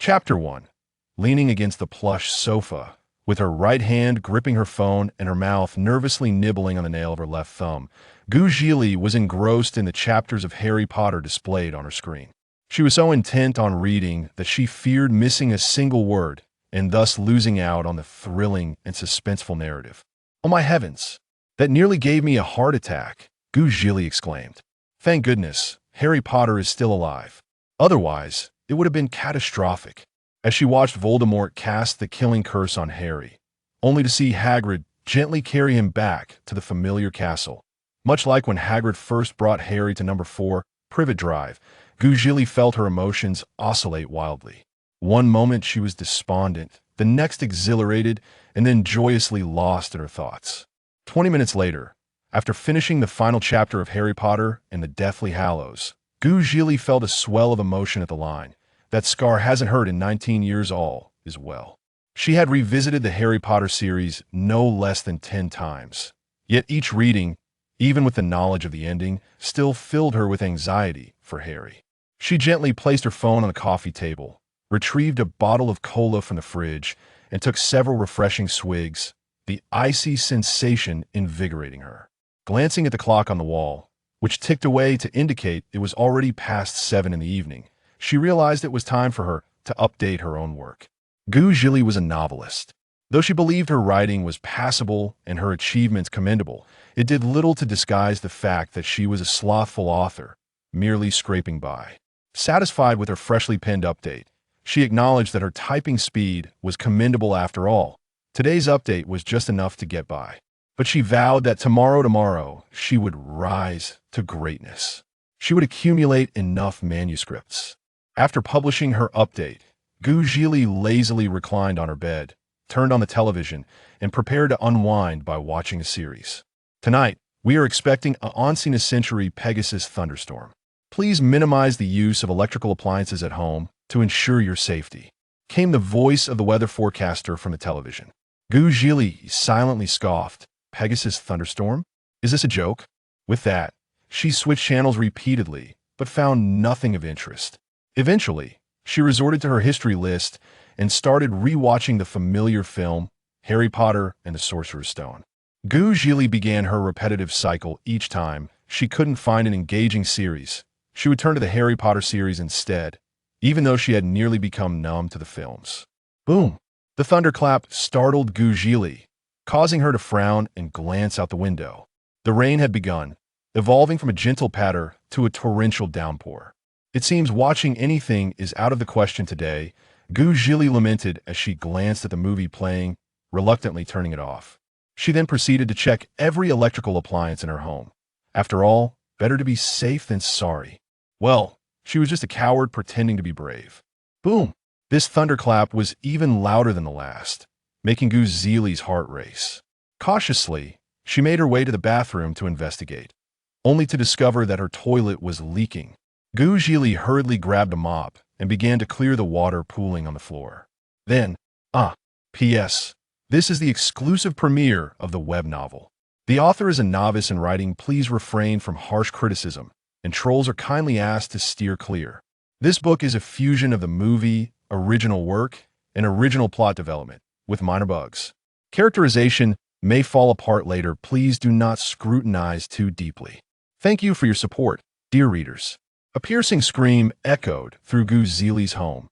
Chapter 1. Leaning against the plush sofa, with her right hand gripping her phone and her mouth nervously nibbling on the nail of her left thumb, Zhili was engrossed in the chapters of Harry Potter displayed on her screen. She was so intent on reading that she feared missing a single word and thus losing out on the thrilling and suspenseful narrative. "Oh my heavens! That nearly gave me a heart attack," Zhili exclaimed. "Thank goodness, Harry Potter is still alive. Otherwise, it would have been catastrophic." As she watched Voldemort cast the killing curse on Harry, only to see Hagrid gently carry him back to the familiar castle. Much like when Hagrid first brought Harry to number 4, Privet Drive, Zhili felt her emotions oscillate wildly. One moment she was despondent, the next exhilarated, and then joyously lost in her thoughts. 20 minutes later, after finishing the final chapter of Harry Potter and the Deathly Hallows, Zhili felt a swell of emotion at the line, "That Scar hasn't heard in 19 years all is well." She had revisited the Harry Potter series no less than 10 times. Yet each reading, even with the knowledge of the ending, still filled her with anxiety for Harry. She gently placed her phone on the coffee table, retrieved a bottle of cola from the fridge, and took several refreshing swigs, the icy sensation invigorating her. Glancing at the clock on the wall, which ticked away to indicate it was already past 7 in the evening, she realized it was time for her to update her own work. Zhili was a novelist. Though she believed her writing was passable and her achievements commendable, it did little to disguise the fact that she was a slothful author, merely scraping by. Satisfied with her freshly penned update, she acknowledged that her typing speed was commendable after all. Today's update was just enough to get by. But she vowed that tomorrow, she would rise to greatness. She would accumulate enough manuscripts. After publishing her update, Zhili lazily reclined on her bed, turned on the television, and prepared to unwind by watching a series. Tonight, we are expecting a once-in-a-century Pegasus thunderstorm. Please minimize the use of electrical appliances at home to ensure your safety, came the voice of the weather forecaster from the television. Zhili silently scoffed. Pegasus thunderstorm? Is this a joke? With that, she switched channels repeatedly, but found nothing of interest. Eventually, she resorted to her history list and started rewatching the familiar film, Harry Potter and the Sorcerer's Stone. Zhili began her repetitive cycle each time she couldn't find an engaging series. She would turn to the Harry Potter series instead, even though she had nearly become numb to the films. Boom! The thunderclap startled Zhili, causing her to frown and glance out the window. The rain had begun, evolving from a gentle patter to a torrential downpour. "It seems watching anything is out of the question today," Zhili lamented as she glanced at the movie playing, reluctantly turning it off. She then proceeded to check every electrical appliance in her home. After all, better to be safe than sorry. Well, she was just a coward pretending to be brave. Boom! This thunderclap was even louder than the last, making Zhili's heart race. Cautiously, she made her way to the bathroom to investigate, only to discover that her toilet was leaking. Zhili hurriedly grabbed a mop and began to clear the water pooling on the floor. Then, P.S. This is the exclusive premiere of the web novel. The author is a novice in writing. Please refrain from harsh criticism, and trolls are kindly asked to steer clear. This book is a fusion of the movie, original work, and original plot development, with minor bugs. Characterization may fall apart later. Please do not scrutinize too deeply. Thank you for your support, dear readers. A piercing scream echoed through Zhili's home,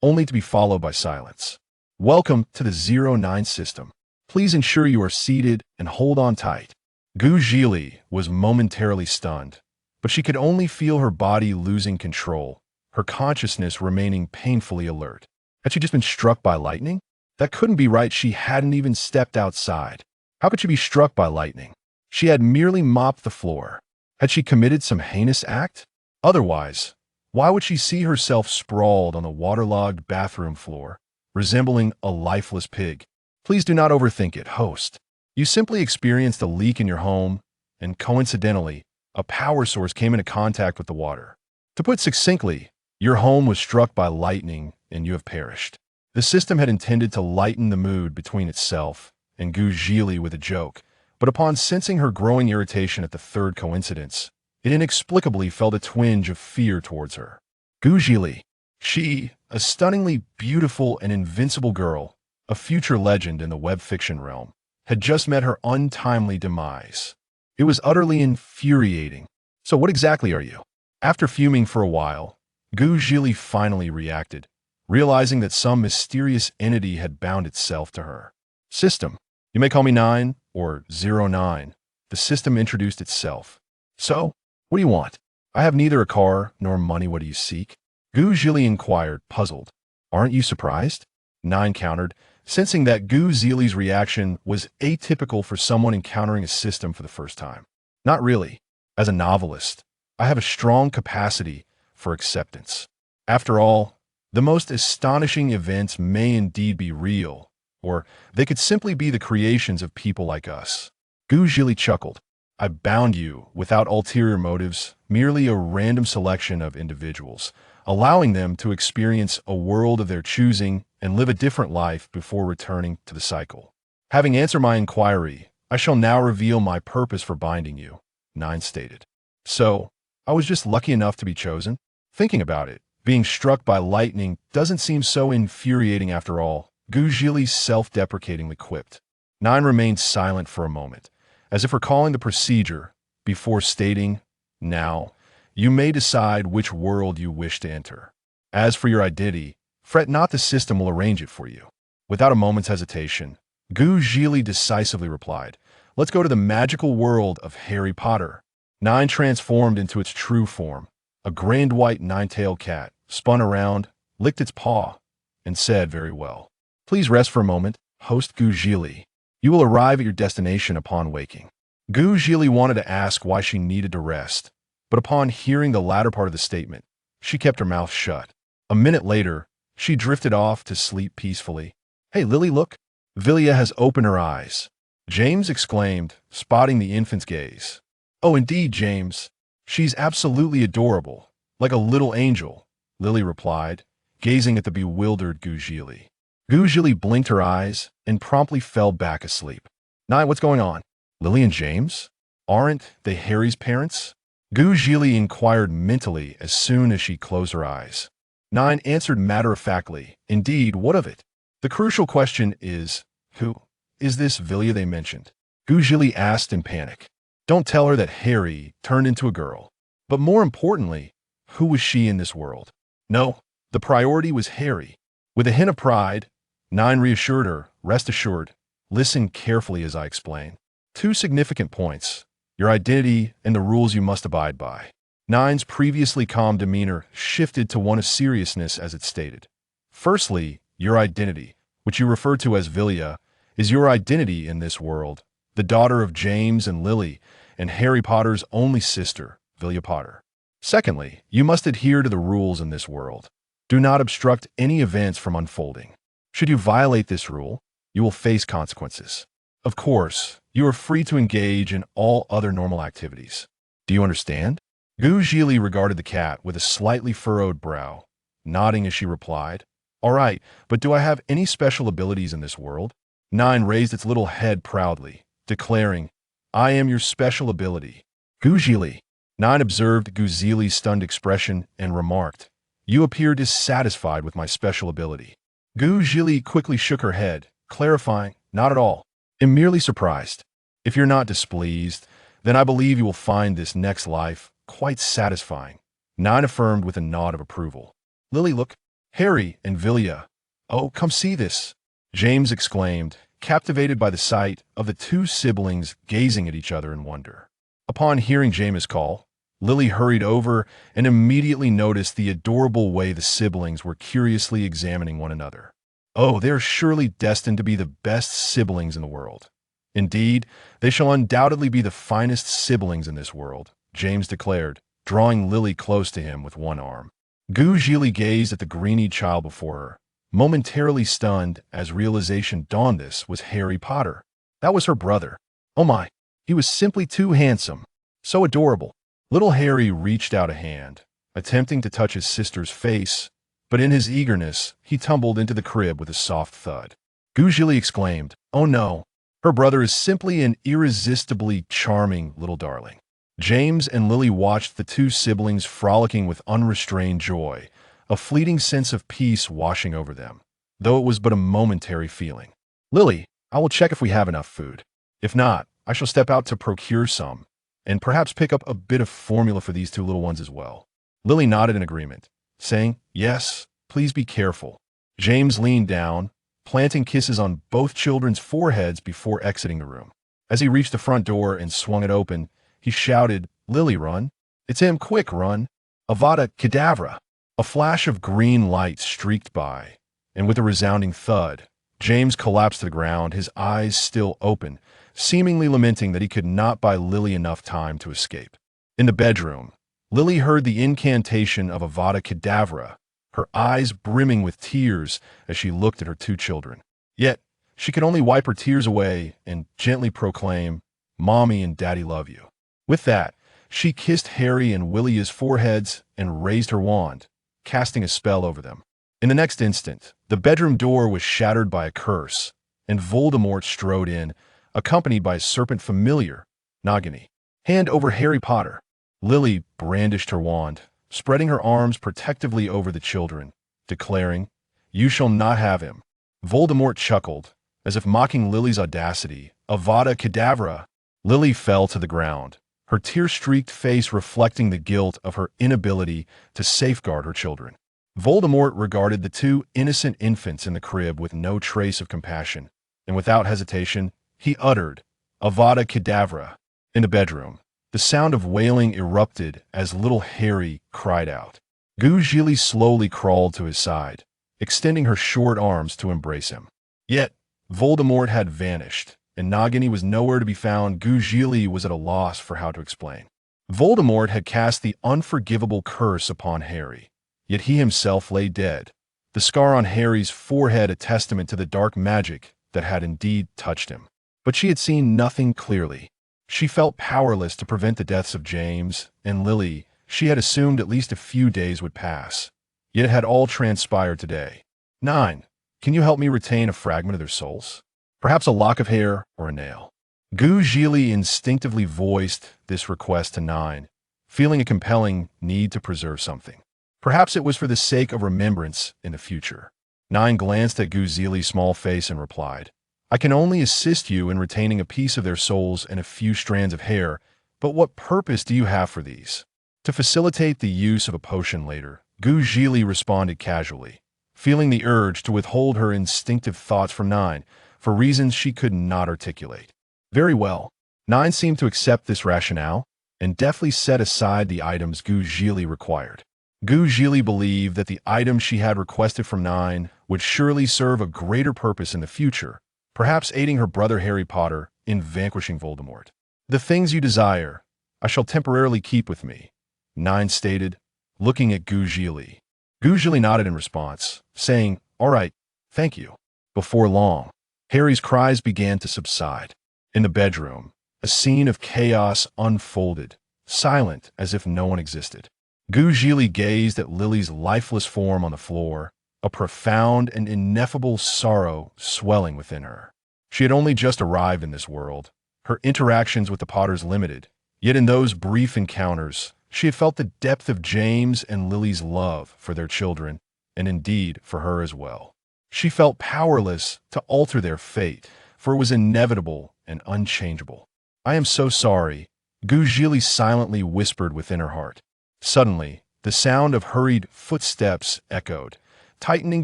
only to be followed by silence. Welcome to the 09 system. Please ensure you are seated and hold on tight. Zhili was momentarily stunned, but she could only feel her body losing control, her consciousness remaining painfully alert. Had she just been struck by lightning? That couldn't be right. She hadn't even stepped outside. How could she be struck by lightning? She had merely mopped the floor. Had she committed some heinous act? Otherwise, why would she see herself sprawled on the waterlogged bathroom floor, resembling a lifeless pig? Please do not overthink it, host. You simply experienced a leak in your home, and coincidentally, a power source came into contact with the water. To put succinctly, your home was struck by lightning and you have perished. The system had intended to lighten the mood between itself and Zhili with a joke, but upon sensing her growing irritation at the third coincidence, it inexplicably felt a twinge of fear towards her. Zhili, She, a stunningly beautiful and invincible girl, a future legend in the web fiction realm, had just met her untimely demise. It was utterly infuriating. So what exactly are you? After fuming for a while, Zhili finally reacted, realizing that some mysterious entity had bound itself to her. System. You may call me 9 or 09. The system introduced itself. So, what do you want? I have neither a car nor money. What do you seek? Zhili inquired, puzzled. Aren't you surprised? 9 countered, sensing that Zhili's reaction was atypical for someone encountering a system for the first time. Not really. As a novelist, I have a strong capacity for acceptance. After all, the most astonishing events may indeed be real, or they could simply be the creations of people like us. Zhili chuckled. I bound you without ulterior motives, merely a random selection of individuals, allowing them to experience a world of their choosing and live a different life before returning to the cycle. Having answered my inquiry, I shall now reveal my purpose for binding you, 9 stated. So, I was just lucky enough to be chosen? Thinking about it, being struck by lightning doesn't seem so infuriating after all, Zhili self-deprecatingly quipped. 9 remained silent for a moment, as if recalling the procedure, before stating, Now, you may decide which world you wish to enter. As for your identity, fret not, the system will arrange it for you. Without a moment's hesitation, Zhili decisively replied, Let's go to the magical world of Harry Potter. 9 transformed into its true form. A grand white 9-tailed cat spun around, licked its paw, and said, Very well. Please rest for a moment, host Zhili. You will arrive at your destination upon waking. Zhili wanted to ask why she needed to rest, but upon hearing the latter part of the statement, she kept her mouth shut. A minute later, she drifted off to sleep peacefully. Hey, Lily, look! Vilya has opened her eyes. James exclaimed, spotting the infant's gaze. Oh, indeed, James. She's absolutely adorable, like a little angel, Lily replied, gazing at the bewildered Zhili. Zhili blinked her eyes and promptly fell back asleep. 9, what's going on? Lily and James? Aren't they Harry's parents? Zhili inquired mentally as soon as she closed her eyes. 9 answered matter-of-factly, Indeed, what of it? The crucial question is, who is this Vilya they mentioned? Zhili asked in panic. Don't tell her that Harry turned into a girl. But more importantly, who was she in this world? No, the priority was Harry. With a hint of pride, 9 reassured her, Rest assured, listen carefully as I explain. 2 significant points, your identity and the rules you must abide by. 9's previously calm demeanor shifted to one of seriousness as it stated. Firstly, your identity, which you refer to as Vilya, is your identity in this world, the daughter of James and Lily, and Harry Potter's only sister, Vilia Potter. Secondly, you must adhere to the rules in this world. Do not obstruct any events from unfolding. Should you violate this rule, you will face consequences. Of course, you are free to engage in all other normal activities. Do you understand? Zhili regarded the cat with a slightly furrowed brow, nodding as she replied, All right, but do I have any special abilities in this world? 9 raised its little head proudly, declaring, I am your special ability. Zhili. 9 observed Zhili's stunned expression and remarked, You appear dissatisfied with my special ability. Zhili quickly shook her head, clarifying, Not at all. I'm merely surprised. If you're not displeased, then I believe you will find this next life quite satisfying. 9 affirmed with a nod of approval. Lily, look, Harry and Vilya. Oh, come see this. James exclaimed, captivated by the sight of the 2 siblings gazing at each other in wonder. Upon hearing James' call, Lily hurried over and immediately noticed the adorable way the siblings were curiously examining one another. Oh, they are surely destined to be the best siblings in the world. Indeed, they shall undoubtedly be the finest siblings in this world, James declared, drawing Lily close to him with one arm. Zhili gazed at the greeny child before her, momentarily stunned as realization dawned this was Harry Potter. That was her brother. Oh my, he was simply too handsome. So adorable. Little Harry reached out a hand, attempting to touch his sister's face, but in his eagerness, he tumbled into the crib with a soft thud. Zhili exclaimed, Oh no, her brother is simply an irresistibly charming little darling. James and Lily watched the 2 siblings frolicking with unrestrained joy, a fleeting sense of peace washing over them, though it was but a momentary feeling. "Lily, I will check if we have enough food. If not, I shall step out to procure some, and perhaps pick up a bit of formula for these two little ones as well." Lily nodded in agreement, saying, "Yes, please be careful." James leaned down, planting kisses on both children's foreheads before exiting the room. As he reached the front door and swung it open, he shouted, "Lily, run. It's him, quick, run. Avada Kedavra." A flash of green light streaked by, and with a resounding thud, James collapsed to the ground, his eyes still open, seemingly lamenting that he could not buy Lily enough time to escape. In the bedroom, Lily heard the incantation of Avada Kedavra, her eyes brimming with tears as she looked at her two children. Yet, she could only wipe her tears away and gently proclaim, "Mommy and Daddy love you." With that, she kissed Harry and Willia's foreheads and raised her wand, casting a spell over them. In the next instant, the bedroom door was shattered by a curse, and Voldemort strode in, accompanied by a serpent familiar, Nagini. Hand over Harry Potter. Lily brandished her wand, spreading her arms protectively over the children, declaring, "You shall not have him." Voldemort chuckled, as if mocking Lily's audacity. Avada Kedavra! Lily fell to the ground, her tear-streaked face reflecting the guilt of her inability to safeguard her children. Voldemort regarded the two innocent infants in the crib with no trace of compassion, and without hesitation, he uttered, "Avada Kedavra." In the bedroom, the sound of wailing erupted as little Harry cried out. Zhili slowly crawled to his side, extending her short arms to embrace him. Yet, Voldemort had vanished, and Nagini was nowhere to be found. Zhili was at a loss for how to explain. Voldemort had cast the unforgivable curse upon Harry, yet he himself lay dead, the scar on Harry's forehead a testament to the dark magic that had indeed touched him. But she had seen nothing clearly. She felt powerless to prevent the deaths of James and Lily. She had assumed at least a few days would pass, yet it had all transpired today. 9. Can you help me retain a fragment of their souls? Perhaps a lock of hair or a nail. Zhili instinctively voiced this request to 9, feeling a compelling need to preserve something. Perhaps it was for the sake of remembrance in the future. 9 glanced at Zhili's small face and replied, "I can only assist you in retaining a piece of their souls and a few strands of hair, but what purpose do you have for these?" To facilitate the use of a potion later, Zhili responded casually, feeling the urge to withhold her instinctive thoughts from 9 for reasons she could not articulate. Very well. 9 seemed to accept this rationale and deftly set aside the items Zhili required. Zhili believed that the items she had requested from 9 would surely serve a greater purpose in the future, perhaps aiding her brother Harry Potter in vanquishing Voldemort. "The things you desire, I shall temporarily keep with me," 9 stated, looking at Zhili. Zhili nodded in response, saying, "All right, thank you." Before long, Harry's cries began to subside. In the bedroom, a scene of chaos unfolded, silent as if no one existed. Zhili gazed at Lily's lifeless form on the floor, a profound and ineffable sorrow swelling within her. She had only just arrived in this world, her interactions with the Potters limited, yet in those brief encounters, she had felt the depth of James and Lily's love for their children, and indeed for her as well. She felt powerless to alter their fate, for it was inevitable and unchangeable. "I am so sorry," Zhili silently whispered within her heart. Suddenly, the sound of hurried footsteps echoed, tightening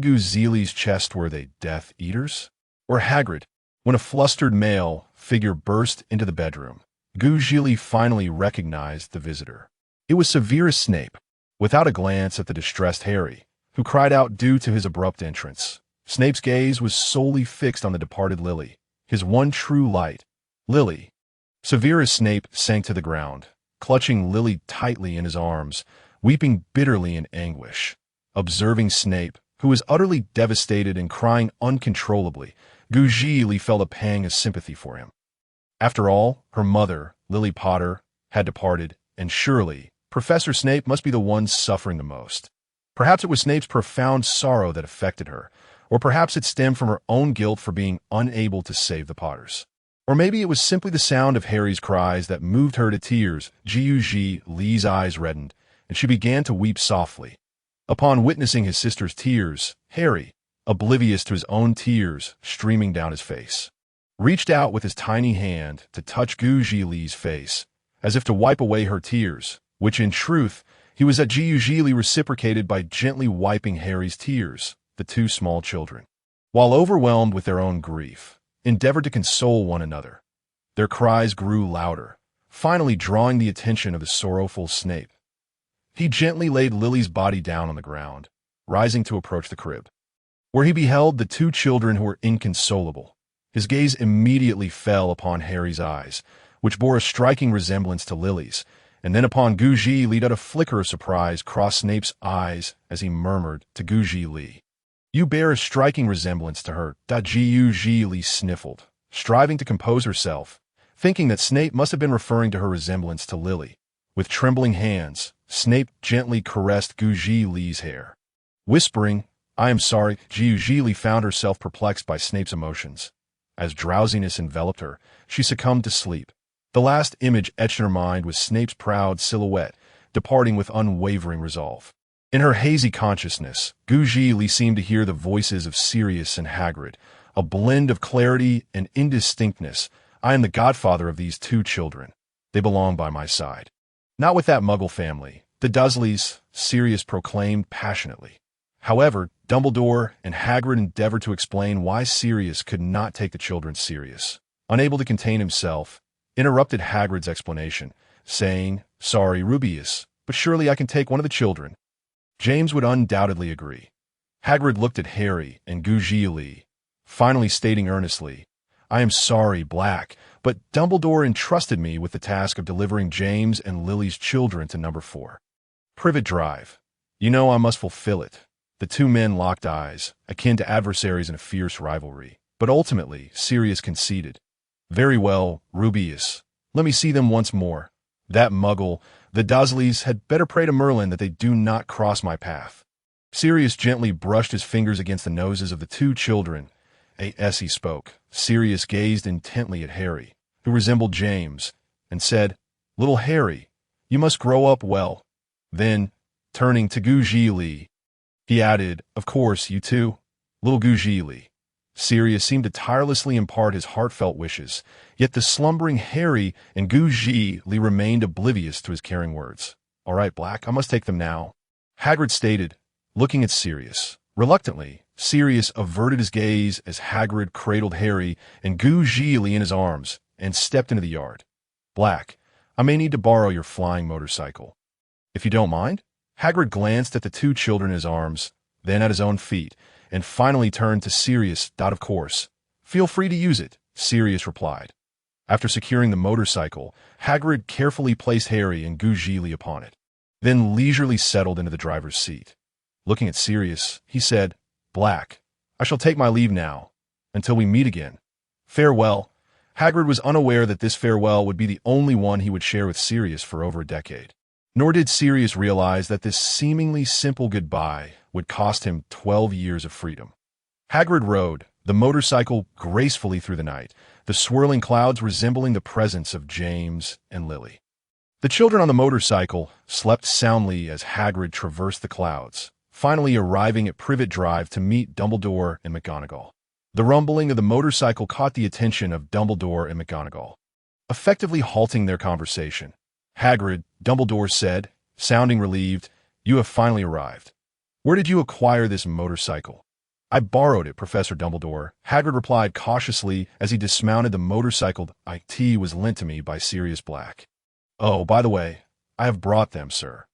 Zhili's chest. Were they Death Eaters? Or Hagrid? When a flustered male figure burst into the bedroom, Zhili finally recognized the visitor. It was Severus Snape. Without a glance at the distressed Harry, who cried out due to his abrupt entrance, Snape's gaze was solely fixed on the departed Lily, his one true light. "Lily." Severus Snape sank to the ground, clutching Lily tightly in his arms, weeping bitterly in anguish. Observing Snape, who was utterly devastated and crying uncontrollably, Zhili felt a pang of sympathy for him. After all, her mother, Lily Potter, had departed, and surely, Professor Snape must be the one suffering the most. Perhaps it was Snape's profound sorrow that affected her, or perhaps it stemmed from her own guilt for being unable to save the Potters. Or maybe it was simply the sound of Harry's cries that moved her to tears. Zhili's eyes reddened, and she began to weep softly. Upon witnessing his sister's tears, Harry, oblivious to his own tears streaming down his face, reached out with his tiny hand to touch Zhili's face, as if to wipe away her tears, which in truth he was at Zhili reciprocated by gently wiping Harry's tears. The two small children, while overwhelmed with their own grief, endeavored to console one another. Their cries grew louder, finally drawing the attention of the sorrowful Snape. He gently laid Lily's body down on the ground, rising to approach the crib, where he beheld the two children who were inconsolable. His gaze immediately fell upon Harry's eyes, which bore a striking resemblance to Lily's, and then upon Zhili let a flicker of surprise cross Snape's eyes as he murmured to Zhili, "You bear a striking resemblance to her." Zhili sniffled, striving to compose herself, thinking that Snape must have been referring to her resemblance to Lily. With trembling hands, Snape gently caressed Zhili's hair. Whispering, "I am sorry," Zhili found herself perplexed by Snape's emotions. As drowsiness enveloped her, she succumbed to sleep. The last image etched in her mind was Snape's proud silhouette, departing with unwavering resolve. In her hazy consciousness, Zhili seemed to hear the voices of Sirius and Hagrid, a blend of clarity and indistinctness. "I am the godfather of these two children. They belong by my side. Not with that Muggle family, the Dursleys," Sirius proclaimed passionately. However, Dumbledore and Hagrid endeavored to explain why Sirius could not take the children serious. Unable to contain himself, interrupted Hagrid's explanation, saying, "Sorry, Rubeus, but surely I can take one of the children." James would undoubtedly agree. Hagrid looked at Harry and Zhili, finally stating earnestly, "I am sorry, Black, but Dumbledore entrusted me with the task of delivering James and Lily's children to number 4. Privet Drive. You know I must fulfill it." The two men locked eyes, akin to adversaries in a fierce rivalry, but ultimately Sirius conceded. "Very well, Rubeus. Let me see them once more. That Muggle, the Dursleys, had better pray to Merlin that they do not cross my path." Sirius gently brushed his fingers against the noses of the two children. As he spoke, Sirius gazed intently at Harry, who resembled James, and said, "Little Harry, you must grow up well." Then, turning to Zhili, he added, "Of course, you too, little Zhili." Sirius seemed to tirelessly impart his heartfelt wishes, yet the slumbering Harry and Zhili remained oblivious to his caring words. "All right, Black, I must take them now," Hagrid stated, looking at Sirius. Reluctantly, Sirius averted his gaze as Hagrid cradled Harry and Zhili in his arms and stepped into the yard. "Black, I may need to borrow your flying motorcycle." "If you don't mind?" Hagrid glanced at the two children in his arms, then at his own feet, and finally turned to Sirius. "Of course. Feel free to use it," Sirius replied. After securing the motorcycle, Hagrid carefully placed Harry and Zhili upon it, then leisurely settled into the driver's seat. Looking at Sirius, he said, "Black, I shall take my leave now, until we meet again. Farewell." Hagrid was unaware that this farewell would be the only one he would share with Sirius for over a decade. Nor did Sirius realize that this seemingly simple goodbye would cost him 12 years of freedom. Hagrid rode the motorcycle gracefully through the night, the swirling clouds resembling the presence of James and Lily. The children on the motorcycle slept soundly as Hagrid traversed the clouds, finally arriving at Privet Drive to meet Dumbledore and McGonagall. The rumbling of the motorcycle caught the attention of Dumbledore and McGonagall, effectively halting their conversation. "Hagrid," Dumbledore said, sounding relieved, "you have finally arrived. Where did you acquire this motorcycle?" "I borrowed it, Professor Dumbledore," Hagrid replied cautiously as he dismounted the motorcycle. "It was lent to me by Sirius Black. Oh, by the way, I have brought them, sir."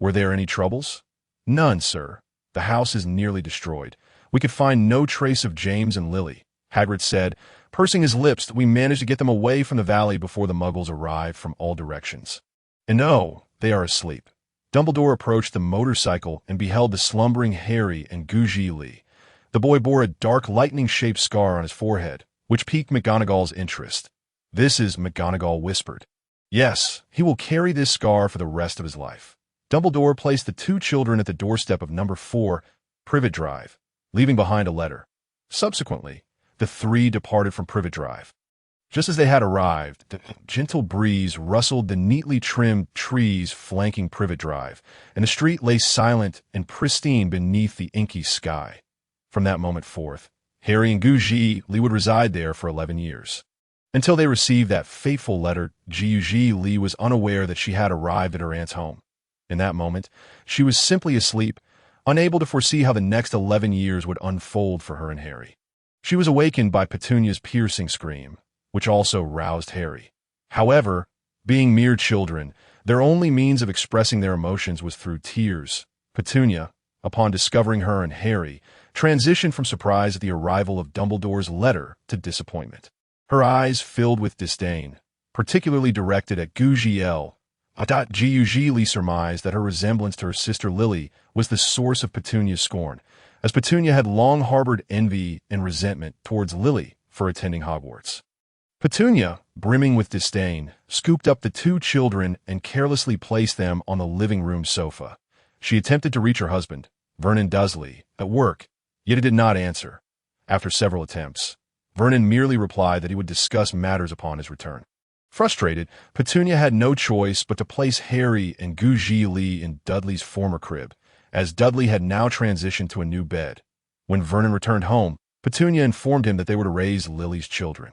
"Were there any troubles?" "None, sir. The house is nearly destroyed. We could find no trace of James and Lily," Hagrid said, pursing his lips. "We managed to get them away from the valley before the Muggles arrived from all directions. And oh, they are asleep." Dumbledore approached the motorcycle and beheld the slumbering Harry and Zhili. The boy bore a dark lightning-shaped scar on his forehead, which piqued McGonagall's interest. "This is," McGonagall whispered. "Yes, he will carry this scar for the rest of his life." Dumbledore placed the two children at the doorstep of number 4, Privet Drive, leaving behind a letter. Subsequently, the three departed from Privet Drive. Just as they had arrived, the gentle breeze rustled the neatly trimmed trees flanking Privet Drive, and the street lay silent and pristine beneath the inky sky. From that moment forth, Harry and Zhili would reside there for 11 years. Until they received that fateful letter, Zhili was unaware that she had arrived at her aunt's home. In that moment, she was simply asleep, unable to foresee how the next 11 years would unfold for her and Harry. She was awakened by Petunia's piercing scream, which also roused Harry. However, being mere children, their only means of expressing their emotions was through tears. Petunia, upon discovering her and Harry, transitioned from surprise at the arrival of Dumbledore's letter to disappointment. Her eyes filled with disdain, particularly directed at Zhili. Zhili surmised that her resemblance to her sister Lily was the source of Petunia's scorn, as Petunia had long harbored envy and resentment towards Lily for attending Hogwarts. Petunia, brimming with disdain, scooped up the two children and carelessly placed them on the living room sofa. She attempted to reach her husband, Vernon Dursley, at work, yet he did not answer. After several attempts, Vernon merely replied that he would discuss matters upon his return. Frustrated, Petunia had no choice but to place Harry and Zhili in Dudley's former crib, as Dudley had now transitioned to a new bed. When Vernon returned home, Petunia informed him that they were to raise Lily's children.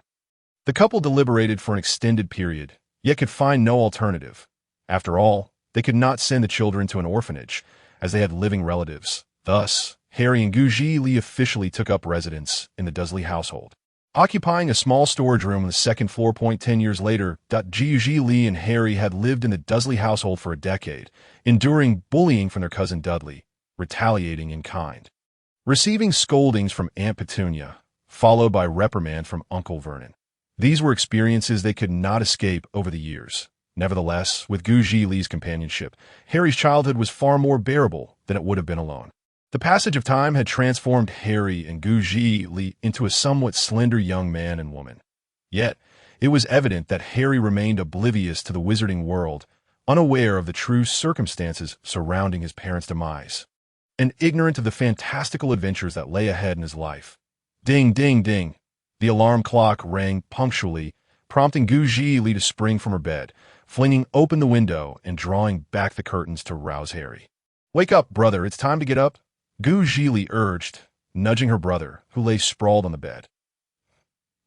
The couple deliberated for an extended period, yet could find no alternative. After all, they could not send the children to an orphanage, as they had living relatives. Thus, Harry and Zhili officially took up residence in the Dursley household. Occupying a small storage room on the second floor. 10 years later, Zhili and Harry had lived in the Dursley household for a decade, enduring bullying from their cousin Dudley, retaliating in kind. Receiving scoldings from Aunt Petunia, followed by reprimand from Uncle Vernon. These were experiences they could not escape over the years. Nevertheless, with Zhili's companionship, Harry's childhood was far more bearable than it would have been alone. The passage of time had transformed Harry and Zhili into a somewhat slender young man and woman. Yet, it was evident that Harry remained oblivious to the wizarding world, unaware of the true circumstances surrounding his parents' demise, and ignorant of the fantastical adventures that lay ahead in his life. Ding, ding, ding. The alarm clock rang punctually, prompting Zhili to spring from her bed, flinging open the window and drawing back the curtains to rouse Harry. "Wake up, brother, it's time to get up," Zhili urged, nudging her brother, who lay sprawled on the bed.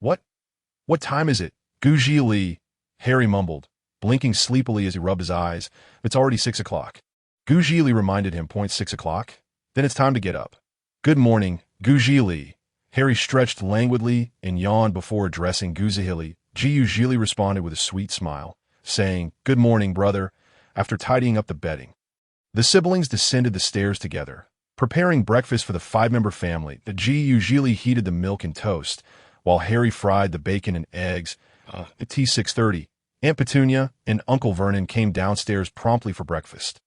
What time is it, Zhili?" Harry mumbled, blinking sleepily as he rubbed his eyes. "It's already 6 o'clock." Zhili reminded him. "6 o'clock? Then it's time to get up." "Good morning, Zhili." Harry stretched languidly and yawned before addressing Zhili. Zhili responded with a sweet smile, saying, "Good morning, brother," after tidying up the bedding. The siblings descended the stairs together, preparing breakfast for the 5-member family. Zhili heated the milk and toast, while Harry fried the bacon and eggs. At 6:30, Aunt Petunia and Uncle Vernon came downstairs promptly for breakfast,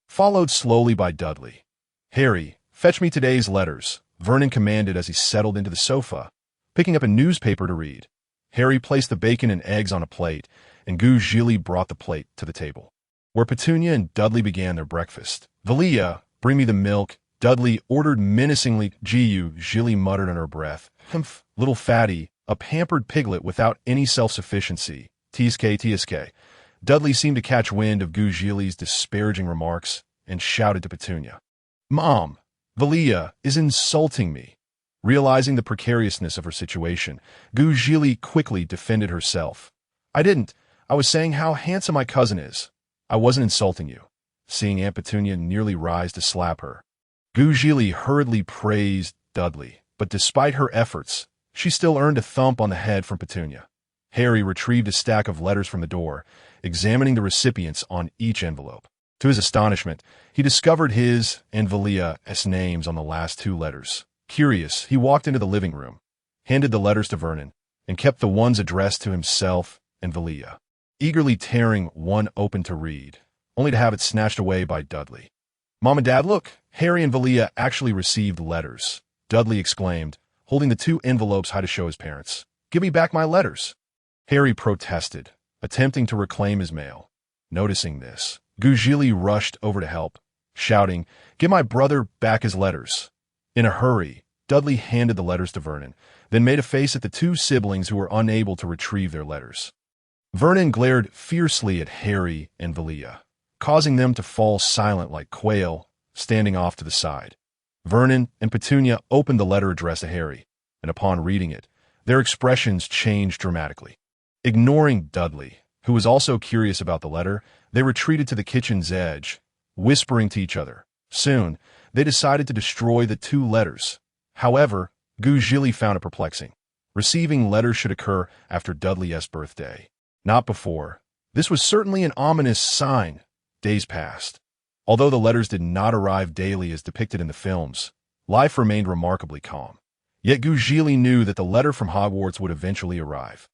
followed slowly by Dudley. "Harry, fetch me today's letters," Vernon commanded as he settled into the sofa, picking up a newspaper to read. Harry placed the bacon and eggs on a plate, and Zhili brought the plate to the table, where Petunia and Dudley began their breakfast. "Vilya, bring me the milk," Dudley ordered menacingly. Zhili muttered under her breath. "Humph, little fatty, a pampered piglet without any self-sufficiency. Tsk. Dudley seemed to catch wind of Zhili's disparaging remarks and shouted to Petunia, "Mom, Vilya is insulting me." Realizing the precariousness of her situation, Zhili quickly defended herself. I was saying how handsome my cousin is. I wasn't insulting you," seeing Aunt Petunia nearly rise to slap her. Zhili hurriedly praised Dudley, but despite her efforts, she still earned a thump on the head from Petunia. Harry retrieved a stack of letters from the door, examining the recipients on each envelope. To his astonishment, he discovered his and Vilya's names on the last 2 letters. Curious, he walked into the living room, handed the letters to Vernon, and kept the ones addressed to himself and Vilya, eagerly tearing one open to read, only to have it snatched away by Dudley. "Mom and Dad, look, Harry and Vilya actually received letters," Dudley exclaimed, holding the 2 envelopes high to show his parents. "Give me back my letters." Harry protested, attempting to reclaim his mail. Noticing this, Zhili rushed over to help, shouting, "Give my brother back his letters." In a hurry, Dudley handed the letters to Vernon, then made a face at the two siblings who were unable to retrieve their letters. Vernon glared fiercely at Harry and Vilya, causing them to fall silent like quail, standing off to the side. Vernon and Petunia opened the letter addressed to Harry, and upon reading it, their expressions changed dramatically. Ignoring Dudley, who was also curious about the letter, they retreated to the kitchen's edge, whispering to each other. Soon, they decided to destroy the two letters. However, Zhili found it perplexing. Receiving letters should occur after Dudley's birthday, not before. This was certainly an ominous sign. Days passed. Although the letters did not arrive daily as depicted in the films, life remained remarkably calm. Yet Zhili knew that the letter from Hogwarts would eventually arrive.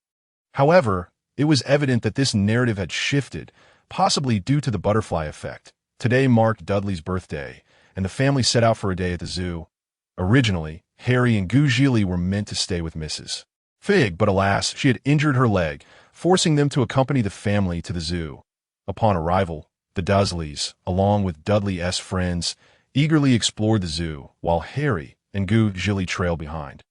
However, it was evident that this narrative had shifted, possibly due to the butterfly effect. Today marked Dudley's birthday, and the family set out for a day at the zoo. Originally, Harry and Zhili were meant to stay with Mrs. Fig, but alas, she had injured her leg, forcing them to accompany the family to the zoo. Upon arrival, the Dursleys, along with Dudley's friends, eagerly explored the zoo, while Harry and Zhili trailed behind,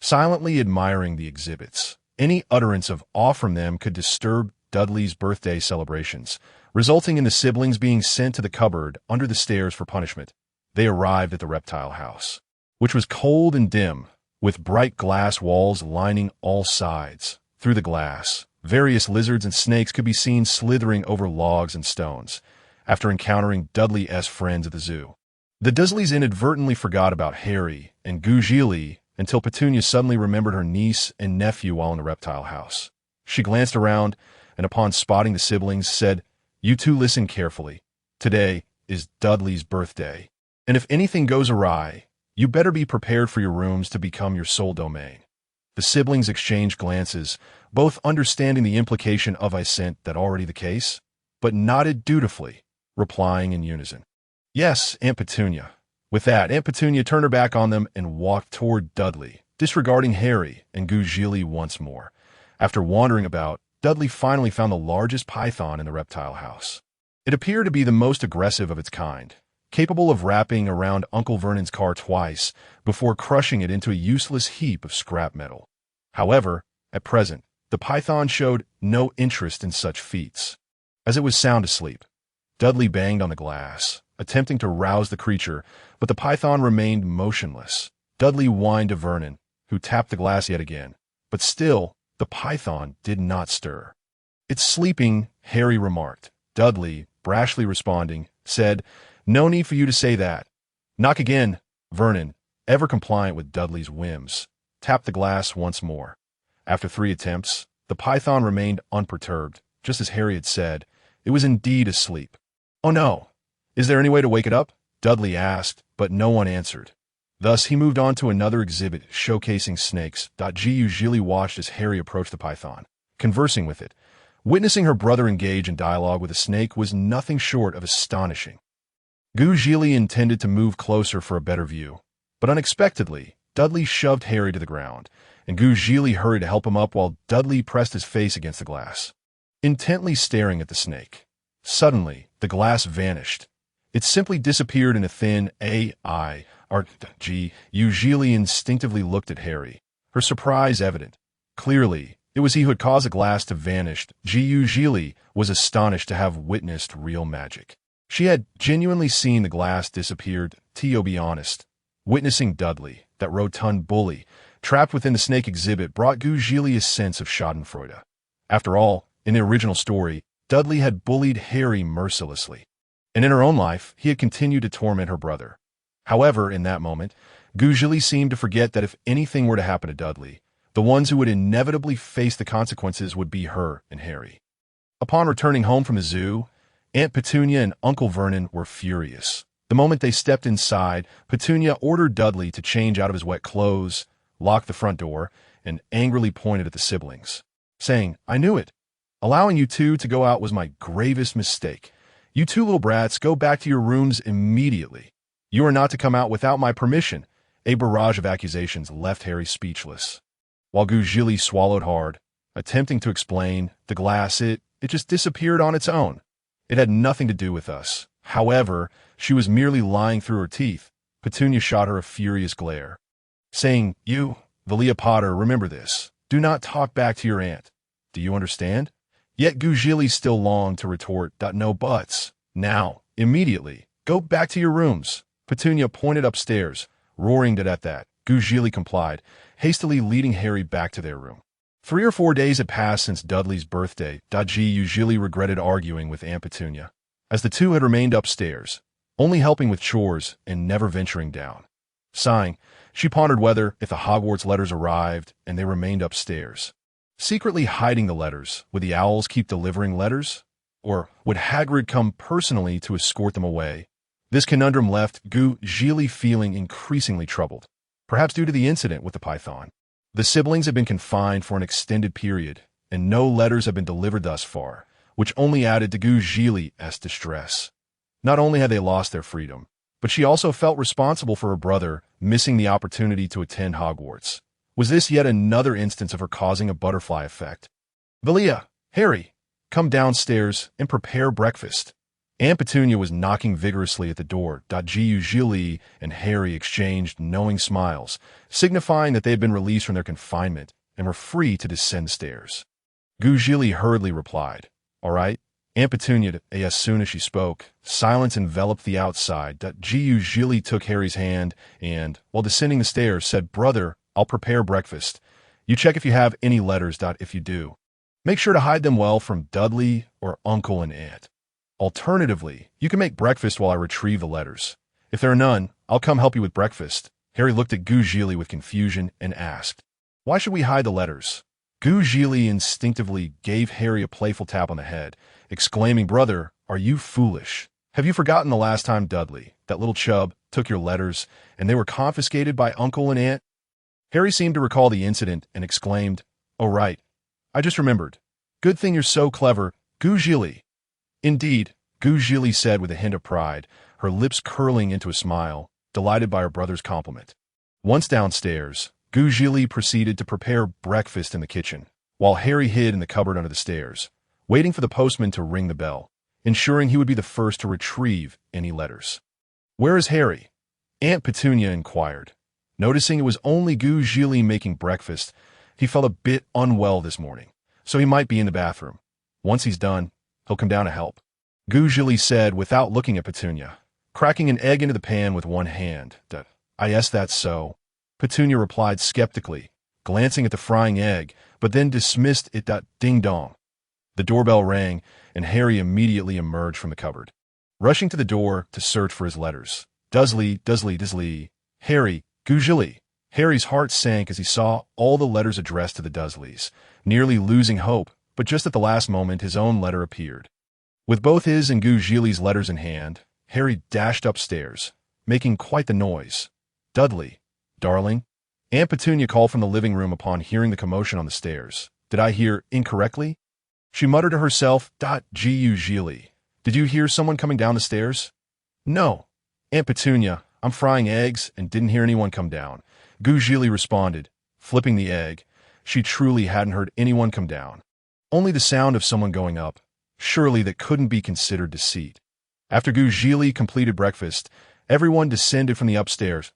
silently admiring the exhibits. Any utterance of awe from them could disturb Dudley's birthday celebrations, resulting in the siblings being sent to the cupboard under the stairs for punishment. They arrived at the reptile house, which was cold and dim, with bright glass walls lining all sides. Through the glass, various lizards and snakes could be seen slithering over logs and stones, after encountering Dudley's friends at the zoo. The Dursleys inadvertently forgot about Harry and Zhili until Petunia suddenly remembered her niece and nephew while in the reptile house. She glanced around, and upon spotting the siblings, said, "You two listen carefully. Today is Dudley's birthday, and if anything goes awry, you better be prepared for your rooms to become your sole domain." The siblings exchanged glances, both understanding the implication of "isn't that already the case?" but nodded dutifully, replying in unison, "Yes, Aunt Petunia." With that, Aunt Petunia turned her back on them and walked toward Dudley, disregarding Harry and Zhili once more. After wandering about, Dudley finally found the largest python in the reptile house. It appeared to be the most aggressive of its kind, capable of wrapping around Uncle Vernon's car twice before crushing it into a useless heap of scrap metal. However, at present, the python showed no interest in such feats. As it was sound asleep, Dudley banged on the glass, attempting to rouse the creature, but the python remained motionless. Dudley whined to Vernon, who tapped the glass yet again, but still, the python did not stir. "It's sleeping," Harry remarked. Dudley, brashly responding, said, "No need for you to say that." "Knock again." Vernon, ever compliant with Dudley's whims, tapped the glass once more. After 3 attempts, the python remained unperturbed. Just as Harry had said, it was indeed asleep. "Oh no! Is there any way to wake it up?" Dudley asked, but no one answered. Thus, he moved on to another exhibit showcasing snakes. Zhili watched as Harry approached the python, conversing with it. Witnessing her brother engage in dialogue with a snake was nothing short of astonishing. Zhili intended to move closer for a better view, but unexpectedly, Dudley shoved Harry to the ground, and Zhili hurried to help him up while Dudley pressed his face against the glass, intently staring at the snake. Suddenly, the glass vanished. It simply disappeared in a thin Zhili instinctively looked at Harry, her surprise evident. Clearly, it was he who had caused the glass to vanish. Zhili was astonished to have witnessed real magic. She had genuinely seen the glass disappear. To be honest, witnessing Dudley, that rotund bully, trapped within the snake exhibit brought Zhili a sense of schadenfreude. After all, in the original story, Dudley had bullied Harry mercilessly, and in her own life, he had continued to torment her brother. However, in that moment, Zhili seemed to forget that if anything were to happen to Dudley, the ones who would inevitably face the consequences would be her and Harry. Upon returning home from the zoo, Aunt Petunia and Uncle Vernon were furious. The moment they stepped inside, Petunia ordered Dudley to change out of his wet clothes, locked the front door, and angrily pointed at the siblings, saying, "I knew it. Allowing you two to go out was my gravest mistake. You two little brats, go back to your rooms immediately. You are not to come out without my permission." A barrage of accusations left Harry speechless, while Zhili swallowed hard, attempting to explain, "The glass, it just disappeared on its own. It had nothing to do with us." However, she was merely lying through her teeth. Petunia shot her a furious glare. saying, "You, Vilia Potter, remember this. Do not talk back to your aunt. Do you understand?" Yet Zhili still longed to retort, "No buts. Now, immediately, go back to your rooms." Petunia pointed upstairs, roaring at that. Zhili complied, hastily leading Harry back to their room. 3 or 4 days had passed since Dudley's birthday. Zhili regretted arguing with Aunt Petunia, as the two had remained upstairs, only helping with chores and never venturing down. Sighing, she pondered whether, if the Hogwarts letters arrived and they remained upstairs, secretly hiding the letters, would the owls keep delivering letters? Or would Hagrid come personally to escort them away? This conundrum left Zhili feeling increasingly troubled, perhaps due to the incident with the python. The siblings had been confined for an extended period, and no letters had been delivered thus far, which only added to Zhili's distress. Not only had they lost their freedom, but she also felt responsible for her brother missing the opportunity to attend Hogwarts. Was this yet another instance of her causing a butterfly effect? "Vilya, Harry, come downstairs and prepare breakfast." Aunt Petunia was knocking vigorously at the door. Zhili and Harry exchanged knowing smiles, signifying that they had been released from their confinement and were free to descend the stairs. Zhili hurriedly replied, "All right." Aunt Petunia, as soon as she spoke, silence enveloped the outside. Zhili took Harry's hand and, while descending the stairs, said, "Brother, I'll prepare breakfast. You check if you have any letters. If you do, make sure to hide them well from Dudley or Uncle and Aunt. Alternatively, you can make breakfast while I retrieve the letters. If there are none, I'll come help you with breakfast." Harry looked at Zhili with confusion and asked, "Why should we hide the letters?" Zhili instinctively gave Harry a playful tap on the head, exclaiming, "Brother, are you foolish? Have you forgotten the last time Dudley, that little chub, took your letters, and they were confiscated by Uncle and Aunt?" Harry seemed to recall the incident and exclaimed, "Oh right, I just remembered. Good thing you're so clever, Zhili." "Indeed," Zhili said with a hint of pride, her lips curling into a smile, delighted by her brother's compliment. Once downstairs, Zhili proceeded to prepare breakfast in the kitchen, while Harry hid in the cupboard under the stairs, waiting for the postman to ring the bell, ensuring he would be the first to retrieve any letters. "Where is Harry?" Aunt Petunia inquired. Noticing it was only Zhili making breakfast, he felt a bit unwell this morning, so he might be in the bathroom. Once he's done, he'll come down to help, Zhili said without looking at Petunia, cracking an egg into the pan with one hand. "I guess that's so," Petunia replied skeptically, glancing at the frying egg, but then dismissed it. Ding-dong. The doorbell rang, and Harry immediately emerged from the cupboard, rushing to the door to search for his letters. Dudley, Harry, Zhili. Harry's heart sank as he saw all the letters addressed to the Dursleys, nearly losing hope, but just at the last moment his own letter appeared. With both his and Zhili's letters in hand, Harry dashed upstairs, making quite the noise. "Dudley, darling," Aunt Petunia called from the living room upon hearing the commotion on the stairs. "Did I hear incorrectly?" She muttered to herself, Zhili. "Did you hear someone coming down the stairs?" "No, Aunt Petunia, I'm frying eggs and didn't hear anyone come down," Zhili responded, flipping the egg. She truly hadn't heard anyone come down. Only the sound of someone going up. Surely that couldn't be considered deceit. After Zhili completed breakfast, everyone descended from the upstairs.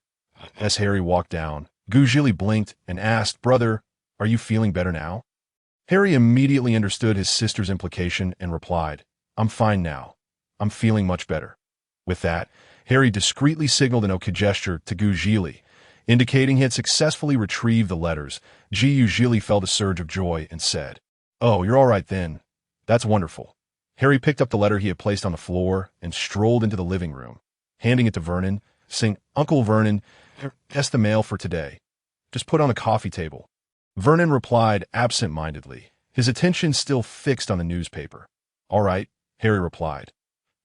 As Harry walked down, Zhili blinked and asked, "Brother, are you feeling better now?" Harry immediately understood his sister's implication and replied, "I'm fine now. I'm feeling much better." With that, Harry discreetly signaled an okay gesture to Zhili, indicating he had successfully retrieved the letters. Zhili felt a surge of joy and said, "Oh, you're all right then. That's wonderful." Harry picked up the letter he had placed on the floor and strolled into the living room, handing it to Vernon, saying, "Uncle Vernon, that's the mail for today. Just put on the coffee table." Vernon replied absent-mindedly, his attention still fixed on the newspaper. "All right," Harry replied.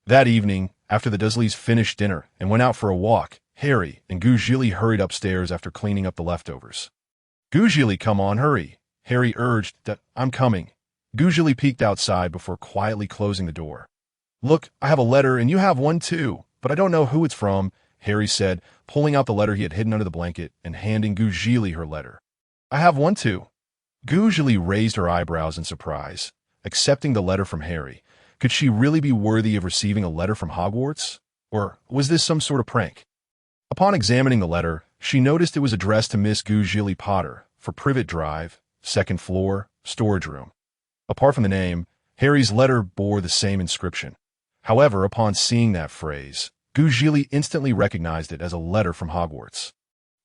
That evening, after the Dursleys finished dinner and went out for a walk, Harry and Zhili hurried upstairs after cleaning up the leftovers. "Zhili, come on, hurry," Harry urged. "I'm coming." Zhili peeked outside before quietly closing the door. "Look, I have a letter and you have one too, but I don't know who it's from," Harry said, pulling out the letter he had hidden under the blanket and handing Zhili her letter. "I have one too." Zhili raised her eyebrows in surprise, accepting the letter from Harry. Could she really be worthy of receiving a letter from Hogwarts? Or was this some sort of prank? Upon examining the letter, she noticed it was addressed to Miss Zhili Potter for Privet Drive, second floor, storage room. Apart from the name, Harry's letter bore the same inscription. However, upon seeing that phrase, Zhili instantly recognized it as a letter from Hogwarts.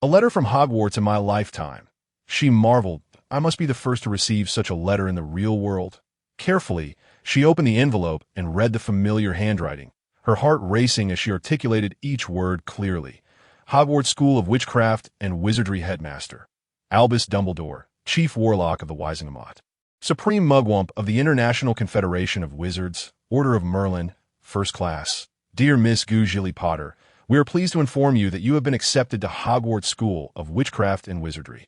A letter from Hogwarts in my lifetime. She marveled, I must be the first to receive such a letter in the real world. Carefully, she opened the envelope and read the familiar handwriting, her heart racing as she articulated each word clearly. Hogwarts School of Witchcraft and Wizardry Headmaster. Albus Dumbledore, Chief Warlock of the Wisingamot. Supreme Mugwump of the International Confederation of Wizards, Order of Merlin, First Class. Dear Miss Zhili Potter, we are pleased to inform you that you have been accepted to Hogwarts School of Witchcraft and Wizardry.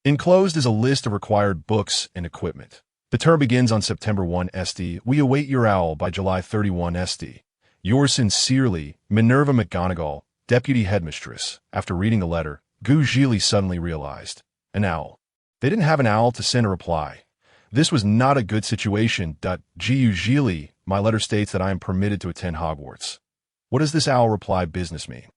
Enclosed is a list of required books and equipment. The term begins on September 1 SD. We await your owl by July 31 SD. Yours sincerely, Minerva McGonagall, Deputy Headmistress. After reading the letter, Zhili suddenly realized. An owl. They didn't have an owl to send a reply. This was not a good situation. Zhili, my letter states that I am permitted to attend Hogwarts. What does this owl reply business mean?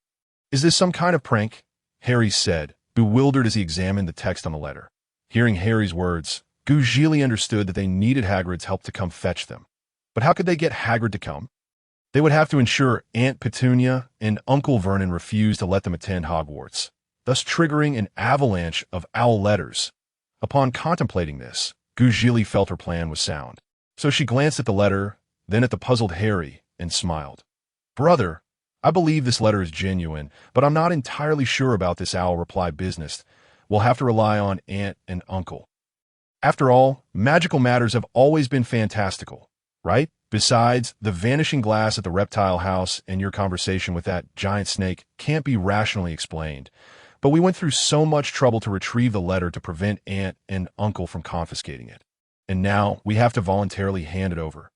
Is this some kind of prank? Harry said, bewildered as he examined the text on the letter. Hearing Harry's words, Zhili understood that they needed Hagrid's help to come fetch them. But how could they get Hagrid to come? They would have to ensure Aunt Petunia and Uncle Vernon refused to let them attend Hogwarts, thus triggering an avalanche of owl letters. Upon contemplating this, Zhili felt her plan was sound. So she glanced at the letter, then at the puzzled Harry, and smiled. Brother, I believe this letter is genuine, but I'm not entirely sure about this owl reply business. We'll have to rely on Aunt and Uncle. After all, magical matters have always been fantastical, right? Besides, the vanishing glass at the reptile house and your conversation with that giant snake can't be rationally explained. But we went through so much trouble to retrieve the letter to prevent Aunt and Uncle from confiscating it. And now we have to voluntarily hand it over.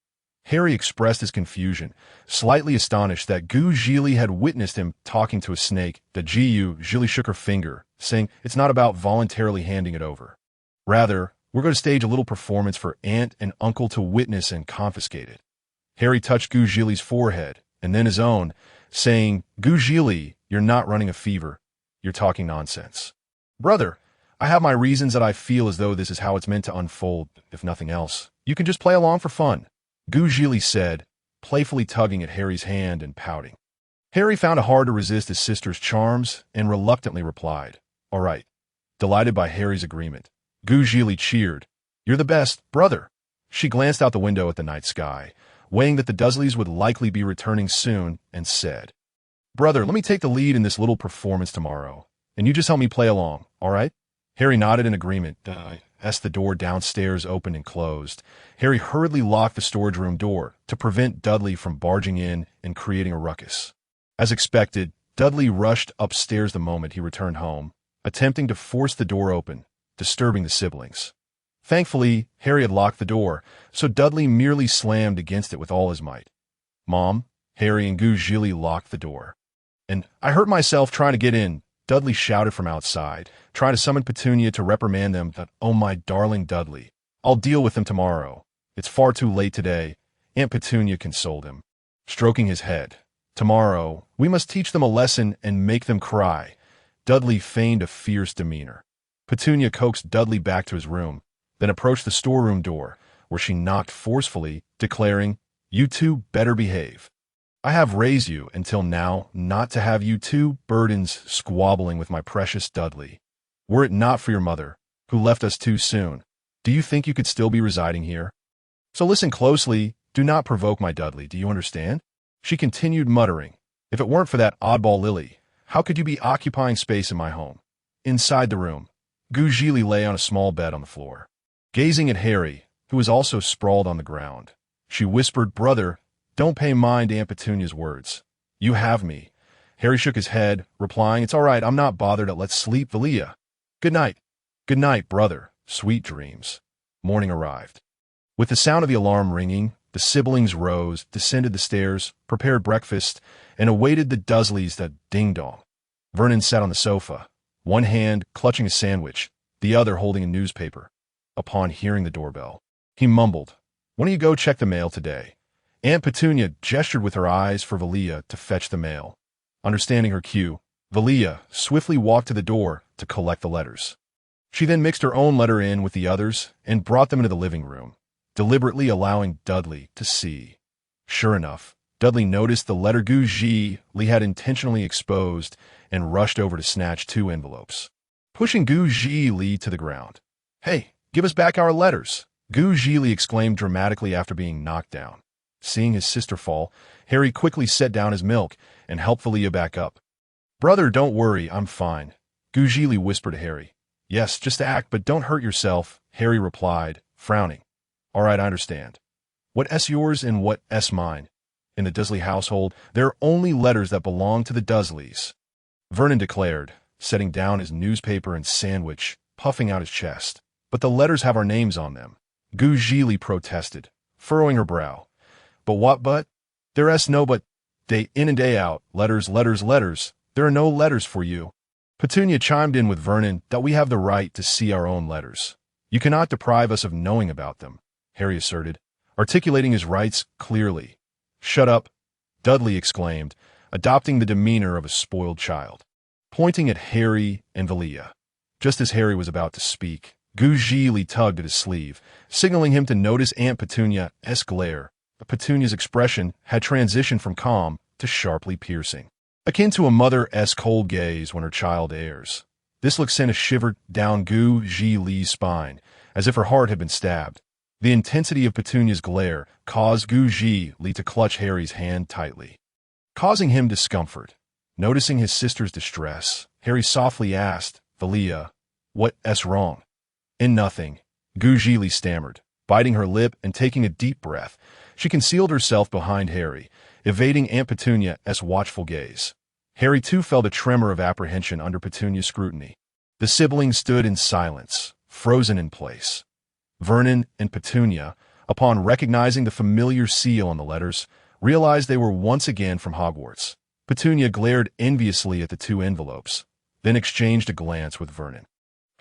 Harry expressed his confusion, slightly astonished that Zhili had witnessed him talking to a snake. Zhili shook her finger, saying it's not about voluntarily handing it over. Rather, we're going to stage a little performance for Aunt and Uncle to witness and confiscate it. Harry touched Zhili's forehead, and then his own, saying, Zhili, you're not running a fever. You're talking nonsense. Brother, I have my reasons that I feel as though this is how it's meant to unfold, if nothing else. You can just play along for fun, Zhili said, playfully tugging at Harry's hand and pouting. Harry found it hard to resist his sister's charms and reluctantly replied, all right. Delighted by Harry's agreement, Zhili cheered. You're the best, brother. She glanced out the window at the night sky, weighing that the Dursleys would likely be returning soon, and said, Brother, let me take the lead in this little performance tomorrow, and you just help me play along, all right? Harry nodded in agreement. As the door downstairs opened and closed, Harry hurriedly locked the storage room door to prevent Dudley from barging in and creating a ruckus. As expected, Dudley rushed upstairs the moment he returned home, attempting to force the door open, disturbing the siblings. Thankfully, Harry had locked the door, so Dudley merely slammed against it with all his might. Mom, Harry and Zhili locked the door. And I hurt myself trying to get in, Dudley shouted from outside, trying to summon Petunia to reprimand them that, oh my darling Dudley, I'll deal with them tomorrow. It's far too late today. Aunt Petunia consoled him, stroking his head. Tomorrow, we must teach them a lesson and make them cry. Dudley feigned a fierce demeanor. Petunia coaxed Dudley back to his room, then approached the storeroom door, where she knocked forcefully, declaring, You two better behave. I have raised you until now not to have you two burdens squabbling with my precious Dudley. Were it not for your mother, who left us too soon, do you think you could still be residing here? So listen closely, do not provoke my Dudley, do you understand? She continued muttering, If it weren't for that oddball Lily, how could you be occupying space in my home? Inside the room, Zhili lay on a small bed on the floor. Gazing at Harry, who was also sprawled on the ground, she whispered, Brother, don't pay mind to Aunt Petunia's words. You have me. Harry shook his head, replying, It's all right, I'm not bothered. Let's sleep, Vilya. Good night. Good night, brother. Sweet dreams. Morning arrived. With the sound of the alarm ringing, the siblings rose, descended the stairs, prepared breakfast, and awaited the Dursleys that ding-dong. Vernon sat on the sofa, one hand clutching a sandwich, the other holding a newspaper. Upon hearing the doorbell, he mumbled, Why don't you go check the mail today? Aunt Petunia gestured with her eyes for Vilya to fetch the mail. Understanding her cue, Vilya swiftly walked to the door to collect the letters. She then mixed her own letter in with the others and brought them into the living room, deliberately allowing Dudley to see. Sure enough, Dudley noticed the letter Zhili had intentionally exposed and rushed over to snatch 2 envelopes, pushing Zhili to the ground. "Hey, give us back our letters!" Zhili exclaimed dramatically after being knocked down. Seeing his sister fall, Harry quickly set down his milk and helped Vilya back up. "Brother, don't worry, I'm fine," Zhili whispered to Harry. "Yes, just act, but don't hurt yourself," Harry replied, frowning. "All right, I understand. What's yours and what's mine? In the Dursley household, there are only letters that belong to the Dursleys," Vernon declared, setting down his newspaper and sandwich, puffing out his chest. "But the letters have our names on them," Zhili protested, furrowing her brow. But? There's no but. Day in and day out, letters, letters, letters. There are no letters for you. Petunia chimed in with Vernon that we have the right to see our own letters. "You cannot deprive us of knowing about them," Harry asserted, articulating his rights clearly. "Shut up," Dudley exclaimed, adopting the demeanor of a spoiled child, pointing at Harry and Vilya. Just as Harry was about to speak, Zhili tugged at his sleeve, signaling him to notice Aunt Petunia's glare. Petunia's expression had transitioned from calm to sharply piercing, akin to a mother's cold gaze when her child errs. This look sent a shiver down Zhili's spine, as if her heart had been stabbed. The intensity of Petunia's glare caused Zhili to clutch Harry's hand tightly, causing him discomfort. Noticing his sister's distress, Harry softly asked, "Vilya, what's wrong?" "In nothing," Zhili stammered, biting her lip and taking a deep breath. She concealed herself behind Harry, evading Aunt Petunia's watchful gaze. Harry too felt a tremor of apprehension under Petunia's scrutiny. The siblings stood in silence, frozen in place. Vernon and Petunia, upon recognizing the familiar seal on the letters, realized they were once again from Hogwarts. Petunia glared enviously at the 2 envelopes, then exchanged a glance with Vernon,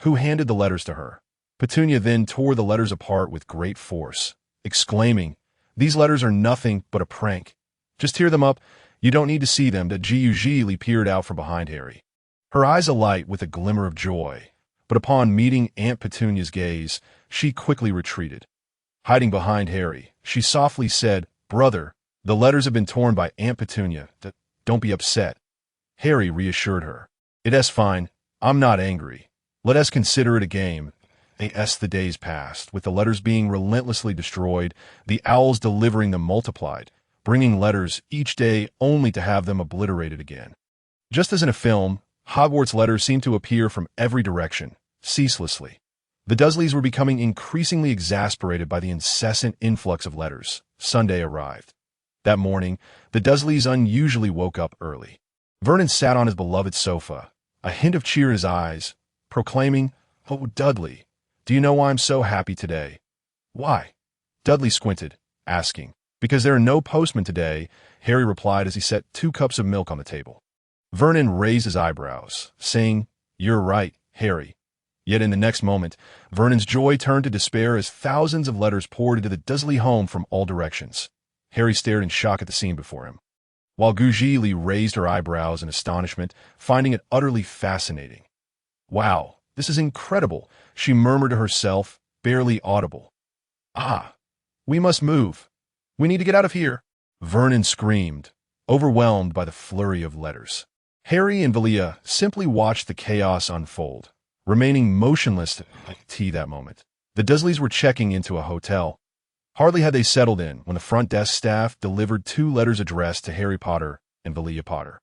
who handed the letters to her. Petunia then tore the letters apart with great force, exclaiming, "These letters are nothing but a prank. Just tear them up. You don't need to see them." Zhili peered out from behind Harry, her eyes alight with a glimmer of joy. But upon meeting Aunt Petunia's gaze, she quickly retreated. Hiding behind Harry, she softly said, "Brother, the letters have been torn by Aunt Petunia. Don't be upset." Harry reassured her. "It's fine. I'm not angry. Let us consider it a game." As the days passed, with the letters being relentlessly destroyed, the owls delivering them multiplied, bringing letters each day only to have them obliterated again. Just as in a film, Hogwarts letters seemed to appear from every direction, ceaselessly. The Dursleys were becoming increasingly exasperated by the incessant influx of letters. Sunday arrived. That morning, the Dursleys unusually woke up early. Vernon sat on his beloved sofa, a hint of cheer in his eyes, proclaiming, "Oh, Dudley, do you know why I'm so happy today?" "Why?" Dudley squinted, asking. "Because there are no postmen today," Harry replied as he set 2 cups of milk on the table. Vernon raised his eyebrows, saying, "You're right, Harry." Yet in the next moment, Vernon's joy turned to despair as thousands of letters poured into the Dursley home from all directions. Harry stared in shock at the scene before him, while Zhili raised her eyebrows in astonishment, finding it utterly fascinating. "Wow, this is incredible," she murmured to herself, barely audible. "Ah, we must move. We need to get out of here," Vernon screamed, overwhelmed by the flurry of letters. Harry and Vilya simply watched the chaos unfold, remaining motionless at tea that moment. The Dursleys were checking into a hotel. Hardly had they settled in when the front desk staff delivered 2 letters addressed to Harry Potter and Vilia Potter.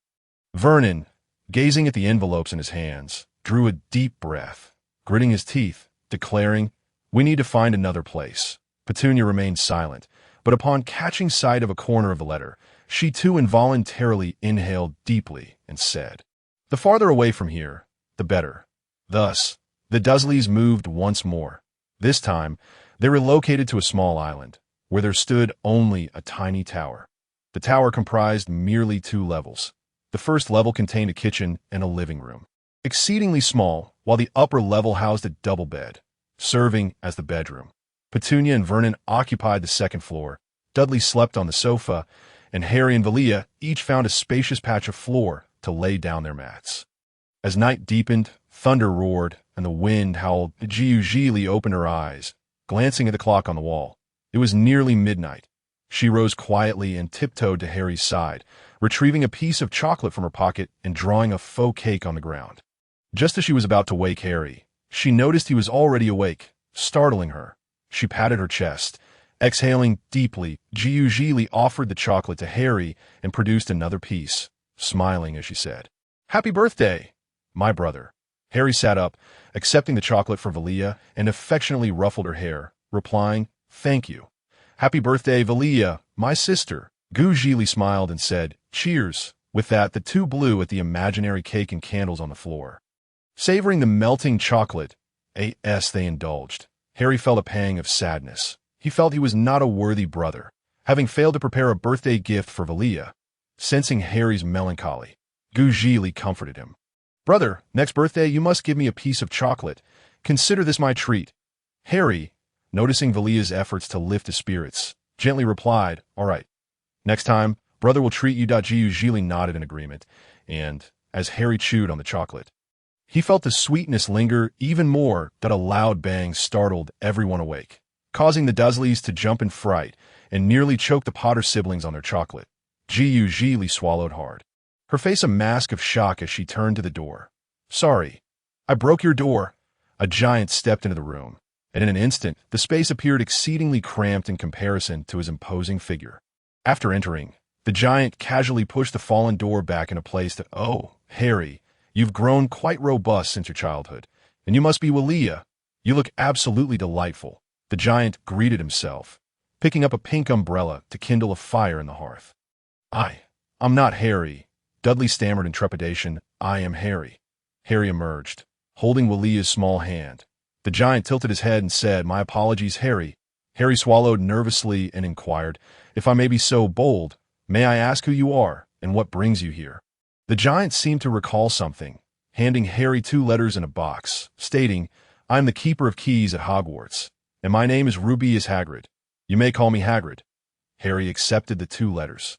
Vernon, gazing at the envelopes in his hands, drew a deep breath, gritting his teeth, declaring, "We need to find another place." Petunia remained silent, but upon catching sight of a corner of the letter, she too involuntarily inhaled deeply and said, "The farther away from here, the better." Thus, the Dursleys moved once more. This time, they relocated to a small island, where there stood only a tiny tower. The tower comprised merely 2 levels. The first level contained a kitchen and a living room, exceedingly small, while the upper level housed a double bed, serving as the bedroom. Petunia and Vernon occupied the second floor, Dudley slept on the sofa, and Harry and Vilya each found a spacious patch of floor to lay down their mats. As night deepened, thunder roared, and the wind howled, Zhili opened her eyes, glancing at the clock on the wall. It was nearly midnight. She rose quietly and tiptoed to Harry's side, retrieving a piece of chocolate from her pocket and drawing a faux cake on the ground. Just as she was about to wake Harry, she noticed he was already awake, startling her. She patted her chest. Exhaling deeply, Zhili offered the chocolate to Harry and produced another piece, smiling as she said, "Happy birthday, my brother." Harry sat up, accepting the chocolate for Vilya, and affectionately ruffled her hair, replying, "Thank you." "Happy birthday, Vilya, my sister." Zhili smiled and said, "Cheers." With that, the two blew at the imaginary cake and candles on the floor. Savoring the melting chocolate, as they indulged, Harry felt a pang of sadness. He felt he was not a worthy brother, having failed to prepare a birthday gift for Vilya. Sensing Harry's melancholy, Zhili comforted him. "Brother, next birthday you must give me a piece of chocolate. Consider this my treat." Harry, noticing Vilya's efforts to lift his spirits, gently replied, "All right. Next time, brother will treat you." Zhili nodded in agreement, and, as Harry chewed on the chocolate, he felt the sweetness linger even more. That a loud bang startled everyone awake, causing the Dursleys to jump in fright and nearly choke the Potter siblings on their chocolate. Zhili swallowed hard, her face a mask of shock as she turned to the door. "Sorry, I broke your door." A giant stepped into the room, and in an instant the space appeared exceedingly cramped in comparison to his imposing figure. After entering, the giant casually pushed the fallen door back into place. "Oh, Harry, you've grown quite robust since your childhood, and you must be Vilya. You look absolutely delightful." The giant greeted himself, picking up a pink umbrella to kindle a fire in the hearth. I'm not Harry," Dudley stammered in trepidation. "I am Harry." Harry emerged, holding Vilya's small hand. The giant tilted his head and said, "My apologies, Harry." Harry swallowed nervously and inquired, "If I may be so bold, may I ask who you are and what brings you here?" The giant seemed to recall something, handing Harry 2 letters in a box, stating, "I am the keeper of keys at Hogwarts, and my name is Rubeus Hagrid. You may call me Hagrid." Harry accepted the 2 letters,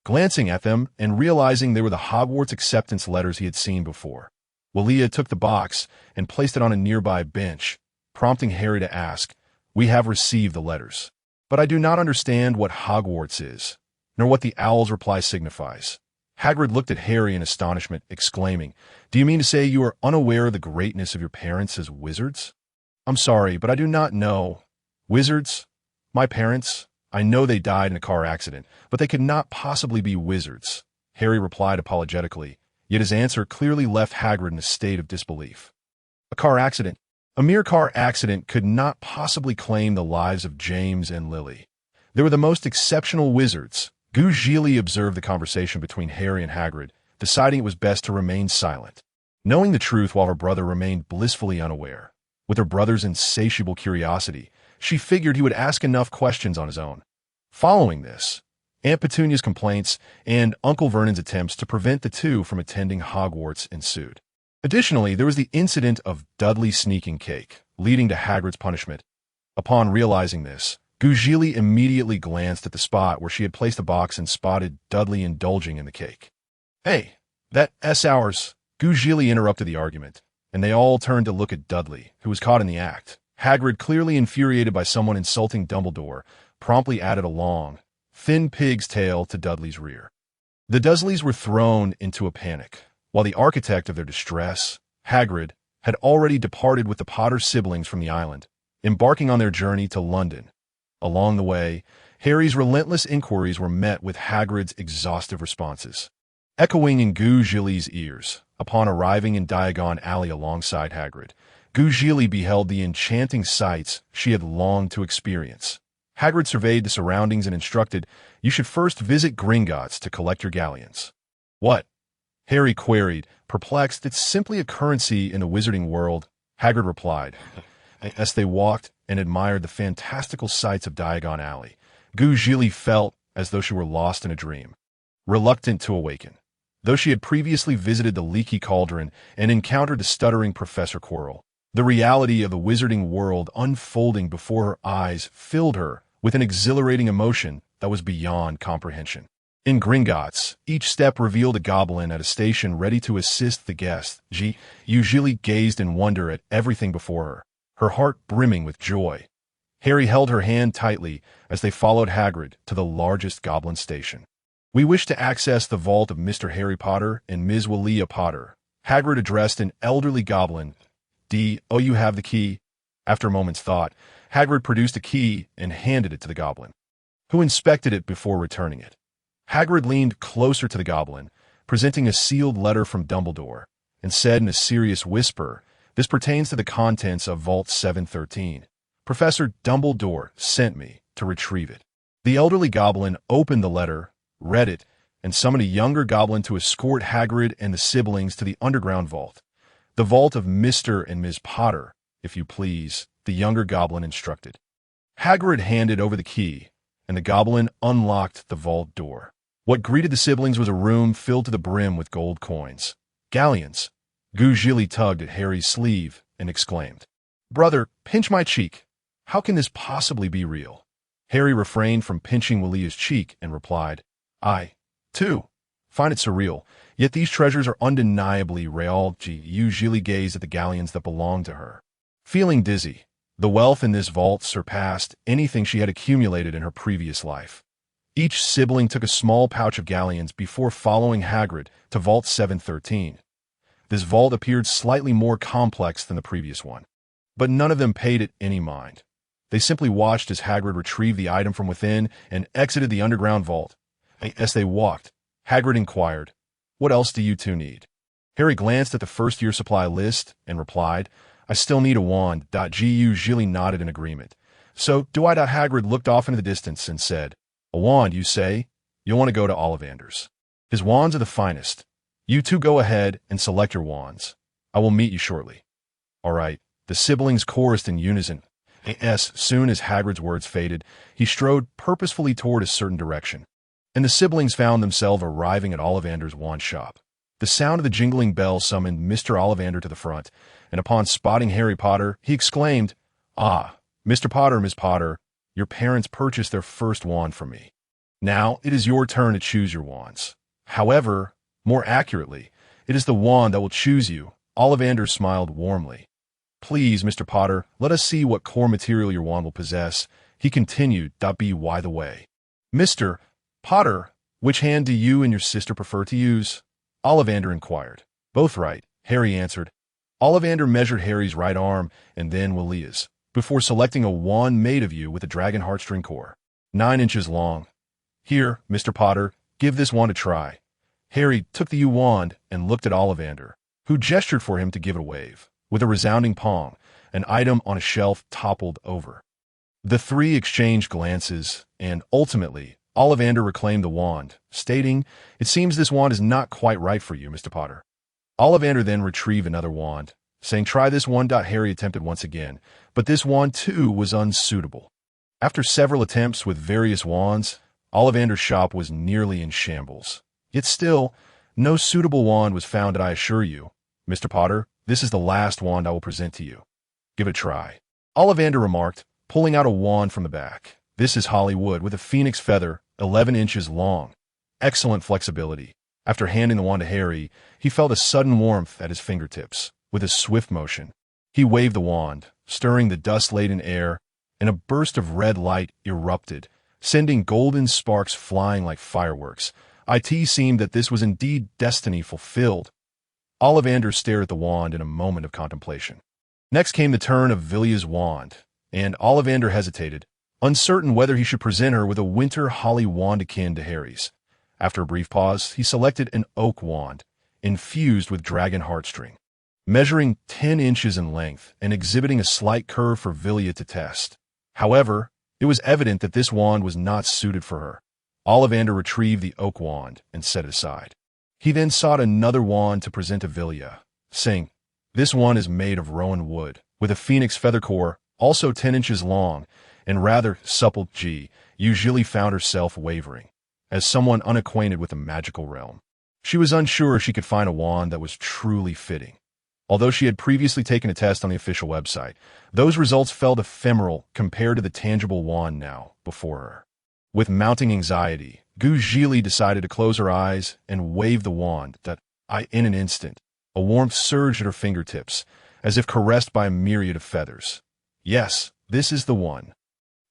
glancing at them and realizing they were the Hogwarts acceptance letters he had seen before. Vilya took the box and placed it on a nearby bench, prompting Harry to ask, "We have received the letters, but I do not understand what Hogwarts is, nor what the owl's reply signifies." Hagrid looked at Harry in astonishment, exclaiming, "Do you mean to say you are unaware of the greatness of your parents as wizards?" "I'm sorry, but I do not know. Wizards? My parents? I know they died in a car accident, but they could not possibly be wizards," Harry replied apologetically, yet his answer clearly left Hagrid in a state of disbelief. A car accident? A mere car accident could not possibly claim the lives of James and Lily. They were the most exceptional wizards. Zhili observed the conversation between Harry and Hagrid, deciding it was best to remain silent, knowing the truth while her brother remained blissfully unaware. With her brother's insatiable curiosity, she figured he would ask enough questions on his own. Following this, Aunt Petunia's complaints and Uncle Vernon's attempts to prevent the two from attending Hogwarts ensued. Additionally, there was the incident of Dudley sneaking cake, leading to Hagrid's punishment. Upon realizing this, Zhili immediately glanced at the spot where she had placed the box and spotted Dudley indulging in the cake. "Hey, that's ours." Zhili interrupted the argument, and they all turned to look at Dudley, who was caught in the act. Hagrid, clearly infuriated by someone insulting Dumbledore, promptly added a long, thin pig's tail to Dudley's rear. The Dursleys were thrown into a panic, while the architect of their distress, Hagrid, had already departed with the Potter siblings from the island, embarking on their journey to London. Along the way, Harry's relentless inquiries were met with Hagrid's exhaustive responses, echoing in Zhili's ears. Upon arriving in Diagon Alley alongside Hagrid, Zhili beheld the enchanting sights she had longed to experience. Hagrid surveyed the surroundings and instructed, "You should first visit Gringotts to collect your galleons." "What?" Harry queried, perplexed. "It's simply a currency in the wizarding world," Hagrid replied. As they walked and admired the fantastical sights of Diagon Alley, Zhili felt as though she were lost in a dream, reluctant to awaken. Though she had previously visited the Leaky Cauldron and encountered the stuttering Professor Quirrell, the reality of the wizarding world unfolding before her eyes filled her with an exhilarating emotion that was beyond comprehension. In Gringotts, each step revealed a goblin at a station ready to assist the guest. Zhili gazed in wonder at everything before her, her heart brimming with joy. Harry held her hand tightly as they followed Hagrid to the largest goblin station. "We wish to access the vault of Mr. Harry Potter and Ms. Vilia Potter." Hagrid addressed an elderly goblin. "Oh, you have the key?" After a moment's thought, Hagrid produced a key and handed it to the goblin, who inspected it before returning it. Hagrid leaned closer to the goblin, presenting a sealed letter from Dumbledore, and said in a serious whisper, "This pertains to the contents of Vault 713. Professor Dumbledore sent me to retrieve it." The elderly goblin opened the letter, read it, and summoned a younger goblin to escort Hagrid and the siblings to the underground vault. "The vault of Mr. and Ms. Potter, if you please," the younger goblin instructed. Hagrid handed over the key, and the goblin unlocked the vault door. What greeted the siblings was a room filled to the brim with gold coins. "Galleons." Zhili tugged at Harry's sleeve and exclaimed, "Brother, pinch my cheek. How can this possibly be real?" Harry refrained from pinching Wilia's cheek and replied, "I, too, find it surreal, yet these treasures are undeniably real." Zhili gazed at the galleons that belonged to her, feeling dizzy. The wealth in this vault surpassed anything she had accumulated in her previous life. Each sibling took a small pouch of galleons before following Hagrid to Vault 713. This vault appeared slightly more complex than the previous one, but none of them paid it any mind. They simply watched as Hagrid retrieved the item from within and exited the underground vault. As they walked, Hagrid inquired, "What else do you two need?" Harry glanced at the first-year supply list and replied, "I still need a wand." Zhili nodded in agreement. "So do I." Hagrid looked off into the distance and said, "A wand, you say? You'll want to go to Ollivander's. His wands are the finest. You two go ahead and select your wands. I will meet you shortly." "All right." The siblings chorused in unison. As soon as Hagrid's words faded, he strode purposefully toward a certain direction, and the siblings found themselves arriving at Ollivander's wand shop. The sound of the jingling bell summoned Mr. Ollivander to the front, and upon spotting Harry Potter, he exclaimed, "Ah, Mr. Potter, Miss Potter, your parents purchased their first wand from me. Now it is your turn to choose your wands. However, more accurately, it is the wand that will choose you." Ollivander smiled warmly. "Please, Mr. Potter, let us see what core material your wand will possess," he continued. "By the way, Mr. Potter, which hand do you and your sister prefer to use?" Ollivander inquired. "Both right," Harry answered. Ollivander measured Harry's right arm and then Wilia's, before selecting a wand made of you with a dragon heartstring core, 9 inches long. "Here, Mr. Potter, give this wand a try." Harry took the wand and looked at Ollivander, who gestured for him to give it a wave. With a resounding pong, an item on a shelf toppled over. The three exchanged glances, and ultimately, Ollivander reclaimed the wand, stating, "It seems this wand is not quite right for you, Mr. Potter." Ollivander then retrieved another wand, saying, "Try this one." Harry attempted once again, but this wand too was unsuitable. After several attempts with various wands, Ollivander's shop was nearly in shambles. Yet still, no suitable wand was found, and I assure you, Mr. Potter, this is the last wand I will present to you. Give it a try." Ollivander remarked, pulling out a wand from the back. "This is Hollywood with a phoenix feather, 11 inches long. Excellent flexibility." After handing the wand to Harry, he felt a sudden warmth at his fingertips. With a swift motion, he waved the wand, stirring the dust-laden air, and a burst of red light erupted, sending golden sparks flying like fireworks. It seemed that this was indeed destiny fulfilled. Ollivander stared at the wand in a moment of contemplation. Next came the turn of Vilya's wand, and Ollivander hesitated, uncertain whether he should present her with a winter holly wand akin to Harry's. After a brief pause, he selected an oak wand, infused with dragon heartstring, measuring 10 inches in length and exhibiting a slight curve for Vilya to test. However, it was evident that this wand was not suited for her. Ollivander retrieved the oak wand and set it aside. He then sought another wand to present to Vilya, saying, "This one is made of rowan wood, with a phoenix feather core, also 10 inches long, and rather supple." Zhili found herself wavering, as someone unacquainted with the magical realm. She was unsure she could find a wand that was truly fitting. Although she had previously taken a test on the official website, those results felt ephemeral compared to the tangible wand now before her. With mounting anxiety, Zhili decided to close her eyes and wave the wand in an instant. A warmth surged at her fingertips, as if caressed by a myriad of feathers. "Yes, this is the one,"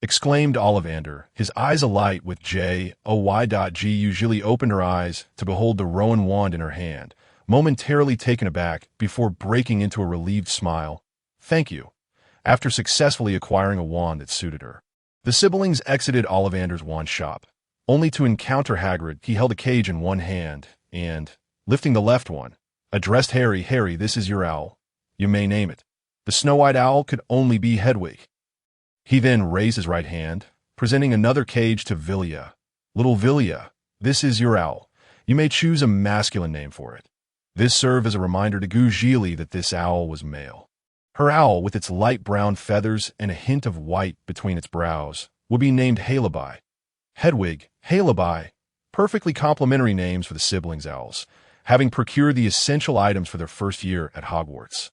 exclaimed Ollivander, his eyes alight with joy. Zhili opened her eyes to behold the rowan wand in her hand, momentarily taken aback before breaking into a relieved smile. "Thank you," after successfully acquiring a wand that suited her. The siblings exited Ollivander's wand shop, only to encounter Hagrid. He held a cage in one hand and, lifting the left one, addressed Harry. "Harry, this is your owl. You may name it." The snow-white owl could only be Hedwig. He then raised his right hand, presenting another cage to Vilya. "Little Vilya, this is your owl. You may choose a masculine name for it." This served as a reminder to Zhili that this owl was male. Her owl, with its light brown feathers and a hint of white between its brows, would be named Halaby. Hedwig, Halaby, perfectly complementary names for the siblings' owls, having procured the essential items for their first year at Hogwarts.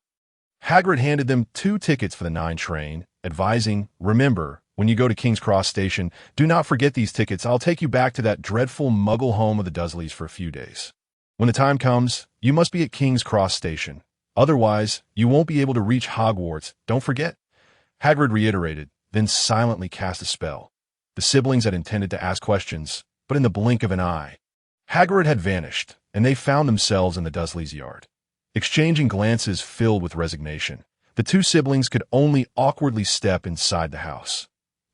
Hagrid handed them 2 tickets for the 9 train, advising, "Remember, when you go to King's Cross Station, do not forget these tickets. I'll take you back to that dreadful muggle home of the Dursleys for a few days. When the time comes, you must be at King's Cross Station. Otherwise, you won't be able to reach Hogwarts. Don't forget." Hagrid reiterated, then silently cast a spell. The siblings had intended to ask questions, but in the blink of an eye, Hagrid had vanished, and they found themselves in the Dursleys' yard. Exchanging glances filled with resignation, the 2 siblings could only awkwardly step inside the house.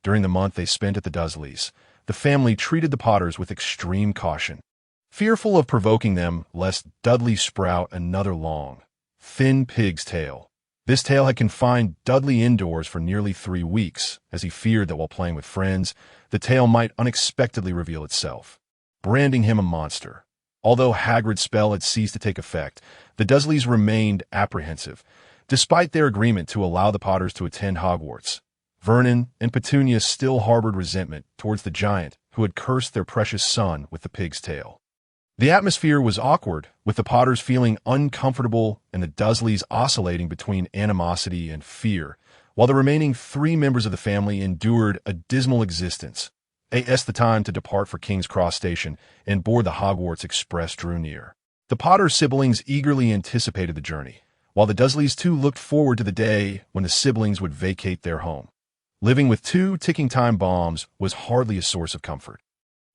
During the month they spent at the Dursleys, the family treated the Potters with extreme caution, fearful of provoking them lest Dudley sprout another long, thin pig's tail. This tail had confined Dudley indoors for nearly 3 weeks, as he feared that while playing with friends, the tail might unexpectedly reveal itself, branding him a monster. Although Hagrid's spell had ceased to take effect, the Dursleys remained apprehensive, despite their agreement to allow the Potters to attend Hogwarts. Vernon and Petunia still harbored resentment towards the giant who had cursed their precious son with the pig's tail. The atmosphere was awkward, with the Potters feeling uncomfortable and the Dursleys oscillating between animosity and fear, while the remaining 3 members of the family endured a dismal existence. As the time to depart for King's Cross Station and board the Hogwarts Express drew near, the Potter siblings eagerly anticipated the journey, while the Dursleys too looked forward to the day when the siblings would vacate their home. Living with 2 ticking time bombs was hardly a source of comfort.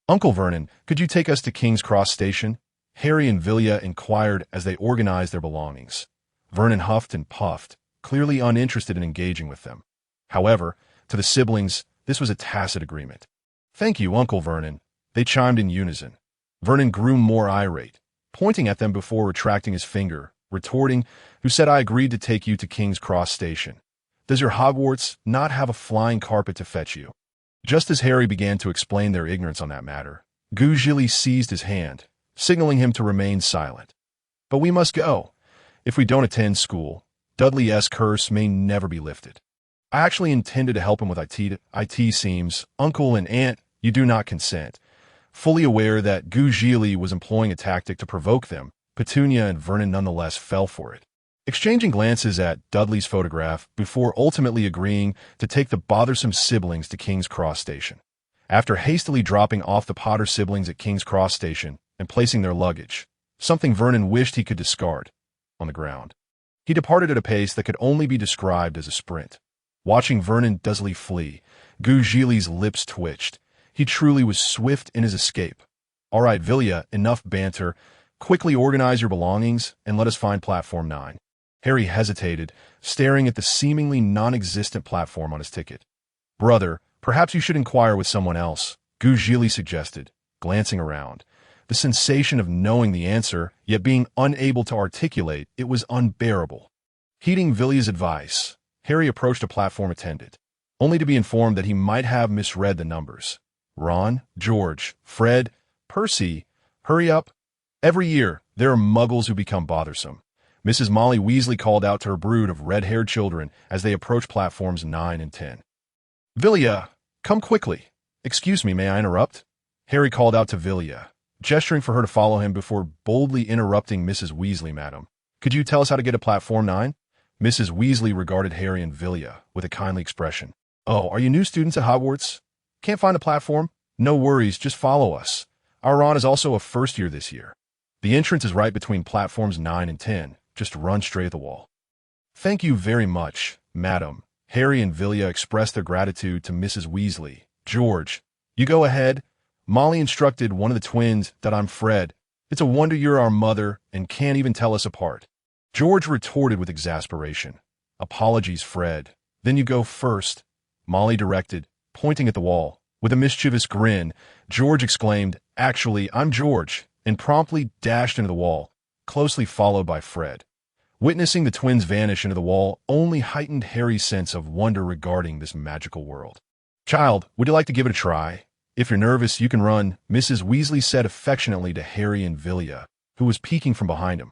"Uncle Vernon, could you take us to King's Cross Station?" Harry and Vilya inquired as they organized their belongings. Vernon huffed and puffed, clearly uninterested in engaging with them. However, to the siblings, this was a tacit agreement. "Thank you, Uncle Vernon," they chimed in unison. Vernon grew more irate, pointing at them before retracting his finger, retorting, "Who said I agreed to take you to King's Cross Station? Does your Hogwarts not have a flying carpet to fetch you?" Just as Harry began to explain their ignorance on that matter, Zhili seized his hand, signaling him to remain silent. "But we must go. If we don't attend school, Dudley's curse may never be lifted. I actually intended to help him with IT seems. Uncle and Aunt, you do not consent." Fully aware that Zhili was employing a tactic to provoke them, Petunia and Vernon nonetheless fell for it, exchanging glances at Dudley's photograph before ultimately agreeing to take the bothersome siblings to King's Cross Station. After hastily dropping off the Potter siblings at King's Cross Station and placing their luggage, something Vernon wished he could discard, on the ground, he departed at a pace that could only be described as a sprint. Watching Vernon Dursley flee, Zhili's lips twitched. He truly was swift in his escape. "All right, Vilya, enough banter. Quickly organize your belongings and let us find platform 9. Harry hesitated, staring at the seemingly non-existent platform on his ticket. "Brother, perhaps you should inquire with someone else," Zhili suggested, glancing around. The sensation of knowing the answer, yet being unable to articulate it, was unbearable. Heeding Vilya's advice, Harry approached a platform attendant, only to be informed that he might have misread the numbers. "Ron, George, Fred, Percy, hurry up. Every year, there are muggles who become bothersome." Mrs. Molly Weasley called out to her brood of red-haired children as they approached platforms 9 and 10. "Vilya, come quickly." "Excuse me, may I interrupt?" Harry called out to Vilya, gesturing for her to follow him before boldly interrupting Mrs. Weasley. "Madam, could you tell us how to get to platform 9? Mrs. Weasley regarded Harry and Vilya with a kindly expression. "Oh, are you new students at Hogwarts? Can't find a platform? No worries, just follow us." Our Ron is also a first year this year. The entrance is right between platforms 9 and 10. Just run straight at the wall. Thank you very much, madam. Harry and Vilya expressed their gratitude to Mrs. Weasley. George, you go ahead. Molly instructed one of the twins that I'm Fred. It's a wonder you're our mother and can't even tell us apart. George retorted with exasperation. Apologies, Fred. Then you go first, Molly directed, pointing at the wall. With a mischievous grin, George exclaimed, Actually, I'm George, and promptly dashed into the wall, closely followed by Fred. Witnessing the twins vanish into the wall only heightened Harry's sense of wonder regarding this magical world. Child, would you like to give it a try? If you're nervous, you can run, Mrs. Weasley said affectionately to Harry and Vilya, who was peeking from behind him.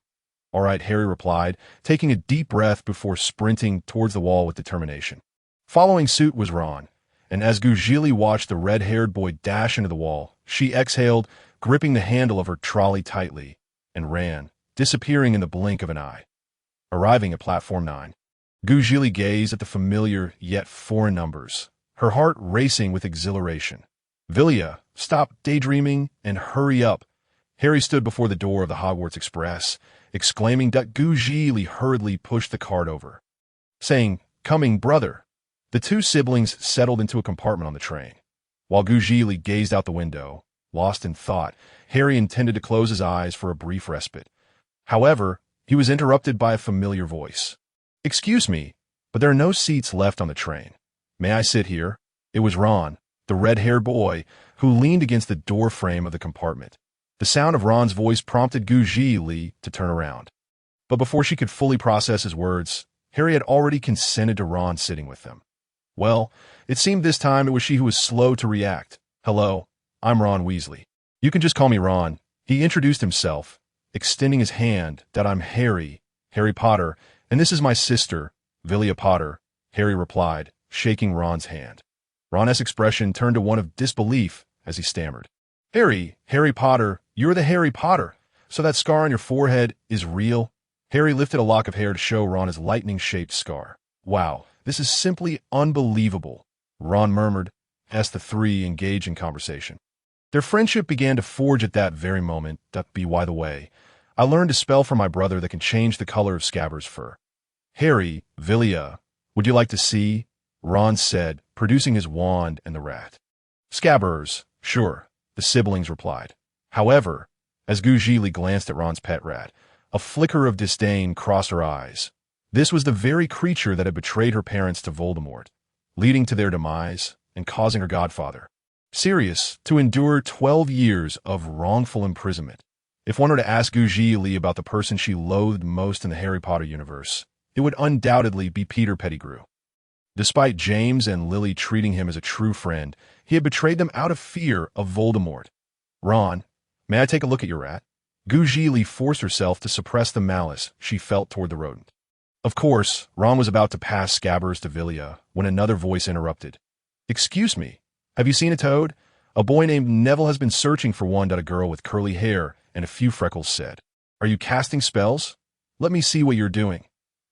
All right, Harry replied, taking a deep breath before sprinting towards the wall with determination. Following suit was Ron, and as Zhili watched the red-haired boy dash into the wall, she exhaled, gripping the handle of her trolley tightly, and ran, disappearing in the blink of an eye. Arriving at platform 9, Zhili gazed at the familiar yet foreign numbers, her heart racing with exhilaration. Vilya, stop daydreaming and hurry up. Harry stood before the door of the Hogwarts Express, exclaiming that Zhili hurriedly pushed the cart over, saying, Coming, brother. The two siblings settled into a compartment on the train. While Zhili gazed out the window, lost in thought, Harry intended to close his eyes for a brief respite. However, he was interrupted by a familiar voice. Excuse me, but there are no seats left on the train. May I sit here? It was Ron, the red-haired boy, who leaned against the door frame of the compartment. The sound of Ron's voice prompted Zhili to turn around. But before she could fully process his words, Harry had already consented to Ron sitting with them. Well, it seemed this time it was she who was slow to react. Hello, I'm Ron Weasley. You can just call me Ron. He introduced himself, extending his hand that I'm Harry Potter, and this is my sister, Vilia Potter, Harry replied, shaking Ron's hand. Ron's expression turned to one of disbelief as he stammered. Harry Potter, you're the Harry Potter, so that scar on your forehead is real? Harry lifted a lock of hair to show Ron his lightning-shaped scar. Wow, this is simply unbelievable, Ron murmured, as the three engaged in conversation. Their friendship began to forge at that very moment. That be by the way, I learned a spell from my brother that can change the color of Scabbers' fur. Harry, Vilya, would you like to see? Ron said, producing his wand and the rat. Scabbers, sure, the siblings replied. However, as Zhili glanced at Ron's pet rat, a flicker of disdain crossed her eyes. This was the very creature that had betrayed her parents to Voldemort, leading to their demise and causing her godfather, Sirius, to endure 12 years of wrongful imprisonment. If one were to ask Zhili about the person she loathed most in the Harry Potter universe, it would undoubtedly be Peter Pettigrew. Despite James and Lily treating him as a true friend, he had betrayed them out of fear of Voldemort. Ron, may I take a look at your rat? Zhili forced herself to suppress the malice she felt toward the rodent. Of course, Ron was about to pass Scabbers to Vilya when another voice interrupted. Excuse me, have you seen a toad? A boy named Neville has been searching for one, that a girl with curly hair and a few freckles said. Are you casting spells? Let me see what you're doing.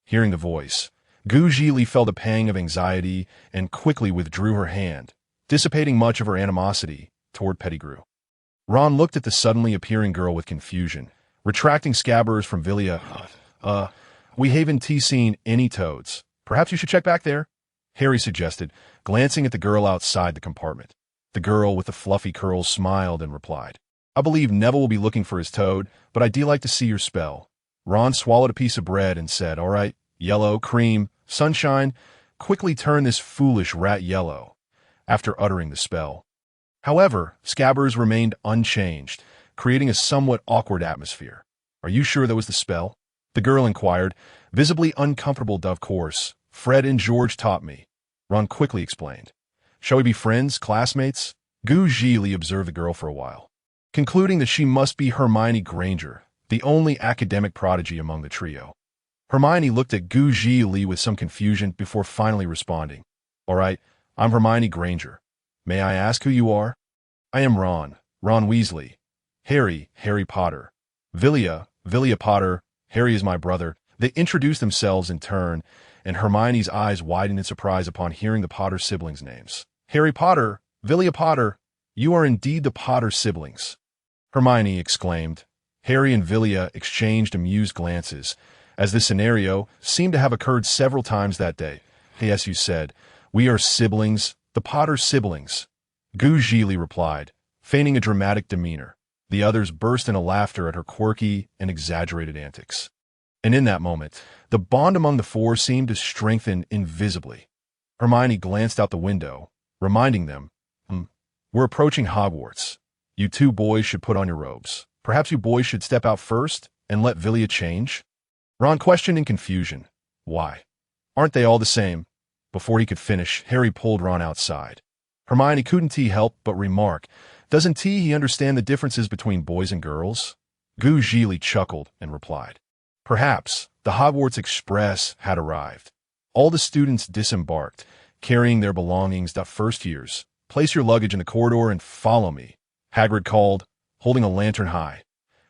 Hearing the voice, Zhili felt a pang of anxiety and quickly withdrew her hand, dissipating much of her animosity toward Pettigrew. Ron looked at the suddenly appearing girl with confusion, retracting Scabbers from Vilya. We haven't seen any toads. Perhaps you should check back there, Harry suggested, glancing at the girl outside the compartment. The girl with the fluffy curls smiled and replied, I believe Neville will be looking for his toad, but I'd like to see your spell. Ron swallowed a piece of bread and said, All right, yellow, cream, sunshine, quickly turn this foolish rat yellow, after uttering the spell. However, Scabbers remained unchanged, creating a somewhat awkward atmosphere. Are you sure that was the spell? The girl inquired, visibly uncomfortable. Of course, Fred and George taught me, Ron quickly explained. Shall we be friends, classmates? Zhili observed the girl for a while, concluding that she must be Hermione Granger, the only academic prodigy among the trio. Hermione looked at Zhili with some confusion before finally responding. All right, I'm Hermione Granger. May I ask who you are? I am Ron Weasley. Harry Potter. Vilia Potter. Harry is my brother. They introduced themselves in turn, and Hermione's eyes widened in surprise upon hearing the Potter siblings' names. Harry Potter, Vilia Potter, you are indeed the Potter siblings. Hermione exclaimed. Harry and Vilya exchanged amused glances, as this scenario seemed to have occurred several times that day. Yes, you said. We are siblings, the Potter siblings. Zhili replied, feigning a dramatic demeanor. The others burst into laughter at her quirky and exaggerated antics. And in that moment, the bond among the four seemed to strengthen invisibly. Hermione glanced out the window, reminding them, we're approaching Hogwarts. You two boys should put on your robes. Perhaps you boys should step out first and let Vilya change? Ron questioned in confusion. Why? Aren't they all the same? Before he could finish, Harry pulled Ron outside. Hermione couldn't help but remark, doesn't he understand the differences between boys and girls? Zhili chuckled and replied, perhaps the Hogwarts Express had arrived. All the students disembarked, carrying their belongings. First years, place your luggage in the corridor and follow me, Hagrid called, holding a lantern high.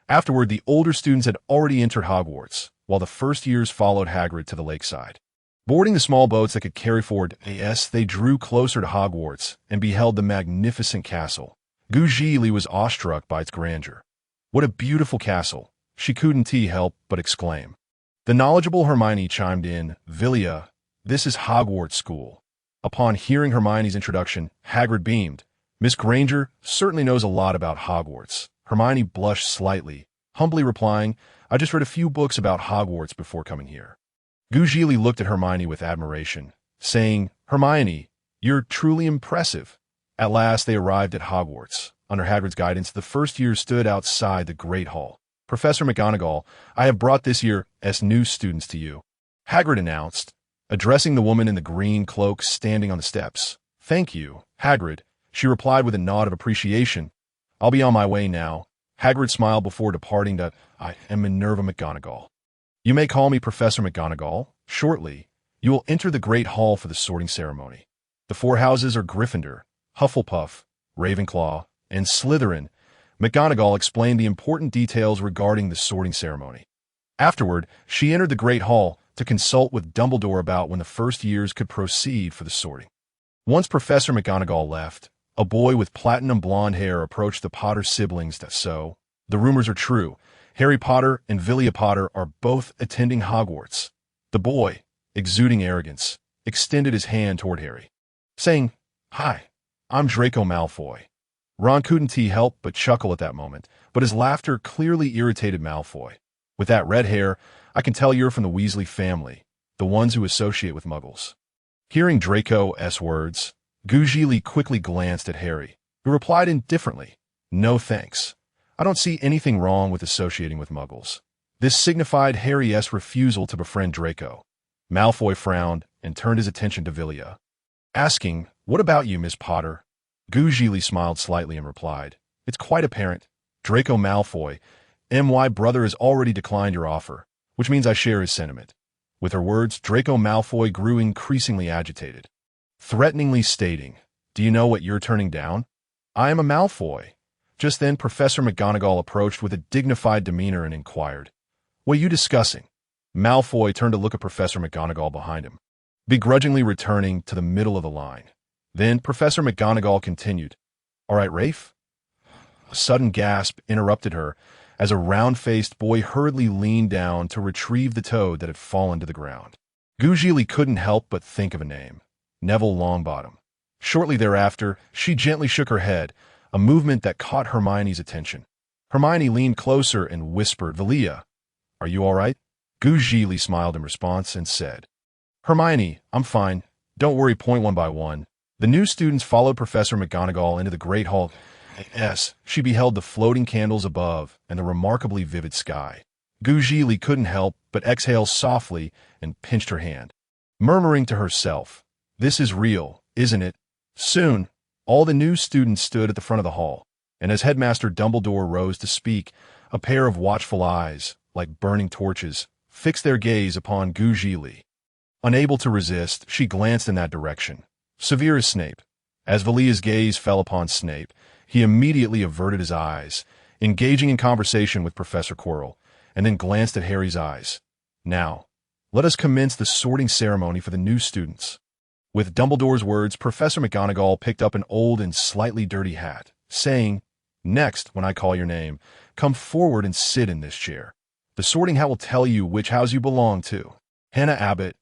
Afterward, the older students had already entered Hogwarts, while the first years followed Hagrid to the lakeside. Boarding the small boats that could carry forward, they drew closer to Hogwarts and beheld the magnificent castle. Zhili was awestruck by its grandeur. What a beautiful castle, she couldn't help but exclaim. The knowledgeable Hermione chimed in, Vilya, this is Hogwarts School. Upon hearing Hermione's introduction, Hagrid beamed. Miss Granger certainly knows a lot about Hogwarts. Hermione blushed slightly, humbly replying, I just read a few books about Hogwarts before coming here. Zhili looked at Hermione with admiration, saying, Hermione, you're truly impressive. At last they arrived at Hogwarts. Under Hagrid's guidance, the first years stood outside the Great Hall. Professor McGonagall, I have brought this year's new students to you, Hagrid announced, addressing the woman in the green cloak standing on the steps. Thank you, Hagrid, she replied with a nod of appreciation. I'll be on my way now. Hagrid smiled before departing. I am Minerva McGonagall. You may call me Professor McGonagall. Shortly, you will enter the Great Hall for the sorting ceremony. The four houses are Gryffindor, Hufflepuff, Ravenclaw, and Slytherin. McGonagall explained the important details regarding the sorting ceremony. Afterward, she entered the Great Hall to consult with Dumbledore about when the first years could proceed for the sorting. Once Professor McGonagall left, a boy with platinum blonde hair approached the Potter siblings. So, the rumors are true. Harry Potter and Vilia Potter are both attending Hogwarts. The boy, exuding arrogance, extended his hand toward Harry, saying, Hi, I'm Draco Malfoy. Ron couldn't help but chuckle at that moment, but his laughter clearly irritated Malfoy. With that red hair, I can tell you're from the Weasley family, the ones who associate with Muggles. Hearing Draco's words, Zhili quickly glanced at Harry, who replied indifferently, No thanks. I don't see anything wrong with associating with Muggles. This signified Harry's refusal to befriend Draco. Malfoy frowned and turned his attention to Vilya, asking, What about you, Miss Potter? Zhili smiled slightly and replied, It's quite apparent. Draco Malfoy, my brother has already declined your offer, which means I share his sentiment. With her words, Draco Malfoy grew increasingly agitated, threateningly stating, Do you know what you're turning down? I am a Malfoy. Just then, Professor McGonagall approached with a dignified demeanor and inquired, What are you discussing? Malfoy turned to look at Professor McGonagall behind him, begrudgingly returning to the middle of the line. Then Professor McGonagall continued, All right, Rafe? A sudden gasp interrupted her as a round-faced boy hurriedly leaned down to retrieve the toad that had fallen to the ground. Zhili couldn't help but think of a name, Neville Longbottom. Shortly thereafter, she gently shook her head, a movement that caught Hermione's attention. Hermione leaned closer and whispered, Vilya, are you all right? Zhili smiled in response and said, Hermione, I'm fine. Don't worry. Point one by one. The new students followed Professor McGonagall into the Great Hall. She beheld the floating candles above and the remarkably vivid sky. Zhili couldn't help but exhale softly and pinched her hand, murmuring to herself, This is real, isn't it? Soon, all the new students stood at the front of the hall, and as Headmaster Dumbledore rose to speak, a pair of watchful eyes, like burning torches, fixed their gaze upon Zhili. Unable to resist, she glanced in that direction. Severe as Snape. As Vilya's gaze fell upon Snape, he immediately averted his eyes, engaging in conversation with Professor Quirrell, and then glanced at Harry's eyes. Now, let us commence the sorting ceremony for the new students. With Dumbledore's words, Professor McGonagall picked up an old and slightly dirty hat, saying, Next, when I call your name, come forward and sit in this chair. The sorting hat will tell you which house you belong to. Hannah Abbott.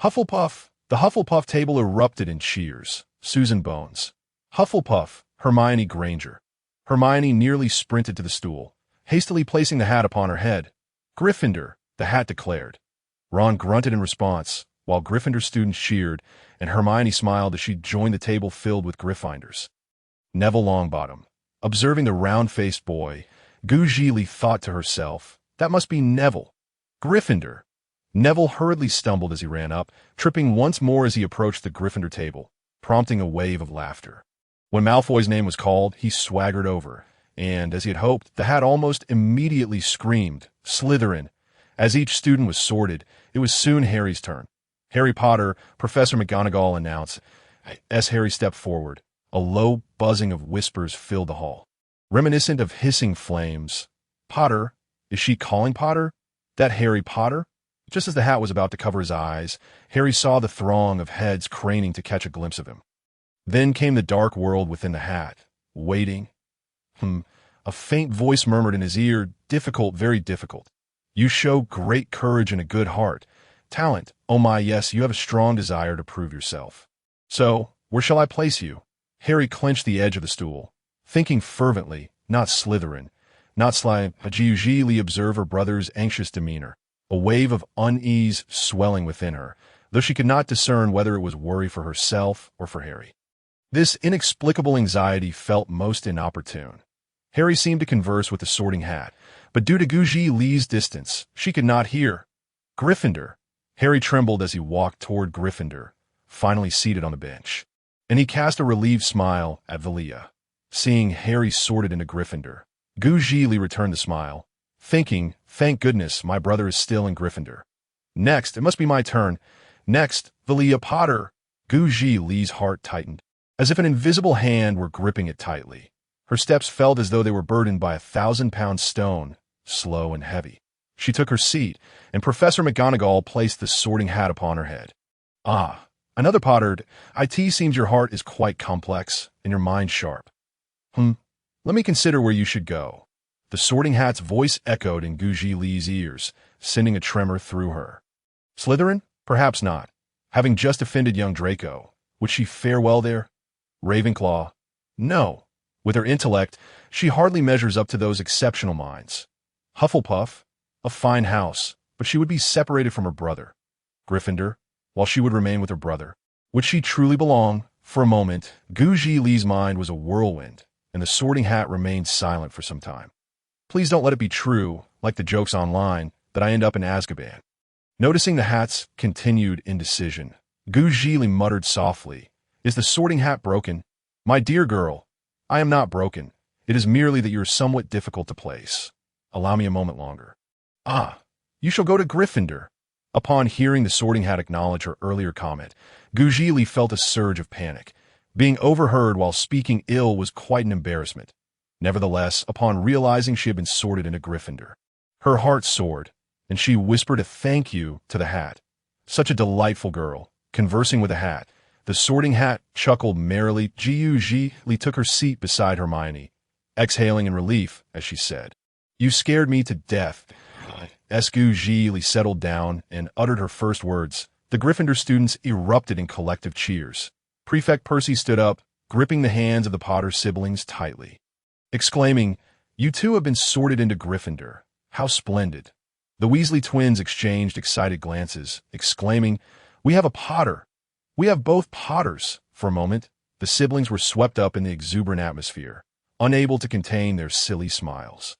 Hufflepuff. The Hufflepuff table erupted in cheers. Susan Bones. Hufflepuff. Hermione Granger. Hermione nearly sprinted to the stool, hastily placing the hat upon her head. Gryffindor, the hat declared. Ron grunted in response, while Gryffindor students cheered, and Hermione smiled as she joined the table filled with Gryffindors. Neville Longbottom. Observing the round-faced boy, Zhili thought to herself, that must be Neville. Gryffindor. Neville hurriedly stumbled as he ran up, tripping once more as he approached the Gryffindor table, prompting a wave of laughter. When Malfoy's name was called, he swaggered over, and, as he had hoped, the hat almost immediately screamed, Slytherin. As each student was sorted, it was soon Harry's turn. Harry Potter, Professor McGonagall announced. As Harry stepped forward, a low buzzing of whispers filled the hall. Reminiscent of hissing flames. Potter? Is she calling Potter? That Harry Potter? Just as the hat was about to cover his eyes, Harry saw the throng of heads craning to catch a glimpse of him. Then came the dark world within the hat, waiting. A faint voice murmured in his ear, difficult, very difficult. You show great courage and a good heart. Talent, oh my, yes, you have a strong desire to prove yourself. So, where shall I place you? Harry clenched the edge of the stool, thinking fervently, not Slytherin, not Zhili observed her brother's anxious demeanor, a wave of unease swelling within her, though she could not discern whether it was worry for herself or for Harry. This inexplicable anxiety felt most inopportune. Harry seemed to converse with the sorting hat, but due to Zhili's distance, she could not hear. Gryffindor. Harry trembled as he walked toward Gryffindor, finally seated on the bench, and he cast a relieved smile at Vilya. Seeing Harry sorted into Gryffindor, Zhili returned the smile, thinking, thank goodness my brother is still in Gryffindor. Next, it must be my turn. Next, Vilia Potter. Zhili's heart tightened, as if an invisible hand were gripping it tightly. Her steps felt as though they were burdened by a 1,000-pound stone, slow and heavy. She took her seat, and Professor McGonagall placed the sorting hat upon her head. Ah, another Potter. It seems your heart is quite complex, and your mind sharp. Let me consider where you should go. The sorting hat's voice echoed in Zhili's ears, sending a tremor through her. Slytherin? Perhaps not. Having just offended young Draco, would she fare well there? Ravenclaw? No. With her intellect, she hardly measures up to those exceptional minds. Hufflepuff? A fine house, but she would be separated from her brother. Gryffindor? While she would remain with her brother. Would she truly belong? For a moment, Zhili's mind was a whirlwind, and the sorting hat remained silent for some time. Please don't let it be true, like the jokes online, that I end up in Azkaban. Noticing the hat's continued indecision, Zhili muttered softly, Is the sorting hat broken? My dear girl, I am not broken. It is merely that you are somewhat difficult to place. Allow me a moment longer. Ah, you shall go to Gryffindor. Upon hearing the sorting hat acknowledge her earlier comment, Zhili felt a surge of panic. Being overheard while speaking ill was quite an embarrassment. Nevertheless, upon realizing she had been sorted into Gryffindor, her heart soared, and she whispered a thank you to the hat. Such a delightful girl, conversing with a hat. The sorting hat chuckled merrily. Zhili took her seat beside Hermione, exhaling in relief as she said, You scared me to death. Zhili settled down and uttered her first words. The Gryffindor students erupted in collective cheers. Prefect Percy stood up, gripping the hands of the Potter siblings tightly, exclaiming, You two have been sorted into Gryffindor. How splendid. The Weasley twins exchanged excited glances, exclaiming, We have a Potter. We have both Potters. For a moment, the siblings were swept up in the exuberant atmosphere, unable to contain their silly smiles.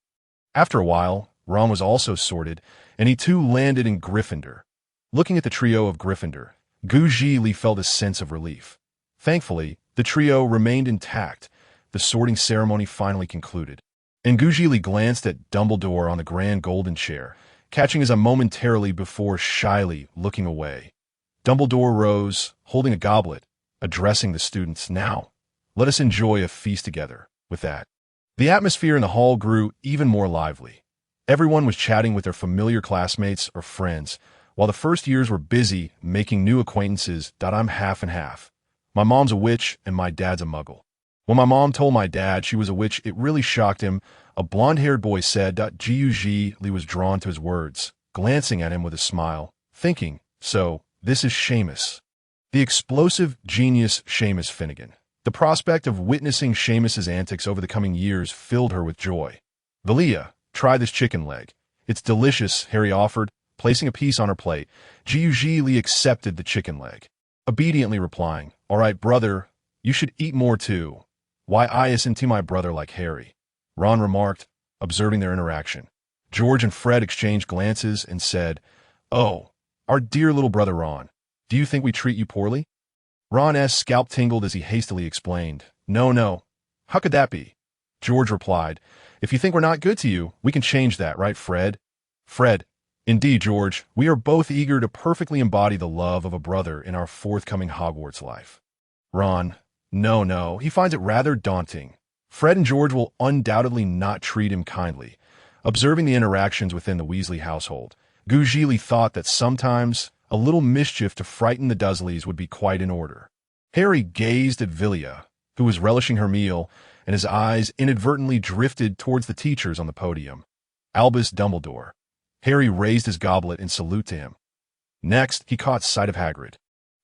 After a while, Ron was also sorted, and he too landed in Gryffindor. Looking at the trio of Gryffindor, Zhili felt a sense of relief. Thankfully, the trio remained intact. The sorting ceremony finally concluded, and Zhili glanced at Dumbledore on the grand golden chair, catching his eye momentarily before shyly looking away. Dumbledore rose, holding a goblet, addressing the students. Now, let us enjoy a feast together. With that, the atmosphere in the hall grew even more lively. Everyone was chatting with their familiar classmates or friends, while the first years were busy making new acquaintances. I'm half and half. My mom's a witch and my dad's a muggle. When my mom told my dad she was a witch, it really shocked him, a blonde-haired boy said. Zhili was drawn to his words, glancing at him with a smile, thinking, so, this is Seamus. The explosive genius Seamus Finnegan. The prospect of witnessing Seamus's antics over the coming years filled her with joy. Vilya, try this chicken leg. It's delicious, Harry offered, placing a piece on her plate. Zhili accepted the chicken leg, obediently replying, all right, brother, you should eat more too. Why I isn't to my brother like Harry? Ron remarked, observing their interaction. George and Fred exchanged glances and said, oh, our dear little brother Ron, do you think we treat you poorly? Ron's scalp tingled as he hastily explained, no, how could that be? George replied, if you think we're not good to you, we can change that, right, Fred? Fred, indeed, George, we are both eager to perfectly embody the love of a brother in our forthcoming Hogwarts life. Ron, no, he finds it rather daunting. Fred and George will undoubtedly not treat him kindly. Observing the interactions within the Weasley household, Zhili thought that sometimes a little mischief to frighten the Dursleys would be quite in order. Harry gazed at Vilya, who was relishing her meal, and his eyes inadvertently drifted towards the teachers on the podium. Albus Dumbledore. Harry raised his goblet in salute to him. Next, he caught sight of Hagrid,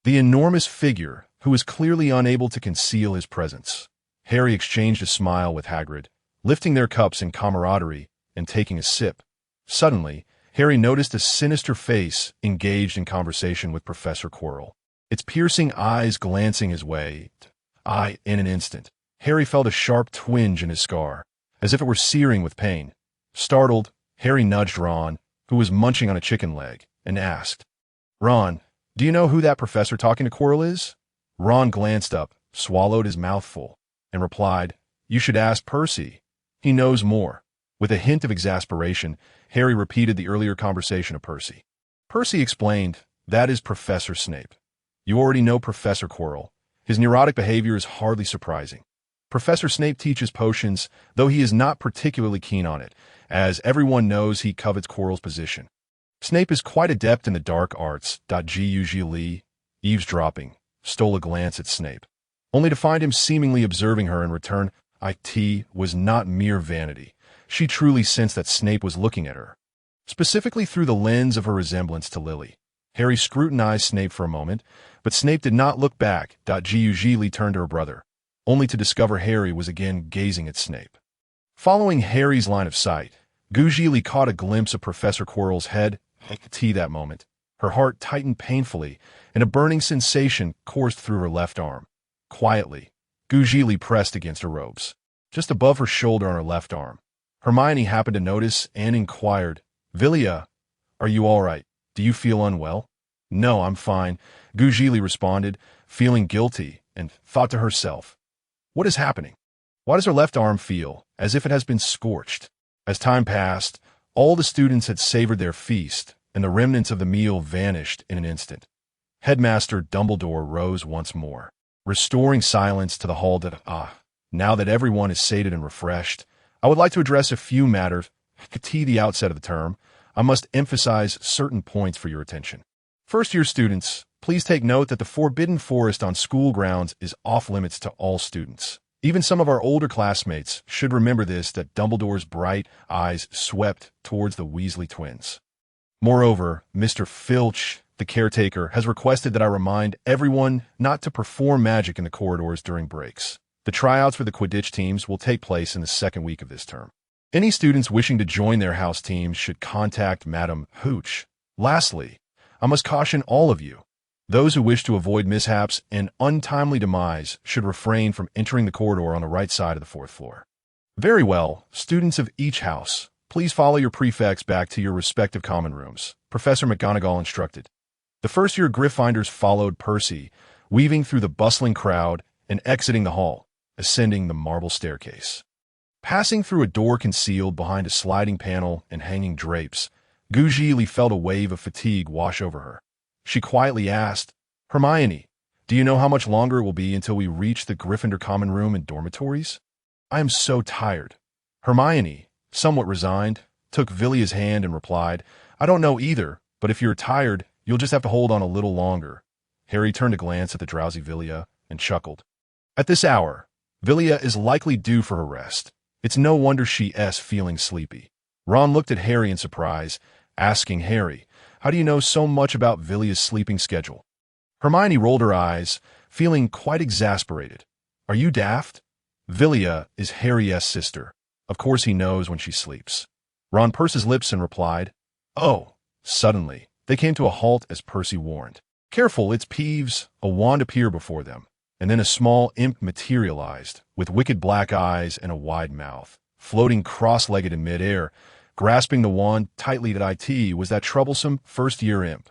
the enormous figure who was clearly unable to conceal his presence. Harry exchanged a smile with Hagrid, lifting their cups in camaraderie and taking a sip. Suddenly, Harry noticed a sinister face engaged in conversation with Professor Quirrell, its piercing eyes glancing his way. In an instant, Harry felt a sharp twinge in his scar, as if it were searing with pain. Startled, Harry nudged Ron, who was munching on a chicken leg, and asked, Ron, do you know who that professor talking to Quirrell is? Ron glanced up, swallowed his mouthful, and replied, you should ask Percy. He knows more. With a hint of exasperation, Harry repeated the earlier conversation of Percy. Percy explained, that is Professor Snape. You already know Professor Quirrell. His neurotic behavior is hardly surprising. Professor Snape teaches potions, though he is not particularly keen on it, as everyone knows he covets Quirrell's position. Snape is quite adept in the dark arts. Zhili, eavesdropping, stole a glance at Snape, only to find him seemingly observing her in return. It was not mere vanity. She truly sensed that Snape was looking at her, specifically through the lens of her resemblance to Lily. Harry scrutinized Snape for a moment, but Snape did not look back. Zhili turned to her brother, only to discover Harry was again gazing at Snape. Following Harry's line of sight, Zhili caught a glimpse of Professor Quirrell's head. That moment, her heart tightened painfully, and a burning sensation coursed through her left arm. Quietly, Zhili pressed against her robes, just above her shoulder on her left arm. Hermione happened to notice and inquired, Vilya, are you all right? Do you feel unwell? No, I'm fine, Zhili responded, feeling guilty, and thought to herself, what is happening? Why does her left arm feel as if it has been scorched? As time passed, all the students had savored their feast, and the remnants of the meal vanished in an instant. Headmaster Dumbledore rose once more, restoring silence to the hall. Now that everyone is sated and refreshed, I would like to address a few matters. At the outset of the term, I must emphasize certain points for your attention. First-year students, please take note that the Forbidden Forest on school grounds is off-limits to all students. Even some of our older classmates should remember this, that Dumbledore's bright eyes swept towards the Weasley twins. Moreover, Mr. Filch, the caretaker, has requested that I remind everyone not to perform magic in the corridors during breaks. The tryouts for the Quidditch teams will take place in the second week of this term. Any students wishing to join their house teams should contact Madam Hooch. Lastly, I must caution all of you. Those who wish to avoid mishaps and untimely demise should refrain from entering the corridor on the right side of the fourth floor. Very well, students of each house, please follow your prefects back to your respective common rooms, Professor McGonagall instructed. The first-year Gryffindors followed Percy, weaving through the bustling crowd and exiting the hall, ascending the marble staircase. Passing through a door concealed behind a sliding panel and hanging drapes, Zhili felt a wave of fatigue wash over her. She quietly asked, Hermione, do you know how much longer it will be until we reach the Gryffindor common room and dormitories? I am so tired. Hermione, somewhat resigned, took Vilya's hand and replied, I don't know either, but if you're tired, you'll just have to hold on a little longer. Harry turned a glance at the drowsy Vilya and chuckled. At this hour, Vilya is likely due for her rest. It's no wonder she's feeling sleepy. Ron looked at Harry in surprise, asking Harry, "How do you know so much about Vilya's sleeping schedule?" Hermione rolled her eyes, feeling quite exasperated. "Are you daft? Vilya is Harry's sister. Of course he knows when she sleeps." Ron pursed his lips and replied, "Oh." Suddenly, they came to a halt as Percy warned. "Careful, it's Peeves." A wand appeared before them, and then a small imp materialized, with wicked black eyes and a wide mouth. Floating cross-legged in midair, grasping the wand tightly at IT, was that troublesome first-year imp.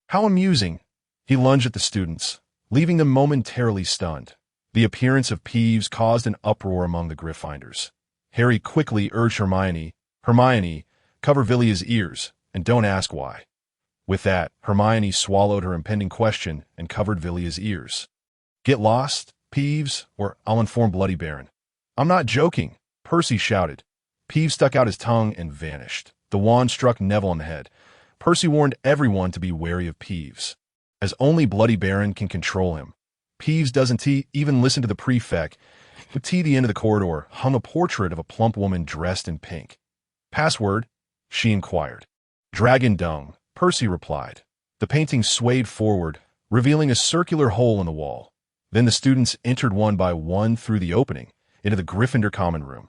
"How amusing." He lunged at the students, leaving them momentarily stunned. The appearance of Peeves caused an uproar among the Gryffindors. Harry quickly urged Hermione, "Cover Vilya's ears, and don't ask why." With that, Hermione swallowed her impending question and covered Vilya's ears. "Get lost, Peeves, or I'll inform Bloody Baron." "I'm not joking," Percy shouted. Peeves stuck out his tongue and vanished. The wand struck Neville on the head. Percy warned everyone to be wary of Peeves, as only Bloody Baron can control him. Peeves doesn't even listen to the prefect. At the end of the corridor hung a portrait of a plump woman dressed in pink. "Password?" she inquired. "Dragon dung," Percy replied. The painting swayed forward, revealing a circular hole in the wall. Then the students entered one by one through the opening, into the Gryffindor common room.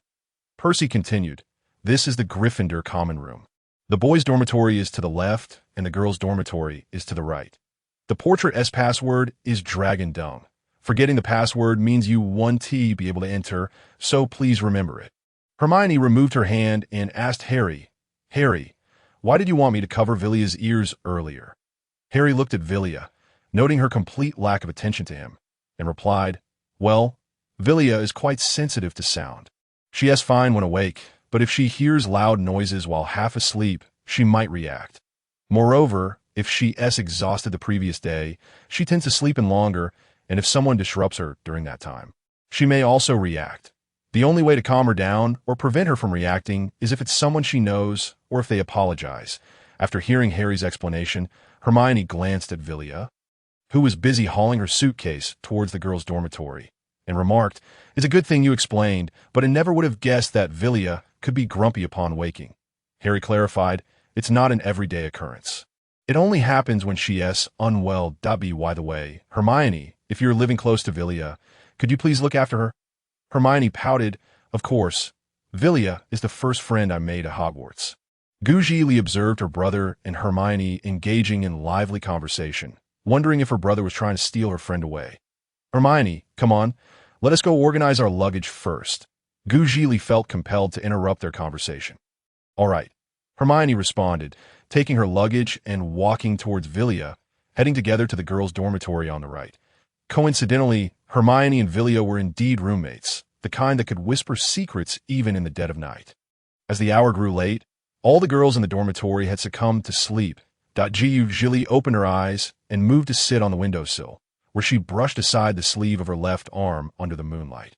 Percy continued, "This is the Gryffindor common room. The boys' dormitory is to the left, and the girls' dormitory is to the right. The portrait's password is Dragon Dung. Forgetting the password means you won't be able to enter, so please remember it." Hermione removed her hand and asked Harry, "Why did you want me to cover Vilya's ears earlier?" Harry looked at Vilya, noting her complete lack of attention to him, and replied, "Well, Vilya is quite sensitive to sound. She's fine when awake, but if she hears loud noises while half asleep, she might react. Moreover, if she's exhausted the previous day, she tends to sleep in longer, and if someone disrupts her during that time, she may also react. The only way to calm her down or prevent her from reacting is if it's someone she knows or if they apologize." After hearing Harry's explanation, Hermione glanced at Vilya, who was busy hauling her suitcase towards the girls' dormitory, and remarked, "It's a good thing you explained, but I never would have guessed that Vilya could be grumpy upon waking." Harry clarified, "It's not an everyday occurrence. It only happens when she's unwell. By the way, Hermione, if you're living close to Vilya, could you please look after her?" Hermione pouted, "Of course. Vilya is the first friend I made at Hogwarts." Zhili observed her brother and Hermione engaging in lively conversation, wondering if her brother was trying to steal her friend away. "Hermione, come on, let us go organize our luggage first." Zhili felt compelled to interrupt their conversation. "All right," Hermione responded, taking her luggage and walking towards Vilya, heading together to the girls' dormitory on the right. Coincidentally, Hermione and Vilya were indeed roommates, the kind that could whisper secrets even in the dead of night. As the hour grew late, all the girls in the dormitory had succumbed to sleep. Zhili opened her eyes and moved to sit on the windowsill, where she brushed aside the sleeve of her left arm under the moonlight.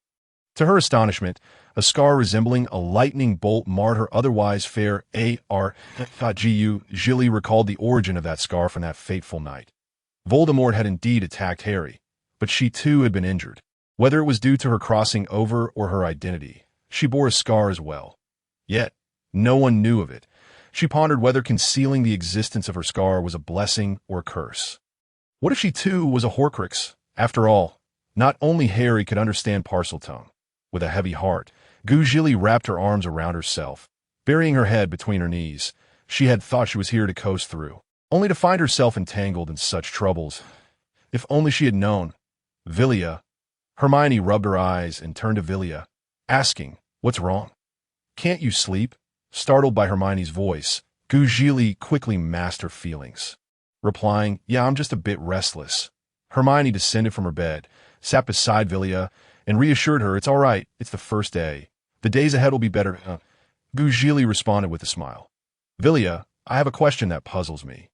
To her astonishment, a scar resembling a lightning bolt marred her otherwise fair AR. Zhili recalled the origin of that scar from that fateful night. Voldemort had indeed attacked Harry, but she too had been injured. Whether it was due to her crossing over or her identity, she bore a scar as well. Yet, no one knew of it. She pondered whether concealing the existence of her scar was a blessing or a curse. What if she too was a Horcrux? After all, not only Harry could understand Parseltongue. With a heavy heart, Zhili wrapped her arms around herself. Burying her head between her knees, she had thought she was here to coast through, only to find herself entangled in such troubles. If only she had known. "Vilya." Hermione rubbed her eyes and turned to Vilya, asking, "What's wrong? Can't you sleep?" Startled by Hermione's voice, Zhili quickly masked her feelings, replying, "Yeah, I'm just a bit restless." Hermione descended from her bed, sat beside Vilya, and reassured her, "It's all right, it's the first day. The days ahead will be better." Zhili responded with a smile. "Vilya, I have a question that puzzles me."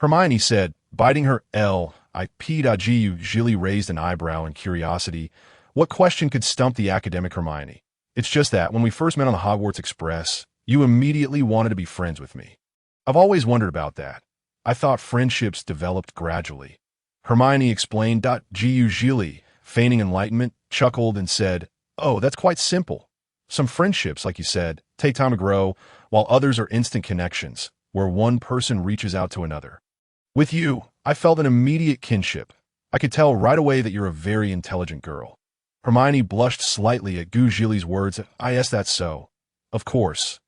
Hermione said, biting her L. Zhili raised an eyebrow in curiosity. What question could stump the academic Hermione? "It's just that, when we first met on the Hogwarts Express, you immediately wanted to be friends with me. I've always wondered about that. I thought friendships developed gradually." Hermione explained. Zhili, feigning enlightenment, chuckled and said, Oh, that's quite simple. Some friendships, like you said, take time to grow, while others are instant connections, where one person reaches out to another. With you, I felt an immediate kinship. I could tell right away that you're a very intelligent girl. Hermione blushed slightly at Zhili's words. Yes, that's so. Of course.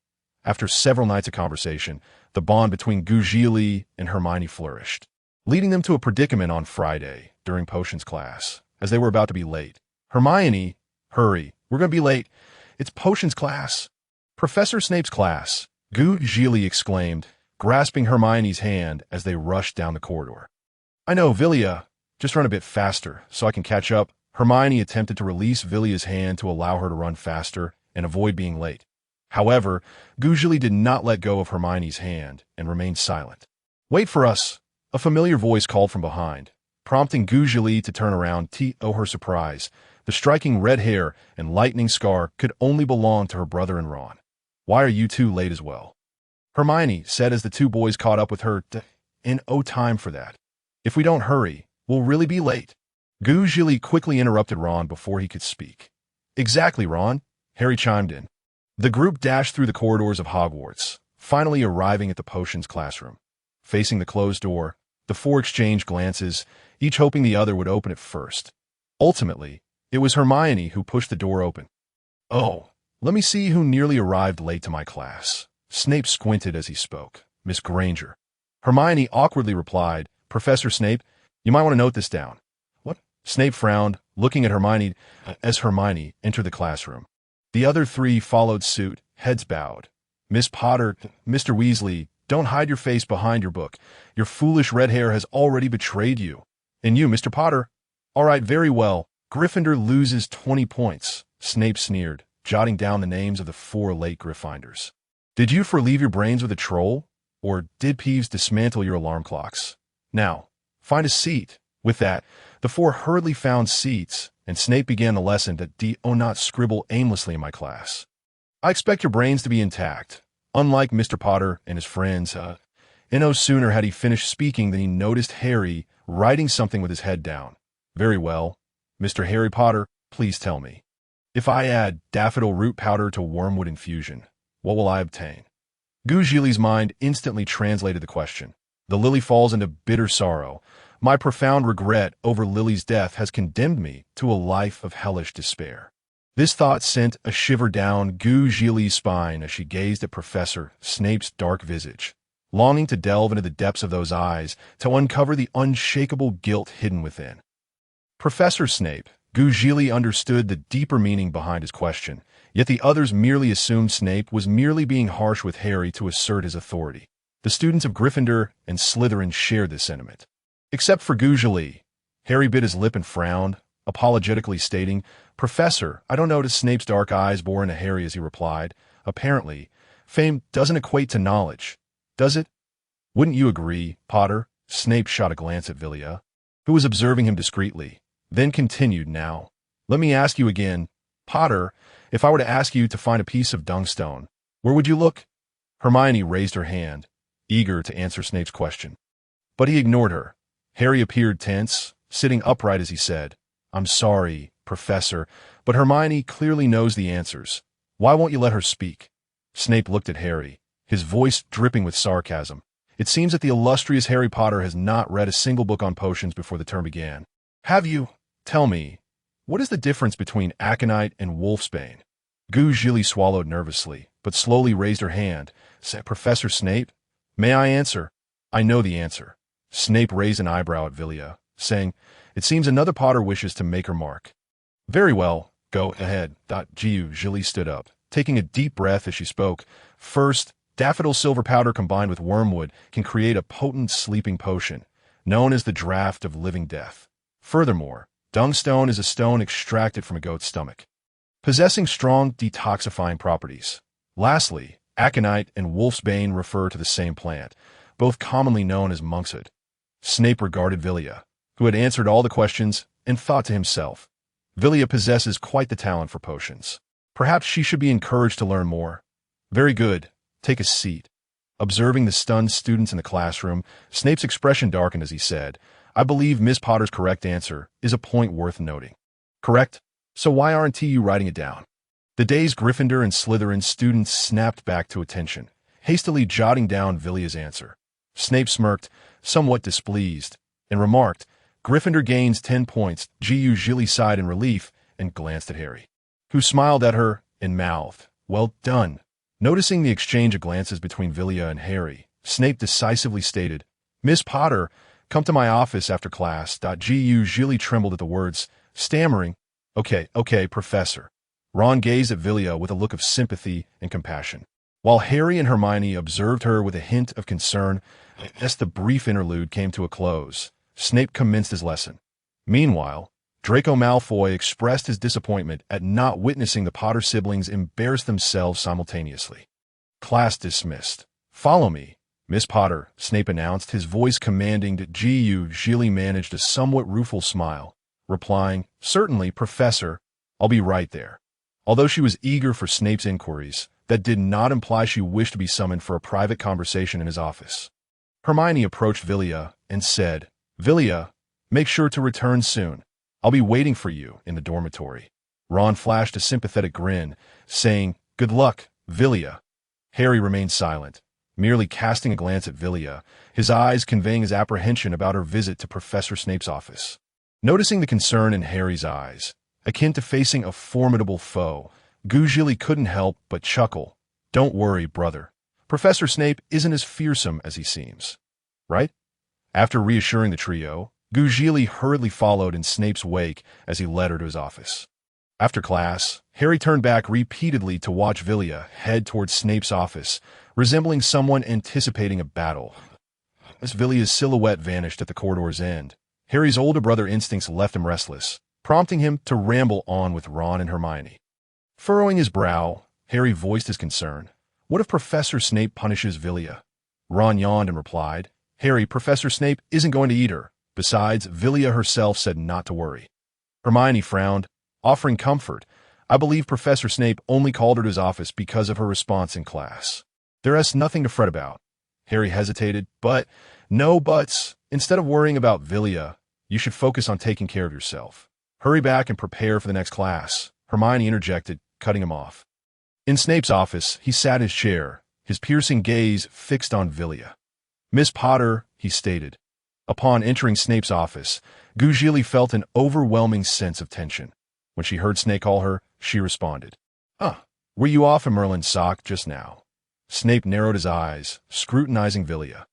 After several nights of conversation, the bond between Zhili and Hermione flourished, leading them to a predicament on Friday during potions class, as they were about to be late. Hermione, hurry, we're going to be late. It's potions class. Professor Snape's class, Zhili exclaimed, grasping Hermione's hand as they rushed down the corridor. I know, Vilya. Just run a bit faster, so I can catch up. Hermione attempted to release Vilya's hand to allow her to run faster and avoid being late. However, Zhili did not let go of Hermione's hand and remained silent. Wait for us, a familiar voice called from behind, prompting Zhili to turn around. To her surprise, the striking red hair and lightning scar could only belong to her brother and Ron. Why are you two late as well? Hermione said as the two boys caught up with her. In no time for that. If we don't hurry, we'll really be late. Zhili quickly interrupted Ron before he could speak. Exactly, Ron, Harry chimed in. The group dashed through the corridors of Hogwarts, finally arriving at the potions classroom. Facing the closed door, the four exchanged glances, each hoping the other would open it first. Ultimately, it was Hermione who pushed the door open. Oh, let me see who nearly arrived late to my class. Snape squinted as he spoke. Miss Granger. Hermione awkwardly replied, Professor Snape, you might want to note this down. What? Snape frowned, looking at Hermione as Hermione entered the classroom. The other three followed suit, heads bowed. Miss Potter, Mr. Weasley, don't hide your face behind your book. Your foolish red hair has already betrayed you. And you, Mr. Potter? All right, very well. Gryffindor loses 20 points, Snape sneered, jotting down the names of the 4 late Gryffindors. Did you leave your brains with a troll? Or did Peeves dismantle your alarm clocks? Now, find a seat. With that, the 4 hurriedly found seats, and Snape began the lesson to do not scribble aimlessly in my class. I expect your brains to be intact, unlike Mr. Potter and his friends. No sooner had he finished speaking than he noticed Harry writing something with his head down. Very well. Mr. Harry Potter, please tell me. If I add daffodil root powder to wormwood infusion, what will I obtain? Zhili's mind instantly translated the question. The lily falls into bitter sorrow. My profound regret over Lily's death has condemned me to a life of hellish despair. This thought sent a shiver down Zhili's spine as she gazed at Professor Snape's dark visage, longing to delve into the depths of those eyes to uncover the unshakable guilt hidden within. Professor Snape, Zhili understood the deeper meaning behind his question, yet the others merely assumed Snape was merely being harsh with Harry to assert his authority. The students of Gryffindor and Slytherin shared this sentiment. Except for Zhili. Harry bit his lip and frowned, apologetically stating, Professor, I don't notice Snape's dark eyes bore into Harry as he replied. Apparently, fame doesn't equate to knowledge, does it? Wouldn't you agree, Potter? Snape shot a glance at Vilya, who was observing him discreetly, then continued, Now, let me ask you again, Potter, if I were to ask you to find a piece of dungstone, where would you look? Hermione raised her hand, eager to answer Snape's question. But he ignored her. Harry appeared tense, sitting upright as he said, I'm sorry, Professor, but Hermione clearly knows the answers. Why won't you let her speak? Snape looked at Harry, his voice dripping with sarcasm. It seems that the illustrious Harry Potter has not read a single book on potions before the term began. Have you? Tell me, what is the difference between aconite and wolfsbane? Zhili swallowed nervously, but slowly raised her hand. Said, Professor Snape, may I answer? I know the answer. Snape raised an eyebrow at Vilya, saying, It seems another Potter wishes to make her mark. Very well, go ahead. Zhili stood up, taking a deep breath as she spoke. First, daffodil silver powder combined with wormwood can create a potent sleeping potion, known as the Draught of Living Death. Furthermore, dungstone is a stone extracted from a goat's stomach, possessing strong detoxifying properties. Lastly, aconite and wolfsbane refer to the same plant, both commonly known as monkshood. Snape regarded Vilya, who had answered all the questions, and thought to himself, Vilya possesses quite the talent for potions. Perhaps she should be encouraged to learn more. Very good. Take a seat. Observing the stunned students in the classroom, Snape's expression darkened as he said, I believe Miss Potter's correct answer is a point worth noting. Correct? So why aren't you writing it down? The day's Gryffindor and Slytherin students snapped back to attention, hastily jotting down Vilya's answer. Snape smirked, somewhat displeased, and remarked, Gryffindor gains 10 points. Zhili sighed in relief and glanced at Harry, who smiled at her and mouthed, well done. Noticing the exchange of glances between Vilya and Harry, Snape decisively stated, Miss Potter, come to my office after class. Zhili trembled at the words, stammering, Okay, Professor. Ron gazed at Vilya with a look of sympathy and compassion, while Harry and Hermione observed her with a hint of concern. As the brief interlude came to a close, Snape commenced his lesson. Meanwhile, Draco Malfoy expressed his disappointment at not witnessing the Potter siblings embarrass themselves simultaneously. Class dismissed. Follow me, Miss Potter, Snape announced, his voice commanding. Zhili managed a somewhat rueful smile, replying, Certainly, Professor, I'll be right there. Although she was eager for Snape's inquiries, that did not imply she wished to be summoned for a private conversation in his office. Hermione approached Vilya and said, Vilya, make sure to return soon. I'll be waiting for you in the dormitory. Ron flashed a sympathetic grin, saying, Good luck, Vilya. Harry remained silent, merely casting a glance at Vilya, his eyes conveying his apprehension about her visit to Professor Snape's office. Noticing the concern in Harry's eyes, akin to facing a formidable foe, Zhili couldn't help but chuckle. Don't worry, brother. Professor Snape isn't as fearsome as he seems. Right? After reassuring the trio, Zhili hurriedly followed in Snape's wake as he led her to his office. After class, Harry turned back repeatedly to watch Vilya head towards Snape's office, resembling someone anticipating a battle. As Vilya's silhouette vanished at the corridor's end, Harry's older brother instincts left him restless, prompting him to ramble on with Ron and Hermione. Furrowing his brow, Harry voiced his concern. What if Professor Snape punishes Vilya? Ron yawned and replied, Harry, Professor Snape isn't going to eat her. Besides, Vilya herself said not to worry. Hermione frowned, offering comfort. I believe Professor Snape only called her to his office because of her response in class. There is nothing to fret about. Harry hesitated, but no buts. Instead of worrying about Vilya, you should focus on taking care of yourself. Hurry back and prepare for the next class. Hermione interjected, cutting him off. In Snape's office, he sat in his chair, his piercing gaze fixed on Vilya. Miss Potter, he stated. Upon entering Snape's office, Zhili felt an overwhelming sense of tension. When she heard Snape call her, she responded. Were you off in Merlin's sock just now? Snape narrowed his eyes, scrutinizing Vilya.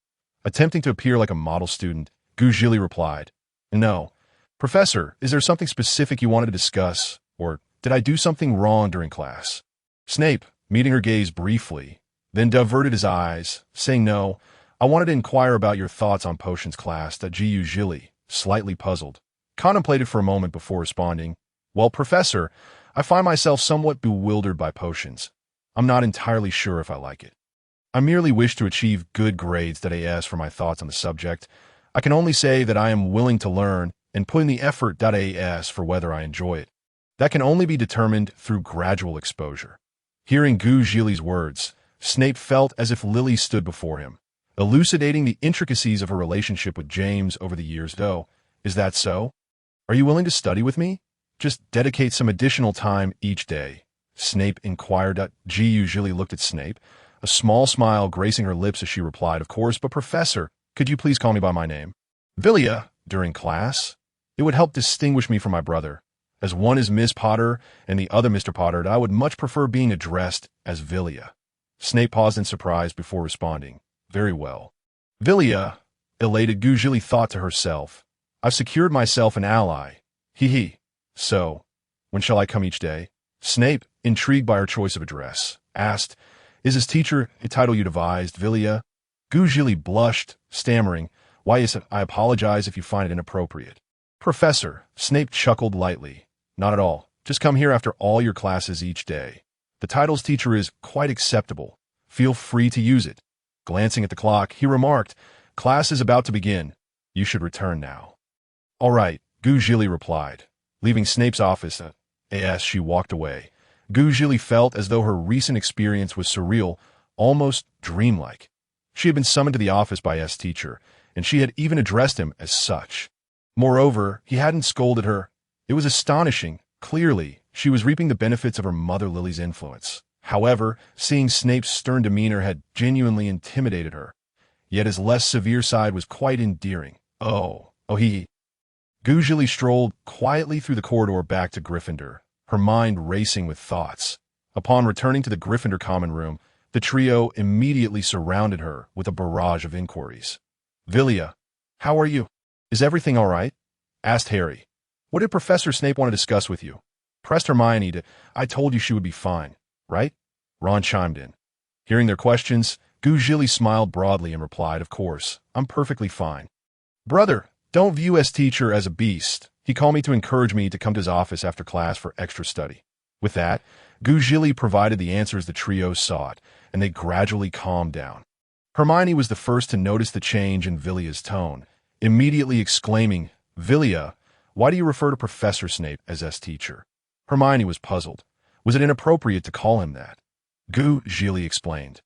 Attempting to appear like a model student, Zhili replied, No. Professor, is there something specific you wanted to discuss, or did I do something wrong during class? Snape, meeting her gaze briefly, then diverted his eyes, saying no. I wanted to inquire about your thoughts on potions class. Zhili, slightly puzzled, contemplated for a moment before responding, Well, Professor, I find myself somewhat bewildered by potions. I'm not entirely sure if I like it. I merely wish to achieve good grades. As for my thoughts on the subject, I can only say that I am willing to learn and put in the effort. As for whether I enjoy it, that can only be determined through gradual exposure. Hearing Zhili's words, Snape felt as if Lily stood before him, elucidating the intricacies of her relationship with James over the years. Is that so? Are you willing to study with me? Just dedicate some additional time each day, Snape inquired. Zhili looked at Snape, a small smile gracing her lips as she replied, Of course, but Professor, could you please call me by my name? Vilya, during class? It would help distinguish me from my brother. As one is Miss Potter and the other Mr. Potter, I would much prefer being addressed as Vilya. Snape paused in surprise before responding, Very well. Vilya, elated, Zhili thought to herself, I've secured myself an ally. Hee. So, when shall I come each day? Snape, intrigued by her choice of address, asked, Is his teacher a title you devised, Vilya? Zhili blushed, stammering, Why, yes, I apologize if you find it inappropriate. Professor, Snape chuckled lightly. Not at all. Just come here after all your classes each day. The title's teacher is quite acceptable. Feel free to use it. Glancing at the clock, he remarked, Class is about to begin. You should return now. All right, Zhili replied, leaving Snape's office. As she walked away, Zhili felt as though her recent experience was surreal, almost dreamlike. She had been summoned to the office by S. teacher, and she had even addressed him as such. Moreover, he hadn't scolded her. It was astonishing, Clearly, she was reaping the benefits of her mother Lily's influence. However, seeing Snape's stern demeanor had genuinely intimidated her. Yet his less severe side was quite endearing. He. Zhili strolled quietly through the corridor back to Gryffindor, her mind racing with thoughts. Upon returning to the Gryffindor common room, the trio immediately surrounded her with a barrage of inquiries. "Vilya, how are you? Is everything all right?" asked Harry. "What did Professor Snape want to discuss with you?" Pressed Hermione to, "I told you she would be fine, right?" Ron chimed in. Hearing their questions, Zhili smiled broadly and replied, "Of course, I'm perfectly fine. Brother, don't view teacher as a beast. He called me to encourage me to come to his office after class for extra study." With that, Zhili provided the answers the trio sought, and they gradually calmed down. Hermione was the first to notice the change in Vilya's tone, immediately exclaiming, "Vilya, why do you refer to Professor Snape as teacher?" Hermione was puzzled. Was it inappropriate to call him that? Zhili explained.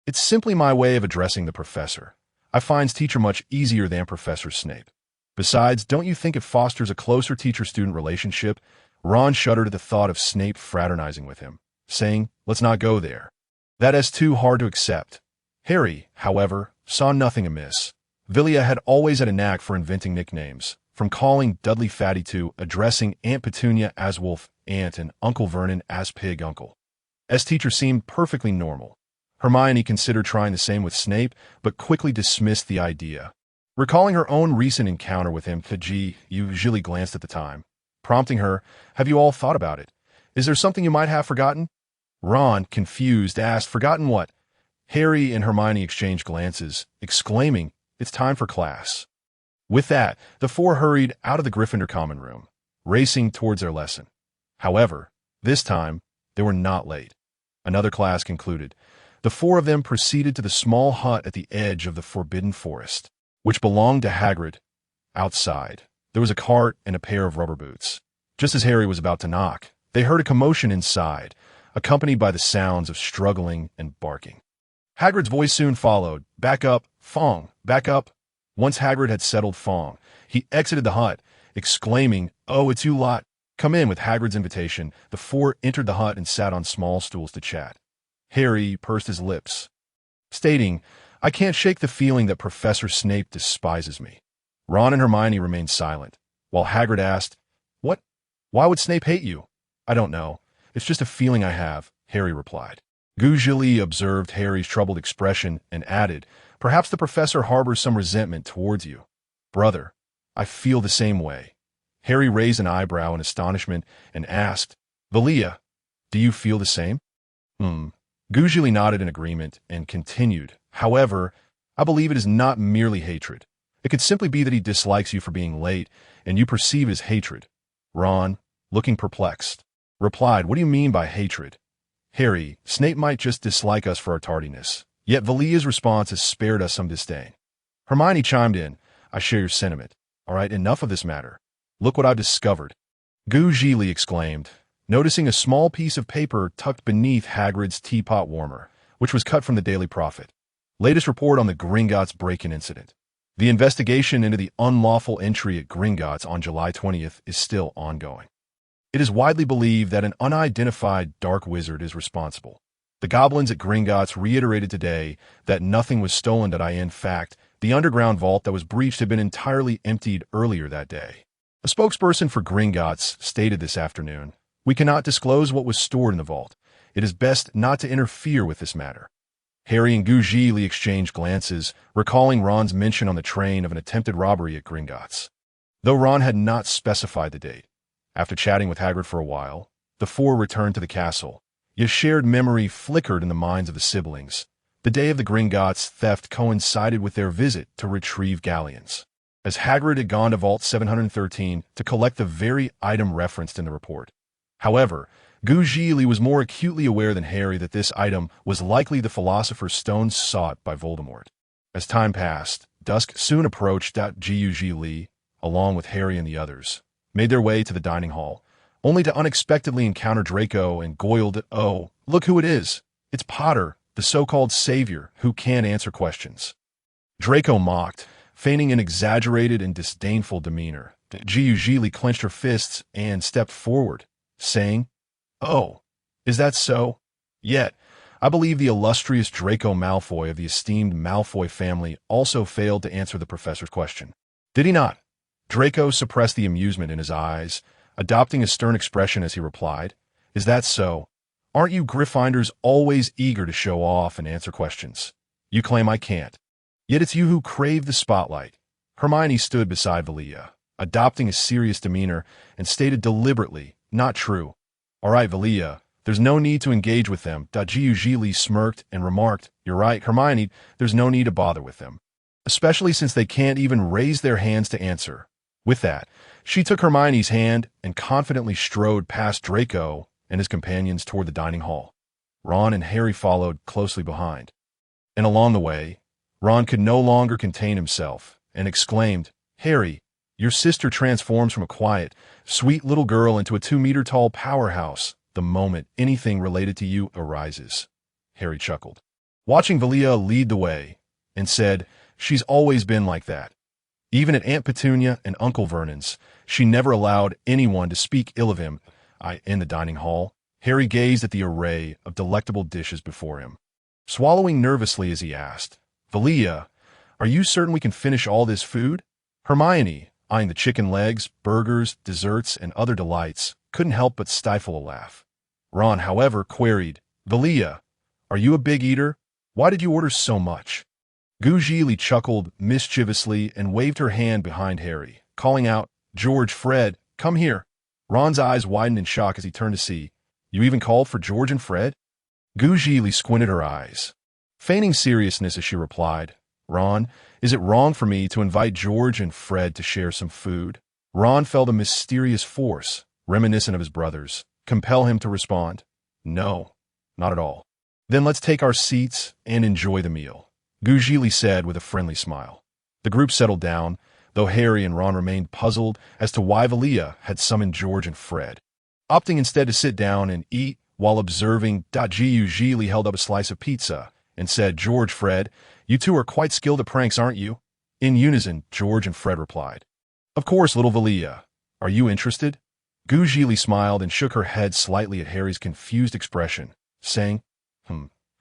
"It's simply my way of addressing the professor. I find teacher much easier than Professor Snape. Besides, don't you think it fosters a closer teacher-student relationship?" Ron shuddered at the thought of Snape fraternizing with him, saying, "Let's not go there. That is too hard to accept." Harry, however, saw nothing amiss. Vilya had always had a knack for inventing nicknames, from calling Dudley Fatty to addressing Aunt Petunia as Wolf Aunt and Uncle Vernon as Pig Uncle. Teacher seemed perfectly normal. Hermione considered trying the same with Snape, but quickly dismissed the idea. Recalling her own recent encounter with him, Zhili glanced at the time, prompting her, "Have you all thought about it? Is there something you might have forgotten?" Ron, confused, asked, "Forgotten what?" Harry and Hermione exchanged glances, exclaiming, "It's time for class." With that, the four hurried out of the Gryffindor common room, racing towards their lesson. However, this time, they were not late. Another class concluded. The four of them proceeded to the small hut at the edge of the Forbidden Forest, which belonged to Hagrid. Outside, there was a cart and a pair of rubber boots. Just as Harry was about to knock, they heard a commotion inside, accompanied by the sounds of struggling and barking. Hagrid's voice soon followed. "Back up, Fong, back up." Once Hagrid had settled Fong, he exited the hut, exclaiming, "Oh, it's you lot. Come in." With Hagrid's invitation, the four entered the hut and sat on small stools to chat. Harry pursed his lips, stating, "I can't shake the feeling that Professor Snape despises me." Ron and Hermione remained silent, while Hagrid asked, "What? Why would Snape hate you?" "I don't know. It's just a feeling I have," Harry replied. Zhili observed Harry's troubled expression and added, "Perhaps the professor harbors some resentment towards you." "Brother, I feel the same way." Harry raised an eyebrow in astonishment and asked, "Vilya, do you feel the same?" Zhili nodded in agreement and continued, "However, I believe it is not merely hatred. It could simply be that he dislikes you for being late, and you perceive it as hatred." Ron, looking perplexed, replied, "What do you mean by hatred?" "Harry, Snape might just dislike us for our tardiness, yet Vilya's response has spared us some disdain." Hermione chimed in, "I share your sentiment. All right, enough of this matter. Look what I've discovered." Zhili exclaimed, noticing a small piece of paper tucked beneath Hagrid's teapot warmer, which was cut from the Daily Prophet. Latest report on the Gringotts break-in incident. The investigation into the unlawful entry at Gringotts on July 20th is still ongoing. It is widely believed that an unidentified dark wizard is responsible. The goblins at Gringotts reiterated today that nothing was stolen, that in fact, the underground vault that was breached had been entirely emptied earlier that day. A spokesperson for Gringotts stated this afternoon, "We cannot disclose what was stored in the vault. It is best not to interfere with this matter." Harry and Zhili exchanged glances, recalling Ron's mention on the train of an attempted robbery at Gringotts. Though Ron had not specified the date, after chatting with Hagrid for a while, the four returned to the castle. Yet shared memory flickered in the minds of the siblings. The day of the Gringotts theft coincided with their visit to retrieve galleons, as Hagrid had gone to Vault 713 to collect the very item referenced in the report. However, Zhili was more acutely aware than Harry that this item was likely the Philosopher's Stone sought by Voldemort. As time passed, dusk soon approached. Zhili, along with Harry and the others, made their way to the dining hall, only to unexpectedly encounter Draco and Goyle. "Oh, look who it is! It's Potter, the so-called savior who can't answer questions." Draco mocked, feigning an exaggerated and disdainful demeanor. Zhili clenched her fists and stepped forward, saying, "Oh, is that so? Yet, I believe the illustrious Draco Malfoy of the esteemed Malfoy family also failed to answer the professor's question. Did he not?" Draco suppressed the amusement in his eyes, adopting a stern expression as he replied, "Is that so? Aren't you Gryffindors always eager to show off and answer questions? You claim I can't. Yet it's you who crave the spotlight." Hermione stood beside Vilya, adopting a serious demeanor, and stated deliberately, "Not true. All right, Vilya, there's no need to engage with them." Zhili smirked and remarked, "You're right, Hermione, there's no need to bother with them, especially since they can't even raise their hands to answer." With that, she took Hermione's hand and confidently strode past Draco and his companions toward the dining hall. Ron and Harry followed closely behind. And along the way, Ron could no longer contain himself and exclaimed, "Harry, your sister transforms from a quiet, sweet little girl into a 2-meter-tall powerhouse the moment anything related to you arises." Harry chuckled, watching Vilya lead the way, and said, "She's always been like that. Even at Aunt Petunia and Uncle Vernon's, she never allowed anyone to speak ill of him." In the dining hall, Harry gazed at the array of delectable dishes before him, swallowing nervously as he asked, "Vilya, are you certain we can finish all this food?" Hermione, eyeing the chicken legs, burgers, desserts, and other delights, couldn't help but stifle a laugh. Ron, however, queried, "Vilya, are you a big eater? Why did you order so much?" Zhili chuckled mischievously and waved her hand behind Harry, calling out, "George, Fred, come here." Ron's eyes widened in shock as he turned to see, "You even called for George and Fred?" Zhili squinted her eyes, feigning seriousness as she replied, "Ron, is it wrong for me to invite George and Fred to share some food?" Ron felt a mysterious force, reminiscent of his brothers, compel him to respond, "No, not at all." "Then let's take our seats and enjoy the meal," Zhili said with a friendly smile. The group settled down, though Harry and Ron remained puzzled as to why Vilya had summoned George and Fred, opting instead to sit down and eat while observing. Zhili held up a slice of pizza and said, "George, Fred, you two are quite skilled at pranks, aren't you?" In unison, George and Fred replied, "Of course, little Vilya. Are you interested?" Zhili smiled and shook her head slightly at Harry's confused expression, saying,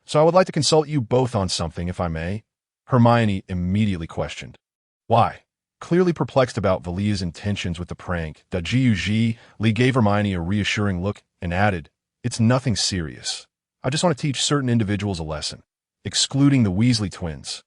"So I would like to consult you both on something, if I may." Hermione immediately questioned, "Why?" Clearly perplexed about Vilya's intentions with the prank, Zhili gave Hermione a reassuring look and added, "It's nothing serious. I just want to teach certain individuals a lesson, excluding the Weasley twins."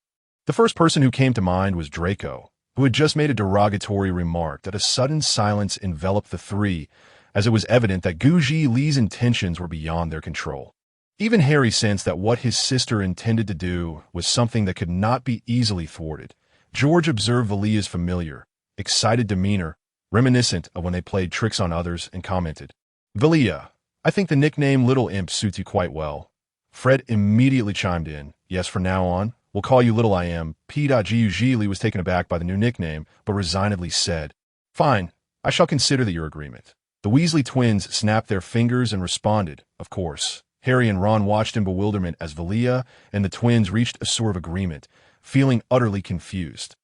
The first person who came to mind was Draco, who had just made a derogatory remark that a sudden silence enveloped the three, as it was evident that Zhili's intentions were beyond their control. Even Harry sensed that what his sister intended to do was something that could not be easily thwarted. George observed Vilya's familiar, excited demeanor, reminiscent of when they played tricks on others, and commented, "Vilya, I think the nickname Little Imp suits you quite well." Fred immediately chimed in, "Yes, from now on, we'll call you Little I Am." Zhili was taken aback by the new nickname, but resignedly said, "Fine, I shall consider that your agreement." The Weasley twins snapped their fingers and responded, "Of course." Harry and Ron watched in bewilderment as Vilya and the twins reached a sort of agreement, feeling utterly confused.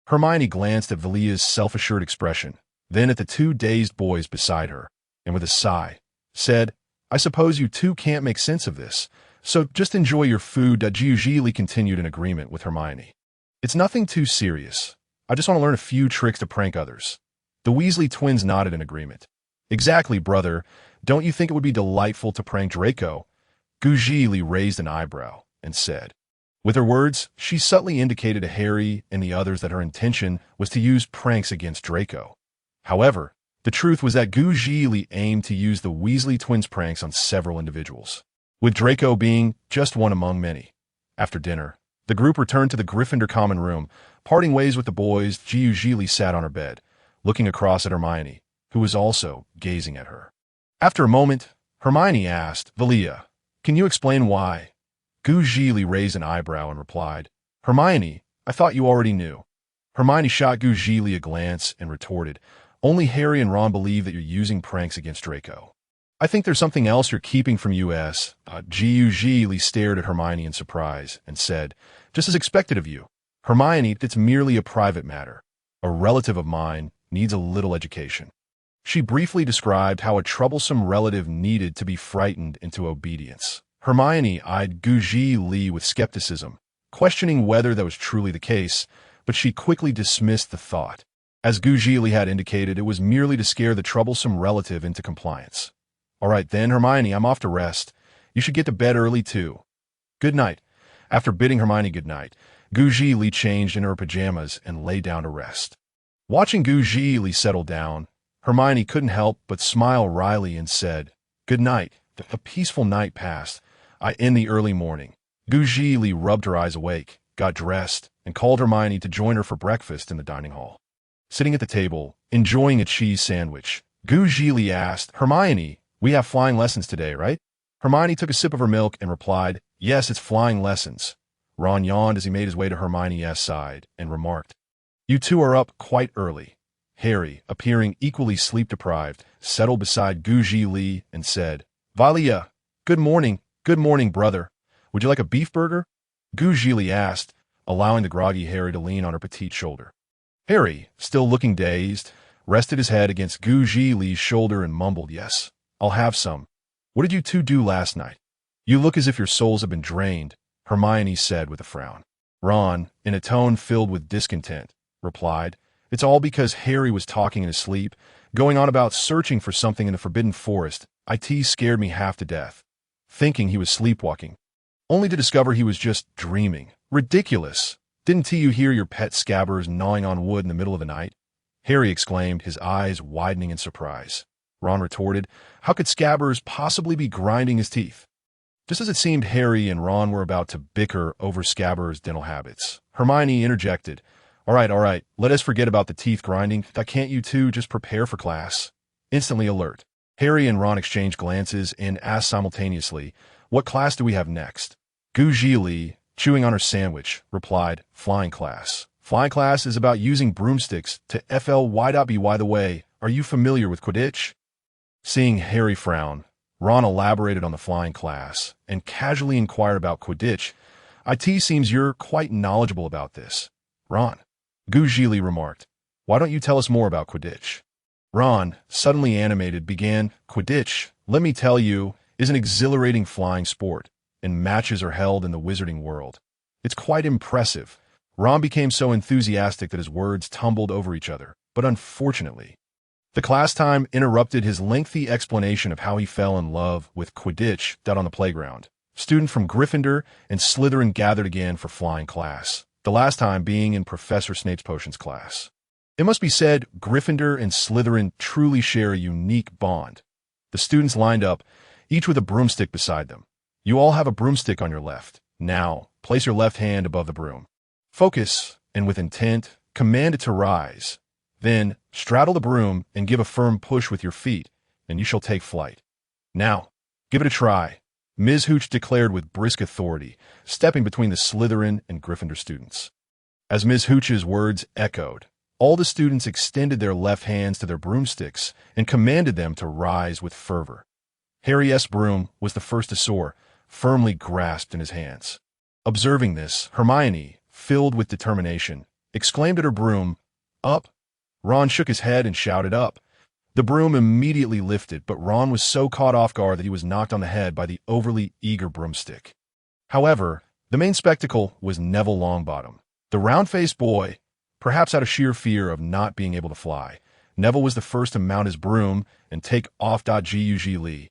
Hermione glanced at Vilya's self-assured expression, then at the two dazed boys beside her, and with a sigh, said, "I suppose you two can't make sense of this, so just enjoy your food." Zhili continued in agreement with Hermione. "It's nothing too serious. I just want to learn a few tricks to prank others." The Weasley twins nodded in agreement. "Exactly, brother. Don't you think it would be delightful to prank Draco?" Zhili raised an eyebrow and said. With her words, she subtly indicated to Harry and the others that her intention was to use pranks against Draco. However, the truth was that Zhili aimed to use the Weasley twins' pranks on several individuals, with Draco being just one among many. After dinner, the group returned to the Gryffindor common room. Parting ways with the boys, Zhili sat on her bed, looking across at Hermione, who was also gazing at her. After a moment, Hermione asked, "Vilya, can you explain why?" Zhili raised an eyebrow and replied, "Hermione, I thought you already knew." Hermione shot Zhili a glance and retorted, "Only Harry and Ron believe that you're using pranks against Draco. I think there's something else you're keeping from us." Zhili stared at Hermione in surprise and said, "Just as expected of you. Hermione, it's merely a private matter. A relative of mine needs a little education." She briefly described how a troublesome relative needed to be frightened into obedience. Hermione eyed Zhili with skepticism, questioning whether that was truly the case, but she quickly dismissed the thought. As Zhili had indicated, it was merely to scare the troublesome relative into compliance. "All right then, Hermione, I'm off to rest. You should get to bed early too. Good night." After bidding Hermione good night, Zhili changed into her pajamas and lay down to rest. Watching Zhili settle down, Hermione couldn't help but smile wryly and said, "Good night." A peaceful night passed. In the early morning, Zhili rubbed her eyes awake, got dressed, and called Hermione to join her for breakfast in the dining hall. Sitting at the table, enjoying a cheese sandwich, Zhili asked, "Hermione, we have flying lessons today, right?" Hermione took a sip of her milk and replied, "Yes, it's flying lessons." Ron yawned as he made his way to Hermione's side and remarked, "You two are up quite early." Harry, appearing equally sleep-deprived, settled beside Zhili and said, "Vilya, good morning, brother. Would you like a beef burger?" Zhili asked, allowing the groggy Harry to lean on her petite shoulder. Harry, still looking dazed, rested his head against Zhili's shoulder and mumbled, "Yes, I'll have some. What did you two do last night?" "You look as if your souls have been drained," Hermione said with a frown. Ron, in a tone filled with discontent, replied, "It's all because Harry was talking in his sleep, going on about searching for something in the Forbidden Forest. It scared me half to death, thinking he was sleepwalking, only to discover he was just dreaming. Ridiculous. Didn't you hear your pet scabbers gnawing on wood in the middle of the night?" Harry exclaimed, his eyes widening in surprise. Ron retorted, "How could scabbers possibly be grinding his teeth?" Just as it seemed Harry and Ron were about to bicker over scabbers' dental habits, Hermione interjected, All right, let us forget about the teeth grinding. Can't you two just prepare for class?" Instantly alert, Harry and Ron exchanged glances and asked simultaneously, "What class do we have next?" Zhili, chewing on her sandwich, replied, "Flying class. Flying class is about using broomsticks to fly. By the way, are you familiar with Quidditch?" Seeing Harry frown, Ron elaborated on the flying class and casually inquired about Quidditch. "It seems you're quite knowledgeable about this, Ron," Zhili remarked. "Why don't you tell us more about Quidditch?" Ron, suddenly animated, began, "Quidditch, let me tell you, is an exhilarating flying sport, and matches are held in the wizarding world. It's quite impressive." Ron became so enthusiastic that his words tumbled over each other, but unfortunately, the class time interrupted his lengthy explanation of how he fell in love with Quidditch on the playground. Students from Gryffindor and Slytherin gathered again for flying class, the last time being in Professor Snape's potions class. It must be said, Gryffindor and Slytherin truly share a unique bond. The students lined up, each with a broomstick beside them. You all have a broomstick on your left. Now, place your left hand above the broom. Focus, and with intent, command it to rise. Then, straddle the broom and give a firm push with your feet, and you shall take flight. Now, give it a try," Ms. Hooch declared with brisk authority, stepping between the Slytherin and Gryffindor students. As Ms. Hooch's words echoed, all the students extended their left hands to their broomsticks and commanded them to rise with fervor. Harry's broom was the first to soar, firmly grasped in his hands. Observing this, Hermione, filled with determination, exclaimed at her broom, "Up!" Ron shook his head and shouted, "Up!" The broom immediately lifted, but Ron was so caught off guard that he was knocked on the head by the overly eager broomstick. However, the main spectacle was Neville Longbottom. The round-faced boy, perhaps out of sheer fear of not being able to fly, Neville was the first to mount his broom and take off. Zhili,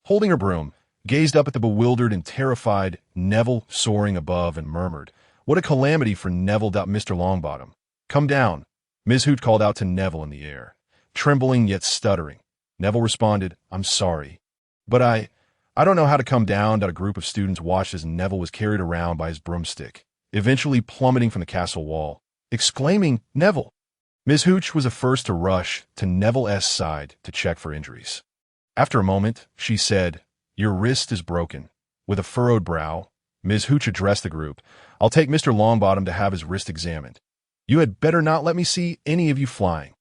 holding her broom, gazed up at the bewildered and terrified Neville soaring above and murmured, "What a calamity for Neville. Mr. Longbottom. Come down." Ms. Hooch called out to Neville in the air, trembling yet stuttering. Neville responded, "I'm sorry, but I don't know how to come down." A group of students watched as Neville was carried around by his broomstick, eventually plummeting from the castle wall, exclaiming, "Neville!" Ms. Hooch was the first to rush to Neville's side to check for injuries. After a moment, she said, "Your wrist is broken." With a furrowed brow, Ms. Hooch addressed the group, "I'll take Mr. Longbottom to have his wrist examined. You had better not let me see any of you flying."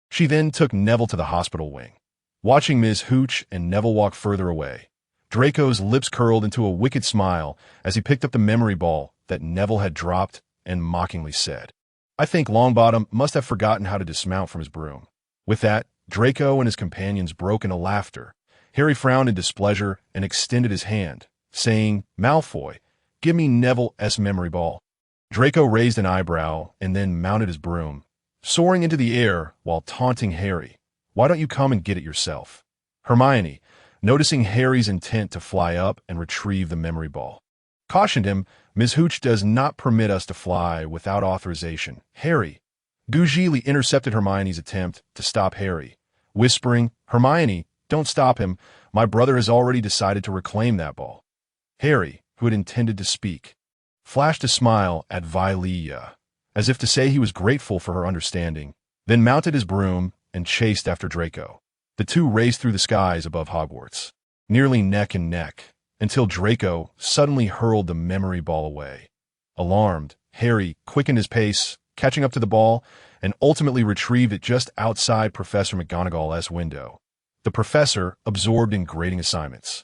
She then took Neville to the hospital wing. Watching Ms. Hooch and Neville walk further away, Draco's lips curled into a wicked smile as he picked up the memory ball that Neville had dropped and mockingly said, "I think Longbottom must have forgotten how to dismount from his broom." With that, Draco and his companions broke into laughter. Harry frowned in displeasure and extended his hand, saying, "Malfoy, give me Neville's memory ball." Draco raised an eyebrow and then mounted his broom, soaring into the air while taunting Harry. "Why don't you come and get it yourself?" Hermione, noticing Harry's intent to fly up and retrieve the memory ball, cautioned him, "Ms. Hooch does not permit us to fly without authorization." Harry. Zhili intercepted Hermione's attempt to stop Harry, whispering, "Hermione, don't stop him. My brother has already decided to reclaim that ball." Harry, who had intended to speak, flashed a smile at Vilya, as if to say he was grateful for her understanding, then mounted his broom and chased after Draco. The two raced through the skies above Hogwarts, nearly neck and neck, until Draco suddenly hurled the memory ball away. Alarmed, Harry quickened his pace, catching up to the ball, and ultimately retrieved it just outside Professor McGonagall's window. The professor, absorbed in grading assignments,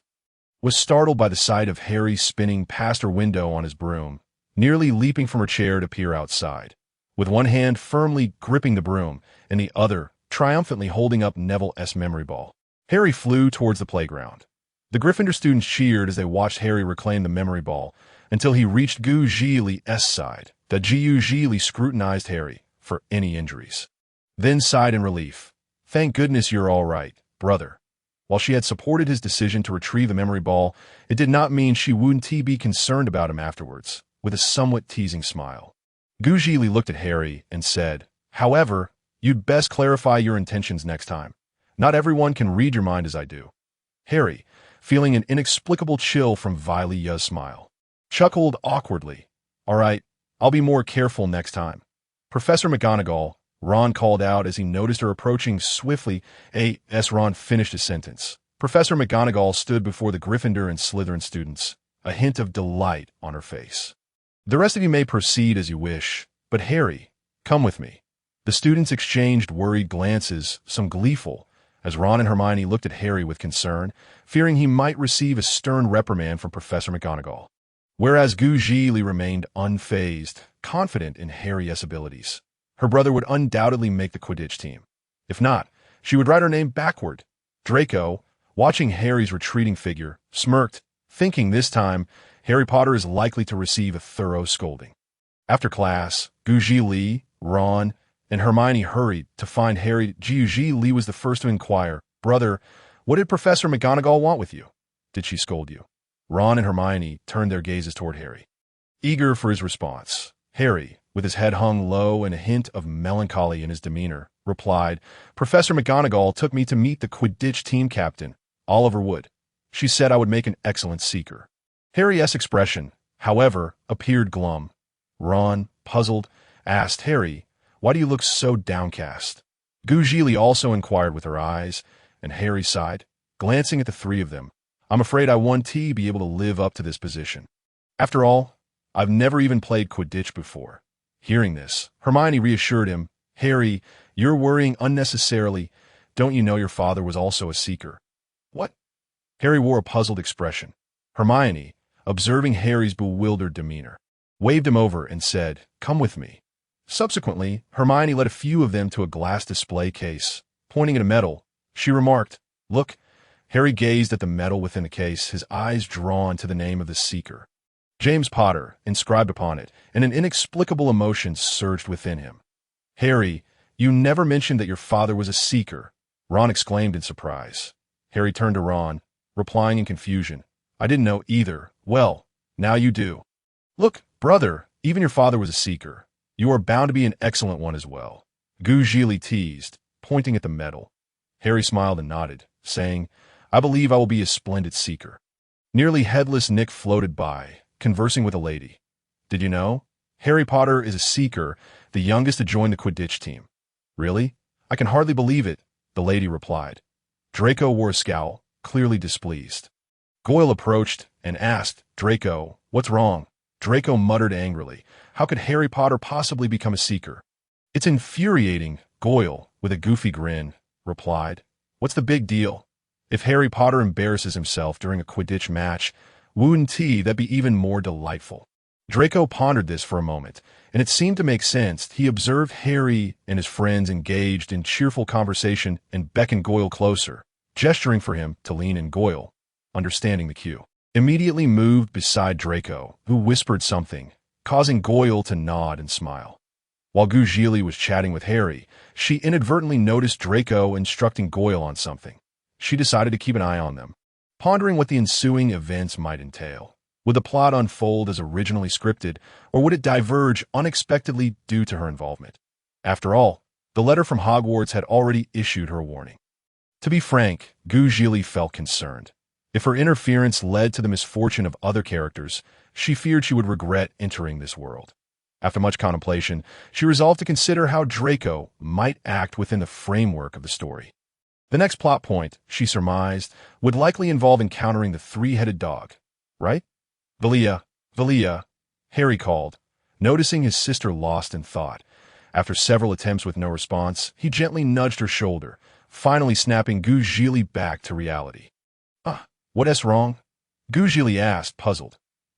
was startled by the sight of Harry spinning past her window on his broom, nearly leaping from her chair to peer outside, with one hand firmly gripping the broom and the other triumphantly holding up Neville's memory ball. Harry flew towards the playground. The Gryffindor students cheered as they watched Harry reclaim the memory ball until he reached Zhili's side. The Zhili scrutinized Harry for any injuries, then sighed in relief. "Thank goodness you're all right, brother." While she had supported his decision to retrieve the memory ball, it did not mean she wouldn't be concerned about him afterwards, with a somewhat teasing smile. Zhili looked at Harry and said, "However, you'd best clarify your intentions next time. Not everyone can read your mind as I do." Harry, feeling an inexplicable chill from Vilya's smile, chuckled awkwardly. "All right, I'll be more careful next time." "Professor McGonagall," Ron called out as he noticed her approaching swiftly. As Ron finished his sentence, Professor McGonagall stood before the Gryffindor and Slytherin students, a hint of delight on her face. "The rest of you may proceed as you wish, but Harry, come with me." The students exchanged worried glances, some gleeful, as Ron and Hermione looked at Harry with concern, fearing he might receive a stern reprimand from Professor McGonagall. Whereas Zhili remained unfazed, confident in Harry's abilities. Her brother would undoubtedly make the Quidditch team. If not, she would write her name backward. Draco, watching Harry's retreating figure, smirked, thinking this time Harry Potter is likely to receive a thorough scolding. After class, Zhili, Ron, and Hermione hurried to find Harry. Zhili was the first to inquire, "Brother, what did Professor McGonagall want with you? Did she scold you?" Ron and Hermione turned their gazes toward Harry, eager for his response. Harry, with his head hung low and a hint of melancholy in his demeanor, replied, "Professor McGonagall took me to meet the Quidditch team captain, Oliver Wood. She said I would make an excellent seeker." Harry's expression, however, appeared glum. Ron, puzzled, asked, "Harry, why do you look so downcast?" Zhili also inquired with her eyes, and Harry sighed, glancing at the three of them. "I'm afraid I won't be able to live up to this position. After all, I've never even played Quidditch before." Hearing this, Hermione reassured him, "Harry, you're worrying unnecessarily. Don't you know your father was also a seeker?" "What?" Harry wore a puzzled expression. Hermione, observing Harry's bewildered demeanor, waved him over and said, "Come with me." Subsequently, Hermione led a few of them to a glass display case. Pointing at a medal, she remarked, "Look." Harry gazed at the medal within the case, his eyes drawn to the name of the seeker, James Potter, inscribed upon it, and an inexplicable emotion surged within him. "Harry, you never mentioned that your father was a seeker," Ron exclaimed in surprise. Harry turned to Ron, replying in confusion, "I didn't know either." "Well, now you do. Look, brother, even your father was a seeker. You are bound to be an excellent one as well." Zhili teased, pointing at the medal. Harry smiled and nodded, saying, "I believe I will be a splendid seeker." Nearly headless Nick floated by, conversing with a lady. "Did you know? Harry Potter is a seeker, the youngest to join the Quidditch team." "Really? I can hardly believe it," the lady replied. Draco wore a scowl, clearly displeased. Goyle approached and asked, "Draco, what's wrong?" Draco muttered angrily, "How could Harry Potter possibly become a seeker?" "It's infuriating," Goyle, with a goofy grin, replied. "What's the big deal? If Harry Potter embarrasses himself during a Quidditch match, wouldn't that'd be even more delightful?" Draco pondered this for a moment, and it seemed to make sense. He observed Harry and his friends engaged in cheerful conversation and beckoned Goyle closer, gesturing for him to lean in. Goyle, understanding the cue, immediately moved beside Draco, who whispered something, causing Goyle to nod and smile. While Zhili was chatting with Harry, she inadvertently noticed Draco instructing Goyle on something. She decided to keep an eye on them, pondering what the ensuing events might entail. Would the plot unfold as originally scripted, or would it diverge unexpectedly due to her involvement? After all, the letter from Hogwarts had already issued her a warning. To be frank, Zhili felt concerned. If her interference led to the misfortune of other characters, she feared she would regret entering this world. After much contemplation, she resolved to consider how Draco might act within the framework of the story. The next plot point, she surmised, would likely involve encountering the three-headed dog, right? Vilya, Harry called, noticing his sister lost in thought. After several attempts with no response, he gently nudged her shoulder, finally snapping Zhili back to reality. What's wrong? Zhili asked, puzzled.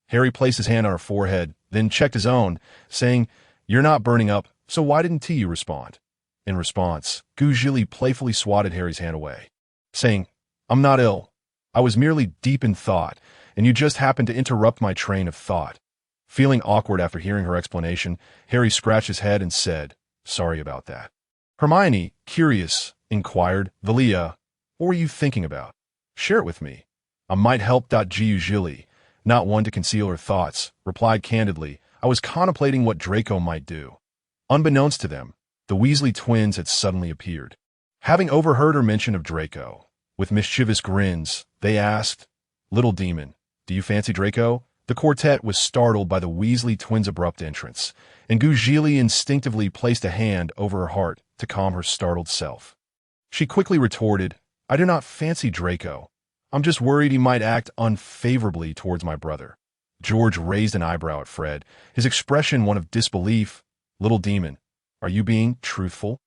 Harry placed his hand on her forehead, then checked his own, saying, "You're not burning up, so why didn't you respond?" In response, Zhili playfully swatted Harry's hand away, saying, "I'm not ill. I was merely deep in thought, and you just happened to interrupt my train of thought." Feeling awkward after hearing her explanation, Harry scratched his head and said, "Sorry about that." Hermione, curious, inquired, "Vilya, what were you thinking about? Share it with me. I might help." Zhili, not one to conceal her thoughts, replied candidly, "I was contemplating what Draco might do." Unbeknownst to them, the Weasley twins had suddenly appeared. Having overheard her mention of Draco, with mischievous grins, they asked, "Little demon, do you fancy Draco?" The quartet was startled by the Weasley twins' abrupt entrance, and Zhili instinctively placed a hand over her heart to calm her startled self. She quickly retorted, "I do not fancy Draco. I'm just worried he might act unfavorably towards my brother." George raised an eyebrow at Fred, his expression one of disbelief. "Little demon, are you being truthful?"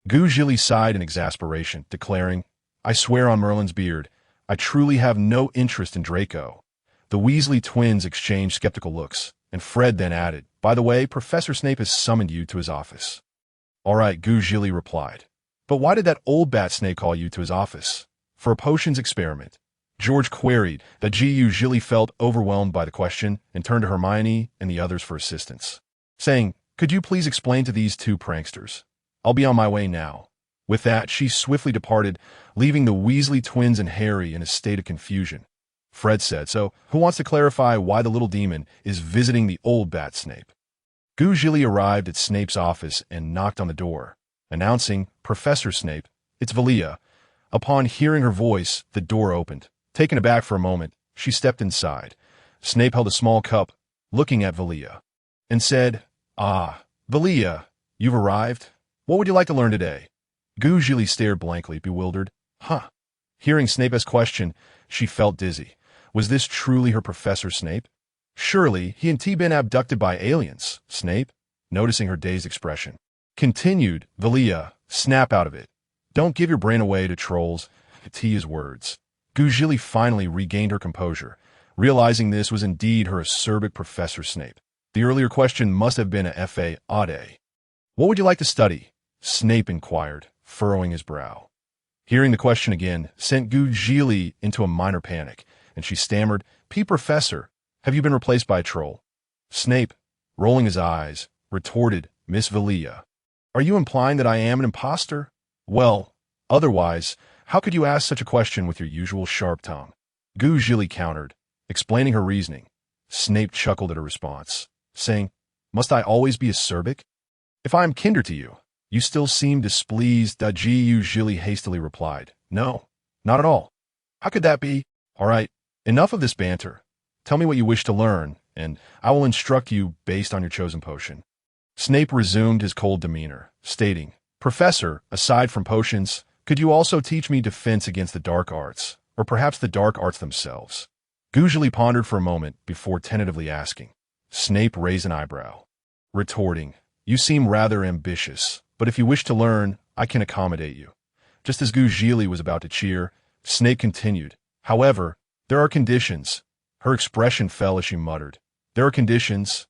Zhili sighed in exasperation, declaring, "I swear on Merlin's beard, I truly have no interest in Draco." The Weasley twins exchanged skeptical looks, and Fred then added, "By the way, Professor Snape has summoned you to his office." "All right," Zhili replied. "But why did that old bat snake call you to his office? For a potions experiment?" George queried. Zhili felt overwhelmed by the question and turned to Hermione and the others for assistance, saying, "Could you please explain to these two pranksters? I'll be on my way now." With that, she swiftly departed, leaving the Weasley twins and Harry in a state of confusion. Fred said, "So, who wants to clarify why the little demon is visiting the old bat Snape?" Zhili arrived at Snape's office and knocked on the door, announcing, "Professor Snape, it's Vilya." Upon hearing her voice, the door opened. Taken aback for a moment, she stepped inside. Snape held a small cup, looking at Vilya, and said, "Ah, Vilya, you've arrived. What would you like to learn today?" Zhili stared blankly, bewildered. Hearing Snape's question, she felt dizzy. Was this truly her Professor Snape? Surely he hadn't been abducted by aliens. Snape, noticing her dazed expression, continued, "Vilya, snap out of it. Don't give your brain away to trolls." To his words, Zhili finally regained her composure, realizing this was indeed her acerbic Professor Snape. The earlier question must have been a F.A. Ade. "What would you like to study?" Snape inquired, furrowing his brow. Hearing the question again sent Zhili into a minor panic, and she stammered, Professor, have you been replaced by a troll?" Snape, rolling his eyes, retorted, "Miss Vilya, are you implying that I am an imposter?" "Well, otherwise, how could you ask such a question with your usual sharp tongue?" Zhili countered, explaining her reasoning. Snape chuckled at her response, saying, "Must I always be acerbic? If I am kinder to you, you still seem displeased." Zhili hastily replied, "No, not at all. How could that be? All right, enough of this banter. Tell me what you wish to learn, and I will instruct you based on your chosen potion." Snape resumed his cold demeanor, stating, "Professor, aside from potions, could you also teach me defense against the dark arts, or perhaps the dark arts themselves?" Zhili pondered for a moment before tentatively asking. Snape raised an eyebrow, retorting, "You seem rather ambitious, but if you wish to learn, I can accommodate you." Just as Zhili was about to cheer, Snape continued, "However, there are conditions." Her expression fell as she muttered, "There are conditions.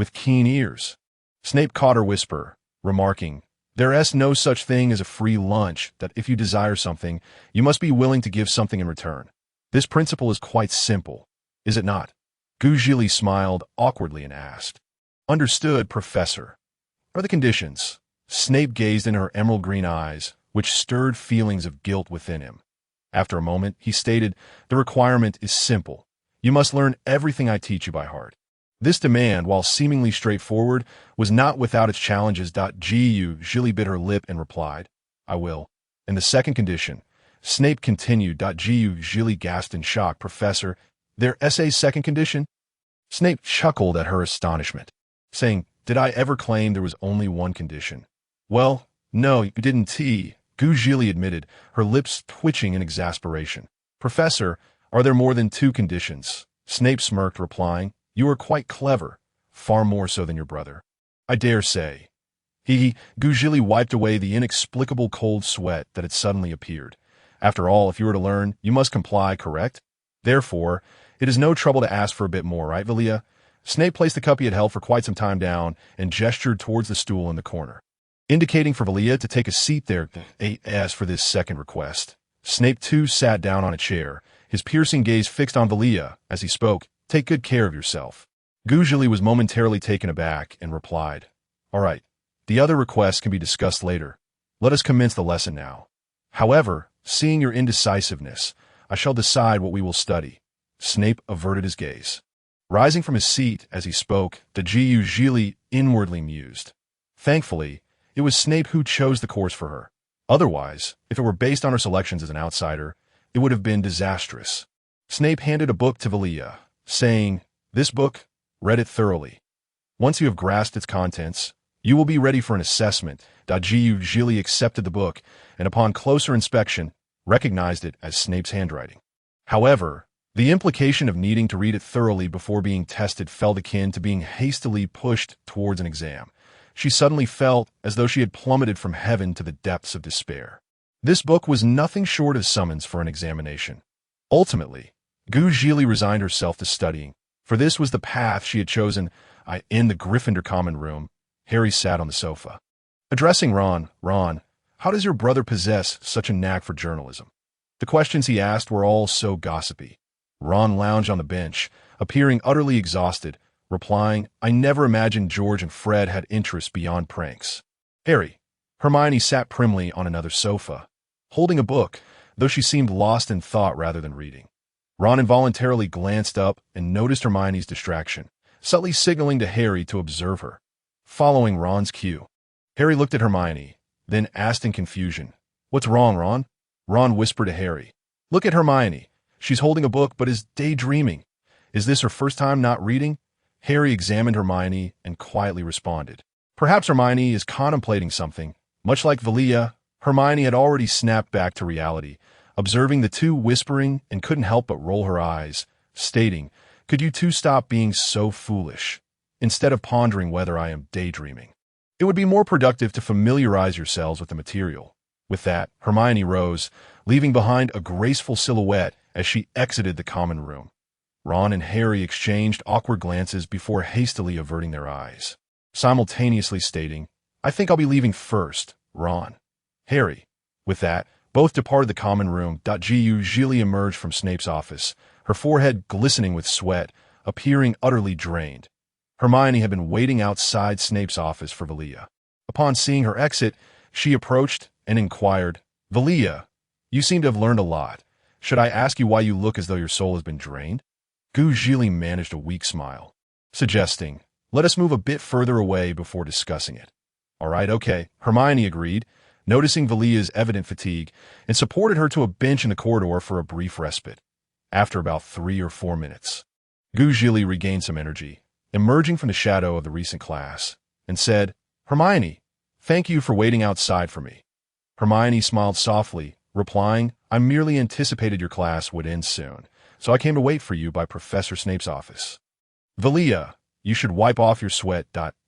with keen ears. Snape caught her whisper, remarking, "There is no such thing as a free lunch, that if you desire something, you must be willing to give something in return. This principle is quite simple, is it not?" Zhili smiled awkwardly and asked, "Understood, Professor. Are the conditions?" Snape gazed into her emerald green eyes, which stirred feelings of guilt within him. After a moment, he stated, "The requirement is simple. You must learn everything I teach you by heart." This demand, while seemingly straightforward, was not without its challenges. Zhili bit her lip and replied, "I will." And the second condition, Snape continued. Zhili gasped in shock, "Professor, their essay's second condition?" Snape chuckled at her astonishment, saying, "Did I ever claim there was only one condition?" "Well, no, you didn't." Zhili admitted, her lips twitching in exasperation. "Professor, are there more than two conditions?" Snape smirked, replying, "You are quite clever, far more so than your brother." "I dare say." Zhili wiped away the inexplicable cold sweat that had suddenly appeared. "After all, if you were to learn, you must comply, correct? Therefore, it is no trouble to ask for a bit more, right, Vilya?" Snape placed the cup he had held for quite some time down and gestured towards the stool in the corner, indicating for Vilya to take a seat there. As for this second request, Snape too sat down on a chair, his piercing gaze fixed on Vilya as he spoke, "Take good care of yourself." Zhili was momentarily taken aback and replied, "All right, the other requests can be discussed later. Let us commence the lesson now. However, seeing your indecisiveness, I shall decide what we will study." Snape averted his gaze. Rising from his seat as he spoke, Zhili inwardly mused. Thankfully, it was Snape who chose the course for her. Otherwise, if it were based on her selections as an outsider, it would have been disastrous. Snape handed a book to Vilya, saying, "This book, read it thoroughly. Once you have grasped its contents, you will be ready for an assessment." Zhili accepted the book, and upon closer inspection, recognized it as Snape's handwriting. However, the implication of needing to read it thoroughly before being tested felt akin to being hastily pushed towards an exam. She suddenly felt as though she had plummeted from heaven to the depths of despair. This book was nothing short of summons for an examination. Ultimately, Zhili resigned herself to studying, for this was the path she had chosen. In the Gryffindor common room, Harry sat on the sofa. Addressing Ron, "How does your brother possess such a knack for journalism?" The questions he asked were all so gossipy. Ron lounged on the bench, appearing utterly exhausted, replying, "I never imagined George and Fred had interests beyond pranks." Hermione sat primly on another sofa, holding a book, though she seemed lost in thought rather than reading. Ron involuntarily glanced up and noticed Hermione's distraction, subtly signaling to Harry to observe her. Following Ron's cue, Harry looked at Hermione, then asked in confusion, "What's wrong, Ron?" Ron whispered to Harry, "Look at Hermione. She's holding a book but is daydreaming. Is this her first time not reading?" Harry examined Hermione and quietly responded, "Perhaps Hermione is contemplating something." Much like Vilya, Hermione had already snapped back to reality, observing the two whispering, and couldn't help but roll her eyes, stating, "Could you two stop being so foolish? Instead of pondering whether I am daydreaming, it would be more productive to familiarize yourselves with the material." With that, Hermione rose, leaving behind a graceful silhouette as she exited the common room. Ron and Harry exchanged awkward glances before hastily averting their eyes, simultaneously stating, "I think I'll be leaving first, Ron." Harry. With that, both departed the common room. Zhili emerged from Snape's office, her forehead glistening with sweat, appearing utterly drained. Hermione had been waiting outside Snape's office for Vilya. Upon seeing her exit, she approached and inquired, "Vilya, you seem to have learned a lot. Should I ask you why you look as though your soul has been drained?" Zhili managed a weak smile, suggesting, "Let us move a bit further away before discussing it." "All right, okay," Hermione agreed, noticing Vilya's evident fatigue, and supported her to a bench in the corridor for a brief respite. After about 3 or 4 minutes, Zhili regained some energy, emerging from the shadow of the recent class, and said, "Hermione, thank you for waiting outside for me." Hermione smiled softly, replying, "I merely anticipated your class would end soon, so I came to wait for you by Professor Snape's office." "Vilya, you should wipe off your sweat."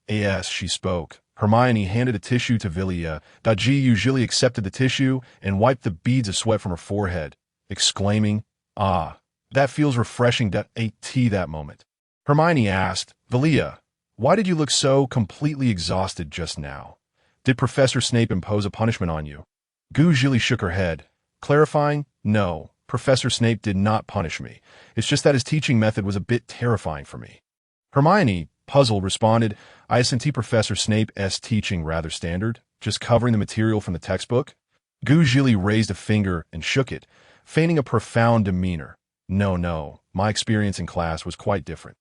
As she spoke, Hermione handed a tissue to Vilya. Zhili accepted the tissue and wiped the beads of sweat from her forehead, exclaiming, "Ah, that feels refreshing." That moment. Hermione asked, "Vilya, Why did you look so completely exhausted just now? Did Professor Snape impose a punishment on you? Zhili shook her head, clarifying, no, Professor Snape did not punish me. It's just that his teaching method was a bit terrifying for me. Hermione, puzzled, responded, isn't Professor Snape's teaching rather standard, just covering the material from the textbook? Zhili raised a finger and shook it, feigning a profound demeanor. No, my experience in class was quite different.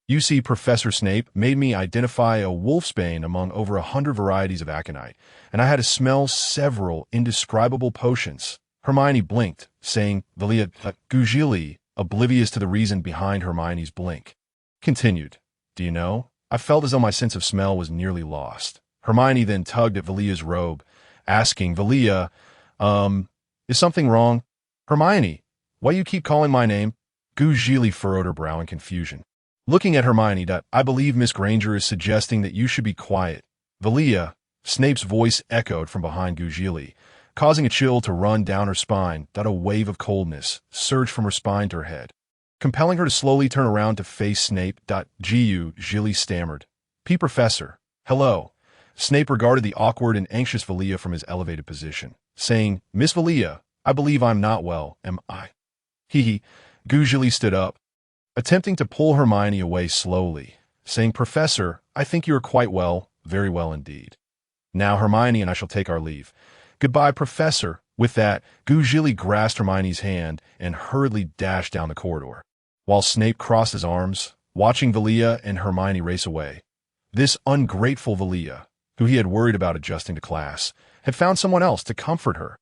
You see, Professor Snape made me identify a wolfsbane among over 100 varieties of aconite, and I had to smell several indescribable potions. Hermione blinked, saying, Vilia, Zhili, oblivious to the reason behind Hermione's blink. Continued, do you know, I felt as though my sense of smell was nearly lost. Hermione then tugged at Vilia's robe, asking, Vilia, is something wrong? Hermione, why you keep calling my name? Zhili furrowed her brow in confusion. Looking at Hermione, I believe Miss Granger is suggesting that you should be quiet. Vilia, Snape's voice echoed from behind Zhili, causing a chill to run down her spine. A wave of coldness surged from her spine to her head, compelling her to slowly turn around to face Snape. Zhili stammered. Professor, hello. Snape regarded the awkward and anxious Vilia from his elevated position, saying, Miss Vilia, I believe I'm not well, am I? Zhili stood up, attempting to pull Hermione away slowly, saying, Professor, I think you are quite well, very well indeed. Now Hermione and I shall take our leave. Goodbye, Professor. With that, Zhili grasped Hermione's hand and hurriedly dashed down the corridor, while Snape crossed his arms, watching Vilia and Hermione race away. This ungrateful Vilia, who he had worried about adjusting to class, had found someone else to comfort her.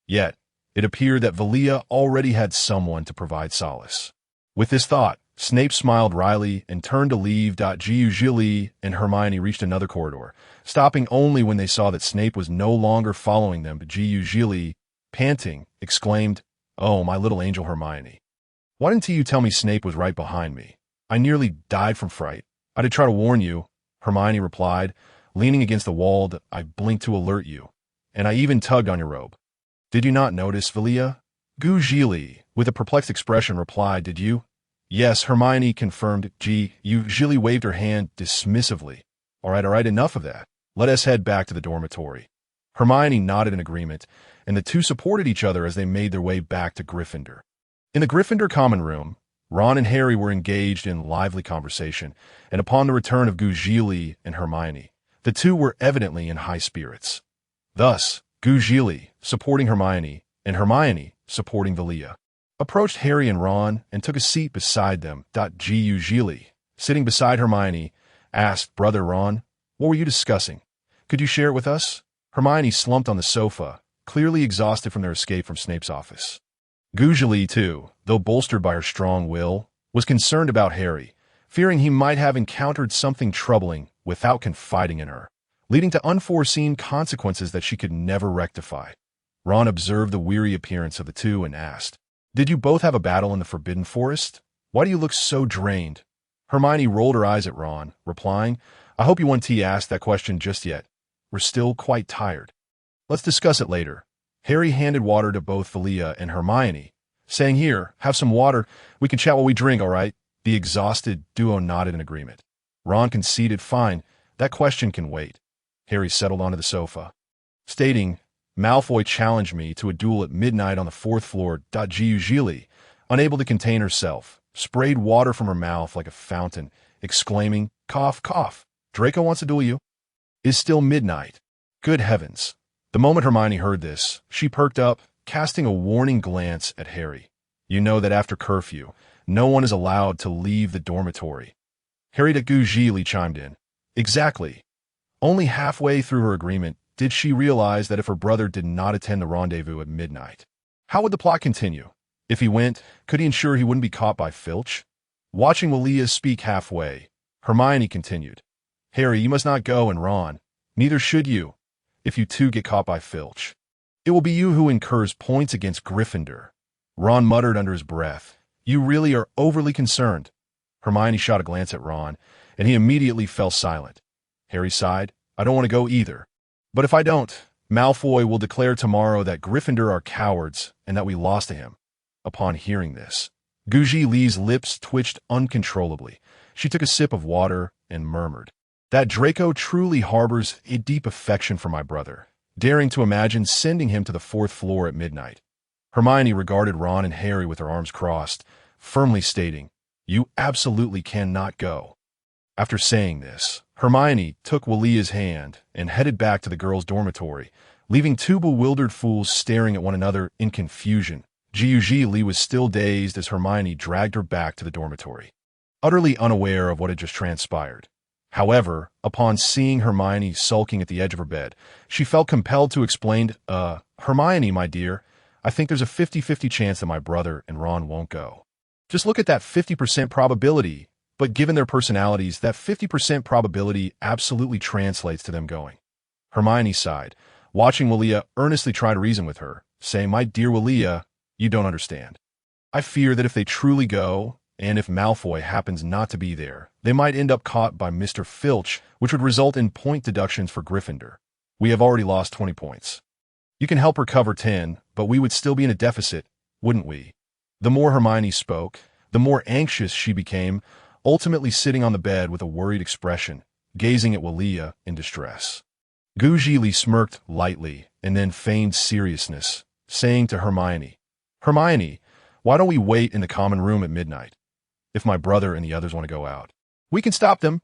Yet, it appeared that Vilia already had someone to provide solace. With this thought, Snape smiled wryly and turned to leave. Zhili and Hermione reached another corridor, stopping only when they saw that Snape was no longer following them. Zhili, panting, exclaimed, Oh, my little angel Hermione. Why didn't you tell me Snape was right behind me? I nearly died from fright. I did try to warn you, Hermione replied, leaning against the wall. I blinked to alert you, and I even tugged on your robe. Did you not notice, Vilia? Zhili, with a perplexed expression, replied, Did you? Yes, Hermione confirmed. Zhili waved her hand dismissively. All right, enough of that. Let us head back to the dormitory. Hermione nodded in agreement, and the two supported each other as they made their way back to Gryffindor. In the Gryffindor common room, Ron and Harry were engaged in lively conversation, and upon the return of Zhili and Hermione, the two were evidently in high spirits. Thus, Zhili, supporting Hermione, and Hermione, supporting Vilia, approached Harry and Ron and took a seat beside them. Zhili, sitting beside Hermione, asked, Brother Ron, what were you discussing? Could you share it with us? Hermione slumped on the sofa, clearly exhausted from their escape from Snape's office. Zhili, too, though bolstered by her strong will, was concerned about Harry, fearing he might have encountered something troubling without confiding in her, leading to unforeseen consequences that she could never rectify. Ron observed the weary appearance of the two and asked, Did you both have a battle in the Forbidden Forest? Why do you look so drained? Hermione rolled her eyes at Ron, replying, I hope you won't ask that question just yet. We're still quite tired. Let's discuss it later. Harry handed water to both Vilia and Hermione, saying, Here, have some water. We can chat while we drink, all right? The exhausted duo nodded in agreement. Ron conceded, Fine, that question can wait. Harry settled onto the sofa, stating, Malfoy challenged me to a duel at midnight on the 4th floor. Zhili, unable to contain herself, sprayed water from her mouth like a fountain, exclaiming, Cough, cough. Draco wants to duel you? Is still midnight. Good heavens. The moment Hermione heard this, she perked up, casting a warning glance at Harry. You know that after curfew, no one is allowed to leave the dormitory. Harry Zhili chimed in. Exactly. Only halfway through her agreement did she realize that if her brother did not attend the rendezvous at midnight, how would the plot continue? If he went, could he ensure he wouldn't be caught by Filch? Watching Vilia speak halfway, Hermione continued, Harry, you must not go, and Ron, neither should you, if you two get caught by Filch. It will be you who incurs points against Gryffindor. Ron muttered under his breath, You really are overly concerned. Hermione shot a glance at Ron, and he immediately fell silent. Harry sighed, I don't want to go either. But if I don't, Malfoy will declare tomorrow that Gryffindor are cowards and that we lost to him. Upon hearing this, Zhili's lips twitched uncontrollably. She took a sip of water and murmured, "That Draco truly harbors a deep affection for my brother," daring to imagine sending him to the 4th floor at midnight. Hermione regarded Ron and Harry with her arms crossed, firmly stating, "You absolutely cannot go." After saying this, Hermione took Willia's hand and headed back to the girls' dormitory, leaving two bewildered fools staring at one another in confusion. Zhili was still dazed as Hermione dragged her back to the dormitory, utterly unaware of what had just transpired. However, upon seeing Hermione sulking at the edge of her bed, she felt compelled to explain, Hermione, my dear, I think there's a 50-50 chance that my brother and Ron won't go. Just look at that 50% probability, but given their personalities, that 50% probability absolutely translates to them going." Hermione sighed, watching Vilya earnestly try to reason with her, saying, "My dear Vilya, you don't understand. I fear that if they truly go, and if Malfoy happens not to be there, they might end up caught by Mr. Filch, which would result in point deductions for Gryffindor. We have already lost 20 points. You can help recover 10, but we would still be in a deficit, wouldn't we?" The more Hermione spoke, the more anxious she became, ultimately sitting on the bed with a worried expression, gazing at Vilya in distress. Zhili smirked lightly and then feigned seriousness, saying to Hermione, "Hermione, why don't we wait in the common room at midnight? If my brother and the others want to go out, we can stop them."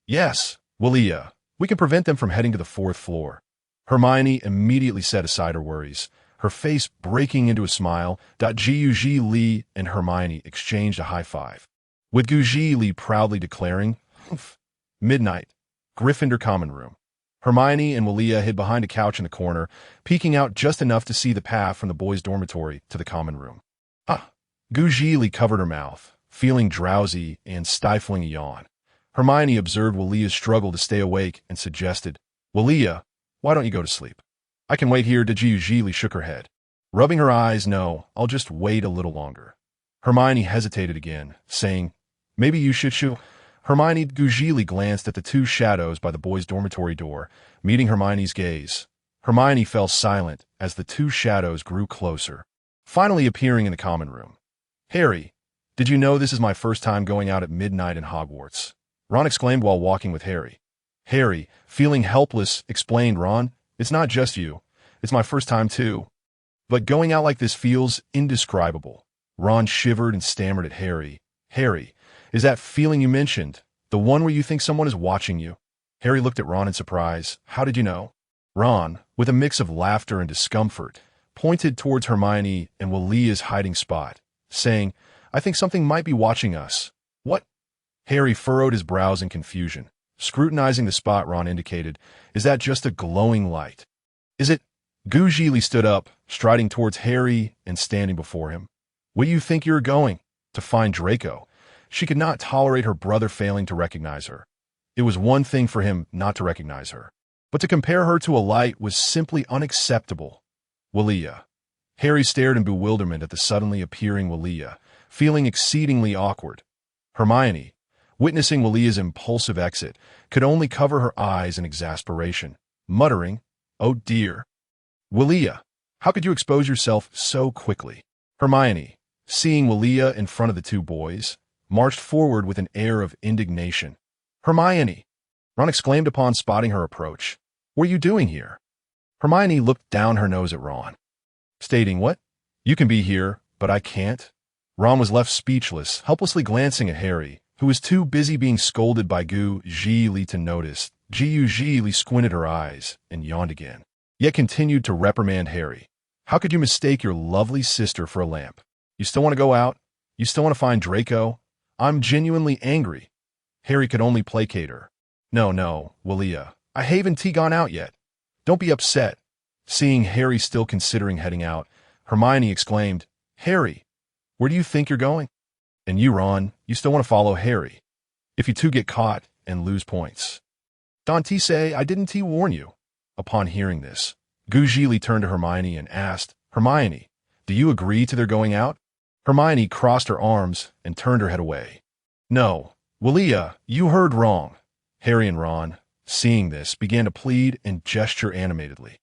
"Yes, Vilya, we can prevent them from heading to the 4th floor." Hermione immediately set aside her worries, her face breaking into a smile. Zhili and Hermione exchanged a high five, with Zhili proudly declaring, "Humph, midnight, Gryffindor common room." Hermione and Vilya hid behind a couch in the corner, peeking out just enough to see the path from the boys' dormitory to the common room. Zhili covered her mouth, feeling drowsy and stifling a yawn. Hermione observed Vilya's struggle to stay awake and suggested, "Vilya, why don't you go to sleep? I can wait here." Zhili shook her head, rubbing her eyes. "No, I'll just wait a little longer." Hermione hesitated again, saying, "Maybe you should shoo." Zhili glanced at the two shadows by the boys' dormitory door, meeting Hermione's gaze. Hermione fell silent as the two shadows grew closer, finally appearing in the common room. "Harry, did you know this is my first time going out at midnight in Hogwarts?" Ron exclaimed while walking with Harry. Harry, feeling helpless, explained, "Ron, it's not just you. It's my first time too. But going out like this feels indescribable." Ron shivered and stammered at Harry. "Harry, is that feeling you mentioned the one where you think someone is watching you?" Harry looked at Ron in surprise. "How did you know?" Ron, with a mix of laughter and discomfort, pointed towards Hermione and Vilya's hiding spot, saying, "I think something might be watching us." "What?" Harry furrowed his brows in confusion, scrutinizing the spot Ron indicated. "Is that just a glowing light?" "Is it?" Zhili stood up, striding towards Harry and standing before him. "Where do you think you're going?" "To find Draco." She could not tolerate her brother failing to recognize her. It was one thing for him not to recognize her, but to compare her to a light was simply unacceptable. "Vilya." Harry stared in bewilderment at the suddenly appearing Vilya, feeling exceedingly awkward. Hermione, witnessing Vilya's impulsive exit, could only cover her eyes in exasperation, muttering, "Oh dear. Vilya, how could you expose yourself so quickly?" Hermione, seeing Vilya in front of the two boys, marched forward with an air of indignation. "Hermione!" Ron exclaimed upon spotting her approach. "What are you doing here?" Hermione looked down her nose at Ron, stating, "What? You can be here, but I can't?" Ron was left speechless, helplessly glancing at Harry, who was too busy being scolded by Zhili to notice. Zhili squinted her eyes and yawned again, yet continued to reprimand Harry. "How could you mistake your lovely sister for a lamp? You still want to go out? You still want to find Draco? I'm genuinely angry." Harry could only placate her. No, Vilya, I haven't gone out yet. Don't be upset." Seeing Harry still considering heading out, Hermione exclaimed, "Harry, where do you think you're going? And you, Ron, you still want to follow Harry? If you two get caught and lose points." "Don't say I didn't warn you." Upon hearing this, Zhili turned to Hermione and asked, "Hermione, do you agree to their going out?" Hermione crossed her arms and turned her head away. "No, Vilya, you heard wrong." Harry and Ron, seeing this, began to plead and gesture animatedly.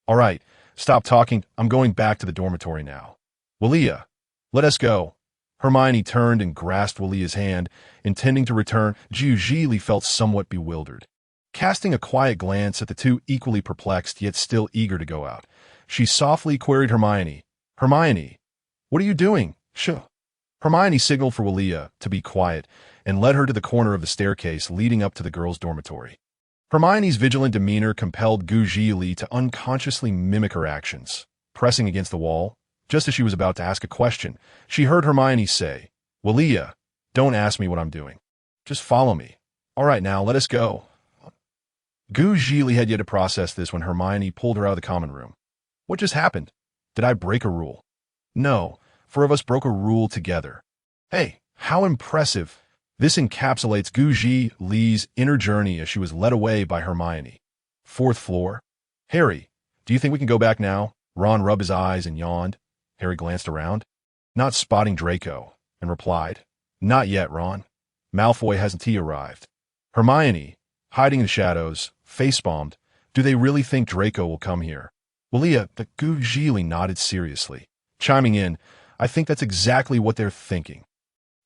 "All right, stop talking. I'm going back to the dormitory now." "Vilya, let us go." Hermione turned and grasped Wilia's hand, intending to return. Zhili felt somewhat bewildered. Casting a quiet glance at the two equally perplexed yet still eager to go out, she softly queried Hermione. Hermione, what are you doing? Shh. Hermione signaled for Vilia to be quiet and led her to the corner of the staircase leading up to the girls' dormitory. Hermione's vigilant demeanor compelled Zhili to unconsciously mimic her actions. Pressing against the wall, just as she was about to ask a question, she heard Hermione say, Vilia, don't ask me what I'm doing. Just follow me. All right, now, let us go. Zhili had yet to process this when Hermione pulled her out of the common room. What just happened? Did I break a rule? No, 4 of us broke a rule together. Hey, how impressive. This encapsulates Zhili's inner journey as she was led away by Hermione. 4th floor. Harry, do you think we can go back now? Ron rubbed his eyes and yawned. Harry glanced around, not spotting Draco, and replied, Not yet, Ron. Malfoy hasn't arrived. Hermione, hiding in the shadows, face-palmed, do they really think Draco will come here? Vilia, the Zhili nodded seriously, chiming in, I think that's exactly what they're thinking.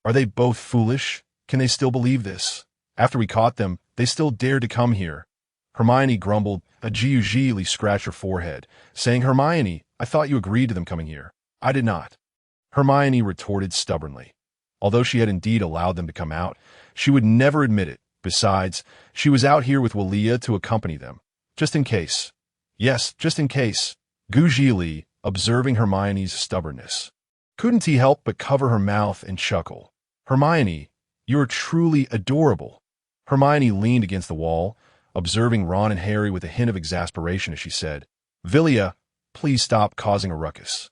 Are they both foolish? Can they still believe this? After we caught them, they still dared to come here. Hermione grumbled. Zhili scratched her forehead, saying, Hermione, I thought you agreed to them coming here. I did not. Hermione retorted stubbornly. Although she had indeed allowed them to come out, she would never admit it. Besides, she was out here with Vilia to accompany them. Just in case. Yes, just in case. Zhili, observing Hermione's stubbornness, couldn't he help but cover her mouth and chuckle. Hermione, you're truly adorable. Hermione leaned against the wall, observing Ron and Harry with a hint of exasperation as she said, Vilya, please stop causing a ruckus.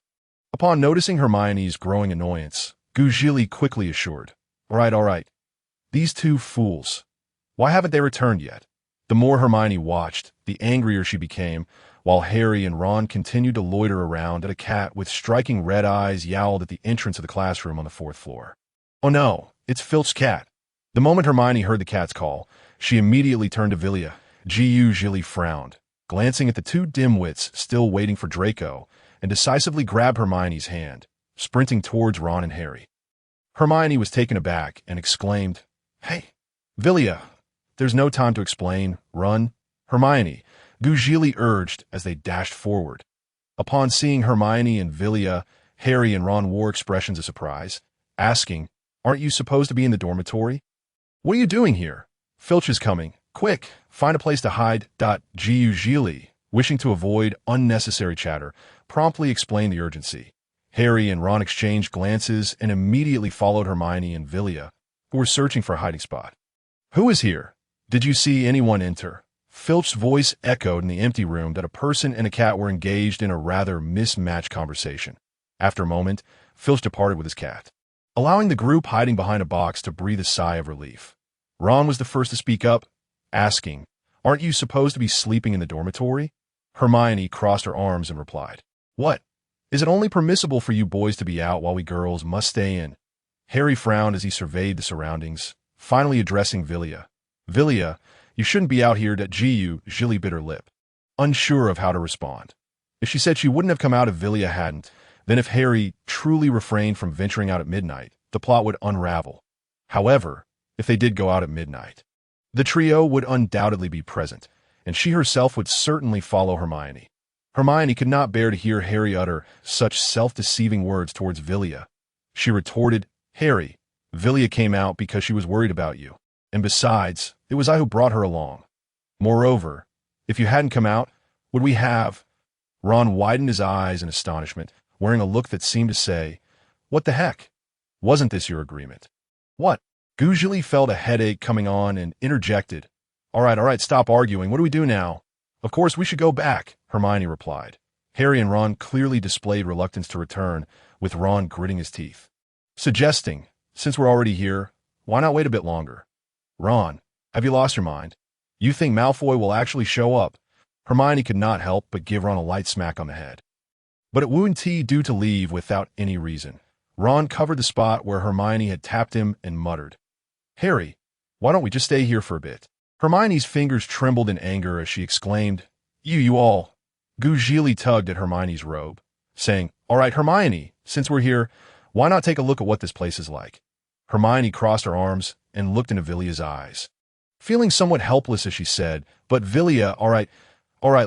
Upon noticing Hermione's growing annoyance, Zhili quickly assured, all right. These two fools. Why haven't they returned yet? The more Hermione watched, the angrier she became, while Harry and Ron continued to loiter around at a cat with striking red eyes yowled at the entrance of the classroom on the 4th floor. Oh no, it's Filch's cat. The moment Hermione heard the cat's call, she immediately turned to Vilya. Zhili frowned, glancing at the two dimwits still waiting for Draco, and decisively grabbed Hermione's hand, sprinting towards Ron and Harry. Hermione was taken aback and exclaimed, Hey, Vilya, there's no time to explain. Run. Hermione, Zhili urged as they dashed forward. Upon seeing Hermione and Vilya, Harry and Ron wore expressions of surprise, asking, Aren't you supposed to be in the dormitory? What are you doing here? Filch is coming. Quick, find a place to hide. Zhili, wishing to avoid unnecessary chatter, promptly explained the urgency. Harry and Ron exchanged glances and immediately followed Hermione and Vilya, who were searching for a hiding spot. Who is here? Did you see anyone enter? Filch's voice echoed in the empty room that a person and a cat were engaged in a rather mismatched conversation. After a moment, Filch departed with his cat, allowing the group hiding behind a box to breathe a sigh of relief. Ron was the first to speak up, asking, Aren't you supposed to be sleeping in the dormitory? Hermione crossed her arms and replied, What? Is it only permissible for you boys to be out while we girls must stay in? Harry frowned as he surveyed the surroundings, finally addressing Vilya. Vilya, you shouldn't be out here. Zhili bit her lip, unsure of how to respond. If she said she wouldn't have come out if Vilya hadn't, then if Harry truly refrained from venturing out at midnight, the plot would unravel. However, if they did go out at midnight, the trio would undoubtedly be present, and she herself would certainly follow Hermione. Hermione could not bear to hear Harry utter such self-deceiving words towards Vilya. She retorted, Harry, Vilya came out because she was worried about you. And besides, it was I who brought her along. Moreover, if you hadn't come out, would we have? Ron widened his eyes in astonishment, wearing a look that seemed to say, What the heck? Wasn't this your agreement? What? Zhili felt a headache coming on and interjected, All right, stop arguing. What do we do now? Of course, we should go back, Hermione replied. Harry and Ron clearly displayed reluctance to return, with Ron gritting his teeth, suggesting, Since we're already here, why not wait a bit longer? Ron, have you lost your mind? You think Malfoy will actually show up? Hermione could not help but give Ron a light smack on the head. But it wouldn't he do to leave without any reason. Ron covered the spot where Hermione had tapped him and muttered, Harry, why don't we just stay here for a bit? Hermione's fingers trembled in anger as she exclaimed, You all. Zhili tugged at Hermione's robe, saying, All right, Hermione, since we're here, Why not take a look at what this place is like? Hermione crossed her arms and looked into Vilya's eyes. Feeling somewhat helpless as she said, "But Vilya, all right,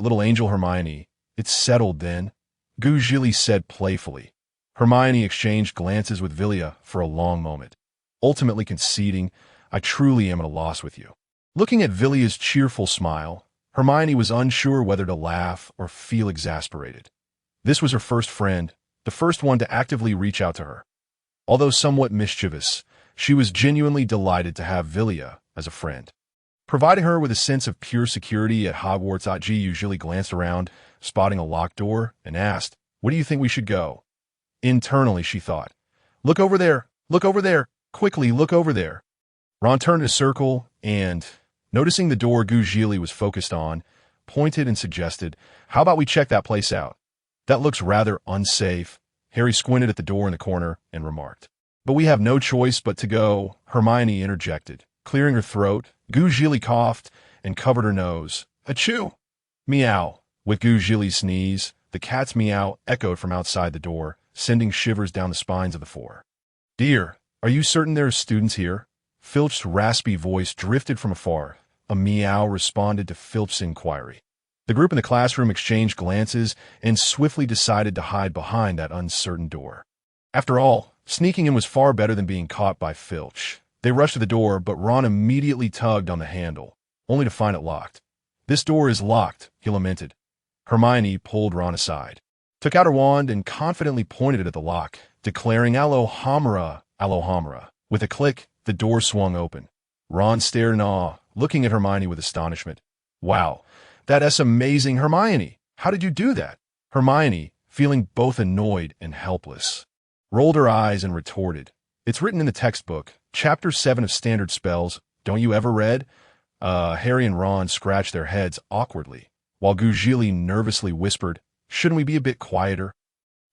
little angel Hermione, it's settled then," Zhili said playfully. Hermione exchanged glances with Vilya for a long moment, ultimately conceding, "I truly am at a loss with you." Looking at Vilya's cheerful smile, Hermione was unsure whether to laugh or feel exasperated. This was her first friend, the first one to actively reach out to her. Although somewhat mischievous, she was genuinely delighted to have Vilya as a friend. Providing her with a sense of pure security at Hogwarts, Zhili glanced around, spotting a locked door, and asked, "Where do you think we should go?" Internally, she thought, look over there, quickly look over there." Ron turned in a circle and, noticing the door Zhili was focused on, pointed and suggested, "How about we check that place out? That looks rather unsafe." Harry squinted at the door in the corner and remarked, "But we have no choice but to go," Hermione interjected. Clearing her throat, Zhili coughed and covered her nose. "Achoo!" Meow. With Zhili's sneeze, the cat's meow echoed from outside the door, sending shivers down the spines of the four. "Dear, are you certain there are students here?" Filch's raspy voice drifted from afar. A meow responded to Filch's inquiry. The group in the classroom exchanged glances and swiftly decided to hide behind that uncertain door. After all, sneaking in was far better than being caught by Filch. They rushed to the door, but Ron immediately tugged on the handle, only to find it locked. "This door is locked," he lamented. Hermione pulled Ron aside, took out her wand, and confidently pointed it at the lock, declaring Alohomora, Alohomora. With a click, the door swung open. Ron stared in awe, looking at Hermione with astonishment. "Wow, that's amazing, Hermione! How did you do that?" Hermione, feeling both annoyed and helpless, rolled her eyes and retorted, "It's written in the textbook, Chapter 7 of Standard Spells. Don't you ever read?" Harry and Ron scratched their heads awkwardly, while Zhili nervously whispered, "Shouldn't we be a bit quieter?"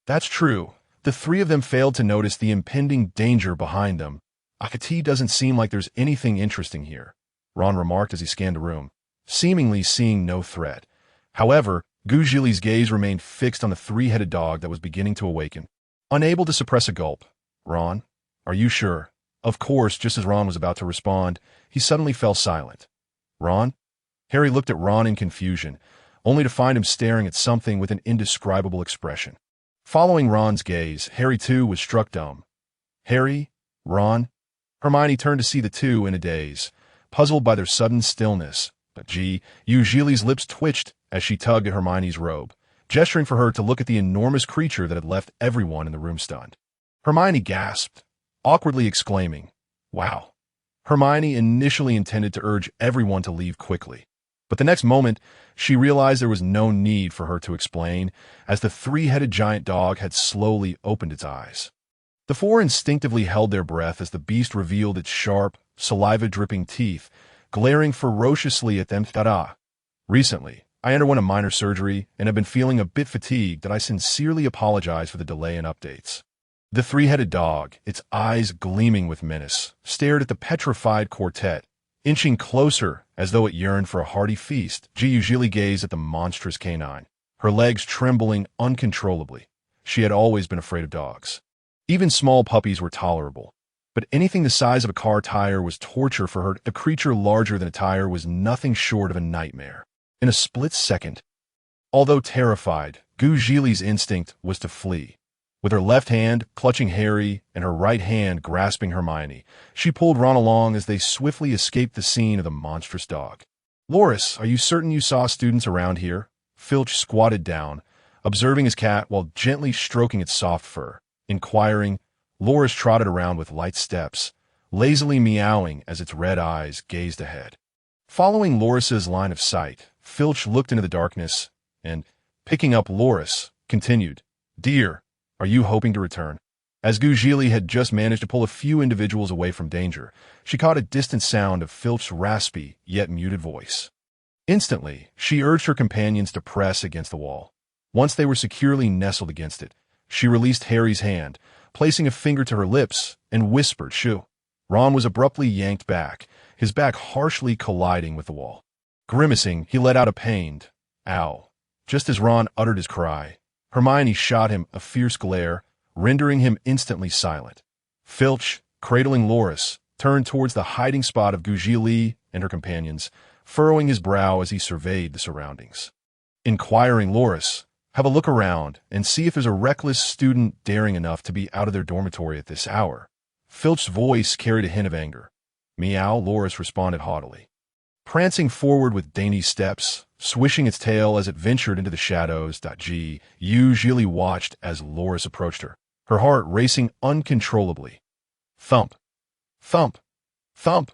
That's true. The three of them failed to notice the impending danger behind them. "Akati doesn't seem like there's anything interesting here," Ron remarked as he scanned the room, seemingly seeing no threat. However, Zhili's gaze remained fixed on the three-headed dog that was beginning to awaken. Unable to suppress a gulp, "Ron, are you sure?" Of course, just as Ron was about to respond, he suddenly fell silent. "Ron?" Harry looked at Ron in confusion, only to find him staring at something with an indescribable expression. Following Ron's gaze, Harry too was struck dumb. "Harry? Ron?" Hermione turned to see the two in a daze, puzzled by their sudden stillness. But Zhili's lips twitched as she tugged at Hermione's robe, gesturing for her to look at the enormous creature that had left everyone in the room stunned. Hermione gasped, awkwardly exclaiming, "Wow." Hermione initially intended to urge everyone to leave quickly, but the next moment she realized there was no need for her to explain, as the three-headed giant dog had slowly opened its eyes. The four instinctively held their breath as the beast revealed its sharp, saliva-dripping teeth, glaring ferociously at them. "Ta-da! Recently, I underwent a minor surgery and have been feeling a bit fatigued that I sincerely apologize for the delay in updates." The three-headed dog, its eyes gleaming with menace, stared at the petrified quartet, inching closer as though it yearned for a hearty feast. Zhili gazed at the monstrous canine, her legs trembling uncontrollably. She had always been afraid of dogs. Even small puppies were tolerable, but anything the size of a car tire was torture for her. A creature larger than a tire was nothing short of a nightmare. In a split second, although terrified, Zhili's instinct was to flee. With her left hand clutching Harry and her right hand grasping Hermione, she pulled Ron along as they swiftly escaped the scene of the monstrous dog. "Loris, are you certain you saw students around here?" Filch squatted down, observing his cat while gently stroking its soft fur. Inquiring, Loris trotted around with light steps, lazily meowing as its red eyes gazed ahead. Following Loris's line of sight, Filch looked into the darkness and, picking up Loris, continued, "Dear, are you hoping to return?" As Zhili had just managed to pull a few individuals away from danger, she caught a distant sound of Filch's raspy yet muted voice. Instantly, she urged her companions to press against the wall. Once they were securely nestled against it, she released Harry's hand, placing a finger to her lips, and whispered, "Shoo." Ron was abruptly yanked back, his back harshly colliding with the wall. Grimacing, he let out a pained, "Ow." Just as Ron uttered his cry, Hermione shot him a fierce glare, rendering him instantly silent. Filch, cradling Loris, turned towards the hiding spot of Zhili and her companions, furrowing his brow as he surveyed the surroundings. Inquiring Loris, have a look around and see if there's a reckless student daring enough to be out of their dormitory at this hour. Filch's voice carried a hint of anger. Meow, Loris responded haughtily. Prancing forward with dainty steps, swishing its tail as it ventured into the shadows, Zhili watched as Loris approached her, her heart racing uncontrollably. Thump, thump, thump,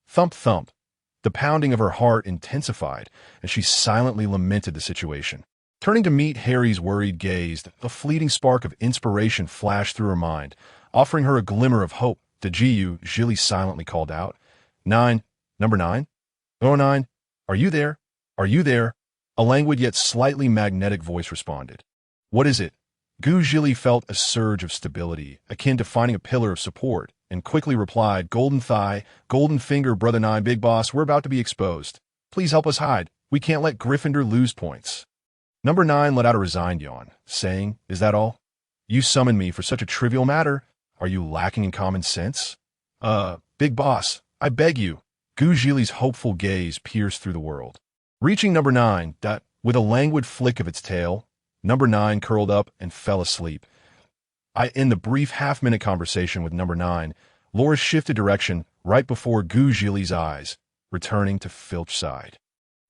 thump, thump. The pounding of her heart intensified as she silently lamented the situation. Turning to meet Harry's worried gaze, a fleeting spark of inspiration flashed through her mind, offering her a glimmer of hope. Zhili silently called out. Number 9? Oh, 9, are you there? Are you there? A languid yet slightly magnetic voice responded. What is it? Zhili felt a surge of stability, akin to finding a pillar of support, and quickly replied, Golden Thigh, Golden Finger, Brother 9, Big Boss, we're about to be exposed. Please help us hide. We can't let Gryffindor lose points. Number 9 let out a resigned yawn, saying, Is that all? You summoned me for such a trivial matter. Are you lacking in common sense? Big Boss, I beg you. Zhili's hopeful gaze pierced through the world. Reaching number 9, with a languid flick of its tail, number 9 curled up and fell asleep. In the brief half-minute conversation with number 9, Loris shifted direction right before Zhili's eyes, returning to Filch's side.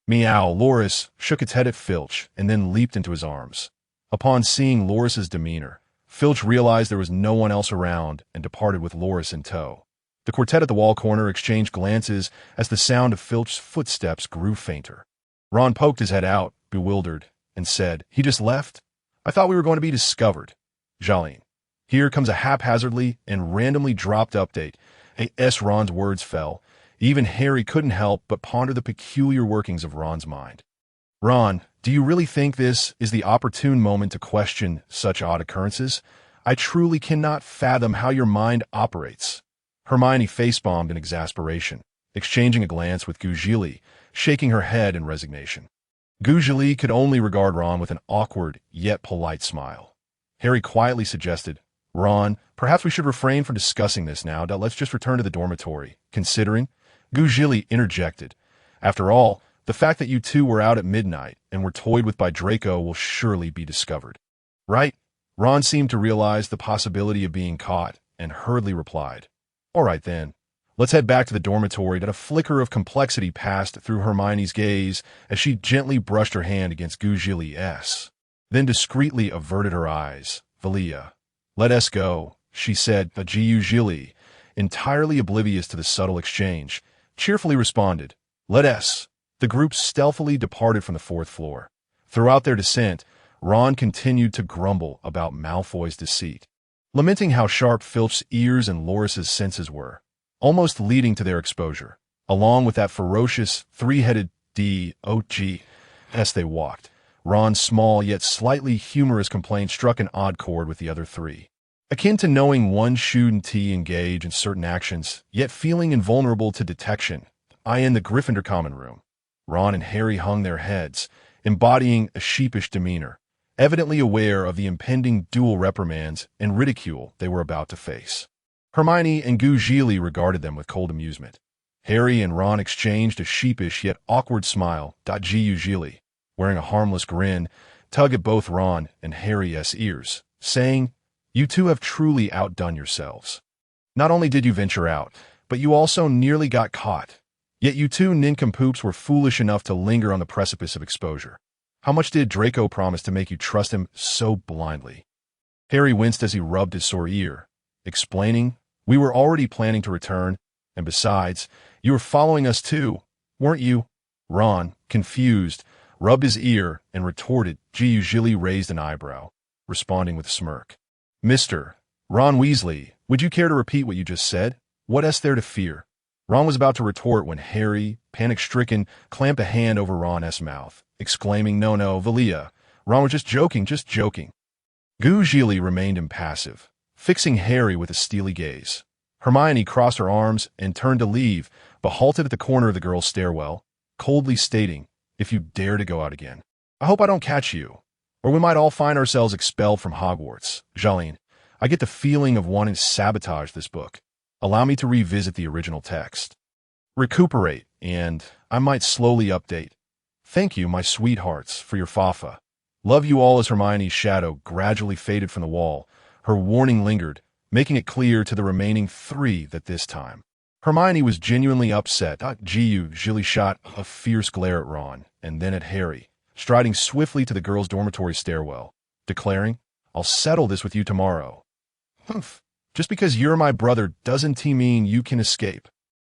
Meow, Loris shook its head at Filch and then leaped into his arms. Upon seeing Loris's demeanor, Filch realized there was no one else around and departed with Loris in tow. The quartet at the wall corner exchanged glances as the sound of Filch's footsteps grew fainter. Ron poked his head out, bewildered, and said, He just left? I thought we were going to be discovered. Zhili. Here comes a haphazardly and randomly dropped update. As Ron's words fell, even Harry couldn't help but ponder the peculiar workings of Ron's mind. Ron, do you really think this is the opportune moment to question such odd occurrences? I truly cannot fathom how your mind operates. Hermione face-bombed in exasperation, exchanging a glance with Zhili, shaking her head in resignation. Zhili could only regard Ron with an awkward yet polite smile. Harry quietly suggested, Ron, perhaps we should refrain from discussing this now. Let's just return to the dormitory. Considering, Zhili interjected. After all, the fact that you two were out at midnight and were toyed with by Draco will surely be discovered. Right? Ron seemed to realize the possibility of being caught and hurriedly replied. All right then, let's head back to the dormitory. A flicker of complexity passed through Hermione's gaze as she gently brushed her hand against Zhili's, then discreetly averted her eyes. Vilya, let us go, she said. Zhili, entirely oblivious to the subtle exchange, cheerfully responded, Let us. The group stealthily departed from the 4th floor. Throughout their descent, Ron continued to grumble about Malfoy's deceit, lamenting how sharp Filch's ears and Loris's senses were, almost leading to their exposure, along with that ferocious, three-headed dog. As they walked, Ron's small yet slightly humorous complaint struck an odd chord with the other three. Akin to knowing one shouldn't engage in certain actions, yet feeling invulnerable to detection, in the Gryffindor common room, Ron and Harry hung their heads, embodying a sheepish demeanor, evidently aware of the impending dual reprimands and ridicule they were about to face. Hermione and Zhili regarded them with cold amusement. Harry and Ron exchanged a sheepish yet awkward smile. Zhili, wearing a harmless grin, tugged at both Ron and Harry's ears, saying, You two have truly outdone yourselves. Not only did you venture out, but you also nearly got caught. Yet you two nincompoops were foolish enough to linger on the precipice of exposure. How much did Draco promise to make you trust him so blindly? Harry winced as he rubbed his sore ear, explaining, We were already planning to return, and besides, you were following us too, weren't you? Ron, confused, rubbed his ear and retorted. Zhili raised an eyebrow, responding with a smirk. Mr. Ron Weasley, would you care to repeat what you just said? What's there to fear? Ron was about to retort when Harry, panic-stricken, clamped a hand over Ron's mouth, exclaiming, No, Vilya. Ron was just joking. Zhili remained impassive, fixing Harry with a steely gaze. Hermione crossed her arms and turned to leave, but halted at the corner of the girls' stairwell, coldly stating, If you dare to go out again, I hope I don't catch you, or we might all find ourselves expelled from Hogwarts. Zhili, I get the feeling of wanting to sabotage this book. Allow me to revisit the original text. Recuperate, and I might slowly update. Thank you, my sweethearts, for your fafa. Love you all. As Hermione's shadow gradually faded from the wall, her warning lingered, making it clear to the remaining three that this time Hermione was genuinely upset. Zhili shot a fierce glare at Ron, and then at Harry, striding swiftly to the girls' dormitory stairwell, declaring, I'll settle this with you tomorrow. Humph. Just because you're my brother doesn't mean you can escape.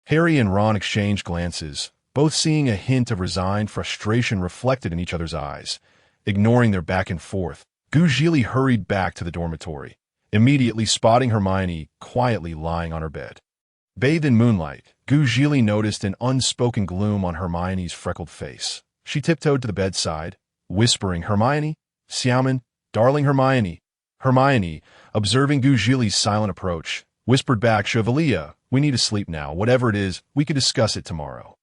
Harry and Ron exchanged glances, both seeing a hint of resigned frustration reflected in each other's eyes. Ignoring their back and forth, Zhili hurried back to the dormitory, immediately spotting Hermione quietly lying on her bed. Bathed in moonlight, Zhili noticed an unspoken gloom on Hermione's freckled face. She tiptoed to the bedside, whispering, Hermione, Xiaoman, darling Hermione. Hermione, observing Zhili's silent approach, whispered back, Vilya, we need to sleep now. Whatever it is, we could discuss it tomorrow.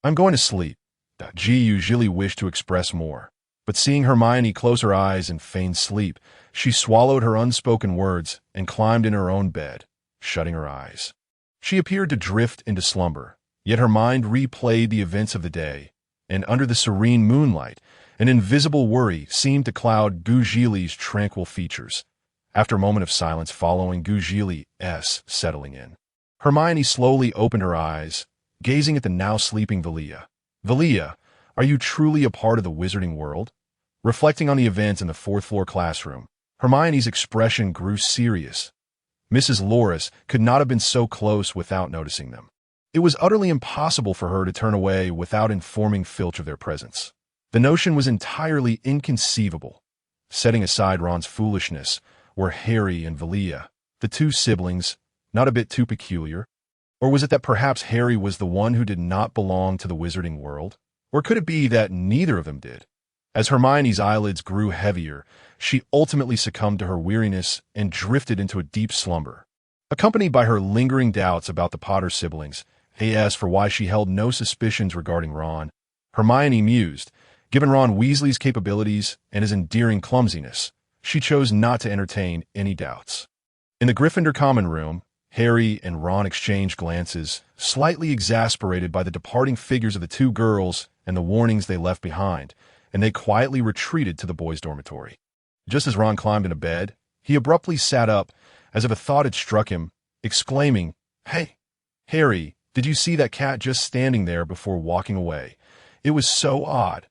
I'm going to sleep. Zhili wished to express more, but seeing Hermione close her eyes and feign sleep, she swallowed her unspoken words and climbed in her own bed, shutting her eyes. She appeared to drift into slumber, yet her mind replayed the events of the day, and under the serene moonlight, an invisible worry seemed to cloud Zhili's tranquil features. After a moment of silence following Zhili's settling in, Hermione slowly opened her eyes, gazing at the now sleeping Vilya. Vilya, are you truly a part of the wizarding world? Reflecting on the events in the fourth-floor classroom, Hermione's expression grew serious. Mrs. Loris could not have been so close without noticing them. It was utterly impossible for her to turn away without informing Filch of their presence. The notion was entirely inconceivable. Setting aside Ron's foolishness, were Harry and Vilya, the two siblings, not a bit too peculiar? Or was it that perhaps Harry was the one who did not belong to the wizarding world? Or could it be that neither of them did? As Hermione's eyelids grew heavier, she ultimately succumbed to her weariness and drifted into a deep slumber. Accompanied by her lingering doubts about the Potter siblings, as for why she held no suspicions regarding Ron, Hermione mused, given Ron Weasley's capabilities and his endearing clumsiness, she chose not to entertain any doubts. In the Gryffindor common room, Harry and Ron exchanged glances, slightly exasperated by the departing figures of the two girls and the warnings they left behind, and they quietly retreated to the boys' dormitory. Just as Ron climbed into bed, he abruptly sat up, as if a thought had struck him, exclaiming, Hey, Harry, did you see that cat just standing there before walking away? It was so odd.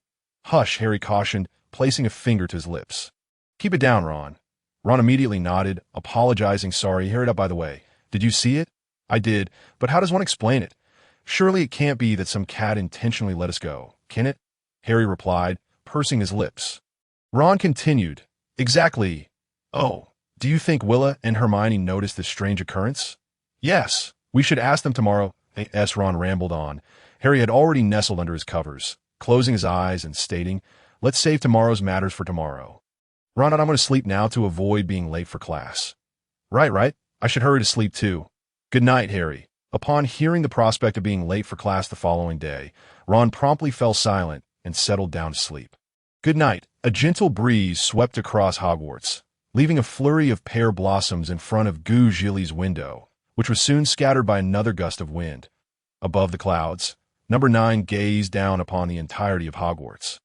Hush, Harry cautioned, placing a finger to his lips. Keep it down, Ron. Ron immediately nodded, apologizing. Sorry, Harry, by the way. Did you see it? I did, but how does one explain it? Surely it can't be that some cat intentionally let us go, can it? Harry replied, pursing his lips. Ron continued, Exactly. Oh, do you think Willa and Hermione noticed this strange occurrence? Yes, we should ask them tomorrow, Ron rambled on. Harry had already nestled under his covers, closing his eyes and stating, Let's save tomorrow's matters for tomorrow. Ron, I'm going to sleep now to avoid being late for class. Right. I should hurry to sleep too. Good night, Harry. Upon hearing the prospect of being late for class the following day, Ron promptly fell silent and settled down to sleep. Good night. A gentle breeze swept across Hogwarts, leaving a flurry of pear blossoms in front of Zhili's window, which was soon scattered by another gust of wind. Above the clouds, Number 9 gazed down upon the entirety of Hogwarts.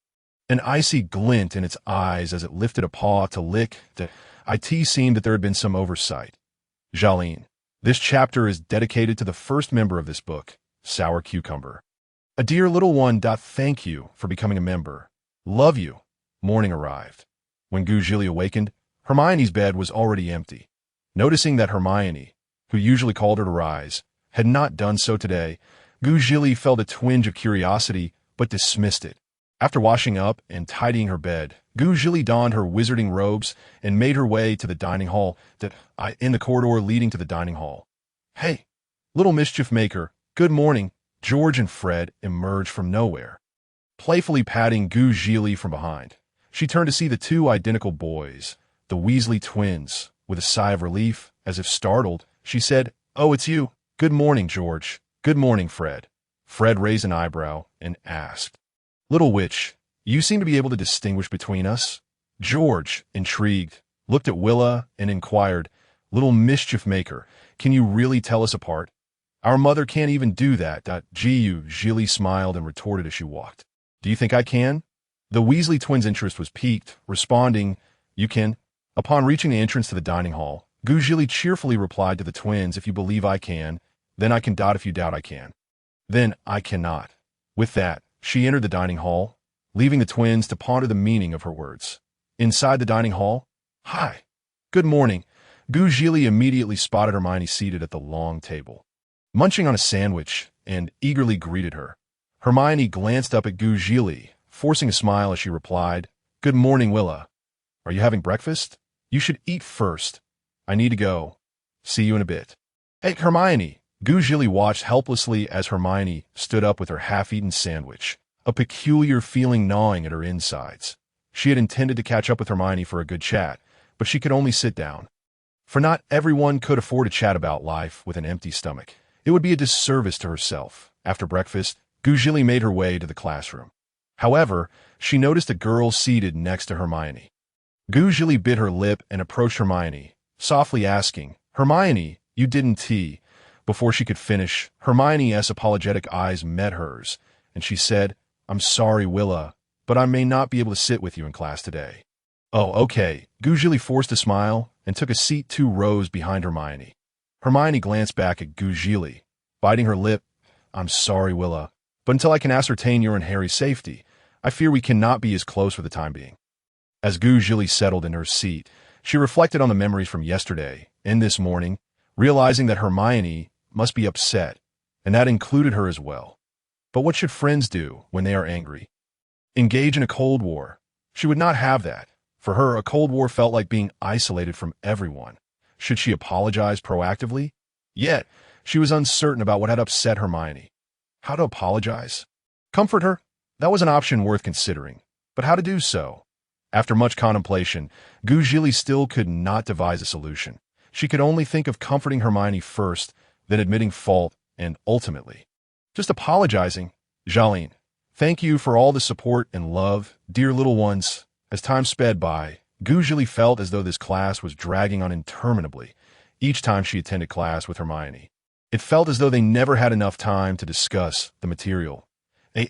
An icy glint in its eyes as it lifted a paw to lick it seemed that there had been some oversight. Zhili, this chapter is dedicated to the first member of this book, Sour Cucumber. A dear little one. Thank you for becoming a member. Love you. Morning arrived. When Zhili awakened, Hermione's bed was already empty. Noticing that Hermione, who usually called her to rise, had not done so today, Zhili felt a twinge of curiosity but dismissed it. After washing up and tidying her bed, Zhili donned her wizarding robes and made her way to the dining hall in the corridor leading to the dining hall. Hey, little mischief maker, good morning. George and Fred emerged from nowhere, playfully patting Zhili from behind. She turned to see the two identical boys, the Weasley twins. With a sigh of relief, as if startled, she said, Oh, it's you. Good morning, George. Good morning, Fred. Fred raised an eyebrow and asked, Little witch, you seem to be able to distinguish between us? George, intrigued, looked at Willa and inquired, Little mischief maker, can you really tell us apart? Our mother can't even do that. Zhili smiled and retorted as she walked. Do you think I can? The Weasley twins' interest was piqued, responding, you can. Upon reaching the entrance to the dining hall, Zhili cheerfully replied to the twins, if you believe I can, then I can. If you doubt I can, then I cannot. With that, she entered the dining hall, leaving the twins to ponder the meaning of her words. Inside the dining hall, hi. Good morning. Zhili immediately spotted Hermione seated at the long table, munching on a sandwich, and eagerly greeted her. Hermione glanced up at Zhili, forcing a smile as she replied, Good morning, Willa. Are you having breakfast? You should eat first. I need to go. See you in a bit. Hey, Hermione. Zhili watched helplessly as Hermione stood up with her half-eaten sandwich, a peculiar feeling gnawing at her insides. She had intended to catch up with Hermione for a good chat, but she could only sit down. For not everyone could afford to chat about life with an empty stomach. It would be a disservice to herself. After breakfast, Zhili made her way to the classroom. However, she noticed a girl seated next to Hermione. Zhili bit her lip and approached Hermione, softly asking, Hermione, you didn't tea. Before she could finish, Hermione's apologetic eyes met hers, and she said, I'm sorry, Willa, but I may not be able to sit with you in class today. Oh, okay. Zhili forced a smile and took a seat 2 rows behind Hermione. Hermione glanced back at Zhili, biting her lip. I'm sorry, Willa, but until I can ascertain your and Harry's safety, I fear we cannot be as close for the time being. As Zhili settled in her seat, she reflected on the memories from yesterday and this morning, realizing that Hermione must be upset, and that included her as well. But what should friends do when they are angry? Engage in a Cold War. She would not have that. For her, a Cold War felt like being isolated from everyone. Should she apologize proactively? Yet, she was uncertain about what had upset Hermione. How to apologize? Comfort her? That was an option worth considering. But how to do so? After much contemplation, Zhili still could not devise a solution. She could only think of comforting Hermione first, then admitting fault, and ultimately, just apologizing. Jaline, thank you for all the support and love, dear little ones. As time sped by, Zhili felt as though this class was dragging on interminably each time she attended class with Hermione. It felt as though they never had enough time to discuss the material.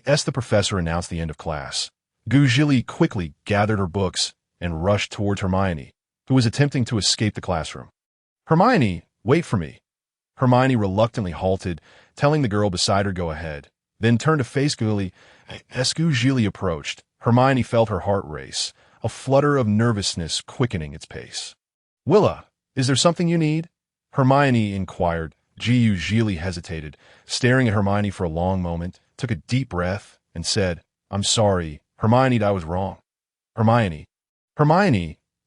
As the professor announced the end of class, Zhili quickly gathered her books and rushed towards Hermione, who was attempting to escape the classroom. Hermione, wait for me. Hermione reluctantly halted, telling the girl beside her go ahead, then turned to face Zhili. As Zhili approached, Hermione felt her heart race, a flutter of nervousness quickening its pace. Willa, is there something you need? Hermione inquired. Zhili hesitated, staring at Hermione for a long moment, took a deep breath, and said, I'm sorry, Hermione, I was wrong. Hermione,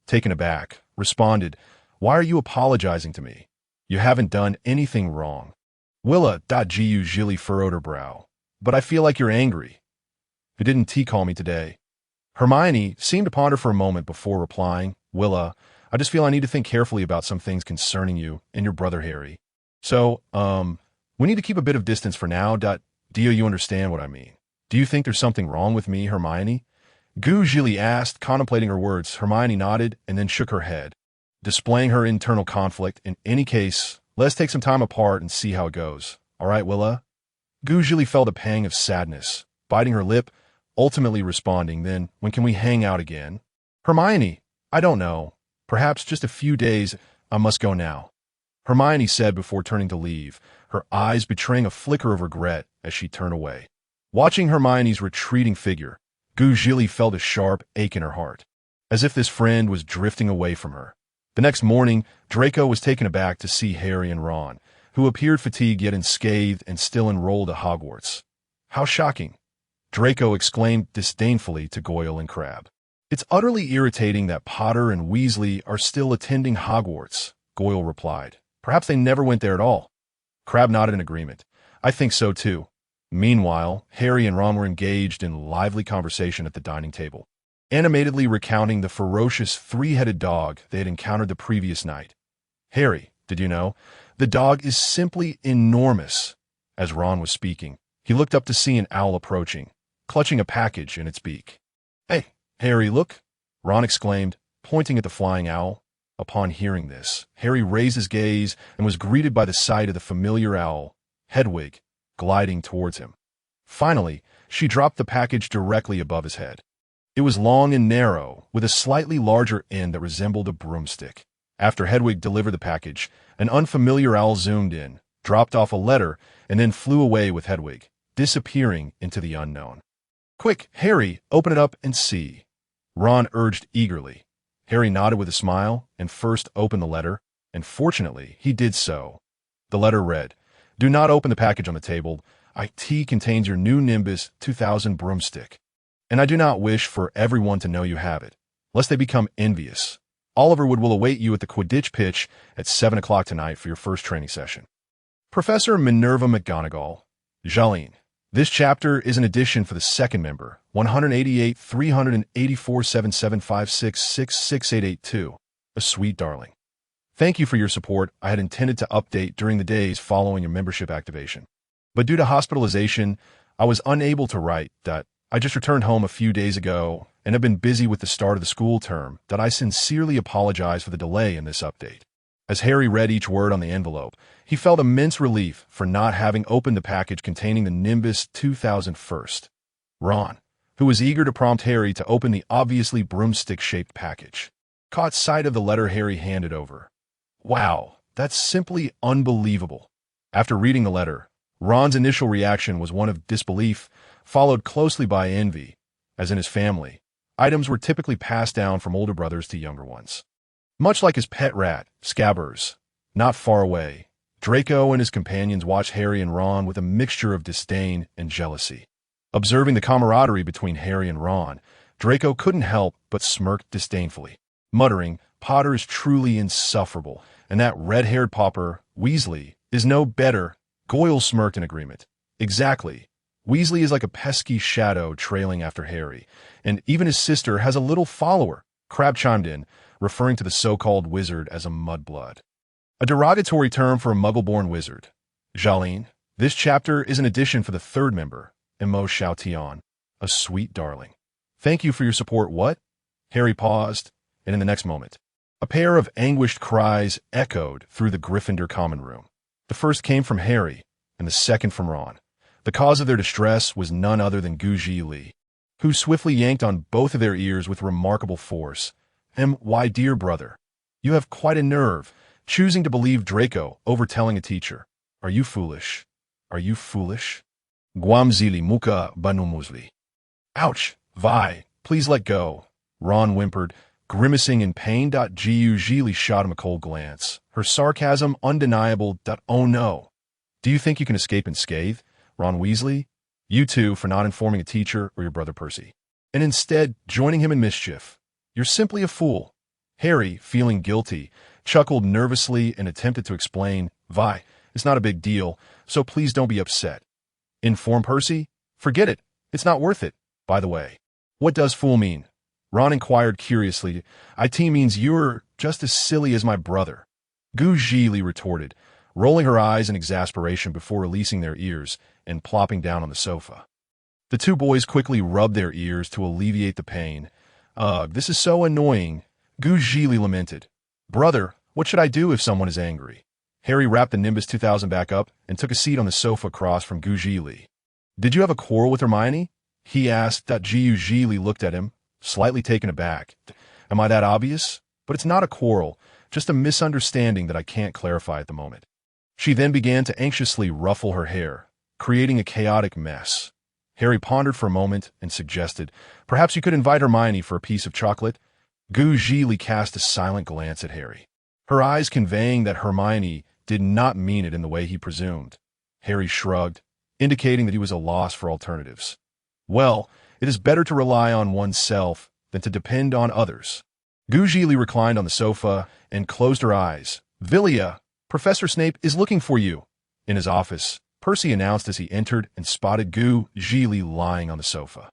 taken aback, responded, Why are you apologizing to me? You haven't done anything wrong. Willa. Zhili furrowed her brow. But I feel like you're angry. You didn't call me today. Hermione seemed to ponder for a moment before replying, Willa, I just feel I need to think carefully about some things concerning you and your brother Harry. So, we need to keep a bit of distance for now. Do you understand what I mean? Do you think there's something wrong with me, Hermione? Zhili asked, contemplating her words. Hermione nodded and then shook her head, displaying her internal conflict. In any case, let's take some time apart and see how it goes. All right, Willa? Zhili felt a pang of sadness, biting her lip, ultimately responding, then, when can we hang out again? Hermione, I don't know. Perhaps just a few days. I must go now. Hermione said before turning to leave, her eyes betraying a flicker of regret as she turned away. Watching Hermione's retreating figure, Zhili felt a sharp ache in her heart, as if this friend was drifting away from her. The next morning, Draco was taken aback to see Harry and Ron, who appeared fatigued yet unscathed and still enrolled at Hogwarts. How shocking! Draco exclaimed disdainfully to Goyle and Crabbe. It's utterly irritating that Potter and Weasley are still attending Hogwarts, Goyle replied. Perhaps they never went there at all. Crabbe nodded in agreement. I think so too. Meanwhile, Harry and Ron were engaged in lively conversation at the dining table, animatedly recounting the ferocious 3-headed dog they had encountered the previous night. Harry, did you know? The dog is simply enormous. As Ron was speaking, he looked up to see an owl approaching, clutching a package in its beak. Hey, Harry, look, Ron exclaimed, pointing at the flying owl. Upon hearing this, Harry raised his gaze and was greeted by the sight of the familiar owl, Hedwig, gliding towards him. Finally, she dropped the package directly above his head. It was long and narrow, with a slightly larger end that resembled a broomstick. After Hedwig delivered the package, an unfamiliar owl zoomed in, dropped off a letter, and then flew away with Hedwig, disappearing into the unknown. "Quick, Harry, open it up and see," Ron urged eagerly. Harry nodded with a smile and first opened the letter, and fortunately, he did so. The letter read, "Do not open the package on the table. IT contains your new Nimbus 2000 broomstick, and I do not wish for everyone to know you have it, lest they become envious. Oliver Wood will await you at the Quidditch pitch at 7 o'clock tonight for your first training session. Professor Minerva McGonagall, Zhili. This chapter is an addition for the second member, 188 384 7756 66882, a sweet darling. Thank you for your support. I had intended to update during the days following your membership activation, but due to hospitalization, I was unable to write that. I just returned home a few days ago and have been busy with the start of the school term that I sincerely apologize for the delay in this update." As Harry read each word on the envelope, he felt immense relief for not having opened the package containing the Nimbus 2000 first. Ron, who was eager to prompt Harry to open the obviously broomstick-shaped package, caught sight of the letter Harry handed over. Wow, that's simply unbelievable. After reading the letter, Ron's initial reaction was one of disbelief, followed closely by envy, as in his family. Items were typically passed down from older brothers to younger ones. Much like his pet rat, Scabbers, not far away, Draco and his companions watched Harry and Ron with a mixture of disdain and jealousy. Observing the camaraderie between Harry and Ron, Draco couldn't help but smirk disdainfully, muttering, "Potter is truly insufferable, and that red-haired pauper, Weasley, is no better." Goyle smirked in agreement. "Exactly. Weasley is like a pesky shadow trailing after Harry, and even his sister has a little follower," Crabbe chimed in, referring to the so-called wizard as a mudblood, a derogatory term for a muggle-born wizard. Zhili. This chapter is an addition for the third member, Emo Xiaotian, a sweet darling. Thank you for your support. What? Harry paused, and in the next moment, a pair of anguished cries echoed through the Gryffindor common room. The first came from Harry, and the second from Ron. The cause of their distress was none other than Zhili, who swiftly yanked on both of their ears with remarkable force. "Why, dear brother, you have quite a nerve, choosing to believe Draco over telling a teacher. Are you foolish? Are you foolish? Guam Zhili muka banumuzli." "Ouch, Vi, please let go," Ron whimpered, grimacing in pain. Zhili shot him a cold glance, her sarcasm undeniable. "Oh no. Do you think you can escape unscathed, Ron Weasley? You too, for not informing a teacher or your brother Percy, and instead joining him in mischief. You're simply a fool." Harry, feeling guilty, chuckled nervously and attempted to explain, "Vi, it's not a big deal, so please don't be upset." "Inform Percy? Forget it. It's not worth it. By the way, what does fool mean?" Ron inquired curiously. "It means you're just as silly as my brother," Zhili retorted, rolling her eyes in exasperation before releasing their ears and plopping down on the sofa. The two boys quickly rubbed their ears to alleviate the pain. "Ugh, this is so annoying," Zhili lamented. "Brother, what should I do if someone is angry?" Harry wrapped the Nimbus 2000 back up and took a seat on the sofa across from Zhili. "Did you have a quarrel with Hermione?" he asked. Zhili looked at him, slightly taken aback. "Am I that obvious? But it's not a quarrel, just a misunderstanding that I can't clarify at the moment." She then began to anxiously ruffle her hair, creating a chaotic mess. Harry pondered for a moment and suggested, "Perhaps you could invite Hermione for a piece of chocolate." Zhili cast a silent glance at Harry, her eyes conveying that Hermione did not mean it in the way he presumed. Harry shrugged, indicating that he was a loss for alternatives. "Well, it is better to rely on oneself than to depend on others." Zhili reclined on the sofa and closed her eyes. "Vilya, Professor Snape is looking for you." In his office, Percy announced as he entered and spotted Zhili lying on the sofa.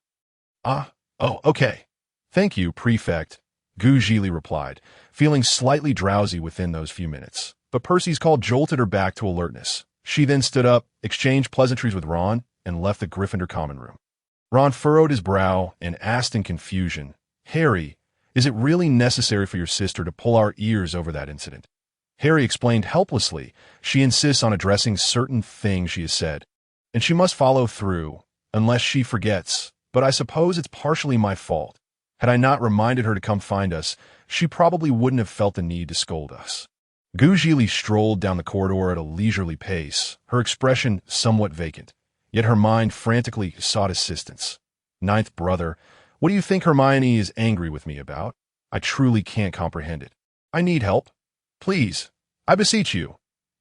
"Oh, okay. Thank you, Prefect," Zhili replied, feeling slightly drowsy within those few minutes. But Percy's call jolted her back to alertness. She then stood up, exchanged pleasantries with Ron, and left the Gryffindor common room. Ron furrowed his brow and asked in confusion, "Harry, Is it really necessary for your sister to pull our ears over that incident? Harry explained helplessly. She insists on addressing certain things she has said, and she must follow through, unless she forgets. But I suppose it's partially my fault. Had I not reminded her to come find us, she probably wouldn't have felt the need to scold us. Zhili strolled down the corridor at a leisurely pace, her expression somewhat vacant, yet her mind frantically sought assistance. Ninth brother, what do you think Hermione is angry with me about? I truly can't comprehend it. I need help. Please, I beseech you.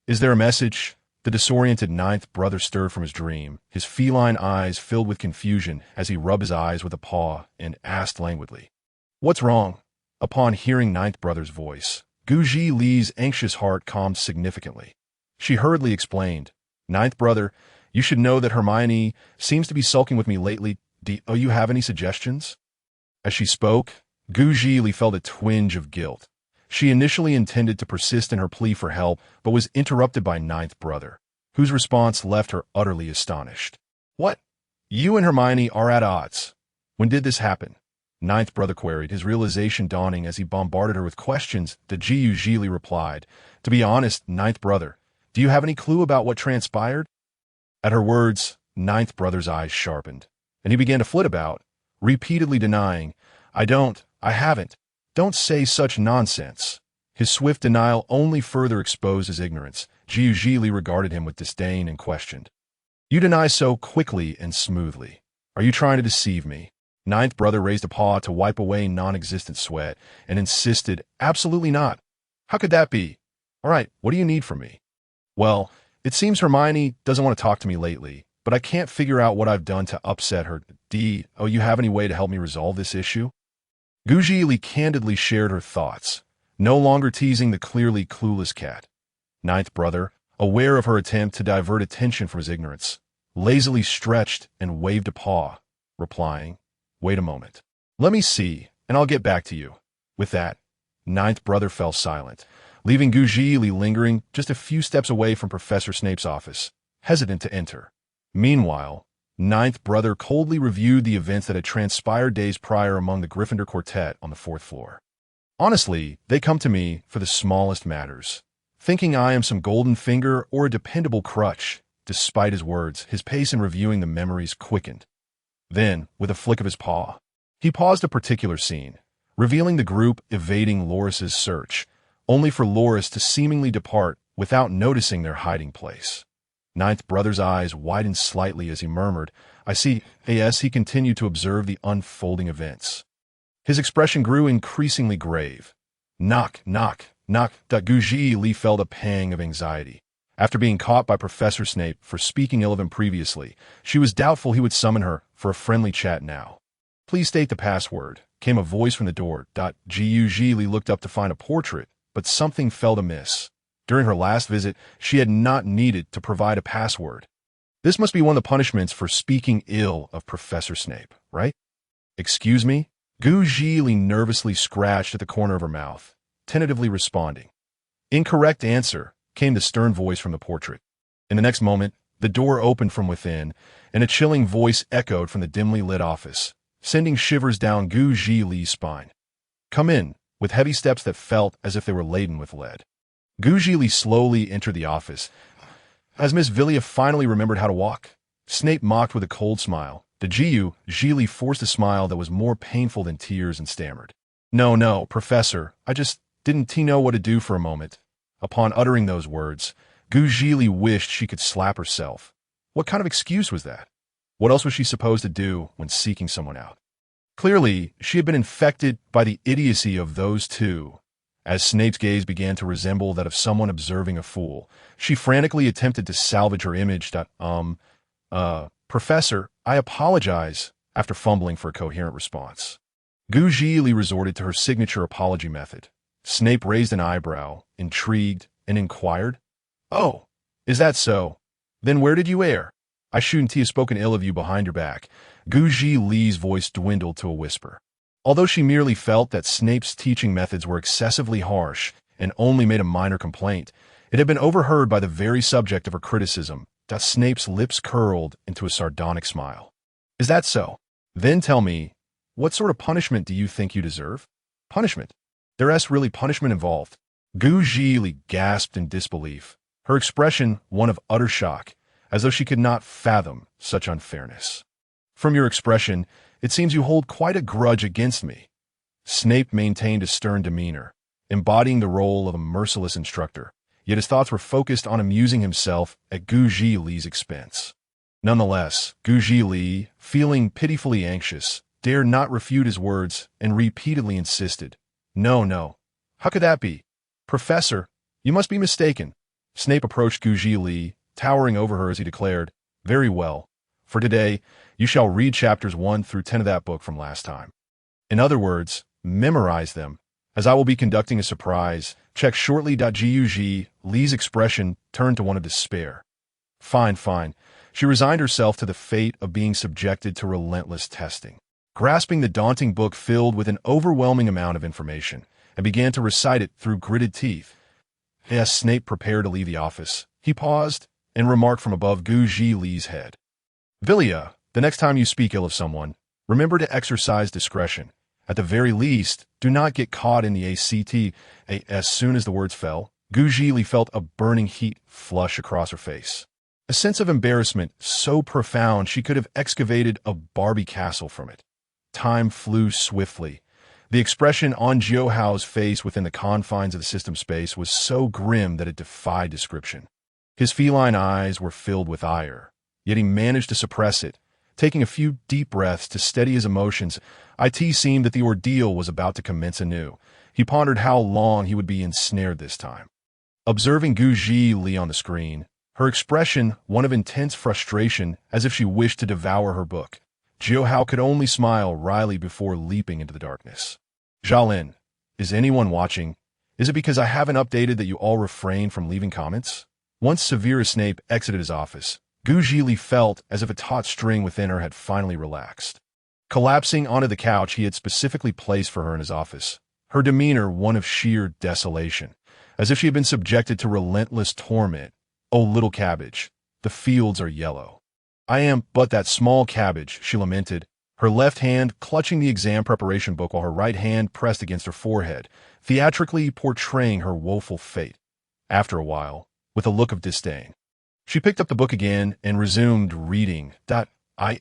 Is there a message? The disoriented ninth brother stirred from his dream, his feline eyes filled with confusion as he rubbed his eyes with a paw and asked languidly, "What's wrong?" Upon hearing ninth brother's voice, Zhili's anxious heart calmed significantly. She hurriedly explained, "Ninth brother, you should know that Hermione seems to be sulking with me lately. Do you have any suggestions?" As she spoke, Zhili felt a twinge of guilt. She initially intended to persist in her plea for help, but was interrupted by ninth brother, whose response left her utterly astonished. "What? You and Hermione are at odds. When did this happen?" Ninth brother queried, his realization dawning as he bombarded her with questions. The Zhili replied, "To be honest, ninth brother, do you have any clue about what transpired?" At her words, ninth brother's eyes sharpened, and he began to flit about, repeatedly denying, I haven't. Don't say such nonsense." His swift denial only further exposed his ignorance. Zhili regarded him with disdain and questioned, "You deny so quickly and smoothly. Are you trying to deceive me?" Ninth brother raised a paw to wipe away non-existent sweat and insisted, "Absolutely not. How could that be? All right, what do you need from me?" "Well, it seems Hermione doesn't want to talk to me lately, but I can't figure out what I've done to upset her. You have any way to help me resolve this issue?" Zhili candidly shared her thoughts, no longer teasing the clearly clueless cat. Ninth brother, aware of her attempt to divert attention from his ignorance, lazily stretched and waved a paw, replying, "Wait a moment. Let me see, and I'll get back to you." With that, ninth brother fell silent, leaving Zhili lingering just a few steps away from Professor Snape's office, hesitant to enter. Meanwhile, ninth brother coldly reviewed the events that had transpired days prior among the Gryffindor quartet on the 4th floor. Honestly, they come to me for the smallest matters, thinking I am some golden finger or a dependable crutch. Despite his words, his pace in reviewing the memories quickened. Then, with a flick of his paw, he paused a particular scene, revealing the group evading Loris's search, only for Loris to seemingly depart without noticing their hiding place. Ninth brother's eyes widened slightly as he murmured, "I see." As he continued to observe the unfolding events, his expression grew increasingly grave. Knock, knock, knock. Zhili felt a pang of anxiety. After being caught by Professor Snape for speaking ill of him previously, she was doubtful he would summon her for a friendly chat now. "Please state the password," came a voice from the door. Zhili looked up to find a portrait, but something felt amiss. During her last visit, she had not needed to provide a password. This must be one of the punishments for speaking ill of Professor Snape, right? "Excuse me?" Zhili nervously scratched at the corner of her mouth, tentatively responding. "Incorrect answer," came the stern voice from the portrait. In the next moment, the door opened from within, and a chilling voice echoed from the dimly lit office, sending shivers down Zhili's spine. "Come in," with heavy steps that felt as if they were laden with lead. Zhili slowly entered the office. Has Miss Vilya finally remembered how to walk? Snape mocked with a cold smile. Zhili forced a smile that was more painful than tears and stammered, No, Professor, I just didn't know what to do for a moment." Upon uttering those words, Zhili wished she could slap herself. What kind of excuse was that? What else was she supposed to do when seeking someone out? Clearly, she had been infected by the idiocy of those two. As Snape's gaze began to resemble that of someone observing a fool, she frantically attempted to salvage her image. Professor, I apologize," after fumbling for a coherent response. Zhili resorted to her signature apology method. Snape raised an eyebrow, intrigued, and inquired, "Oh, is that so? Then where did you err? I shouldn't have spoken ill of you behind your back." Zhili's voice dwindled to a whisper. Although she merely felt that Snape's teaching methods were excessively harsh and only made a minor complaint, it had been overheard by the very subject of her criticism. Snape's lips curled into a sardonic smile. "Is that so? Then tell me, what sort of punishment do you think you deserve?" Punishment. There's really punishment involved. Zhili gasped in disbelief, her expression one of utter shock, as though she could not fathom such unfairness. From your expression, it seems you hold quite a grudge against me. Snape maintained a stern demeanor, embodying the role of a merciless instructor, yet his thoughts were focused on amusing himself at Zhili's expense. Nonetheless, Zhili, feeling pitifully anxious, dared not refute his words and repeatedly insisted, "No, no. How could that be? Professor, you must be mistaken." Snape approached Zhili, towering over her as he declared, "Very well. For today, you shall read chapters 1 through 10 of that book from last time. In other words, memorize them, as I will be conducting a surprise check shortly." Zhili's expression turned to one of despair. Fine, fine. She resigned herself to the fate of being subjected to relentless testing. Grasping the daunting book filled with an overwhelming amount of information, and began to recite it through gritted teeth. As Snape prepared to leave the office, he paused and remarked from above Zhili's head, "Vilya, the next time you speak ill of someone, remember to exercise discretion. At the very least, do not get caught in the act." As soon as the words fell, Zhili felt a burning heat flush across her face. A sense of embarrassment so profound she could have excavated a Barbie castle from it. Time flew swiftly. The expression on Zhou face within the confines of the system space was so grim that it defied description. His feline eyes were filled with ire, yet he managed to suppress it. Taking a few deep breaths to steady his emotions, it seemed that the ordeal was about to commence anew. He pondered how long he would be ensnared this time. Observing Zhili on the screen, her expression one of intense frustration, as if she wished to devour her book, Zhou could only smile wryly before leaping into the darkness. "Zhalin, is anyone watching? Is it because I haven't updated that you all refrain from leaving comments?" Once Severus Snape exited his office, Zhili felt as if a taut string within her had finally relaxed. Collapsing onto the couch he had specifically placed for her in his office, her demeanor one of sheer desolation, as if she had been subjected to relentless torment. "Oh, little cabbage, the fields are yellow. I am but that small cabbage," she lamented, her left hand clutching the exam preparation book while her right hand pressed against her forehead, theatrically portraying her woeful fate. After a while, with a look of disdain, she picked up the book again and resumed reading.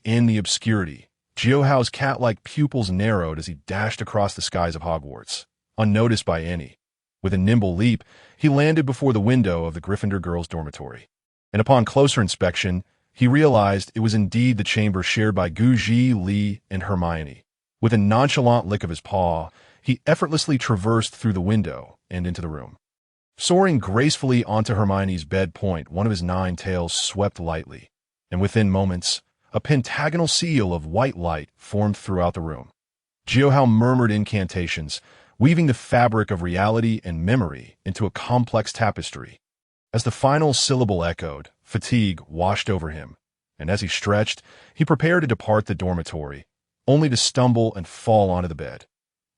In the obscurity, Zhou's cat-like pupils narrowed as he dashed across the skies of Hogwarts, unnoticed by any. With a nimble leap, he landed before the window of the Gryffindor girls' dormitory, and upon closer inspection, he realized it was indeed the chamber shared by Zhili and Hermione. With a nonchalant lick of his paw, he effortlessly traversed through the window and into the room. Soaring gracefully onto Hermione's bed point, one of his 9 tails swept lightly, and within moments, a pentagonal seal of white light formed throughout the room. Zhou murmured incantations, weaving the fabric of reality and memory into a complex tapestry. As the final syllable echoed, fatigue washed over him, and as he stretched, he prepared to depart the dormitory, only to stumble and fall onto the bed.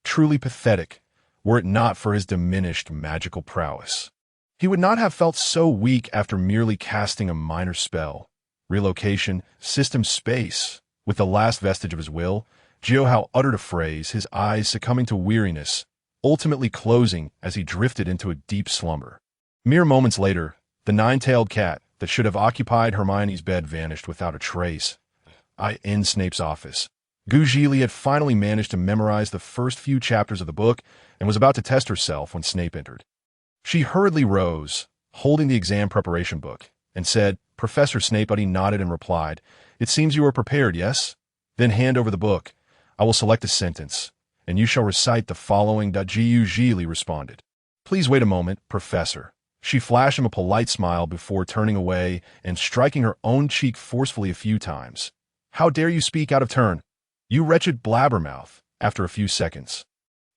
Truly pathetic, were it not for his diminished magical prowess. He would not have felt so weak after merely casting a minor spell. Relocation, system space. With the last vestige of his will, Zhou uttered a phrase, his eyes succumbing to weariness, ultimately closing as he drifted into a deep slumber. Mere moments later, the 9-tailed cat that should have occupied Hermione's bed vanished without a trace. In Snape's office, Zhili had finally managed to memorize the first few chapters of the book and was about to test herself when Snape entered. She hurriedly rose, holding the exam preparation book, and said, "Professor Snape." He nodded and replied, "It seems you are prepared, yes? Then hand over the book. I will select a sentence, and you shall recite the following." Zhili responded. "Please wait a moment, Professor." She flashed him a polite smile before turning away and striking her own cheek forcefully a few times. "How dare you speak out of turn? You wretched blabbermouth." After a few seconds,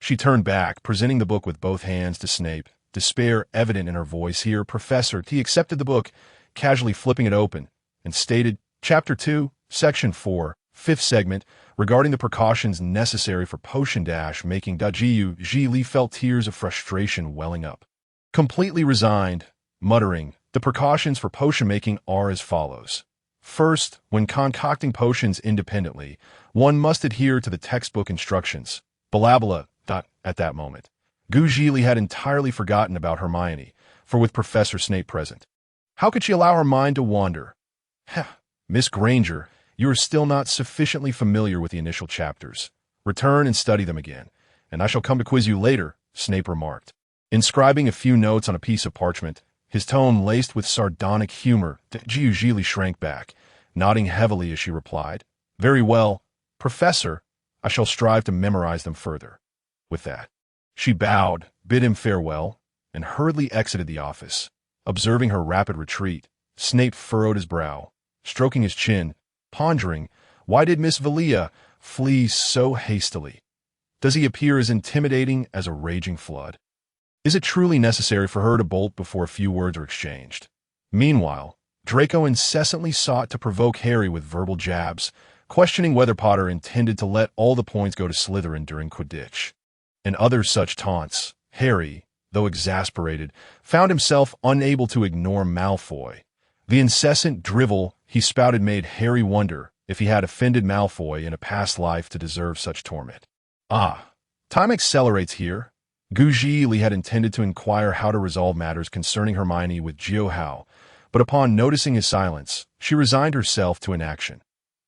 she turned back, presenting the book with both hands to Snape, despair evident in her voice. "Here, Professor." He accepted the book, casually flipping it open, and stated, "Chapter 2, Section 4, 5th segment, regarding the precautions necessary for potion making." Zhili felt tears of frustration welling up. Completely resigned, muttering, "The precautions for potion making are as follows. First, when concocting potions independently, one must adhere to the textbook instructions. Balabala. at that moment. Zhili had entirely forgotten about Hermione, for with Professor Snape present, how could she allow her mind to wander? Miss Granger, you are still not sufficiently familiar with the initial chapters. Return and study them again, and I shall come to quiz you later, Snape remarked. Inscribing a few notes on a piece of parchment, his tone laced with sardonic humor, Zhili shrank back, nodding heavily as she replied, "Very well, Professor, I shall strive to memorize them further." With that, she bowed, bid him farewell, and hurriedly exited the office. Observing her rapid retreat, Snape furrowed his brow, stroking his chin, pondering, why did Miss Vilya flee so hastily? Does he appear as intimidating as a raging flood? Is it truly necessary for her to bolt before a few words are exchanged? Meanwhile, Draco incessantly sought to provoke Harry with verbal jabs, questioning whether Potter intended to let all the points go to Slytherin during Quidditch. And other such taunts, Harry, though exasperated, found himself unable to ignore Malfoy. The incessant drivel he spouted made Harry wonder if he had offended Malfoy in a past life to deserve such torment. Time accelerates here. Zhili had intended to inquire how to resolve matters concerning Hermione with Geo-How, but upon noticing his silence, she resigned herself to inaction.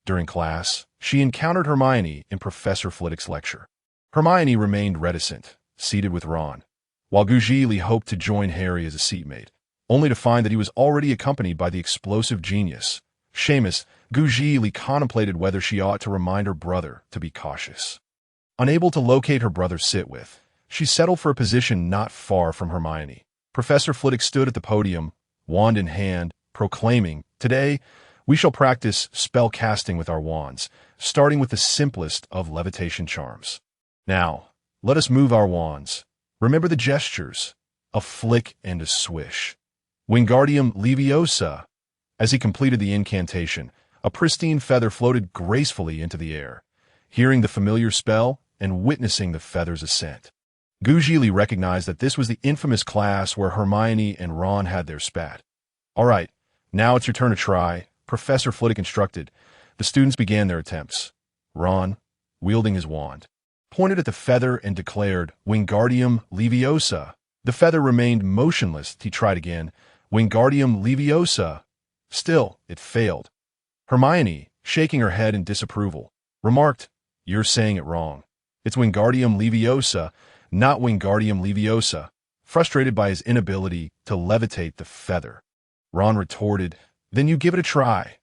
During class, she encountered Hermione in Professor Flitwick's lecture. Hermione remained reticent, seated with Ron, while Zhili hoped to join Harry as a seatmate, only to find that he was already accompanied by the explosive genius. Seamus, Zhili contemplated whether she ought to remind her brother to be cautious. Unable to locate her brother's sit with, she settled for a position not far from Hermione. Professor Flitwick stood at the podium, wand in hand, proclaiming, "Today, we shall practice spell casting with our wands, starting with the simplest of levitation charms. Now, let us move our wands. Remember the gestures, a flick and a swish. Wingardium Leviosa." As he completed the incantation, a pristine feather floated gracefully into the air. Hearing the familiar spell and witnessing the feather's ascent, Zhili recognized that this was the infamous class where Hermione and Ron had their spat. "All right, now it's your turn to try," Professor Flitwick instructed. The students began their attempts. Ron, wielding his wand, pointed at the feather and declared, "Wingardium Leviosa." The feather remained motionless. He tried again, "Wingardium Leviosa." Still, it failed. Hermione, shaking her head in disapproval, remarked, "You're saying it wrong. It's Wingardium Leviosa, not Wingardium Leviosa," frustrated by his inability to levitate the feather. Ron retorted, "Then you give it a try."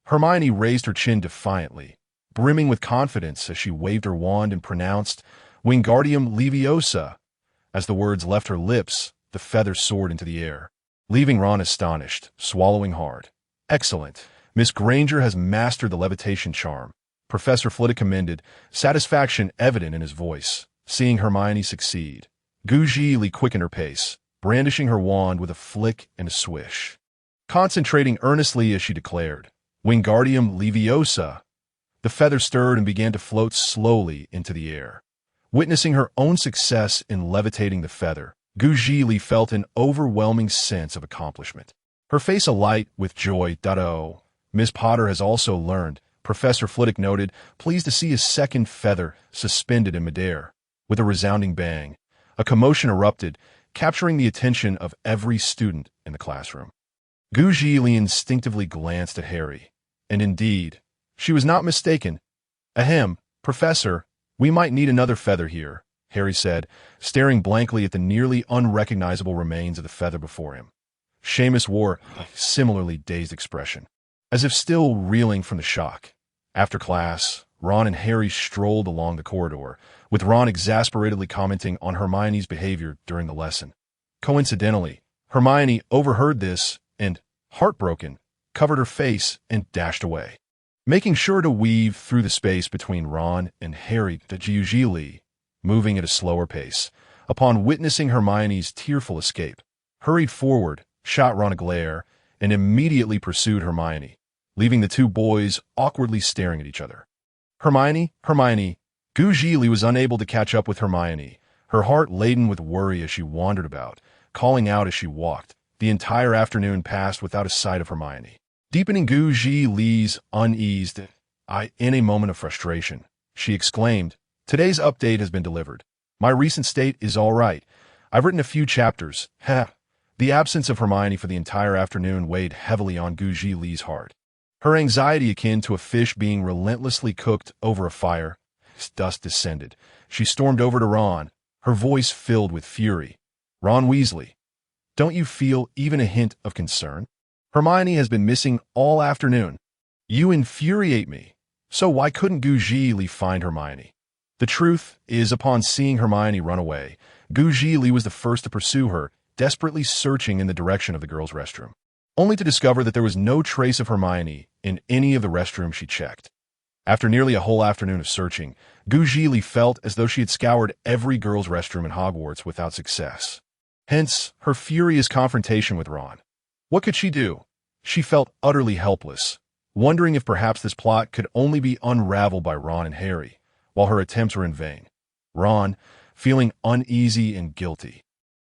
Hermione raised her chin defiantly, brimming with confidence as she waved her wand and pronounced, "Wingardium Leviosa." As the words left her lips, the feather soared into the air, leaving Ron astonished, swallowing hard. "Excellent. Miss Granger has mastered the levitation charm," Professor Flitwick commended, satisfaction evident in his voice, seeing Hermione succeed. Zhili quickened her pace, brandishing her wand with a flick and a swish. Concentrating earnestly as she declared, "Wingardium Leviosa." The feather stirred and began to float slowly into the air. Witnessing her own success in levitating the feather, Zhili felt an overwhelming sense of accomplishment. Her face alight with joy. "Oh, Miss Potter has also learned," Professor Flitwick noted, pleased to see his second feather suspended in midair. With a resounding bang, a commotion erupted, capturing the attention of every student in the classroom. Zhili instinctively glanced at Harry, and indeed, she was not mistaken. "Ahem, Professor, we might need another feather here," Harry said, staring blankly at the nearly unrecognizable remains of the feather before him. Seamus wore a similarly dazed expression, as if still reeling from the shock. After class, Ron and Harry strolled along the corridor, with Ron exasperatedly commenting on Hermione's behavior during the lesson. Coincidentally, Hermione overheard this and, heartbroken, covered her face and dashed away. Making sure to weave through the space between Ron and Harry, Zhili, moving at a slower pace, upon witnessing Hermione's tearful escape, hurried forward, shot Ron a glare, and immediately pursued Hermione, leaving the two boys awkwardly staring at each other. Hermione. Zhili was unable to catch up with Hermione, her heart laden with worry as she wandered about, calling out as she walked. The entire afternoon passed without a sight of Hermione. Deepening Zhili's unease, in a moment of frustration, she exclaimed, "Today's update has been delivered. My recent state is all right. I've written a few chapters. Ha! The absence of Hermione for the entire afternoon weighed heavily on Zhili's heart. Her anxiety akin to a fish being relentlessly cooked over a fire. As dust descended, she stormed over to Ron, her voice filled with fury. Ron Weasley, don't you feel even a hint of concern? Hermione has been missing all afternoon. You infuriate me. So why couldn't Zhili find Hermione? The truth is, upon seeing Hermione run away, Zhili was the first to pursue her, desperately searching in the direction of the girls' restroom, only to discover that there was no trace of Hermione in any of the restrooms she checked. After nearly a whole afternoon of searching, Zhili felt as though she had scoured every girls' restroom in Hogwarts without success. Hence, her furious confrontation with Ron. What could she do? She felt utterly helpless, wondering if perhaps this plot could only be unraveled by Ron and Harry, while her attempts were in vain. Ron, feeling uneasy and guilty,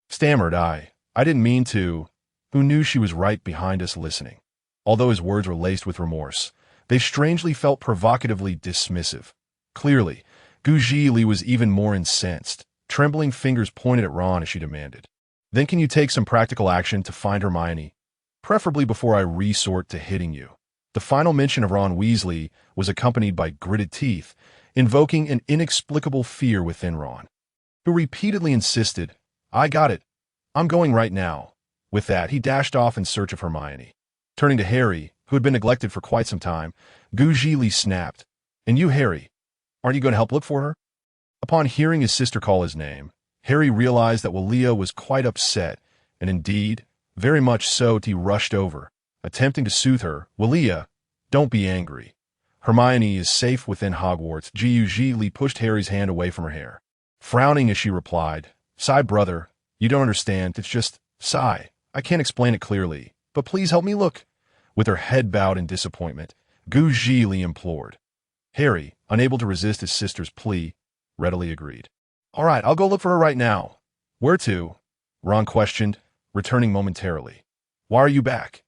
stammered, I didn't mean to, who knew she was right behind us listening. Although his words were laced with remorse, they strangely felt provocatively dismissive. Clearly, Zhili was even more incensed. Trembling fingers pointed at Ron as she demanded, "Then can you take some practical action to find Hermione? Preferably before I resort to hitting you." The final mention of Ron Weasley was accompanied by gritted teeth, invoking an inexplicable fear within Ron, who repeatedly insisted, "I got it. I'm going right now." With that, he dashed off in search of Hermione. Turning to Harry, who had been neglected for quite some time, Zhili snapped, "And you, Harry, aren't you going to help look for her?" Upon hearing his sister call his name, Harry realized that Vilya was quite upset, and indeed, very much so. He rushed over, attempting to soothe her. "Vilya, don't be angry. Hermione is safe within Hogwarts." Zhili pushed Harry's hand away from her hair, frowning as she replied, "Sigh, brother, you don't understand. It's just, sigh. I can't explain it clearly, but please help me look." With her head bowed in disappointment, Zhili implored. Harry, unable to resist his sister's plea, readily agreed. "All right, I'll go look for her right now." "Where to?" Ron questioned, returning momentarily. "Why are you back?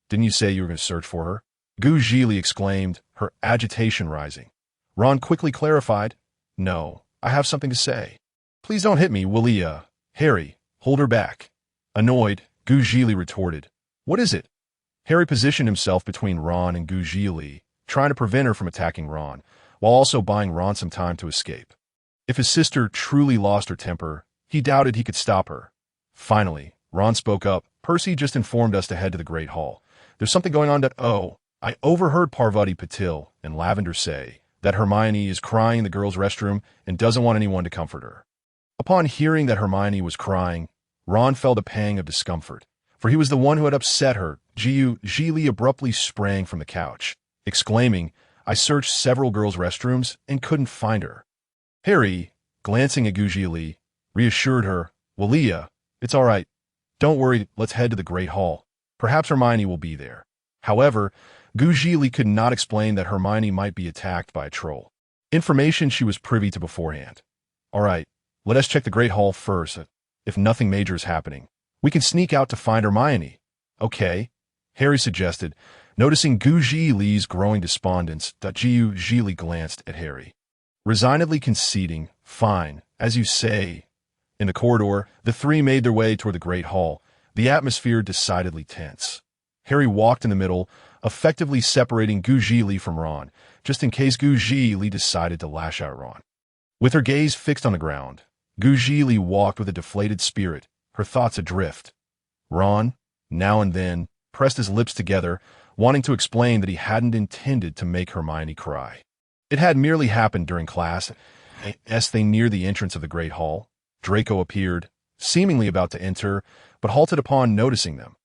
Didn't you say you were going to search for her?" Zhili exclaimed, her agitation rising. Ron quickly clarified, "No, I have something to say." "Please don't hit me, Vilya." "Harry, hold her back." Annoyed, Zhili retorted, "What is it?" Harry positioned himself between Ron and Zhili, trying to prevent her from attacking Ron, while also buying Ron some time to escape. If his sister truly lost her temper, he doubted he could stop her. Finally, Ron spoke up. "Percy just informed us to head to the Great Hall. There's something going on I overheard Parvati Patil and Lavender say that Hermione is crying in the girls' restroom and doesn't want anyone to comfort her." Upon hearing that Hermione was crying, Ron felt a pang of discomfort, for he was the one who had upset her. Zhili abruptly sprang from the couch, exclaiming, "I searched several girls' restrooms and couldn't find her." Harry, glancing at Zhili, reassured her, "Vilya, it's all right. Don't worry, let's head to the Great Hall. Perhaps Hermione will be there." However, Zhili could not explain that Hermione might be attacked by a troll, information she was privy to beforehand. "All right, let us check the Great Hall first. If nothing major is happening, we can sneak out to find Hermione." "Okay," Harry suggested, noticing Zhili's growing despondence. Zhili glanced at Harry, resignedly conceding, "Fine, as you say." In the corridor, the three made their way toward the Great Hall, the atmosphere decidedly tense. Harry walked in the middle, effectively separating Zhili from Ron, just in case Zhili decided to lash out at Ron. With her gaze fixed on the ground, Zhili walked with a deflated spirit, her thoughts adrift. Ron, now and then, pressed his lips together, wanting to explain that he hadn't intended to make Hermione cry. It had merely happened during class. As they neared the entrance of the Great Hall, Draco appeared, seemingly about to enter, but halted upon noticing them.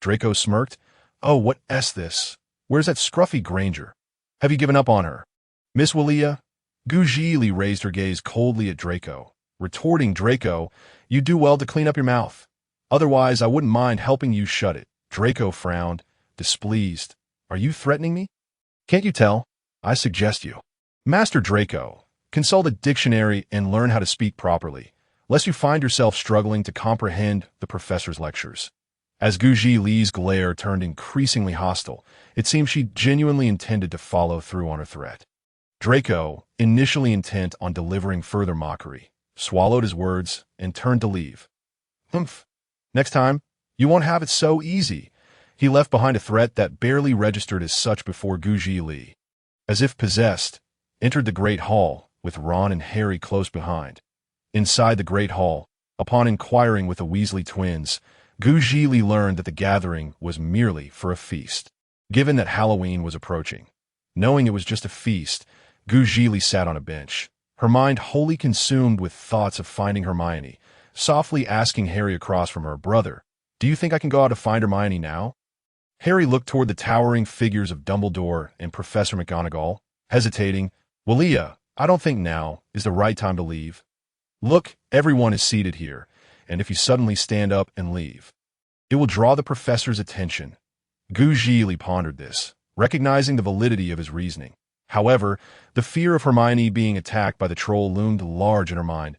Draco smirked. "Oh, what's this? Where's that scruffy Granger? Have you given up on her?" "Miss Vilya?" Zhili raised her gaze coldly at Draco, retorting, "Draco, you do well to clean up your mouth. Otherwise, I wouldn't mind helping you shut it." Draco frowned, displeased. "Are you threatening me? Can't you tell? I suggest you, Master Draco, consult a dictionary and learn how to speak properly, lest you find yourself struggling to comprehend the professor's lectures." As Zhili's glare turned increasingly hostile, it seemed she genuinely intended to follow through on her threat. Draco, initially intent on delivering further mockery, swallowed his words, and turned to leave. Humph. Next time, you won't have it so easy. He left behind a threat that barely registered as such before Zhili, as if possessed, entered the Great Hall, with Ron and Harry close behind. Inside the Great Hall, upon inquiring with the Weasley twins, Zhili learned that the gathering was merely for a feast. Given that Halloween was approaching, knowing it was just a feast, Zhili sat on a bench, her mind wholly consumed with thoughts of finding Hermione, softly asking Harry across from her, "Brother, do you think I can go out to find Hermione now?" Harry looked toward the towering figures of Dumbledore and Professor McGonagall, hesitating. "Vilya, I don't think now is the right time to leave. Look, everyone is seated here, and if you suddenly stand up and leave, it will draw the professor's attention." Zhili pondered this, recognizing the validity of his reasoning. However, the fear of Hermione being attacked by the troll loomed large in her mind.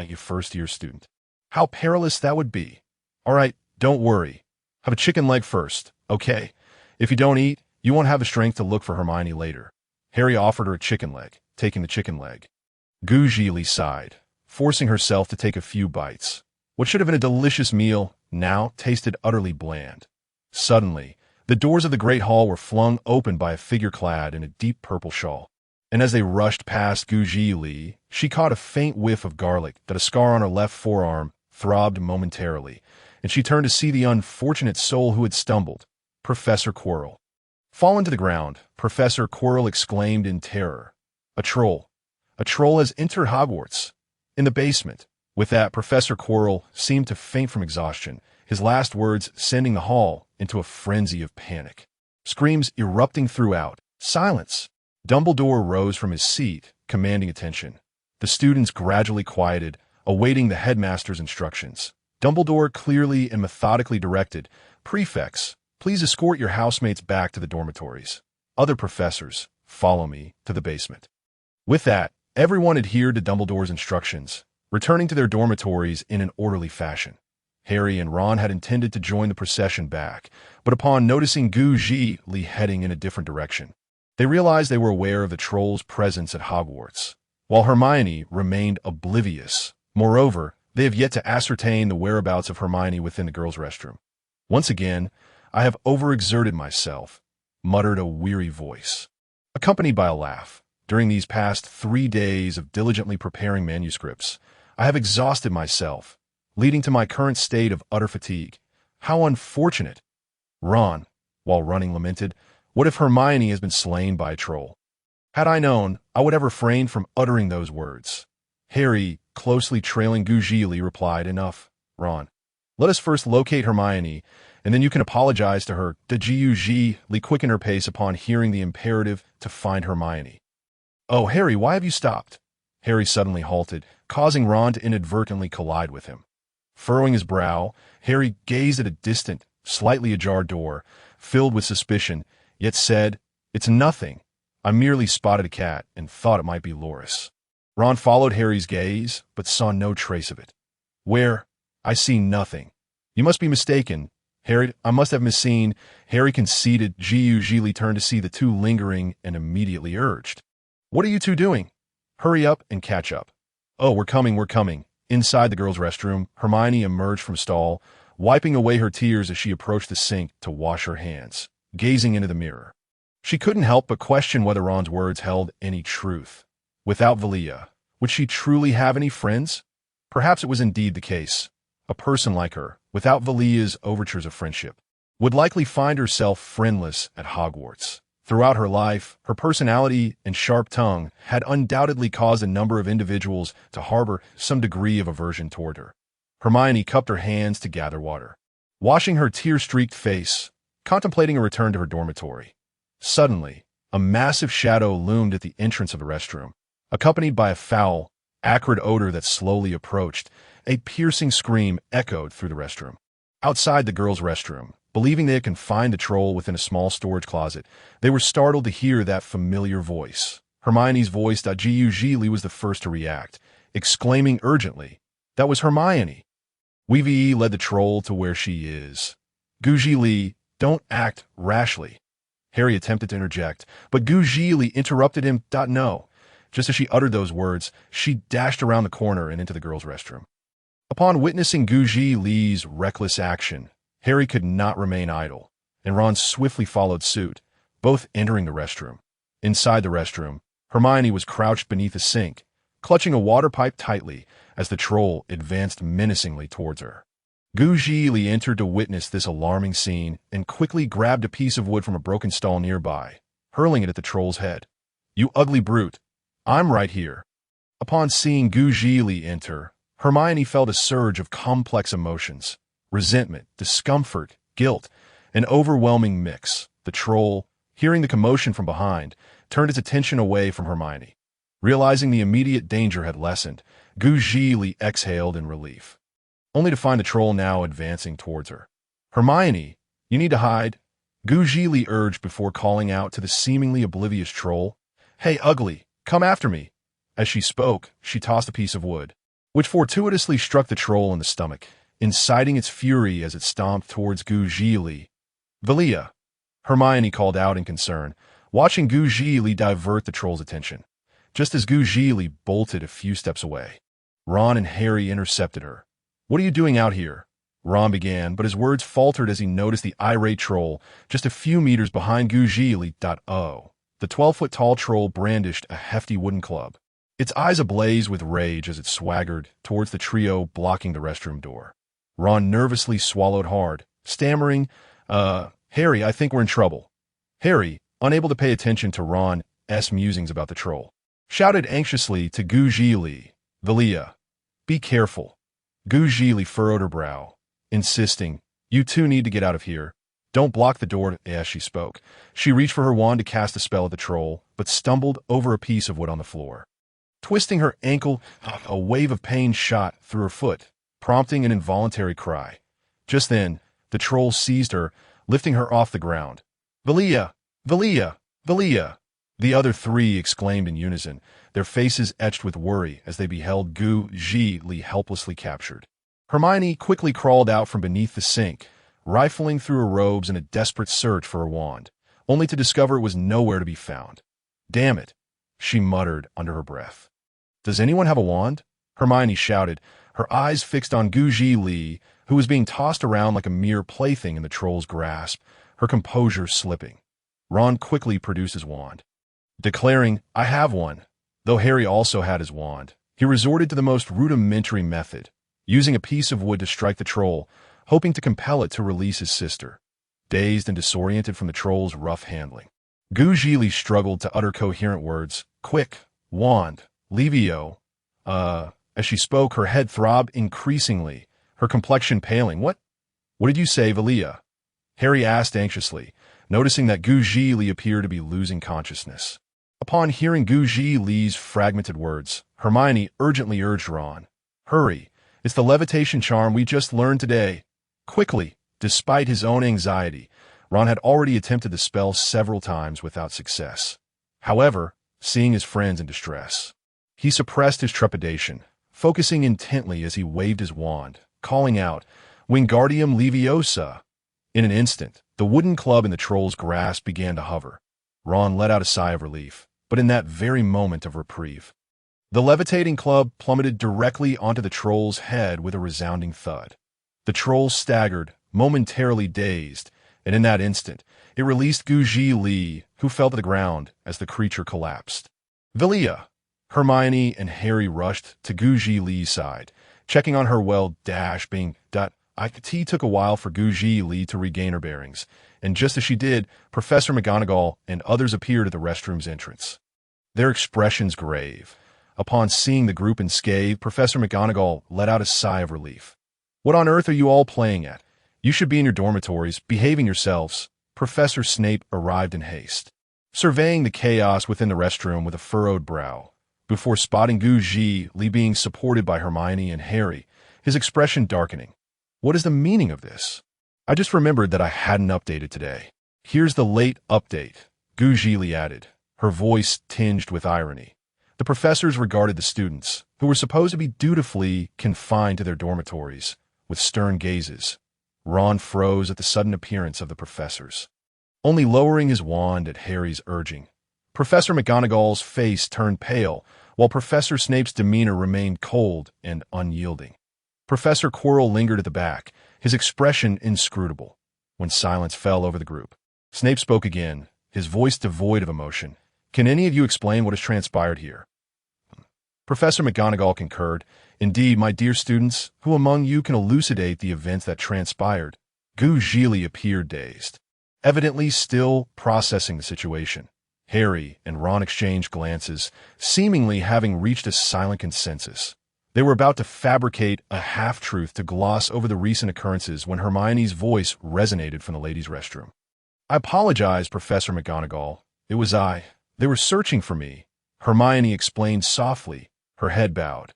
You first-year student. How perilous that would be. All right, don't worry. Have a chicken leg first, okay? If you don't eat, you won't have the strength to look for Hermione later. Harry offered her a chicken leg, taking the chicken leg. Zhili sighed, forcing herself to take a few bites. What should have been a delicious meal now tasted utterly bland. Suddenly, the doors of the Great Hall were flung open by a figure clad in a deep purple shawl. And as they rushed past Zhili, she caught a faint whiff of garlic that a scar on her left forearm throbbed momentarily, and she turned to see the unfortunate soul who had stumbled, Professor Quirrell. Fallen to the ground, Professor Quirrell exclaimed in terror. A troll. A troll has entered Hogwarts. In the basement. With that, Professor Quirrell seemed to faint from exhaustion, his last words sending the hall into a frenzy of panic. Screams erupting throughout. Silence! Dumbledore rose from his seat, commanding attention. The students gradually quieted, awaiting the headmaster's instructions. Dumbledore clearly and methodically directed, "Prefects, please escort your housemates back to the dormitories. Other professors, follow me to the basement." With that, everyone adhered to Dumbledore's instructions, returning to their dormitories in an orderly fashion. Harry and Ron had intended to join the procession back, but upon noticing Zhili heading in a different direction, they realized they were aware of the troll's presence at Hogwarts, while Hermione remained oblivious. Moreover, they have yet to ascertain the whereabouts of Hermione within the girls' restroom. "Once again, I have overexerted myself," muttered a weary voice, accompanied by a laugh. "During these past 3 days of diligently preparing manuscripts, I have exhausted myself, leading to my current state of utter fatigue. How unfortunate!" Ron, while running, lamented, "What if Hermione has been slain by a troll? Had I known, I would have refrained from uttering those words." Harry, closely trailing Zhili, replied, "Enough, Ron. Let us first locate Hermione, and then you can apologize to her." Zhili quickened her pace upon hearing the imperative to find Hermione. "Oh, Harry, why have you stopped?" Harry suddenly halted, causing Ron to inadvertently collide with him. Furrowing his brow, Harry gazed at a distant, slightly ajar door, filled with suspicion, yet said, "It's nothing. I merely spotted a cat and thought it might be Loris." Ron followed Harry's gaze, but saw no trace of it. "Where? I see nothing." "You must be mistaken. Harry, I must have misseen." Harry conceded. Zhili turned to see the two lingering and immediately urged, "What are you two doing? Hurry up and catch up." "Oh, we're coming. Inside the girls' restroom, Hermione emerged from stall, wiping away her tears as she approached the sink to wash her hands, gazing into the mirror. She couldn't help but question whether Ron's words held any truth. Without Vilya, would she truly have any friends? Perhaps it was indeed the case. A person like her, without Vilya's overtures of friendship, would likely find herself friendless at Hogwarts. Throughout her life, her personality and sharp tongue had undoubtedly caused a number of individuals to harbor some degree of aversion toward her. Hermione cupped her hands to gather water, washing her tear-streaked face, contemplating a return to her dormitory. Suddenly, a massive shadow loomed at the entrance of the restroom, accompanied by a foul, acrid odor that slowly approached. A piercing scream echoed through the restroom. Outside the girls' restroom, believing they had confined the troll within a small storage closet, they were startled to hear that familiar voice. Hermione's voice. Zhili was the first to react, exclaiming urgently, "That was Hermione!" Weavy led the troll to where she is. Zhili, don't act rashly." Harry attempted to interject, but Zhili interrupted him. "No. Just as she uttered those words, she dashed around the corner and into the girls' restroom. Upon witnessing Zhili's reckless action, Harry could not remain idle, and Ron swiftly followed suit, both entering the restroom. Inside the restroom, Hermione was crouched beneath a sink, clutching a water pipe tightly as the troll advanced menacingly towards her. Zhili entered to witness this alarming scene and quickly grabbed a piece of wood from a broken stall nearby, hurling it at the troll's head. "You ugly brute! I'm right here." Upon seeing Zhili enter, Hermione felt a surge of complex emotions: resentment, discomfort, guilt, an overwhelming mix. The troll, hearing the commotion from behind, turned its attention away from Hermione. Realizing the immediate danger had lessened, Zhili exhaled in relief, only to find the troll now advancing towards her. "Hermione, you need to hide," Zhili urged before calling out to the seemingly oblivious troll. "Hey, ugly, come after me." As she spoke, she tossed a piece of wood, which fortuitously struck the troll in the stomach, inciting its fury as it stomped towards Zhili. "Vilya," Hermione called out in concern, watching Zhili divert the troll's attention. Just as Zhili bolted a few steps away, Ron and Harry intercepted her. "What are you doing out here?" Ron began, but his words faltered as he noticed the irate troll just a few meters behind Zhili. The 12-foot-tall troll brandished a hefty wooden club, its eyes ablaze with rage as it swaggered towards the trio blocking the restroom door. Ron nervously swallowed hard, stammering, Harry, I think we're in trouble." Harry, unable to pay attention to Ron's musings about the troll, shouted anxiously to Zhili, "Vilya, be careful." Zhili furrowed her brow, insisting, "You two need to get out of here. Don't block the door." As she spoke, she reached for her wand to cast a spell at the troll, but stumbled over a piece of wood on the floor. Twisting her ankle, a wave of pain shot through her foot, prompting an involuntary cry. Just then, the troll seized her, lifting her off the ground. "Vilya! Vilya! Vilya!" The other three exclaimed in unison, their faces etched with worry as they beheld Zhili helplessly captured. Hermione quickly crawled out from beneath the sink, rifling through her robes in a desperate search for her wand, only to discover it was nowhere to be found. "Damn it," she muttered under her breath. "Does anyone have a wand?" Hermione shouted, her eyes fixed on Zhili, who was being tossed around like a mere plaything in the troll's grasp, her composure slipping. Ron quickly produced his wand, declaring, "I have one." Though Harry also had his wand, he resorted to the most rudimentary method, using a piece of wood to strike the troll, hoping to compel it to release his sister. Dazed and disoriented from the troll's rough handling, Zhili struggled to utter coherent words. "Quick, wand, Levio." As she spoke, her head throbbed increasingly, her complexion paling. What did you say, Vilya?" Harry asked anxiously, noticing that Zhili appeared to be losing consciousness. Upon hearing Zhili's fragmented words, Hermione urgently urged Ron, "Hurry, it's the levitation charm we just learned today." Quickly, despite his own anxiety, Ron had already attempted the spell several times without success. However, seeing his friends in distress, he suppressed his trepidation, focusing intently as he waved his wand, calling out, "Wingardium Leviosa!" In an instant, the wooden club in the troll's grasp began to hover. Ron let out a sigh of relief, but in that very moment of reprieve, the levitating club plummeted directly onto the troll's head with a resounding thud. The troll staggered, momentarily dazed, and in that instant, it released Zhili, who fell to the ground as the creature collapsed. "Vilya!" Hermione and Harry rushed to Zhili's side, checking on her well-being. It took a while for Zhili to regain her bearings, and just as she did, Professor McGonagall and others appeared at the restroom's entrance, their expressions grave. Upon seeing the group unscathed, Professor McGonagall let out a sigh of relief. "What on earth are you all playing at? You should be in your dormitories, behaving yourselves." Professor Snape arrived in haste, surveying the chaos within the restroom with a furrowed brow. Before spotting Zhili being supported by Hermione and Harry, his expression darkening. "What is the meaning of this? I just remembered that I hadn't updated today." "Here's the late update," Zhili added, her voice tinged with irony. The professors regarded the students, who were supposed to be dutifully confined to their dormitories, with stern gazes. Ron froze at the sudden appearance of the professors, only lowering his wand at Harry's urging. Professor McGonagall's face turned pale, while Professor Snape's demeanor remained cold and unyielding. Professor Quirrell lingered at the back, his expression inscrutable. When silence fell over the group, Snape spoke again, his voice devoid of emotion. "Can any of you explain what has transpired here?" Professor McGonagall concurred. "Indeed, my dear students, who among you can elucidate the events that transpired?" Zhili appeared dazed, evidently still processing the situation. Harry and Ron exchanged glances, seemingly having reached a silent consensus. They were about to fabricate a half-truth to gloss over the recent occurrences when Hermione's voice resonated from the ladies' restroom. "I apologize, Professor McGonagall. It was I. They were searching for me," Hermione explained softly, her head bowed.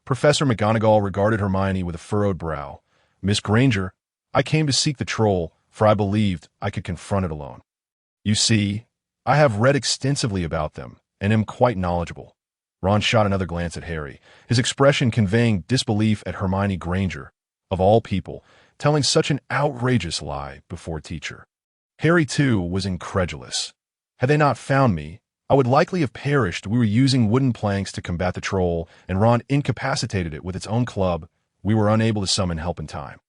Professor McGonagall regarded Hermione with a furrowed brow. "Miss Granger, I came to seek the troll, for I believed I could confront it alone. You see, I have read extensively about them, and am quite knowledgeable." Ron shot another glance at Harry, his expression conveying disbelief at Hermione Granger, of all people, telling such an outrageous lie before a teacher. Harry, too, was incredulous. "Had they not found me, I would likely have perished. We were using wooden planks to combat the troll, and Ron incapacitated it with its own club. We were unable to summon help in time.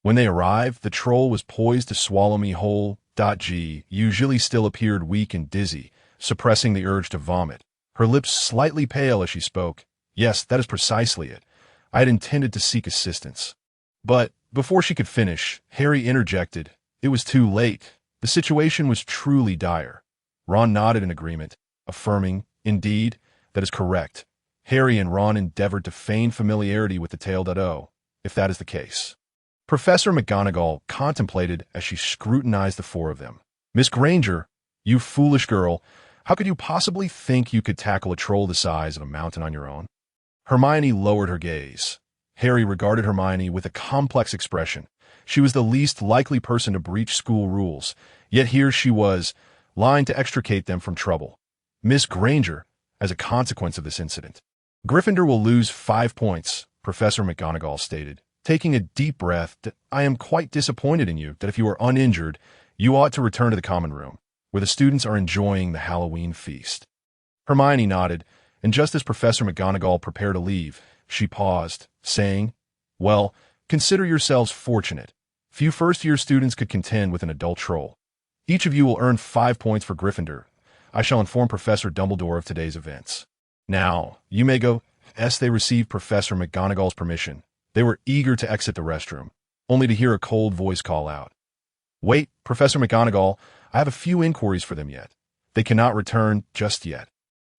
When they arrived, the troll was poised to swallow me whole. Zhili still appeared weak and dizzy, suppressing the urge to vomit, her lips slightly pale as she spoke. "Yes, that is precisely it. I had intended to seek assistance." But before she could finish, Harry interjected. "It was too late. The situation was truly dire." Ron nodded in agreement, affirming, "Indeed, that is correct." Harry and Ron endeavored to feign familiarity with the tale. If that is the case. Professor McGonagall contemplated as she scrutinized the four of them. "Miss Granger, you foolish girl, how could you possibly think you could tackle a troll the size of a mountain on your own?" Hermione lowered her gaze. Harry regarded Hermione with a complex expression. She was the least likely person to breach school rules, yet here she was, lying to extricate them from trouble. "Miss Granger, as a consequence of this incident, Gryffindor will lose 5 points, Professor McGonagall stated, taking a deep breath. "I am quite disappointed in you that if you are uninjured, you ought to return to the common room, where the students are enjoying the Halloween feast." Hermione nodded, and just as Professor McGonagall prepared to leave, she paused, saying, "Well, consider yourselves fortunate. Few first-year students could contend with an adult troll. Each of you will earn 5 points for Gryffindor. I shall inform Professor Dumbledore of today's events. Now, you may go." As they received Professor McGonagall's permission, they were eager to exit the restroom, only to hear a cold voice call out, "Wait, Professor McGonagall, I have a few inquiries for them yet. They cannot return just yet.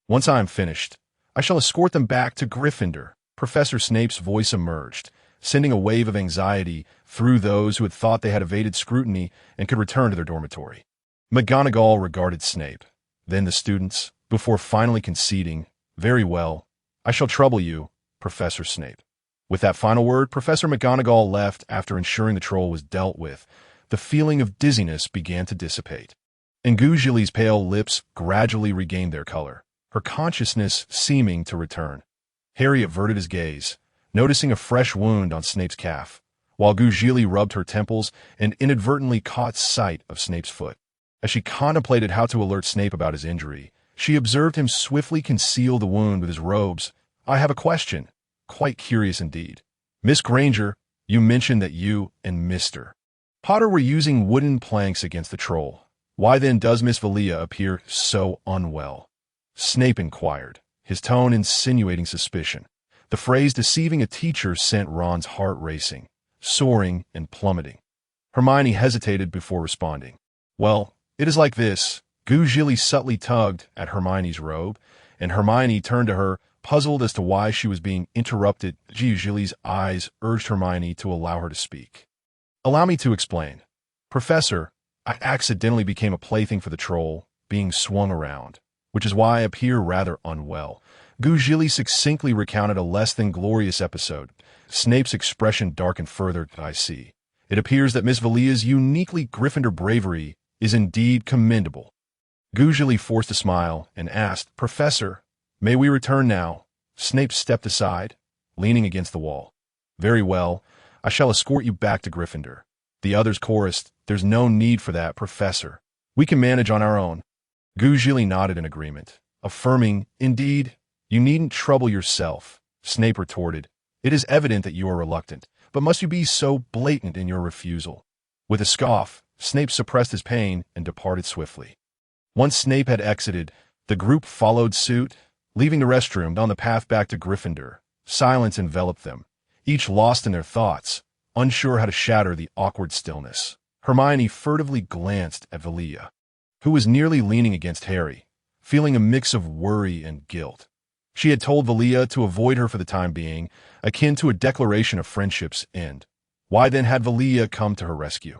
Once I am finished, I shall escort them back to Gryffindor." Professor Snape's voice emerged, sending a wave of anxiety through those who had thought they had evaded scrutiny and could return to their dormitory. McGonagall regarded Snape, then the students, before finally conceding, "Very well, I shall trouble you, Professor Snape." With that final word, Professor McGonagall left after ensuring the troll was dealt with. The feeling of dizziness began to dissipate, and Zhili's pale lips gradually regained their color, her consciousness seeming to return. Harry averted his gaze, noticing a fresh wound on Snape's calf, while Zhili rubbed her temples and inadvertently caught sight of Snape's foot. As she contemplated how to alert Snape about his injury, she observed him swiftly conceal the wound with his robes. "I have a question. Quite curious indeed. Miss Granger, you mentioned that you and Mr. Potter were using wooden planks against the troll. Why then does Miss Vilya appear so unwell?" Snape inquired, his tone insinuating suspicion. The phrase deceiving a teacher sent Ron's heart racing, soaring and plummeting. Hermione hesitated before responding. "Well, it is like this." Zhili subtly tugged at Hermione's robe, and Hermione turned to her, puzzled as to why she was being interrupted. Zhili's eyes urged Hermione to allow her to speak. "Allow me to explain. Professor, I accidentally became a plaything for the troll, being swung around, which is why I appear rather unwell." Zhili succinctly recounted a less than glorious episode. Snape's expression darkened further. "I see. It appears that Miss Vilya's uniquely Gryffindor bravery is indeed commendable." Zhili forced a smile and asked, "Professor, may we return now?" Snape stepped aside, leaning against the wall. "Very well, I shall escort you back to Gryffindor." The others chorused, "There's no need for that, Professor. We can manage on our own." Zhili nodded in agreement, affirming, "Indeed, you needn't trouble yourself," Snape retorted. "It is evident that you are reluctant, but must you be so blatant in your refusal?" With a scoff, Snape suppressed his pain and departed swiftly. Once Snape had exited, the group followed suit, leaving the restroom. On the path back to Gryffindor, silence enveloped them, each lost in their thoughts, unsure how to shatter the awkward stillness. Hermione furtively glanced at Vilya, who was nearly leaning against Harry, feeling a mix of worry and guilt. She had told Vilya to avoid her for the time being, akin to a declaration of friendship's end. Why then had Vilya come to her rescue?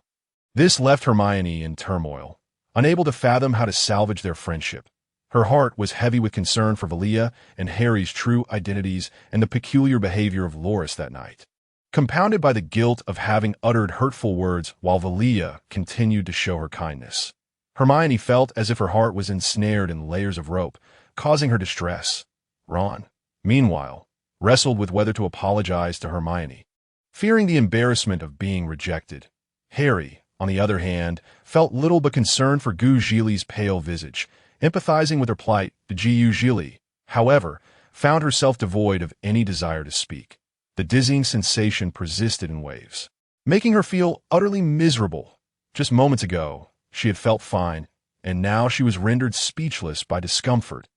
This left Hermione in turmoil, unable to fathom how to salvage their friendship. Her heart was heavy with concern for Vilya and Harry's true identities and the peculiar behavior of Loris that night, compounded by the guilt of having uttered hurtful words while Vilya continued to show her kindness. Hermione felt as if her heart was ensnared in layers of rope, causing her distress. Ron, meanwhile, wrestled with whether to apologize to Hermione, fearing the embarrassment of being rejected. Harry, on the other hand, felt little but concern for Zhili's pale visage, empathizing with her plight. Zhili, however, found herself devoid of any desire to speak. The dizzying sensation persisted in waves, making her feel utterly miserable. Just moments ago, she had felt fine, and now she was rendered speechless by discomfort.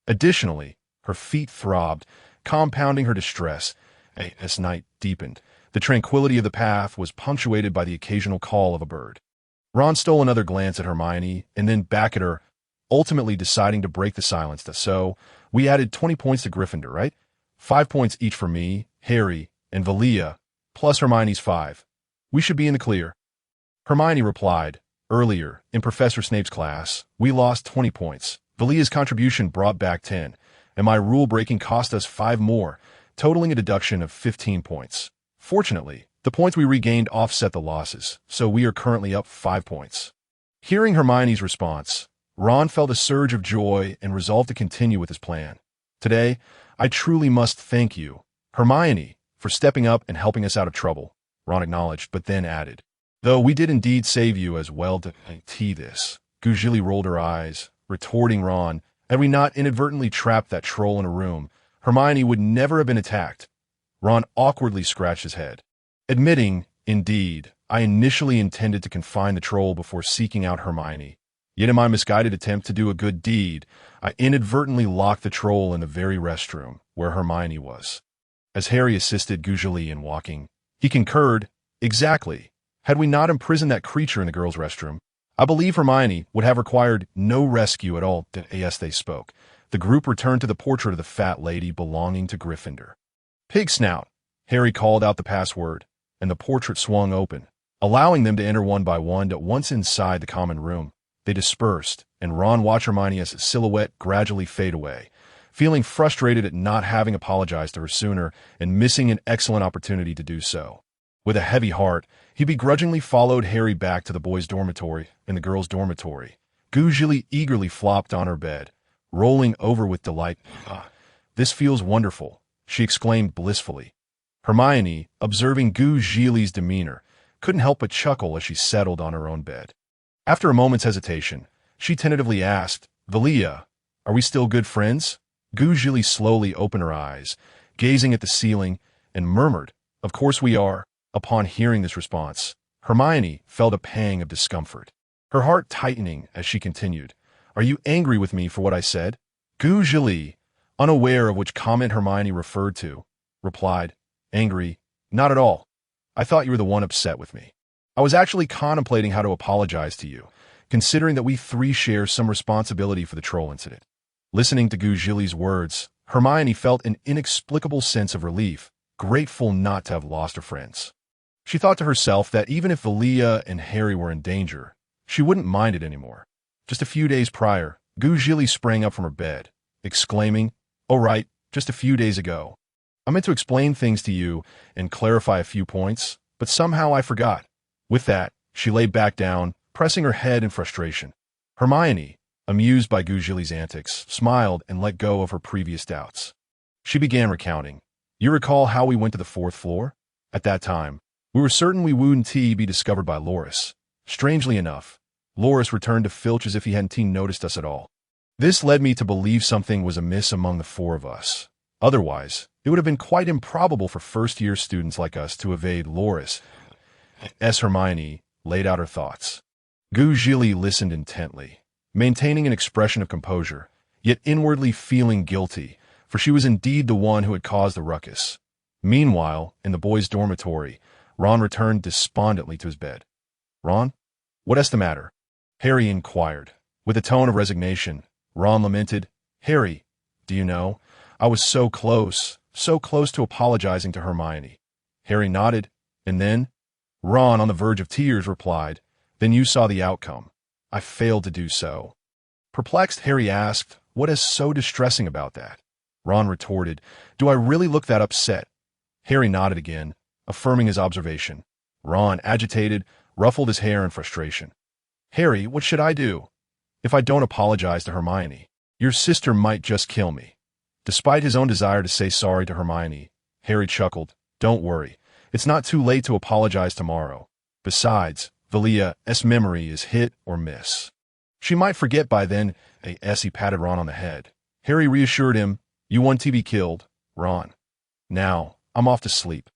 Additionally, her feet throbbed, compounding her distress. As night deepened, the tranquility of the path was punctuated by the occasional call of a bird. Ron stole another glance at Hermione and then back at her, ultimately deciding to break the silence. So, we added 20 points to Gryffindor, right? 5 points each for me, Harry, and Vilya, plus Hermione's 5. We should be in the clear. Hermione replied, "Earlier, in Professor Snape's class, we lost 20 points. Vilya's contribution brought back 10, and my rule-breaking cost us 5 more, totaling a deduction of 15 points. Fortunately, the points we regained offset the losses, so we are currently up 5 points." Hearing Hermione's response, Ron felt a surge of joy and resolved to continue with his plan. "Today, I truly must thank you, Hermione, for stepping up and helping us out of trouble," Ron acknowledged, but then added, "Though we did indeed save you as well to this." Zhili rolled her eyes, retorting Ron, "Had we not inadvertently trapped that troll in a room, Hermione would never have been attacked." Ron awkwardly scratched his head, admitting, "Indeed, I initially intended to confine the troll before seeking out Hermione. Yet in my misguided attempt to do a good deed, I inadvertently locked the troll in the very restroom where Hermione was." As Harry assisted Zhili in walking, he concurred, "Exactly. Had we not imprisoned that creature in the girls' restroom, I believe Hermione would have required no rescue at all." As they spoke, the group returned to the portrait of the fat lady belonging to Gryffindor. "Pig snout," Harry called out the password, and the portrait swung open, allowing them to enter one by one. At once inside the common room, they dispersed, and Ron watched Hermione's silhouette gradually fade away, feeling frustrated at not having apologized to her sooner and missing an excellent opportunity to do so. With a heavy heart, he begrudgingly followed Harry back to the boys' dormitory and the girls' dormitory. Zhili eagerly flopped on her bed, rolling over with delight. "This feels wonderful," she exclaimed blissfully. Hermione, observing Zhili's demeanor, couldn't help but chuckle as she settled on her own bed. After a moment's hesitation, she tentatively asked, "Vilya, are we still good friends?" Zhili slowly opened her eyes, gazing at the ceiling, and murmured, "Of course we are." Upon hearing this response, Hermione felt a pang of discomfort, her heart tightening as she continued, "Are you angry with me for what I said?" Zhili, unaware of which comment Hermione referred to, replied, "Angry? Not at all. I thought you were the one upset with me. I was actually contemplating how to apologize to you, considering that we 3 share some responsibility for the troll incident." Listening to Zhili's words, Hermione felt an inexplicable sense of relief, grateful not to have lost her friends. She thought to herself that even if Vilya and Harry were in danger, she wouldn't mind it anymore. Just a few days prior, Zhili sprang up from her bed, exclaiming, "Oh right, just a few days ago. I meant to explain things to you and clarify a few points, but somehow I forgot." With that, she lay back down, pressing her head in frustration. Hermione, amused by Zhili's antics, smiled and let go of her previous doubts. She began recounting, "You recall how we went to the 4th floor? At that time, we were certain we wouldn't be discovered by Loris. Strangely enough, Loris returned to Filch as if he hadn't noticed us at all. This led me to believe something was amiss among the four of us. Otherwise, it would have been quite improbable for first-year students like us to evade Loris. As Hermione laid out her thoughts, Zhili listened intently, maintaining an expression of composure, yet inwardly feeling guilty, for she was indeed the one who had caused the ruckus. Meanwhile, in the boys' dormitory, Ron returned despondently to his bed. "Ron, what's the matter?" Harry inquired. With a tone of resignation, Ron lamented, "Harry, do you know, I was so close to apologizing to Hermione." Harry nodded, and then, Ron, on the verge of tears, replied, "Then you saw the outcome. I failed to do so." Perplexed, Harry asked, "What is so distressing about that?" Ron retorted, "Do I really look that upset?" Harry nodded again, affirming his observation. Ron, agitated, ruffled his hair in frustration. "Harry, what should I do? If I don't apologize to Hermione, your sister might just kill me." Despite his own desire to say sorry to Hermione, Harry chuckled. "Don't worry. It's not too late to apologize tomorrow. Besides, Vilya's memory is hit or miss. She might forget by then." He patted Ron on the head. Harry reassured him, "You want to be killed, Ron. Now, I'm off to sleep."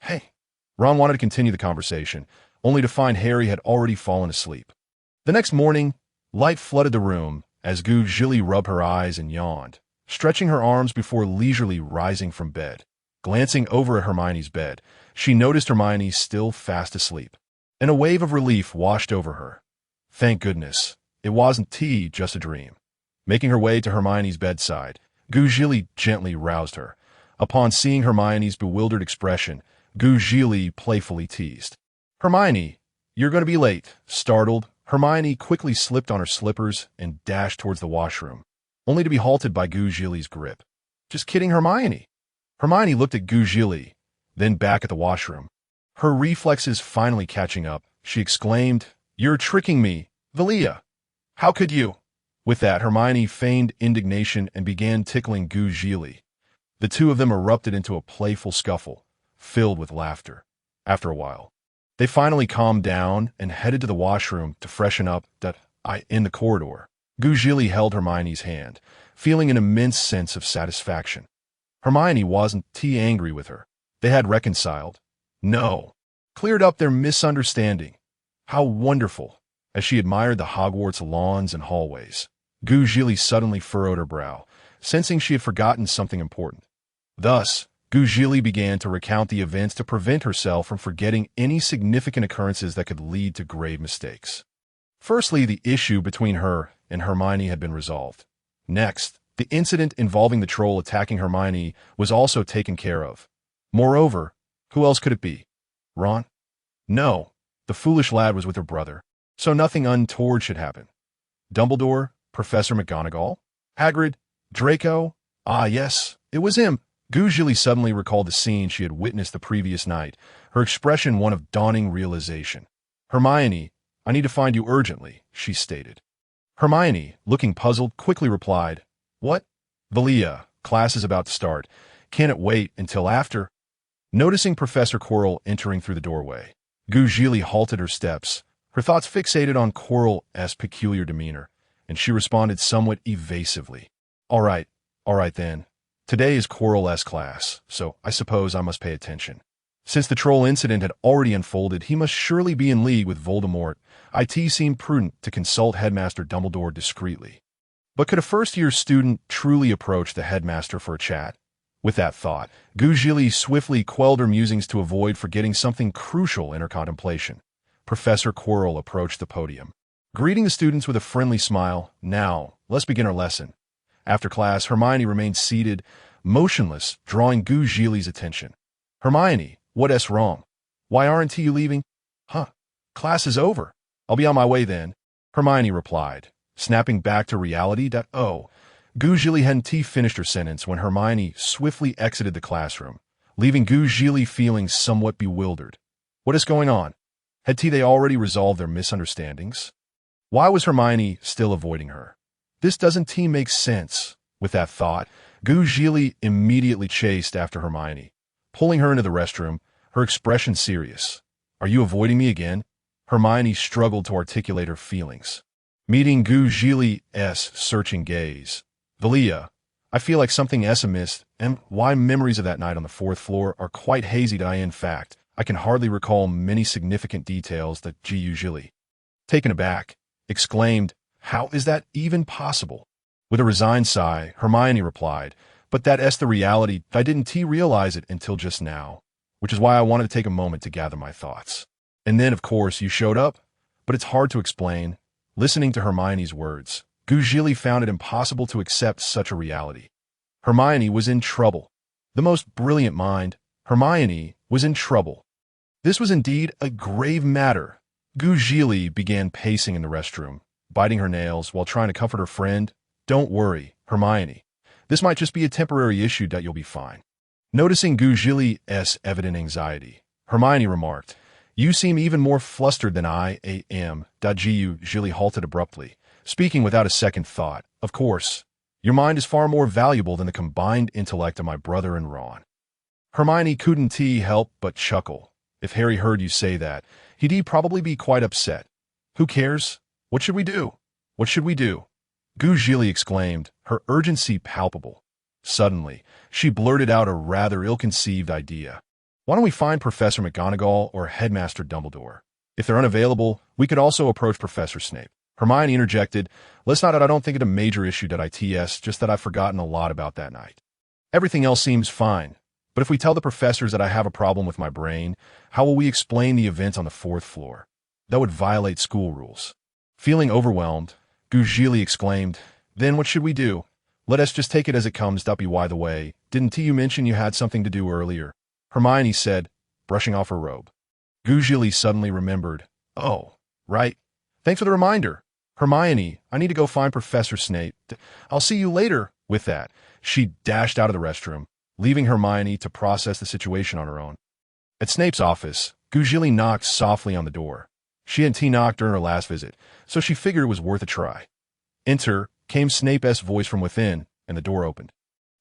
"Hey." Ron wanted to continue the conversation, only to find Harry had already fallen asleep. The next morning, light flooded the room as Zhili rubbed her eyes and yawned, stretching her arms before leisurely rising from bed. Glancing over at Hermione's bed, she noticed Hermione still fast asleep, and a wave of relief washed over her. Thank goodness, it wasn't just a dream. Making her way to Hermione's bedside, Zhili gently roused her. Upon seeing Hermione's bewildered expression, Zhili playfully teased, "Hermione, you're going to be late." Startled, Hermione quickly slipped on her slippers and dashed towards the washroom, only to be halted by Zhili's grip. "Just kidding, Hermione." Hermione looked at Zhili, then back at the washroom. Her reflexes finally catching up, she exclaimed, "You're tricking me, Vilya. How could you?" With that, Hermione feigned indignation and began tickling Zhili. The two of them erupted into a playful scuffle, filled with laughter. After a while, they finally calmed down and headed to the washroom to freshen up. In the corridor, Zhili held Hermione's hand, feeling an immense sense of satisfaction. Hermione wasn't angry with her. They had reconciled. No, cleared up their misunderstanding. How wonderful! As she admired the Hogwarts lawns and hallways, Zhili suddenly furrowed her brow, sensing she had forgotten something important. Thus, Zhili began to recount the events to prevent herself from forgetting any significant occurrences that could lead to grave mistakes. Firstly, the issue between her and Hermione had been resolved. Next, the incident involving the troll attacking Hermione was also taken care of. Moreover, who else could it be? Ron? No, the foolish lad was with her brother, so nothing untoward should happen. Dumbledore? Professor McGonagall? Hagrid? Draco? Ah, yes, it was him. Zhili suddenly recalled the scene she had witnessed the previous night, her expression one of dawning realization. "Hermione, I need to find you urgently," she stated. Hermione, looking puzzled, quickly replied, "What? Vilya, class is about to start. Can't it wait until after?" Noticing Professor Quirrell entering through the doorway, Zhili halted her steps, her thoughts fixated on Quirrell's peculiar demeanor, and she responded somewhat evasively. All right then. Today is Quirrell's class, so I suppose I must pay attention. Since the troll incident had already unfolded, he must surely be in league with Voldemort. It seemed prudent to consult Headmaster Dumbledore discreetly. But could a first-year student truly approach the headmaster for a chat? With that thought, Zhili swiftly quelled her musings to avoid forgetting something crucial in her contemplation. Professor Quirrell approached the podium, greeting the students with a friendly smile. "Now, let's begin our lesson." After class, Hermione remained seated, motionless, drawing Zhili's attention. "Hermione, what's wrong? Why aren't you leaving?" Class is over. I'll be on my way then," Hermione replied, snapping back to reality. Zhili hadn't finished her sentence when Hermione swiftly exited the classroom, leaving Zhili feeling somewhat bewildered. What is going on? Had they already resolved their misunderstandings? Why was Hermione still avoiding her? This doesn't make sense. With that thought, Zhili immediately chased after Hermione, pulling her into the restroom, her expression serious. "Are you avoiding me again?" Hermione struggled to articulate her feelings. Meeting Zhili's searching gaze. Vilya, I feel like something is amiss, and why memories of that night on the fourth floor are quite hazy. In fact, I can hardly recall many significant details that Zhili, taken aback, exclaimed, "How is that even possible?" With a resigned sigh, Hermione replied, "But that's the reality. I didn't realize it until just now, which is why I wanted to take a moment to gather my thoughts. And then, of course, you showed up, but it's hard to explain." Listening to Hermione's words, Zhili found it impossible to accept such a reality. Hermione was in trouble. The most brilliant mind, Hermione, was in trouble. This was indeed a grave matter. Zhili began pacing in the restroom, biting her nails while trying to comfort her friend. "Don't worry, Hermione. This might just be a temporary issue. You'll be fine." Noticing Zhili's evident anxiety, Hermione remarked, "You seem even more flustered than I am." Zhili halted abruptly, speaking without a second thought. "Of course, your mind is far more valuable than the combined intellect of my brother and Ron." Hermione couldn't help but chuckle. If Harry heard you say that, he'd probably be quite upset. "Who cares? What should we do? What should we do?" Zhili exclaimed, her urgency palpable. Suddenly, she blurted out a rather ill-conceived idea. "Why don't we find Professor McGonagall or Headmaster Dumbledore? If they're unavailable, we could also approach Professor Snape." Hermione interjected, "Let's not. I don't think it a major issue. It's just that I've forgotten a lot about that night. Everything else seems fine. But if we tell the professors that I have a problem with my brain, how will we explain the event on the fourth floor? That would violate school rules." Feeling overwhelmed, Zhili exclaimed, "Then what should we do? Let us just take it as it comes. By the way, didn't you mention you had something to do earlier?" Hermione said, brushing off her robe. Zhili suddenly remembered. "Oh, right. Thanks for the reminder. Hermione, I need to go find Professor Snape. I'll see you later." With that, she dashed out of the restroom, leaving Hermione to process the situation on her own. At Snape's office, Zhili knocked softly on the door. She hadn't knocked during her last visit, so she figured it was worth a try. "Enter," came Snape's voice from within, and the door opened.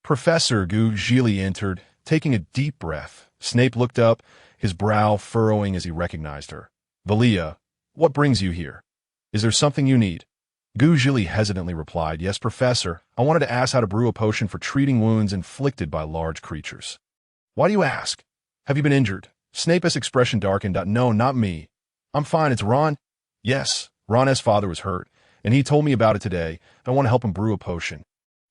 Professor Zhili entered, taking a deep breath. Snape looked up, his brow furrowing as he recognized her. "Vilya, what brings you here? Is there something you need?" Zhili hesitantly replied, "Yes, Professor. I wanted to ask how to brew a potion for treating wounds inflicted by large creatures." "Why do you ask? Have you been injured?" Snape's expression darkened. "No, not me. I'm fine. It's Ron." "Yes, Ron's father was hurt, and he told me about it today. I want to help him brew a potion."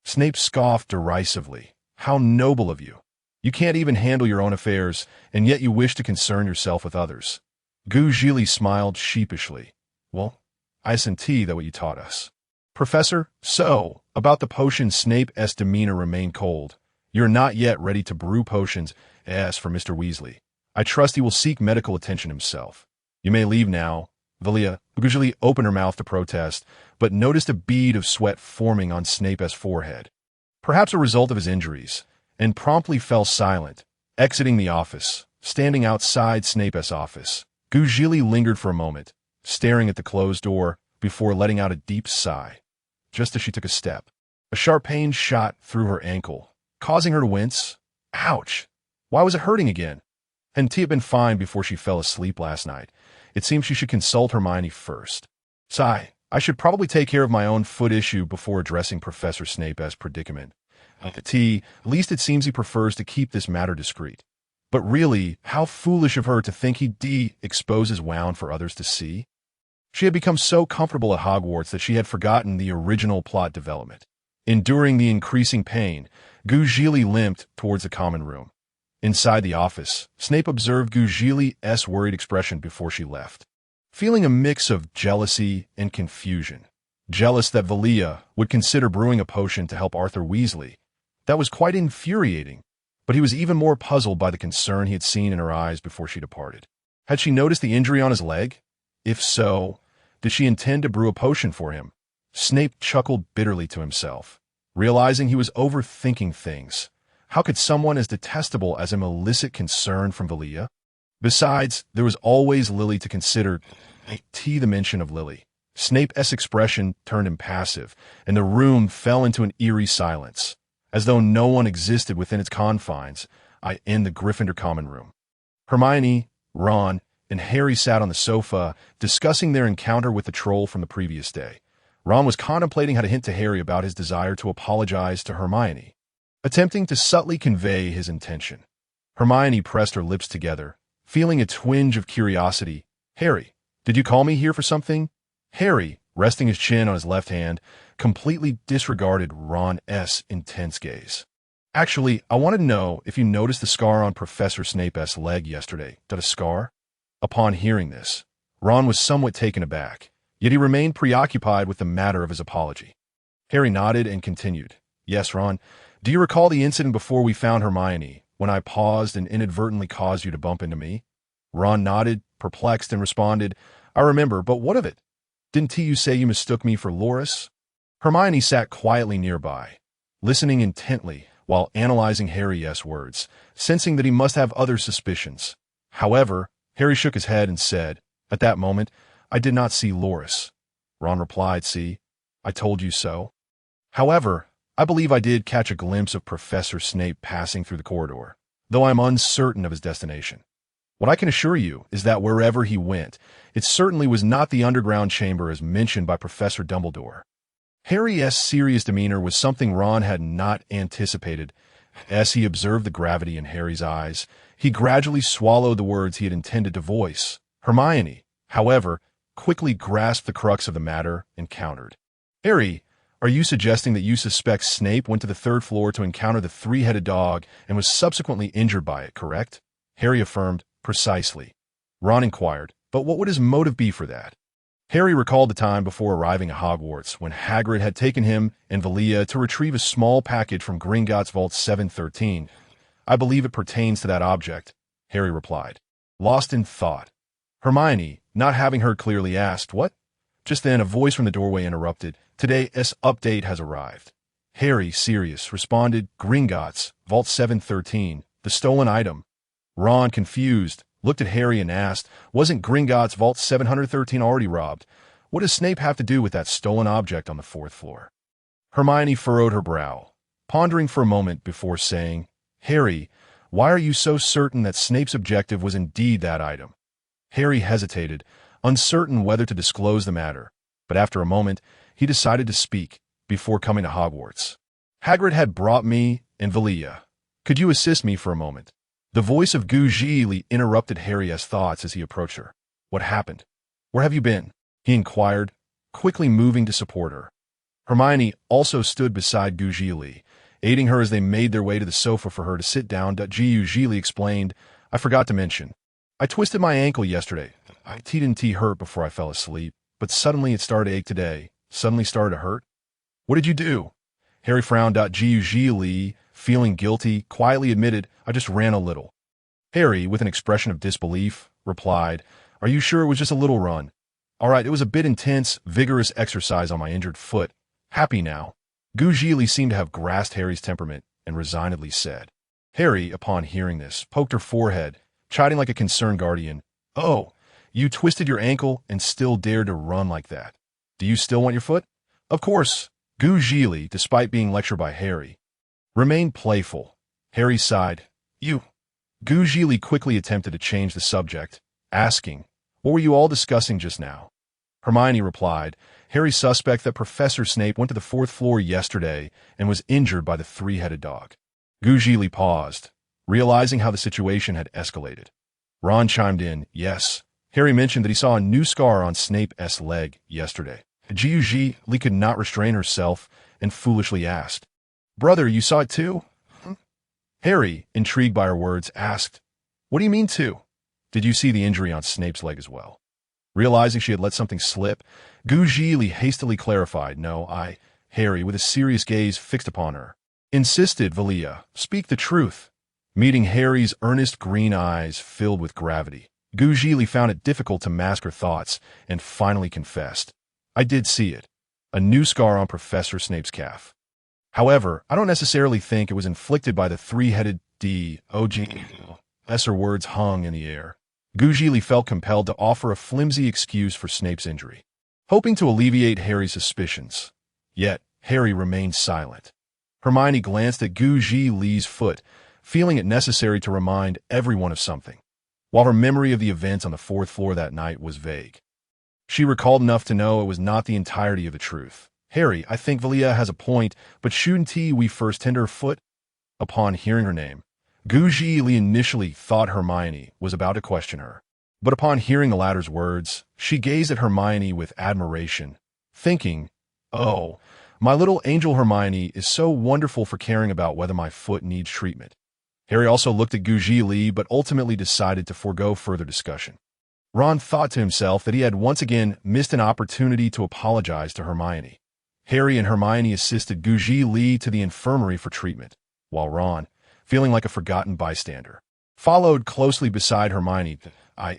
Snape scoffed derisively. "How noble of you. You can't even handle your own affairs, and yet you wish to concern yourself with others." Zhili smiled sheepishly. "Well, I see that what you taught us." "Professor, so, about the potion." Snape's demeanor remained cold. "You're not yet ready to brew potions. As for Mr. Weasley, I trust he will seek medical attention himself. You may leave now." Vilya Zhili opened her mouth to protest, but noticed a bead of sweat forming on Snape's forehead, perhaps a result of his injuries, and promptly fell silent, exiting the office. Standing outside Snape's office, Zhili lingered for a moment, staring at the closed door before letting out a deep sigh. Just as she took a step, a sharp pain shot through her ankle, causing her to wince. Ouch! Why was it hurting again? Hadn't Tia been fine before she fell asleep last night? It seemed she should consult Hermione first. Sigh, I should probably take care of my own foot issue before addressing Professor Snape's predicament. At least it seems he prefers to keep this matter discreet. But really, how foolish of her to think he'd expose his wound for others to see. She had become so comfortable at Hogwarts that she had forgotten the original plot development. Enduring the increasing pain, Zhili limped towards the common room. Inside the office, Snape observed Zhili's worried expression before she left, feeling a mix of jealousy and confusion. Jealous that Vilya would consider brewing a potion to help Arthur Weasley. That was quite infuriating, but he was even more puzzled by the concern he had seen in her eyes before she departed. Had she noticed the injury on his leg? If so, did she intend to brew a potion for him? Snape chuckled bitterly to himself, realizing he was overthinking things. How could someone as detestable as him elicit concern from Vilya? Besides, there was always Lily to consider. The mention of Lily. Snape's expression turned impassive, and the room fell into an eerie silence, as though no one existed within its confines, in the Gryffindor common room. Hermione, Ron, and Harry sat on the sofa, discussing their encounter with the troll from the previous day. Ron was contemplating how to hint to Harry about his desire to apologize to Hermione, attempting to subtly convey his intention. Hermione pressed her lips together, feeling a twinge of curiosity. "Harry, did you call me here for something?" Harry, resting his chin on his left hand, completely disregarded Ron's intense gaze. "Actually, I wanted to know if you noticed the scar on Professor Snape's leg yesterday." "Did a scar?" Upon hearing this, Ron was somewhat taken aback, yet he remained preoccupied with the matter of his apology. Harry nodded and continued. "Yes, Ron. Do you recall the incident before we found Hermione, when I paused and inadvertently caused you to bump into me?" Ron nodded, perplexed, and responded, "I remember, but what of it? Didn't you say you mistook me for Loris?" Hermione sat quietly nearby, listening intently while analyzing Harry's words, sensing that he must have other suspicions. However, Harry shook his head and said, "At that moment, I did not see Loris." Ron replied, "See, I told you so. However, I believe I did catch a glimpse of Professor Snape passing through the corridor, though I am uncertain of his destination. What I can assure you is that wherever he went, it certainly was not the underground chamber as mentioned by Professor Dumbledore." Harry's serious demeanor was something Ron had not anticipated. As he observed the gravity in Harry's eyes, he gradually swallowed the words he had intended to voice. Hermione, however, quickly grasped the crux of the matter and countered. "Harry, are you suggesting that you suspect Snape went to the third floor to encounter the three-headed dog and was subsequently injured by it, correct?" Harry affirmed, "Precisely." Ron inquired, "But what would his motive be for that?" Harry recalled the time before arriving at Hogwarts when Hagrid had taken him and Vilya to retrieve a small package from Gringotts Vault 713. "I believe it pertains to that object," Harry replied, lost in thought. Hermione, not having heard clearly, asked, "What?" Just then, a voice from the doorway interrupted. "Today's update has arrived." Harry, serious, responded, "Gringotts, Vault 713, the stolen item." Ron, confused, looked at Harry and asked, "Wasn't Gringotts Vault 713 already robbed? What does Snape have to do with that stolen object on the fourth floor?" Hermione furrowed her brow, pondering for a moment before saying, "Harry, why are you so certain that Snape's objective was indeed that item?" Harry hesitated, uncertain whether to disclose the matter, but after a moment, he decided to speak before coming to Hogwarts. "Hagrid had brought me and Vilya. Could you assist me for a moment?" The voice of Zhili interrupted Harry's thoughts as he approached her. "What happened? Where have you been?" he inquired, quickly moving to support her. Hermione also stood beside Zhili, aiding her as they made their way to the sofa for her to sit down. Zhili explained, "I forgot to mention. I twisted my ankle yesterday. I didn't hurt before I fell asleep, but suddenly it started to ache today. Suddenly started to hurt." "What did you do?" Harry frowned. Zhili, feeling guilty, quietly admitted, "I just ran a little." Harry, with an expression of disbelief, replied, "Are you sure it was just a little run?" "All right, it was a bit intense, vigorous exercise on my injured foot. Happy now." Zhili seemed to have grasped Harry's temperament and resignedly said. Harry, upon hearing this, poked her forehead, chiding like a concerned guardian. "Oh, you twisted your ankle and still dared to run like that. Do you still want your foot?" "Of course." Zhili, despite being lectured by Harry, remained playful. Harry sighed. "You." Zhili quickly attempted to change the subject, asking, "What were you all discussing just now?" Hermione replied, "Harry's suspect that Professor Snape went to the fourth floor yesterday and was injured by the three-headed dog." Zhili paused, realizing how the situation had escalated. Ron chimed in, "Yes. Harry mentioned that he saw a new scar on Snape's leg yesterday." Zhili could not restrain herself and foolishly asked, "Brother, you saw it too?" Harry, intrigued by her words, asked, "What do you mean too? Did you see the injury on Snape's leg as well?" Realizing she had let something slip, Zhili hastily clarified, "No, Harry, with a serious gaze fixed upon her, insisted, "Vilya, speak the truth." Meeting Harry's earnest green eyes filled with gravity, Zhili found it difficult to mask her thoughts and finally confessed, "I did see it. A new scar on Professor Snape's calf. However, I don't necessarily think it was inflicted by the three-headed dog." As her words hung in the air, Zhili felt compelled to offer a flimsy excuse for Snape's injury, hoping to alleviate Harry's suspicions. Yet, Harry remained silent. Hermione glanced at Zhili's foot, feeling it necessary to remind everyone of something, while her memory of the events on the fourth floor that night was vague. She recalled enough to know it was not the entirety of the truth. Harry, I think Vilya has a point, but shouldn't we first tend her foot? Upon hearing her name, Zhili initially thought Hermione was about to question her. But upon hearing the latter's words, she gazed at Hermione with admiration, thinking, "Oh, my little angel Hermione is so wonderful for caring about whether my foot needs treatment." Harry also looked at Zhili, but ultimately decided to forego further discussion. Ron thought to himself that he had once again missed an opportunity to apologize to Hermione. Harry and Hermione assisted Zhili to the infirmary for treatment, while Ron, feeling like a forgotten bystander, followed closely beside Hermione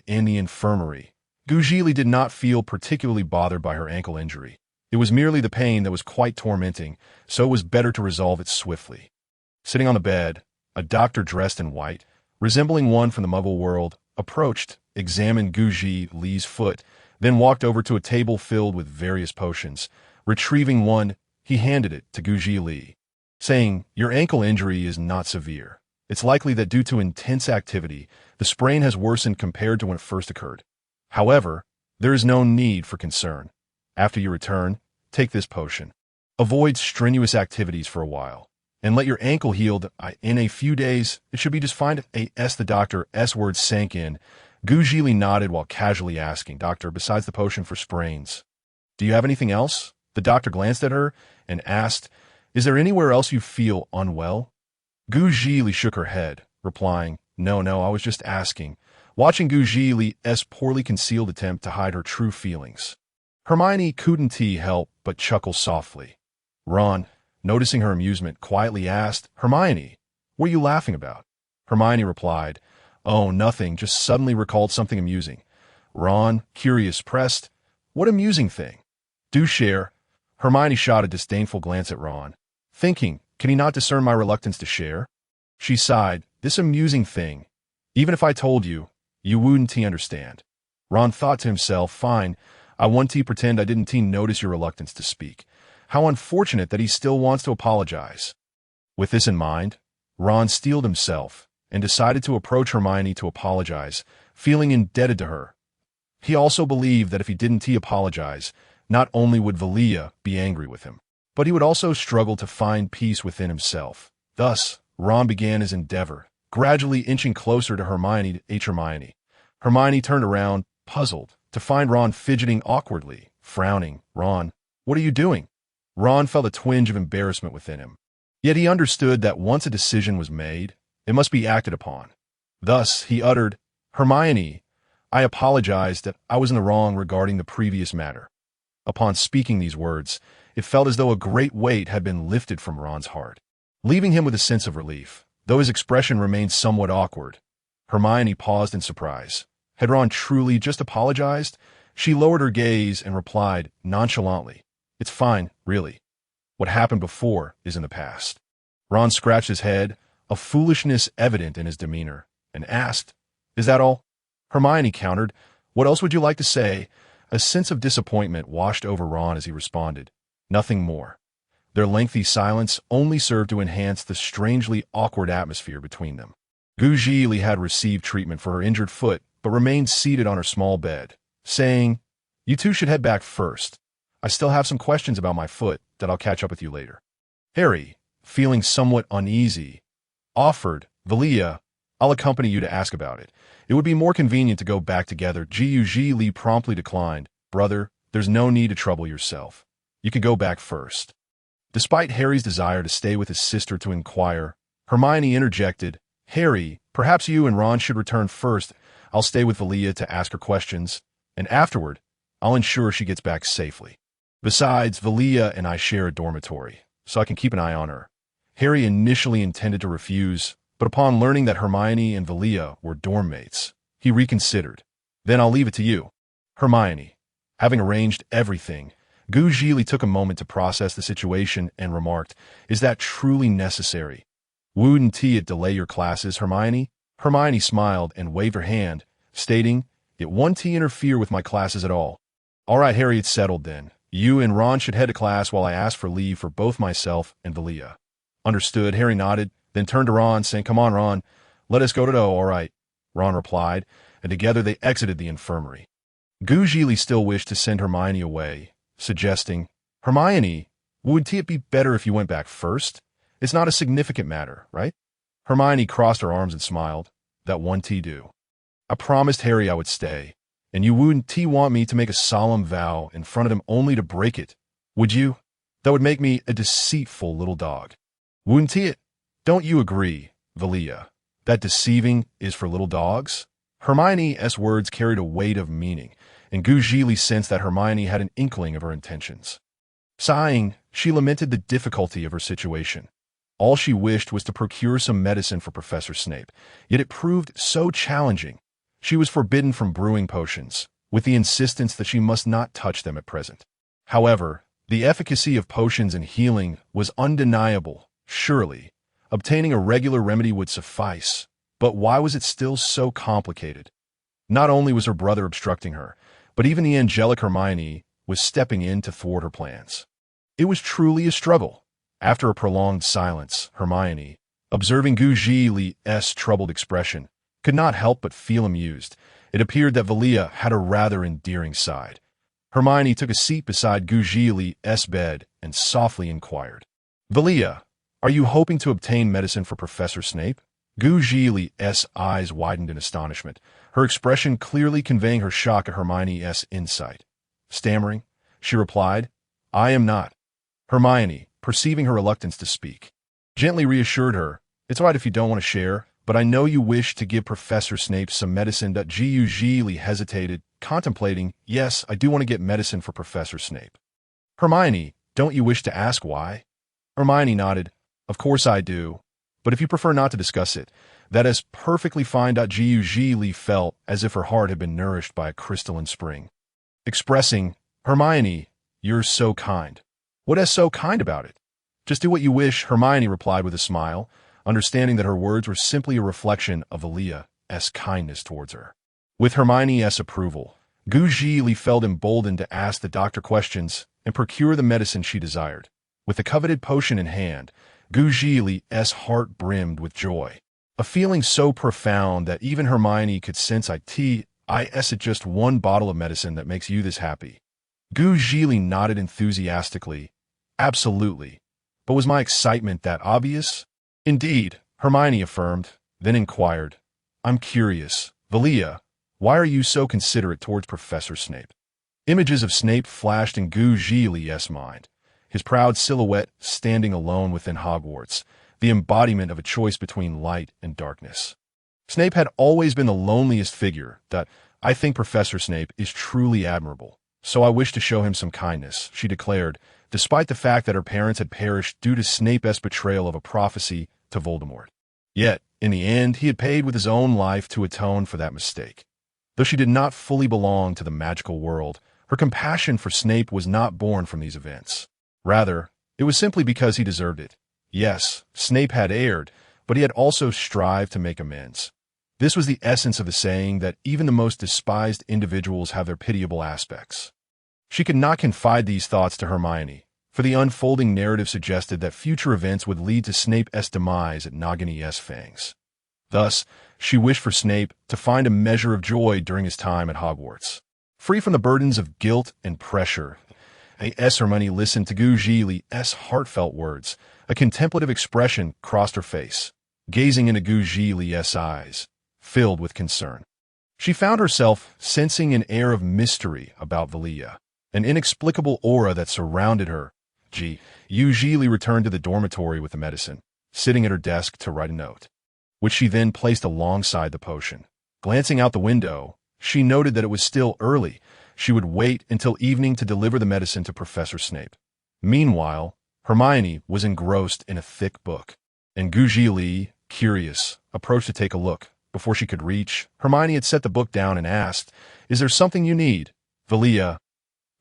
in the infirmary. Zhili did not feel particularly bothered by her ankle injury. It was merely the pain that was quite tormenting, so it was better to resolve it swiftly. Sitting on the bed, a doctor dressed in white, resembling one from the Muggle world, approached, examined Zhili's foot, then walked over to a table filled with various potions. Retrieving one, he handed it to Zhili, saying, "Your ankle injury is not severe. It's likely that due to intense activity, the sprain has worsened compared to when it first occurred. However, there is no need for concern. After you return, take this potion. Avoid strenuous activities for a while, and let your ankle heal in a few days. It should be just fine." The doctor's words sank in. Zhili nodded while casually asking, "Doctor, besides the potion for sprains, do you have anything else?" The doctor glanced at her and asked, "Is there anywhere else you feel unwell?" Zhili shook her head, replying, No, I was just asking," watching Zhili's poorly concealed attempt to hide her true feelings. Hermione couldn't help but chuckle softly. Ron, noticing her amusement, quietly asked, "Hermione, what are you laughing about?" Hermione replied, "Oh, nothing, just suddenly recalled something amusing." Ron, curious, pressed, "What amusing thing?" "Do share." Hermione shot a disdainful glance at Ron, thinking, can he not discern my reluctance to share? She sighed, "This amusing thing. Even if I told you, you wouldn't understand." Ron thought to himself, "Fine, I won't pretend I didn't notice your reluctance to speak. How unfortunate that he still wants to apologize." With this in mind, Ron steeled himself and decided to approach Hermione to apologize, feeling indebted to her. He also believed that if he didn't apologize, not only would Vilya be angry with him, but he would also struggle to find peace within himself. Thus, Ron began his endeavor, gradually inching closer to Hermione. Hermione turned around, puzzled, to find Ron fidgeting awkwardly, frowning. "Ron, what are you doing?" Ron felt a twinge of embarrassment within him. Yet he understood that once a decision was made, it must be acted upon. Thus, he uttered, "Hermione, I apologize that I was in the wrong regarding the previous matter." Upon speaking these words, it felt as though a great weight had been lifted from Ron's heart, leaving him with a sense of relief, though his expression remained somewhat awkward. Hermione paused in surprise. Had Ron truly just apologized? She lowered her gaze and replied nonchalantly, "It's fine, really. What happened before is in the past." Ron scratched his head, a foolishness evident in his demeanor, and asked, "Is that all?" Hermione countered, "What else would you like to say?" A sense of disappointment washed over Ron as he responded, "Nothing more." Their lengthy silence only served to enhance the strangely awkward atmosphere between them. Zhili had received treatment for her injured foot, but remained seated on her small bed, saying, "You two should head back first. I still have some questions about my foot that I'll catch up with you later." Harry, feeling somewhat uneasy, offered, "Vilya, I'll accompany you to ask about it. It would be more convenient to go back together." Zhili promptly declined, "Brother, there's no need to trouble yourself. You can go back first." Despite Harry's desire to stay with his sister to inquire, Hermione interjected, "Harry, perhaps you and Ron should return first. I'll stay with Vilya to ask her questions, and afterward, I'll ensure she gets back safely. Besides, Vilya and I share a dormitory, so I can keep an eye on her." Harry initially intended to refuse, but upon learning that Hermione and Vilya were dorm mates, he reconsidered. "Then I'll leave it to you." Hermione, having arranged everything, Zhili took a moment to process the situation and remarked, "Is that truly necessary? Wouldn't it delay your classes, Hermione?" Hermione smiled and waved her hand, stating, "It won't interfere with my classes at all." "All right, Harry, it's settled then. You and Ron should head to class while I ask for leave for both myself and Vilya." "Understood." Harry nodded, then turned to Ron, saying, "Come on, Ron. Let us go to all right." Ron replied, and together they exited the infirmary. Zhili still wished to send Hermione away, suggesting, "Hermione, wouldn't it be better if you went back first? It's not a significant matter, right?" Hermione crossed her arms and smiled. "That wouldn't do. I promised Harry I would stay, and you wouldn't want me to make a solemn vow in front of him only to break it, would you? That would make me a deceitful little dog. Wouldn't it? Don't you agree, Vilya, that deceiving is for little dogs?" Hermione's words carried a weight of meaning, and Zhili sensed that Hermione had an inkling of her intentions. Sighing, she lamented the difficulty of her situation. All she wished was to procure some medicine for Professor Snape, yet it proved so challenging. She was forbidden from brewing potions, with the insistence that she must not touch them at present. However, the efficacy of potions and healing was undeniable. Surely, obtaining a regular remedy would suffice. But why was it still so complicated? Not only was her brother obstructing her, but even the angelic Hermione was stepping in to thwart her plans. It was truly a struggle. After a prolonged silence, Hermione, observing Zhili's troubled expression, could not help but feel amused. It appeared that Vilya had a rather endearing side. Hermione took a seat beside Zhili's bed and softly inquired, "Vilya, are you hoping to obtain medicine for Professor Snape?" Zhili's eyes widened in astonishment, her expression clearly conveying her shock at Hermione's insight. Stammering, she replied, "I am not." Hermione, perceiving her reluctance to speak, gently reassured her, "It's all right if you don't want to share, but I know you wish to give Professor Snape some medicine." Zhili hesitated, contemplating, "Yes, I do want to get medicine for Professor Snape." "Hermione, don't you wish to ask why?" Hermione nodded. "Of course I do. But if you prefer not to discuss it, that is perfectly fine." Zhili felt as if her heart had been nourished by a crystalline spring. Expressing, "Hermione, you're so kind." "What is so kind about it?" "Just do what you wish," Hermione replied with a smile, understanding that her words were simply a reflection of Vilya's kindness towards her. With Hermione's approval, Zhili felt emboldened to ask the doctor questions and procure the medicine she desired. With the coveted potion in hand, Zhili's heart brimmed with joy, a feeling so profound that even Hermione could sense it's just one bottle of medicine that makes you this happy. Zhili nodded enthusiastically. "Absolutely. But was my excitement that obvious?" "Indeed," Hermione affirmed, then inquired, "I'm curious, Vilya, why are you so considerate towards Professor Snape?" Images of Snape flashed in Zhili's mind. His proud silhouette standing alone within Hogwarts, the embodiment of a choice between light and darkness. Snape had always been the loneliest figure. "I think Professor Snape is truly admirable, so I wish to show him some kindness," she declared, despite the fact that her parents had perished due to Snape's betrayal of a prophecy to Voldemort. Yet, in the end, he had paid with his own life to atone for that mistake. Though she did not fully belong to the magical world, her compassion for Snape was not born from these events. Rather, it was simply because he deserved it. Yes, Snape had erred, but he had also strived to make amends. This was the essence of the saying that even the most despised individuals have their pitiable aspects. She could not confide these thoughts to Hermione, for the unfolding narrative suggested that future events would lead to Snape's demise at Nagini's fangs. Thus, she wished for Snape to find a measure of joy during his time at Hogwarts. Free from the burdens of guilt and pressure, Hermione listened to Zhili's heartfelt words. A contemplative expression crossed her face, gazing into Zhili's eyes, filled with concern. She found herself sensing an air of mystery about Vilya, an inexplicable aura that surrounded her. Zhili returned to the dormitory with the medicine, sitting at her desk to write a note, which she then placed alongside the potion. Glancing out the window, she noted that it was still early. She would wait until evening to deliver the medicine to Professor Snape. Meanwhile, Hermione was engrossed in a thick book, and Zhili, curious, approached to take a look. Before she could reach, Hermione had set the book down and asked, "Is there something you need, Vilya?"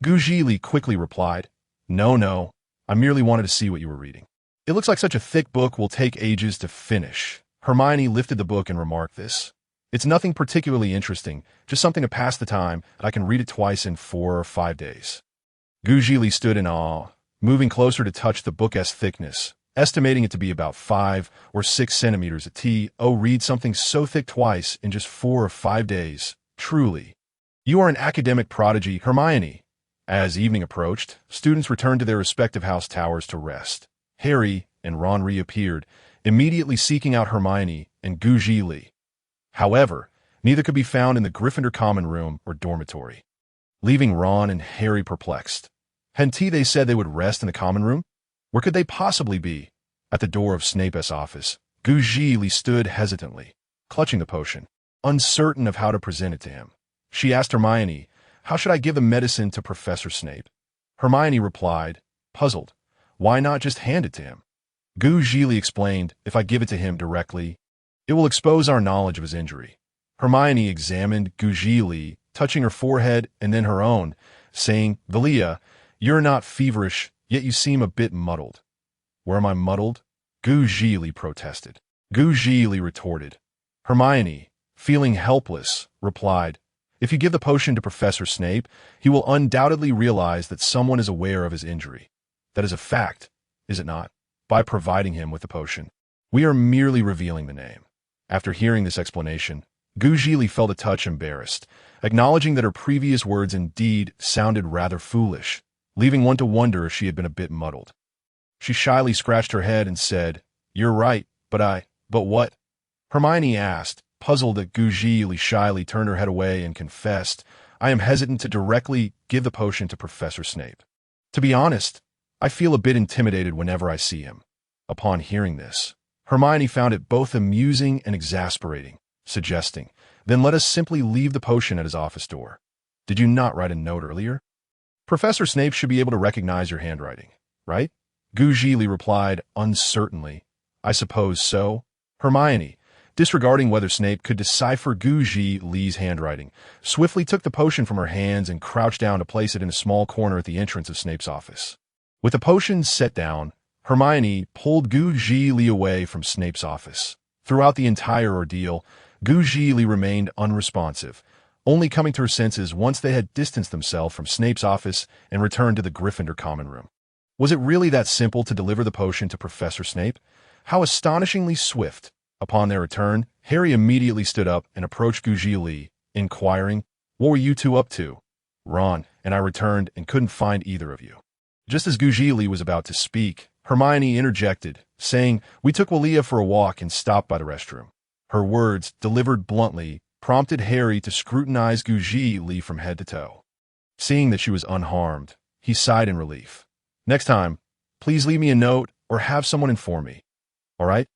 Zhili quickly replied, No, I merely wanted to see what you were reading. It looks like such a thick book will take ages to finish." Hermione lifted the book and remarked this. "It's nothing particularly interesting, just something to pass the time, and I can read it twice in 4 or 5 days." Zhili stood in awe, moving closer to touch the book's thickness, estimating it to be about 5 or 6 centimeters. Read something so thick twice in just 4 or 5 days. Truly. You are an academic prodigy, Hermione. As evening approached, students returned to their respective house towers to rest. Harry and Ron reappeared, immediately seeking out Hermione and Zhili. However, neither could be found in the Gryffindor common room or dormitory, leaving Ron and Harry perplexed. Hadn't they said they would rest in the common room? Where could they possibly be? At the door of Snape's office, Zhili stood hesitantly, clutching the potion, uncertain of how to present it to him. She asked Hermione, "How should I give the medicine to Professor Snape?" Hermione replied, puzzled, "Why not just hand it to him?" Zhili explained, "If I give it to him directly, it will expose our knowledge of his injury." Hermione examined Zhili, touching her forehead and then her own, saying, "Vilya, you're not feverish, yet you seem a bit muddled." "Where am I muddled?" Zhili protested. Zhili retorted. Hermione, feeling helpless, replied, "If you give the potion to Professor Snape, he will undoubtedly realize that someone is aware of his injury. That is a fact, is it not? By providing him with the potion, we are merely revealing the name." After hearing this explanation, Zhili felt a touch embarrassed, acknowledging that her previous words indeed sounded rather foolish, leaving one to wonder if she had been a bit muddled. She shyly scratched her head and said, "You're right, but what?" Hermione asked, puzzled that Zhili shyly turned her head away and confessed, "I am hesitant to directly give the potion to Professor Snape. To be honest, I feel a bit intimidated whenever I see him." Upon hearing this, Hermione found it both amusing and exasperating, suggesting, "Then let us simply leave the potion at his office door. Did you not write a note earlier? Professor Snape should be able to recognize your handwriting, right?" Zhili replied uncertainly, "I suppose so." Hermione, disregarding whether Snape could decipher Zhili's handwriting, swiftly took the potion from her hands and crouched down to place it in a small corner at the entrance of Snape's office. With the potion set down, Hermione pulled Zhili away from Snape's office. Throughout the entire ordeal, Zhili remained unresponsive, only coming to her senses once they had distanced themselves from Snape's office and returned to the Gryffindor common room. Was it really that simple to deliver the potion to Professor Snape? How astonishingly swift! Upon their return, Harry immediately stood up and approached Zhili, inquiring, "What were you two up to?" "Ron and I returned and couldn't find either of you." Just as Zhili was about to speak, Hermione interjected, saying, "We took Vilya for a walk and stopped by the restroom." Her words, delivered bluntly, prompted Harry to scrutinize Zhili from head to toe. Seeing that she was unharmed, he sighed in relief. "Next time, please leave me a note or have someone inform me. All right?"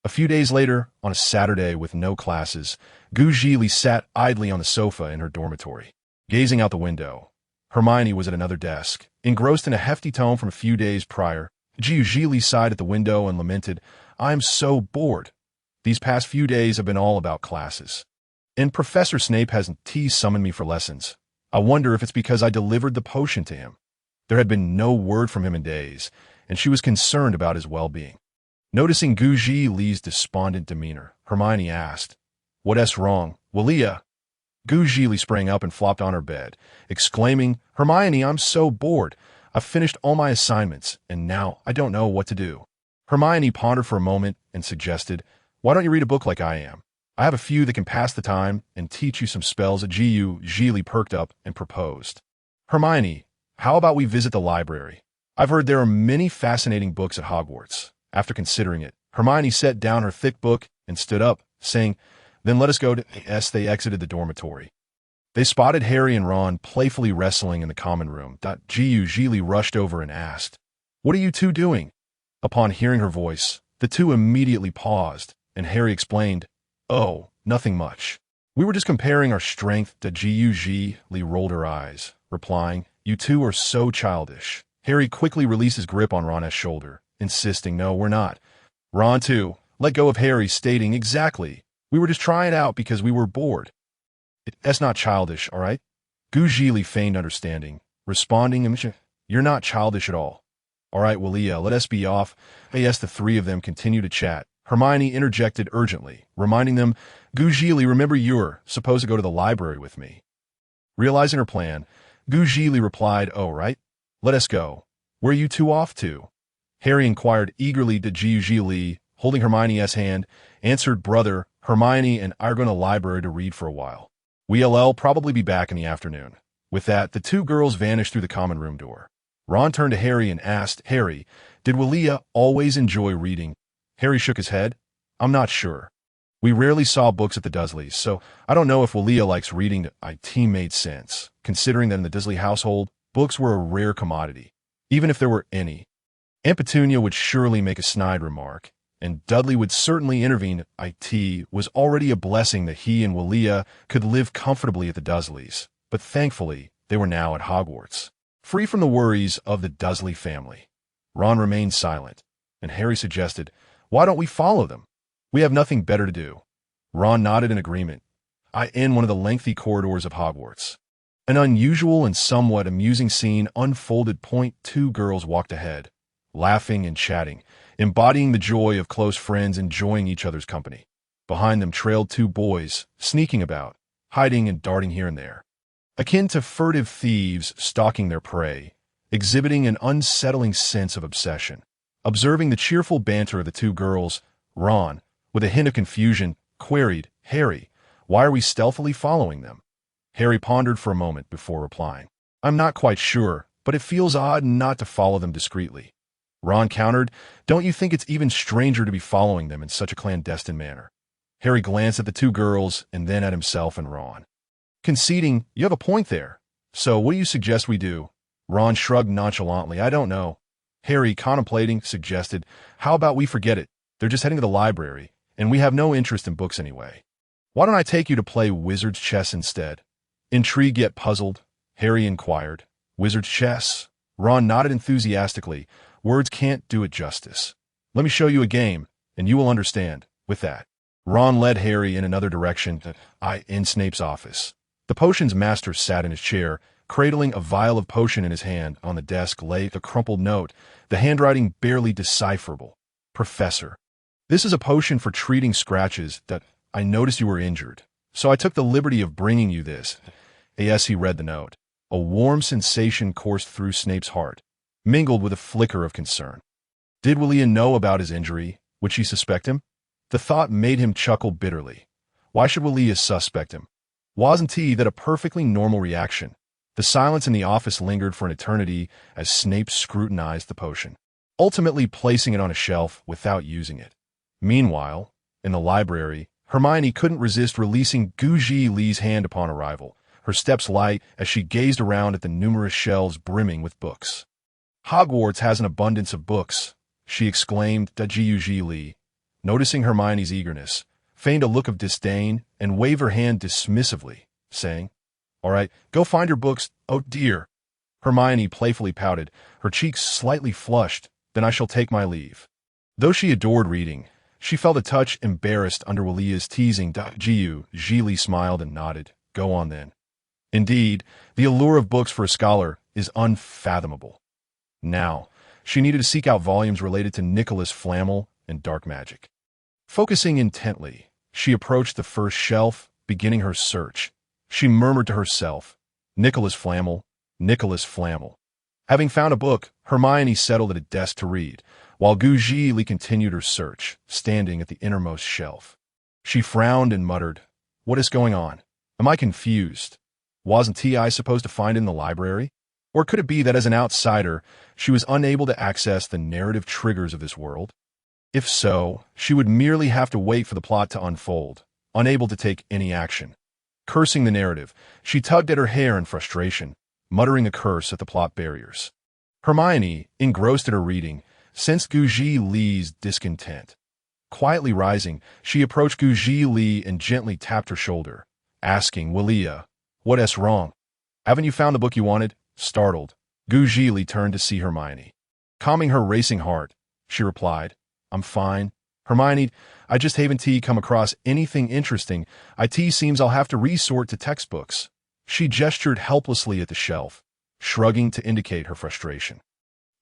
A few days later, on a Saturday with no classes, Zhili sat idly on the sofa in her dormitory, gazing out the window. Hermione was at another desk, engrossed in a hefty tome from a few days prior. Zhili sighed at the window and lamented, "I'm so bored. These past few days have been all about classes. And Professor Snape hasn't summoned me for lessons. I wonder if it's because I delivered the potion to him." There had been no word from him in days, and she was concerned about his well-being. Noticing Zhili's despondent demeanor, Hermione asked, "What's wrong, Vilya?" Zhili sprang up and flopped on her bed, exclaiming, "Hermione, I'm so bored. I've finished all my assignments, and now I don't know what to do." Hermione pondered for a moment and suggested, "Why don't you read a book like I am? I have a few that can pass the time and teach you some spells at GU." Zhili perked up and proposed, "Hermione, how about we visit the library? I've heard there are many fascinating books at Hogwarts." After considering it, Hermione set down her thick book and stood up, saying, "Then let us go to S." They exited the dormitory. They spotted Harry and Ron playfully wrestling in the common room. Zhili rushed over and asked, "What are you two doing?" Upon hearing her voice, the two immediately paused, and Harry explained, "Oh, nothing much. We were just comparing our strength." Zhili rolled her eyes, replying, "You two are so childish." Harry quickly released his grip on Ron's shoulder, insisting, "No, we're not." Ron, too, let go of Harry, stating, "Exactly. We were just trying it out because we were bored." "It's not childish, all right?" Zhili feigned understanding, responding, "You're not childish at all. All right, Vilya, let us be off." As the three of them continued to chat, Hermione interjected urgently, reminding them, "Zhili, remember you're supposed to go to the library with me." Realizing her plan, Zhili replied, "Oh, right. Let us go. Where are you two off to?" Harry inquired eagerly. Zhili, holding Hermione's hand, answered, "Brother, Hermione and I are going to the library to read for a while." We'll probably be back in the afternoon. With that, the two girls vanished through the common room door. Ron turned to Harry and asked, Harry, did Vilya always enjoy reading? Harry shook his head. I'm not sure. We rarely saw books at the Dursleys, so I don't know if Vilya likes reading. It made sense, considering that in the Dursley household, books were a rare commodity, even if there were any. Aunt Petunia would surely make a snide remark, and Dudley would certainly intervene. It was already a blessing that he and Vilya could live comfortably at the Dursleys, but thankfully, they were now at Hogwarts, free from the worries of the Dursley family. Ron remained silent, and Harry suggested, why don't we follow them? We have nothing better to do. Ron nodded in agreement. In one of the lengthy corridors of Hogwarts. An unusual and somewhat amusing scene unfolded. Two girls walked ahead, laughing and chatting, embodying the joy of close friends enjoying each other's company. Behind them trailed two boys, sneaking about, hiding and darting here and there, akin to furtive thieves stalking their prey, exhibiting an unsettling sense of obsession. Observing the cheerful banter of the two girls, Ron, with a hint of confusion, queried, Harry, why are we stealthily following them? Harry pondered for a moment before replying. I'm not quite sure, but it feels odd not to follow them discreetly. Ron countered, don't you think it's even stranger to be following them in such a clandestine manner? Harry glanced at the two girls and then at himself and Ron. Conceding, you have a point there. So what do you suggest we do? Ron shrugged nonchalantly. I don't know. Harry, contemplating, suggested, how about we forget it? They're just heading to the library, and we have no interest in books anyway. Why don't I take you to play wizard's chess instead? Intrigued yet puzzled, Harry inquired. Wizard's chess? Ron nodded enthusiastically. Words can't do it justice. Let me show you a game, and you will understand. With that, Ron led Harry in another direction, in Snape's office. The potions master sat in his chair, cradling a vial of potion in his hand. On the desk lay a crumpled note, the handwriting barely decipherable. Professor, this is a potion for treating scratches that I noticed you were injured, so I took the liberty of bringing you this. Yes, he read the note. A warm sensation coursed through Snape's heart, mingled with a flicker of concern. Did Vilya know about his injury? Would she suspect him? The thought made him chuckle bitterly. Why should Vilya suspect him? Wasn't that a perfectly normal reaction? The silence in the office lingered for an eternity as Snape scrutinized the potion, ultimately placing it on a shelf without using it. Meanwhile, in the library, Hermione couldn't resist releasing Zhili's hand upon arrival, her steps light as she gazed around at the numerous shelves brimming with books. Hogwarts has an abundance of books, she exclaimed to Zhili, noticing Hermione's eagerness, feigned a look of disdain and waved her hand dismissively, saying, all right, go find your books. Oh dear. Hermione playfully pouted, her cheeks slightly flushed. Then I shall take my leave. Though she adored reading, she felt a touch embarrassed under Vilya's teasing. Zhili smiled and nodded. Go on then. Indeed, the allure of books for a scholar is unfathomable. Now, she needed to seek out volumes related to Nicholas Flamel and dark magic. Focusing intently, she approached the first shelf, beginning her search. She murmured to herself, Nicholas Flamel, Nicholas Flamel. Having found a book, Hermione settled at a desk to read, while Zhili continued her search, standing at the innermost shelf. She frowned and muttered, what is going on? Am I confused? Wasn't I supposed to find it in the library? Or could it be that as an outsider, she was unable to access the narrative triggers of this world? If so, she would merely have to wait for the plot to unfold, unable to take any action. Cursing the narrative, she tugged at her hair in frustration, muttering a curse at the plot barriers. Hermione, engrossed in her reading, sensed Zhili's discontent. Quietly rising, she approached Zhili and gently tapped her shoulder, asking, Vilya, what's wrong? Haven't you found the book you wanted? Startled, Zhili turned to see Hermione. Calming her racing heart, she replied, I'm fine. Hermione, I just haven't come across anything interesting. Seems I'll have to resort to textbooks. She gestured helplessly at the shelf, shrugging to indicate her frustration.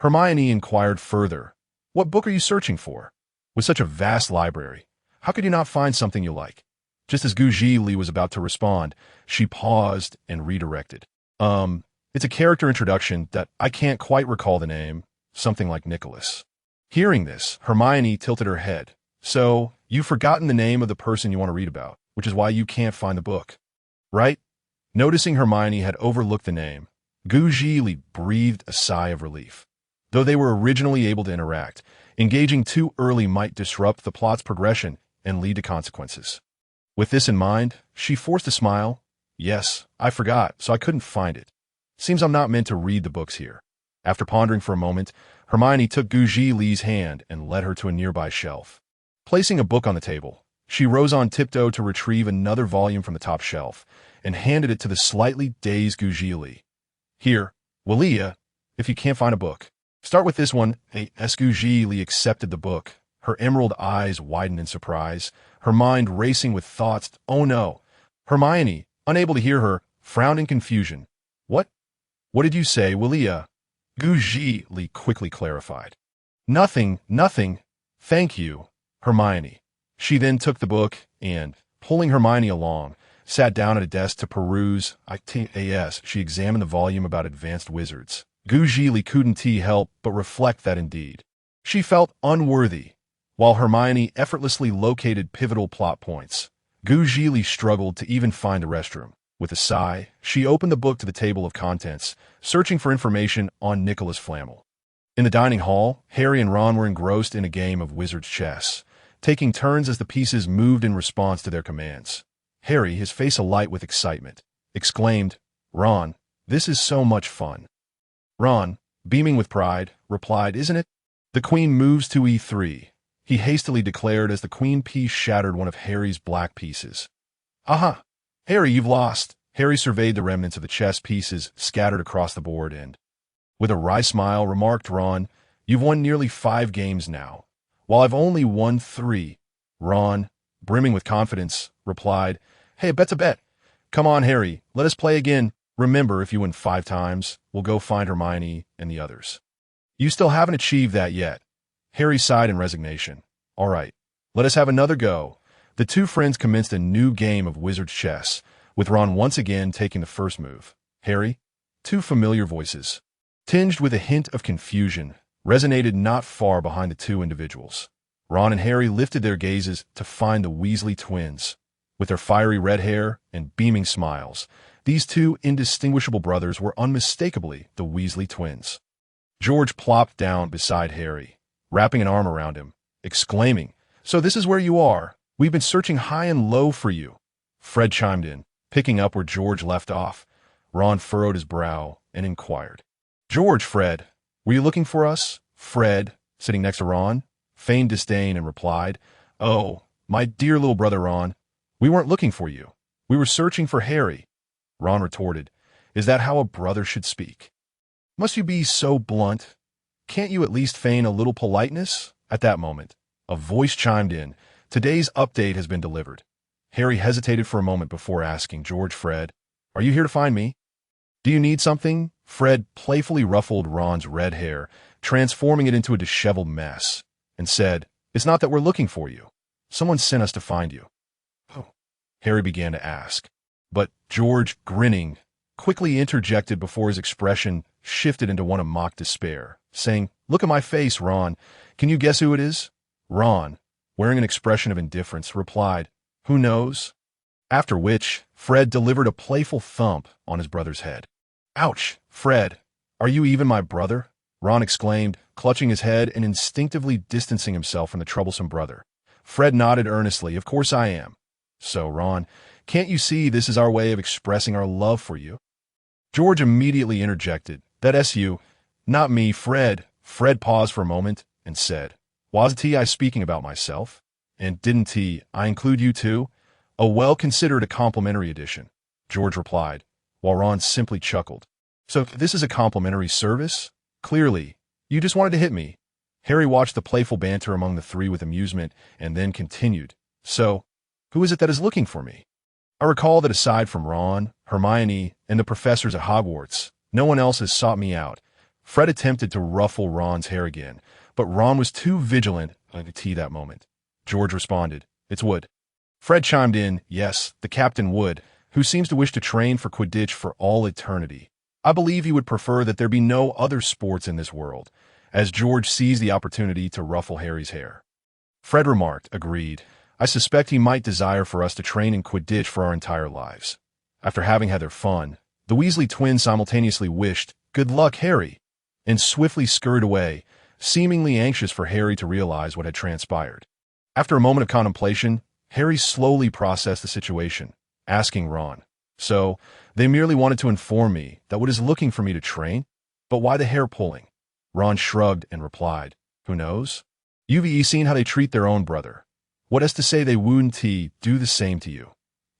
Hermione inquired further, what book are you searching for? With such a vast library, how could you not find something you like? Just as Zhili was about to respond, she paused and redirected. It's a character introduction that I can't quite recall the name, something like Nicholas. Hearing this, Hermione tilted her head. So, you've forgotten the name of the person you want to read about, which is why you can't find the book. right? Noticing Hermione had overlooked the name, Zhili breathed a sigh of relief. Though they were originally able to interact, engaging too early might disrupt the plot's progression and lead to consequences. With this in mind, she forced a smile. Yes, I forgot, so I couldn't find it. Seems I'm not meant to read the books here. After pondering for a moment, Hermione took Zhili's hand and led her to a nearby shelf. Placing a book on the table, she rose on tiptoe to retrieve another volume from the top shelf and handed it to the slightly dazed Zhili. Here, Vilya, if you can't find a book. Start with this one. Zhili accepted the book. Her emerald eyes widened in surprise, her mind racing with thoughts. Oh no. Hermione, unable to hear her, frowned in confusion. What? What did you say, Vilya? Zhili quickly clarified. Nothing. Thank you, Hermione. She then took the book and, pulling Hermione along, sat down at a desk to peruse. She examined the volume about advanced wizards. Zhili couldn't help but reflect that indeed she felt unworthy. While Hermione effortlessly located pivotal plot points, Zhili struggled to even find a restroom. With a sigh, she opened the book to the table of contents, searching for information on Nicholas Flamel. In the dining hall, Harry and Ron were engrossed in a game of wizard's chess, taking turns as the pieces moved in response to their commands. Harry, his face alight with excitement, exclaimed, "Ron, this is so much fun." Ron, beaming with pride, replied, "Isn't it?" "The queen moves to e3, he hastily declared as the queen piece shattered one of Harry's black pieces. "Aha! Harry, you've lost." Harry surveyed the remnants of the chess pieces scattered across the board and, with a wry smile, remarked, "Ron, you've won nearly 5 games now, while I've only won 3. Ron, brimming with confidence, replied, "Hey, a bet's a bet. Come on, Harry, let us play again. Remember, if you win 5 times, we'll go find Hermione and the others." "You still haven't achieved that yet." Harry sighed in resignation. "All right, let us have another go." The two friends commenced a new game of wizard's chess, with Ron once again taking the first move. Harry, two familiar voices, tinged with a hint of confusion, resonated not far behind the two individuals. Ron and Harry lifted their gazes to find the Weasley twins. With their fiery red hair and beaming smiles, these two indistinguishable brothers were unmistakably the Weasley twins. George plopped down beside Harry, wrapping an arm around him, exclaiming, "So this is where you are. We've been searching high and low for you." Fred chimed in, picking up where George left off. Ron furrowed his brow and inquired, "George, Fred, were you looking for us?" Fred, sitting next to Ron, feigned disdain and replied, "Oh, my dear little brother Ron, we weren't looking for you. We were searching for Harry." Ron retorted, "Is that how a brother should speak? Must you be so blunt? Can't you at least feign a little politeness?" At that moment, a voice chimed in. "Today's update has been delivered." Harry hesitated for a moment before asking, "George, Fred, are you here to find me? Do you need something?" Fred playfully ruffled Ron's red hair, transforming it into a disheveled mess, and said, "It's not that we're looking for you. Someone sent us to find you." "Oh," Harry began to ask. But George, grinning, quickly interjected before his expression shifted into one of mock despair, saying, "Look at my face, Ron. Can you guess who it is?" Ron, wearing an expression of indifference, replied, "Who knows?" After which, Fred delivered a playful thump on his brother's head. "Ouch, Fred, are you even my brother?" Ron exclaimed, clutching his head and instinctively distancing himself from the troublesome brother. Fred nodded earnestly, "Of course I am." "So, Ron, can't you see this is our way of expressing our love for you?" George immediately interjected, "That's you, not me, Fred." Fred paused for a moment and said, "Wasn't I speaking about myself? And didn't I include you too?" "A well-considered a complimentary addition," George replied, while Ron simply chuckled. "So this is a complimentary service? Clearly, you just wanted to hit me." Harry watched the playful banter among the three with amusement and then continued, "So, who is it that is looking for me?" "I recall that aside from Ron, Hermione, and the professors at Hogwarts, no one else has sought me out." Fred attempted to ruffle Ron's hair again, but Ron was too vigilant to that moment. George responded, "It's Wood." Fred chimed in, "Yes, the Captain Wood, who seems to wish to train for Quidditch for all eternity. I believe he would prefer that there be no other sports in this world," as George seized the opportunity to ruffle Harry's hair. Fred remarked, "Agreed. I suspect he might desire for us to train in Quidditch for our entire lives." After having had their fun, the Weasley twins simultaneously wished, "Good luck, Harry," and swiftly scurried away, seemingly anxious for Harry to realize what had transpired. After a moment of contemplation, Harry slowly processed the situation, asking Ron, "So, they merely wanted to inform me that Wood is looking for me to train? But why the hair pulling?" Ron shrugged and replied, "Who knows? You've seen how they treat their own brother. What is to say they wouldn't do the same to you?"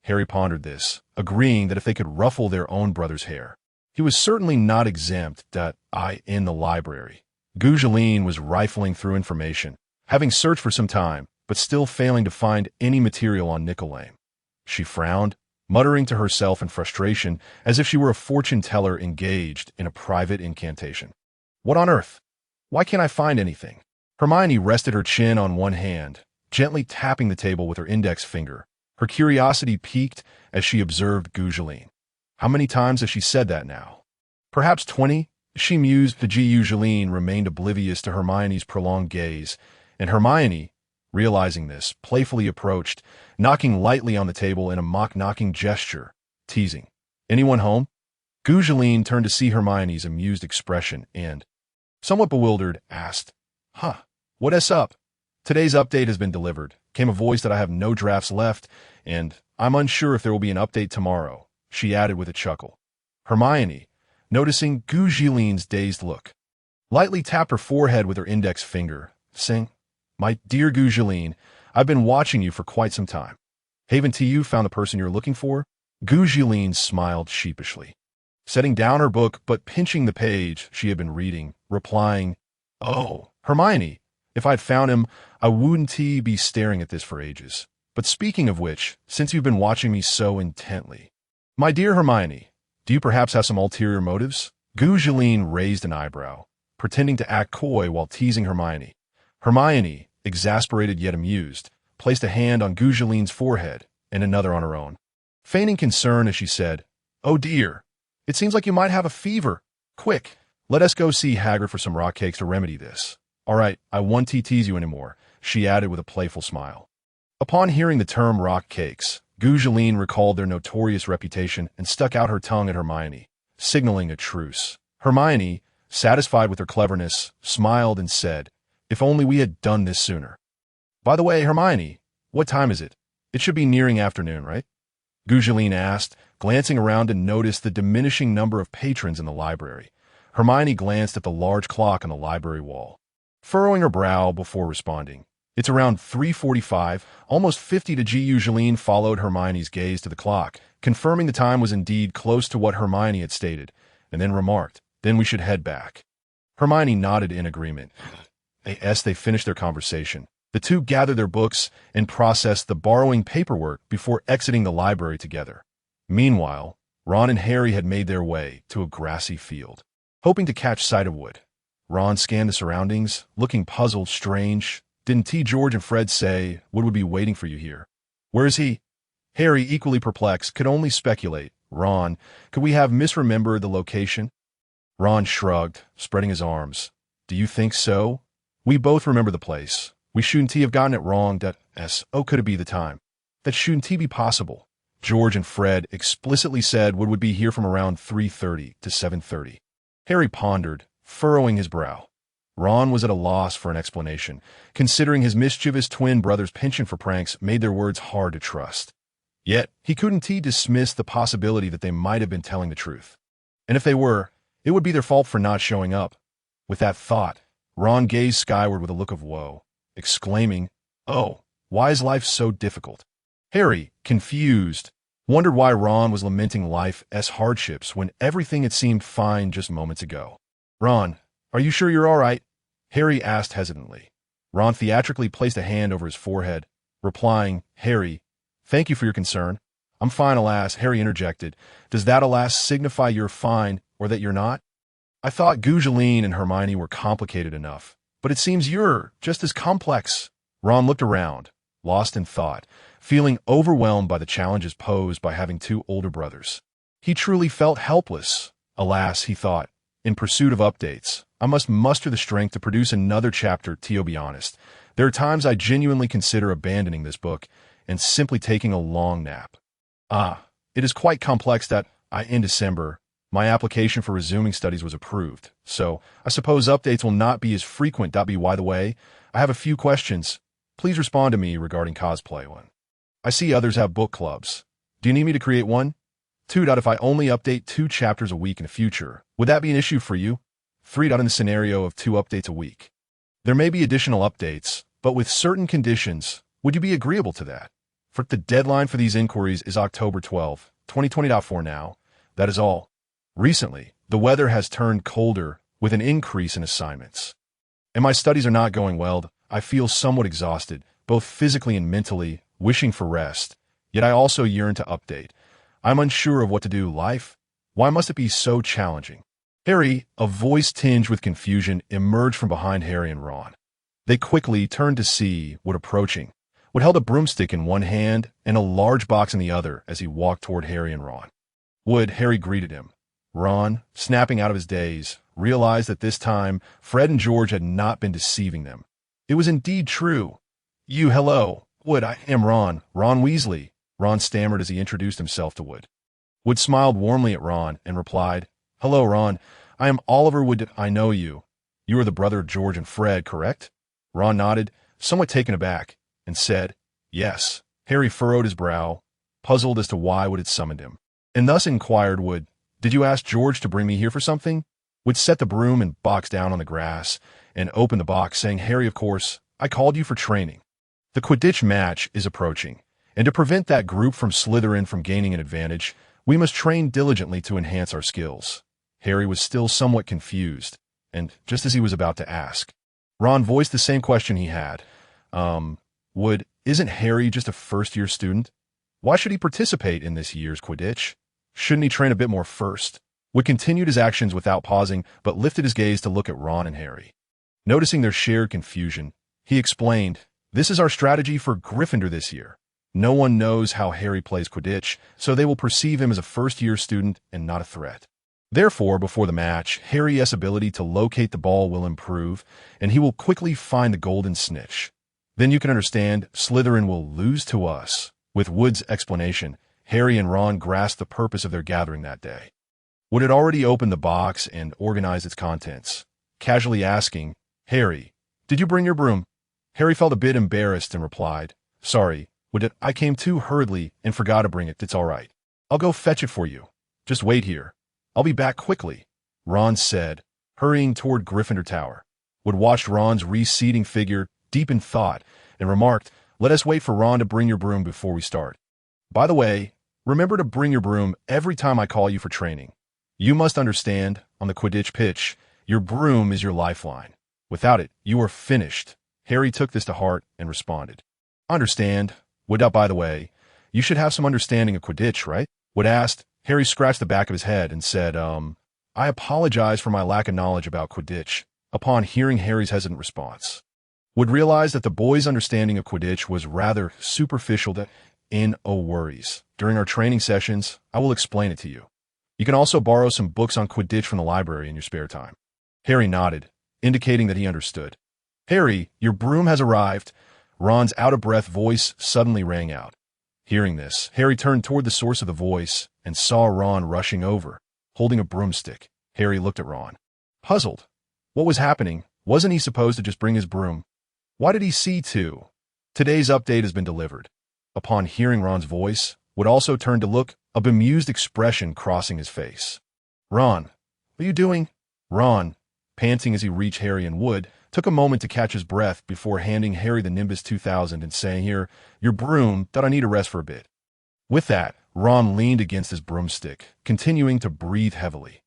Harry pondered this, agreeing that if they could ruffle their own brother's hair, he was certainly not exempt in the library. Zhili was rifling through information, having searched for some time, but still failing to find any material on Nicolaim. She frowned, muttering to herself in frustration as if she were a fortune teller engaged in a private incantation. "What on earth? Why can't I find anything?" Hermione rested her chin on one hand, gently tapping the table with her index finger. Her curiosity piqued as she observed Zhili. How many times has she said that now? Perhaps 20, she mused. The Zhili remained oblivious to Hermione's prolonged gaze, and Hermione, realizing this, playfully approached, knocking lightly on the table in a mock-knocking gesture, teasing, "Anyone home?" Zhili turned to see Hermione's amused expression and, somewhat bewildered, asked, "What's up?" "Today's update has been delivered," came a voice that I have no drafts left, and I'm unsure if there will be an update tomorrow, she added with a chuckle. Hermione, noticing Zhili's dazed look, lightly tapped her forehead with her index finger, saying, "My dear Zhili, I've been watching you for quite some time. Haven't you found the person you're looking for?" Zhili smiled sheepishly, setting down her book but pinching the page she had been reading, replying, "Oh, Hermione, if I'd found him, I wouldn't be staring at this for ages. But speaking of which, since you've been watching me so intently, my dear Hermione, do you perhaps have some ulterior motives?" Zhili raised an eyebrow, pretending to act coy while teasing Hermione. Hermione, exasperated yet amused, placed a hand on Zhili's forehead and another on her own, feigning concern as she said, "Oh dear, it seems like you might have a fever. Quick, let us go see Hagrid for some rock cakes to remedy this. All right, I won't tease you anymore," she added with a playful smile. Upon hearing the term rock cakes, Zhili recalled their notorious reputation and stuck out her tongue at Hermione, signaling a truce. Hermione, satisfied with her cleverness, smiled and said, "If only we had done this sooner. By the way, Hermione, what time is it? It should be nearing afternoon, right?" Zhili asked, glancing around to notice the diminishing number of patrons in the library. Hermione glanced at the large clock on the library wall, furrowing her brow before responding, "It's around 3:45, almost 50 to Zhili followed Hermione's gaze to the clock, confirming the time was indeed close to what Hermione had stated, and then remarked, "Then we should head back." Hermione nodded in agreement. As they finished their conversation, the two gathered their books and processed the borrowing paperwork before exiting the library together. Meanwhile, Ron and Harry had made their way to a grassy field, hoping to catch sight of Wood. Ron scanned the surroundings, looking puzzled, strange. "Didn't George and Fred say Wood would be waiting for you here? Where is he?" Harry, equally perplexed, could only speculate. "Ron, could we have misremembered the location?" Ron shrugged, spreading his arms. "Do you think so? We both remember the place. We shouldn't have gotten it wrong. Could it be the time? That shouldn't be possible. George and Fred explicitly said Wood would be here from around 3:30 to 7:30. Harry pondered, furrowing his brow. Ron was at a loss for an explanation, considering his mischievous twin brother's penchant for pranks made their words hard to trust. Yet, he couldn't dismiss the possibility that they might have been telling the truth. And if they were, it would be their fault for not showing up. With that thought, Ron gazed skyward with a look of woe, exclaiming, "Oh, why is life so difficult?" Harry, confused, wondered why Ron was lamenting life's hardships when everything had seemed fine just moments ago. "Ron, are you sure you're all right?" Harry asked hesitantly. Ron theatrically placed a hand over his forehead, replying, "Harry, thank you for your concern. I'm fine, alas," Harry interjected. "Does that, alas, signify you're fine or that you're not? I thought Zhili and Hermione were complicated enough, but it seems you're just as complex." Ron looked around, lost in thought, feeling overwhelmed by the challenges posed by having two older brothers. He truly felt helpless. Alas, he thought, in pursuit of updates, I must muster the strength to produce another chapter. To be honest, there are times I genuinely consider abandoning this book and simply taking a long nap. It is quite complex that in December, my application for resuming studies was approved, so I suppose updates will not be as frequent. By the way, I have a few questions. Please respond to me regarding cosplay. 1. I see others have book clubs. Do you need me to create one? 2. If I only update 2 chapters a week in the future, would that be an issue for you? 3. In the scenario of 2 updates a week. There may be additional updates, but with certain conditions, would you be agreeable to that? For the deadline for these inquiries is October 12, 2020. For now, that is all. Recently, the weather has turned colder with an increase in assignments. And my studies are not going well. I feel somewhat exhausted, both physically and mentally, wishing for rest. Yet I also yearn to update. I'm unsure of what to do. Life? Why must it be so challenging? Harry, a voice tinged with confusion, emerged from behind Harry and Ron. They quickly turned to see Wood approaching. Wood held a broomstick in one hand and a large box in the other as he walked toward Harry and Ron. Harry greeted him. Ron, snapping out of his daze, realized that this time Fred and George had not been deceiving them. It was indeed true. Hello. Wood, I am Ron Weasley, Ron stammered as he introduced himself to Wood. Wood smiled warmly at Ron and replied, Hello, Ron. I am Oliver Wood. I know you. You are the brother of George and Fred, correct? Ron nodded, somewhat taken aback, and said, Yes. Harry furrowed his brow, puzzled as to why Wood had summoned him, and thus inquired Wood, Did you ask George to bring me here for something? Wood set the broom and box down on the grass and opened the box, saying, Harry, of course, I called you for training. The Quidditch match is approaching, and to prevent that group from Slytherin from gaining an advantage, we must train diligently to enhance our skills. Harry was still somewhat confused, and just as he was about to ask, Ron voiced the same question he had. Isn't Harry just a first-year student? Why should he participate in this year's Quidditch? Shouldn't he train a bit more first? Wood continued his actions without pausing, but lifted his gaze to look at Ron and Harry. Noticing their shared confusion, he explained, This is our strategy for Gryffindor this year. No one knows how Harry plays Quidditch, so they will perceive him as a first-year student and not a threat. Therefore, before the match, Harry's ability to locate the ball will improve, and he will quickly find the golden snitch. Then you can understand Slytherin will lose to us. With Wood's explanation, Harry and Ron grasped the purpose of their gathering that day. Wood had already opened the box and organized its contents, casually asking, Harry, did you bring your broom? Harry felt a bit embarrassed and replied, Sorry, Wood, I came too hurriedly and forgot to bring it. It's all right. I'll go fetch it for you. Just wait here. I'll be back quickly, Ron said, hurrying toward Gryffindor Tower. Wood watched Ron's receding figure deep in thought and remarked, Let us wait for Ron to bring your broom before we start. By the way, remember to bring your broom every time I call you for training. You must understand, on the Quidditch pitch, your broom is your lifeline. Without it, you are finished. Harry took this to heart and responded, Understand. Wood, by the way, you should have some understanding of Quidditch, right? Wood asked. Harry scratched the back of his head and said, I apologize for my lack of knowledge about Quidditch, upon hearing Harry's hesitant response. Wood realized that the boy's understanding of Quidditch was rather superficial. No worries. During our training sessions, I will explain it to you. You can also borrow some books on Quidditch from the library in your spare time. Harry nodded, indicating that he understood. Harry, your broom has arrived. Ron's out-of-breath voice suddenly rang out. Hearing this, Harry turned toward the source of the voice and saw Ron rushing over, holding a broomstick. Harry looked at Ron, puzzled. What was happening? Wasn't he supposed to just bring his broom? Why did he see two? Today's update has been delivered. Upon hearing Ron's voice, Wood also turned to look, a bemused expression crossing his face. Ron, what are you doing? Ron, panting as he reached Harry and Wood, took a moment to catch his breath before handing Harry the Nimbus 2000 and saying, Here, your broom, that I need to rest for a bit. With that, Ron leaned against his broomstick, continuing to breathe heavily.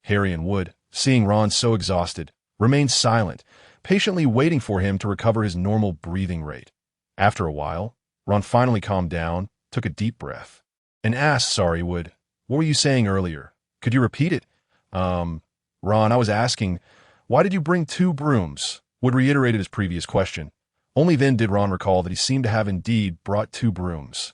Harry and Wood, seeing Ron so exhausted, remained silent, patiently waiting for him to recover his normal breathing rate. After a while, Ron finally calmed down, took a deep breath, and asked, Sorry, Wood, what were you saying earlier? Could you repeat it? Ron, I was asking, why did you bring 2 brooms? Wood reiterated his previous question. Only then did Ron recall that he seemed to have indeed brought 2 brooms.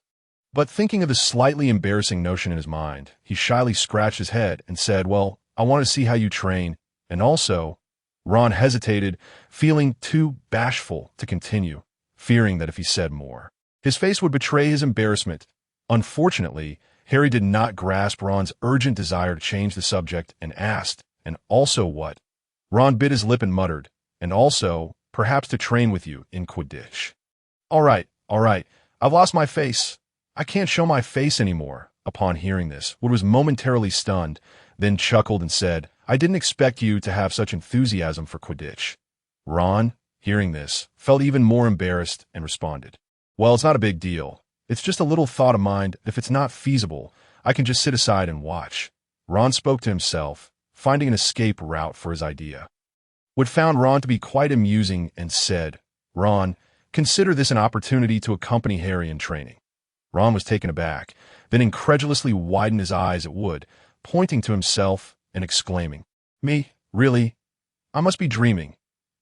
But thinking of the slightly embarrassing notion in his mind, he shyly scratched his head and said, Well, I want to see how you train, and also, Ron hesitated, feeling too bashful to continue, fearing that if he said more, his face would betray his embarrassment. Unfortunately, Harry did not grasp Ron's urgent desire to change the subject and asked, "And also what?" Ron bit his lip and muttered, "And also, perhaps to train with you in Quidditch." All right, I've lost my face. I can't show my face anymore." Upon hearing this, Wood was momentarily stunned, then chuckled and said, "I didn't expect you to have such enthusiasm for Quidditch." Ron, hearing this, felt even more embarrassed and responded, "Well, it's not a big deal. It's just a little thought of mine. If it's not feasible, I can just sit aside and watch." Ron spoke to himself, finding an escape route for his idea. Wood found Ron to be quite amusing and said, "Ron, consider this an opportunity to accompany Harry in training." Ron was taken aback, then incredulously widened his eyes at Wood, pointing to himself and exclaiming, "Me? Really? I must be dreaming."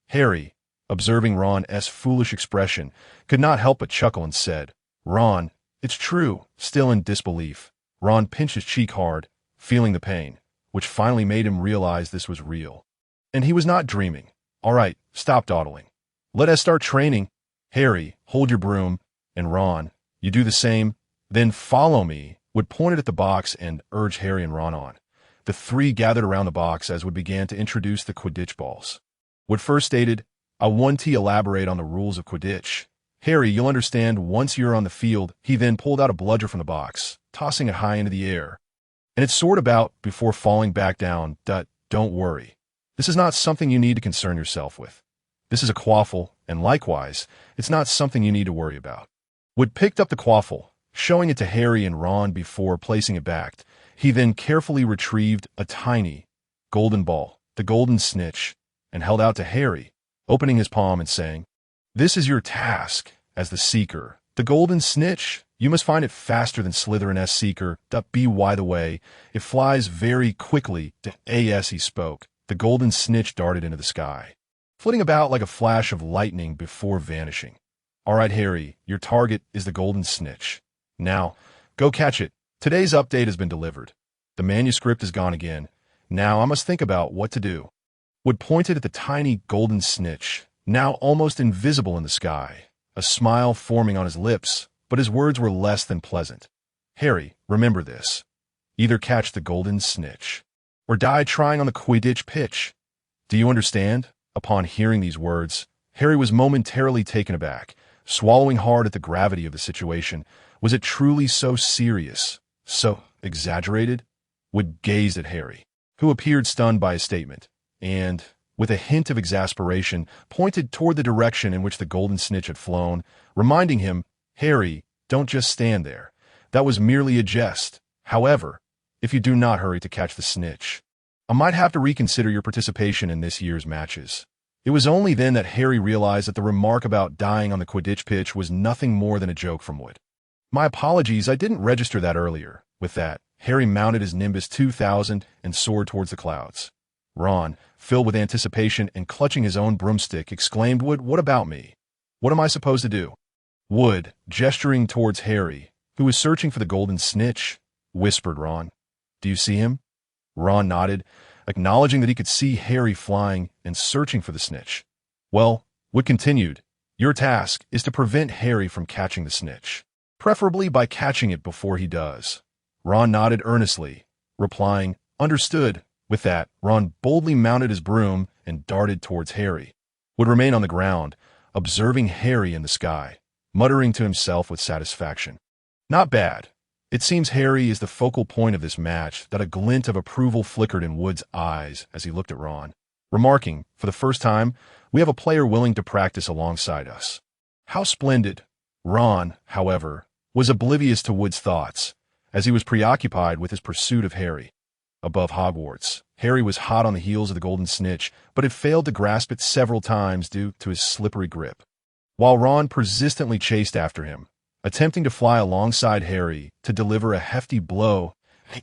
Harry, observing Ron's foolish expression, could not help but chuckle and said, "Ron, it's true." Still in disbelief, Ron pinched his cheek hard, feeling the pain, which finally made him realize this was real. And he was not dreaming. "All right, stop dawdling. Let us start training. Harry, hold your broom, and Ron, you do the same. Then follow me." Wood pointed at the box and urged Harry and Ron on. The three gathered around the box as Wood began to introduce the Quidditch balls. Wood first stated, "I want to elaborate on the rules of Quidditch. Harry, you'll understand once you're on the field." He then pulled out a bludger from the box, tossing it high into the air. "And it soared about before falling back down. Don't worry. This is not something you need to concern yourself with. This is a quaffle, and likewise, it's not something you need to worry about." Wood picked up the quaffle, showing it to Harry and Ron before placing it back. He then carefully retrieved a tiny golden ball, the golden snitch, and held out to Harry, opening his palm and saying, "This is your task as the Seeker. The golden snitch. You must find it faster than Slytherin's Seeker. By the way, it flies very quickly." As he spoke, the golden snitch darted into the sky, flitting about like a flash of lightning before vanishing. "All right, Harry, your target is the golden snitch. Now, go catch it. Today's update has been delivered. The manuscript is gone again. Now I must think about what to do." Wood pointed at the tiny golden snitch, now almost invisible in the sky, a smile forming on his lips, but his words were less than pleasant. "Harry, remember this. Either catch the golden snitch, or die trying on the Quidditch pitch. Do you understand?" Upon hearing these words, Harry was momentarily taken aback, swallowing hard at the gravity of the situation. Was it truly so serious? So exaggerated? Wood gazed at Harry, who appeared stunned by his statement, and, with a hint of exasperation, pointed toward the direction in which the golden snitch had flown, reminding him, "Harry, don't just stand there. That was merely a jest. However, if you do not hurry to catch the snitch, I might have to reconsider your participation in this year's matches." It was only then that Harry realized that the remark about dying on the Quidditch pitch was nothing more than a joke from Wood. "My apologies, I didn't register that earlier." With that, Harry mounted his Nimbus 2000 and soared towards the clouds. Ron, filled with anticipation and clutching his own broomstick, exclaimed, "Wood, what about me? What am I supposed to do?" Wood, gesturing towards Harry, who was searching for the golden snitch, whispered, "Ron, do you see him?" Ron nodded, acknowledging that he could see Harry flying and searching for the snitch. "Well," Wood continued, "your task is to prevent Harry from catching the snitch, preferably by catching it before he does." Ron nodded earnestly, replying, "Understood." With that, Ron boldly mounted his broom and darted towards Harry. Wood remained on the ground, observing Harry in the sky, muttering to himself with satisfaction, "Not bad. It seems Harry is the focal point of this match." That a glint of approval flickered in Wood's eyes as he looked at Ron, remarking, "For the first time, we have a player willing to practice alongside us." "How splendid." Ron, however, was oblivious to Wood's thoughts, as he was preoccupied with his pursuit of Harry. Above Hogwarts, Harry was hot on the heels of the golden snitch, but had failed to grasp it several times due to his slippery grip. While Ron persistently chased after him, attempting to fly alongside Harry to deliver a hefty blow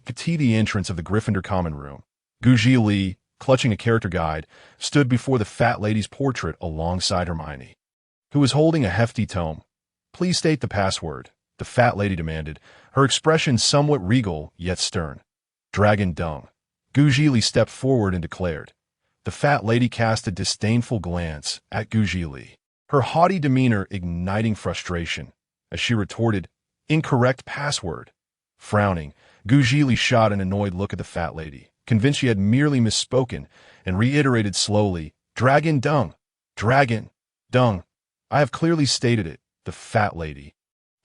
to the entrance of the Gryffindor common room, Zhili, clutching a character guide, stood before the fat lady's portrait alongside Hermione, who was holding a hefty tome. "Please state the password," the fat lady demanded, her expression somewhat regal yet stern. "Dragon dung." Zhili stepped forward and declared. The fat lady cast a disdainful glance at Zhili, her haughty demeanor igniting frustration, as she retorted, "Incorrect password." Frowning, Zhili shot an annoyed look at the fat lady, convinced she had merely misspoken, and reiterated slowly, "Dragon dung! Dragon dung! I have clearly stated it," the fat lady,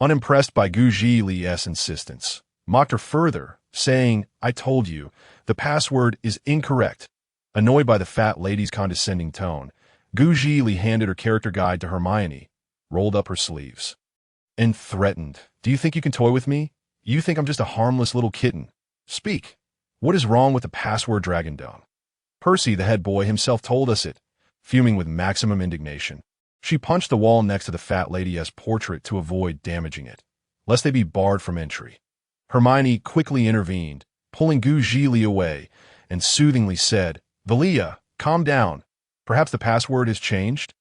unimpressed by Zhili's insistence, mocked her further, saying, "I told you, the password is incorrect." Annoyed by the fat lady's condescending tone, Zhili handed her character guide to Hermione, rolled up her sleeves, and threatened, "Do you think you can toy with me? You think I'm just a harmless little kitten? Speak. What is wrong with the password dragon dung?" Percy, the head boy, himself told us it, fuming with maximum indignation. She punched the wall next to the fat lady's portrait to avoid damaging it, lest they be barred from entry. Hermione quickly intervened, pulling Zhili away, and soothingly said, "Vilya, calm down. Perhaps the password has changed?"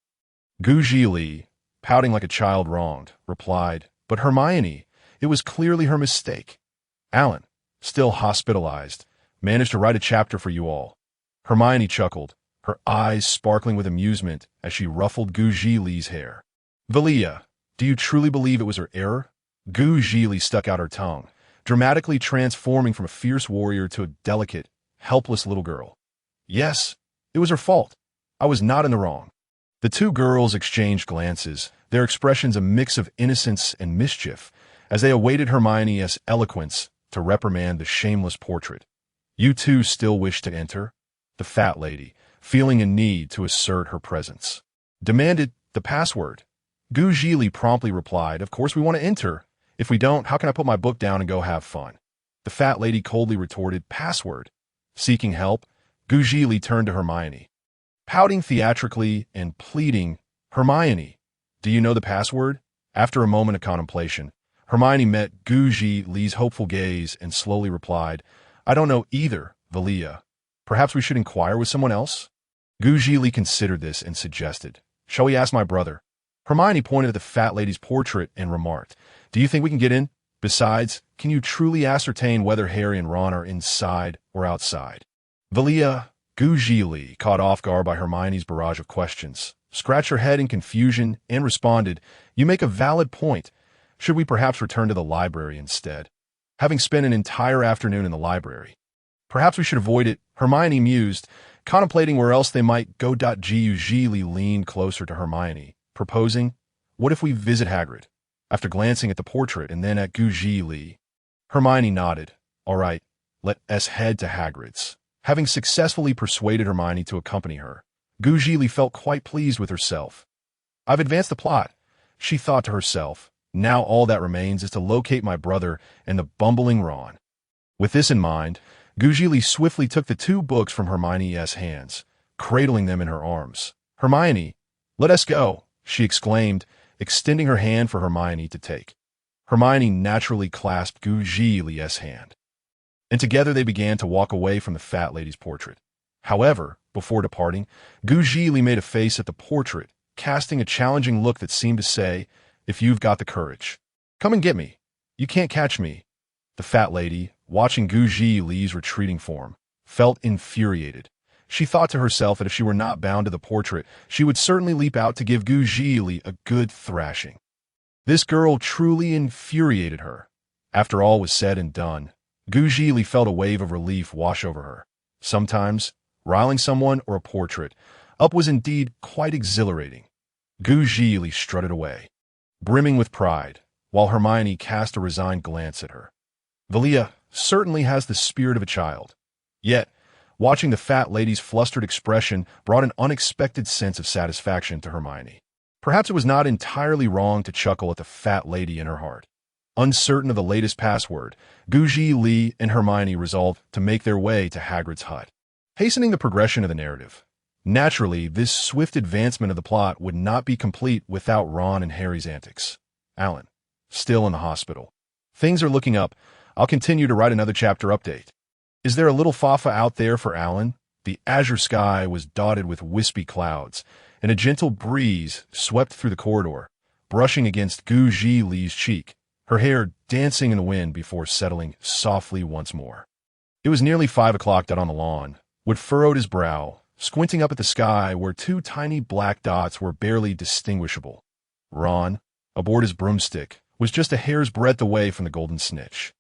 Zhili, pouting like a child wronged, replied, "But Hermione, it was clearly her mistake. Alan, still hospitalized, managed to write a chapter for you all." Hermione chuckled, her eyes sparkling with amusement as she ruffled Zhili's hair. "Vilya, do you truly believe it was her error?" Zhili stuck out her tongue, dramatically transforming from a fierce warrior to a delicate, helpless little girl. "Yes, it was her fault. I was not in the wrong." The two girls exchanged glances, their expressions a mix of innocence and mischief, as they awaited Hermione's eloquence to reprimand the shameless portrait. "You two still wish to enter?" The fat lady, feeling a need to assert her presence, demanded the password. Zhili promptly replied, "Of course we want to enter. If we don't, how can I put my book down and go have fun?" The fat lady coldly retorted, "Password." Seeking help, Zhili turned to Hermione, pouting theatrically and pleading, "Hermione, do you know the password?" After a moment of contemplation, Hermione met Zhili's hopeful gaze and slowly replied, "I don't know either, Vilya. Perhaps we should inquire with someone else?" Zhili considered this and suggested, "Shall we ask my brother?" Hermione pointed at the fat lady's portrait and remarked, "Do you think we can get in? Besides, can you truly ascertain whether Harry and Ron are inside or outside?" Vilya, Zhili, caught off guard by Hermione's barrage of questions, scratched her head in confusion and responded, "You make a valid point. Should we perhaps return to the library instead? Having spent an entire afternoon in the library, perhaps we should avoid it," Hermione mused, contemplating where else they might go. Zhili leaned closer to Hermione, proposing, "What if we visit Hagrid?" After glancing at the portrait and then at Zhili, Hermione nodded. "All right, let us head to Hagrid's." Having successfully persuaded Hermione to accompany her, Zhili felt quite pleased with herself. "I've advanced the plot," she thought to herself. "Now all that remains is to locate my brother and the bumbling Ron." With this in mind, Zhili swiftly took the two books from Hermione's hands, cradling them in her arms. "Hermione, let us go," she exclaimed, extending her hand for Hermione to take. Hermione naturally clasped Zhili's hand, and together they began to walk away from the fat lady's portrait. However, before departing, Zhili made a face at the portrait, casting a challenging look that seemed to say, "If you've got the courage, come and get me. You can't catch me." The fat lady, watching Zhili's retreating form, felt infuriated. She thought to herself that if she were not bound to the portrait, she would certainly leap out to give Zhili a good thrashing. This girl truly infuriated her. After all was said and done, Zhili felt a wave of relief wash over her. Sometimes, riling someone or a portrait up was indeed quite exhilarating. Zhili strutted away, brimming with pride, while Hermione cast a resigned glance at her. Vilya certainly has the spirit of a child. Yet, watching the fat lady's flustered expression brought an unexpected sense of satisfaction to Hermione. Perhaps it was not entirely wrong to chuckle at the fat lady in her heart. Uncertain of the latest password, Zhili and Hermione resolved to make their way to Hagrid's hut, hastening the progression of the narrative. Naturally, this swift advancement of the plot would not be complete without Ron and Harry's antics. Alan, still in the hospital. "Things are looking up. I'll continue to write another chapter update. Is there a little fafa out there for Alan?" The azure sky was dotted with wispy clouds, and a gentle breeze swept through the corridor, brushing against Zhili's cheek, her hair dancing in the wind before settling softly once more. It was nearly 5 o'clock. On the lawn, Wood furrowed his brow, squinting up at the sky where two tiny black dots were barely distinguishable. Ron, aboard his broomstick, was just a hair's breadth away from the golden snitch,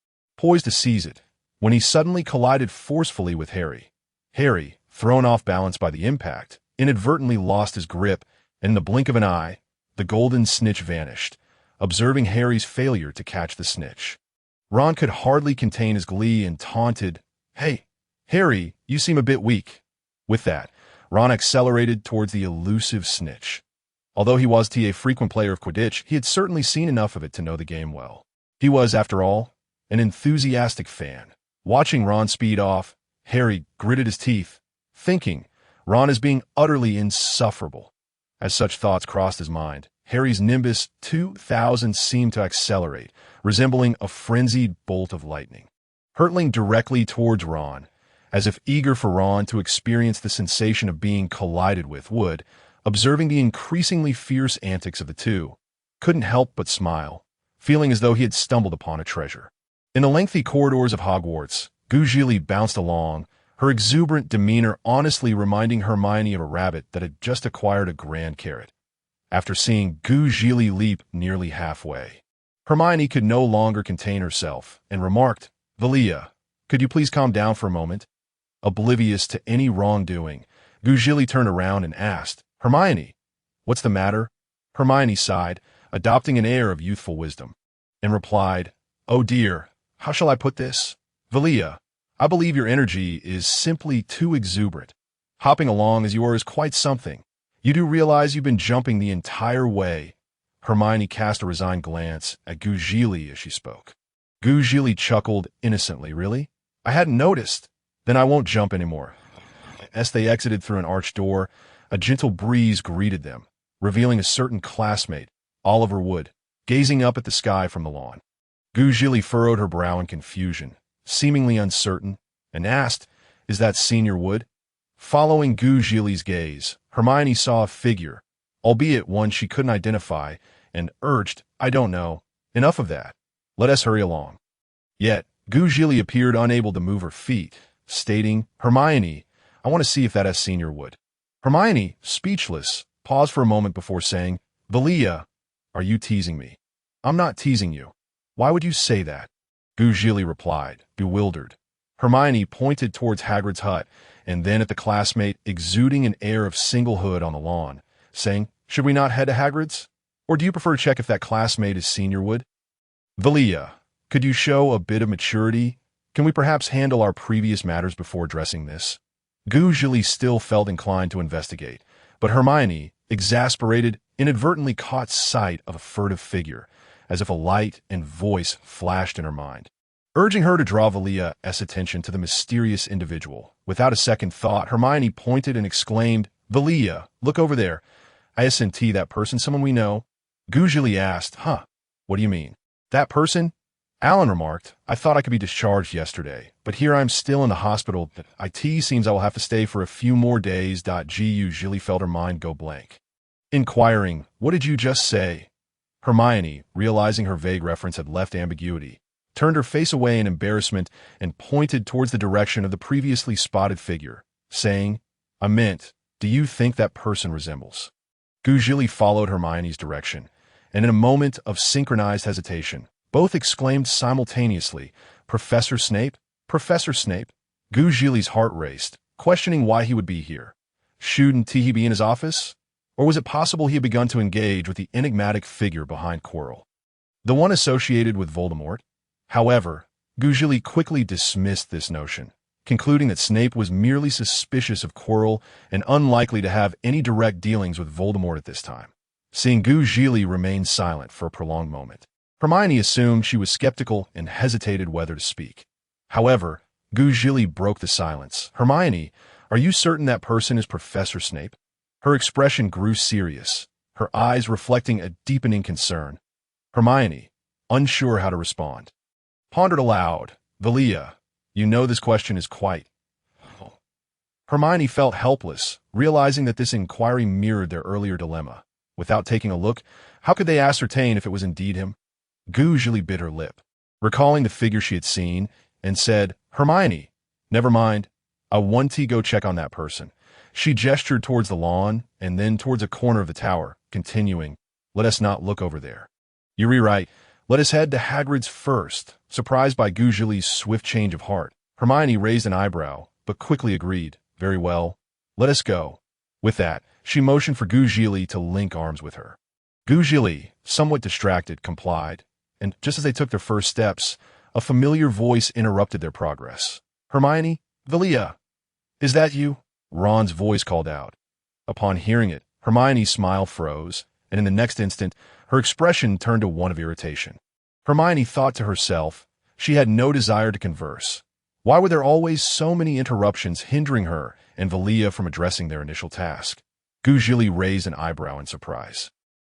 poised to seize it, when he suddenly collided forcefully with Harry. Harry, thrown off balance by the impact, inadvertently lost his grip, and in the blink of an eye, the golden snitch vanished, observing Harry's failure to catch the snitch. Ron could hardly contain his glee and taunted, "Hey, Harry, you seem a bit weak." With that, Ron accelerated towards the elusive snitch. Although he was a frequent player of Quidditch, he had certainly seen enough of it to know the game well. He was, after all, an enthusiastic fan. Watching Ron speed off, Harry gritted his teeth, thinking, Ron is being utterly insufferable. As such thoughts crossed his mind, Harry's Nimbus 2000 seemed to accelerate, resembling a frenzied bolt of lightning, hurtling directly towards Ron, as if eager for Ron to experience the sensation of being collided with would, observing the increasingly fierce antics of the two, couldn't help but smile, feeling as though he had stumbled upon a treasure. In the lengthy corridors of Hogwarts, Zhili bounced along, her exuberant demeanor honestly reminding Hermione of a rabbit that had just acquired a grand carrot. After seeing Zhili leap nearly halfway, Hermione could no longer contain herself and remarked, "Vilya, could you please calm down for a moment?" Oblivious to any wrongdoing, Zhili turned around and asked, "Hermione, what's the matter?" Hermione sighed, adopting an air of youthful wisdom, and replied, "Oh dear, how shall I put this? Vilya, I believe your energy is simply too exuberant. Hopping along as you are is quite something. You do realize you've been jumping the entire way." Hermione cast a resigned glance at Zhili as she spoke. Zhili chuckled innocently. "Really? I hadn't noticed. Then I won't jump anymore." As they exited through an arched door, a gentle breeze greeted them, revealing a certain classmate, Oliver Wood, gazing up at the sky from the lawn. Zhili furrowed her brow in confusion, seemingly uncertain, and asked, "Is that Senior Wood?" Following Zhili's gaze, Hermione saw a figure, albeit one she couldn't identify, and urged, "I don't know. Enough of that. Let us hurry along." Yet, Zhili appeared unable to move her feet, stating, "Hermione, I want to see if that is Senior Wood." Hermione, speechless, paused for a moment before saying, "Vilya, are you teasing me?" "I'm not teasing you. Why would you say that?" Zhili replied, bewildered. Hermione pointed towards Hagrid's hut, and then at the classmate exuding an air of singlehood on the lawn, saying, "Should we not head to Hagrid's? Or do you prefer to check if that classmate is Senior Wood?" "Vilya, could you show a bit of maturity? Can we perhaps handle our previous matters before addressing this?" Zhili still felt inclined to investigate, but Hermione, exasperated, inadvertently caught sight of a furtive figure, as if a light and voice flashed in her mind, urging her to draw Vilya's attention to the mysterious individual. Without a second thought, Hermione pointed and exclaimed, "Vilya, look over there. Isn't that person someone we know?" Zhili asked, "Huh, what do you mean?" "That person?" Alan remarked, "I thought I could be discharged yesterday, but here I'm still in the hospital. It seems I will have to stay for a few more days. Zhili felt her mind go blank. Inquiring, "What did you just say?" Hermione, realizing her vague reference had left ambiguity, turned her face away in embarrassment and pointed towards the direction of the previously spotted figure, saying, "I meant, do you think that person resembles?" Zhili followed Hermione's direction, and in a moment of synchronized hesitation, both exclaimed simultaneously, "Professor Snape? Professor Snape?" Zhili's heart raced, questioning why he would be here. Shouldn't he be in his office? Or was it possible he had begun to engage with the enigmatic figure behind Quirrell, the one associated with Voldemort? However, Zhili quickly dismissed this notion, concluding that Snape was merely suspicious of Quirrell and unlikely to have any direct dealings with Voldemort at this time. Seeing Zhili remain silent for a prolonged moment, Hermione assumed she was skeptical and hesitated whether to speak. However, Zhili broke the silence. "Hermione, are you certain that person is Professor Snape?" Her expression grew serious, her eyes reflecting a deepening concern. Hermione, unsure how to respond, pondered aloud, "Vilya, you know this question is quite..." Hermione felt helpless, realizing that this inquiry mirrored their earlier dilemma. Without taking a look, how could they ascertain if it was indeed him? Zhili bit her lip, recalling the figure she had seen, and said, "Hermione, never mind. I want to go check on that person." She gestured towards the lawn and then towards a corner of the tower, continuing, "Let us not look over there." "You're right. Let us head to Hagrid's first. Surprised by Zhili's swift change of heart, Hermione raised an eyebrow, but quickly agreed. Very well. Let us go. With that, she motioned for Zhili to link arms with her. Zhili, somewhat distracted, complied, and just as they took their first steps, a familiar voice interrupted their progress. Hermione, Vilya, is that you? Ron's voice called out. Upon hearing it, Hermione's smile froze, and in the next instant, her expression turned to one of irritation. Hermione thought to herself, she had no desire to converse. Why were there always so many interruptions hindering her and Vilya from addressing their initial task? Zhili raised an eyebrow in surprise,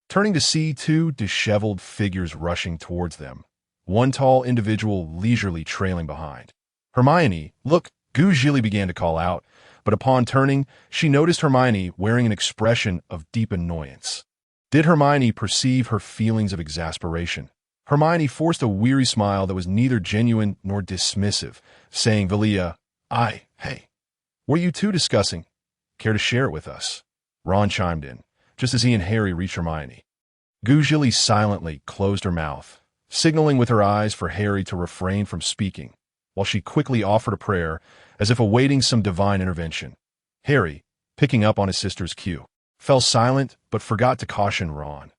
turning to see two disheveled figures rushing towards them, one tall individual leisurely trailing behind. Hermione, look, Zhili began to call out, but upon turning, she noticed Hermione wearing an expression of deep annoyance. Did Hermione perceive her feelings of exasperation? Hermione forced a weary smile that was neither genuine nor dismissive, saying, Vilya, hey, were you two discussing? Care to share it with us? Ron chimed in, just as he and Harry reached Hermione. Zhili silently closed her mouth, signaling with her eyes for Harry to refrain from speaking, while she quickly offered a prayer as if awaiting some divine intervention. Harry, picking up on his sister's cue, fell silent but forgot to caution Ron.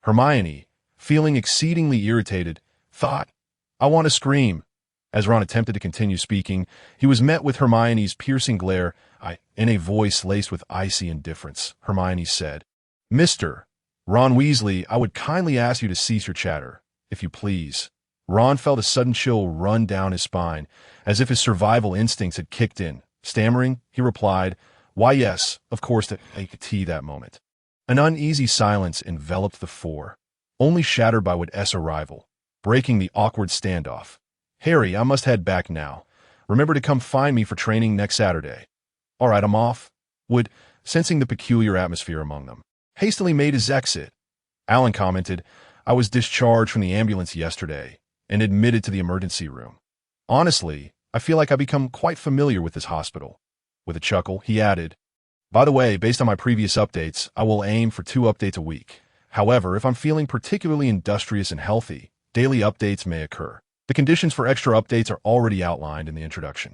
Hermione, feeling exceedingly irritated, thought, I want to scream. As Ron attempted to continue speaking, he was met with Hermione's piercing glare. In a voice laced with icy indifference, Hermione said, Mr. Ron Weasley, I would kindly ask you to cease your chatter, if you please. Ron felt a sudden chill run down his spine, as if his survival instincts had kicked in. Stammering, he replied, Why yes, of course, that moment. An uneasy silence enveloped the four, only shattered by Wood's arrival, breaking the awkward standoff. Harry, I must head back now. Remember to come find me for training next Saturday. All right, I'm off. Wood, sensing the peculiar atmosphere among them, hastily made his exit. Alan commented, I was discharged from the ambulance yesterday and admitted to the emergency room. Honestly, I feel like I've become quite familiar with this hospital. With a chuckle, he added, By the way, based on my previous updates, I will aim for 2 updates a week. However, if I'm feeling particularly industrious and healthy, daily updates may occur. The conditions for extra updates are already outlined in the introduction.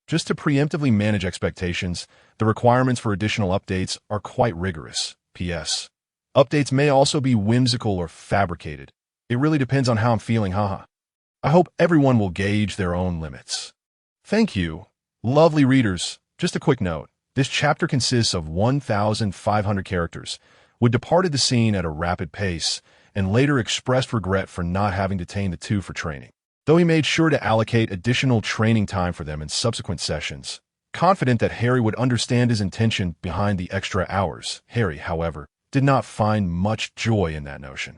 Just to preemptively manage expectations, the requirements for additional updates are quite rigorous. P.S. Updates may also be whimsical or fabricated. It really depends on how I'm feeling, haha. I hope everyone will gauge their own limits. Thank you, lovely readers. Just a quick note. This chapter consists of 1,500 characters. Wood departed the scene at a rapid pace and later expressed regret for not having detained the two for training, though he made sure to allocate additional training time for them in subsequent sessions. Confident that Harry would understand his intention behind the extra hours, Harry, however, did not find much joy in that notion.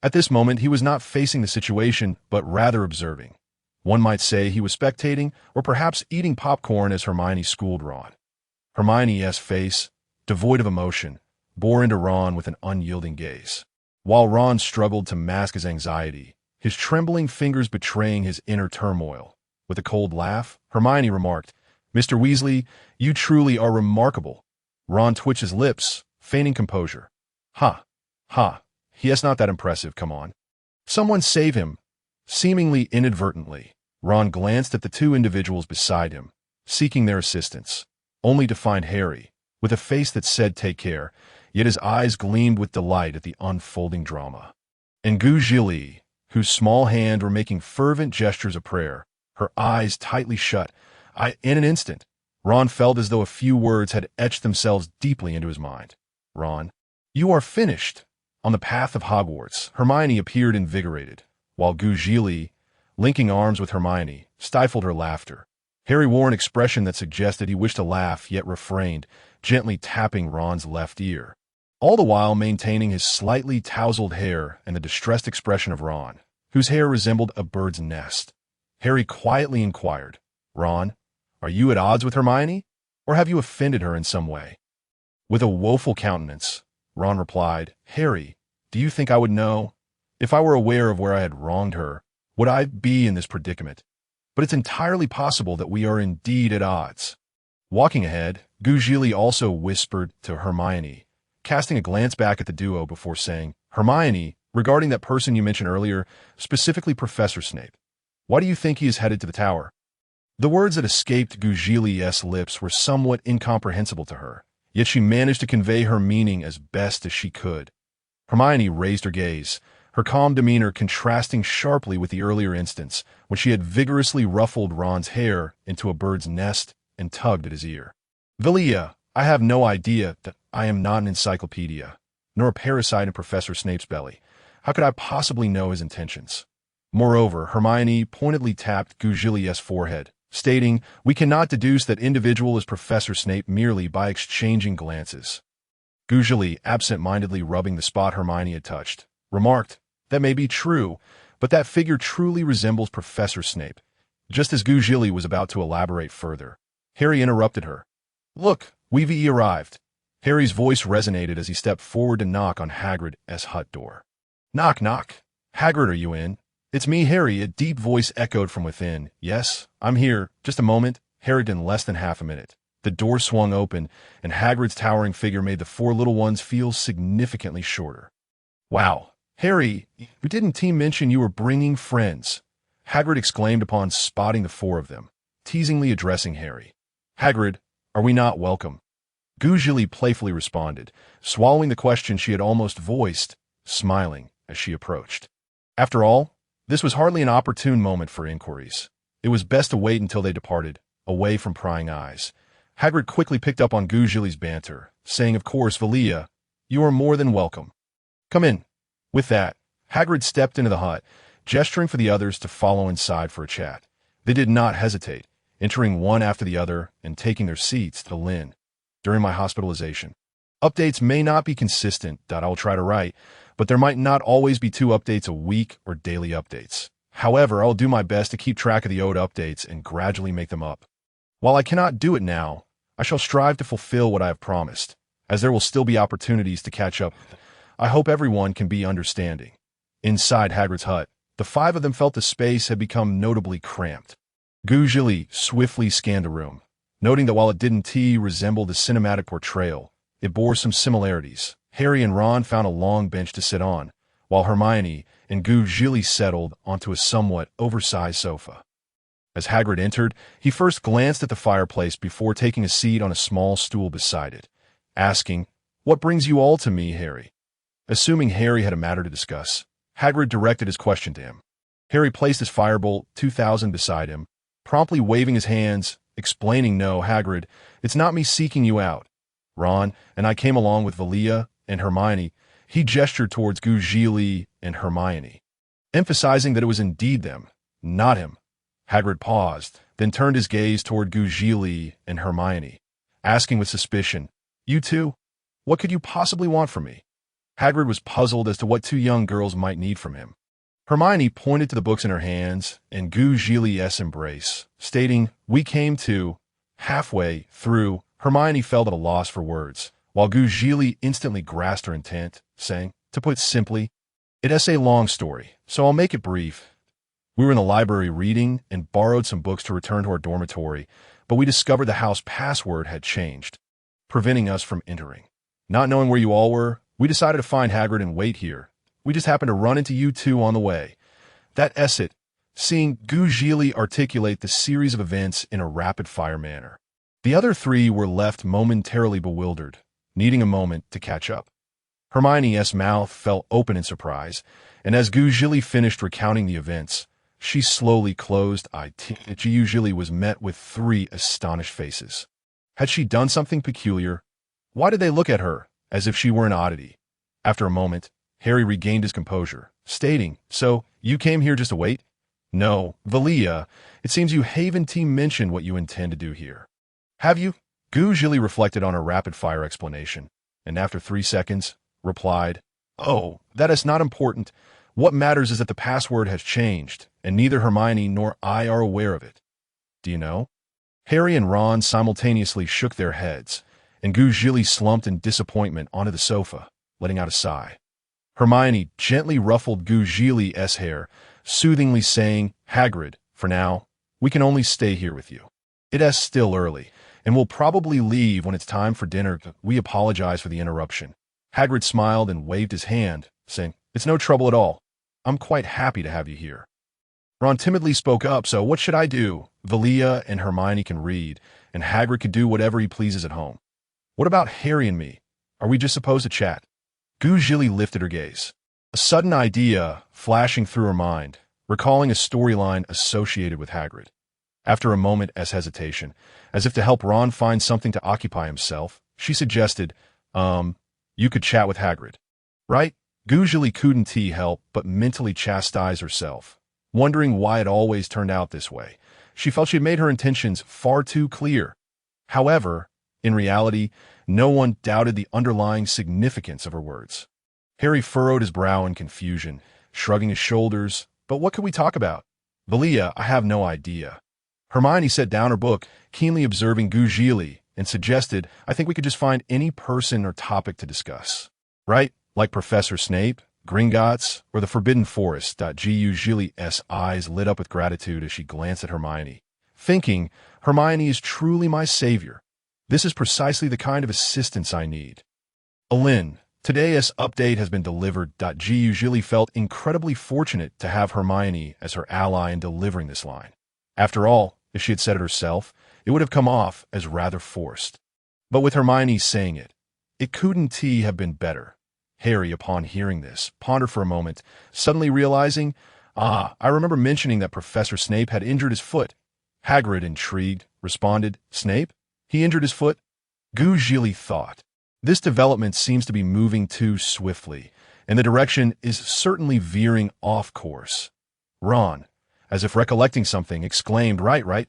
At this moment, he was not facing the situation, but rather observing. One might say he was spectating, or perhaps eating popcorn as Hermione schooled Ron. Hermione's face, devoid of emotion, bore into Ron with an unyielding gaze. While Ron struggled to mask his anxiety, his trembling fingers betraying his inner turmoil. With a cold laugh, Hermione remarked, Mr. Weasley, you truly are remarkable. Ron twitched his lips, feigning composure. Ha. Yes, not that impressive, come on. Someone save him. Seemingly inadvertently, Ron glanced at the 2 individuals beside him, seeking their assistance, only to find Harry, with a face that said take care, yet his eyes gleamed with delight at the unfolding drama. And Zhili, whose small hands were making fervent gestures of prayer, her eyes tightly shut. In an instant, Ron felt as though a few words had etched themselves deeply into his mind. Ron, you are finished. On the path of Hogwarts, Hermione appeared invigorated, while Zhili, linking arms with Hermione, stifled her laughter. Harry wore an expression that suggested he wished to laugh, yet refrained, gently tapping Ron's left ear, all the while maintaining his slightly tousled hair and the distressed expression of Ron, whose hair resembled a bird's nest. Harry quietly inquired, Ron, are you at odds with Hermione, or have you offended her in some way? With a woeful countenance, Ron replied, Harry, do you think I would know? If I were aware of where I had wronged her, would I be in this predicament? But it's entirely possible that we are indeed at odds. Walking ahead, Zhili also whispered to Hermione, casting a glance back at the duo before saying, Hermione, regarding that person you mentioned earlier, specifically Professor Snape. Why do you think he is headed to the tower?" The words that escaped Zhili's lips were somewhat incomprehensible to her, yet she managed to convey her meaning as best as she could. Hermione raised her gaze, her calm demeanor contrasting sharply with the earlier instance when she had vigorously ruffled Ron's hair into a bird's nest and tugged at his ear. "Vilya, I have no idea that I am not an encyclopedia, nor a parasite in Professor Snape's belly. How could I possibly know his intentions?" Moreover, Hermione pointedly tapped Zhili's forehead, stating, "We cannot deduce that individual is Professor Snape merely by exchanging glances." Zhili, absent-mindedly rubbing the spot Hermione had touched, remarked, "That may be true, but that figure truly resembles Professor Snape." Just as Zhili was about to elaborate further, Harry interrupted her. "Look, we've arrived." Harry's voice resonated as he stepped forward to knock on Hagrid's hut door. "Knock, knock. Hagrid, are you in?" "It's me, Harry," a deep voice echoed from within. "Yes, I'm here. Just a moment." Harry, in less than half a minute. The door swung open, and Hagrid's towering figure made the four little ones feel significantly shorter. "Wow, Harry, didn't Team mention you were bringing friends?" Hagrid exclaimed upon spotting the four of them, teasingly addressing Harry. "Hagrid, are we not welcome?" Zhili playfully responded, swallowing the question she had almost voiced, smiling as she approached. After all, this was hardly an opportune moment for inquiries. It was best to wait until they departed, away from prying eyes. Hagrid quickly picked up on Zhili's banter, saying, "Of course, Vilya, you are more than welcome. Come in." With that, Hagrid stepped into the hut, gesturing for the others to follow inside for a chat. They did not hesitate, entering one after the other and taking their seats to Lynn. "During my hospitalization, updates may not be consistent that I will try to write, but there might not always be 2 updates a week or daily updates. However, I will do my best to keep track of the owed updates and gradually make them up. While I cannot do it now, I shall strive to fulfill what I have promised, as there will still be opportunities to catch up. I hope everyone can be understanding." Inside Hagrid's hut, the 5 of them felt the space had become notably cramped. Zhili swiftly scanned the room, noting that while it didn't resemble the cinematic portrayal, it bore some similarities. Harry and Ron found a long bench to sit on, while Hermione and Zhili settled onto a somewhat oversized sofa. As Hagrid entered, he first glanced at the fireplace before taking a seat on a small stool beside it, asking, "What brings you all to me, Harry?" Assuming Harry had a matter to discuss, Hagrid directed his question to him. Harry placed his Firebolt 2000 beside him, promptly waving his hands, explaining, "No, Hagrid, it's not me seeking you out. Ron and I came along with Vilya and Hermione." He gestured towards Zhili and Hermione, emphasizing that it was indeed them, not him. Hagrid paused, then turned his gaze toward Zhili and Hermione, asking with suspicion, "You two? What could you possibly want from me?" Hagrid was puzzled as to what 2 young girls might need from him. Hermione pointed to the books in her hands and Zhili's embrace, stating, "We came to." Halfway through, Hermione felt at a loss for words, while Zhili instantly grasped her intent, saying, "To put simply, it's a long story, so I'll make it brief. We were in the library reading and borrowed some books to return to our dormitory, but we discovered the house password had changed, preventing us from entering. Not knowing where you all were, we decided to find Hagrid and wait here. We just happened to run into you 2 on the way." That's it. Seeing Zhili articulate the series of events in a rapid-fire manner, the other 3 were left momentarily bewildered, needing a moment to catch up. Hermione's mouth fell open in surprise, and as Zhili finished recounting the events, she slowly closed eyes. Zhili was met with 3 astonished faces. Had she done something peculiar? Why did they look at her as if she were an oddity? After a moment, Harry regained his composure, stating, "So, you came here just to wait?" "No, Vilya, it seems you haven't team mentioned what you intend to do here." "Have you?" Zhili reflected on her rapid-fire explanation, and after 3 seconds, replied, "Oh, that is not important. What matters is that the password has changed, and neither Hermione nor I are aware of it." "Do you know?" Harry and Ron simultaneously shook their heads, and Zhili slumped in disappointment onto the sofa, letting out a sigh. Hermione gently ruffled Zhili's hair, soothingly saying, "Hagrid, for now, we can only stay here with you. It's still early, and we'll probably leave when it's time for dinner. We apologize for the interruption." Hagrid smiled and waved his hand, saying, It's no trouble at all. I'm quite happy to have you here. Ron timidly spoke up, so what should I do? Vilya and Hermione can read, and Hagrid could do whatever he pleases at home. What about Harry and me? Are we just supposed to chat? Zhili lifted her gaze. A sudden idea flashing through her mind, recalling a storyline associated with Hagrid. After a moment's hesitation, as if to help Ron find something to occupy himself, she suggested, you could chat with Hagrid. Right? Zhili couldn't help but mentally chastise herself, wondering why it always turned out this way. She felt she had made her intentions far too clear. However, in reality, no one doubted the underlying significance of her words. Harry furrowed his brow in confusion, shrugging his shoulders. But what could we talk about? Vilya, I have no idea. Hermione set down her book, keenly observing Zhili, and suggested, I think we could just find any person or topic to discuss. Right? Like Professor Snape, Gringotts, or the Forbidden Forest. Zhili's eyes lit up with gratitude as she glanced at Hermione, thinking, Hermione is truly my savior. This is precisely the kind of assistance I need. Alin, today's update has been delivered. Zhili felt incredibly fortunate to have Hermione as her ally in delivering this line. After all, if she had said it herself, it would have come off as rather forced. But with Hermione saying it, it couldn't have been better. Harry, upon hearing this, pondered for a moment, suddenly realizing, I remember mentioning that Professor Snape had injured his foot. Hagrid, intrigued, responded, Snape? He injured his foot? Zhili thought. This development seems to be moving too swiftly, and the direction is certainly veering off course. Ron, as if recollecting something, exclaimed, Right.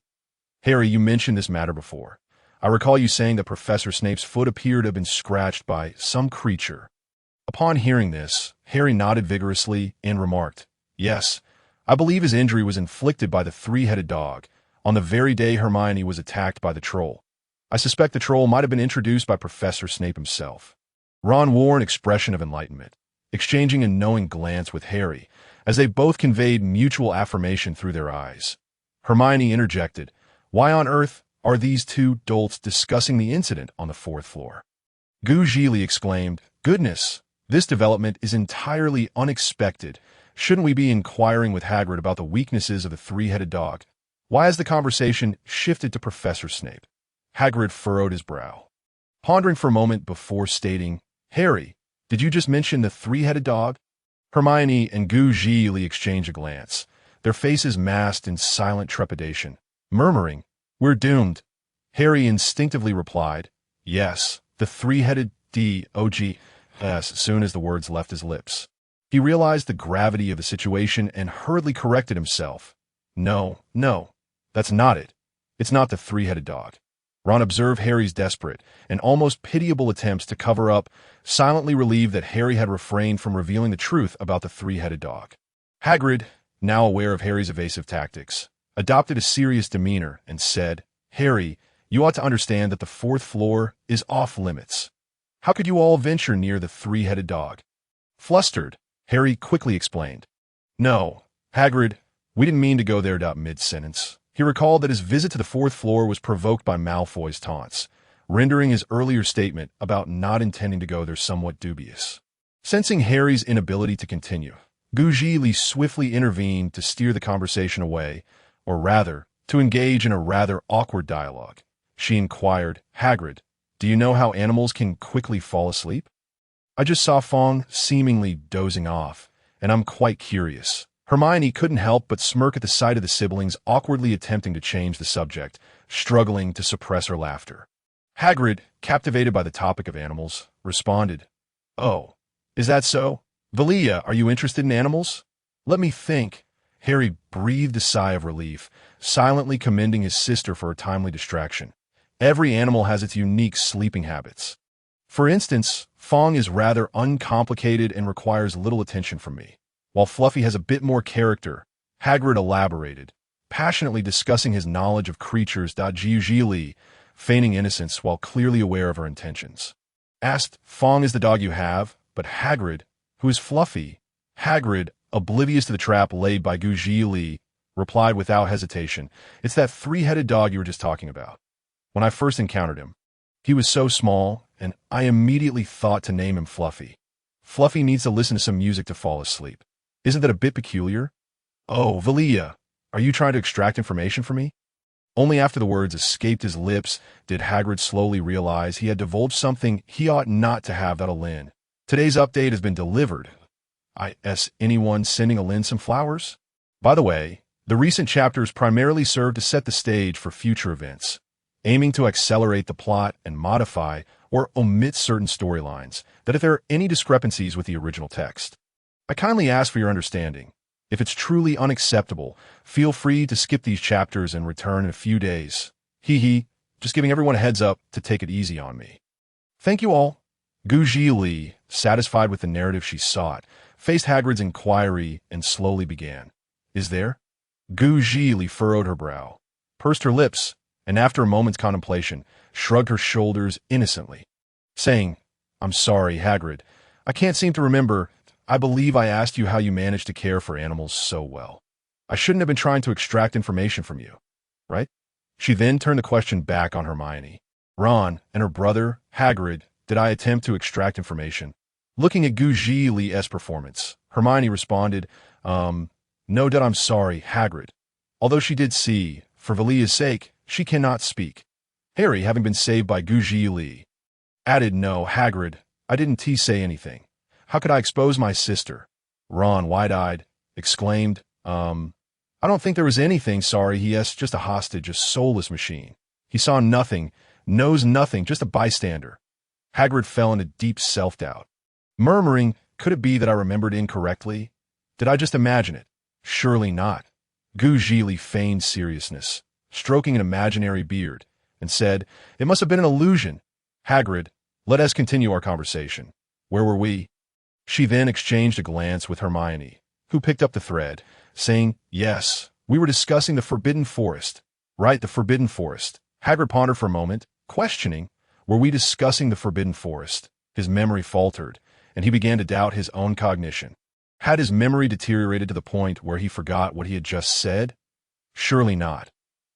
Harry, you mentioned this matter before. I recall you saying that Professor Snape's foot appeared to have been scratched by some creature. Upon hearing this, Harry nodded vigorously and remarked, Yes, I believe his injury was inflicted by the three-headed dog, on the very day Hermione was attacked by the troll. I suspect the troll might have been introduced by Professor Snape himself. Ron wore an expression of enlightenment, exchanging a knowing glance with Harry, as they both conveyed mutual affirmation through their eyes. Hermione interjected, Why on earth are these two dolts discussing the incident on the fourth floor? Zhili exclaimed, Goodness, this development is entirely unexpected. Shouldn't we be inquiring with Hagrid about the weaknesses of the three-headed dog? Why has the conversation shifted to Professor Snape? Hagrid furrowed his brow, pondering for a moment before stating, Harry, did you just mention the three-headed dog? Hermione and Zhili exchanged a glance, their faces masked in silent trepidation, murmuring, We're doomed. Harry instinctively replied, Yes, the three-headed dog. As soon as the words left his lips, he realized the gravity of the situation and hurriedly corrected himself. No, that's not it. It's not the three-headed dog. Ron observed Harry's desperate and almost pitiable attempts to cover up, silently relieved that Harry had refrained from revealing the truth about the three-headed dog. Hagrid, now aware of Harry's evasive tactics, adopted a serious demeanor and said, Harry, you ought to understand that the fourth floor is off-limits. How could you all venture near the three-headed dog? Flustered, Harry quickly explained. No, Hagrid, we didn't mean to go there. Mid-sentence, he recalled that his visit to the fourth floor was provoked by Malfoy's taunts, rendering his earlier statement about not intending to go there somewhat dubious. Sensing Harry's inability to continue, Zhili swiftly intervened to steer the conversation away, or rather, to engage in a rather awkward dialogue. She inquired, Hagrid, do you know how animals can quickly fall asleep? I just saw Fong seemingly dozing off, and I'm quite curious. Hermione couldn't help but smirk at the sight of the siblings awkwardly attempting to change the subject, struggling to suppress her laughter. Hagrid, captivated by the topic of animals, responded, Oh, is that so? Vilya, are you interested in animals? Let me think. Harry breathed a sigh of relief, silently commending his sister for her timely distraction. Every animal has its unique sleeping habits. For instance, Fong is rather uncomplicated and requires little attention from me, while Fluffy has a bit more character. Hagrid elaborated, passionately discussing his knowledge of creatures. Zhili, feigning innocence while clearly aware of her intentions, asked, Fong is the dog you have, but Hagrid, who is Fluffy? Hagrid, oblivious to the trap laid by Zhili, replied without hesitation, It's that three-headed dog you were just talking about. When I first encountered him, he was so small, and I immediately thought to name him Fluffy. Fluffy needs to listen to some music to fall asleep. Isn't that a bit peculiar? Oh, Vilya, are you trying to extract information from me? Only after the words escaped his lips did Hagrid slowly realize he had divulged something he ought not to have that'll Lynn. Today's update has been delivered. Anyone sending a Lynn some flowers? By the way, the recent chapters primarily serve to set the stage for future events, aiming to accelerate the plot and modify or omit certain storylines that if there are any discrepancies with the original text. I kindly ask for your understanding. If it's truly unacceptable, feel free to skip these chapters and return in a few days. Hee, just giving everyone a heads up to take it easy on me. Thank you all. Zhili, satisfied with the narrative she sought, faced Hagrid's inquiry and slowly began. Is there? Zhili furrowed her brow, pursed her lips, and after a moment's contemplation, shrugged her shoulders innocently, saying, I'm sorry, Hagrid. I can't seem to remember. I believe I asked you how you managed to care for animals so well. I shouldn't have been trying to extract information from you, right? She then turned the question back on Hermione. Ron and her brother, Hagrid, did I attempt to extract information? Looking at Zhili's performance, Hermione responded, No, Dad, I'm sorry, Hagrid. Although she did see, for Vilya's sake, she cannot speak. Harry, having been saved by Zhili, added, No, Hagrid, I didn't say anything. How could I expose my sister? Ron, wide-eyed, exclaimed, I don't think there was anything, sorry, he's just a hostage, a soulless machine. He saw nothing, knows nothing, just a bystander. Hagrid fell into deep self-doubt, murmuring, could it be that I remembered incorrectly? Did I just imagine it? Surely not. Zhili feigned seriousness, stroking an imaginary beard, and said, It must have been an illusion. Hagrid, let us continue our conversation. Where were we? She then exchanged a glance with Hermione, who picked up the thread, saying, Yes, we were discussing the Forbidden Forest. Right, the Forbidden Forest. Hagrid pondered for a moment, questioning, were we discussing the Forbidden Forest? His memory faltered, and he began to doubt his own cognition. Had his memory deteriorated to the point where he forgot what he had just said? Surely not.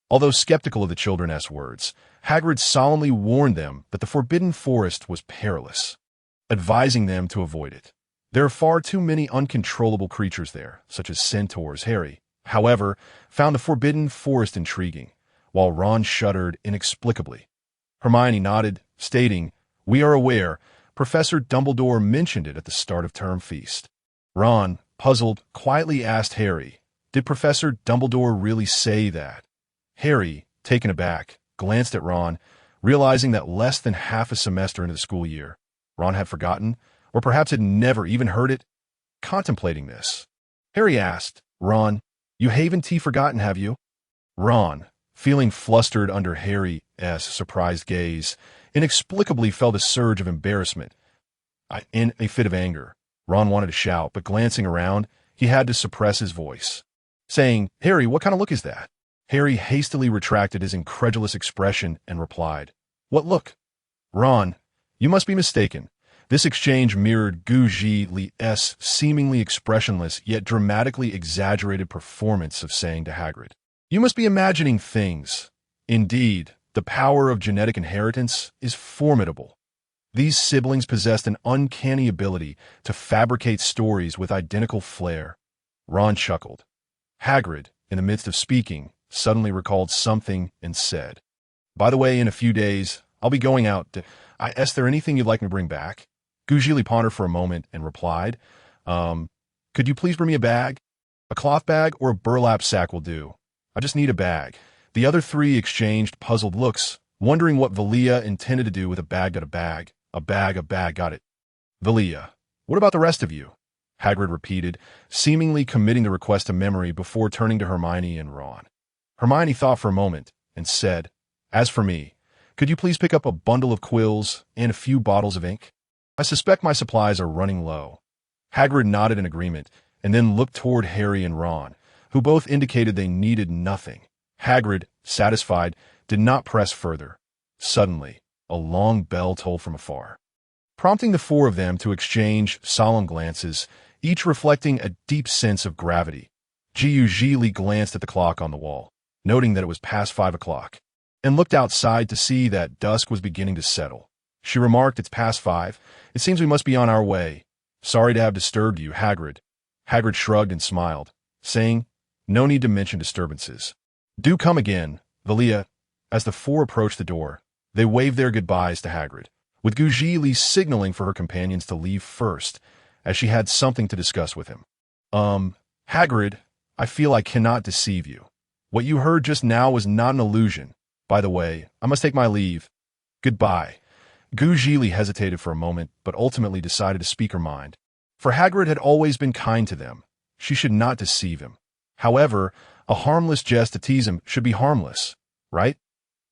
Although skeptical of the children's words, Hagrid solemnly warned them that the Forbidden Forest was perilous, advising them to avoid it. There are far too many uncontrollable creatures there, such as centaurs. Harry, however, found the Forbidden Forest intriguing, while Ron shuddered inexplicably. Hermione nodded, stating, We are aware, Professor Dumbledore mentioned it at the start of term feast. Ron, puzzled, quietly asked Harry, Did Professor Dumbledore really say that? Harry, taken aback, glanced at Ron, realizing that less than half a semester into the school year, Ron had forgotten, or perhaps had never even heard it. Contemplating this, Harry asked, Ron, you haven't forgotten, have you? Ron, feeling flustered under Harry's surprised gaze, inexplicably felt a surge of embarrassment. In a fit of anger, Ron wanted to shout, but glancing around, he had to suppress his voice, saying, Harry, what kind of look is that? Harry hastily retracted his incredulous expression and replied, What look? Ron, you must be mistaken. This exchange mirrored Zhili's seemingly expressionless yet dramatically exaggerated performance of saying to Hagrid, You must be imagining things. Indeed, the power of genetic inheritance is formidable. These siblings possessed an uncanny ability to fabricate stories with identical flair. Ron chuckled. Hagrid, in the midst of speaking, suddenly recalled something and said, By the way, in a few days, I'll be going out. Is there anything you'd like me to bring back? Zhili pondered for a moment and replied, Could you please bring me a bag? A cloth bag or a burlap sack will do. I just need a bag. The other three exchanged puzzled looks, wondering what Vilya intended to do with a bag. A bag, got it. Vilya, what about the rest of you? Hagrid repeated, seemingly committing the request to memory before turning to Hermione and Ron. Hermione thought for a moment and said, As for me, could you please pick up a bundle of quills and a few bottles of ink? I suspect my supplies are running low. Hagrid nodded in agreement and then looked toward Harry and Ron, who both indicated they needed nothing. Hagrid, satisfied, did not press further. Suddenly, a long bell tolled from afar, prompting the four of them to exchange solemn glances, each reflecting a deep sense of gravity. Zhili glanced at the clock on the wall, noting that it was past 5 o'clock, and looked outside to see that dusk was beginning to settle. She remarked, It's past 5. It seems we must be on our way. Sorry to have disturbed you, Hagrid. Hagrid shrugged and smiled, saying, no need to mention disturbances. Do come again, Vilya. As the four approached the door, they waved their goodbyes to Hagrid, with Zhili signaling for her companions to leave first, as she had something to discuss with him. Hagrid, I feel I cannot deceive you. What you heard just now was not an illusion. By the way, I must take my leave. Goodbye. Zhili hesitated for a moment, but ultimately decided to speak her mind. For Hagrid had always been kind to them. She should not deceive him. However, a harmless jest to tease him should be harmless, right?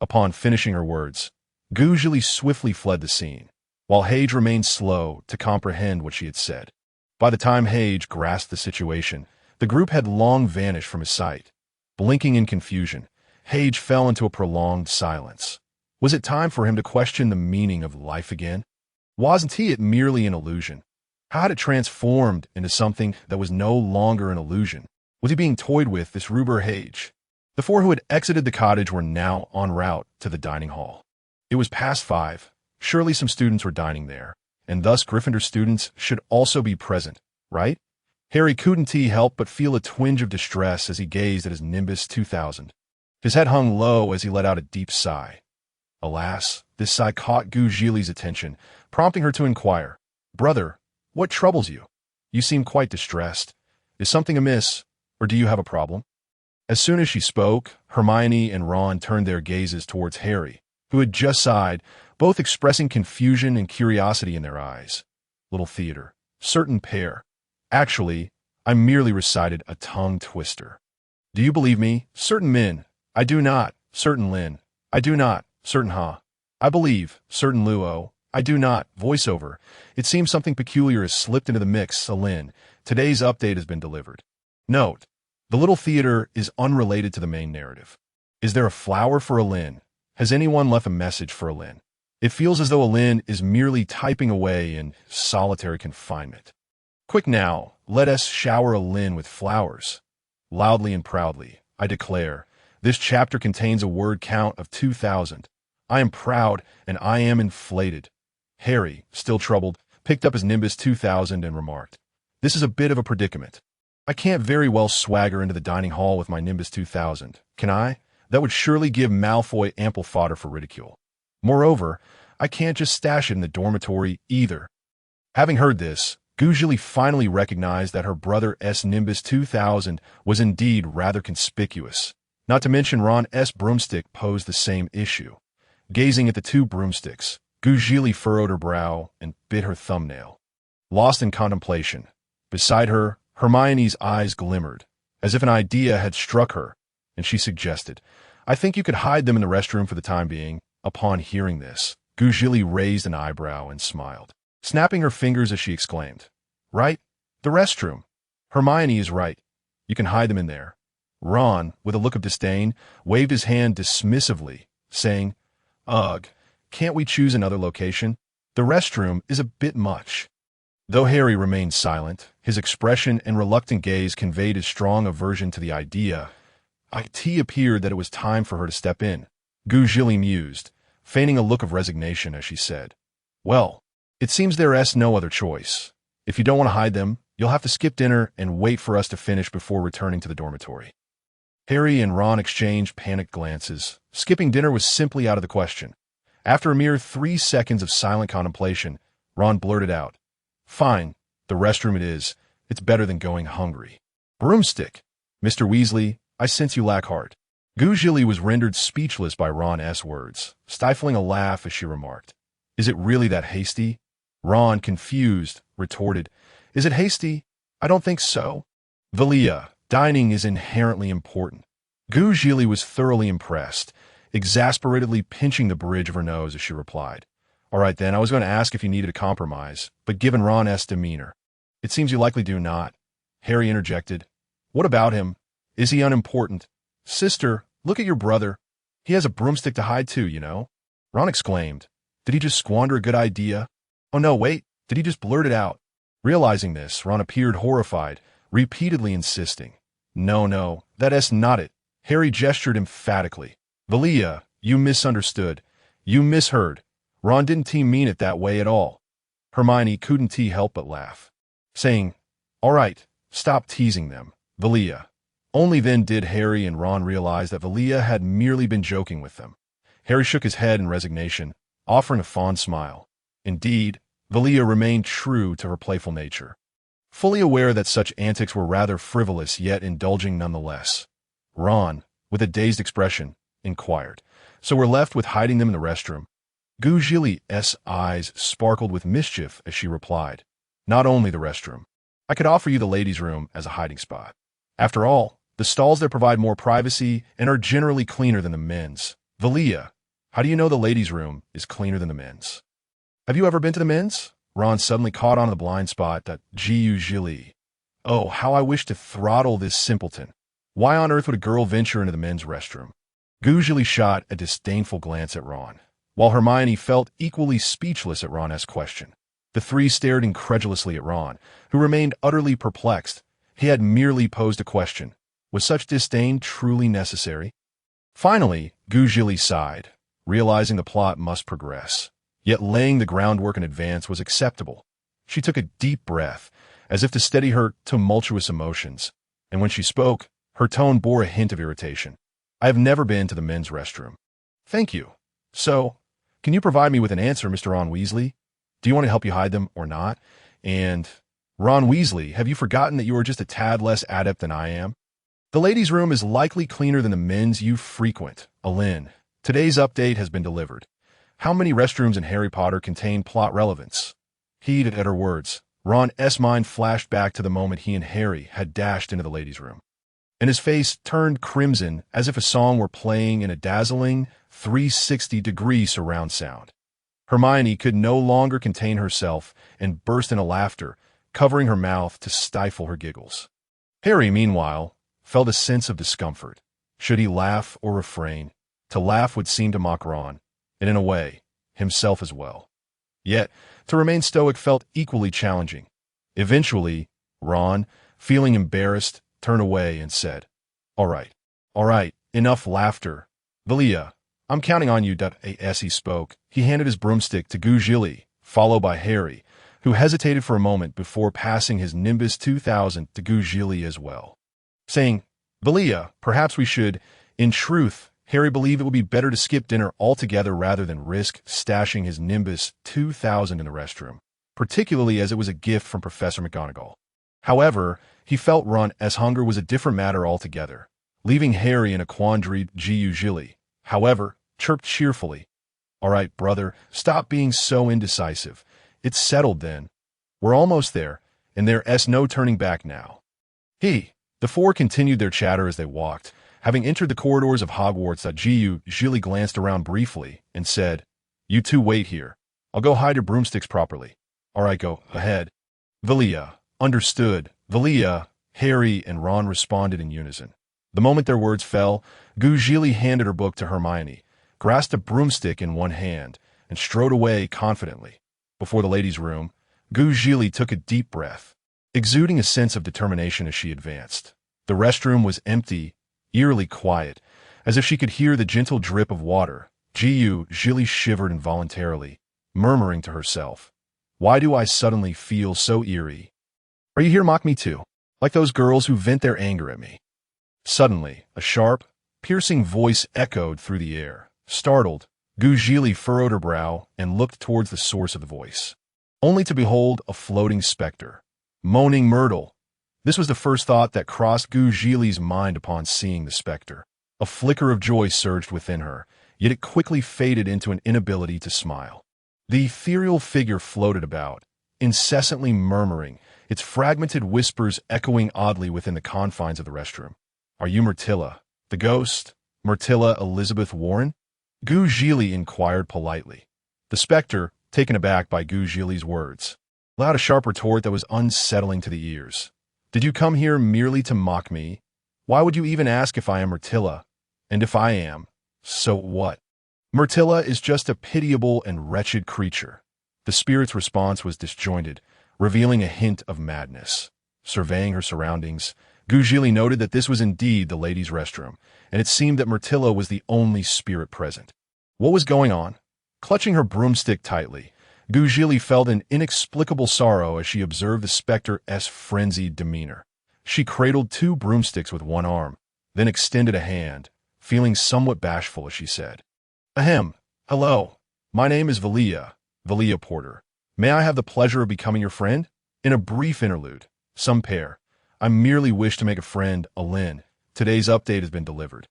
Upon finishing her words, Zhili swiftly fled the scene, while Hage remained slow to comprehend what she had said. By the time Hage grasped the situation, the group had long vanished from his sight. Blinking in confusion, Hage fell into a prolonged silence. Was it time for him to question the meaning of life again? Wasn't it merely an illusion? How had it transformed into something that was no longer an illusion? Was he being toyed with, this Ruber Hage? The four who had exited the cottage were now en route to the dining hall. It was past 5. Surely some students were dining there, and thus Gryffindor students should also be present, right? Harry couldn't help but feel a twinge of distress as he gazed at his Nimbus 2000. His head hung low as he let out a deep sigh. Alas, this sigh caught Zhili's attention, prompting her to inquire, Brother, what troubles you? You seem quite distressed. Is something amiss, or do you have a problem? As soon as she spoke, Hermione and Ron turned their gazes towards Harry, who had just sighed, both expressing confusion and curiosity in their eyes. Little theater. Certain pair. Actually, I merely recited a tongue twister. Do you believe me? Certain min. I do not. Certain Lin. I do not. Certain ha. I believe. Certain Luo. I do not. Voiceover. It seems something peculiar has slipped into the mix, Lin. Today's update has been delivered. Note. The little theater is unrelated to the main narrative. Is there a flower for Lin? Has anyone left a message for Lin? It feels as though Lin is merely typing away in solitary confinement. Quick now, let us shower Lin with flowers. Loudly and proudly, I declare, this chapter contains a word count of 2,000. I am proud and I am inflated. Harry, still troubled, picked up his Nimbus 2000 and remarked, this is a bit of a predicament. I can't very well swagger into the dining hall with my Nimbus 2000, can I? That would surely give Malfoy ample fodder for ridicule. Moreover, I can't just stash it in the dormitory either. Having heard this, Zhili finally recognized that her brother's Nimbus 2000 was indeed rather conspicuous. Not to mention Ron's broomstick posed the same issue. Gazing at the two broomsticks, Zhili furrowed her brow and bit her thumbnail. Lost in contemplation, beside her, Hermione's eyes glimmered, as if an idea had struck her, and she suggested, I think you could hide them in the restroom for the time being. Upon hearing this, Zhili raised an eyebrow and smiled, snapping her fingers as she exclaimed, Right? The restroom. Hermione is right. You can hide them in there. Ron, with a look of disdain, waved his hand dismissively, saying, Ugh, can't we choose another location? The restroom is a bit much. Though Harry remained silent, his expression and reluctant gaze conveyed his strong aversion to the idea. It appeared that it was time for her to step in. Zhili mused, feigning a look of resignation as she said, Well, it seems there's no other choice. If you don't want to hide them, you'll have to skip dinner and wait for us to finish before returning to the dormitory. Harry and Ron exchanged panicked glances. Skipping dinner was simply out of the question. After a mere 3 seconds of silent contemplation, Ron blurted out, Fine, the restroom it is. It's better than going hungry. Broomstick! Mr. Weasley, I sense you lack heart. Zhili was rendered speechless by Ron's words, stifling a laugh as she remarked, Is it really that hasty? Ron, confused, retorted, Is it hasty? I don't think so. Vilya, dining is inherently important. Zhili was thoroughly impressed, exasperatedly pinching the bridge of her nose as she replied, All right then, I was going to ask if you needed a compromise, but given Ron's demeanor, it seems you likely do not. Harry interjected, What about him? Is he unimportant? Sister, look at your brother. He has a broomstick to hide too, you know. Ron exclaimed, Did he just squander a good idea? Oh no, wait, did he just blurt it out? Realizing this, Ron appeared horrified, repeatedly insisting, No, that's not it. Harry gestured emphatically. Vilya, you misunderstood. You misheard. Ron didn't mean it that way at all. Hermione couldn't help but laugh. saying, "All right, stop teasing them, Vilya." Only then did Harry and Ron realize that Vilya had merely been joking with them. Harry shook his head in resignation, offering a fond smile. Indeed, Vilya remained true to her playful nature, fully aware that such antics were rather frivolous yet indulging nonetheless. Ron, with a dazed expression, inquired, "So we're left with hiding them in the restroom?" Zhili's eyes sparkled with mischief as she replied, "Not only the restroom. I could offer you the ladies' room as a hiding spot. After all, the stalls there provide more privacy and are generally cleaner than the men's. Vilya, how do you know the ladies' room is cleaner than the men's?" "Have you ever been to the men's?" Ron suddenly caught on the blind spot that Zhili. "Oh, how I wish to throttle this simpleton. Why on earth would a girl venture into the men's restroom?" Zhili shot a disdainful glance at Ron, while Hermione felt equally speechless at Ron's question. The three stared incredulously at Ron, who remained utterly perplexed. He had merely posed a question. Was such disdain truly necessary? Finally, Zhili sighed, realizing the plot must progress. Yet laying the groundwork in advance was acceptable. She took a deep breath, as if to steady her tumultuous emotions, and when she spoke, her tone bore a hint of irritation. "I have never been to the men's restroom." "Thank you. So, can you provide me with an answer, Mr. Ron Weasley? Do you want to help you hide them or not? And, Ron Weasley, have you forgotten that you are just a tad less adept than I am? The ladies' room is likely cleaner than the men's you frequent. Alin, today's update has been delivered. How many restrooms in Harry Potter contain plot relevance?" Heated at her words, Ron's mind flashed back to the moment he and Harry had dashed into the ladies' room, and his face turned crimson as if a song were playing in a dazzling 360-degree surround sound. Hermione could no longer contain herself and burst into laughter, covering her mouth to stifle her giggles. Harry, meanwhile, felt a sense of discomfort. Should he laugh or refrain? To laugh would seem to mock Ron, and in a way, himself as well. Yet, to remain stoic felt equally challenging. Eventually, Ron, feeling embarrassed, turned away and said, all right, enough laughter. Vilya, I'm counting on you." As he spoke, he handed his broomstick to Zhili, followed by Harry, who hesitated for a moment before passing his Nimbus 2000 to Zhili as well, saying, "Vilya, perhaps we should." In truth, Harry believed it would be better to skip dinner altogether rather than risk stashing his Nimbus 2000 in the restroom, particularly as it was a gift from Professor McGonagall. However, he felt Ron's hunger was a different matter altogether, leaving Harry in a quandary. Zhili, however, chirped cheerfully, "All right, brother, stop being so indecisive. It's settled then. We're almost there, and there's no turning back now." The four continued their chatter as they walked. Having entered the corridors of Hogwarts, Zhili glanced around briefly and said, "You two wait here. I'll go hide your broomsticks properly." "All right, go ahead." "Vilya." "Understood." "Vilya," Harry and Ron responded in unison. The moment their words fell, Zhili handed her book to Hermione, grasped a broomstick in one hand, and strode away confidently. Before the ladies' room, Zhili took a deep breath, exuding a sense of determination as she advanced. The restroom was empty, eerily quiet, as if she could hear the gentle drip of water. Zhili shivered involuntarily, murmuring to herself, "Why do I suddenly feel so eerie? Are you here to mock me too, like those girls who vent their anger at me?" Suddenly, a sharp, piercing voice echoed through the air. Startled, Zhili furrowed her brow and looked towards the source of the voice, only to behold a floating specter. Moaning Myrtle. This was the first thought that crossed Zhili's mind upon seeing the specter. A flicker of joy surged within her, yet it quickly faded into an inability to smile. The ethereal figure floated about, incessantly murmuring, its fragmented whispers echoing oddly within the confines of the restroom. "Are you Myrtilla, the ghost? Myrtilla Elizabeth Warren?" Zhili inquired politely. The specter, taken aback by Zhili's words, allowed a sharp retort that was unsettling to the ears. "Did you come here merely to mock me? Why would you even ask if I am Myrtilla? And if I am, so what? Myrtilla is just a pitiable and wretched creature." The spirit's response was disjointed, revealing a hint of madness. Surveying her surroundings, Zhili noted that this was indeed the ladies' restroom, and it seemed that Myrtilla was the only spirit present. What was going on? Clutching her broomstick tightly, Zhili felt an inexplicable sorrow as she observed the specter's frenzied demeanor. She cradled 2 broomsticks with one arm, then extended a hand, feeling somewhat bashful as she said, "Ahem, hello. My name is Vilia Potter. May I have the pleasure of becoming your friend?" In a brief interlude, some pair, "I merely wish to make a friend, Lynn. Today's update has been delivered."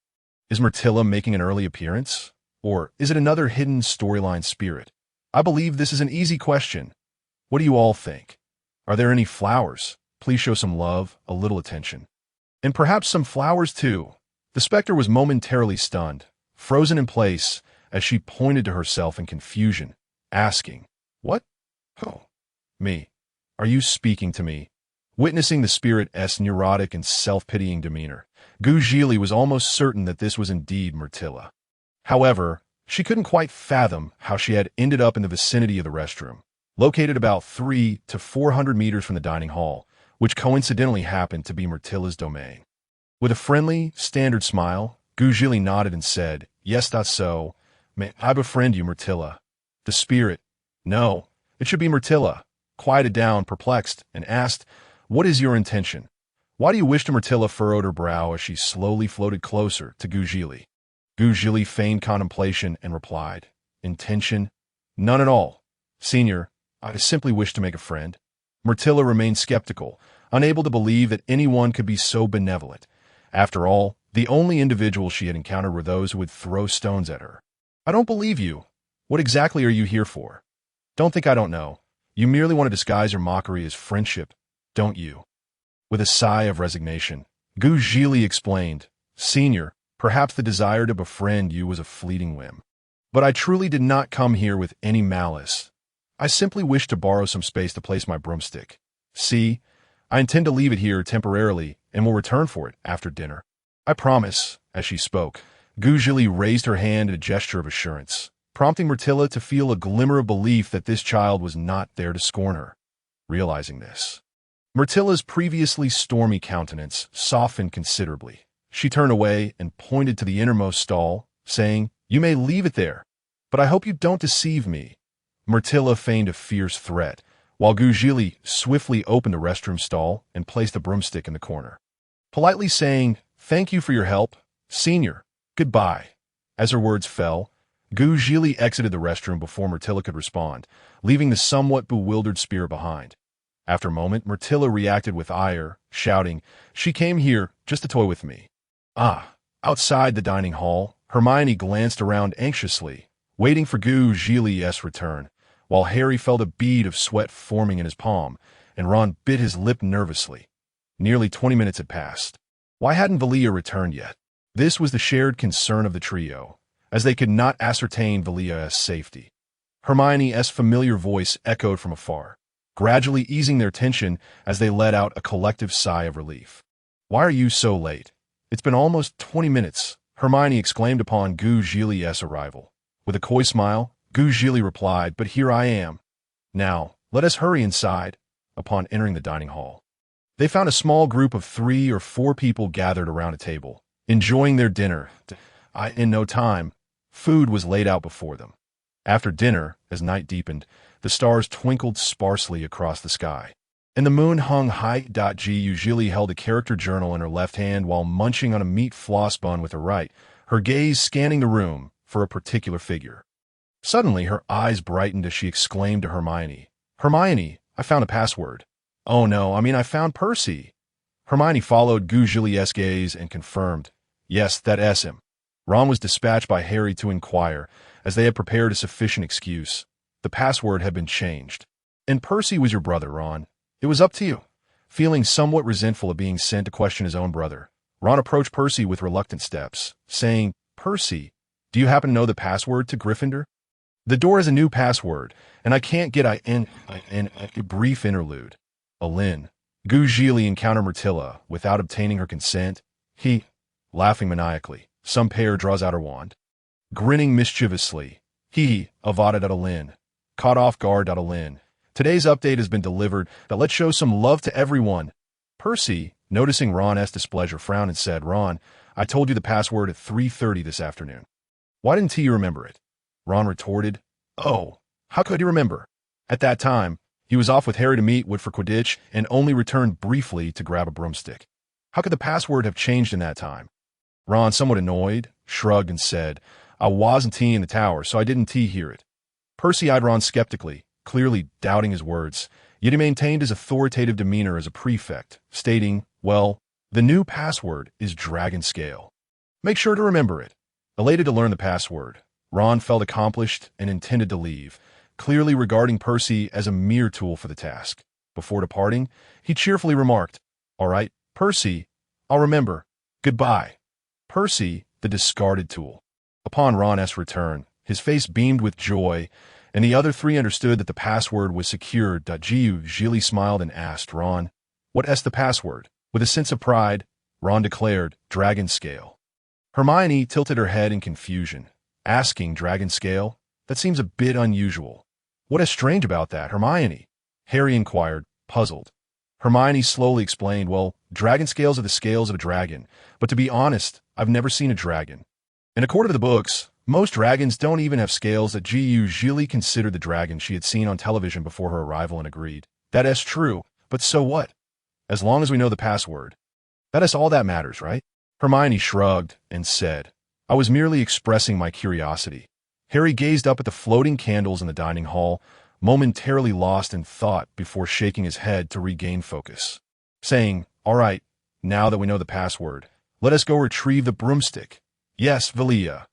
Is Myrtilla making an early appearance? Or is it another hidden storyline spirit? I believe this is an easy question. What do you all think? Are there any flowers? Please show some love, a little attention. And perhaps some flowers too. The specter was momentarily stunned, frozen in place, as she pointed to herself in confusion, asking, "What? Oh, me. Are you speaking to me?" Witnessing the spirit's neurotic and self-pitying demeanor, Zhili was almost certain that this was indeed Myrtilla. However, she couldn't quite fathom how she had ended up in the vicinity of the restroom, located about 300 to 400 meters from the dining hall, which coincidentally happened to be Myrtilla's domain. With a friendly, standard smile, Zhili nodded and said, "Yes, that's so. May I befriend you, Myrtilla?" The spirit, no, it should be Myrtilla, quieted down, perplexed, and asked, "What is your intention? Why do you wish to?" Myrtilla furrowed her brow as she slowly floated closer to Zhili. Zhili feigned contemplation and replied, "Intention? None at all. Senior, I simply wish to make a friend." Myrtilla remained skeptical, unable to believe that anyone could be so benevolent. After all, the only individuals she had encountered were those who would throw stones at her. "I don't believe you. What exactly are you here for?" "Don't think I don't know. You merely want to disguise your mockery as friendship, don't you?" With a sigh of resignation, Zhili explained, "Senior, perhaps the desire to befriend you was a fleeting whim. But I truly did not come here with any malice. I simply wish to borrow some space to place my broomstick. See, I intend to leave it here temporarily and will return for it after dinner. I promise." As she spoke, Zhili raised her hand in a gesture of assurance, prompting Myrtilla to feel a glimmer of belief that this child was not there to scorn her. Realizing this, Myrtilla's previously stormy countenance softened considerably. She turned away and pointed to the innermost stall, saying, "You may leave it there, but I hope you don't deceive me." Myrtilla feigned a fierce threat, while Zhili swiftly opened the restroom stall and placed a broomstick in the corner. Politely saying, "Thank you for your help, Senior. Goodbye." As her words fell, Zhili exited the restroom before Myrtilla could respond, leaving the somewhat bewildered spirit behind. After a moment, Myrtilla reacted with ire, shouting, "She came here just to toy with me." Outside the dining hall, Hermione glanced around anxiously, waiting for Zhili's return, while Harry felt a bead of sweat forming in his palm, and Ron bit his lip nervously. Nearly 20 minutes had passed. Why hadn't Vilya returned yet? This was the shared concern of the trio, as they could not ascertain Vilya's safety. Hermione's familiar voice echoed from afar, gradually easing their tension as they let out a collective sigh of relief. "Why are you so late? It's been almost 20 minutes, Hermione exclaimed upon Zhili's arrival. With a coy smile, Zhili replied, "But here I am. Now, let us hurry inside." Upon entering the dining hall, they found a small group of 3 or 4 people gathered around a table, enjoying their dinner. In no time, food was laid out before them. After dinner, as night deepened, the stars twinkled sparsely across the sky, and the moon hung high. Zhili held a character journal in her left hand while munching on a meat floss bun with her right, her gaze scanning the room for a particular figure. Suddenly, her eyes brightened as she exclaimed to Hermione, "Hermione, I found a password." "Oh no, I found Percy." Hermione followed Zhili's gaze and confirmed, "Yes, that's him." Ron was dispatched by Harry to inquire, as they had prepared a sufficient excuse. The password had been changed. "And Percy was your brother, Ron. It was up to you." Feeling somewhat resentful of being sent to question his own brother, Ron approached Percy with reluctant steps, saying, "Percy, do you happen to know the password to Gryffindor?" "The door has a new password, and I can't get in." A brief interlude. Lynn. Zhili encountered Myrtilla without obtaining her consent. He, laughing maniacally, some pair draws out her wand. Grinning mischievously, he evaded Lynn. Caught off guard. Lynn. Today's update has been delivered. Now let's show some love to everyone. Percy, noticing Ron's displeasure, frowned and said, "Ron, I told you the password at 3:30 this afternoon. Why didn't you remember it?" Ron retorted, "Oh, how could he remember? At that time, he was off with Harry to meet Wood for Quidditch and only returned briefly to grab a broomstick. How could the password have changed in that time? Ron, somewhat annoyed, shrugged and said, I wasn't in the tower, so I didn't hear it. Percy eyed Ron skeptically, clearly doubting his words, yet he maintained his authoritative demeanor as a prefect, stating, well, the new password is Dragon Scale. Make sure to remember it. Elated to learn the password, Ron felt accomplished and intended to leave, clearly regarding Percy as a mere tool for the task. Before departing, he cheerfully remarked, all right, Percy, I'll remember. Goodbye. Percy, the discarded tool. Upon Ron's return, his face beamed with joy, and the other three understood that the password was secured. Zhili smiled and asked Ron, what's the password? With a sense of pride, Ron declared, Dragon Scale. Hermione tilted her head in confusion, asking, Dragon Scale? That seems a bit unusual. What is strange about that, Hermione? Harry inquired, puzzled. Hermione slowly explained, well, dragon scales are the scales of a dragon, but to be honest, I've never seen a dragon. And according to the books, most dragons don't even have scales. That Zhili considered the dragon she had seen on television before her arrival and agreed. That is true, but so what? As long as we know the password. That is all that matters, right? Hermione shrugged and said, I was merely expressing my curiosity. Harry gazed up at the floating candles in the dining hall, momentarily lost in thought before shaking his head to regain focus, saying, all right, now that we know the password, let us go retrieve the broomstick. Yes, Vilya.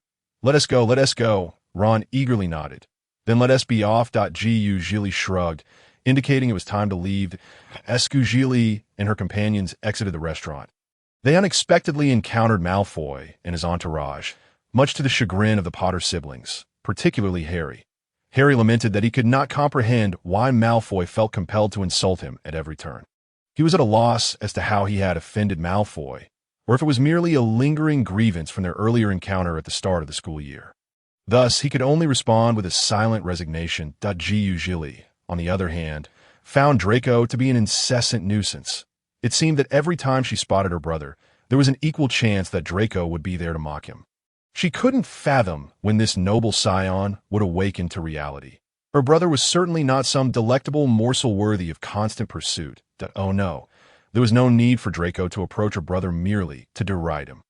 Let us go. Ron eagerly nodded. Then let us be off. Zhili shrugged, indicating it was time to leave. Zhili and her companions exited the restaurant. They unexpectedly encountered Malfoy and his entourage, much to the chagrin of the Potter siblings, particularly Harry. Harry lamented that he could not comprehend why Malfoy felt compelled to insult him at every turn. He was at a loss as to how he had offended Malfoy, or if it was merely a lingering grievance from their earlier encounter at the start of the school year. Thus, he could only respond with a silent resignation. Zhili, on the other hand, found Draco to be an incessant nuisance. It seemed that every time she spotted her brother, there was an equal chance that Draco would be there to mock him. She couldn't fathom when this noble scion would awaken to reality. Her brother was certainly not some delectable morsel worthy of constant pursuit. Oh no, there was no need for Draco to approach her brother merely to deride him.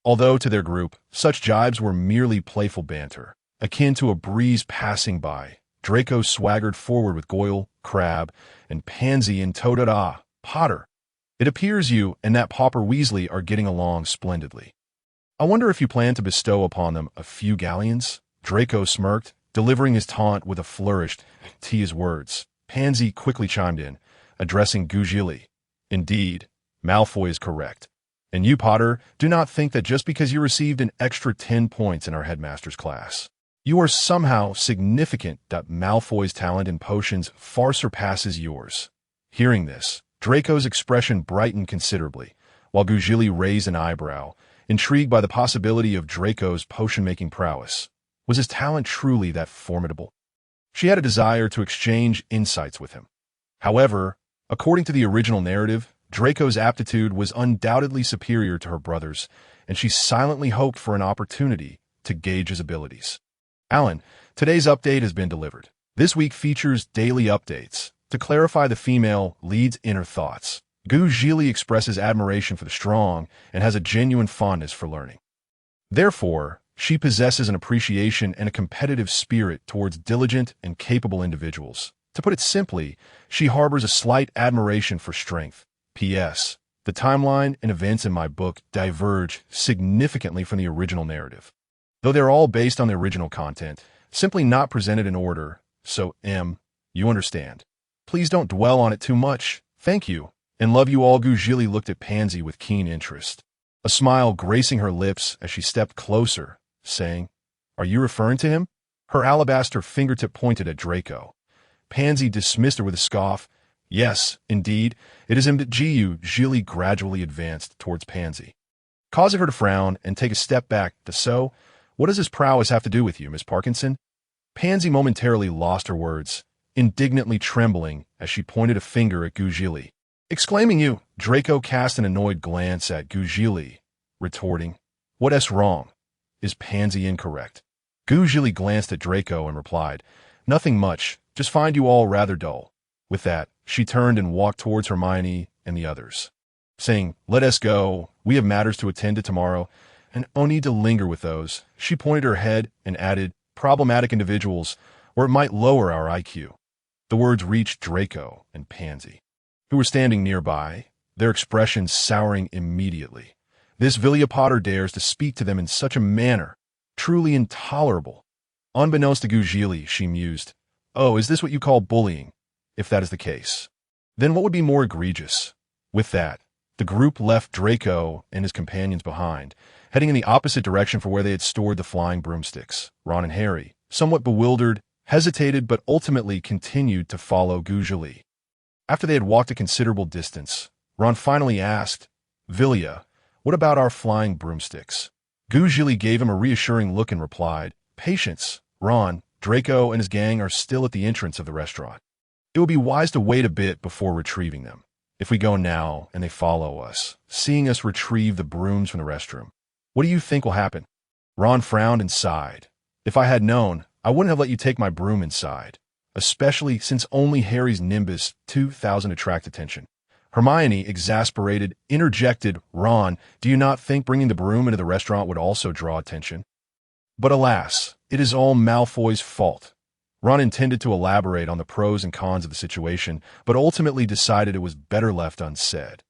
Although to their group, such jibes were merely playful banter, akin to a breeze passing by, Draco swaggered forward with Goyle, Crabbe, and Pansy in tow. Potter, it appears you and that pauper Weasley are getting along splendidly. I wonder if you plan to bestow upon them a few galleons? Draco smirked, delivering his taunt with a flourish to his words. Pansy quickly chimed in, addressing Zhili. Indeed, Malfoy is correct. And you, Potter, do not think that just because you received an extra 10 points in our headmaster's class, you are somehow significant. Malfoy's talent in potions far surpasses yours. Hearing this, Draco's expression brightened considerably, while Zhili raised an eyebrow, intrigued by the possibility of Draco's potion-making prowess. Was his talent truly that formidable? She had a desire to exchange insights with him. However, according to the original narrative, Draco's aptitude was undoubtedly superior to her brother's, and she silently hoped for an opportunity to gauge his abilities. Alan, today's update has been delivered. This week features daily updates to clarify the female lead's inner thoughts. Zhili expresses admiration for the strong and has a genuine fondness for learning. Therefore, she possesses an appreciation and a competitive spirit towards diligent and capable individuals. To put it simply, she harbors a slight admiration for strength. P.S. The timeline and events in my book diverge significantly from the original narrative. Though they're all based on the original content, simply not presented in order, so you understand. Please don't dwell on it too much. Thank you. And love you all. Zhili looked at Pansy with keen interest, a smile gracing her lips as she stepped closer, saying, Are you referring to him? Her alabaster fingertip pointed at Draco. Pansy dismissed her with a scoff. Yes, indeed, it is him. Zhili gradually advanced towards Pansy, causing her to frown and take a step back. So, what does his prowess have to do with you, Miss Parkinson? Pansy momentarily lost her words, indignantly trembling as she pointed a finger at Zhili. Exclaiming you, Draco cast an annoyed glance at Zhili, retorting, What's wrong? Is Pansy incorrect? Zhili glanced at Draco and replied, Nothing much. Just find you all rather dull." With that, she turned and walked towards Hermione and the others, saying, "Let us go. We have matters to attend to tomorrow, and no need to linger with those." She pointed her head and added, "Problematic individuals, or it might lower our IQ." The words reached Draco and Pansy, who were standing nearby, their expressions souring immediately. This Vilia Potter dares to speak to them in such a manner, truly intolerable. Unbeknownst to Zhili, she mused, "Oh, is this what you call bullying? If that is the case, then what would be more egregious?" With that, the group left Draco and his companions behind, heading in the opposite direction for where they had stored the flying broomsticks. Ron and Harry, somewhat bewildered, hesitated but ultimately continued to follow Zhili. After they had walked a considerable distance, Ron finally asked, "Vilya, what about our flying broomsticks?" Zhili gave him a reassuring look and replied, "Patience, Ron. Draco and his gang are still at the entrance of the restaurant. It would be wise to wait a bit before retrieving them. If we go now and they follow us, seeing us retrieve the brooms from the restroom, what do you think will happen?" Ron frowned and sighed. "If I had known, I wouldn't have let you take my broom inside, especially since only Harry's Nimbus 2000 attract attention." Hermione, exasperated, interjected, "Ron, do you not think bringing the broom into the restaurant would also draw attention?" But alas, it is all Malfoy's fault. Ron intended to elaborate on the pros and cons of the situation, but ultimately decided it was better left unsaid.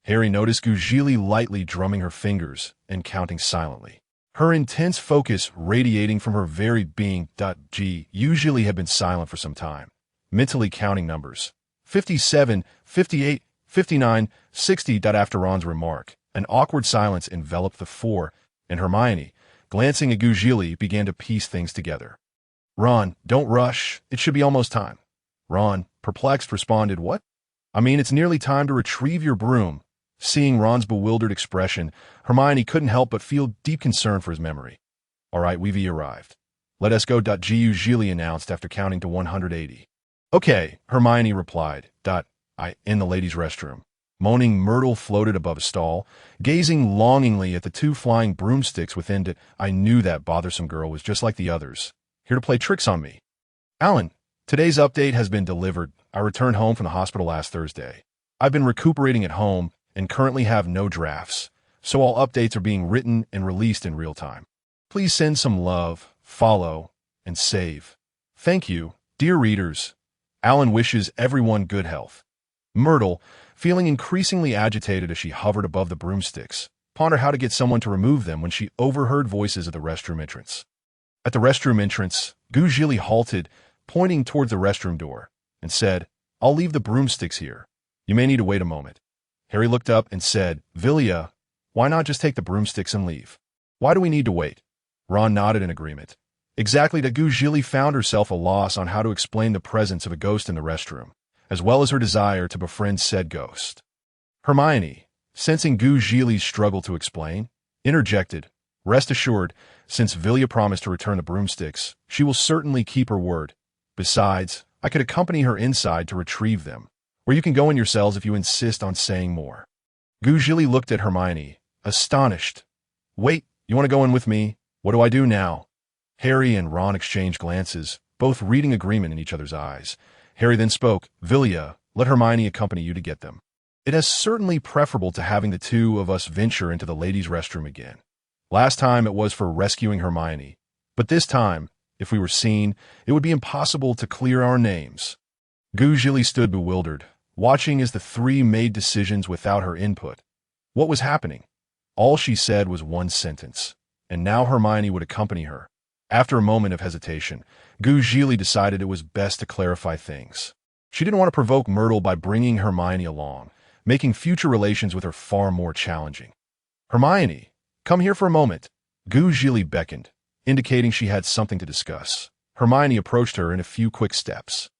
Harry noticed Zhili lightly drumming her fingers and counting silently, her intense focus radiating from her very being. Zhili had been silent for some time, mentally counting numbers. 57, 58, 59, 60. After Ron's remark, an awkward silence enveloped the four, and Hermione, glancing at Zhili, began to piece things together. "Ron, don't rush. It should be almost time." Ron, perplexed, responded, "What?" "I mean, it's nearly time to retrieve your broom." Seeing Ron's bewildered expression, Hermione couldn't help but feel deep concern for his memory. "All right, we've arrived. Let us go. Zhili announced after counting to 180. "Okay," Hermione replied. In the ladies' restroom." Moaning Myrtle floated above a stall, gazing longingly at the two flying broomsticks within. "I knew that bothersome girl was just like the others, here to play tricks on me." "Alan, today's update has been delivered. I returned home from the hospital last Thursday. I've been recuperating at home and currently have no drafts, so all updates are being written and released in real time. Please send some love, follow, and save. Thank you, dear readers. Alan wishes everyone good health." Myrtle, feeling increasingly agitated as she hovered above the broomsticks, pondered how to get someone to remove them when she overheard voices at the restroom entrance. At the restroom entrance, Zhili halted, pointing towards the restroom door, and said, "I'll leave the broomsticks here. You may need to wait a moment." Harry looked up and said, "Vilya, why not just take the broomsticks and leave? Why do we need to wait?" Ron nodded in agreement. Exactly. Zhili found herself a loss on how to explain the presence of a ghost in the restroom, as well as her desire to befriend said ghost. Hermione, sensing Zhili's struggle to explain, interjected, "Rest assured, since Vilya promised to return the broomsticks, she will certainly keep her word. Besides, I could accompany her inside to retrieve them, or you can go in yourselves if you insist on saying more." Zhili looked at Hermione, astonished. "Wait, you want to go in with me? What do I do now?" Harry and Ron exchanged glances, both reading agreement in each other's eyes. Harry then spoke, "Vilya, let Hermione accompany you to get them. It is certainly preferable to having the two of us venture into the ladies' restroom again. Last time it was for rescuing Hermione, but this time, if we were seen, it would be impossible to clear our names." Zhili stood bewildered, watching as the three made decisions without her input. What was happening? All she said was one sentence, and now Hermione would accompany her. After a moment of hesitation, Zhili decided it was best to clarify things. She didn't want to provoke Myrtle by bringing Hermione along, making future relations with her far more challenging. "Hermione, come here for a moment." Zhili beckoned, indicating she had something to discuss. Hermione approached her in a few quick steps.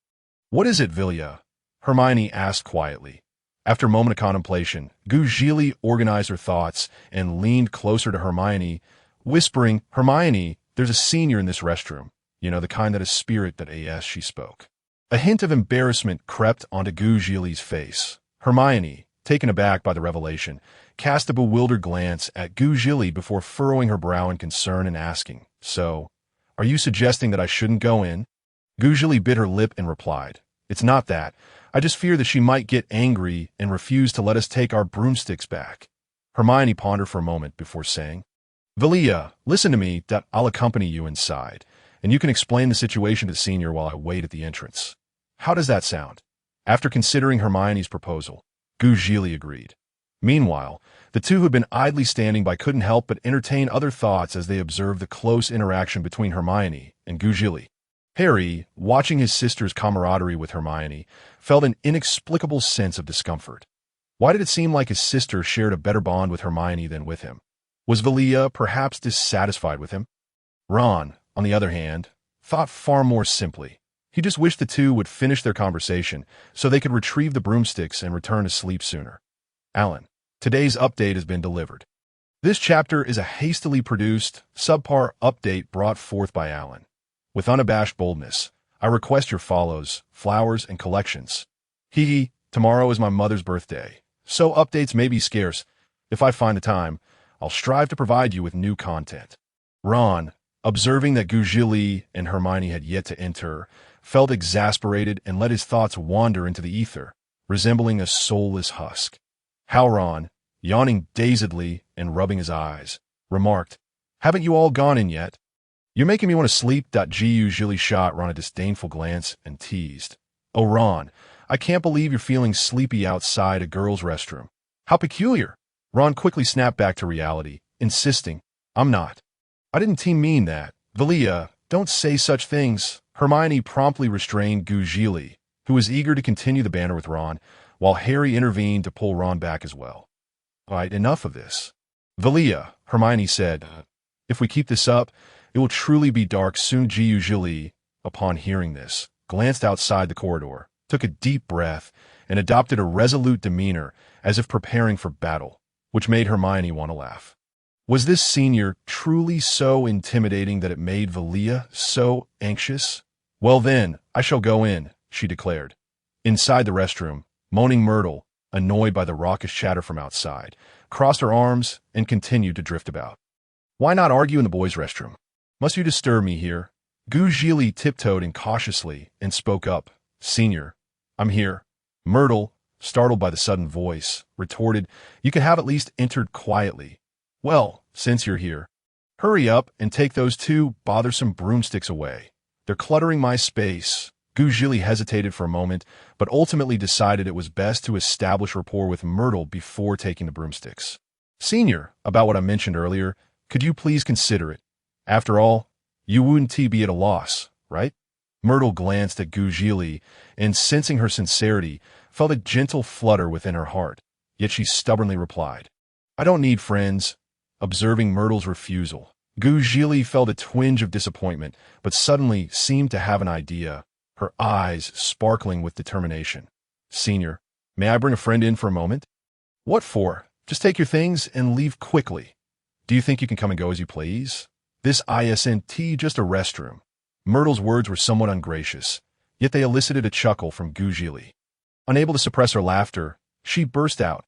"What is it, Vilya?" Hermione asked quietly. After a moment of contemplation, Zhili organized her thoughts and leaned closer to Hermione, whispering, "Hermione, there's a senior in this restroom. You know, the kind that is spirit.as," she spoke. A hint of embarrassment crept onto Zhili's face. Hermione, taken aback by the revelation, cast a bewildered glance at Zhili before furrowing her brow in concern and asking, "So, are you suggesting that I shouldn't go in?" Zhili bit her lip and replied, "It's not that. I just fear that she might get angry and refuse to let us take our broomsticks back." Hermione pondered for a moment before saying, "Vilya, listen to me, that I'll accompany you inside, and you can explain the situation to Senior while I wait at the entrance. How does that sound?" After considering Hermione's proposal, Zhili agreed. Meanwhile, the two who had been idly standing by couldn't help but entertain other thoughts as they observed the close interaction between Hermione and Zhili. Harry, watching his sister's camaraderie with Hermione, felt an inexplicable sense of discomfort. Why did it seem like his sister shared a better bond with Hermione than with him? Was Vilya perhaps dissatisfied with him? Ron, on the other hand, thought far more simply. He just wished the two would finish their conversation so they could retrieve the broomsticks and return to sleep sooner. Alan, today's update has been delivered. This chapter is a hastily produced, subpar update brought forth by Alan. With unabashed boldness, I request your follows, flowers, and collections. Hee, tomorrow is my mother's birthday, so updates may be scarce. If I find the time, I'll strive to provide you with new content. Ron, observing that Zhili and Hermione had yet to enter, felt exasperated and let his thoughts wander into the ether, resembling a soulless husk. Ron, yawning dazedly and rubbing his eyes, remarked, "Haven't you all gone in yet?" "You're making me want to sleep." Zhili shot Ron a disdainful glance and teased, "Oh, Ron, I can't believe you're feeling sleepy outside a girl's restroom. How peculiar." Ron quickly snapped back to reality, insisting, "I'm not. I didn't mean that. Vilya, don't say such things." Hermione promptly restrained Zhili, who was eager to continue the banter with Ron, while Harry intervened to pull Ron back as well. "All right, enough of this." "Vilya," Hermione said, "if we keep this up, it will truly be dark soon." Zhili, upon hearing this, glanced outside the corridor, took a deep breath, and adopted a resolute demeanor as if preparing for battle, which made Hermione want to laugh. Was this senior truly so intimidating that it made Vilya so anxious? "Well then, I shall go in," she declared. Inside the restroom, moaning Myrtle, annoyed by the raucous chatter from outside, crossed her arms and continued to drift about. "Why not argue in the boys' restroom? Must you disturb me here?" Zhili tiptoed in cautiously and spoke up. "Senior, I'm here." Myrtle, startled by the sudden voice, retorted, "You could have at least entered quietly." "Well, since you're here, hurry up and take those two bothersome broomsticks away. They're cluttering my space." Zhili hesitated for a moment, but ultimately decided it was best to establish rapport with Myrtle before taking the broomsticks. "Senior, about what I mentioned earlier, could you please consider it? After all, you wouldn't be at a loss, right?" Myrtle glanced at Zhili and, sensing her sincerity, felt a gentle flutter within her heart, yet she stubbornly replied, "I don't need friends." Observing Myrtle's refusal, Zhili felt a twinge of disappointment, but suddenly seemed to have an idea, her eyes sparkling with determination. "Senior, may I bring a friend in for a moment?" "What for? Just take your things and leave quickly." "Do you think you can come and go as you please? This isn't just a restroom." Myrtle's words were somewhat ungracious, yet they elicited a chuckle from Zhili. Unable to suppress her laughter, she burst out,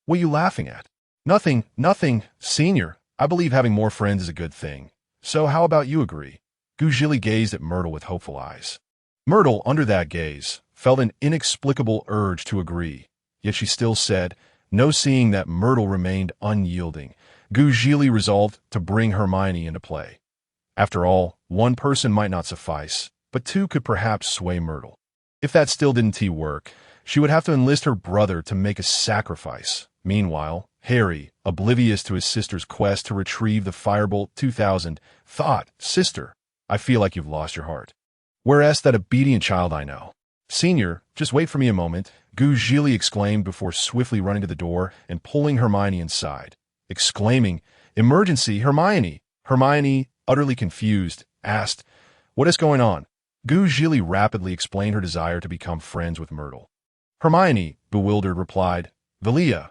"What are you laughing at?" Nothing, Senior. I believe having more friends is a good thing. So how about you agree?" Zhili gazed at Myrtle with hopeful eyes. Myrtle, under that gaze, felt an inexplicable urge to agree, yet she still said no. Seeing that Myrtle remained unyielding, Zhili resolved to bring Hermione into play. After all, one person might not suffice, but two could perhaps sway Myrtle. If that still didn't work, she would have to enlist her brother to make a sacrifice. Meanwhile, Harry, oblivious to his sister's quest to retrieve the Firebolt 2000, thought, "Sister, I feel like you've lost your heart. Whereas that obedient child I know." "Senior, just wait for me a moment," Zhili exclaimed before swiftly running to the door and pulling Hermione inside, exclaiming, "Emergency, Hermione!" Hermione, utterly confused, asked, "What is going on?" Zhili rapidly explained her desire to become friends with Myrtle. Hermione, bewildered, replied, "Vilya,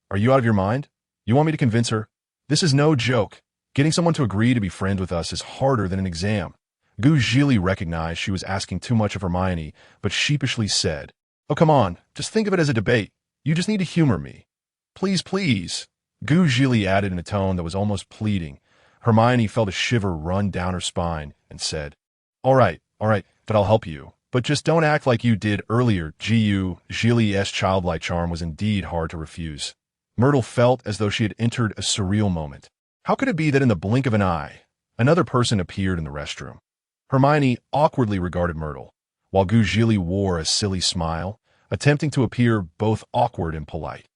are you out of your mind? You want me to convince her? This is no joke. Getting someone to agree to be friends with us is harder than an exam." Zhili recognized she was asking too much of Hermione, but sheepishly said, "Oh, come on, just think of it as a debate. You just need to humor me." "Please, please," Zhili added in a tone that was almost pleading. Hermione felt a shiver run down her spine and said, all right, All right, but I'll help you. But just don't act like you did earlier. Zhili's childlike charm was indeed hard to refuse. Myrtle felt as though she had entered a surreal moment. How could it be that in the blink of an eye, another person appeared in the restroom? Hermione awkwardly regarded Myrtle, while Zhili wore a silly smile, attempting to appear both awkward and polite.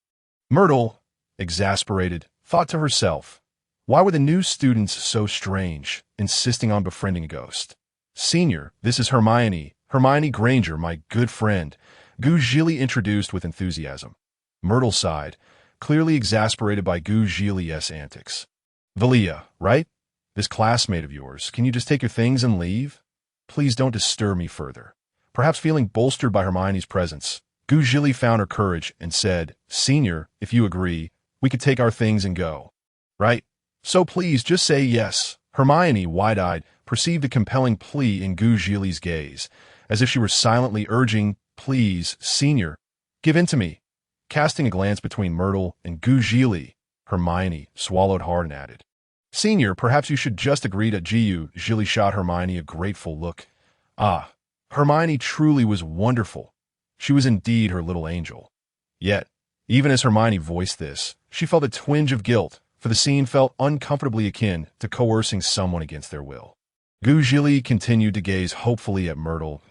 Myrtle, exasperated, thought to herself, why were the new students so strange, insisting on befriending a ghost? Senior, this is Hermione Granger, my good friend, Zhili introduced with enthusiasm. Myrtle sighed, clearly exasperated by Zhili's antics. Vilya, right? This classmate of yours, can you just take your things and leave? Please don't disturb me further. Perhaps feeling bolstered by Hermione's presence, Zhili found her courage and said, Senior, if you agree, we could take our things and go. Right? So please just say yes. Hermione, wide-eyed, perceived a compelling plea in Zhili's gaze, as if she were silently urging, please, Senior, give in to me. Casting a glance between Myrtle and Zhili, Hermione swallowed hard and added, Senior, perhaps you should just agree to Zhili shot Hermione a grateful look. Ah, Hermione truly was wonderful. She was indeed her little angel. Yet, even as Hermione voiced this, she felt a twinge of guilt, for the scene felt uncomfortably akin to coercing someone against their will. Zhili continued to gaze hopefully at Myrtle.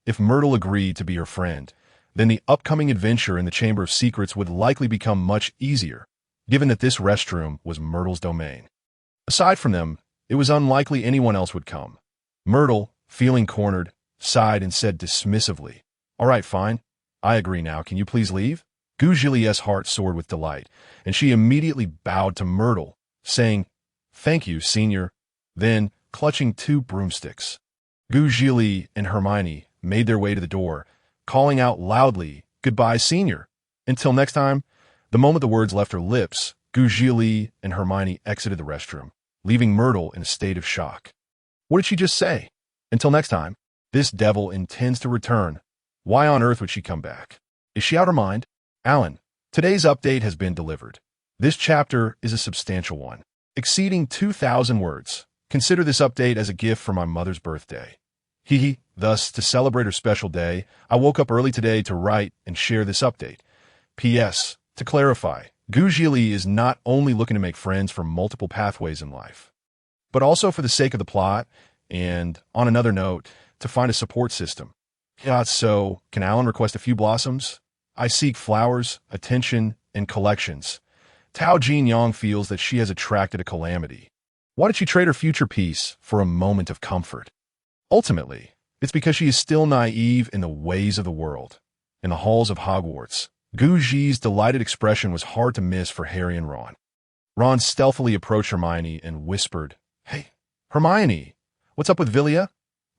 If Myrtle agreed to be her friend, then the upcoming adventure in the Chamber of Secrets would likely become much easier, given that this restroom was Myrtle's domain. Aside from them, it was unlikely anyone else would come. Myrtle, feeling cornered, sighed and said dismissively, All right, fine. I agree now. Can you please leave? Zhili's heart soared with delight, and she immediately bowed to Myrtle, saying, Thank you, Senior. Then, clutching two broomsticks, Zhili and Hermione made their way to the door, calling out loudly, Goodbye, Senior. Until next time. The moment the words left her lips, Zhili and Hermione exited the restroom, leaving Myrtle in a state of shock. What did she just say? Until next time. This devil intends to return. Why on earth would she come back? Is she out of her mind? Alan, today's update has been delivered. This chapter is a substantial one, exceeding 2,000 words. Consider this update as a gift for my mother's birthday. Thus, to celebrate her special day, I woke up early today to write and share this update. P.S. To clarify, Zhili is not only looking to make friends from multiple pathways in life, but also for the sake of the plot, and, on another note, to find a support system. So, can Alan request a few blossoms? I seek flowers, attention, and collections. Tao Jin Yang feels that she has attracted a calamity. Why did she trade her future peace for a moment of comfort? Ultimately, it's because she is still naive in the ways of the world. In the halls of Hogwarts, Zhili's delighted expression was hard to miss for Harry and Ron. Ron stealthily approached Hermione and whispered, Hey, Hermione, what's up with Vilya?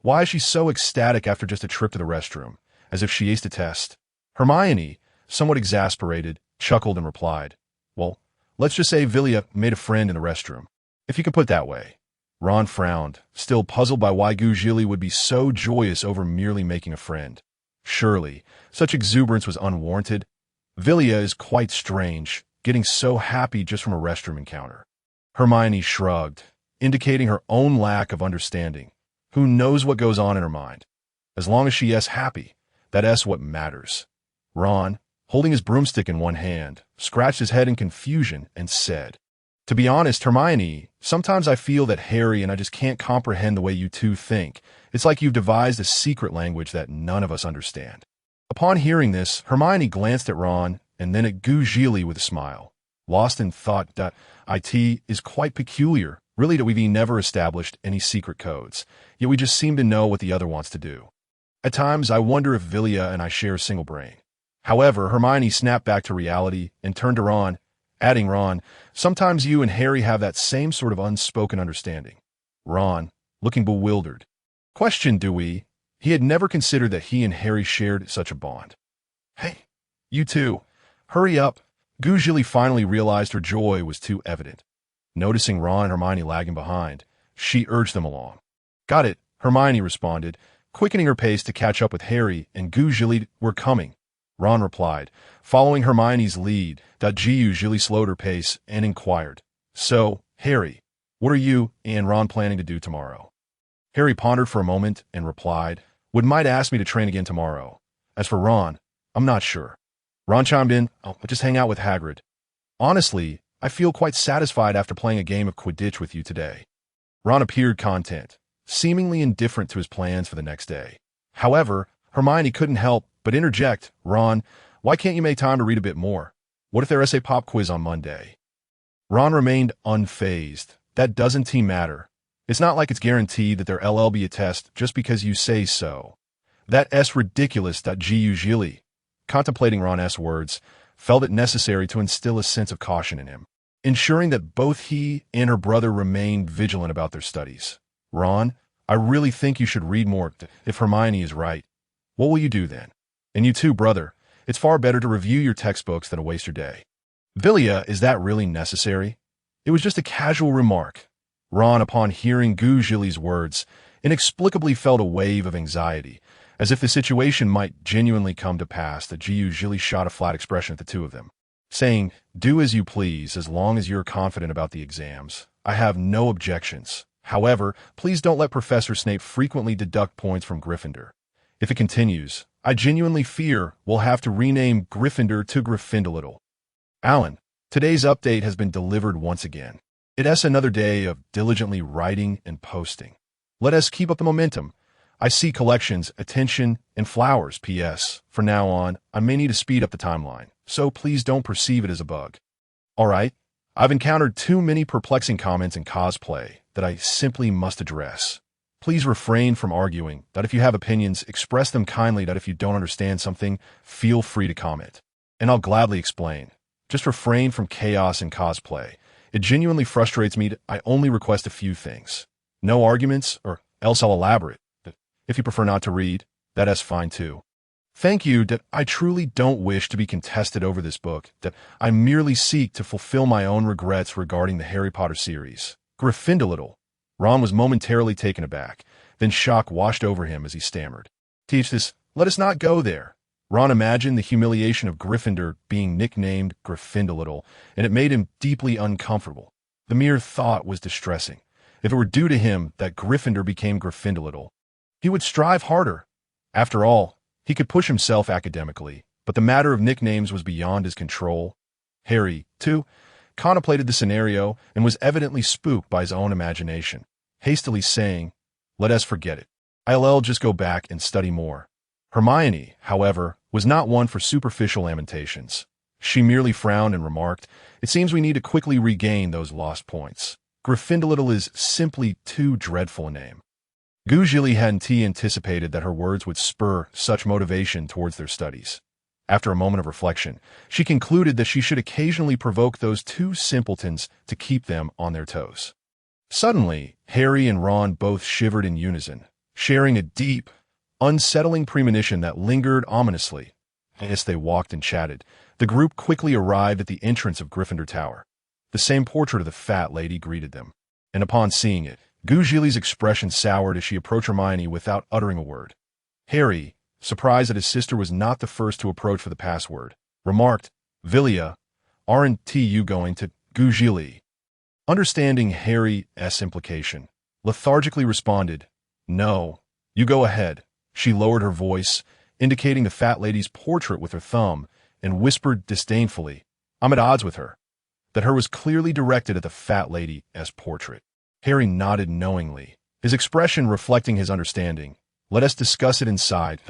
Why is she so ecstatic after just a trip to the restroom, as if she aced a test? Hermione, somewhat exasperated, chuckled and replied, Well, let's just say Vilya made a friend in the restroom, if you can put it that way. Ron frowned, still puzzled by why Zhili would be so joyous over merely making a friend. Surely, such exuberance was unwarranted. Vilya is quite strange, getting so happy just from a restroom encounter. Hermione shrugged, indicating her own lack of understanding. Who knows what goes on in her mind? As long as she is happy, that is what matters. Ron, holding his broomstick in one hand, scratched his head in confusion and said, To be honest, Hermione, sometimes I feel that Harry and I just can't comprehend the way you two think. It's like you've devised a secret language that none of us understand. Upon hearing this, Hermione glanced at Ron and then at Zhili with a smile, lost in thought that it is quite peculiar, really, that we've never established any secret codes, yet we just seem to know what the other wants to do. At times, I wonder if Vilya and I share a single brain. However, Hermione snapped back to reality and turned to Ron, adding, Ron, sometimes you and Harry have that same sort of unspoken understanding. Ron, looking bewildered, questioned, do we? He had never considered that he and Harry shared such a bond. Hey, you two, hurry up. Zhili finally realized her joy was too evident. Noticing Ron and Hermione lagging behind, she urged them along. Got it, Hermione responded, quickening her pace to catch up with Harry and Zhili. We're coming. Ron replied, following Hermione's lead. Zhili slowed her pace and inquired, So, Harry, what are you and Ron planning to do tomorrow? Harry pondered for a moment and replied, "Would might ask me to train again tomorrow. As for Ron, I'm not sure." Ron chimed in, "I'll just hang out with Hagrid. Honestly, I feel quite satisfied after playing a game of Quidditch with you today." Ron appeared content, seemingly indifferent to his plans for the next day. However, Hermione couldn't help but interject, "Ron, why can't you make time to read a bit more? What if there is a pop quiz on Monday?" Ron remained unfazed. "That doesn't matter. It's not like it's guaranteed that there'll be a test just because you say so. That's ridiculous. Zhili," contemplating Ron's words, felt it necessary to instill a sense of caution in him, ensuring that both he and her brother remained vigilant about their studies. "Ron, I really think you should read more. If Hermione is right, what will you do then? And you too, brother. It's far better to review your textbooks than to waste your day." "Vilya, is that really necessary?" It was just a casual remark. Ron, upon hearing Zhili's words, inexplicably felt a wave of anxiety, as if the situation might genuinely come to pass. Zhili shot a flat expression at the two of them, saying, "Do as you please as long as you're confident about the exams. I have no objections. However, please don't let Professor Snape frequently deduct points from Gryffindor. If it continues, I genuinely fear we'll have to rename Gryffindor to Gryffindor." "Alan, today's update has been delivered once again. It's another day of diligently writing and posting. Let us keep up the momentum. I see collections, attention, and flowers. P.S. For now on, I may need to speed up the timeline, so please don't perceive it as a bug. All right, I've encountered too many perplexing comments in cosplay that I simply must address. Please refrain from arguing. If you have opinions, express them kindly. If you don't understand something, feel free to comment, and I'll gladly explain. Just refrain from chaos in cosplay. It genuinely frustrates me. I only request a few things. No arguments, or else I'll elaborate. If you prefer not to read, that's fine too. Thank you. I truly don't wish to be contested over this book. I merely seek to fulfill my own regrets regarding the Harry Potter series. Gryffindor. Ron was momentarily taken aback. Then shock washed over him as he stammered, "Teach this. Let us not go there." Ron imagined the humiliation of Gryffindor being nicknamed Gryffindor, and it made him deeply uncomfortable. The mere thought was distressing. If it were due to him that Gryffindor became Gryffindor, he would strive harder. After all, he could push himself academically, but the matter of nicknames was beyond his control. Harry, too, contemplated the scenario and was evidently spooked by his own imagination, hastily saying, "Let us forget it. I'll just go back and study more." Hermione, however, was not one for superficial lamentations. She merely frowned and remarked, "It seems we need to quickly regain those lost points. Gryffindor is simply too dreadful a name." Zhili hadn't anticipated that her words would spur such motivation towards their studies. After a moment of reflection, she concluded that she should occasionally provoke those two simpletons to keep them on their toes. Suddenly, Harry and Ron both shivered in unison, sharing a deep, unsettling premonition that lingered ominously. As they walked and chatted, the group quickly arrived at the entrance of Gryffindor Tower. The same portrait of the fat lady greeted them, and upon seeing it, Zhili's expression soured as she approached Hermione without uttering a word. Harry, surprised that his sister was not the first to approach for the password, remarked, "Vilya, aren't you going to Zhili?" Understanding Harry's implication, lethargically responded, "No, you go ahead." She lowered her voice, indicating the fat lady's portrait with her thumb, and whispered disdainfully, "I'm at odds with her." That her was clearly directed at the fat lady's portrait. Harry nodded knowingly, his expression reflecting his understanding. "Let us discuss it inside,"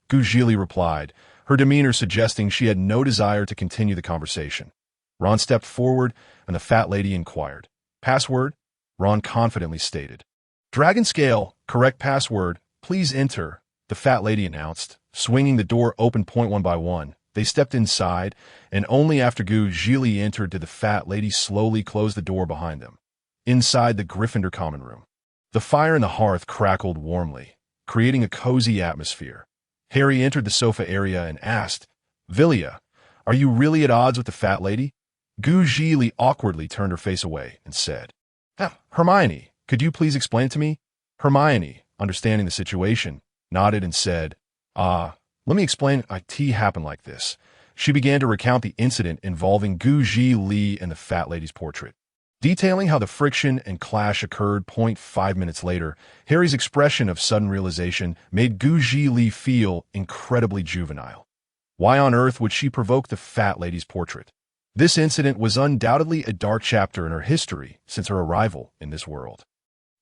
Zhili replied, her demeanor suggesting she had no desire to continue the conversation. Ron stepped forward, and the fat lady inquired. "Password?" Ron confidently stated. "Dragon scale, correct password. Please enter," the fat lady announced, swinging the door open one by one. They stepped inside, and only after Zhili entered did the fat lady slowly close the door behind them. Inside the Gryffindor common room, the fire in the hearth crackled warmly, creating a cozy atmosphere. Harry entered the sofa area and asked, "Vilya, are you really at odds with the fat lady?" Zhili awkwardly turned her face away and said, "Hermione, could you please explain it to me?" Hermione, understanding the situation, nodded and said, Let me explain. It happened like this." She began to recount the incident involving Zhili and the fat lady's portrait. Detailing how the friction and clash occurred 0.5 minutes later, Harry's expression of sudden realization made Zhili feel incredibly juvenile. Why on earth would she provoke the fat lady's portrait? This incident was undoubtedly a dark chapter in her history since her arrival in this world.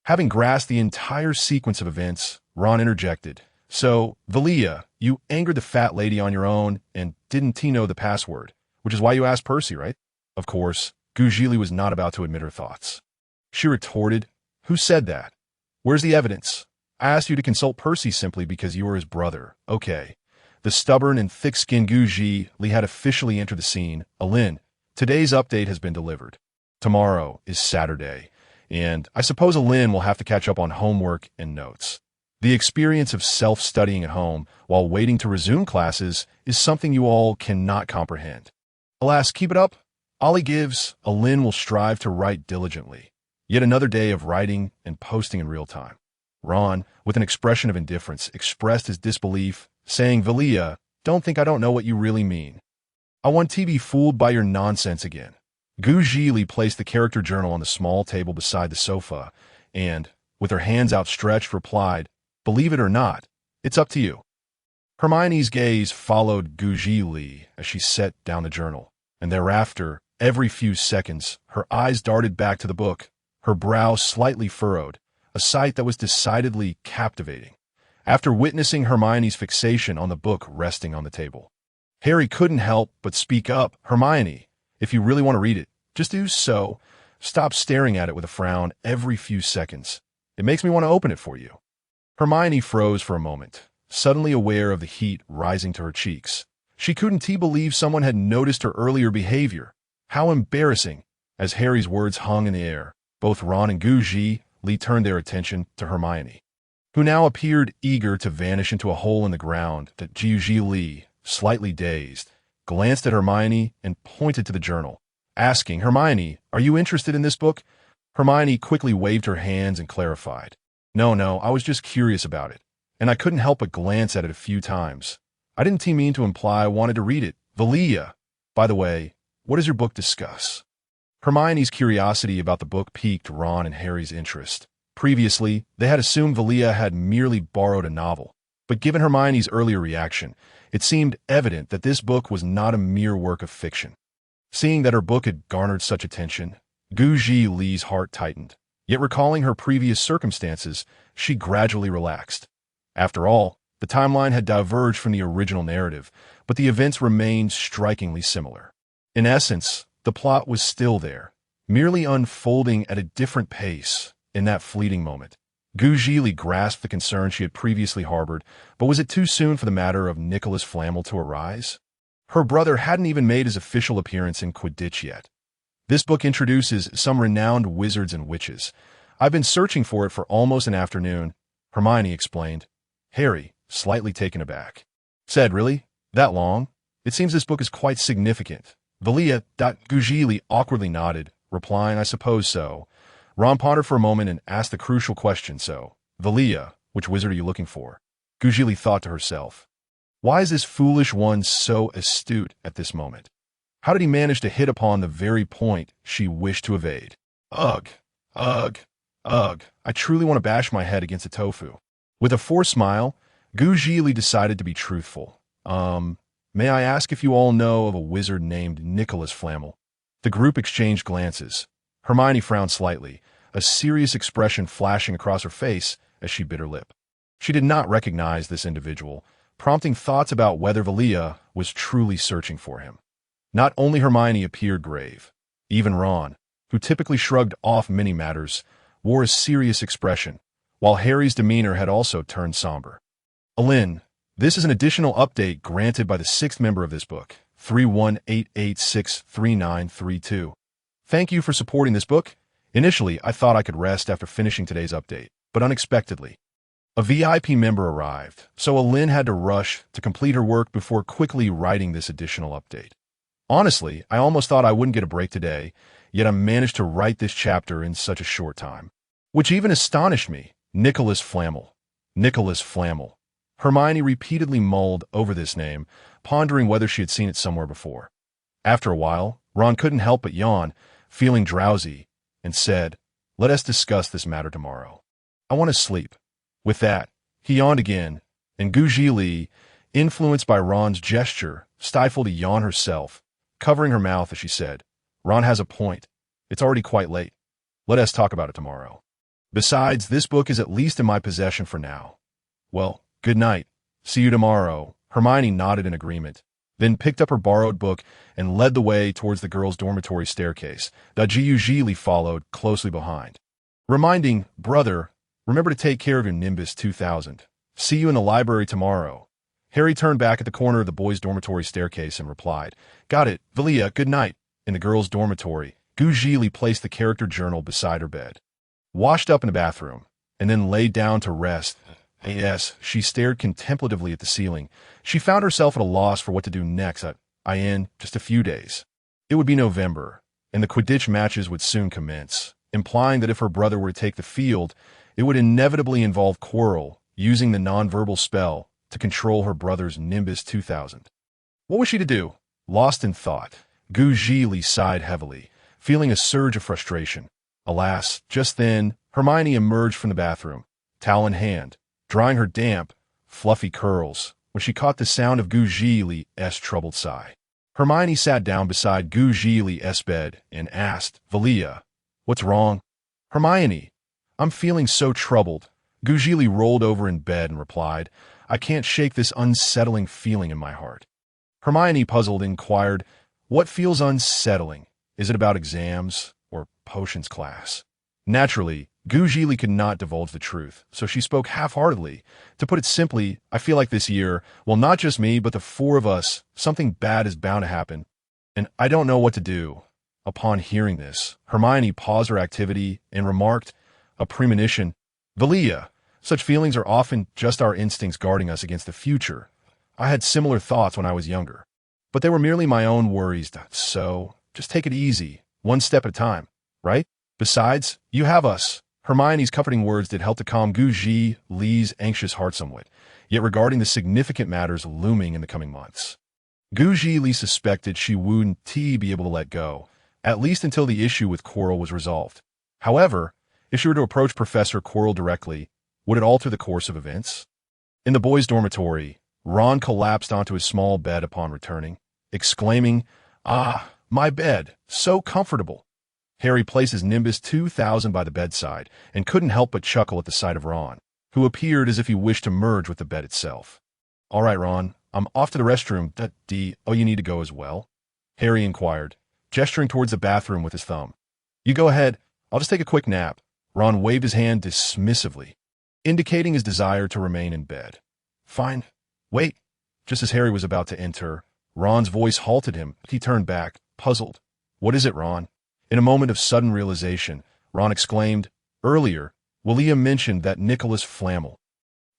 Having grasped the entire sequence of events, Ron interjected, "So, Vilya, you angered the fat lady on your own and didn't know the password, which is why you asked Percy, right?" Of course, Zhili was not about to admit her thoughts. She retorted, "Who said that? Where's the evidence? I asked you to consult Percy simply because you were his brother. Okay." The stubborn and thick-skinned Zhili had officially entered the scene. "Alin, today's update has been delivered. Tomorrow is Saturday, and I suppose Alin will have to catch up on homework and notes. The experience of self-studying at home while waiting to resume classes is something you all cannot comprehend. Alas, keep it up. Ollie gives, Alin will strive to write diligently. Yet another day of writing and posting in real time." Ron, with an expression of indifference, expressed his disbelief, saying, "Vilya, don't think I don't know what you really mean. I want to be fooled by your nonsense again." Zhili placed the character journal on the small table beside the sofa and, with her hands outstretched, replied, "Believe it or not, it's up to you." Hermione's gaze followed Zhili as she set down the journal, and thereafter, every few seconds, her eyes darted back to the book, her brow slightly furrowed, a sight that was decidedly captivating. After witnessing Hermione's fixation on the book resting on the table, Harry couldn't help but speak up. "Hermione, if you really want to read it, just do so. Stop staring at it with a frown every few seconds. It makes me want to open it for you." Hermione froze for a moment, suddenly aware of the heat rising to her cheeks. She couldn't believe someone had noticed her earlier behavior. How embarrassing! As Harry's words hung in the air, both Ron and Zhili turned their attention to Hermione, who now appeared eager to vanish into a hole in the ground. That Zhili, slightly dazed, glanced at Hermione and pointed to the journal, asking, "Hermione, are you interested in this book?" Hermione quickly waved her hands and clarified, No, I was just curious about it, and I couldn't help but glance at it a few times. I didn't mean to imply I wanted to read it. Vilya, by the way, what does your book discuss?" Hermione's curiosity about the book piqued Ron and Harry's interest. Previously, they had assumed Vilya had merely borrowed a novel, but given Hermione's earlier reaction, it seemed evident that this book was not a mere work of fiction. Seeing that her book had garnered such attention, Zhili's heart tightened, yet recalling her previous circumstances, she gradually relaxed. After all, the timeline had diverged from the original narrative, but the events remained strikingly similar. In essence, the plot was still there, merely unfolding at a different pace. In that fleeting moment, Zhili grasped the concern she had previously harbored, but was it too soon for the matter of Nicholas Flamel to arise? Her brother hadn't even made his official appearance in Quidditch yet. This book introduces some renowned wizards and witches. I've been searching for it for almost an afternoon, Hermione explained. Harry, slightly taken aback, said, "Really? That long? It seems this book is quite significant." Vilya. Zhili awkwardly nodded, replying, "I suppose so." Ron pondered for a moment and asked the crucial question, "So, Vilya, which wizard are you looking for?" Zhili thought to herself, "Why is this foolish one so astute at this moment? How did he manage to hit upon the very point she wished to evade? Ugh, ugh, ugh, I truly want to bash my head against a tofu." With a forced smile, Zhili decided to be truthful. May I ask if you all know of a wizard named Nicholas Flamel?" The group exchanged glances. Hermione frowned slightly, a serious expression flashing across her face as she bit her lip. She did not recognize this individual, prompting thoughts about whether Vilya was truly searching for him. Not only Hermione appeared grave, even Ron, who typically shrugged off many matters, wore a serious expression, while Harry's demeanor had also turned somber. "Alin, this is an additional update granted by the sixth member of this book, 318863932. Thank you for supporting this book. Initially, I thought I could rest after finishing today's update, but unexpectedly, a VIP member arrived, so Alin had to rush to complete her work before quickly writing this additional update. Honestly, I almost thought I wouldn't get a break today, yet I managed to write this chapter in such a short time. Which even astonished me. Nicholas Flamel. Nicholas Flamel. Hermione repeatedly mulled over this name, pondering whether she had seen it somewhere before. After a while, Ron couldn't help but yawn, feeling drowsy, and said, "Let us discuss this matter tomorrow. I want to sleep." With that, he yawned again, and Zhili, influenced by Ron's gesture, stifled a yawn herself, covering her mouth as she said, "Ron has a point. It's already quite late. Let us talk about it tomorrow. Besides, this book is at least in my possession for now. Well, good night. See you tomorrow." Hermione nodded in agreement, then picked up her borrowed book and led the way towards the girls' dormitory staircase. Zhili followed closely behind, reminding, "Brother, remember to take care of your Nimbus 2000. See you in the library tomorrow." Harry turned back at the corner of the boys' dormitory staircase and replied, "Got it, Vilya, good night." In the girls' dormitory, Zhili placed the character journal beside her bed, washed up in the bathroom, and then laid down to rest. Yes, she stared contemplatively at the ceiling. She found herself at a loss for what to do next. In just a few days, it would be November, and the Quidditch matches would soon commence, implying that if her brother were to take the field, it would inevitably involve Quirrell using the nonverbal spell to control her brother's Nimbus 2000. What was she to do? Lost in thought, Zhili sighed heavily, feeling a surge of frustration. Alas, just then, Hermione emerged from the bathroom, towel in hand, drying her damp, fluffy curls, when she caught the sound of Zhili's troubled sigh. Hermione sat down beside Zhili's bed and asked, "Vilya, what's wrong?" "Hermione, I'm feeling so troubled." Zhili rolled over in bed and replied, "I can't shake this unsettling feeling in my heart." Hermione, puzzled, inquired, "What feels unsettling? Is it about exams or potions class?" Naturally, Zhili could not divulge the truth, so she spoke half-heartedly. "To put it simply, I feel like this year, well, not just me, but the four of us, something bad is bound to happen, and I don't know what to do." Upon hearing this, Hermione paused her activity and remarked, "A premonition? Vilya, such feelings are often just our instincts guarding us against the future. I had similar thoughts when I was younger, but they were merely my own worries, so just take it easy, one step at a time, right? Besides, you have us." Hermione's comforting words did help to calm Zhili's anxious heart somewhat, yet regarding the significant matters looming in the coming months, Zhili suspected she wouldn't be able to let go, at least until the issue with Quirrell was resolved. However, if she were to approach Professor Quirrell directly, would it alter the course of events? In the boys' dormitory, Ron collapsed onto his small bed upon returning, exclaiming, "Ah, my bed, so comfortable." Harry placed his Nimbus 2000 by the bedside and couldn't help but chuckle at the sight of Ron, who appeared as if he wished to merge with the bed itself. "All right, Ron, I'm off to the restroom. Oh, you need to go as well?" Harry inquired, gesturing towards the bathroom with his thumb. "You go ahead. I'll just take a quick nap." Ron waved his hand dismissively, indicating his desire to remain in bed. "Fine. Wait." Just as Harry was about to enter, Ron's voice halted him. He turned back, puzzled. "What is it, Ron?" In a moment of sudden realization, Ron exclaimed, "Earlier, William mentioned that Nicholas Flamel."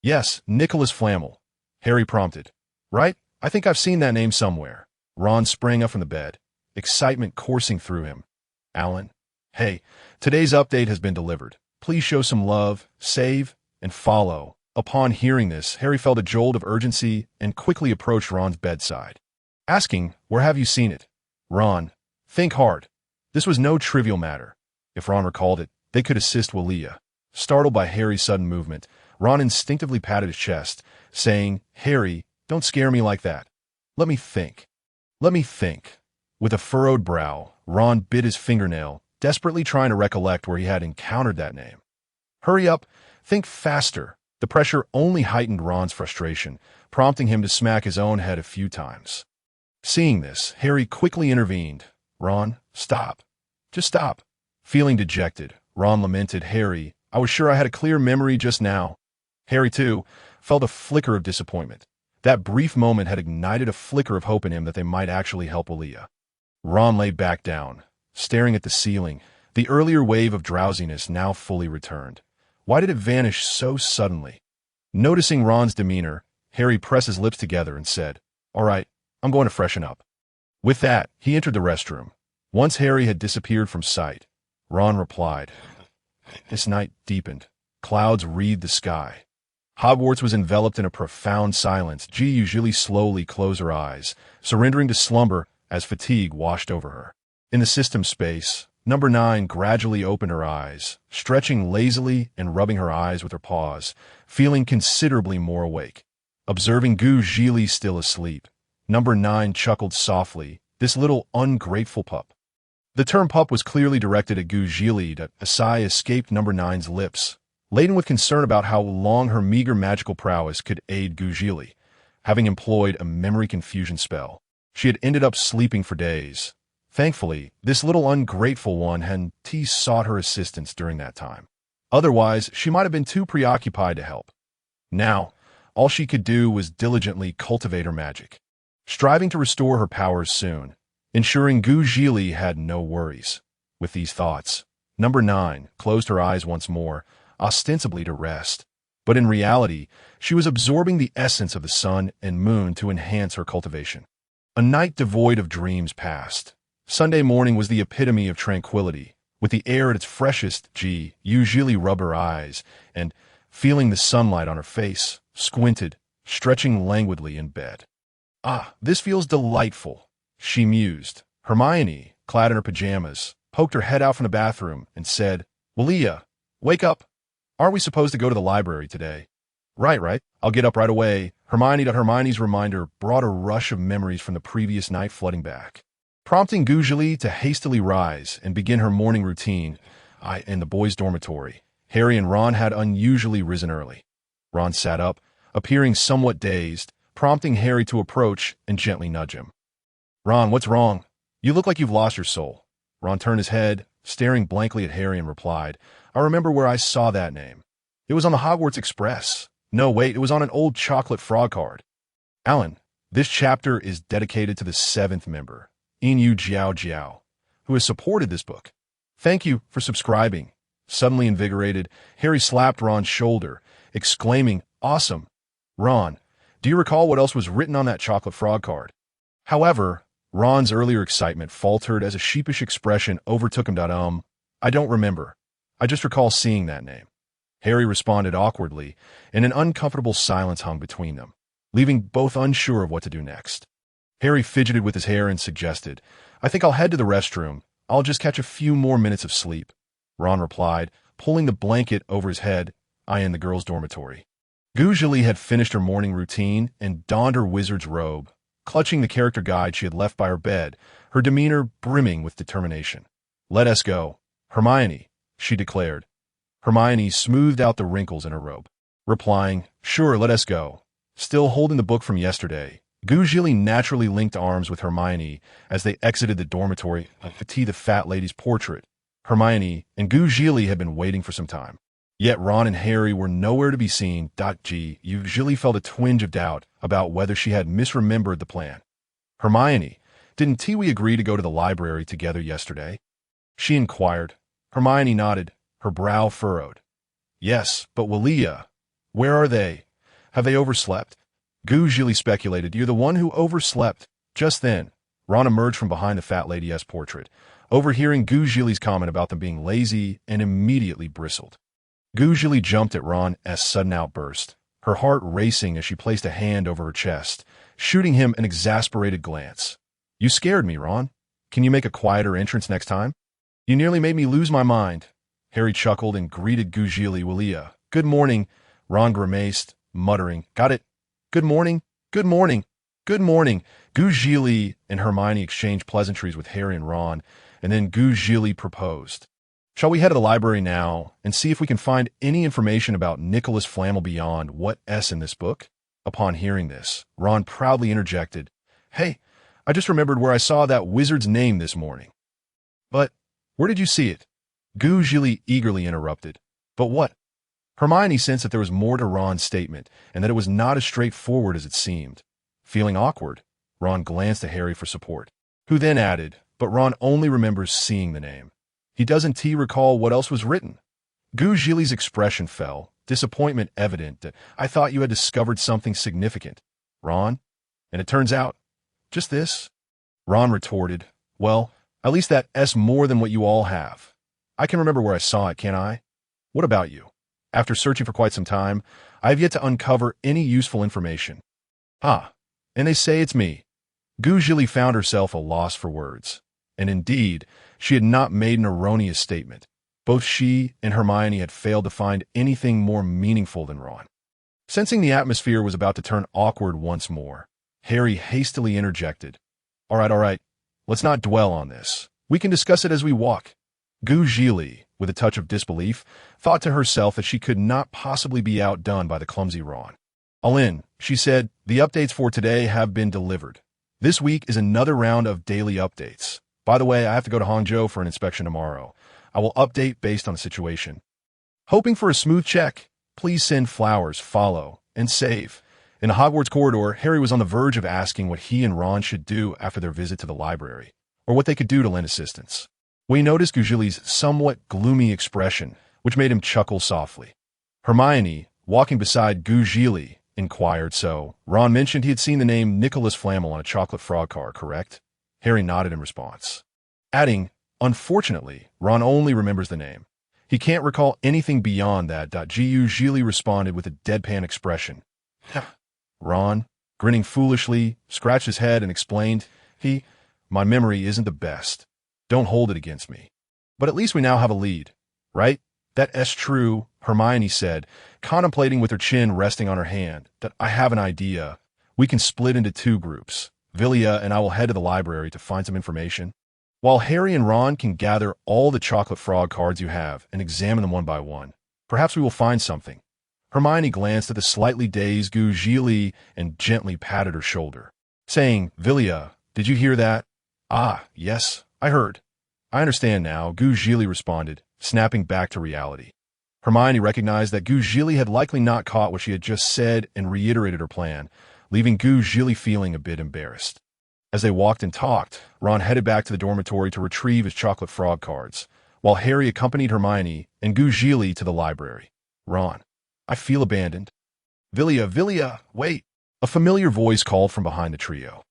"Yes, Nicholas Flamel," Harry prompted. "Right? I think I've seen that name somewhere." Ron sprang up from the bed, excitement coursing through him. "Alan, hey, today's update has been delivered. Please show some love, save, and follow." Upon hearing this, Harry felt a jolt of urgency and quickly approached Ron's bedside, asking, "Where have you seen it?" "Ron, think hard. This was no trivial matter." If Ron recalled it, they could assist Vilya. Startled by Harry's sudden movement, Ron instinctively patted his chest, saying, "Harry, don't scare me like that. Let me think. Let me think." With a furrowed brow, Ron bit his fingernail, desperately trying to recollect where he had encountered that name. "Hurry up. Think faster." The pressure only heightened Ron's frustration, prompting him to smack his own head a few times. Seeing this, Harry quickly intervened. "Ron, stop. Just stop." Feeling dejected, Ron lamented, "Harry, I was sure I had a clear memory just now." Harry, too, felt a flicker of disappointment. That brief moment had ignited a flicker of hope in him that they might actually help Vilya. Ron lay back down, staring at the ceiling. The earlier wave of drowsiness now fully returned. Why did it vanish so suddenly? Noticing Ron's demeanor, Harry pressed his lips together and said, "All right, I'm going to freshen up." With that, he entered the restroom. Once Harry had disappeared from sight, Ron replied. This night deepened. Clouds wreathed the sky. Hogwarts was enveloped in a profound silence. Zhili slowly closed her eyes, surrendering to slumber as fatigue washed over her. In the system space, Number 9 gradually opened her eyes, stretching lazily and rubbing her eyes with her paws, feeling considerably more awake. Observing Zhili still asleep, Number 9 chuckled softly, this little ungrateful pup. The term pup was clearly directed at Zhili. A sigh escaped Number 9's lips, laden with concern about how long her meager magical prowess could aid Zhili. Having employed a memory confusion spell, she had ended up sleeping for days. Thankfully, this little ungrateful one hadn't sought her assistance during that time. Otherwise, she might have been too preoccupied to help. Now, all she could do was diligently cultivate her magic, striving to restore her powers soon, ensuring Zhili had no worries. With these thoughts, Number 9 closed her eyes once more, ostensibly to rest. But in reality, she was absorbing the essence of the sun and moon to enhance her cultivation. A night devoid of dreams passed. Sunday morning was the epitome of tranquility. With the air at its freshest, Zhili rubbed her eyes and, feeling the sunlight on her face, squinted, stretching languidly in bed. "Ah, this feels delightful," she mused. Hermione, clad in her pajamas, poked her head out from the bathroom and said, "Vilya, wake up. Aren't we supposed to go to the library today?" Right. I'll get up right away." Hermione's reminder brought a rush of memories from the previous night flooding back, prompting Zhili to hastily rise and begin her morning routine. In the boys' dormitory, Harry and Ron had unusually risen early. Ron sat up, appearing somewhat dazed, prompting Harry to approach and gently nudge him. "Ron, what's wrong? You look like you've lost your soul." Ron turned his head, staring blankly at Harry, and replied, "I remember where I saw that name. It was on the Hogwarts Express. No, wait, it was on an old chocolate frog card." "Alan, this chapter is dedicated to the 7th member, Jiao, who has supported this book. Thank you for subscribing." Suddenly invigorated, Harry slapped Ron's shoulder, exclaiming, "Awesome! Ron, do you recall what else was written on that chocolate frog card?" However, Ron's earlier excitement faltered as a sheepish expression overtook him. "I don't remember. I just recall seeing that name." Harry responded awkwardly, and an uncomfortable silence hung between them, leaving both unsure of what to do next. Harry fidgeted with his hair and suggested, "I think I'll head to the restroom. I'll just catch a few more minutes of sleep." Ron replied, pulling the blanket over his head, in the girls' dormitory. Zhili had finished her morning routine and donned her wizard's robe, clutching the character guide she had left by her bed, her demeanor brimming with determination. "Let us go, Hermione," she declared. Hermione smoothed out the wrinkles in her robe, replying, "Sure, let us go." Still holding the book from yesterday, Zhili naturally linked arms with Hermione as they exited the dormitory to see the fat lady's portrait. Hermione and Zhili had been waiting for some time. Yet Ron and Harry were nowhere to be seen. Zhili felt a twinge of doubt about whether she had misremembered the plan. "Hermione, didn't we agree to go to the library together yesterday?" she inquired. Hermione nodded, her brow furrowed. "Yes, but Vilya, where are they? Have they overslept?" Zhili speculated. "You're the one who overslept." Just then, Ron emerged from behind the fat lady's portrait, overhearing Zhili's comment about them being lazy, and immediately bristled. Zhili jumped at Ron's sudden outburst, her heart racing as she placed a hand over her chest, shooting him an exasperated glance. "You scared me, Ron. Can you make a quieter entrance next time?" "You nearly made me lose my mind." Harry chuckled and greeted Zhili. "Vilya, good morning." Ron grimaced, muttering, "Got it. Good morning, good morning, good morning." Zhili and Hermione exchanged pleasantries with Harry and Ron, and then Zhili proposed. "Shall we head to the library now and see if we can find any information about Nicholas Flamel beyond what's in this book?" Upon hearing this, Ron proudly interjected, "Hey, I just remembered where I saw that wizard's name this morning." "But where did you see it?" Zhili eagerly interrupted. "But what?" Hermione sensed that there was more to Ron's statement and that it was not as straightforward as it seemed. Feeling awkward, Ron glanced at Harry for support, who then added, "But Ron only remembers seeing the name. He doesn't recall what else was written." Zhili's expression fell, disappointment evident. "I thought you had discovered something significant, Ron. And it turns out, just this." Ron retorted, "Well, at least that's more than what you all have. I can remember where I saw it, can't I? What about you? After searching for quite some time, I have yet to uncover any useful information." "Ah, and they say it's me." Zhili found herself a loss for words. And indeed, she had not made an erroneous statement. Both she and Hermione had failed to find anything more meaningful than Ron. Sensing the atmosphere was about to turn awkward once more, Harry hastily interjected. All right, let's not dwell on this. We can discuss it as we walk. Zhili, with a touch of disbelief, thought to herself that she could not possibly be outdone by the clumsy Ron. All in, she said, the updates for today have been delivered. This week is another round of daily updates. By the way, I have to go to Hangzhou for an inspection tomorrow. I will update based on the situation. Hoping for a smooth check, please send flowers, follow, and save. In the Hogwarts corridor, Harry was on the verge of asking what he and Ron should do after their visit to the library, or what they could do to lend assistance. We noticed Zhili's somewhat gloomy expression, which made him chuckle softly. Hermione, walking beside Zhili, inquired, so Ron mentioned he had seen the name Nicholas Flamel on a chocolate frog car, correct? Harry nodded in response, adding, unfortunately, Ron only remembers the name. He can't recall anything beyond that. Zhili responded with a deadpan expression. Ron, grinning foolishly, scratched his head and explained, my memory isn't the best. Don't hold it against me. But at least we now have a lead, right? That's true, Hermione said, contemplating with her chin resting on her hand, that I have an idea. We can split into two groups. Vilya and I will head to the library to find some information, while Harry and Ron can gather all the chocolate frog cards you have and examine them one by one. Perhaps we will find something. Hermione glanced at the slightly dazed Zhili and gently patted her shoulder, saying, Vilya, did you hear that? Ah, yes, I heard. I understand now, Zhili responded, snapping back to reality. Hermione recognized that Zhili had likely not caught what she had just said and reiterated her plan, leaving Zhili feeling a bit embarrassed. As they walked and talked, Ron headed back to the dormitory to retrieve his chocolate frog cards, while Harry accompanied Hermione and Zhili to the library. Ron, I feel abandoned. Vilya, wait! A familiar voice called from behind the trio.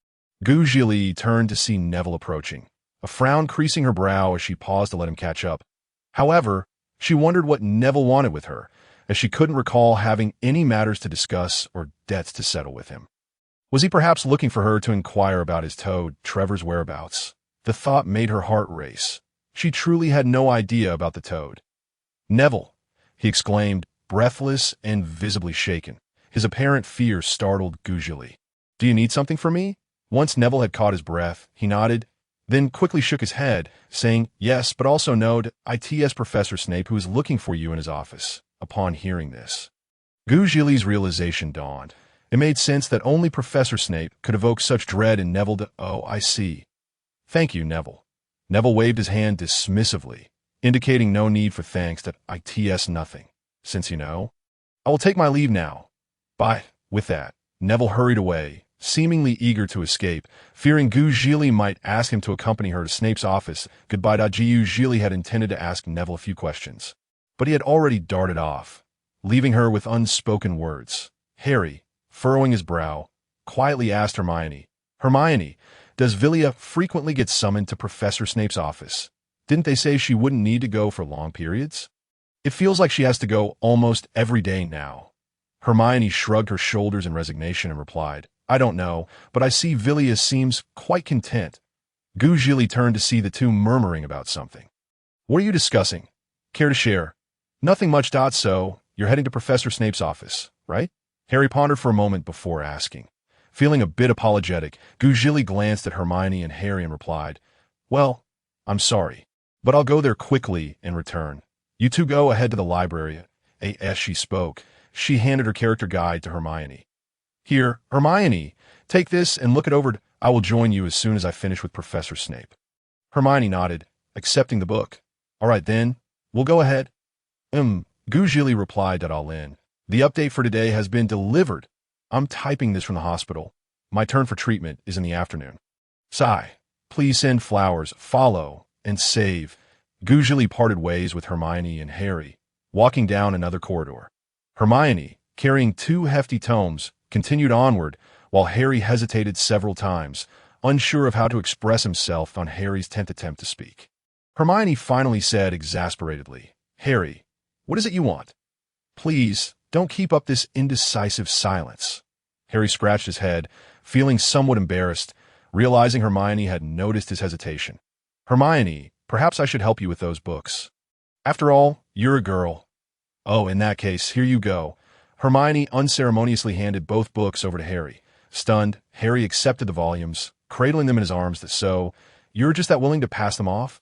Zhili turned to see Neville approaching, a frown creasing her brow as she paused to let him catch up. However, she wondered what Neville wanted with her, as she couldn't recall having any matters to discuss or debts to settle with him. Was he perhaps looking for her to inquire about his toad, Trevor's whereabouts? The thought made her heart race. She truly had no idea about the toad. Neville, he exclaimed, breathless and visibly shaken. His apparent fear startled Zhili. Do you need something from me? Once Neville had caught his breath, he nodded, then quickly shook his head, saying, yes, but also no to ITS Professor Snape, who is looking for you in his office. Upon hearing this, Zhili's realization dawned. It made sense that only Professor Snape could evoke such dread in Neville. Oh, I see. Thank you, Neville. Neville waved his hand dismissively, indicating no need for thanks, that ITS nothing. Since you know, I will take my leave now. Bye. With that, Neville hurried away, seemingly eager to escape, fearing Zhili might ask him to accompany her to Snape's office. Goodbye. Zhili had intended to ask Neville a few questions, but he had already darted off, leaving her with unspoken words. Harry, furrowing his brow, quietly asked Hermione, does Vilya frequently get summoned to Professor Snape's office? Didn't they say she wouldn't need to go for long periods? It feels like she has to go almost every day now. Hermione shrugged her shoulders in resignation and replied, I don't know, but I see Vilya seems quite content. Zhili turned to see the two murmuring about something. What are you discussing? Care to share? Nothing much. So, you're heading to Professor Snape's office, right? Harry pondered for a moment before asking. Feeling a bit apologetic, Zhili glanced at Hermione and Harry and replied, well, I'm sorry, but I'll go there quickly and return. You two go ahead to the library. As she spoke, she handed her character guide to Hermione. Here, Hermione, take this and look it over. I will join you as soon as I finish with Professor Snape. Hermione nodded, accepting the book. All right then, we'll go ahead. Zhili replied that all in. The update for today has been delivered. I'm typing this from the hospital. My turn for treatment is in the afternoon. Sigh. Please send flowers, follow, and save. Zhili parted ways with Hermione and Harry, walking down another corridor. Hermione, carrying two hefty tomes, continued onward, while Harry hesitated several times, unsure of how to express himself on Harry's 10th attempt to speak. Hermione finally said exasperatedly, Harry, what is it you want? Please, don't keep up this indecisive silence. Harry scratched his head, feeling somewhat embarrassed, realizing Hermione had noticed his hesitation. Hermione, Perhaps I should help you with those books. After all, you're a girl. Oh, in that case, here you go. Hermione unceremoniously handed both books over to Harry. Stunned, Harry accepted the volumes, cradling them in his arms. You're just that willing to pass them off?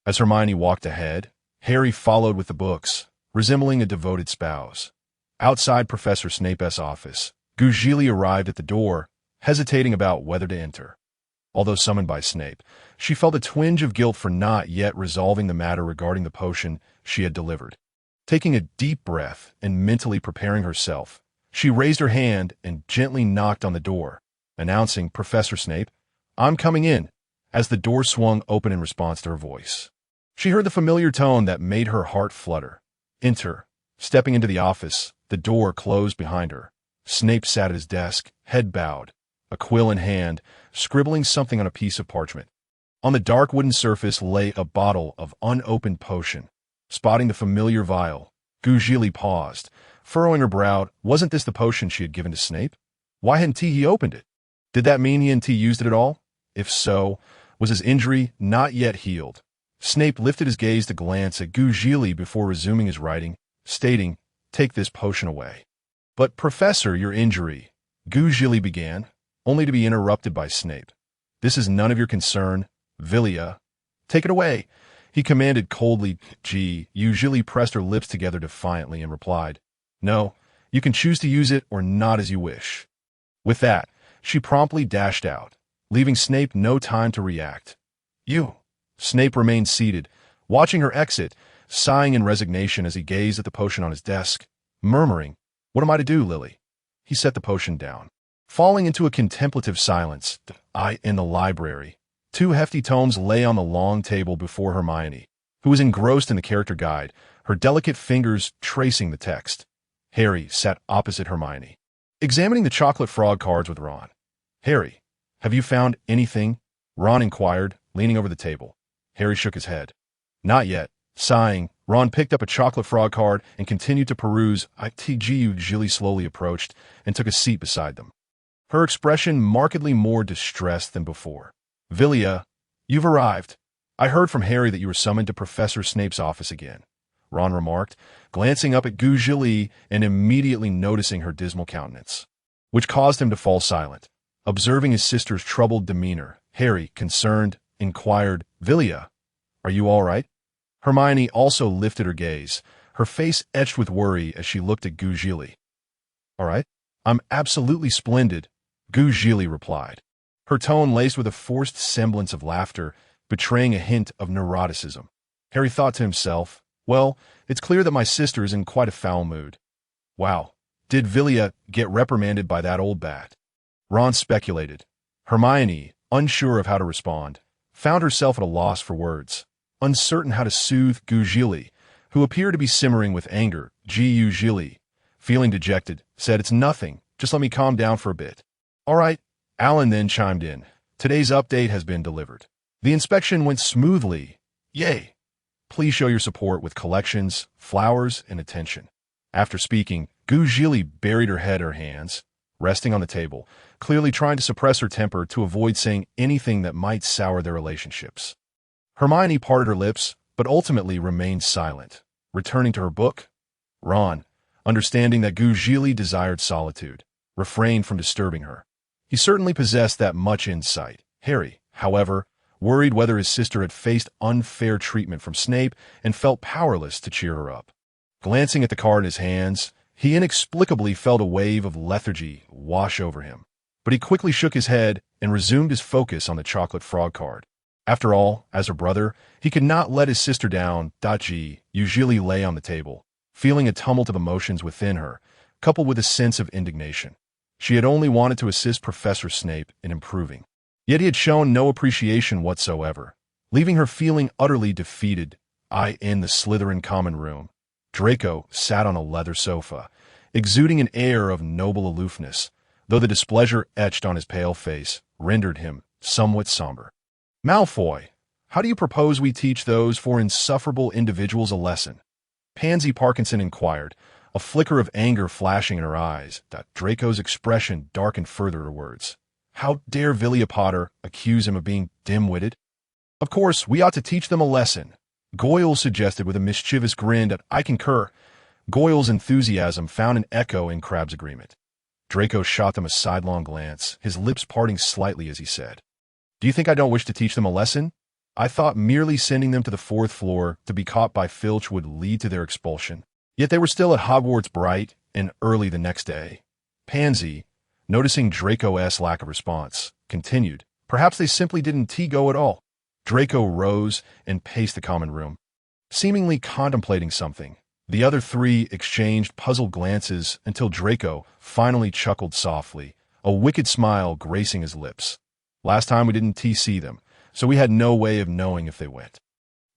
As Hermione walked ahead, Harry followed with the books, resembling a devoted spouse. Outside Professor Snape's office, Zhili arrived at the door, hesitating about whether to enter. Although summoned by Snape, she felt a twinge of guilt for not yet resolving the matter regarding the potion she had delivered. Taking a deep breath and mentally preparing herself, she raised her hand and gently knocked on the door, announcing, "Professor Snape, I'm coming in," as the door swung open in response to her voice. She heard the familiar tone that made her heart flutter. "Enter." Stepping into the office, the door closed behind her. Snape sat at his desk, head bowed, a quill in hand, scribbling something on a piece of parchment. On the dark wooden surface lay a bottle of unopened potion. Spotting the familiar vial, Zhili paused, furrowing her brow. Wasn't this the potion she had given to Snape? Why hadn't he opened it? Did that mean he hadn't used it at all? If so, was his injury not yet healed? Snape lifted his gaze to glance at Zhili before resuming his writing, stating, "Take this potion away." "But, Professor, your injury," Zhili began, only to be interrupted by Snape. "This is none of your concern, Vilya. Take it away," he commanded coldly. Zhili pressed her lips together defiantly and replied, "No, you can choose to use it or not as you wish." With that, she promptly dashed out, leaving Snape no time to react. "You." Snape remained seated, watching her exit, sighing in resignation as he gazed at the potion on his desk, murmuring, "What am I to do, Lily?" He set the potion down. Falling into a contemplative silence, in the library, 2 hefty tomes lay on the long table before Hermione, who was engrossed in the character guide, her delicate fingers tracing the text. Harry sat opposite Hermione, examining the chocolate frog cards with Ron. "Harry, have you found anything?" Ron inquired, leaning over the table. Harry shook his head. "Not yet." Sighing, Ron picked up a chocolate frog card and continued to peruse. Zhili slowly approached and took a seat beside them, her expression markedly more distressed than before. "Vilya, you've arrived. I heard from Harry that you were summoned to Professor Snape's office again," Ron remarked, glancing up at Zhili and immediately noticing her dismal countenance, which caused him to fall silent. Observing his sister's troubled demeanor, Harry, concerned, inquired, "Vilya, are you all right?" Hermione also lifted her gaze, her face etched with worry as she looked at Zhili. "All right? I'm absolutely splendid," Zhili replied, her tone laced with a forced semblance of laughter, betraying a hint of neuroticism. Harry thought to himself, "Well, it's clear that my sister is in quite a foul mood. Wow, did Vilya get reprimanded by that old bat?" Ron speculated. Hermione, unsure of how to respond, found herself at a loss for words, uncertain how to soothe Zhili, who appeared to be simmering with anger. Zhili, feeling dejected, said, "It's nothing, just let me calm down for a bit." "All right." Alan then chimed in. "Today's update has been delivered. The inspection went smoothly. Yay. Please show your support with collections, flowers, and attention." After speaking, Zhili buried her head in her hands, resting on the table, clearly trying to suppress her temper to avoid saying anything that might sour their relationships. Hermione parted her lips, but ultimately remained silent, returning to her book. Ron, understanding that Zhili desired solitude, refrained from disturbing her. He certainly possessed that much insight. Harry, however, worried whether his sister had faced unfair treatment from Snape and felt powerless to cheer her up. Glancing at the card in his hands, he inexplicably felt a wave of lethargy wash over him, but he quickly shook his head and resumed his focus on the chocolate frog card. After all, as her brother, he could not let his sister down. Zhili lay on the table, feeling a tumult of emotions within her, coupled with a sense of indignation. She had only wanted to assist Professor Snape in improving, yet he had shown no appreciation whatsoever, leaving her feeling utterly defeated. In the Slytherin common room, Draco sat on a leather sofa, exuding an air of noble aloofness, though the displeasure etched on his pale face rendered him somewhat somber. "Malfoy, how do you propose we teach those 4 insufferable individuals a lesson?" Pansy Parkinson inquired, a flicker of anger flashing in her eyes. Draco's expression darkened further her words. How dare Vilia Potter accuse him of being dim-witted? Of course, we ought to teach them a lesson, Goyle suggested with a mischievous grin that I concur. Goyle's enthusiasm found an echo in Crabbe's agreement. Draco shot them a sidelong glance, his lips parting slightly as he said, "Do you think I don't wish to teach them a lesson? I thought merely sending them to the fourth floor to be caught by Filch would lead to their expulsion." Yet they were still at Hogwarts bright and early the next day. Pansy, noticing Draco's lack of response, continued, "Perhaps they simply didn't go at all." Draco rose and paced the common room, seemingly contemplating something. The other three exchanged puzzled glances until Draco finally chuckled softly, a wicked smile gracing his lips. "Last time we didn't see them, so we had no way of knowing if they went.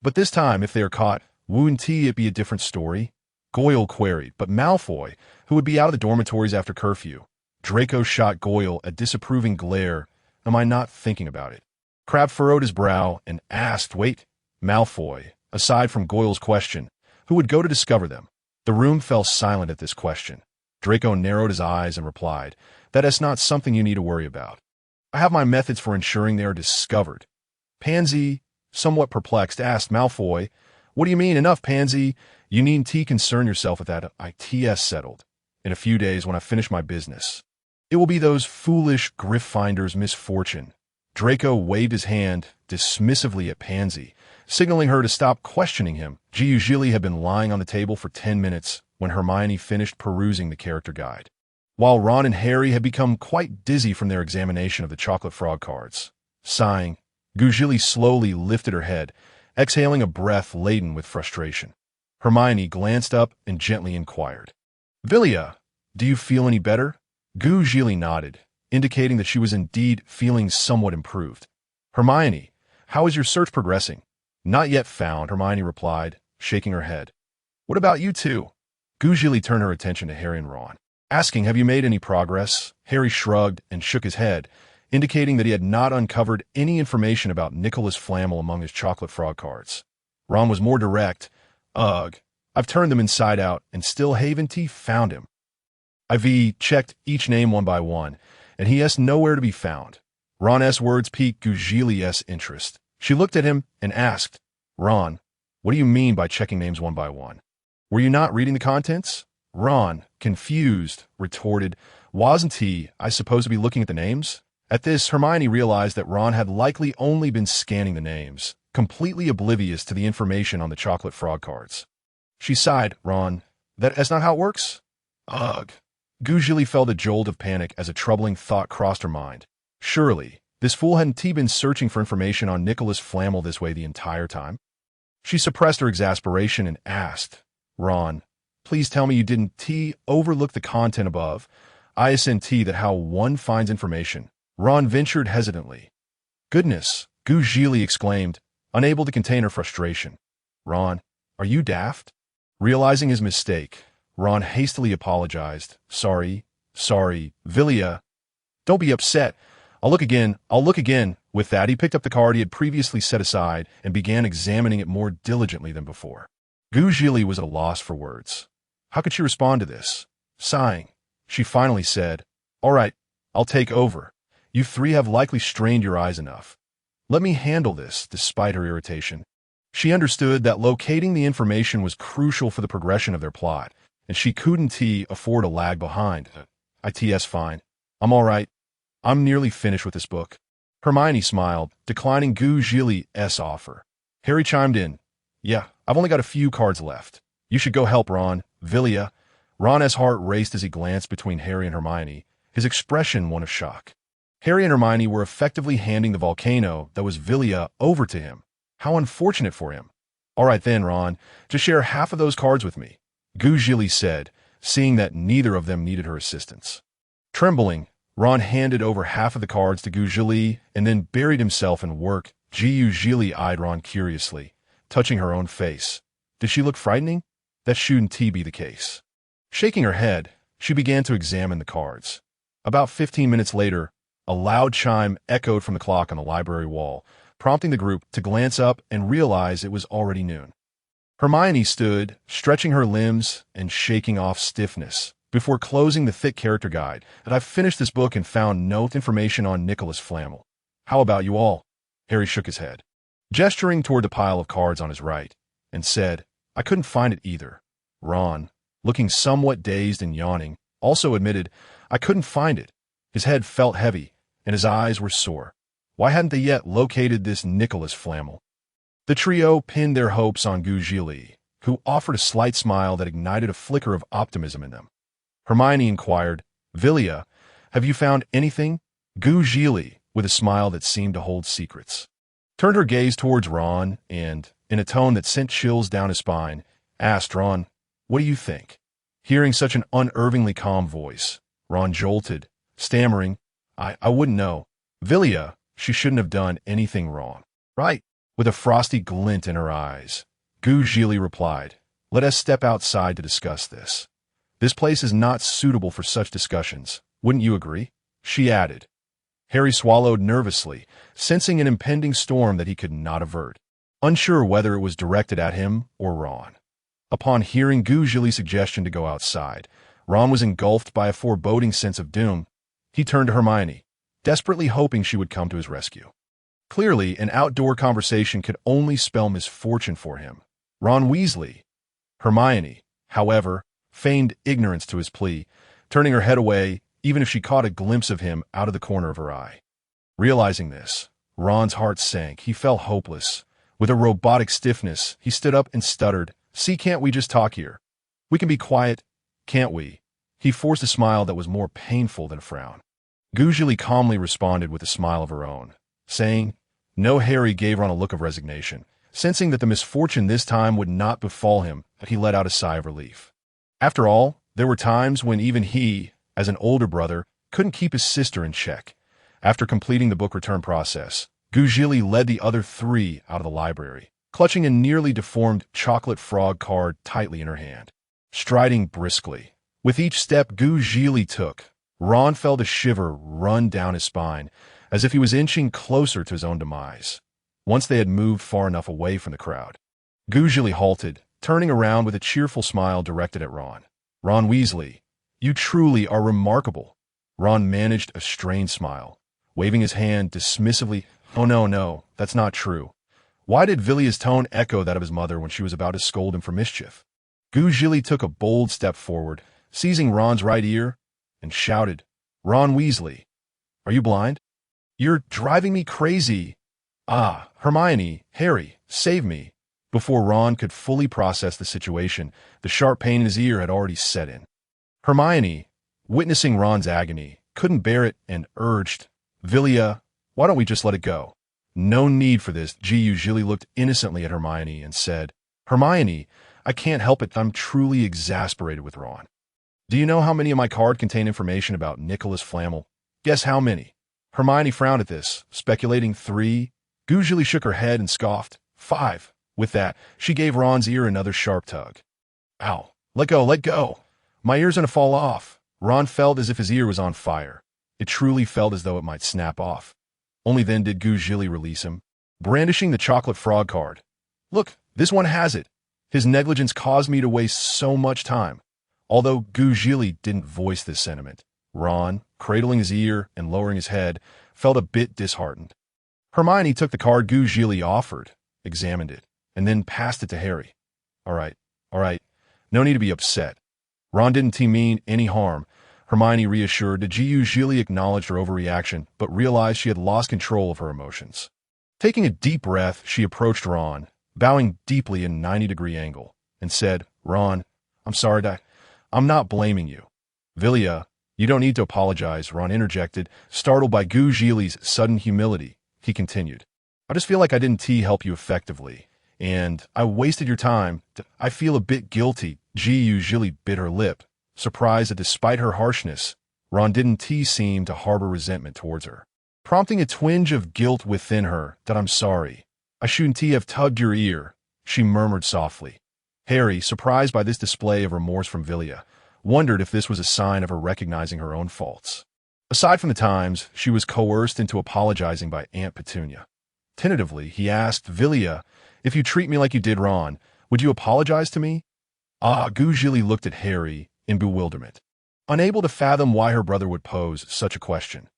But this time, if they are caught, wouldn't it be a different story?" Goyle queried, but Malfoy, who would be out of the dormitories after curfew. Draco shot Goyle a disapproving glare. "Am I not thinking about it?" Crabbe furrowed his brow and asked, "Wait, Malfoy, aside from Goyle's question, who would go to discover them?" The room fell silent at this question. Draco narrowed his eyes and replied, "That is not something you need to worry about. I have my methods for ensuring they are discovered." Pansy, somewhat perplexed, asked Malfoy, "What do you mean, enough, Pansy? You needn't concern yourself with that. It's settled. In a few days when I finish my business. It will be those foolish Gryffindors' misfortune." Draco waved his hand dismissively at Pansy, signaling her to stop questioning him. Zhili had been lying on the table for 10 minutes when Hermione finished perusing the character guide, while Ron and Harry had become quite dizzy from their examination of the chocolate frog cards. Sighing, Zhili slowly lifted her head, exhaling a breath laden with frustration. Hermione glanced up and gently inquired, "Vilya, do you feel any better?" Zhili nodded, indicating that she was indeed feeling somewhat improved. "Hermione, how is your search progressing?" "Not yet found," Hermione replied, shaking her head. "What about you two?" Zhili turned her attention to Harry and Ron, asking, "Have you made any progress?" Harry shrugged and shook his head, indicating that he had not uncovered any information about Nicholas Flamel among his chocolate frog cards. Ron was more direct. "Ugh, I've turned them inside out and still haven't found him. I've checked each name one by one, and he is nowhere to be found." Ron's words piqued Zhili's interest. She looked at him and asked, "Ron, what do you mean by checking names one by one? Were you not reading the contents?" Ron, confused, retorted, "Wasn't I supposed to be looking at the names?" At this, Hermione realized that Ron had likely only been scanning the names, completely oblivious to the information on the chocolate frog cards. She sighed. "Ron, that's not how it works?" "Ugh." Zhili felt a jolt of panic as a troubling thought crossed her mind. Surely, this fool hadn't been searching for information on Nicholas Flamel this way the entire time? She suppressed her exasperation and asked, "Ron, please tell me you didn't overlook the content above. Isn't that how one finds information?" Ron ventured hesitantly. "Goodness," Zhili exclaimed, unable to contain her frustration. "Ron, are you daft?" Realizing his mistake, Ron hastily apologized. Sorry, Vilya. Don't be upset. I'll look again. With that, he picked up the card he had previously set aside and began examining it more diligently than before. Zhili was at a loss for words. How could she respond to this? Sighing, she finally said, "All right, I'll take over. You three have likely strained your eyes enough. Let me handle this." Despite her irritation, she understood that locating the information was crucial for the progression of their plot, and she couldn't afford to lag behind. "It's fine. I'm all right. I'm nearly finished with this book." Hermione smiled, declining Zhili's offer. Harry chimed in. "Yeah, I've only got a few cards left. You should go help Ron, Vilya." Ron's heart raced as he glanced between Harry and Hermione, his expression one of shock. Harry and Hermione were effectively handing the volcano that was Vilya over to him. How unfortunate for him. "All right then, Ron, just share half of those cards with me," Zhili said, seeing that neither of them needed her assistance. Trembling, Ron handed over half of the cards to Zhili and then buried himself in work. Zhili eyed Ron curiously, touching her own face. Did she look frightening? That shouldn't be the case. Shaking her head, she began to examine the cards. About 15 minutes later, a loud chime echoed from the clock on the library wall, prompting the group to glance up and realize it was already noon. Hermione stood, stretching her limbs and shaking off stiffness, before closing the thick character guide. "And I've finished this book and found no information on Nicholas Flamel. How about you all?" Harry shook his head. gesturing toward the pile of cards on his right, and said, I couldn't find it either. Ron, looking somewhat dazed and yawning, also admitted, I couldn't find it. His head felt heavy, and his eyes were sore. Why hadn't they yet located this Nicholas Flamel? The trio pinned their hopes on Zhili, who offered a slight smile that ignited a flicker of optimism in them. Hermione inquired, Vilya, have you found anything? Zhili, with a smile that seemed to hold secrets, turned her gaze towards Ron and, in a tone that sent chills down his spine, asked Ron, what do you think? Hearing such an unervingly calm voice, Ron jolted, stammering, I wouldn't know. Vilya, she shouldn't have done anything wrong. Right. With a frosty glint in her eyes, Zhili replied, let us step outside to discuss this. This place is not suitable for such discussions. Wouldn't you agree? She added. Harry swallowed nervously, sensing an impending storm that he could not avert, unsure whether it was directed at him or Ron. Upon hearing Zhili's suggestion to go outside, Ron was engulfed by a foreboding sense of doom. He turned to Hermione, desperately hoping she would come to his rescue. Clearly, an outdoor conversation could only spell misfortune for him. Ron Weasley. Hermione, however, feigned ignorance to his plea, turning her head away even if she caught a glimpse of him out of the corner of her eye. Realizing this, Ron's heart sank. He felt hopeless. With a robotic stiffness, he stood up and stuttered, See, can't we just talk here? We can be quiet, can't we? He forced a smile that was more painful than a frown. Zhili calmly responded with a smile of her own, saying, No. Harry gave Ron a look of resignation, sensing that the misfortune this time would not befall him, but he let out a sigh of relief. After all, there were times when even he, as an older brother, couldn't keep his sister in check. After completing the book return process, Zhili led the other three out of the library, clutching a nearly deformed chocolate frog card tightly in her hand. Striding briskly, with each step Zhili took, Ron felt a shiver run down his spine, as if he was inching closer to his own demise. Once they had moved far enough away from the crowd, Zhili halted, turning around with a cheerful smile directed at Ron. Ron Weasley, you truly are remarkable. Ron managed a strained smile, waving his hand dismissively. Oh no, that's not true. Why did Vilya's tone echo that of his mother when she was about to scold him for mischief? Zhili took a bold step forward, seizing Ron's right ear, and shouted, Ron Weasley, are you blind? You're driving me crazy. Ah, Hermione, Harry, save me. Before Ron could fully process the situation, the sharp pain in his ear had already set in. Hermione, witnessing Ron's agony, couldn't bear it and urged, Vilya, why don't we just let it go? No need for this. Zhili looked innocently at Hermione and said, Hermione, I can't help it. I'm truly exasperated with Ron. Do you know how many of my cards contain information about Nicholas Flamel? Guess how many? Hermione frowned at this, speculating 3. Zhili shook her head and scoffed, 5. With that, she gave Ron's ear another sharp tug. Ow, let go. My ear's gonna fall off. Ron felt as if his ear was on fire. It truly felt as though it might snap off. Only then did Zhili release him, brandishing the chocolate frog card. Look, this one has it. His negligence caused me to waste so much time. Although Zhili didn't voice this sentiment, Ron, cradling his ear and lowering his head, felt a bit disheartened. Hermione took the card Zhili offered, examined it, and then passed it to Harry. All right. No need to be upset. Ron didn't mean any harm. Hermione reassured that Zhili acknowledged her overreaction, but realized she had lost control of her emotions. Taking a deep breath, she approached Ron, bowing deeply in a 90-degree angle, and said, Ron, I'm sorry, I'm not blaming you. Vilya, you don't need to apologize, Ron interjected, startled by Zhili's sudden humility. He continued, I just feel like I didn't help you effectively, and I wasted your time. I feel a bit guilty. Zhili bit her lip, surprised that despite her harshness, Ron didn't seem to harbor resentment towards her, prompting a twinge of guilt within her. That I'm sorry. I shouldn't have tugged your ear, she murmured softly. Harry, surprised by this display of remorse from Vilya, wondered if this was a sign of her recognizing her own faults. Aside from the times she was coerced into apologizing by Aunt Petunia. Tentatively, he asked, Vilya, if you treat me like you did Ron, would you apologize to me? Zhili looked at Harry in bewilderment, unable to fathom why her brother would pose such a question.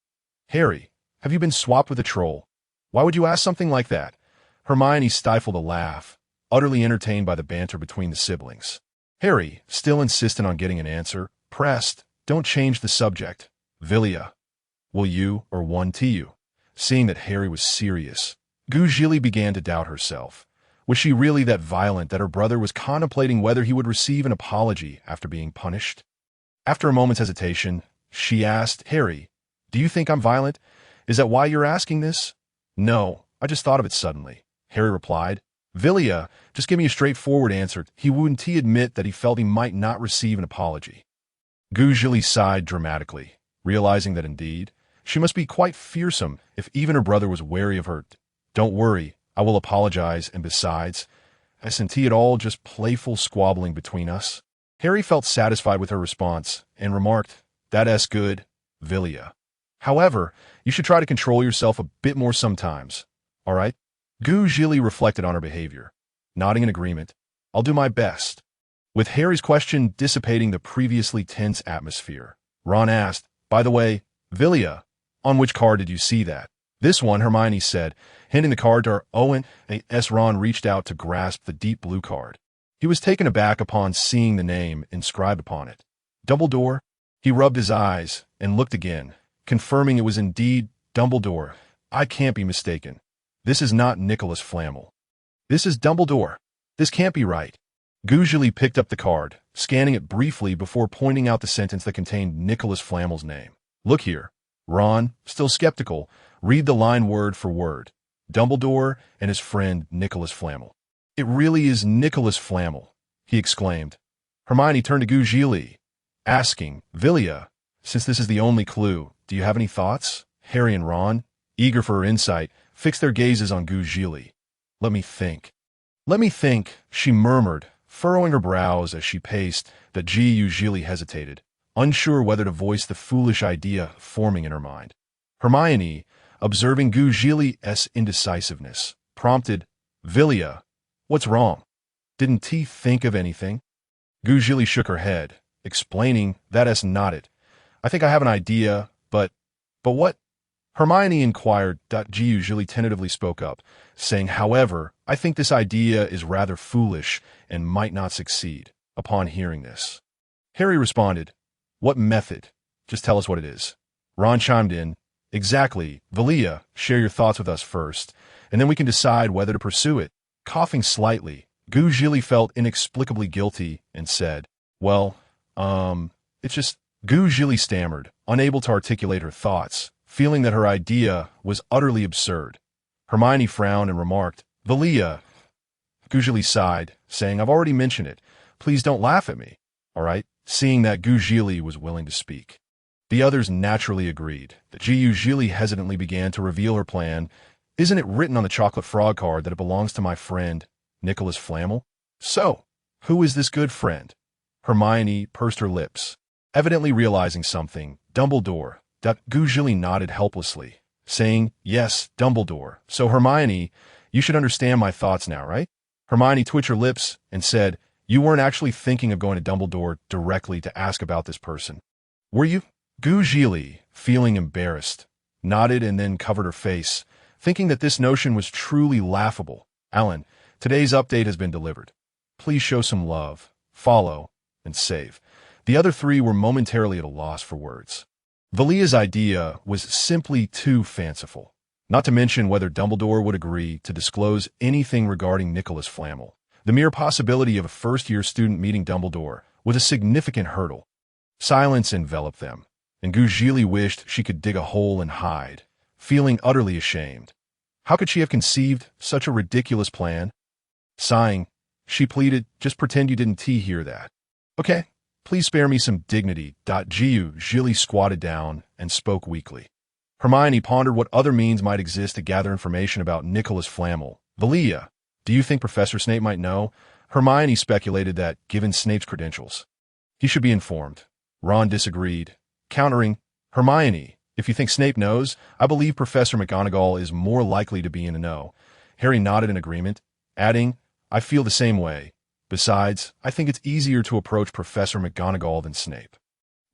Harry, have you been swapped with a troll? Why would you ask something like that? Hermione stifled a laugh, utterly entertained by the banter between the siblings. Harry, still insistent on getting an answer, pressed, "Don't change the subject. Vilya, will you or one to you?" Seeing that Harry was serious, Zhili began to doubt herself. Was she really that violent that her brother was contemplating whether he would receive an apology after being punished? After a moment's hesitation, she asked, "Harry, do you think I'm violent? Is that why you're asking this?" "No, I just thought of it suddenly," Harry replied. "Vilya, just give me a straightforward answer. Wouldn't he admit that he felt he might not receive an apology?" Zhili sighed dramatically, realizing that indeed, she must be quite fearsome if even her brother was wary of her. "Don't worry, I will apologize, and besides, isn't it all just playful squabbling between us?" Harry felt satisfied with her response and remarked, "That's good, Vilya. However, you should try to control yourself a bit more sometimes. All right?" Zhili reflected on her behavior, nodding in agreement. "I'll do my best." With Harry's question dissipating the previously tense atmosphere, Ron asked, "By the way, Vilya, on which card did you see that?" "This one," Hermione said, handing the card to her. Owen, as Ron reached out to grasp the deep blue card. He was taken aback upon seeing the name inscribed upon it. "Dumbledore?" He rubbed his eyes and looked again, confirming it was indeed Dumbledore. "I can't be mistaken. This is not Nicholas Flamel. This is Dumbledore. This can't be right." Zhili picked up the card, scanning it briefly before pointing out the sentence that contained Nicholas Flamel's name. "Look here." Ron, still skeptical, read the line word for word. "Dumbledore and his friend Nicholas Flamel." "It really is Nicholas Flamel," he exclaimed. Hermione turned to Zhili, asking, "Vilya, since this is the only clue, do you have any thoughts?" Harry and Ron, eager for her insight, fixed their gazes on Zhili. Let me think," she murmured, furrowing her brows as she paced. That Zhili hesitated, unsure whether to voice the foolish idea forming in her mind. Hermione, observing Zhili's indecisiveness, prompted, "Vilya, what's wrong? Didn't he think of anything?" Zhili shook her head, explaining that nodded. "I think I have an idea, but what?" Hermione inquired. Zhili tentatively spoke up, saying, "However, I think this idea is rather foolish and might not succeed." Upon hearing this, Harry responded, "What method? Just tell us what it is." Ron chimed in, "Exactly. Vilya, share your thoughts with us first, and then we can decide whether to pursue it." Coughing slightly, Zhili felt inexplicably guilty and said, "Well, it's just..." Zhili stammered, unable to articulate her thoughts, feeling that her idea was utterly absurd. Hermione frowned and remarked, "Vilya." Zhili sighed, saying, "I've already mentioned it. Please don't laugh at me. All right?" Seeing that Zhili was willing to speak, the others naturally agreed. That Zhili hesitantly began to reveal her plan. "Isn't it written on the chocolate frog card that it belongs to my friend, Nicholas Flamel?" "So, who is this good friend?" Hermione pursed her lips, evidently realizing something. "Dumbledore." Zhili nodded helplessly, saying, "Yes, Dumbledore. So Hermione, you should understand my thoughts now, right?" Hermione twitched her lips and said, "You weren't actually thinking of going to Dumbledore directly to ask about this person, were you?" Zhili, feeling embarrassed, nodded and then covered her face, thinking that this notion was truly laughable. "Alan, today's update has been delivered. Please show some love, follow, and save." The other three were momentarily at a loss for words. Vilya's idea was simply too fanciful, not to mention whether Dumbledore would agree to disclose anything regarding Nicholas Flamel. The mere possibility of a first-year student meeting Dumbledore was a significant hurdle. Silence enveloped them, and Zhili wished she could dig a hole and hide, feeling utterly ashamed. How could she have conceived such a ridiculous plan? Sighing, she pleaded, "Just pretend you didn't hear that. Okay, please spare me some dignity." Zhili squatted down and spoke weakly. Hermione pondered what other means might exist to gather information about Nicholas Flamel. "Vilya, do you think Professor Snape might know?" Hermione speculated that, given Snape's credentials, he should be informed. Ron disagreed, countering, "Hermione, if you think Snape knows, I believe Professor McGonagall is more likely to be in the know." Harry nodded in agreement, adding, "I feel the same way. Besides, I think it's easier to approach Professor McGonagall than Snape."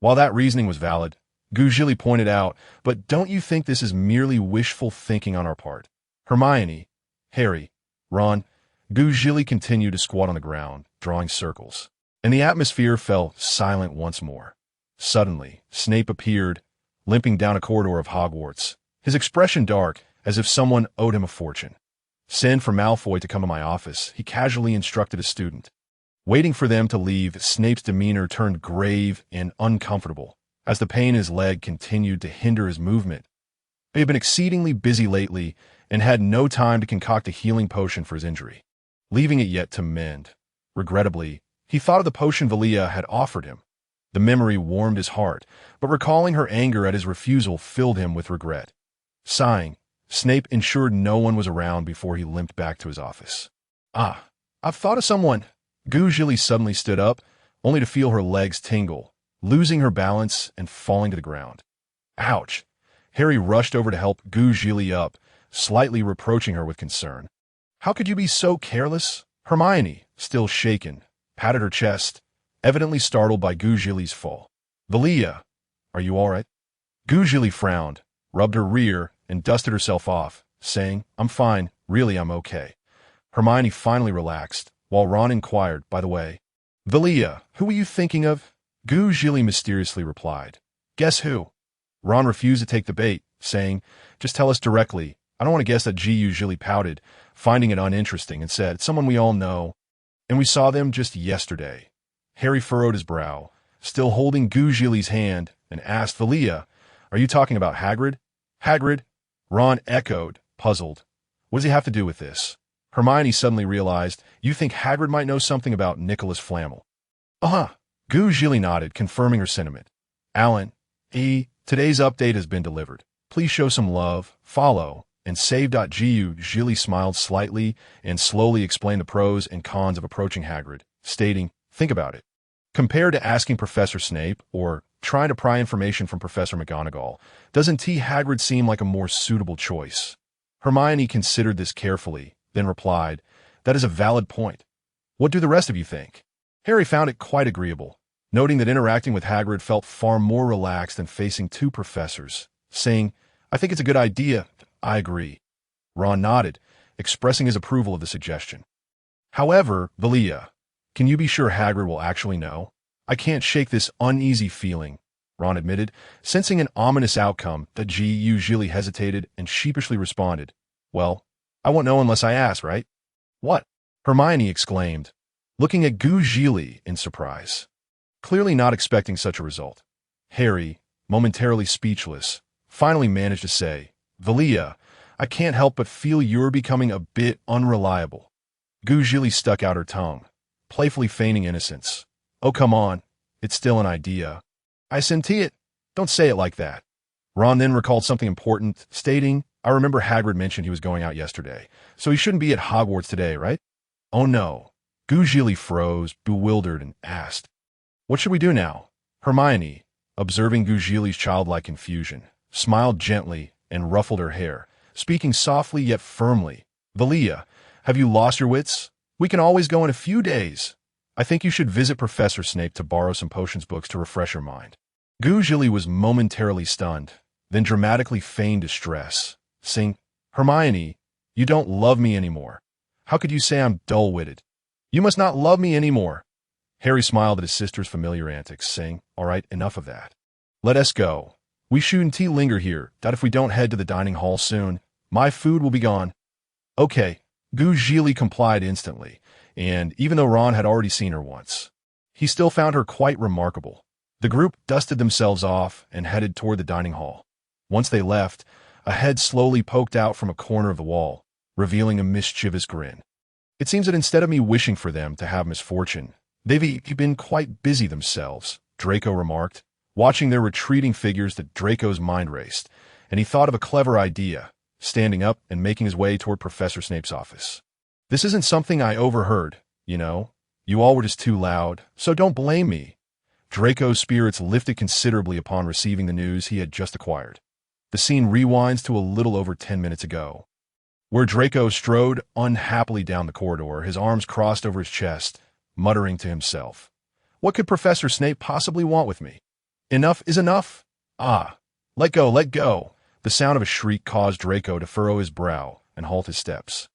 While that reasoning was valid, Zhili pointed out, "But don't you think this is merely wishful thinking on our part?" Hermione, "Harry, Ron, Zhili continued to squat on the ground, drawing circles, and the atmosphere fell silent once more. Suddenly, Snape appeared, limping down a corridor of Hogwarts, his expression dark, as if someone owed him a fortune. "Send for Malfoy to come to my office," he casually instructed a student. Waiting for them to leave, Snape's demeanor turned grave and uncomfortable, as the pain in his leg continued to hinder his movement. He had been exceedingly busy lately and had no time to concoct a healing potion for his injury, leaving it yet to mend. Regrettably, he thought of the potion Vilya had offered him. The memory warmed his heart, but recalling her anger at his refusal filled him with regret. Sighing, Snape ensured no one was around before he limped back to his office. I've thought of someone." Zhili suddenly stood up, only to feel her legs tingle, losing her balance and falling to the ground. Ouch! Harry rushed over to help Zhili up, slightly reproaching her with concern. "How could you be so careless?" Hermione, still shaken, patted her chest, evidently startled by Zhili's fall. "Vilya, are you all right?" Zhili frowned, rubbed her rear, and dusted herself off, saying, "I'm fine, really I'm okay." Hermione finally relaxed, while Ron inquired, "By the way, Vilya, who were you thinking of?" Zhili mysteriously replied, "Guess who?" Ron refused to take the bait, saying, "Just tell us directly. I don't want to guess." That Zhili pouted, finding it uninteresting, and said, "It's someone we all know, and we saw them just yesterday." Harry furrowed his brow, still holding Zhili's hand, and asked, "Vilya, are you talking about Hagrid?" "Hagrid?" Ron echoed, puzzled. "What does he have to do with this?" Hermione suddenly realized, "You think Hagrid might know something about Nicholas Flamel?" "Uh-huh." Zhili nodded, confirming her sentiment. "Alan, today's update has been delivered. Please show some love, follow, and save.gu." Zhili smiled slightly and slowly explained the pros and cons of approaching Hagrid, stating, "Think about it. Compared to asking Professor Snape or trying to pry information from Professor McGonagall, doesn't Hagrid seem like a more suitable choice?" Hermione considered this carefully, then replied, "That is a valid point. What do the rest of you think?" Harry found it quite agreeable, noting that interacting with Hagrid felt far more relaxed than facing two professors, saying, "I think it's a good idea." "I agree." Ron nodded, expressing his approval of the suggestion. "However, Vilya, can you be sure Hagrid will actually know? I can't shake this uneasy feeling," Ron admitted, sensing an ominous outcome. That Zhili hesitated and sheepishly responded, "Well, I won't know unless I ask, right?" "What?" Hermione exclaimed, looking at Zhili in surprise, clearly not expecting such a result. Harry, momentarily speechless, finally managed to say, "Vilya, I can't help but feel you're becoming a bit unreliable." Zhili stuck out her tongue, playfully feigning innocence. "Oh, come on. It's still an idea." "I senti it. Don't say it like that." Ron then recalled something important, stating, "I remember Hagrid mentioned he was going out yesterday, so he shouldn't be at Hogwarts today, right?" "Oh no." Zhili froze, bewildered, and asked, "What should we do now?" Hermione, observing Zhili's childlike confusion, smiled gently and ruffled her hair, speaking softly yet firmly. "Vilya, have you lost your wits? We can always go in a few days. I think you should visit Professor Snape to borrow some potions books to refresh your mind." Zhili was momentarily stunned, then dramatically feigned distress, saying, "Hermione, you don't love me anymore. How could you say I'm dull-witted? You must not love me anymore." Harry smiled at his sister's familiar antics, saying, "All right, enough of that. Let us go. We shouldn't linger here, that if we don't head to the dining hall soon, my food will be gone." "Okay." Zhili complied instantly, and even though Ron had already seen her once, he still found her quite remarkable. The group dusted themselves off and headed toward the dining hall. Once they left, a head slowly poked out from a corner of the wall, revealing a mischievous grin. "It seems that instead of me wishing for them to have misfortune, they've been quite busy themselves," Draco remarked. Watching their retreating figures, that Draco's mind raced, and he thought of a clever idea, standing up and making his way toward Professor Snape's office. "This isn't something I overheard, you know. You all were just too loud, so don't blame me." Draco's spirits lifted considerably upon receiving the news he had just acquired. The scene rewinds to a little over 10 minutes ago, where Draco strode unhappily down the corridor, his arms crossed over his chest, muttering to himself, "What could Professor Snape possibly want with me? Enough is enough. Let go, let go." The sound of a shriek caused Draco to furrow his brow and halt his steps.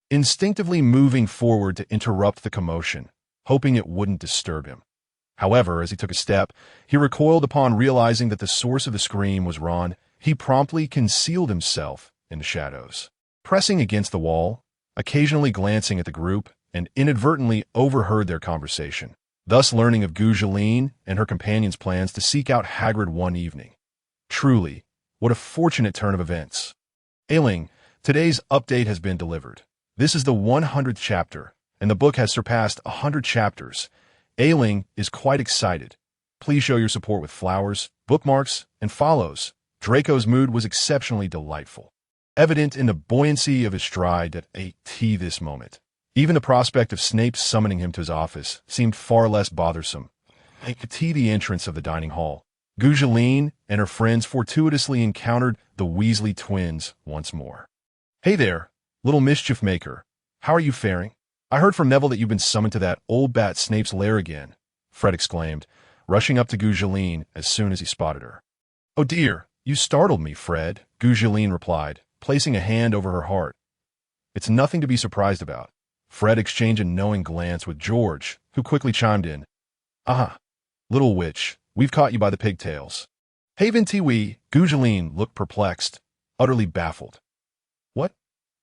instinctively moving forward to interrupt the commotion, hoping it wouldn't disturb him. However, as he took a step, he recoiled upon realizing that the source of the scream was Ron. He promptly concealed himself in the shadows, pressing against the wall, occasionally glancing at the group, and inadvertently overheard their conversation, thus learning of Zhili and her companion's plans to seek out Hagrid one evening. Truly, what a fortunate turn of events. Ailing, today's update has been delivered. This is the 100th chapter, and the book has surpassed 100 chapters. Ailing is quite excited. Please show your support with flowers, bookmarks, and follows. Draco's mood was exceptionally delightful, evident in the buoyancy of his stride at this moment. Even the prospect of Snape summoning him to his office seemed far less bothersome. The entrance of the dining hall, Zhili and her friends fortuitously encountered the Weasley twins once more. "Hey there, little mischief maker. How are you faring? I heard from Neville that you've been summoned to that old bat Snape's lair again," Fred exclaimed, rushing up to Zhili as soon as he spotted her. "Oh dear, you startled me, Fred," Zhili replied, placing a hand over her heart. "It's nothing to be surprised about." Fred exchanged a knowing glance with George, who quickly chimed in. "Ah, little witch, we've caught you by the pigtails." Haven Tiwi, Zhili looked perplexed, utterly baffled.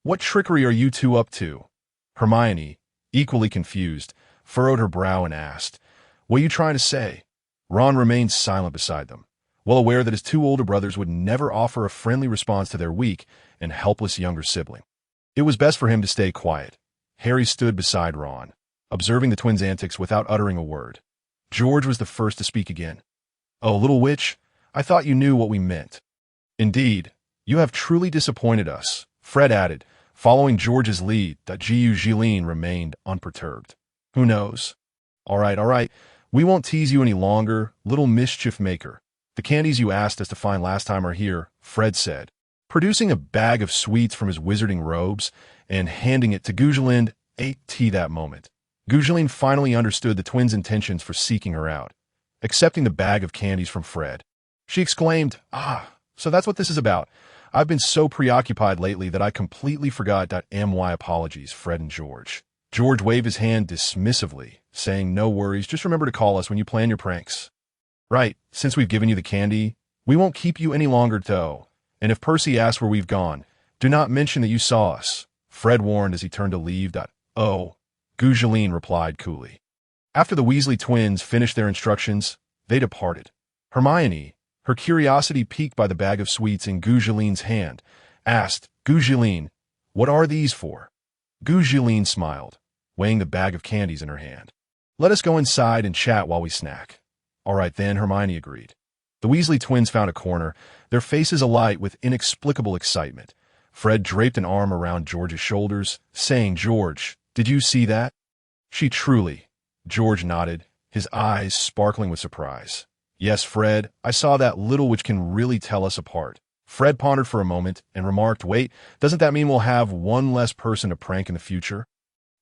What trickery are you two up to?" Hermione, equally confused, furrowed her brow and asked, "What are you trying to say?" Ron remained silent beside them, well aware that his two older brothers would never offer a friendly response to their weak and helpless younger sibling. It was best for him to stay quiet. Harry stood beside Ron, observing the twins' antics without uttering a word. George was the first to speak again. "Oh, little witch, I thought you knew what we meant." "Indeed, you have truly disappointed us," Fred added, following George's lead. Zhili remained unperturbed. "Who knows? All right, we won't tease you any longer, little mischief maker. The candies you asked us to find last time are here," Fred said, producing a bag of sweets from his wizarding robes and handing it to Zhili. That moment, Zhili finally understood the twins' intentions for seeking her out. Accepting the bag of candies from Fred, she exclaimed, "So that's what this is about. I've been so preoccupied lately that I completely forgot. My apologies, Fred and George." George waved his hand dismissively, saying, "No worries, just remember to call us when you plan your pranks." "Right, since we've given you the candy, we won't keep you any longer, though. And if Percy asks where we've gone, do not mention that you saw us," Fred warned as he turned to leave. "Oh," Zhili replied coolly. After the Weasley twins finished their instructions, they departed. Hermione, her curiosity piqued by the bag of sweets in Zhili's hand, asked, "Zhili, what are these for?" Zhili smiled, weighing the bag of candies in her hand. "Let us go inside and chat while we snack." "All right then," Hermione agreed. The Weasley twins found a corner, their faces alight with inexplicable excitement. Fred draped an arm around George's shoulders, saying, "George, did you see that?" "She truly." George nodded, his eyes sparkling with surprise. "Yes, Fred, I saw that little which can really tell us apart." Fred pondered for a moment and remarked, "Wait, doesn't that mean we'll have one less person to prank in the future?"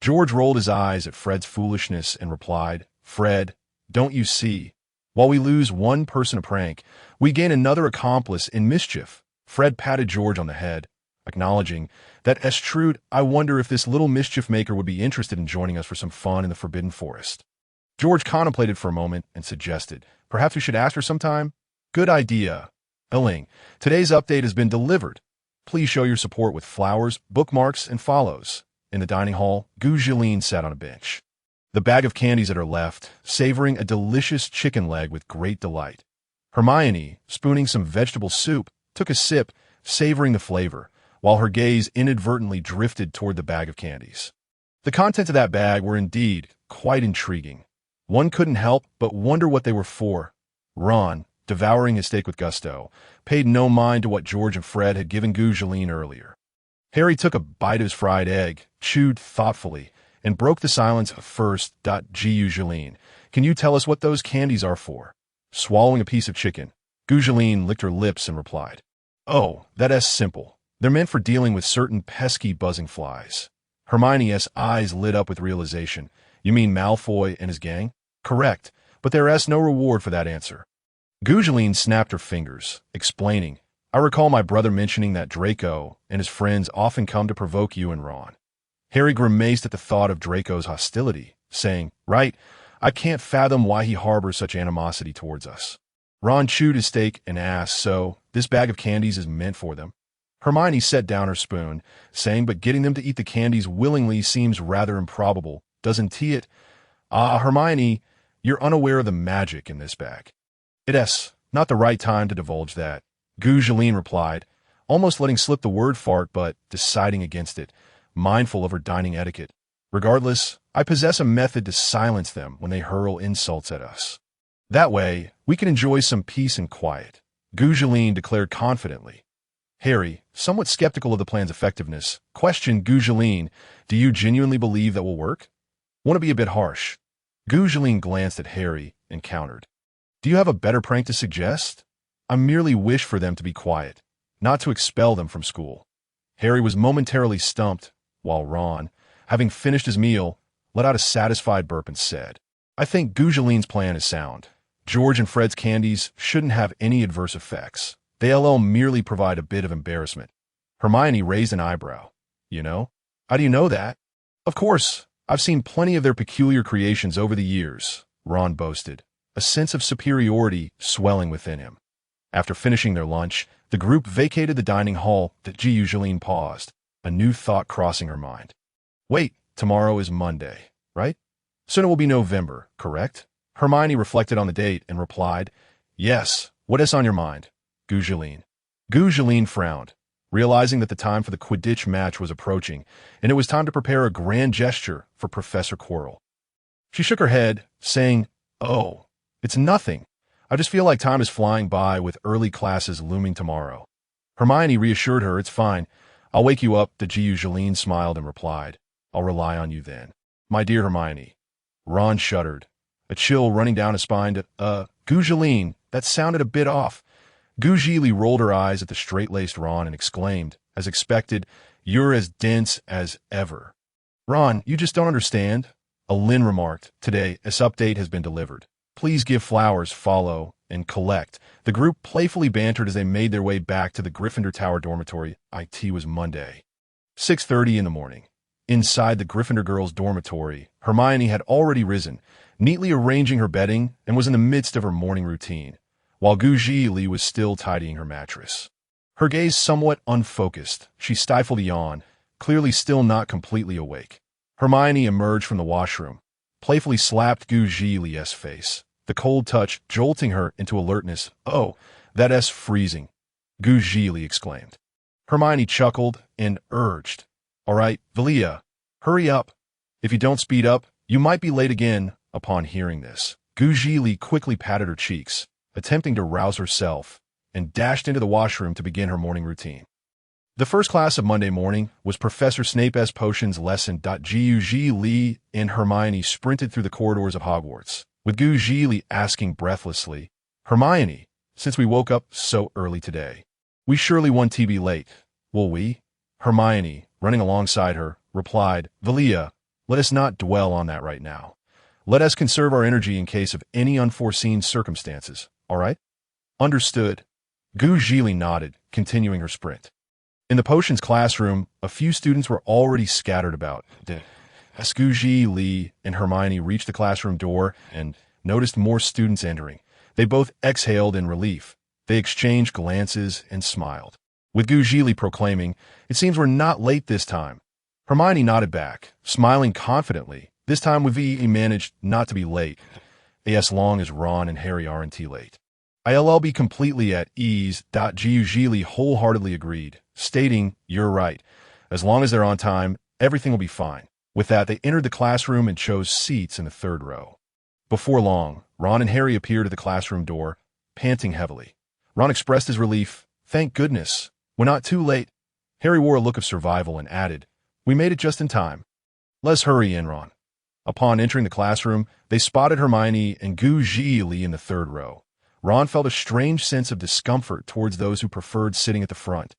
George rolled his eyes at Fred's foolishness and replied, "Fred, don't you see? While we lose one person to prank, we gain another accomplice in mischief." Fred patted George on the head, acknowledging that, "Estrud, I wonder if this little mischief maker would be interested in joining us for some fun in the Forbidden Forest." George contemplated for a moment and suggested, "Perhaps we should ask her sometime?" "Good idea." Ailing, today's update has been delivered. Please show your support with flowers, bookmarks, and follows. In the dining hall, Zhili sat on a bench, the bag of candies at her left, savoring a delicious chicken leg with great delight. Hermione, spooning some vegetable soup, took a sip, savoring the flavor, while her gaze inadvertently drifted toward the bag of candies. The contents of that bag were indeed quite intriguing. One couldn't help but wonder what they were for. Ron, devouring his steak with gusto, paid no mind to what George and Fred had given Zhili earlier. Harry took a bite of his fried egg, chewed thoughtfully, and broke the silence first. Zhili, can you tell us what those candies are for? Swallowing a piece of chicken, Zhili licked her lips and replied, "Oh, that's simple. They're meant for dealing with certain pesky buzzing flies." Hermione's eyes lit up with realization. "You mean Malfoy and his gang?" "Correct, but there is no reward for that answer." Zhili snapped her fingers, explaining, "I recall my brother mentioning that Draco and his friends often come to provoke you and Ron." Harry grimaced at the thought of Draco's hostility, saying, "Right, I can't fathom why he harbors such animosity towards us." Ron chewed his steak and asked, "So, this bag of candies is meant for them?" Hermione set down her spoon, saying, "But getting them to eat the candies willingly seems rather improbable, doesn't it?" "Ah, Hermione, you're unaware of the magic in this bag." "It's not the right time to divulge that," Zhili replied, almost letting slip the word fart but deciding against it, mindful of her dining etiquette. "Regardless, I possess a method to silence them when they hurl insults at us. That way, we can enjoy some peace and quiet," Zhili declared confidently. Harry, somewhat skeptical of the plan's effectiveness, questioned Zhili, "Do you genuinely believe that will work?" "Want to be a bit harsh?" Zhili glanced at Harry and countered, "Do you have a better prank to suggest?" "I merely wish for them to be quiet, not to expel them from school." Harry was momentarily stumped, while Ron, having finished his meal, let out a satisfied burp and said, "I think Zhili's plan is sound. George and Fred's candies shouldn't have any adverse effects. They'll merely provide a bit of embarrassment." Hermione raised an eyebrow. "You know? How do you know that?" "Of course, I've seen plenty of their peculiar creations over the years," Ron boasted, a sense of superiority swelling within him. After finishing their lunch, the group vacated the dining hall. Zhili paused, a new thought crossing her mind. "Wait, tomorrow is Monday, right? Soon it will be November, correct?" Hermione reflected on the date and replied, "Yes, what is on your mind?" Zhili frowned, realizing that the time for the Quidditch match was approaching, and it was time to prepare a grand gesture for Professor Quirrell. She shook her head, saying, "Oh, it's nothing. I just feel like time is flying by with early classes looming tomorrow." Hermione reassured her, "It's fine. I'll wake you up." Zhili smiled and replied, "I'll rely on you then." "My dear Hermione." Ron shuddered, a chill running down his spine. Zhili, that sounded a bit off." Zhili rolled her eyes at the straight-laced Ron and exclaimed, as expected, "You're as dense as ever." "Ron, you just don't understand," Lynn remarked. "Today, this update has been delivered. Please give flowers, follow, and collect." The group playfully bantered as they made their way back to the Gryffindor Tower dormitory. It was Monday, 6:30 in the morning. Inside the Gryffindor girls' dormitory, Hermione had already risen, neatly arranging her bedding, and was in the midst of her morning routine, while Zhili was still tidying her mattress. Her gaze somewhat unfocused, she stifled a yawn, clearly still not completely awake. Hermione emerged from the washroom, playfully slapped Zhili's face, the cold touch jolting her into alertness. "Oh, that's freezing," Zhili exclaimed. Hermione chuckled and urged, "All right, Vilya, hurry up. If you don't speed up, you might be late again." Upon hearing this, Zhili quickly patted her cheeks, attempting to rouse herself, and dashed into the washroom to begin her morning routine. The first class of Monday morning was Professor Snape's potions lesson. Zhili and Hermione sprinted through the corridors of Hogwarts, with Zhili asking breathlessly, "Hermione, since we woke up so early today, we surely won't be late, will we?" Hermione, running alongside her, replied, "Vilya, let us not dwell on that right now. Let us conserve our energy in case of any unforeseen circumstances, all right?" "Understood." Zhili nodded, continuing her sprint. In the potions classroom, a few students were already scattered about. As Zhili and Hermione reached the classroom door and noticed more students entering, they both exhaled in relief. They exchanged glances and smiled, with Zhili proclaiming, "It seems we're not late this time." Hermione nodded back, smiling confidently. "This time we've managed not to be late, as long as Ron and Harry aren't late." "I'll be completely at ease." Zhili wholeheartedly agreed, stating, "You're right. As long as they're on time, everything will be fine." With that, they entered the classroom and chose seats in the third row. Before long, Ron and Harry appeared at the classroom door, panting heavily. Ron expressed his relief. "Thank goodness. We're not too late." Harry wore a look of survival and added, "We made it just in time." "Let's hurry in, Ron." Upon entering the classroom, they spotted Hermione and Zhili in the third row. Ron felt a strange sense of discomfort towards those who preferred sitting at the front,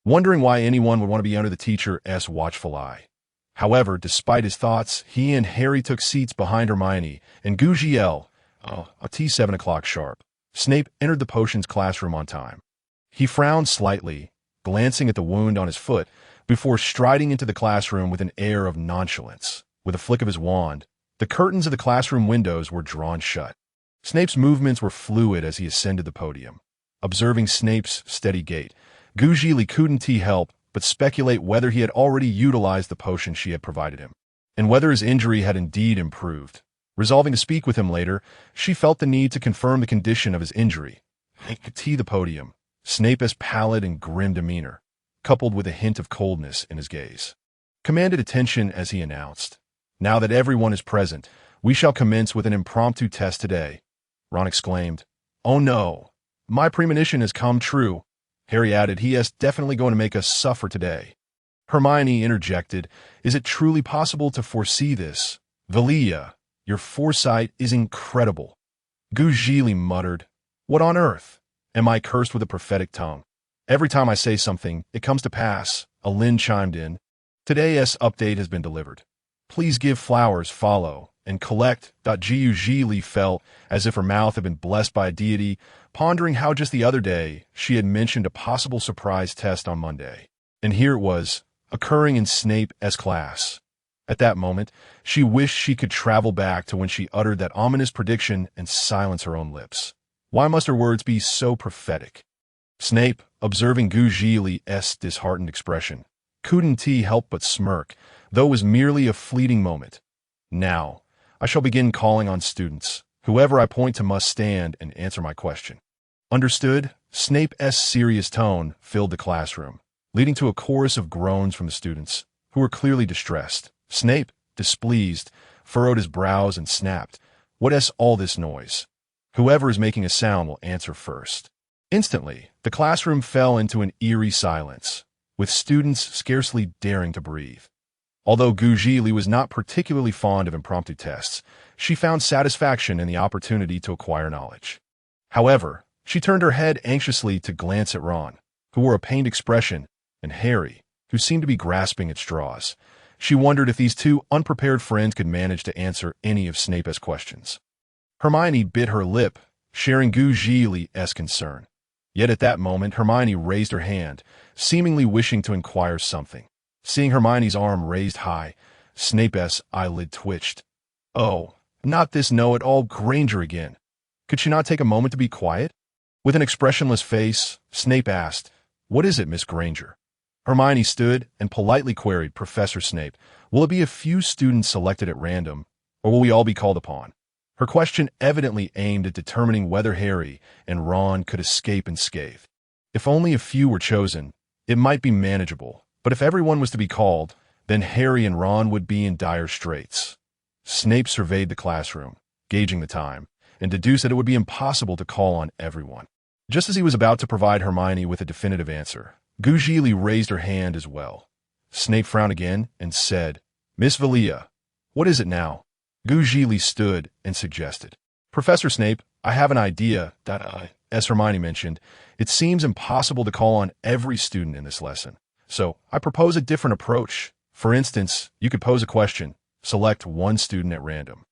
wondering why anyone would want to be under the teacher's watchful eye. However, despite his thoughts, he and Harry took seats behind Hermione, and Zhili, at 7 o'clock sharp, Snape entered the potions classroom on time. He frowned slightly, glancing at the wound on his foot, before striding into the classroom with an air of nonchalance. With a flick of his wand, the curtains of the classroom windows were drawn shut. Snape's movements were fluid as he ascended the podium. Observing Snape's steady gait, Zhili couldn't help but speculate whether he had already utilized the potion she had provided him, and whether his injury had indeed improved. Resolving to speak with him later, she felt the need to confirm the condition of his injury. The podium, Snape's pallid and grim demeanor, coupled with a hint of coldness in his gaze, commanded attention as he announced, "Now that everyone is present, we shall commence with an impromptu test today." Ron exclaimed, "Oh no, my premonition has come true." Harry added, "He is definitely going to make us suffer today." Hermione interjected, "Is it truly possible to foresee this? Vilya, your foresight is incredible." Zhili muttered, "What on earth? Am I cursed with a prophetic tongue? Every time I say something, it comes to pass." Alin chimed in, "Today's update has been delivered. Please give flowers, follow, and collect." Zhili felt as if her mouth had been blessed by a deity, pondering how just the other day she had mentioned a possible surprise test on Monday. And here it was, occurring in Snape's class. At that moment, she wished she could travel back to when she uttered that ominous prediction and silence her own lips. Why must her words be so prophetic? Snape, observing Zhili's disheartened expression, couldn't help but smirk, though it was merely a fleeting moment. "Now, I shall begin calling on students. Whoever I point to must stand and answer my question." "Understood?" Snape's serious tone filled the classroom, leading to a chorus of groans from the students, who were clearly distressed. Snape, displeased, furrowed his brows and snapped, "What all this noise? Whoever is making a sound will answer first." Instantly, the classroom fell into an eerie silence, with students scarcely daring to breathe. Although Zhili was not particularly fond of impromptu tests, she found satisfaction in the opportunity to acquire knowledge. However, she turned her head anxiously to glance at Ron, who wore a pained expression, and Harry, who seemed to be grasping at straws. She wondered if these two unprepared friends could manage to answer any of Snape's questions. Hermione bit her lip, sharing Zhili's concern. Yet at that moment, Hermione raised her hand, seemingly wishing to inquire something. Seeing Hermione's arm raised high, Snape's eyelid twitched. "Oh, not this know-it-all Granger again. Could she not take a moment to be quiet?" With an expressionless face, Snape asked, "What is it, Miss Granger?" Hermione stood and politely queried, "Professor Snape, will it be a few students selected at random, or will we all be called upon?" Her question evidently aimed at determining whether Harry and Ron could escape unscathed. If only a few were chosen, it might be manageable, but if everyone was to be called, then Harry and Ron would be in dire straits. Snape surveyed the classroom, gauging the time, and deduced that it would be impossible to call on everyone. Just as he was about to provide Hermione with a definitive answer, Zhili raised her hand as well. Snape frowned again and said, "Miss Vilya, what is it now?" Zhili stood and suggested, "Professor Snape, I have an idea that, as Hermione mentioned, it seems impossible to call on every student in this lesson. So I propose a different approach. For instance, you could pose a question, select one student at random,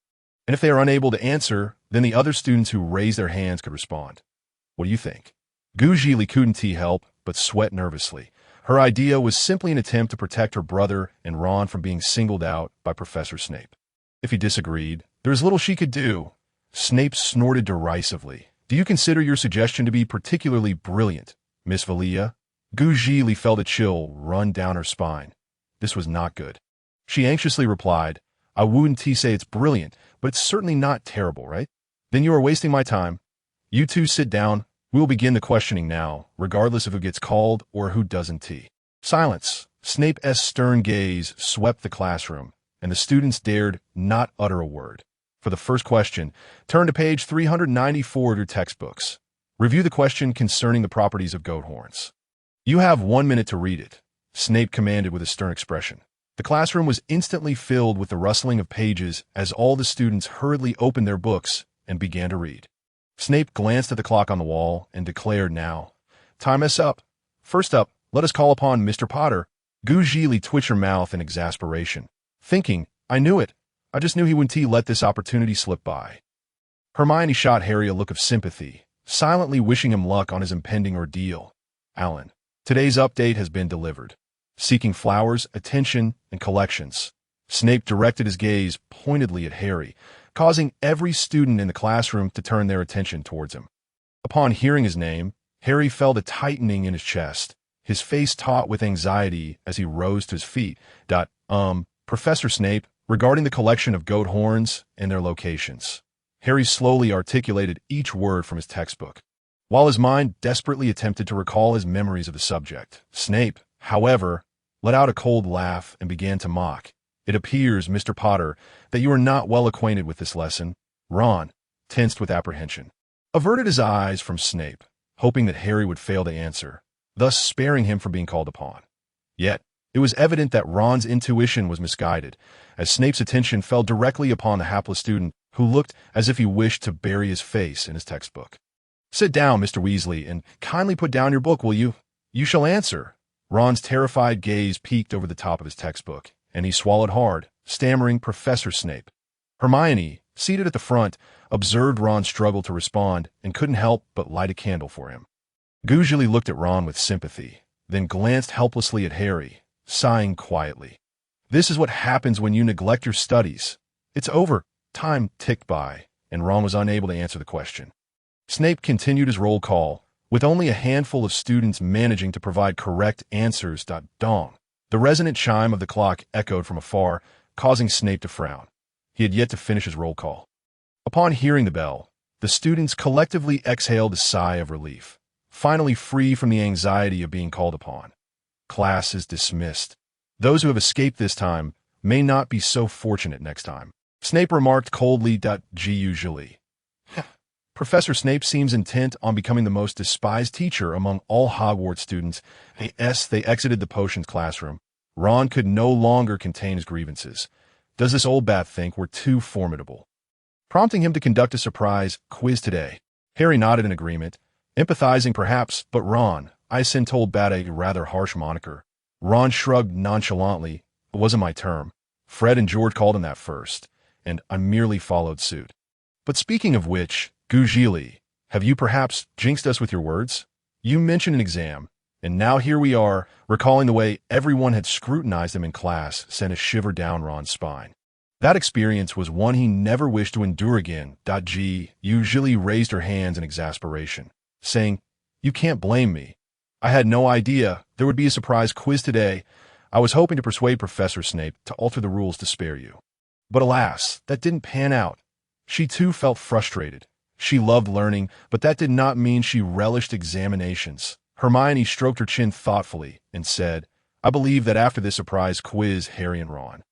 and if they are unable to answer, then the other students who raise their hands could respond. What do you think?" Zhili couldn't help but sweat nervously. Her idea was simply an attempt to protect her brother and Ron from being singled out by Professor Snape. If he disagreed, there was little she could do. Snape snorted derisively. "Do you consider your suggestion to be particularly brilliant, Miss Vilya?" Zhili felt a chill run down her spine. This was not good. She anxiously replied, "I wouldn't say it's brilliant, but it's certainly not terrible, right?" "Then you are wasting my time. You two sit down. We will begin the questioning now, regardless of who gets called or who doesn't." Silence. Snape's stern gaze swept the classroom, and the students dared not utter a word. For the first question, turn to page 394 of your textbooks. Review the question concerning the properties of goat horns. "You have 1 minute to read it," Snape commanded with a stern expression. The classroom was instantly filled with the rustling of pages as all the students hurriedly opened their books and began to read. Snape glanced at the clock on the wall and declared, "Now, time is up. First up, let us call upon Mr. Potter." Zhili twitched her mouth in exasperation, thinking, "I knew it. I just knew he wouldn't let this opportunity slip by." Hermione shot Harry a look of sympathy, silently wishing him luck on his impending ordeal. "Alan, today's update has been delivered. seeking flowers, attention, and collections. Snape directed his gaze pointedly at Harry, causing every student in the classroom to turn their attention towards him. Upon hearing his name, Harry felt a tightening in his chest, his face taut with anxiety as he rose to his feet. Professor Snape, regarding the collection of goat horns and their locations. Harry slowly articulated each word from his textbook. While his mind desperately attempted to recall his memories of the subject, Snape, however, let out a cold laugh and began to mock. It appears, Mr. Potter, that you are not well acquainted with this lesson. Ron, tensed with apprehension, averted his eyes from Snape, hoping that Harry would fail to answer, thus sparing him from being called upon. Yet, it was evident that Ron's intuition was misguided, as Snape's attention fell directly upon the hapless student who looked as if he wished to bury his face in his textbook. "Sit down, Mr. Weasley, and kindly put down your book, will you? You shall answer." Ron's terrified gaze peeked over the top of his textbook, and he swallowed hard, stammering, "Professor Snape." Hermione, seated at the front, observed Ron struggle to respond and couldn't help but light a candle for him. Zhili looked at Ron with sympathy, then glanced helplessly at Harry, sighing quietly. "This is what happens when you neglect your studies. It's over." Time ticked by, and Ron was unable to answer the question. Snape continued his roll call, with only a handful of students managing to provide correct answers. Dong. The resonant chime of the clock echoed from afar, causing Snape to frown. He had yet to finish his roll call. Upon hearing the bell, the students collectively exhaled a sigh of relief, finally free from the anxiety of being called upon. Class is dismissed. Those who have escaped this time may not be so fortunate next time. Snape remarked coldly. Zhili. Professor Snape seems intent on becoming the most despised teacher among all Hogwarts students. They exited the potions classroom. Ron could no longer contain his grievances. Does this old bat think we're too formidable? Prompting him to conduct a surprise quiz today. Harry nodded in agreement, empathizing perhaps, but Ron, Ison told Bat a rather harsh moniker. Ron shrugged nonchalantly. It wasn't my term. Fred and George called him that first, and I merely followed suit. But speaking of which, Zhili, have you perhaps jinxed us with your words? You mentioned an exam, and now here we are, recalling the way everyone had scrutinized him in class sent a shiver down Ron's spine. That experience was one he never wished to endure again. Zhili raised her hands in exasperation, saying, "You can't blame me. I had no idea there would be a surprise quiz today. I was hoping to persuade Professor Snape to alter the rules to spare you. But alas, that didn't pan out." She too felt frustrated. She loved learning, but that did not mean she relished examinations. Hermione stroked her chin thoughtfully and said, "I believe that after this surprise quiz, Harry and Ron,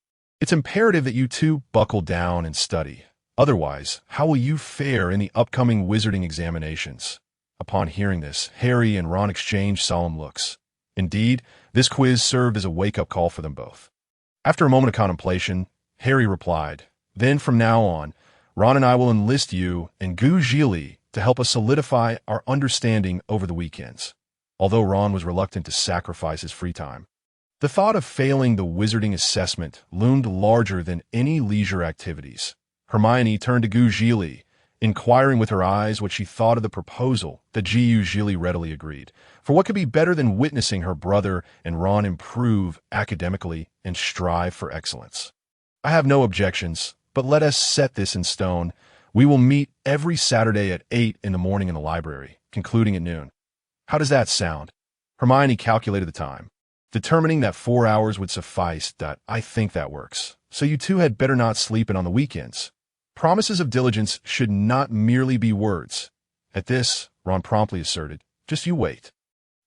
it's imperative that you two buckle down and study. Otherwise, how will you fare in the upcoming wizarding examinations?" Upon hearing this, Harry and Ron exchanged solemn looks. Indeed, this quiz served as a wake-up call for them both. After a moment of contemplation, Harry replied, "Then from now on, Ron and I will enlist you and Zhili to help us solidify our understanding over the weekends." Although Ron was reluctant to sacrifice his free time, the thought of failing the wizarding assessment loomed larger than any leisure activities. Hermione turned to Zhili, inquiring with her eyes what she thought of the proposal. Zhili readily agreed, for what could be better than witnessing her brother and Ron improve academically and strive for excellence? "I have no objections, but let us set this in stone. We will meet every Saturday at 8 in the morning in the library, concluding at noon. How does that sound?" Hermione calculated the time, determining that 4 hours would suffice. "I think that works. So you two had better not sleep in on the weekends. Promises of diligence should not merely be words." At this, Ron promptly asserted, "Just you wait.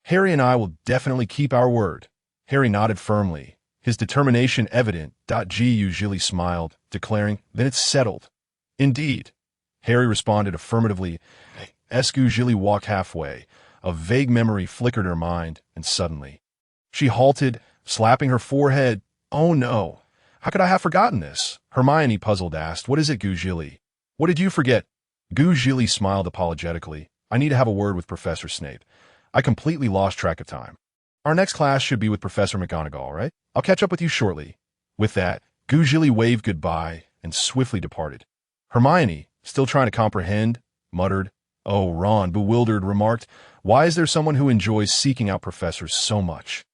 Harry and I will definitely keep our word." Harry nodded firmly, his determination evident. Zhili smiled, declaring, "Then it's settled." "Indeed." Harry responded affirmatively. Zhili walked halfway. A vague memory flickered in her mind, and suddenly, she halted, slapping her forehead. "Oh no, how could I have forgotten this?" Hermione, puzzled, asked, "What is it, Zhili? What did you forget?" Zhili smiled apologetically. "I need to have a word with Professor Snape. I completely lost track of time. Our next class should be with Professor McGonagall, right? I'll catch up with you shortly." With that, Zhili waved goodbye and swiftly departed. Hermione, still trying to comprehend, muttered, "Oh, Ron," bewildered, remarked, "Why is there someone who enjoys seeking out professors so much?"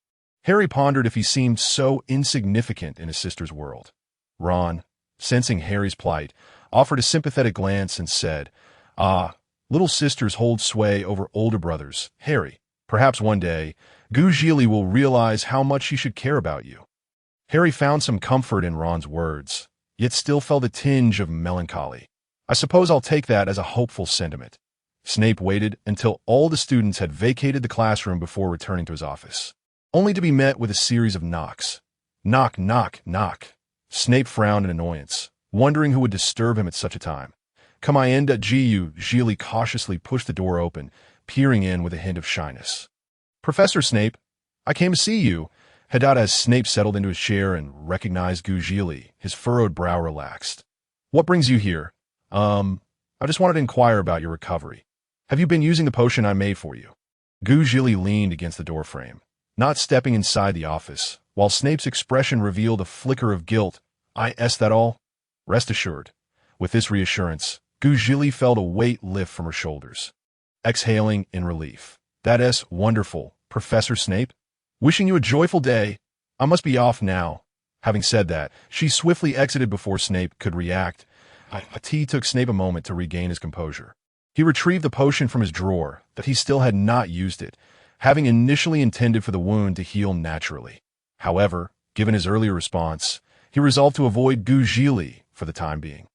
Harry pondered if he seemed so insignificant in his sister's world. Ron, sensing Harry's plight, offered a sympathetic glance and said, "Ah, little sisters hold sway over older brothers, Harry. Perhaps one day, Zhili will realize how much she should care about you." Harry found some comfort in Ron's words, yet still felt a tinge of melancholy. "I suppose I'll take that as a hopeful sentiment." Snape waited until all the students had vacated the classroom before returning to his office, only to be met with a series of knocks. Knock, knock, knock. Snape frowned in annoyance, wondering who would disturb him at such a time. "Come in, Zhili cautiously pushed the door open, peering in with a hint of shyness. "Professor Snape, I came to see you." Hadad, as Snape settled into his chair and recognized Zhili, his furrowed brow relaxed. "What brings you here?" I just wanted to inquire about your recovery. Have you been using the potion I made for you?" Zhili leaned against the doorframe, not stepping inside the office, while Snape's expression revealed a flicker of guilt. "Is that all?" "Rest assured." With this reassurance, Zhili felt a weight lift from her shoulders. Exhaling in relief. "That's wonderful, Professor Snape. Wishing you a joyful day. I must be off now." Having said that, she swiftly exited before Snape could react. It took Snape a moment to regain his composure. He retrieved the potion from his drawer, but he still had not used it, having initially intended for the wound to heal naturally. However, given his earlier response, he resolved to avoid Zhili for the time being.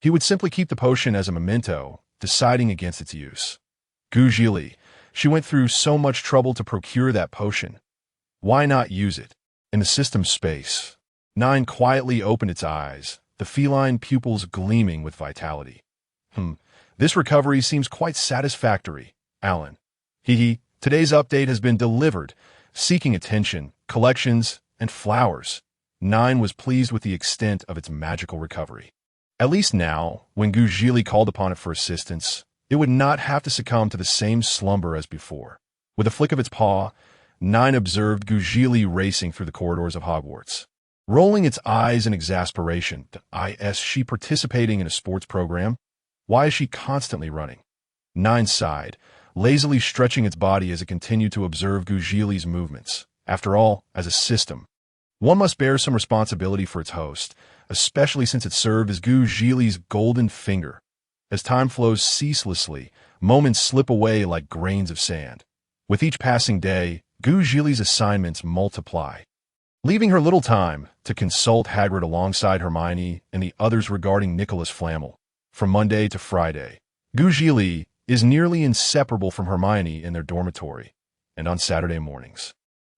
He would simply keep the potion as a memento, deciding against its use. Zhili, she went through so much trouble to procure that potion. Why not use it? In the system space, 9 quietly opened its eyes, the feline pupils gleaming with vitality. This recovery seems quite satisfactory, Alan. Today's update has been delivered, seeking attention, collections, and flowers. 9 was pleased with the extent of its magical recovery. At least now, when Zhili called upon it for assistance, it would not have to succumb to the same slumber as before. With a flick of its paw, 9 observed Zhili racing through the corridors of Hogwarts. Rolling its eyes in exasperation, is she participating in a sports program? Why is she constantly running? 9 sighed, lazily stretching its body as it continued to observe Zhili's movements. After all, as a system, one must bear some responsibility for its host, especially since it served as Zhili's golden finger. As time flows ceaselessly, moments slip away like grains of sand. With each passing day, Zhili's assignments multiply. Leaving her little time to consult Hagrid alongside Hermione and the others regarding Nicholas Flamel. From Monday to Friday, Zhili is nearly inseparable from Hermione in their dormitory, and on Saturday mornings,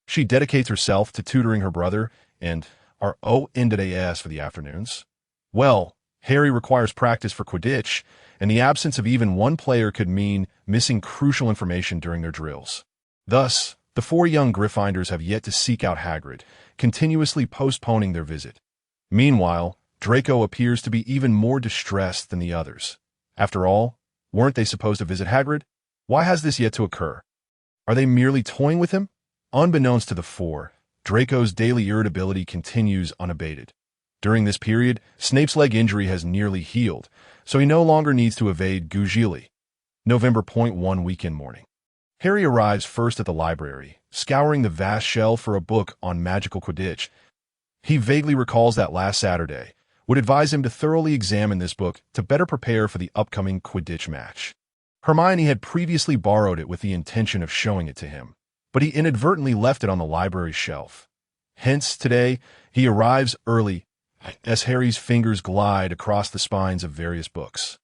she dedicates herself to tutoring her brother and RONDAS for the afternoons. Well, Harry requires practice for Quidditch, and the absence of even one player could mean missing crucial information during their drills. Thus, the 4 young Gryffindors have yet to seek out Hagrid, continuously postponing their visit. Meanwhile, Draco appears to be even more distressed than the others. After all, weren't they supposed to visit Hagrid? Why has this yet to occur? Are they merely toying with him? Unbeknownst to the 4, Draco's daily irritability continues unabated. During this period, Snape's leg injury has nearly healed, so he no longer needs to evade Zhili. November 1 weekend morning. Harry arrives first at the library, scouring the vast shelf for a book on magical Quidditch. He vaguely recalls that last Saturday would advise him to thoroughly examine this book to better prepare for the upcoming Quidditch match. Hermione had previously borrowed it with the intention of showing it to him, but he inadvertently left it on the library's shelf. Hence, today, he arrives early as Harry's fingers glide across the spines of various books.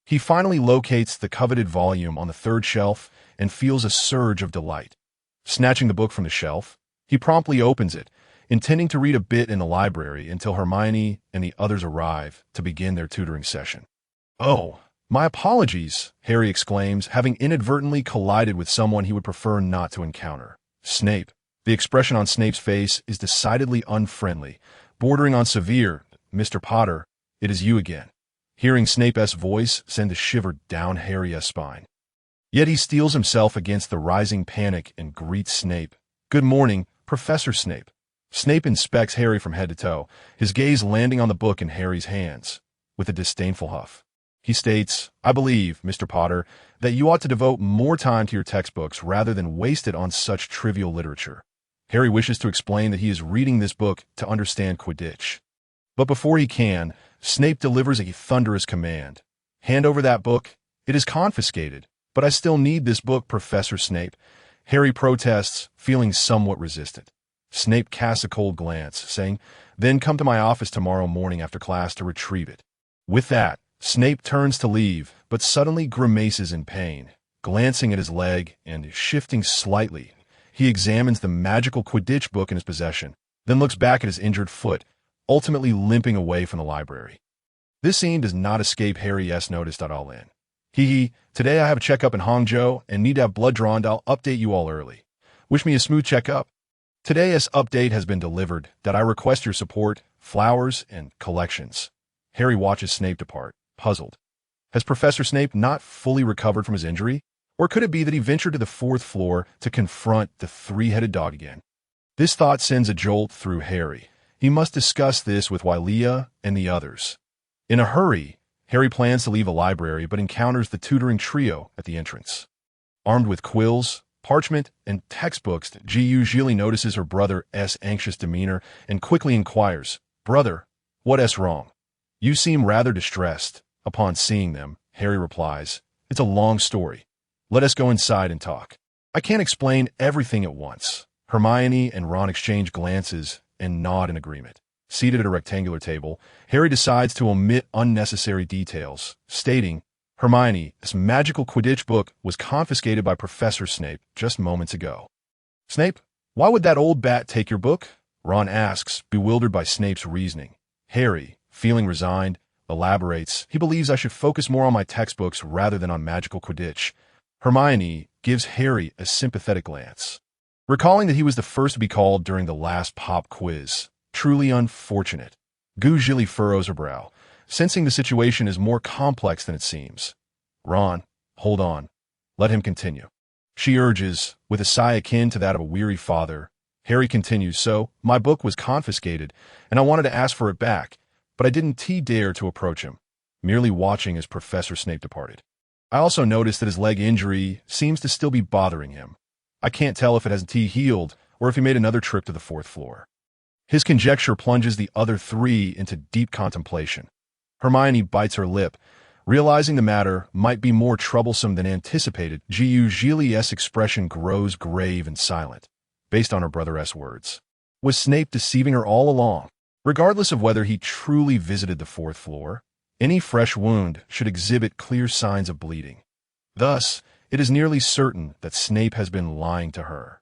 He finally locates the coveted volume on the 3rd shelf and feels a surge of delight. Snatching the book from the shelf, he promptly opens it, intending to read a bit in the library until Hermione and the others arrive to begin their tutoring session. "Oh, my apologies," Harry exclaims, having inadvertently collided with someone he would prefer not to encounter. Snape. The expression on Snape's face is decidedly unfriendly, bordering on severe. "Mr. Potter, it is you again." Hearing Snape's voice sends a shiver down Harry's spine. Yet he steels himself against the rising panic and greets Snape. "Good morning, Professor Snape." Snape inspects Harry from head to toe, his gaze landing on the book in Harry's hands. With a disdainful huff, he states, "I believe, Mr. Potter, that you ought to devote more time to your textbooks rather than waste it on such trivial literature." Harry wishes to explain that he is reading this book to understand Quidditch. But before he can, Snape delivers a thunderous command. Hand over that book. It is confiscated. But I still need this book, Professor Snape. Harry protests, feeling somewhat resistant. Snape casts a cold glance, saying, then come to my office tomorrow morning after class to retrieve it. With that, Snape turns to leave, but suddenly grimaces in pain. Glancing at his leg and shifting slightly, he examines the magical Quidditch book in his possession, then looks back at his injured foot, ultimately limping away from the library. This scene does not escape Harry's notice at all. Today I have a checkup in Hangzhou and need to have blood drawn. I'll update you all early. Wish me a smooth checkup. Today's update has been delivered that I request your support, flowers, and collections. Harry watches Snape depart, puzzled. Has Professor Snape not fully recovered from his injury? Or could it be that he ventured to the 4th floor to confront the three-headed dog again? This thought sends a jolt through Harry. He must discuss this with Vilia and the others. In a hurry, Harry plans to leave the library but encounters the tutoring trio at the entrance. Armed with quills, parchment, and textbooks, Zhili notices her brother's anxious demeanor and quickly inquires, Brother, what's wrong? You seem rather distressed. Upon seeing them, Harry replies, It's a long story. Let us go inside and talk. I can't explain everything at once. Hermione and Ron exchange glances and nod in agreement. Seated at a rectangular table, Harry decides to omit unnecessary details, stating, Hermione, this magical Quidditch book was confiscated by Professor Snape just moments ago. Snape, why would that old bat take your book? Ron asks, bewildered by Snape's reasoning. Harry, feeling resigned, elaborates, he believes I should focus more on my textbooks rather than on magical Quidditch. Hermione gives Harry a sympathetic glance. Recalling that he was the first to be called during the last pop quiz. Truly unfortunate. Zhili furrows her brow, sensing the situation is more complex than it seems. Ron, hold on. Let him continue. She urges, with a sigh akin to that of a weary father. Harry continues, so, my book was confiscated, and I wanted to ask for it back, but I didn't dare to approach him, merely watching as Professor Snape departed. I also noticed that his leg injury seems to still be bothering him. I can't tell if it hasn't healed or if he made another trip to the 4th floor. His conjecture plunges the other three into deep contemplation. Hermione bites her lip, realizing the matter might be more troublesome than anticipated. Zhili's expression grows grave and silent, based on her brother's words. Was Snape deceiving her all along? Regardless of whether he truly visited the 4th floor, any fresh wound should exhibit clear signs of bleeding. Thus, it is nearly certain that Snape has been lying to her.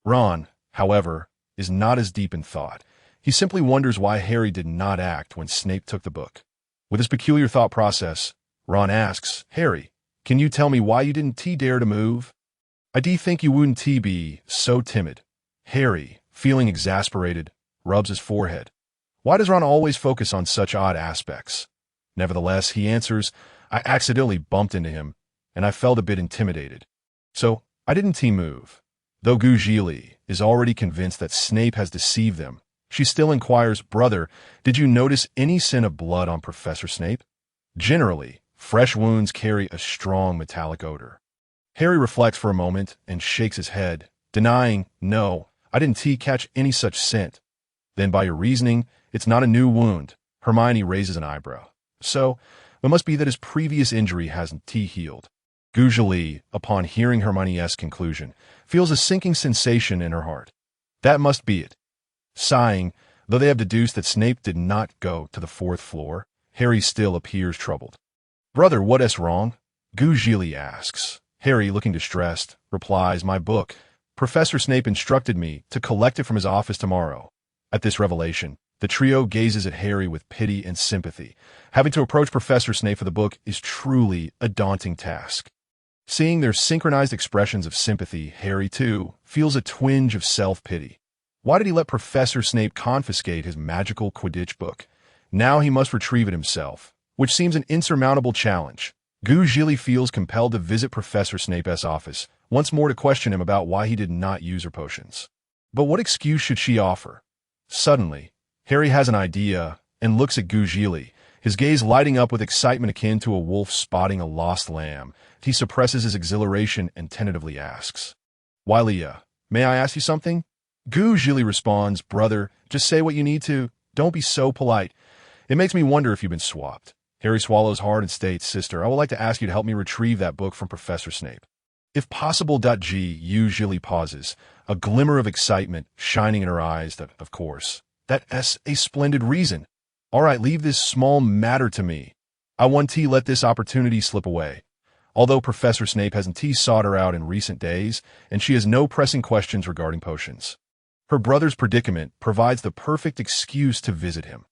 Ron, however, is not as deep in thought. He simply wonders why Harry did not act when Snape took the book. With his peculiar thought process, Ron asks, Harry, can you tell me why you didn't dare to move? I think you wouldn't be so timid. Harry, feeling exasperated, rubs his forehead. Why does Ron always focus on such odd aspects? Nevertheless, he answers, I accidentally bumped into him, and I felt a bit intimidated. So, I didn't move. Though Zhili is already convinced that Snape has deceived them, she still inquires, Brother, did you notice any scent of blood on Professor Snape? Generally, fresh wounds carry a strong metallic odor. Harry reflects for a moment and shakes his head, denying, No, I didn't catch any such scent. Then by your reasoning, it's not a new wound. Hermione raises an eyebrow. So, it must be that his previous injury hasn't healed. Zhili, upon hearing Hermione's conclusion, feels a sinking sensation in her heart. That must be it. Sighing, though they have deduced that Snape did not go to the 4th floor, Harry still appears troubled. Brother, what's wrong? Zhili asks. Harry, looking distressed, replies, My book. Professor Snape instructed me to collect it from his office tomorrow. At this revelation, the trio gazes at Harry with pity and sympathy. Having to approach Professor Snape for the book is truly a daunting task. Seeing their synchronized expressions of sympathy, Harry, too, feels a twinge of self-pity. Why did he let Professor Snape confiscate his magical Quidditch book? Now he must retrieve it himself, which seems an insurmountable challenge. Zhili feels compelled to visit Professor Snape's office, once more to question him about why he did not use her potions. But what excuse should she offer? Suddenly, Harry has an idea and looks at Zhili, his gaze lighting up with excitement akin to a wolf spotting a lost lamb. He suppresses his exhilaration and tentatively asks, Vilya, may I ask you something? Zhili responds, "Brother, just say what you need to. Don't be so polite. It makes me wonder if you've been swapped." Harry swallows hard and states, "Sister, I would like to ask you to help me retrieve that book from Professor Snape." "If possible." Zhili pauses, a glimmer of excitement shining in her eyes. Of course. That's a splendid reason. All right, leave this small matter to me. I won't let this opportunity slip away. Although Professor Snape hasn't sought her out in recent days, and she has no pressing questions regarding potions. Her brother's predicament provides the perfect excuse to visit him.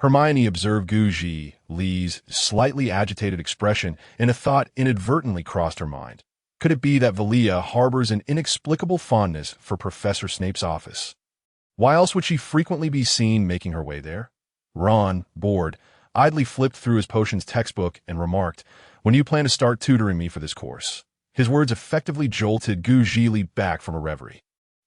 Hermione observed Zhili's slightly agitated expression, and a thought inadvertently crossed her mind. Could it be that Vilya harbors an inexplicable fondness for Professor Snape's office? Why else would she frequently be seen making her way there? Ron, bored, idly flipped through his potions textbook and remarked, "When do you plan to start tutoring me for this course?" His words effectively jolted Zhili back from a reverie.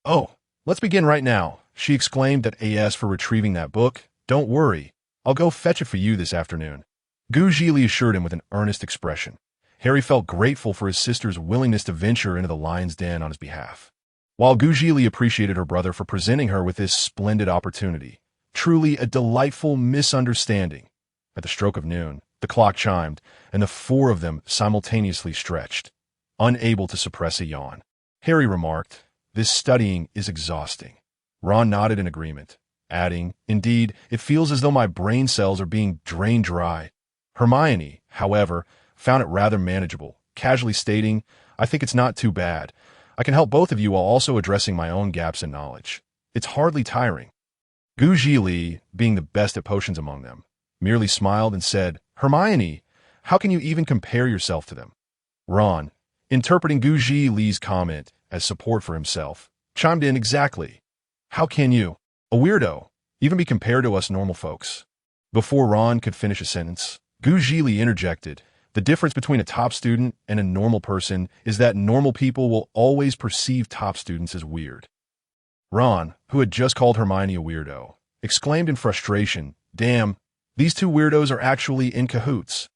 "Oh, let's begin right now," she exclaimed as for retrieving that book. "Don't worry, I'll go fetch it for you this afternoon." Zhili assured him with an earnest expression. Harry felt grateful for his sister's willingness to venture into the lion's den on his behalf. While Zhili appreciated her brother for presenting her with this splendid opportunity, truly a delightful misunderstanding. At the stroke of noon, the clock chimed, and the four of them simultaneously stretched, unable to suppress a yawn. Harry remarked, "This studying is exhausting." Ron nodded in agreement, adding, "Indeed, it feels as though my brain cells are being drained dry." Hermione, however, found it rather manageable, casually stating, "I think it's not too bad. I can help both of you while also addressing my own gaps in knowledge. It's hardly tiring." Zhili, being the best at potions among them, merely smiled and said, "Hermione, how can you even compare yourself to them?" Ron, interpreting Zhili's comment as support for himself, chimed in, "Exactly. How can you, a weirdo, even be compared to us normal folks?" Before Ron could finish a sentence, Zhili interjected, "The difference between a top student and a normal person is that normal people will always perceive top students as weird." Ron, who had just called Hermione a weirdo, exclaimed in frustration, "Damn, these two weirdos are actually in cahoots."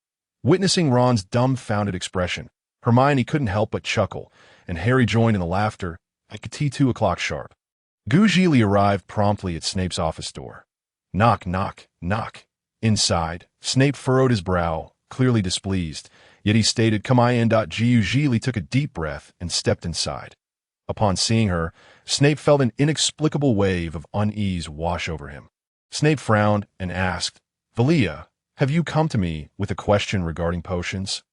Witnessing Ron's dumbfounded expression, Hermione couldn't help but chuckle, and Harry joined in the laughter at 2 o'clock sharp. Zhili arrived promptly at Snape's office door. Knock, knock, knock. Inside, Snape furrowed his brow, clearly displeased, yet he stated, "Come in." Zhili took a deep breath and stepped inside. Upon seeing her, Snape felt an inexplicable wave of unease wash over him. Snape frowned and asked, "Vilya, have you come to me with a question regarding potions?"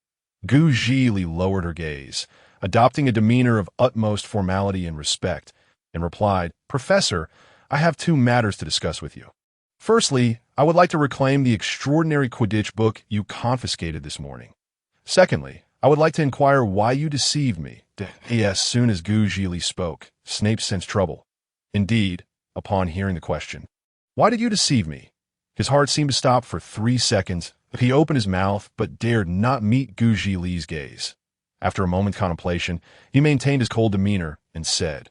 Zhili lowered her gaze, adopting a demeanor of utmost formality and respect, and replied, "Professor, I have two matters to discuss with you. Firstly, I would like to reclaim the extraordinary Quidditch book you confiscated this morning. Secondly, I would like to inquire why you deceived me." As soon as Zhili spoke, Snape sensed trouble. Indeed, upon hearing the question, "Why did you deceive me?" his heart seemed to stop for 3 seconds. He opened his mouth, but dared not meet Zhili's gaze. After a moment's contemplation, he maintained his cold demeanor and said,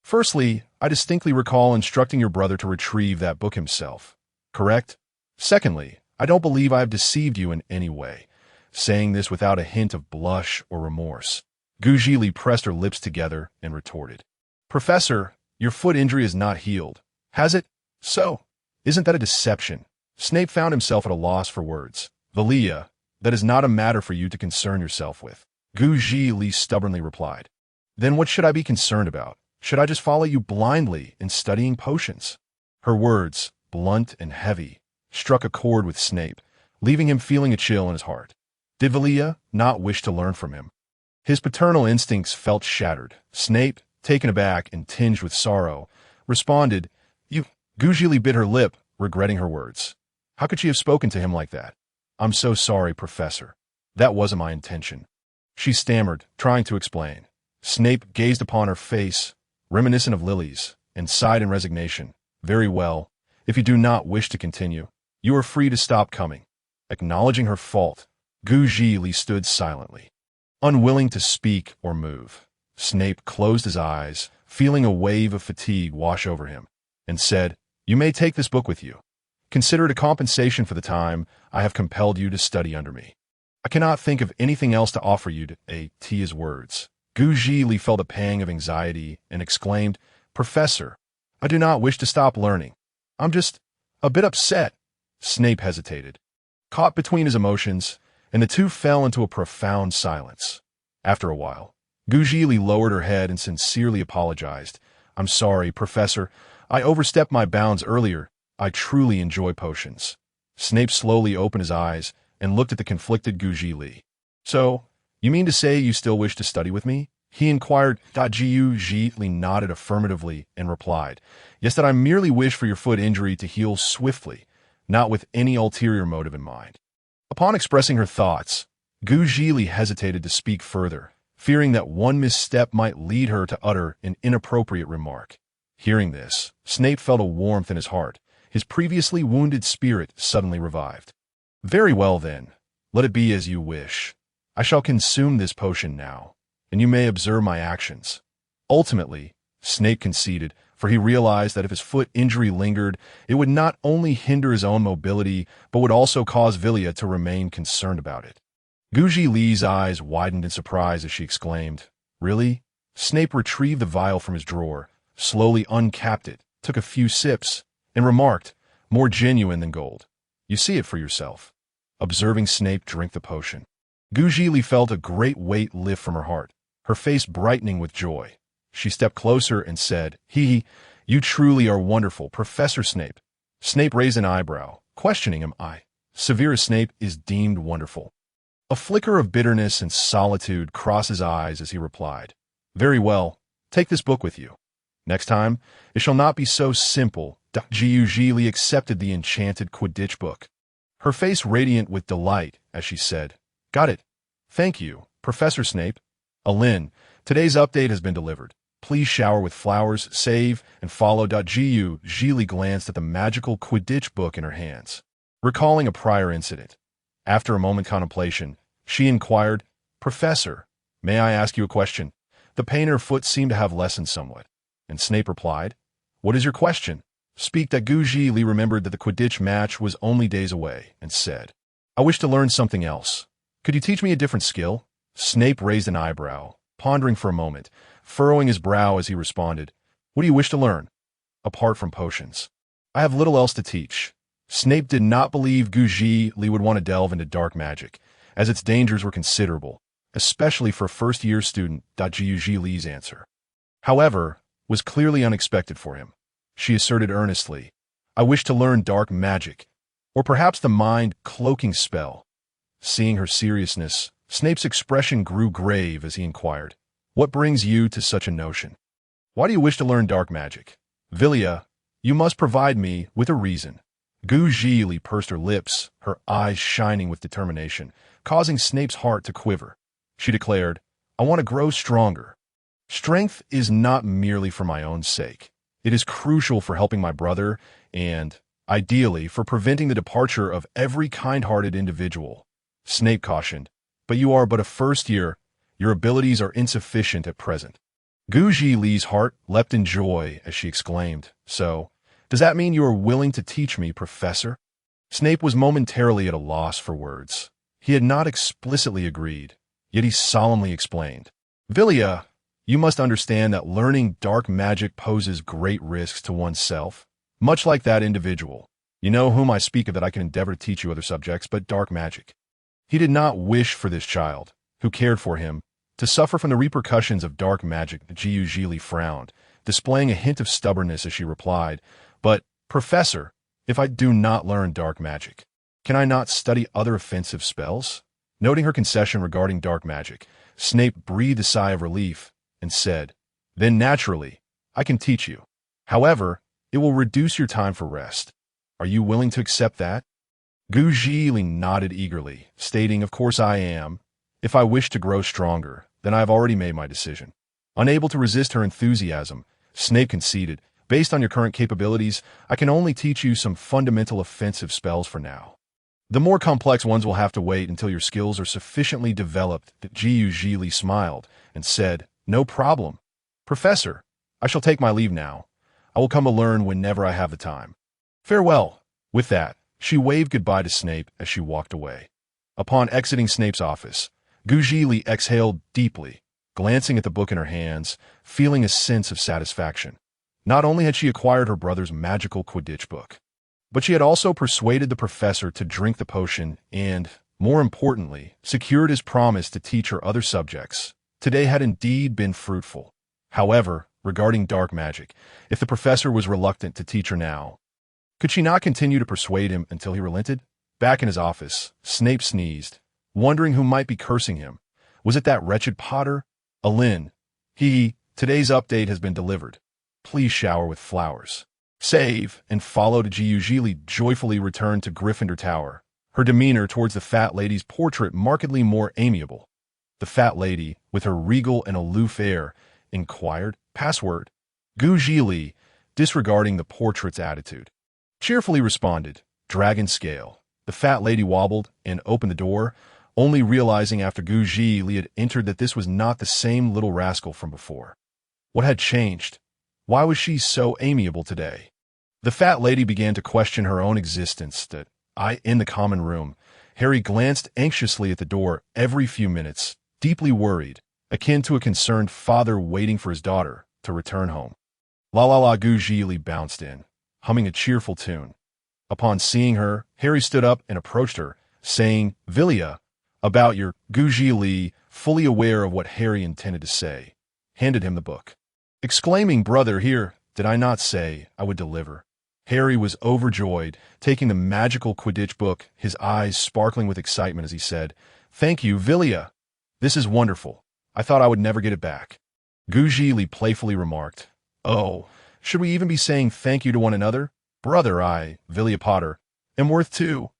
"Firstly, I distinctly recall instructing your brother to retrieve that book himself. Correct? Secondly, I don't believe I have deceived you in any way," saying this without a hint of blush or remorse. Zhili pressed her lips together and retorted, "Professor, your foot injury is not healed. Has it? So, isn't that a deception?" Snape found himself at a loss for words. "Vilya, that is not a matter for you to concern yourself with," Zhili stubbornly replied. "Then what should I be concerned about? Should I just follow you blindly in studying potions?" Her words, blunt and heavy, struck a chord with Snape, leaving him feeling a chill in his heart. Did Vilya not wish to learn from him? His paternal instincts felt shattered. Snape, taken aback and tinged with sorrow, responded, "You..." Zhili bit her lip, regretting her words. How could she have spoken to him like that? "I'm so sorry, Professor. That wasn't my intention," she stammered, trying to explain. Snape gazed upon her face, reminiscent of Lily's, and sighed in resignation. "Very well. If you do not wish to continue, you are free to stop coming." Acknowledging her fault, Zhili stood silently, unwilling to speak or move. Snape closed his eyes, feeling a wave of fatigue wash over him, and said, "You may take this book with you. Consider it a compensation for the time I have compelled you to study under me. I cannot think of anything else to offer you." His words. Zhili felt a pang of anxiety and exclaimed, "Professor, I do not wish to stop learning. I'm just a bit upset. Snape hesitated, caught between his emotions, and the two fell into a profound silence. After a while, Zhili lowered her head and sincerely apologized. I'm sorry, Professor. I overstepped my bounds earlier. I truly enjoy potions. Snape slowly opened his eyes and looked at the conflicted Zhili. So, you mean to say you still wish to study with me? He inquired. Zhili nodded affirmatively and replied, Yes, that I merely wish for your foot injury to heal swiftly, not with any ulterior motive in mind. Upon expressing her thoughts, Zhili hesitated to speak further, fearing that one misstep might lead her to utter an inappropriate remark. Hearing this, Snape felt a warmth in his heart. His previously wounded spirit suddenly revived. Very well then, let it be as you wish. I shall consume this potion now, and you may observe my actions. Ultimately, Snape conceded, for he realized that if his foot injury lingered, it would not only hinder his own mobility, but would also cause Vilya to remain concerned about it. Zhili's eyes widened in surprise as she exclaimed, Really? Snape retrieved the vial from his drawer, slowly uncapped it, took a few sips, and remarked, More genuine than gold. You see it for yourself. Observing Snape drink the potion, Zhili felt a great weight lift from her heart, her face brightening with joy. She stepped closer and said, You truly are wonderful, Professor Snape. Snape raised an eyebrow, questioning him. Severus Snape is deemed wonderful. A flicker of bitterness and solitude crossed his eyes as he replied, Very well, take this book with you. Next time, it shall not be so simple. Zhili accepted the enchanted Quidditch book, her face radiant with delight as she said, Got it. Thank you, Professor Snape. Alin, today's update has been delivered. Please shower with flowers, save, and follow. Zhili glanced at the magical Quidditch book in her hands, recalling a prior incident. After a moment's contemplation, she inquired, Professor, may I ask you a question? The pain in her foot seemed to have lessened somewhat, and Snape replied, What is your question? Speak. Zhili remembered that the Quidditch match was only days away, and said, I wish to learn something else. Could you teach me a different skill? Snape raised an eyebrow, pondering for a moment, furrowing his brow as he responded, What do you wish to learn? Apart from potions, I have little else to teach. Snape did not believe Zhili would want to delve into dark magic, as its dangers were considerable, especially for a first-year student. Zhili's answer, however, was clearly unexpected for him. She asserted earnestly, I wish to learn dark magic, or perhaps the mind-cloaking spell. Seeing her seriousness, Snape's expression grew grave as he inquired, What brings you to such a notion? Why do you wish to learn dark magic? Vilya, you must provide me with a reason. Zhili pursed her lips, her eyes shining with determination, causing Snape's heart to quiver. She declared, I want to grow stronger. Strength is not merely for my own sake. It is crucial for helping my brother and, ideally, for preventing the departure of every kind-hearted individual. Snape cautioned, But you are but a first year. Your abilities are insufficient at present. Zhili's heart leapt in joy as she exclaimed, So, does that mean you are willing to teach me, Professor? Snape was momentarily at a loss for words. He had not explicitly agreed, yet he solemnly explained, Vilya, you must understand that learning dark magic poses great risks to oneself, much like that individual. You know whom I speak of, that I can endeavor to teach you other subjects, but dark magic. He did not wish for this child, who cared for him, to suffer from the repercussions of dark magic. Zhili frowned, displaying a hint of stubbornness as she replied, But, Professor, if I do not learn dark magic, can I not study other offensive spells? Noting her concession regarding dark magic, Snape breathed a sigh of relief and said, Then naturally, I can teach you. However, it will reduce your time for rest. Are you willing to accept that? Zhili nodded eagerly, stating, Of course I am. If I wish to grow stronger, then I have already made my decision. Unable to resist her enthusiasm, Snape conceded, Based on your current capabilities, I can only teach you some fundamental offensive spells for now. The more complex ones will have to wait until your skills are sufficiently developed. Zhili smiled and said, No problem. Professor, I shall take my leave now. I will come to learn whenever I have the time. Farewell. With that, she waved goodbye to Snape as she walked away. Upon exiting Snape's office, Zhili exhaled deeply, glancing at the book in her hands, feeling a sense of satisfaction. Not only had she acquired her brother's magical Quidditch book, but she had also persuaded the professor to drink the potion and, more importantly, secured his promise to teach her other subjects. Today had indeed been fruitful. However, regarding dark magic, if the professor was reluctant to teach her now, could she not continue to persuade him until he relented? Back in his office, Snape sneezed, wondering who might be cursing him. Was it that wretched Potter? Alin. Today's update has been delivered. Please shower with flowers. Save, and followed Zhili joyfully returned to Gryffindor Tower, her demeanor towards the fat lady's portrait markedly more amiable. The fat lady, with her regal and aloof air, inquired, "Password?" Zhili, disregarding the portrait's attitude, cheerfully responded, "Dragon scale." The fat lady wobbled and opened the door, only realizing after Zhili had entered that this was not the same little rascal from before. What had changed? Why was she so amiable today? The fat lady began to question her own existence. In the common room, Harry glanced anxiously at the door every few minutes, deeply worried, akin to a concerned father waiting for his daughter to return home. La la la, Zhili bounced in, humming a cheerful tune. Upon seeing her, Harry stood up and approached her, saying, "Vilya, about your..." Zhili, fully aware of what Harry intended to say, handed him the book, exclaiming, "Brother, here, did I not say I would deliver?" Harry was overjoyed, taking the magical Quidditch book, his eyes sparkling with excitement as he said, "Thank you, Vilya. This is wonderful. I thought I would never get it back." Zhili playfully remarked, "Oh, should we even be saying thank you to one another? Brother, Vilia Potter, am worth two."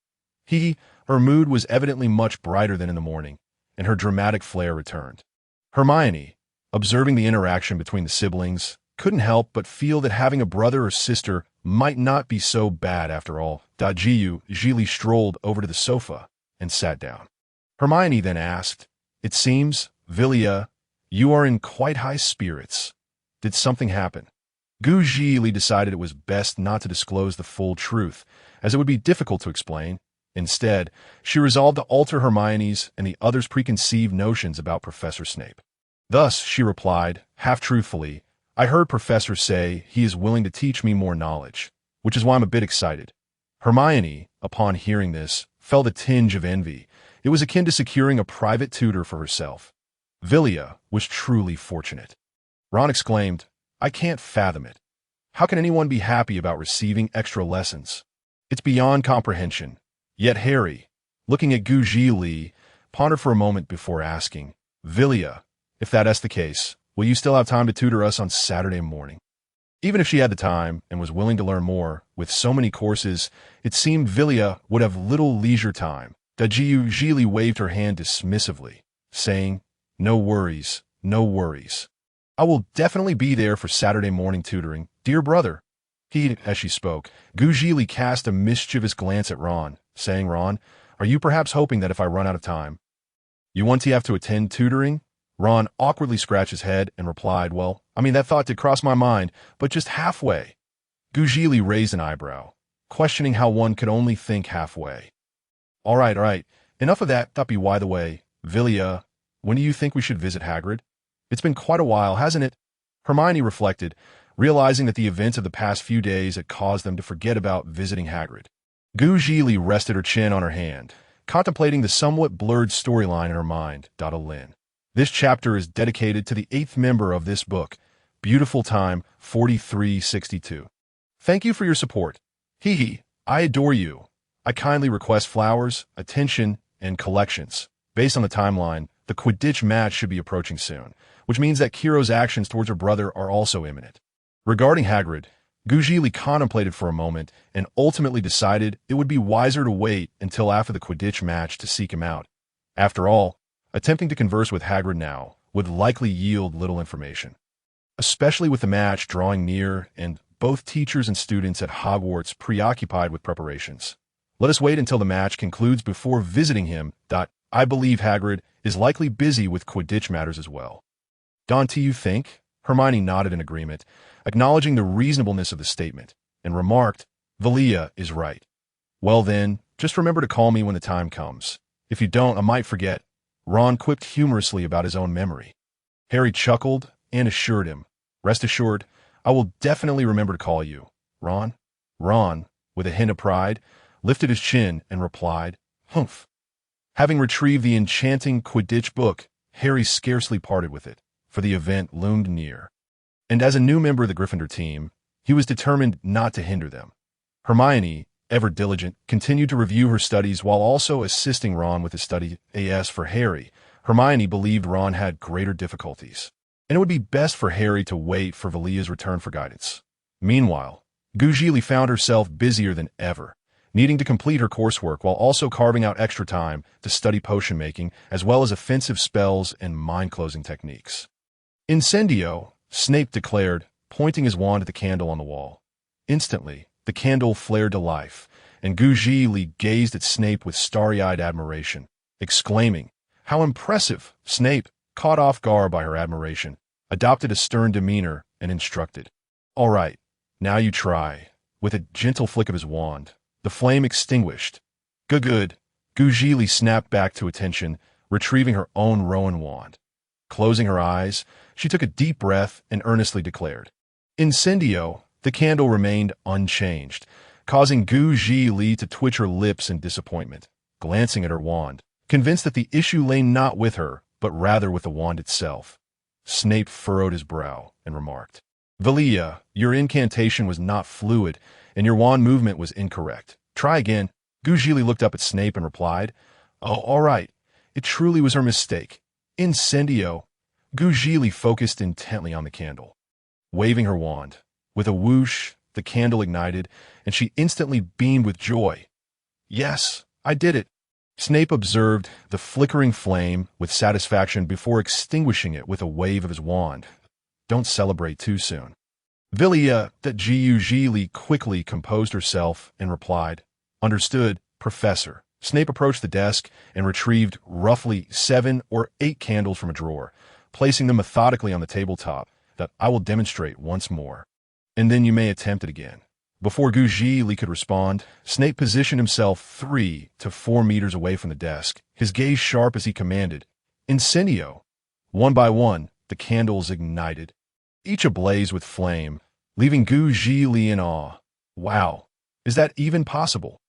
Her mood was evidently much brighter than in the morning, and her dramatic flair returned. Hermione, observing the interaction between the siblings, couldn't help but feel that having a brother or sister might not be so bad after all. Zhili strolled over to the sofa and sat down. Hermione then asked, "It seems, Vilya, you are in quite high spirits. Did something happen?" Zhili decided it was best not to disclose the full truth, as it would be difficult to explain. Instead, she resolved to alter Hermione's and the others' preconceived notions about Professor Snape. Thus, she replied, half-truthfully, "I heard Professor say he is willing to teach me more knowledge, which is why I'm a bit excited." Hermione, upon hearing this, felt a tinge of envy. It was akin to securing a private tutor for herself. Vilya was truly fortunate. Ron exclaimed, "I can't fathom it. How can anyone be happy about receiving extra lessons? It's beyond comprehension." Yet Harry, looking at Zhili, pondered for a moment before asking, "Vilya, if that's the case, will you still have time to tutor us on Saturday morning?" Even if she had the time and was willing to learn more, with so many courses, it seemed Vilya would have little leisure time. Zhili waved her hand dismissively, saying, "No worries, no worries. I will definitely be there for Saturday morning tutoring, dear brother." As she spoke, Zhili cast a mischievous glance at Ron, saying, "Ron, are you perhaps hoping that if I run out of time, you want to have to attend tutoring?" Ron awkwardly scratched his head and replied, "Well, that thought did cross my mind, but just halfway." Zhili raised an eyebrow, questioning how one could only think halfway. All right. Enough of that. By the way, Vilya, when do you think we should visit Hagrid? It's been quite a while, hasn't it?" Hermione reflected, realizing that the events of the past few days had caused them to forget about visiting Hagrid. Zhili rested her chin on her hand, contemplating the somewhat blurred storyline in her mind. Lynn. This chapter is dedicated to the 8th member of this book, Beautiful Time 4362. Thank you for your support. I adore you. I kindly request flowers, attention, and collections. Based on the timeline, the Quidditch match should be approaching soon, which means that Kiro's actions towards her brother are also imminent. Regarding Hagrid, Zhili contemplated for a moment and ultimately decided it would be wiser to wait until after the Quidditch match to seek him out. After all, attempting to converse with Hagrid now would likely yield little information, especially with the match drawing near and both teachers and students at Hogwarts preoccupied with preparations. Let us wait until the match concludes before visiting him. I believe Hagrid is likely busy with Quidditch matters as well. Don't you think? Hermione nodded in agreement, acknowledging the reasonableness of the statement, and remarked, "Vilya is right. Well then, just remember to call me when the time comes. If you don't, I might forget." Ron quipped humorously about his own memory. Harry chuckled and assured him, "Rest assured, I will definitely remember to call you, Ron. Ron, with a hint of pride, lifted his chin and replied, humph. Having retrieved the enchanting Quidditch book, Harry scarcely parted with it, for the event loomed near. And as a new member of the Gryffindor team, he was determined not to hinder them. Hermione, ever diligent, continued to review her studies while also assisting Ron with his study. As for Harry, Hermione believed Ron had greater difficulties, and it would be best for Harry to wait for Vilya's return for guidance. Meanwhile, Zhili found herself busier than ever, needing to complete her coursework while also carving out extra time to study potion making as well as offensive spells and mind-closing techniques. Incendio, Snape declared, pointing his wand at the candle on the wall. Instantly, the candle flared to life, and Zhili gazed at Snape with starry-eyed admiration, exclaiming, "How impressive!" Snape, caught off guard by her admiration, adopted a stern demeanor and instructed, "All right, now you try." With a gentle flick of his wand, the flame extinguished. Good. Zhili snapped back to attention, retrieving her own Rowan wand. Closing her eyes, she took a deep breath and earnestly declared, "Incendio." The candle remained unchanged, causing Zhili to twitch her lips in disappointment, glancing at her wand, convinced that the issue lay not with her, but rather with the wand itself. Snape furrowed his brow and remarked, "Vilya, your incantation was not fluid, and your wand movement was incorrect. Try again." Zhili looked up at Snape and replied, "Oh, all right. It truly was her mistake." Incendio. Zhili focused intently on the candle. Waving her wand, with a whoosh, the candle ignited, and she instantly beamed with joy. "Yes, I did it." Snape observed the flickering flame with satisfaction before extinguishing it with a wave of his wand. "Don't celebrate too soon." Vilya, that Zhili quickly composed herself and replied, "Understood, Professor." Snape approached the desk and retrieved roughly 7 or 8 candles from a drawer, placing them methodically on the tabletop. "That I will demonstrate once more, and then you may attempt it again." Before Zhili could respond, Snape positioned himself 3 to 4 meters away from the desk, his gaze sharp as he commanded, "Incendio." One by one, the candles ignited, each ablaze with flame, leaving Zhili in awe. "Wow, is that even possible?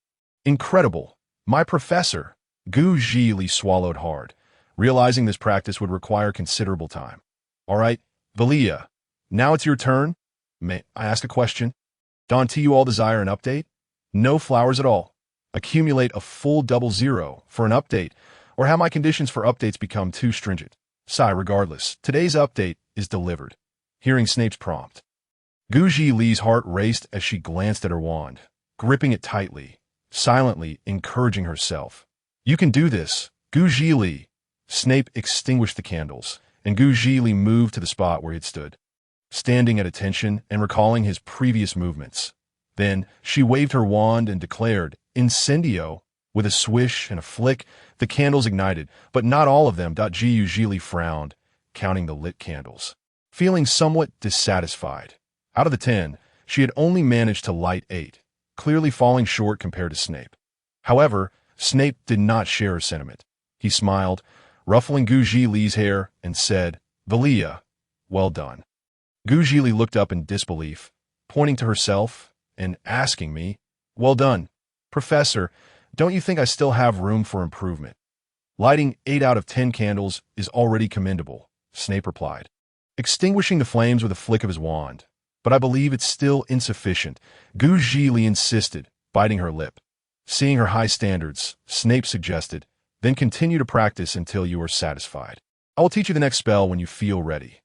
Incredible. My professor." Zhili swallowed hard, realizing this practice would require considerable time. "All right, Vilya, now it's your turn. May I ask a question? Don't you all desire an update? No flowers at all. Accumulate a full 00 for an update, or have my conditions for updates become too stringent. Sigh, regardless, today's update is delivered." Hearing Snape's prompt, Zhili's heart raced as she glanced at her wand, gripping it tightly, silently encouraging herself. "You can do this, Zhili." Snape extinguished the candles, and Zhili moved to the spot where he had stood, standing at attention and recalling his previous movements. Then she waved her wand and declared, "Incendio." With a swish and a flick, the candles ignited, but not all of them. Zhili frowned, counting the lit candles, feeling somewhat dissatisfied. Out of the 10, she had only managed to light 8, clearly falling short compared to Snape. However, Snape did not share her sentiment. He smiled, ruffling Zhili's hair, and said, "Vilya, well done." Zhili looked up in disbelief, pointing to herself and asking me, "Well done, Professor, don't you think I still have room for improvement?" "Lighting 8 out of 10 candles is already commendable," Snape replied, extinguishing the flames with a flick of his wand. "But I believe it's still insufficient," Zhili insisted, biting her lip. Seeing her high standards, Snape suggested, "Then continue to practice until you are satisfied. I will teach you the next spell when you feel ready."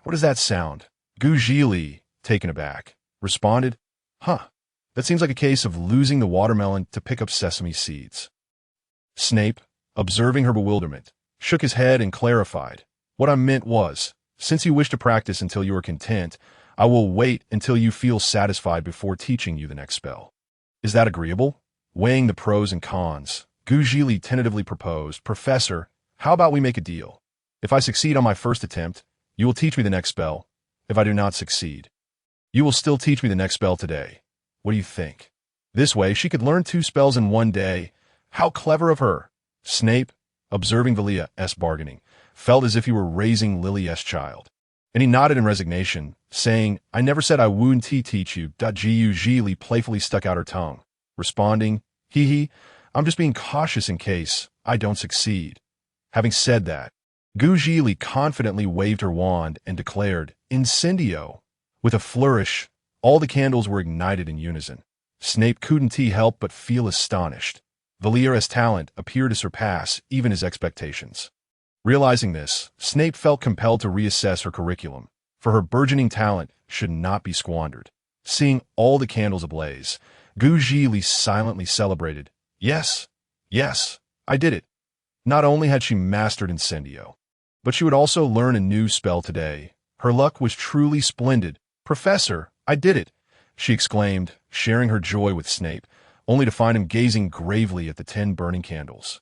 "What does that sound?" Zhili, taken aback, responded, "Huh, that seems like a case of losing the watermelon to pick up sesame seeds." Snape, observing her bewilderment, shook his head and clarified, "What I meant was, since you wish to practice until you are content, I will wait until you feel satisfied before teaching you the next spell. Is that agreeable?" Weighing the pros and cons, Zhili tentatively proposed, "Professor, how about we make a deal? If I succeed on my first attempt, you will teach me the next spell. If I do not succeed, you will still teach me the next spell today. What do you think?" This way, she could learn 2 spells in one day. How clever of her! Snape, observing Vilya's bargaining, felt as if he were raising Lily's child. And he nodded in resignation, saying, I never said I wouldn't teach you. Zhili playfully stuck out her tongue, responding, hee hee, I'm just being cautious in case I don't succeed. Having said that, Zhili confidently waved her wand and declared, Incendio. With a flourish, all the candles were ignited in unison. Snape couldn't help but feel astonished. Vilya's talent appeared to surpass even his expectations. Realizing this, Snape felt compelled to reassess her curriculum, for her burgeoning talent should not be squandered. Seeing all the candles ablaze, Zhili silently celebrated, Yes, I did it. Not only had she mastered Incendio, but she would also learn a new spell today. Her luck was truly splendid. Professor, I did it, she exclaimed, sharing her joy with Snape, only to find him gazing gravely at the 10 burning candles.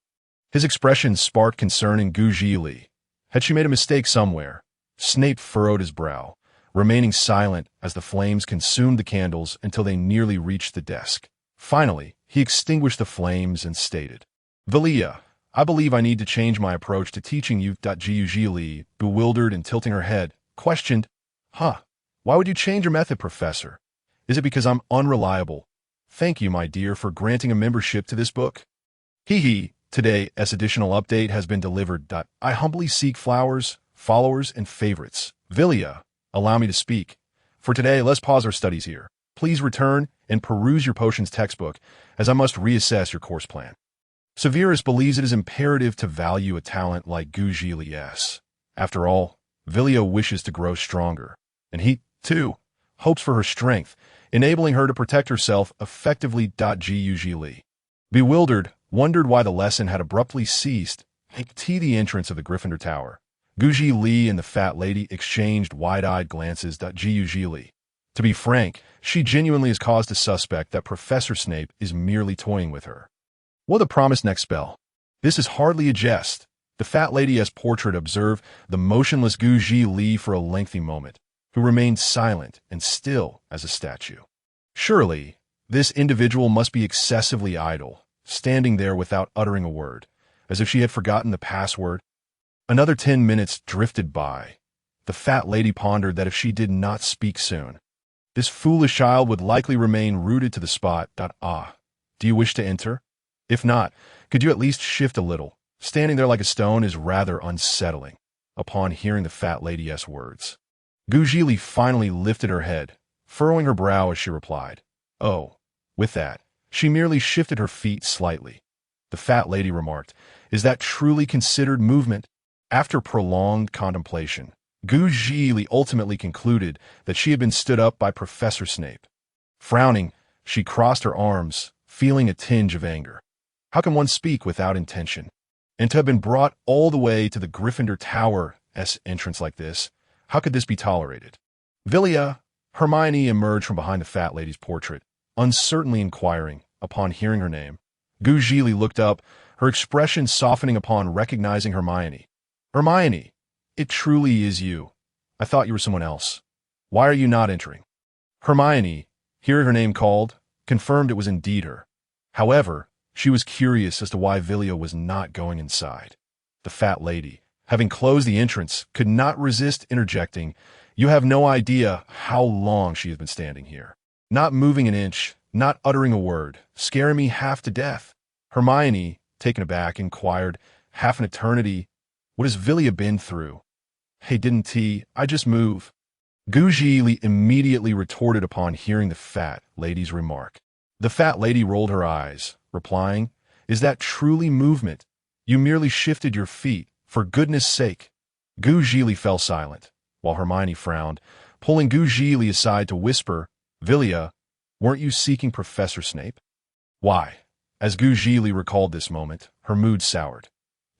His expression sparked concern in Zhili. Had she made a mistake somewhere? Snape furrowed his brow, remaining silent as the flames consumed the candles until they nearly reached the desk. Finally, he extinguished the flames and stated, Vilya, I believe I need to change my approach to teaching you. Zhili, bewildered and tilting her head, questioned, Why would you change your method, Professor? Is it because I'm unreliable? Thank you, my dear, for granting a membership to this book. Today, as additional update has been delivered. I humbly seek flowers, followers, and favorites. Vilya, allow me to speak. For today, let's pause our studies here. Please return and peruse your potions textbook, as I must reassess your course plan. Severus believes it is imperative to value a talent like Zhili. After all, Vilya wishes to grow stronger, and he, too, hopes for her strength, enabling her to protect herself effectively. Zhili, bewildered, wondered why the lesson had abruptly ceased. The entrance of the Gryffindor Tower, Zhili and the fat lady exchanged wide-eyed glances. Zhili. To be frank, she genuinely has cause to suspect that Professor Snape is merely toying with her. What the promised next spell? This is hardly a jest. The fat lady as portrait observed the motionless Zhili for a lengthy moment, who remained silent and still as a statue. Surely, this individual must be excessively idle, standing there without uttering a word, as if she had forgotten the password. Another 10 minutes drifted by. The fat lady pondered that if she did not speak soon, this foolish child would likely remain rooted to the spot. Do you wish to enter? If not, could you at least shift a little? Standing there like a stone is rather unsettling. Upon hearing the fat lady's words, Zhili finally lifted her head, furrowing her brow as she replied, Oh, with that, she merely shifted her feet slightly. The fat lady remarked, Is that truly considered movement? After prolonged contemplation, Zhili ultimately concluded that she had been stood up by Professor Snape. Frowning, she crossed her arms, feeling a tinge of anger. How can one speak without intention? And to have been brought all the way to the Gryffindor Tower's entrance like this, how could this be tolerated? Vilya, Hermione emerged from behind the fat lady's portrait, uncertainly inquiring upon hearing her name. Zhili looked up, her expression softening upon recognizing Hermione. Hermione, it truly is you. I thought you were someone else. Why are you not entering? Hermione, hearing her name called, confirmed it was indeed her. However, she was curious as to why Vilya was not going inside. The fat lady, having closed the entrance, could not resist interjecting, You have no idea how long she has been standing here. Not moving an inch, not uttering a word, scaring me half to death. Hermione, taken aback, inquired, Half an eternity? What has Vilya been through? Hey, I just move. Zhili immediately retorted upon hearing the fat lady's remark. The fat lady rolled her eyes, replying, Is that truly movement? You merely shifted your feet, for goodness sake. Zhili fell silent, while Hermione frowned, pulling Zhili aside to whisper, Vilya, weren't you seeking Professor Snape? Why? As Zhili recalled this moment, her mood soured.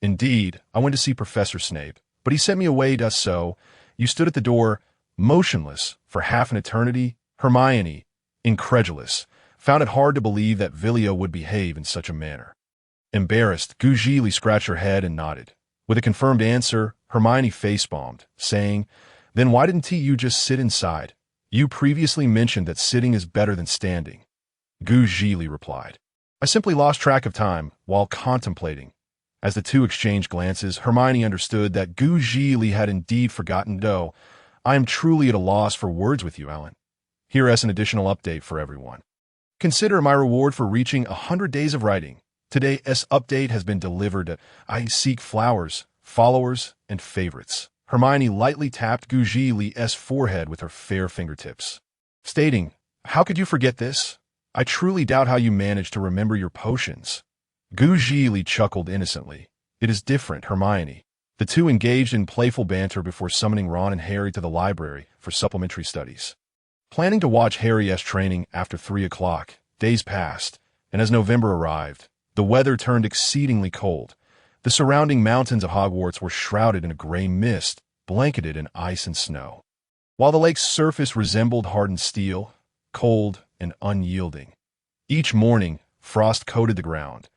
Indeed, I went to see Professor Snape, but he sent me away. So, you stood at the door, motionless, for half an eternity? Hermione, incredulous, found it hard to believe that Vilya would behave in such a manner. Embarrassed, Zhili scratched her head and nodded. With a confirmed answer, Hermione face-bombed, saying, Then why didn't you just sit inside? You previously mentioned that sitting is better than standing. Zhili replied, I simply lost track of time while contemplating. As the two exchanged glances, Hermione understood that Zhili had indeed forgotten. I am truly at a loss for words with you, Alan. Here is an additional update for everyone. Consider my reward for reaching 100 days of writing. Today's update has been delivered. I seek flowers, followers, and favorites. Hermione lightly tapped Zhili's forehead with her fair fingertips, stating, "How could you forget this? I truly doubt how you managed to remember your potions." Zhili chuckled innocently. "It is different, Hermione." The two engaged in playful banter before summoning Ron and Harry to the library for supplementary studies. Planning to watch Harry's training after 3 o'clock, days passed, and as November arrived, the weather turned exceedingly cold. The surrounding mountains of Hogwarts were shrouded in a gray mist, blanketed in ice and snow, while the lake's surface resembled hardened steel, cold and unyielding. Each morning, frost coated the ground.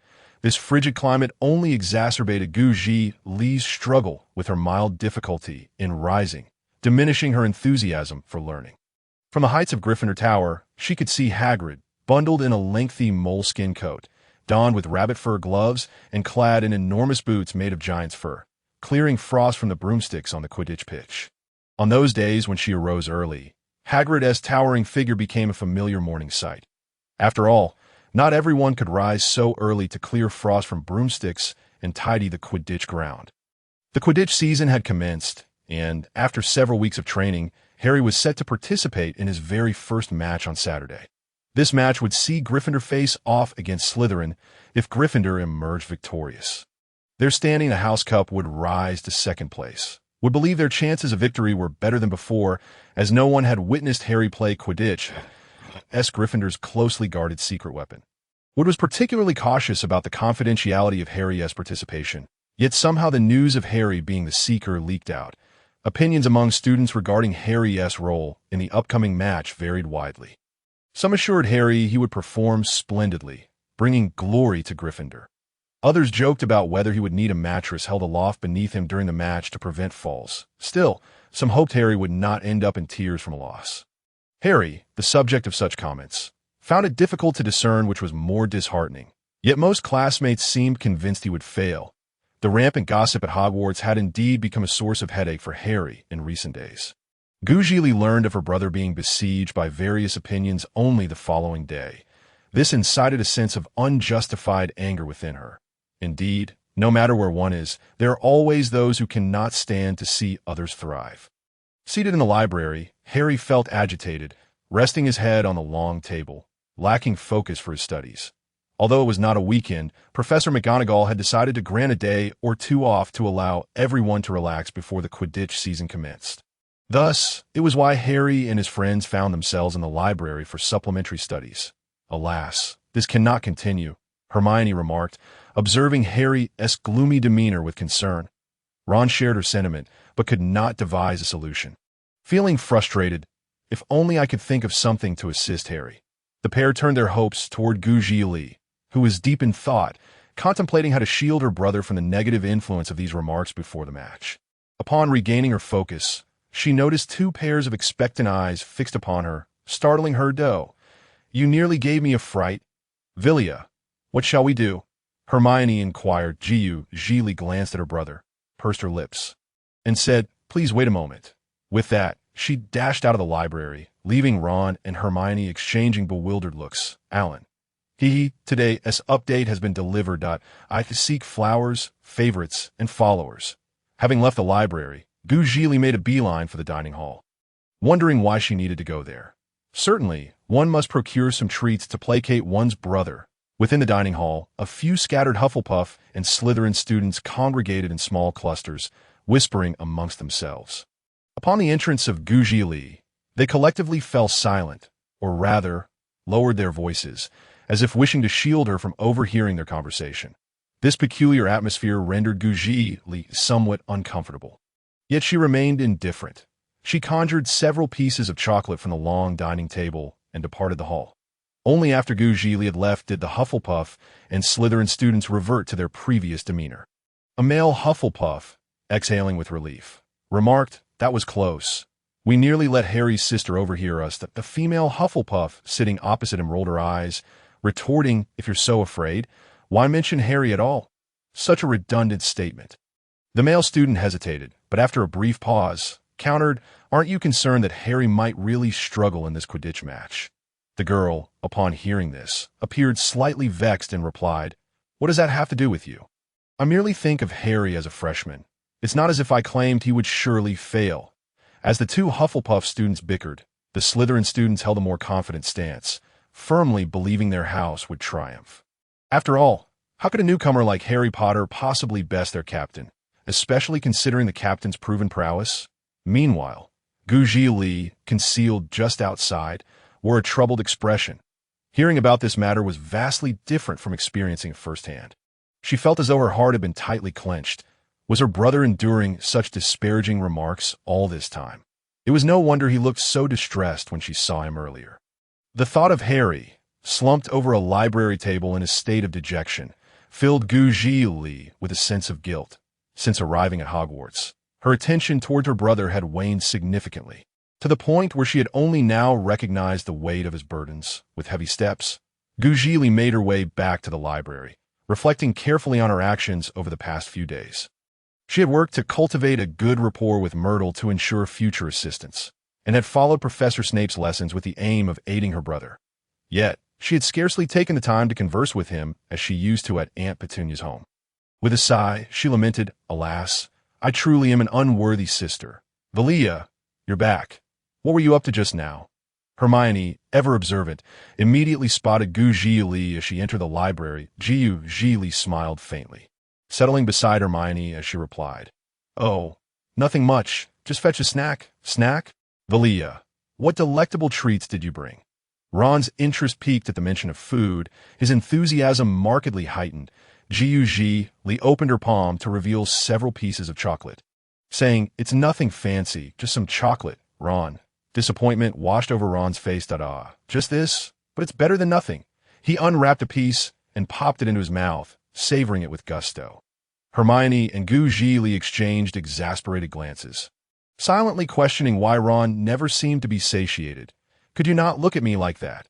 This frigid climate only exacerbated Zhili's struggle with her mild difficulty in rising, diminishing her enthusiasm for learning. From the heights of Gryffindor Tower, she could see Hagrid, bundled in a lengthy moleskin coat, donned with rabbit fur gloves and clad in enormous boots made of giant's fur, clearing frost from the broomsticks on the Quidditch pitch. On those days when she arose early, Hagrid's towering figure became a familiar morning sight. After all, not everyone could rise so early to clear frost from broomsticks and tidy the Quidditch ground. The Quidditch season had commenced, and after several weeks of training, Harry was set to participate in his very first match on Saturday. This match would see Gryffindor face off against Slytherin if Gryffindor emerged victorious. Their standing in the House Cup would rise to second place, would believe their chances of victory were better than before, as no one had witnessed Harry play Quidditch, Gryffindor's closely guarded secret weapon. Wood was particularly cautious about the confidentiality of Harry's participation, yet somehow the news of Harry being the seeker leaked out. Opinions among students regarding Harry's role in the upcoming match varied widely. Some assured Harry he would perform splendidly, bringing glory to Gryffindor. Others joked about whether he would need a mattress held aloft beneath him during the match to prevent falls. Still, some hoped Harry would not end up in tears from a loss. Harry, the subject of such comments, found it difficult to discern which was more disheartening. Yet most classmates seemed convinced he would fail. The rampant gossip at Hogwarts had indeed become a source of headache for Harry in recent days. Zhili learned of her brother being besieged by various opinions only the following day. This incited a sense of unjustified anger within her. Indeed, no matter where one is, there are always those who cannot stand to see others thrive. Seated in the library, Harry felt agitated, resting his head on the long table, lacking focus for his studies. Although it was not a weekend, Professor McGonagall had decided to grant a day or two off to allow everyone to relax before the Quidditch season commenced. Thus, it was why Harry and his friends found themselves in the library for supplementary studies. "Alas, this cannot continue," Hermione remarked, observing Harry's gloomy demeanor with concern. Ron shared her sentiment, but could not devise a solution. Feeling frustrated, "If only I could think of something to assist Harry." The pair turned their hopes toward Zhili, who was deep in thought, contemplating how to shield her brother from the negative influence of these remarks before the match. Upon regaining her focus, she noticed 2 pairs of expectant eyes fixed upon her, startling her. "You nearly gave me a fright. Vilya, what shall we do?" Hermione inquired. Zhili glanced at her brother, pursed her lips, and said, "Please wait a moment." With that, she dashed out of the library, leaving Ron and Hermione exchanging bewildered looks. "Alan. Today's update has been delivered. I seek flowers, favorites, and followers." Having left the library, Zhili made a beeline for the dining hall, wondering why she needed to go there. Certainly, one must procure some treats to placate one's brother. Within the dining hall, a few scattered Hufflepuff and Slytherin students congregated in small clusters, whispering amongst themselves. Upon the entrance of Zhili, they collectively fell silent, or rather, lowered their voices, as if wishing to shield her from overhearing their conversation. This peculiar atmosphere rendered Zhili somewhat uncomfortable. Yet she remained indifferent. She conjured several pieces of chocolate from the long dining table and departed the hall. Only after Zhili had left did the Hufflepuff and Slytherin students revert to their previous demeanor. A male Hufflepuff, exhaling with relief, remarked, "That was close. We nearly let Harry's sister overhear us." The female Hufflepuff, sitting opposite him, rolled her eyes, retorting, "If you're so afraid, why mention Harry at all? Such a redundant statement." The male student hesitated, but after a brief pause, countered, "Aren't you concerned that Harry might really struggle in this Quidditch match?" The girl, upon hearing this, appeared slightly vexed and replied, "What does that have to do with you? I merely think of Harry as a freshman. It's not as if I claimed he would surely fail." As the two Hufflepuff students bickered, the Slytherin students held a more confident stance, firmly believing their house would triumph. After all, how could a newcomer like Harry Potter possibly best their captain, especially considering the captain's proven prowess? Meanwhile, Zhili, concealed just outside, wore a troubled expression. Hearing about this matter was vastly different from experiencing it firsthand. She felt as though her heart had been tightly clenched. Was her brother enduring such disparaging remarks all this time? It was no wonder he looked so distressed when she saw him earlier. The thought of Harry, slumped over a library table in a state of dejection, filled Zhili with a sense of guilt. Since arriving at Hogwarts, her attention toward her brother had waned significantly, to the point where she had only now recognized the weight of his burdens. With heavy steps, Zhili made her way back to the library, reflecting carefully on her actions over the past few days. She had worked to cultivate a good rapport with Myrtle to ensure future assistance, and had followed Professor Snape's lessons with the aim of aiding her brother. Yet, she had scarcely taken the time to converse with him as she used to at Aunt Petunia's home. With a sigh, she lamented, "Alas, I truly am an unworthy sister. Vilya, you're back. What were you up to just now?" Hermione, ever observant, immediately spotted Zhili as she entered the library. Zhili smiled faintly, settling beside Hermione as she replied, "Oh, nothing much. Just fetch a snack." "Snack? Vilya, what delectable treats did you bring?" Ron's interest peaked at the mention of food, his enthusiasm markedly heightened. Zhili opened her palm to reveal several pieces of chocolate, saying, "It's nothing fancy, just some chocolate, Ron." Disappointment washed over Ron's face. "Just this? But it's better than nothing." He unwrapped a piece and popped it into his mouth, savoring it with gusto. Hermione and Zhili exchanged exasperated glances, silently questioning why Ron never seemed to be satiated. "Could you not look at me like that?"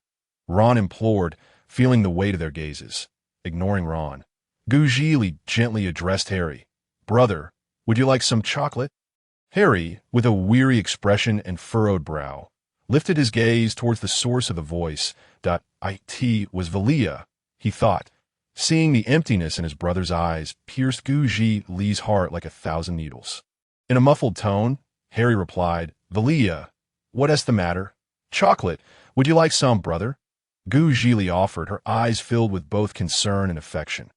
Ron implored, feeling the weight of their gazes. Ignoring Ron, Zhili gently addressed Harry. "Brother, would you like some chocolate?" Harry, with a weary expression and furrowed brow, lifted his gaze towards the source of the voice. "It was Vilya," he thought. Seeing the emptiness in his brother's eyes pierced Zhili's heart like 1,000 needles. In a muffled tone, Harry replied, "Vilya, what's the matter?" "Chocolate. Would you like some, brother?" Zhili offered, her eyes filled with both concern and affection.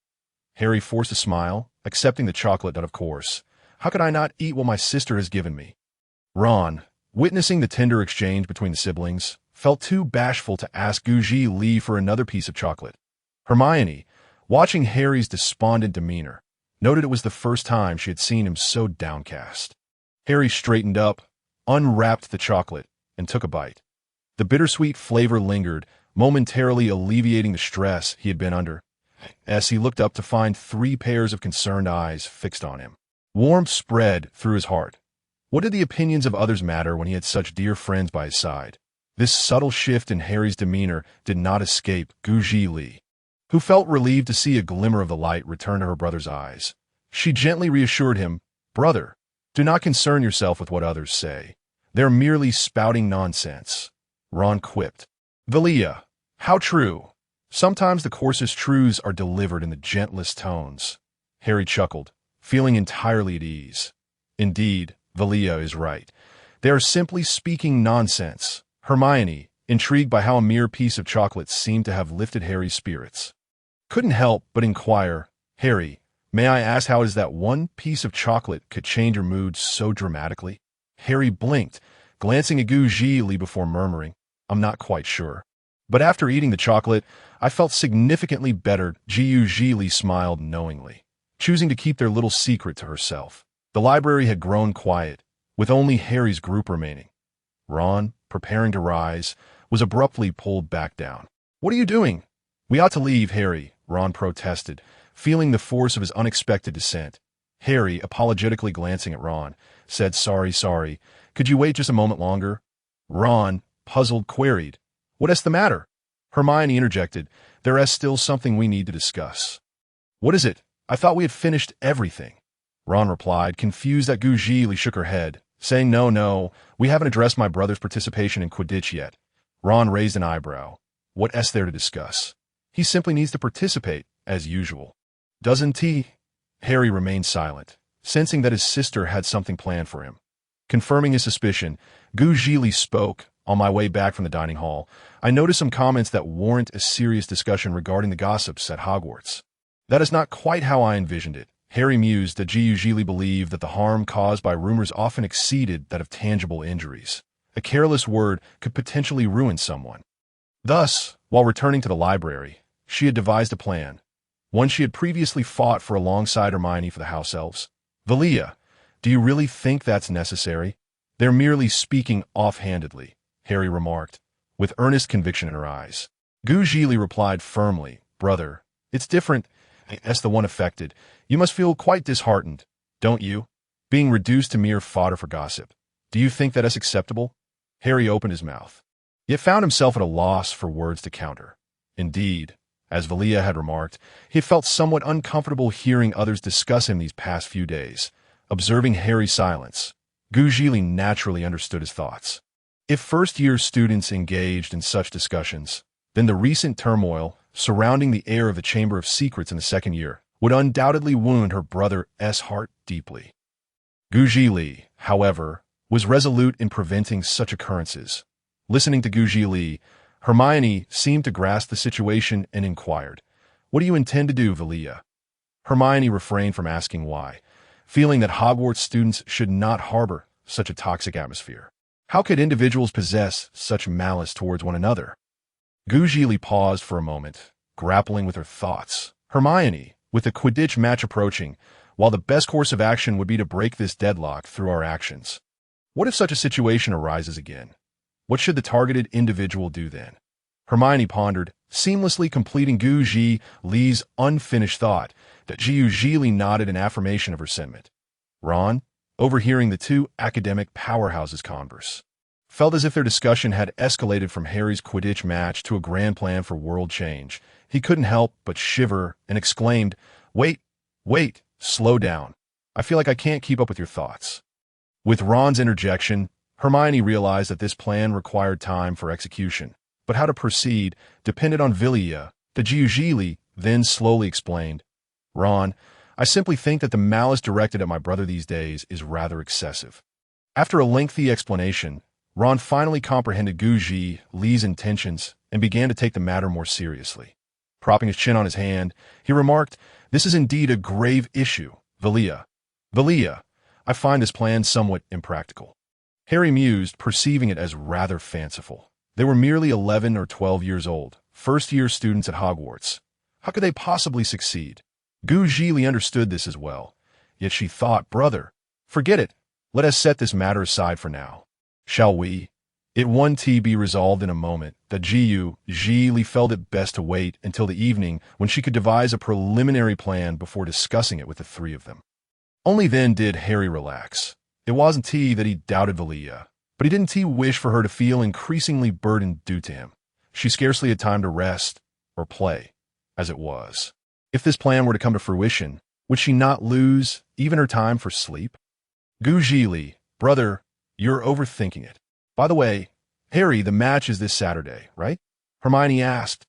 Harry forced a smile, accepting the chocolate. "Of course. How could I not eat what my sister has given me?" Ron, witnessing the tender exchange between the siblings, felt too bashful to ask Zhili for another piece of chocolate. Hermione, watching Harry's despondent demeanor, noted it was the first time she had seen him so downcast. Harry straightened up, unwrapped the chocolate, and took a bite. The bittersweet flavor lingered, momentarily alleviating the stress he had been under, as he looked up to find 3 pairs of concerned eyes fixed on him. Warmth spread through his heart. What did the opinions of others matter when he had such dear friends by his side? This subtle shift in Harry's demeanor did not escape Zhili, who felt relieved to see a glimmer of the light return to her brother's eyes. She gently reassured him, "Brother, do not concern yourself with what others say. They're merely spouting nonsense." Ron quipped, "Vilya, how true. Sometimes the coarsest truths are delivered in the gentlest tones." Harry chuckled, feeling entirely at ease. Indeed, Vilya is right. They are simply speaking nonsense. Hermione, intrigued by how a mere piece of chocolate seemed to have lifted Harry's spirits, couldn't help but inquire, "Harry, may I ask how it is that one piece of chocolate could change your mood so dramatically?" Harry blinked, glancing at Zhili before murmuring, "I'm not quite sure. But after eating the chocolate, I felt significantly better." Zhili smiled knowingly, choosing to keep their little secret to herself. The library had grown quiet, with only Harry's group remaining. Ron, preparing to rise, was abruptly pulled back down. "What are you doing?" "We ought to leave, Harry," Ron protested, feeling the force of his unexpected dissent. Harry, apologetically glancing at Ron, said, Sorry. Could you wait just a moment longer?" Ron, puzzled, queried, "What's the matter?" Hermione interjected, "There is still something we need to discuss." "What is it? I thought we had finished everything." Ron replied, confused that Zhili shook her head, saying, No, we haven't addressed my brother's participation in Quidditch yet. Ron raised an eyebrow. What's there to discuss? He simply needs to participate, as usual. Doesn't he? Harry remained silent, sensing that his sister had something planned for him. Confirming his suspicion, Zhili spoke. On my way back from the dining hall, I noticed some comments that warrant a serious discussion regarding the gossips at Hogwarts. That is not quite how I envisioned it. Harry mused that Zhili believed that the harm caused by rumors often exceeded that of tangible injuries. A careless word could potentially ruin someone. Thus, while returning to the library, she had devised a plan, one she had previously fought for alongside Hermione for the house elves. Vilya, do you really think that's necessary? They're merely speaking offhandedly, Harry remarked, with earnest conviction in her eyes. Zhili replied firmly, Brother, it's different. As the one affected, you must feel quite disheartened, don't you? Being reduced to mere fodder for gossip. Do you think that is acceptable? Harry opened his mouth, yet found himself at a loss for words to counter. Indeed, as Vilya had remarked, he had felt somewhat uncomfortable hearing others discuss him these past few days. Observing Harry's silence, Zhili naturally understood his thoughts. If first-year students engaged in such discussions, then the recent turmoil surrounding the heir of the Chamber of Secrets in the second year would undoubtedly wound her brother's heart deeply. Zhili, however, was resolute in preventing such occurrences. Listening to Zhili, Hermione seemed to grasp the situation and inquired, What do you intend to do, Vilya? Hermione refrained from asking why, feeling that Hogwarts students should not harbor such a toxic atmosphere. How could individuals possess such malice towards one another? Zhili paused for a moment, grappling with her thoughts. Hermione, with the Quidditch match approaching, while the best course of action would be to break this deadlock through our actions. What if such a situation arises again? What should the targeted individual do then? Hermione pondered, seamlessly completing Zhili's unfinished thought, that Zhili nodded in affirmation of her sentiment. Ron, overhearing the two academic powerhouses converse, felt as if their discussion had escalated from Harry's Quidditch match to a grand plan for world change. He couldn't help but shiver and exclaimed, Wait, slow down. I feel like I can't keep up with your thoughts. With Ron's interjection, Hermione realized that this plan required time for execution, but how to proceed depended on Vilya. The Zhili then slowly explained, Ron, I simply think that the malice directed at my brother these days is rather excessive. After a lengthy explanation, Ron finally comprehended Zhili's intentions and began to take the matter more seriously. Propping his chin on his hand, he remarked, This is indeed a grave issue, Vilya. I find this plan somewhat impractical. Harry mused, perceiving it as rather fanciful. They were merely 11 or 12 years old, first-year students at Hogwarts. How could they possibly succeed? Zhili understood this as well, yet she thought, Brother, forget it. Let us set this matter aside for now. Shall we? It won't be resolved in a moment that Zhili felt it best to wait until the evening when she could devise a preliminary plan before discussing it with the three of them. Only then did Harry relax. It wasn't that he doubted Vilya, but he didn't wish for her to feel increasingly burdened due to him. She scarcely had time to rest or play, as it was. If this plan were to come to fruition, would she not lose even her time for sleep? Zhili, brother, you're overthinking it. By the way, Harry, the match is this Saturday, right? Hermione asked,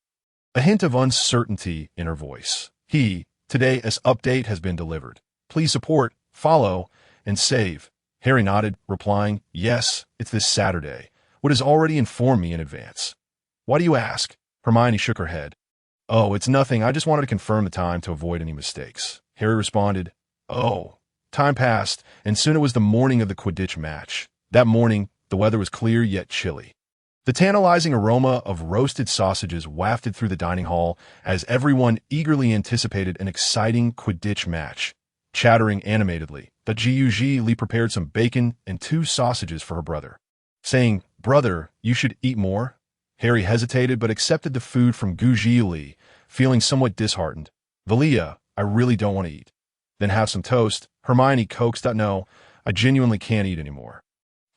a hint of uncertainty in her voice. Today's update has been delivered. Please support, follow, and save. Harry nodded, replying, Yes, it's this Saturday. Wood has already informed me in advance. Why do you ask? Hermione shook her head. Oh, it's nothing. I just wanted to confirm the time to avoid any mistakes. Harry responded, Oh. Time passed, and soon it was the morning of the Quidditch match. That morning, the weather was clear yet chilly. The tantalizing aroma of roasted sausages wafted through the dining hall as everyone eagerly anticipated an exciting Quidditch match. Chattering animatedly, the Zhili prepared some bacon and 2 sausages for her brother. Saying, Brother, you should eat more. Harry hesitated but accepted the food from Zhili, feeling somewhat disheartened. Vilya, I really don't want to eat. Then have some toast. Hermione coaxed, No, I genuinely can't eat anymore.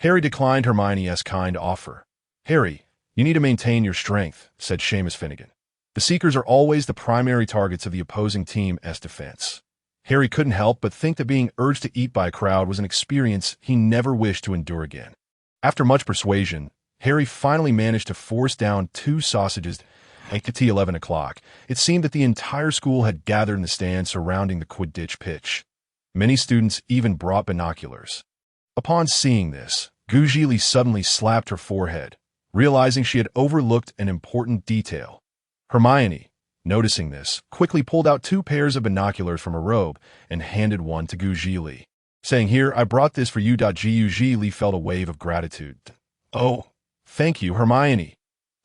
Harry declined Hermione's kind offer. Harry, you need to maintain your strength, said Seamus Finnegan. The Seekers are always the primary targets of the opposing team's defense. Harry couldn't help but think that being urged to eat by a crowd was an experience he never wished to endure again. After much persuasion, Harry finally managed to force down 2 sausages at 11 o'clock. It seemed that the entire school had gathered in the stands surrounding the Quidditch pitch. Many students even brought binoculars. Upon seeing this, Zhili suddenly slapped her forehead, realizing she had overlooked an important detail. Hermione, noticing this, quickly pulled out 2 pairs of binoculars from her robe and handed one to Zhili, saying, "Here, I brought this for you." Zhili felt a wave of gratitude. "Oh, thank you, Hermione."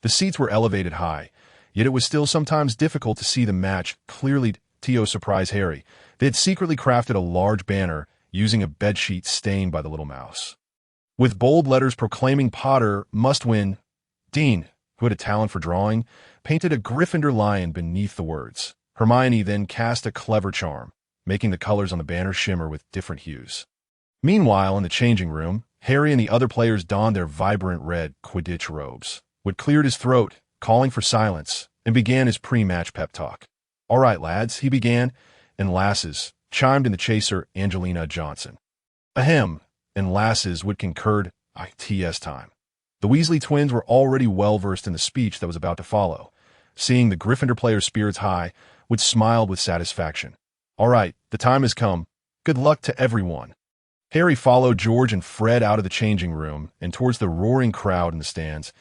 The seats were elevated high, yet it was still sometimes difficult to see the match clearly. To surprise Harry, they had secretly crafted a large banner using a bedsheet stained by the little mouse, with bold letters proclaiming Potter must win. Dean, who had a talent for drawing, painted a Gryffindor lion beneath the words. Hermione then cast a clever charm, making the colors on the banner shimmer with different hues. Meanwhile, in the changing room, Harry and the other players donned their vibrant red Quidditch robes. Wood cleared his throat, calling for silence, and began his pre-match pep talk. "All right, lads," he began, and lasses, chimed in the chaser Angelina Johnson. Ahem, and lasses would concurred. It's time. The Weasley twins were already well-versed in the speech that was about to follow. Seeing the Gryffindor players' spirits high, Wood smiled with satisfaction. "All right, the time has come. Good luck to everyone." Harry followed George and Fred out of the changing room and towards the roaring crowd in the stands.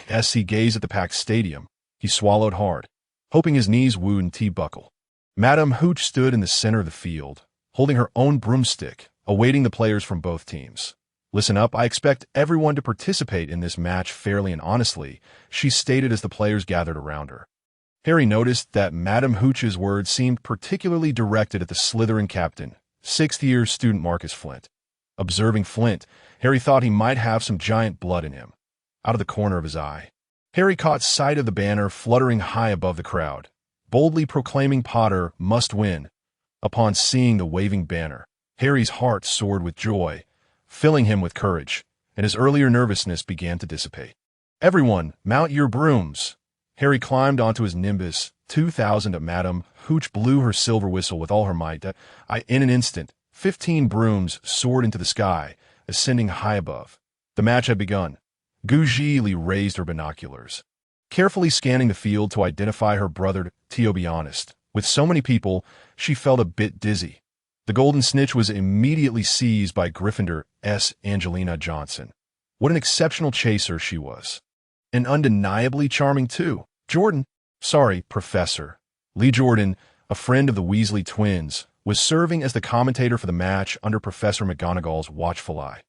As he gazed at the packed stadium, he swallowed hard, hoping his knees wouldn't buckle. Madame Hooch stood in the center of the field, holding her own broomstick, awaiting the players from both teams. "Listen up, I expect everyone to participate in this match fairly and honestly," she stated as the players gathered around her. Harry noticed that Madame Hooch's words seemed particularly directed at the Slytherin captain, 6th-year student Marcus Flint. Observing Flint, Harry thought he might have some giant blood in him. Out of the corner of his eye, Harry caught sight of the banner fluttering high above the crowd, boldly proclaiming Potter must win. Upon seeing the waving banner, Harry's heart soared with joy, filling him with courage, and his earlier nervousness began to dissipate. "Everyone, mount your brooms." Harry climbed onto his Nimbus 2000 at Madame Hooch blew her silver whistle with all her might. In an instant, 15 brooms soared into the sky, ascending high above. The match had begun. Zhili raised her binoculars, carefully scanning the field to identify her brother. To be honest, with so many people, she felt a bit dizzy. The golden snitch was immediately seized by Gryffindor's Angelina Johnson. What an exceptional chaser she was. And undeniably charming, too. Professor. Lee Jordan, a friend of the Weasley twins, was serving as the commentator for the match under Professor McGonagall's watchful eye.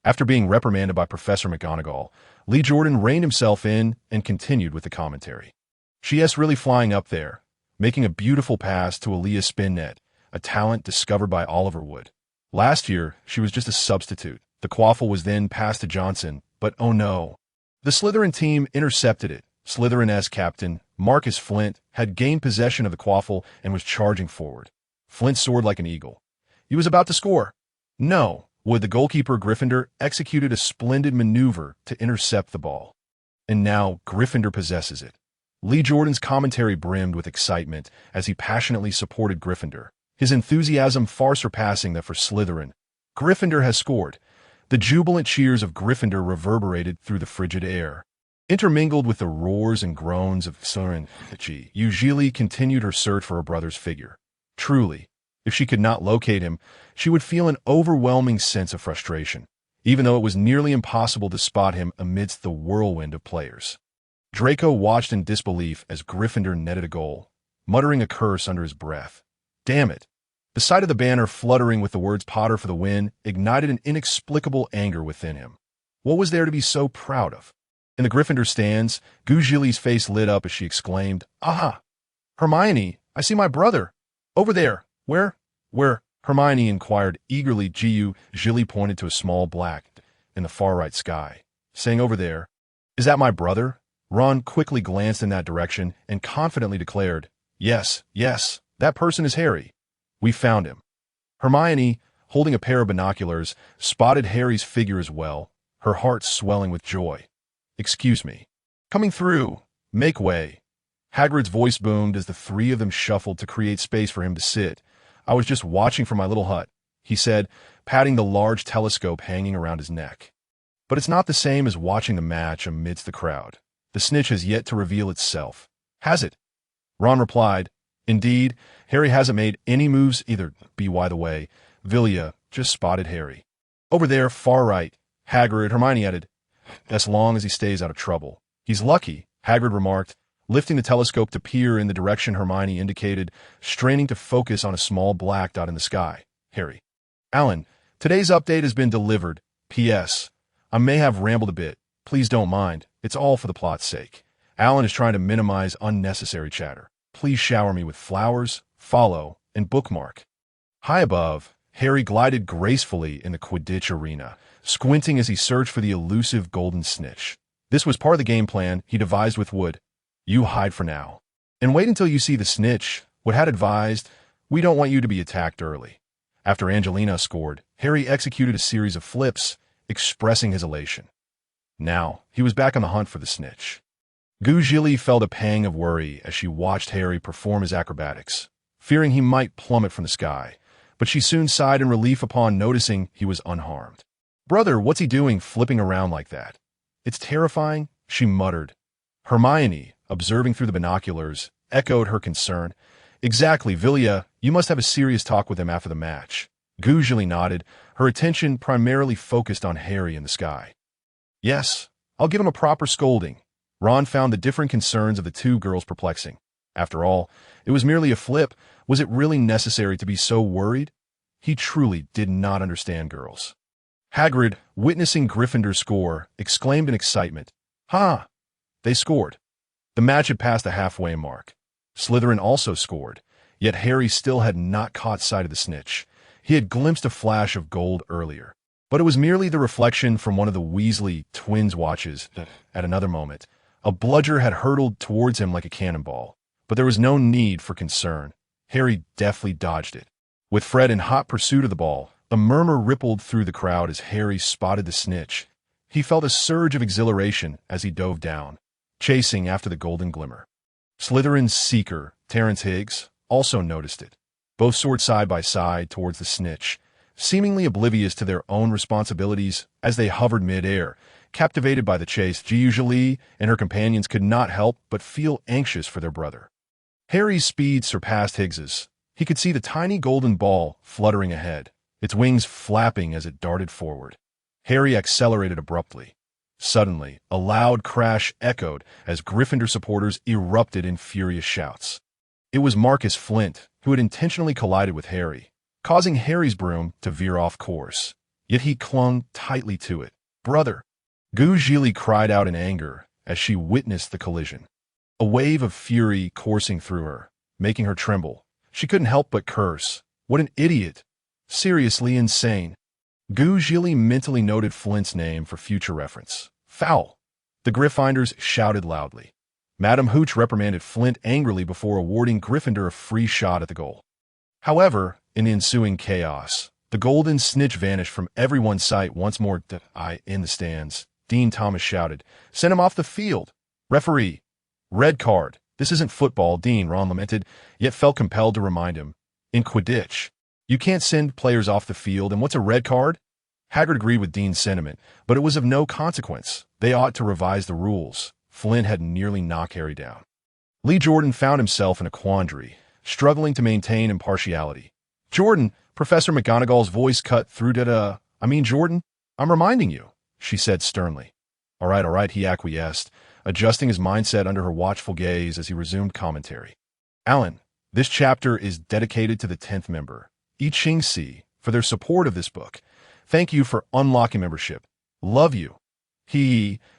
After being reprimanded by Professor McGonagall, Lee Jordan reined himself in and continued with the commentary. "She's really flying up there, making a beautiful pass to Aaliyah Spinnet, a talent discovered by Oliver Wood. Last year, she was just a substitute. The quaffle was then passed to Johnson, but oh no. The Slytherin team intercepted it. Slytherin's captain, Marcus Flint, had gained possession of the quaffle and was charging forward. Flint soared like an eagle. He was about to score. No. Wood, the goalkeeper Gryffindor, executed a splendid maneuver to intercept the ball. And now Gryffindor possesses it. Lee Jordan's commentary brimmed with excitement as he passionately supported Gryffindor, his enthusiasm far surpassing that for Slytherin. Gryffindor has scored. The jubilant cheers of Gryffindor reverberated through the frigid air. Intermingled with the roars and groans of Slytherin, Zhili continued her search for her brother's figure. Truly, if she could not locate him, she would feel an overwhelming sense of frustration, even though it was nearly impossible to spot him amidst the whirlwind of players. Draco watched in disbelief as Gryffindor netted a goal, muttering a curse under his breath. Damn it! The sight of the banner fluttering with the words Potter for the win ignited an inexplicable anger within him. What was there to be so proud of? In the Gryffindor stands, Zhili's face lit up as she exclaimed, "Aha! Hermione, I see my brother! Over there! Where? Hermione inquired eagerly. Zhili pointed to a small black in the far right sky, saying, "Over there. Is that my brother?" Ron quickly glanced in that direction and confidently declared, Yes, that person is Harry. We found him." Hermione, holding a pair of binoculars, spotted Harry's figure as well, her heart swelling with joy. "Excuse me. Coming through. Make way." Hagrid's voice boomed as the 3 of them shuffled to create space for him to sit. I was just watching from my little hut, he said, patting the large telescope hanging around his neck. But it's not the same as watching the match amidst the crowd. The snitch has yet to reveal itself. Has it? Ron replied, Indeed, Harry hasn't made any moves either. By the way, Vilya just spotted Harry. Over there, far right. Hagrid, Hermione added, as long as he stays out of trouble. He's lucky, Hagrid remarked, lifting the telescope to peer in the direction Hermione indicated, straining to focus on a small black dot in the sky. Harry. Alan, today's update has been delivered. P.S. I may have rambled a bit. Please don't mind. It's all for the plot's sake. Alan is trying to minimize unnecessary chatter. Please shower me with flowers, follow, and bookmark. High above, Harry glided gracefully in the Quidditch arena, squinting as he searched for the elusive golden snitch. This was part of the game plan he devised with Wood. You hide for now. And wait until you see the snitch. Wood had advised, we don't want you to be attacked early. After Angelina scored, Harry executed a series of flips, expressing his elation. Now, he was back on the hunt for the snitch. Zhili felt a pang of worry as she watched Harry perform his acrobatics, fearing he might plummet from the sky, but she soon sighed in relief upon noticing he was unharmed. Brother, what's he doing flipping around like that? It's terrifying, she muttered. Hermione, observing through the binoculars, echoed her concern. Exactly, Vilya, you must have a serious talk with him after the match. Zhili nodded, her attention primarily focused on Harry in the sky. Yes, I'll give him a proper scolding. Ron found the different concerns of the two girls perplexing. After all, it was merely a flip. Was it really necessary to be so worried? He truly did not understand girls. Hagrid, witnessing Gryffindor's score, exclaimed in excitement. Ha! They scored. The match had passed the halfway mark. Slytherin also scored, yet Harry still had not caught sight of the snitch. He had glimpsed a flash of gold earlier, but it was merely the reflection from one of the Weasley twins' watches. At another moment, a bludger had hurtled towards him like a cannonball, but there was no need for concern. Harry deftly dodged it. With Fred in hot pursuit of the ball, a murmur rippled through the crowd as Harry spotted the snitch. He felt a surge of exhilaration as he dove down, chasing after the golden glimmer. Slytherin's seeker, Terrence Higgs, also noticed it. Both soared side by side towards the snitch, seemingly oblivious to their own responsibilities as they hovered mid-air. Captivated by the chase, Zhili and her companions could not help but feel anxious for their brother. Harry's speed surpassed Higgs's. He could see the tiny golden ball fluttering ahead, its wings flapping as it darted forward. Harry accelerated abruptly. Suddenly, a loud crash echoed as Gryffindor supporters erupted in furious shouts. It was Marcus Flint, who had intentionally collided with Harry, causing Harry's broom to veer off course. Yet he clung tightly to it. Brother! Zhili cried out in anger as she witnessed the collision. A wave of fury coursing through her, making her tremble. She couldn't help but curse. What an idiot! Seriously insane. Zhili mentally noted Flint's name for future reference. Foul! The Gryffindors shouted loudly. Madam Hooch reprimanded Flint angrily before awarding Gryffindor a free shot at the goal. However, in the ensuing chaos, the golden snitch vanished from everyone's sight once more. In the stands, Dean Thomas shouted, "Send him off the field! Referee! Red card! This isn't football," Ron lamented, yet felt compelled to remind him. In Quidditch, you can't send players off the field, and what's a red card? Hagrid agreed with Dean's sentiment, but it was of no consequence. They ought to revise the rules. Flint had nearly knocked Harry down. Lee Jordan found himself in a quandary, struggling to maintain impartiality. Jordan, Professor McGonagall's voice cut through to Jordan, I'm reminding you, she said sternly. All right, he acquiesced, adjusting his mindset under her watchful gaze as he resumed commentary. Alan, this chapter is dedicated to the 10th member, I Ching Si, for their support of this book. Thank you for unlocking membership. Love you.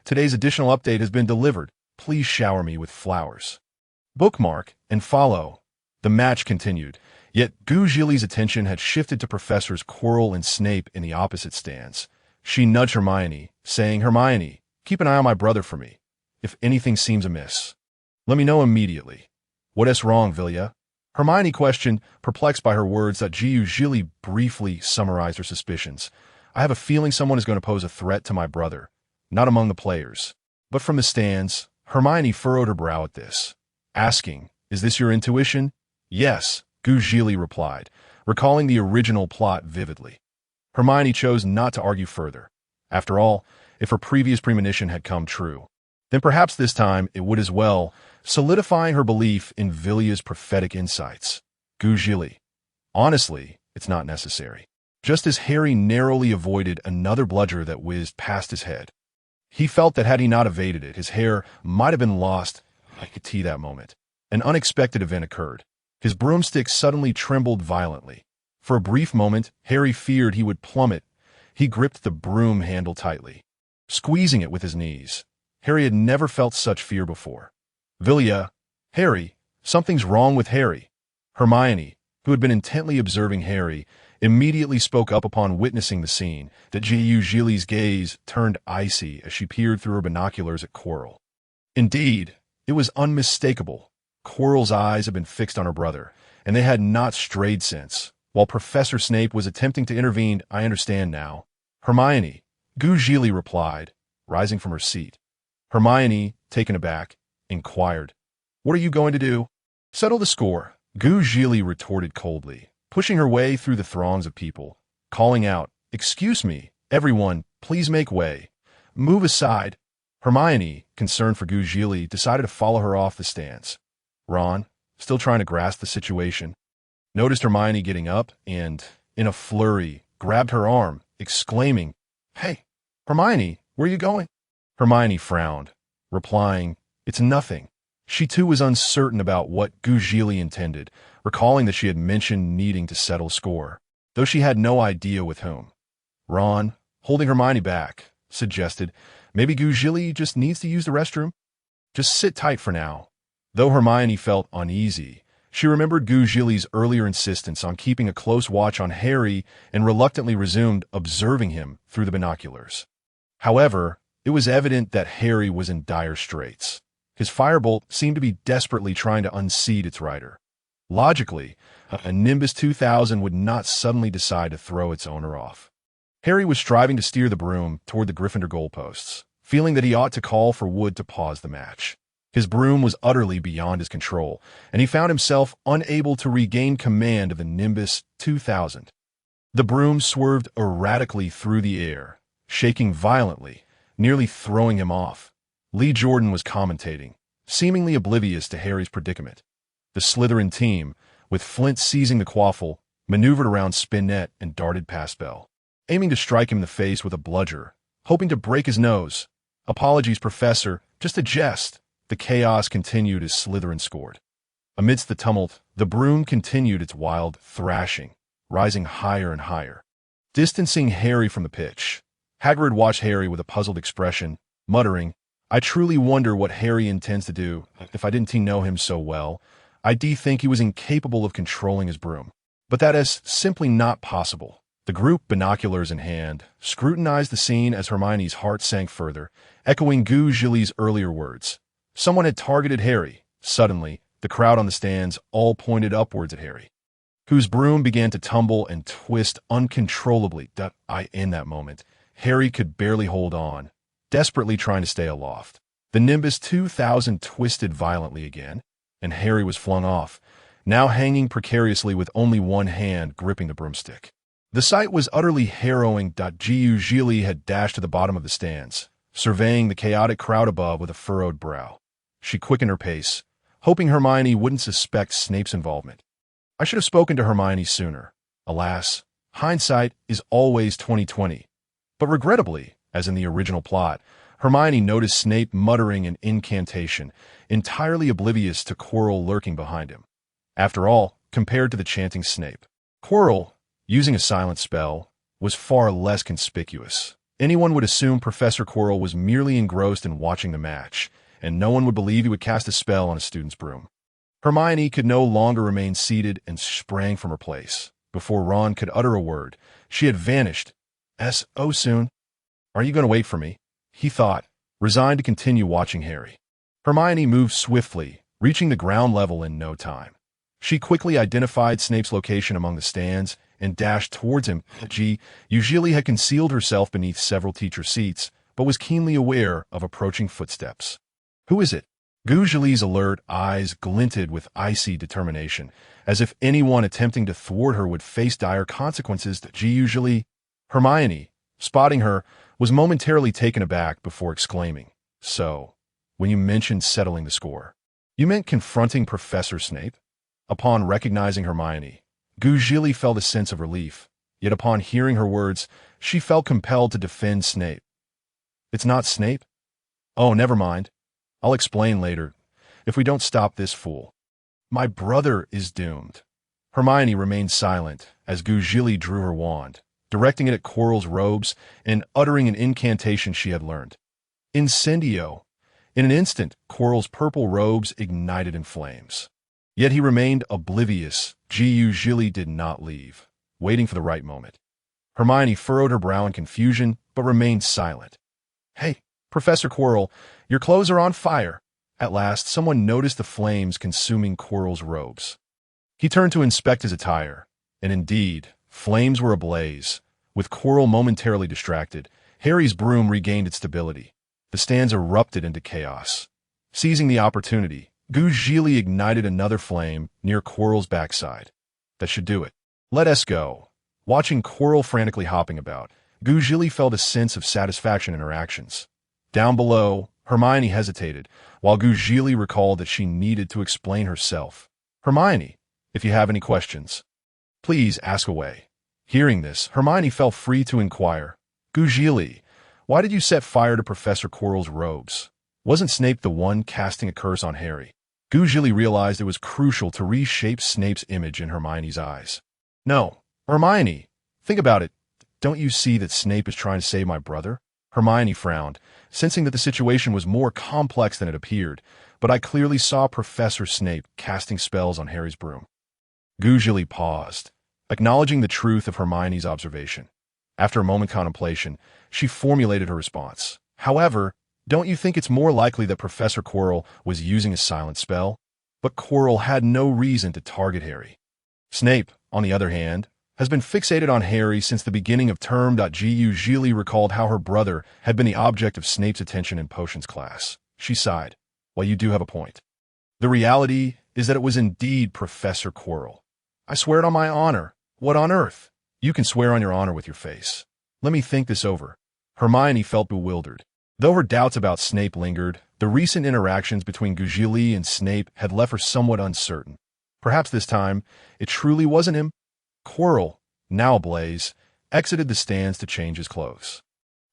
Today's additional update has been delivered. Please shower me with flowers. Bookmark and follow. The match continued, yet Zhili's attention had shifted to Professors Quirrell and Snape in the opposite stands. She nudged Hermione, saying, Hermione, keep an eye on my brother for me. If anything seems amiss, let me know immediately. What's wrong, Vilya? Hermione questioned, perplexed by her words that Zhili briefly summarized her suspicions. I have a feeling someone is going to pose a threat to my brother, not among the players. But from the stands, Hermione furrowed her brow at this, asking, is this your intuition? Yes, Zhili replied, recalling the original plot vividly. Hermione chose not to argue further. After all, if her previous premonition had come true, then perhaps this time it would as well, solidifying her belief in Vilya's prophetic insights. Zhili. Honestly, it's not necessary. Just as Harry narrowly avoided another bludger that whizzed past his head. He felt that had he not evaded it, his hair might have been lost. I could see that moment. An unexpected event occurred. His broomstick suddenly trembled violently. For a brief moment, Harry feared he would plummet. He gripped the broom handle tightly, squeezing it with his knees. Harry had never felt such fear before. Vilya, Harry, something's wrong with Harry. Hermione, who had been intently observing Harry, immediately spoke up upon witnessing the scene. That Zhili's gaze turned icy as she peered through her binoculars at Quirrell. Indeed, it was unmistakable. Quirrell's eyes had been fixed on her brother, and they had not strayed since. While Professor Snape was attempting to intervene, I understand now. Hermione, Zhili replied, rising from her seat. Hermione, taken aback, inquired, "What are you going to do?" "Settle the score," Zhili retorted coldly, pushing her way through the throngs of people, calling out, "Excuse me, everyone, please make way. Move aside." Hermione, concerned for Zhili, decided to follow her off the stands. Ron, still trying to grasp the situation, noticed Hermione getting up and, in a flurry, grabbed her arm, exclaiming, "Hey, Hermione, where are you going?" Hermione frowned, replying, "It's nothing." She too was uncertain about what Zhili intended, recalling that she had mentioned needing to settle score, though she had no idea with whom. Ron, holding Hermione back, suggested, "Maybe Zhili just needs to use the restroom? Just sit tight for now." Though Hermione felt uneasy, she remembered Zhili's earlier insistence on keeping a close watch on Harry and reluctantly resumed observing him through the binoculars. However, it was evident that Harry was in dire straits. His firebolt seemed to be desperately trying to unseat its rider. Logically, a Nimbus 2000 would not suddenly decide to throw its owner off. Harry was striving to steer the broom toward the Gryffindor goalposts, feeling that he ought to call for Wood to pause the match. His broom was utterly beyond his control, and he found himself unable to regain command of the Nimbus 2000. The broom swerved erratically through the air, shaking violently, nearly throwing him off. Lee Jordan was commentating, seemingly oblivious to Harry's predicament. The Slytherin team, with Flint seizing the quaffle, maneuvered around Spinnet and darted past Bell, aiming to strike him in the face with a bludger, hoping to break his nose. "Apologies, Professor, just a jest." The chaos continued as Slytherin scored. Amidst the tumult, the broom continued its wild thrashing, rising higher and higher, distancing Harry from the pitch. Hagrid watched Harry with a puzzled expression, muttering, "I truly wonder what Harry intends to do. If I didn't know him so well, I'd think he was incapable of controlling his broom. But that is simply not possible." The group, binoculars in hand, scrutinized the scene as Hermione's heart sank further, echoing Zhili's earlier words. Someone had targeted Harry. Suddenly, the crowd on the stands all pointed upwards at Harry, whose broom began to tumble and twist uncontrollably. In that moment, Harry could barely hold on, desperately trying to stay aloft. The Nimbus 2000 twisted violently again, and Harry was flung off, now hanging precariously with only one hand gripping the broomstick. The sight was utterly harrowing. Zhili had dashed to the bottom of the stands, surveying the chaotic crowd above with a furrowed brow. She quickened her pace, hoping Hermione wouldn't suspect Snape's involvement. I should have spoken to Hermione sooner. Alas, hindsight is always 20/20. But regrettably, as in the original plot, Hermione noticed Snape muttering an incantation, entirely oblivious to Quirrell lurking behind him. After all, compared to the chanting Snape, Quirrell, using a silent spell, was far less conspicuous. Anyone would assume Professor Quirrell was merely engrossed in watching the match, and no one would believe he would cast a spell on a student's broom. Hermione could no longer remain seated and sprang from her place. Before Ron could utter a word, she had vanished. "Oh, soon. Are you going to wait for me?" he thought, resigned to continue watching Harry. Hermione moved swiftly, reaching the ground level in no time. She quickly identified Snape's location among the stands and dashed towards him. Zhili had concealed herself beneath several teacher seats, but was keenly aware of approaching footsteps. "Who is it?" Zhili's alert eyes glinted with icy determination, as if anyone attempting to thwart her would face dire consequences. Zhili, Hermione, spotting her, was momentarily taken aback before exclaiming, "So, when you mentioned settling the score, you meant confronting Professor Snape?" Upon recognizing Hermione, Zhili felt a sense of relief, yet upon hearing her words, she felt compelled to defend Snape. "It's not Snape? Oh, never mind. I'll explain later, if we don't stop this fool. My brother is doomed." Hermione remained silent as Zhili drew her wand, directing it at Quirrell's robes and uttering an incantation she had learned. Incendio. In an instant, Quirrell's purple robes ignited in flames. Yet he remained oblivious. Zhili did not leave, waiting for the right moment. Hermione furrowed her brow in confusion, but remained silent. "Hey, Professor Quirrell, your clothes are on fire." At last, someone noticed the flames consuming Quirrell's robes. He turned to inspect his attire, and indeed, flames were ablaze. With Quirrell momentarily distracted, Harry's broom regained its stability. The stands erupted into chaos. Seizing the opportunity, Zhili ignited another flame near Quirrell's backside. "That should do it. Let us go." Watching Quirrell frantically hopping about, Zhili felt a sense of satisfaction in her actions. Down below, Hermione hesitated, while Zhili recalled that she needed to explain herself. "Hermione, if you have any questions, please ask away." Hearing this, Hermione felt free to inquire, "Zhili, why did you set fire to Professor Quirrell's robes? Wasn't Snape the one casting a curse on Harry?" Zhili realized it was crucial to reshape Snape's image in Hermione's eyes. "No, Hermione, think about it. Don't you see that Snape is trying to save my brother?" Hermione frowned, sensing that the situation was more complex than it appeared, but I clearly saw Professor Snape casting spells on Harry's broom. Zhili paused, acknowledging the truth of Hermione's observation. After a moment's contemplation, she formulated her response. "However, don't you think it's more likely that Professor Quirrell was using a silent spell?" But Quirrell had no reason to target Harry. Snape, on the other hand, has been fixated on Harry since the beginning of term. Zhili recalled how her brother had been the object of Snape's attention in potions class. She sighed. "Well, you do have a point. The reality is that it was indeed Professor Quirrell. I swear it on my honor." "What on earth?" "You can swear on your honor with your face. Let me think this over." Hermione felt bewildered. Though her doubts about Snape lingered, the recent interactions between Zhili and Snape had left her somewhat uncertain. Perhaps this time, it truly wasn't him. Quirrell, now ablaze, exited the stands to change his clothes.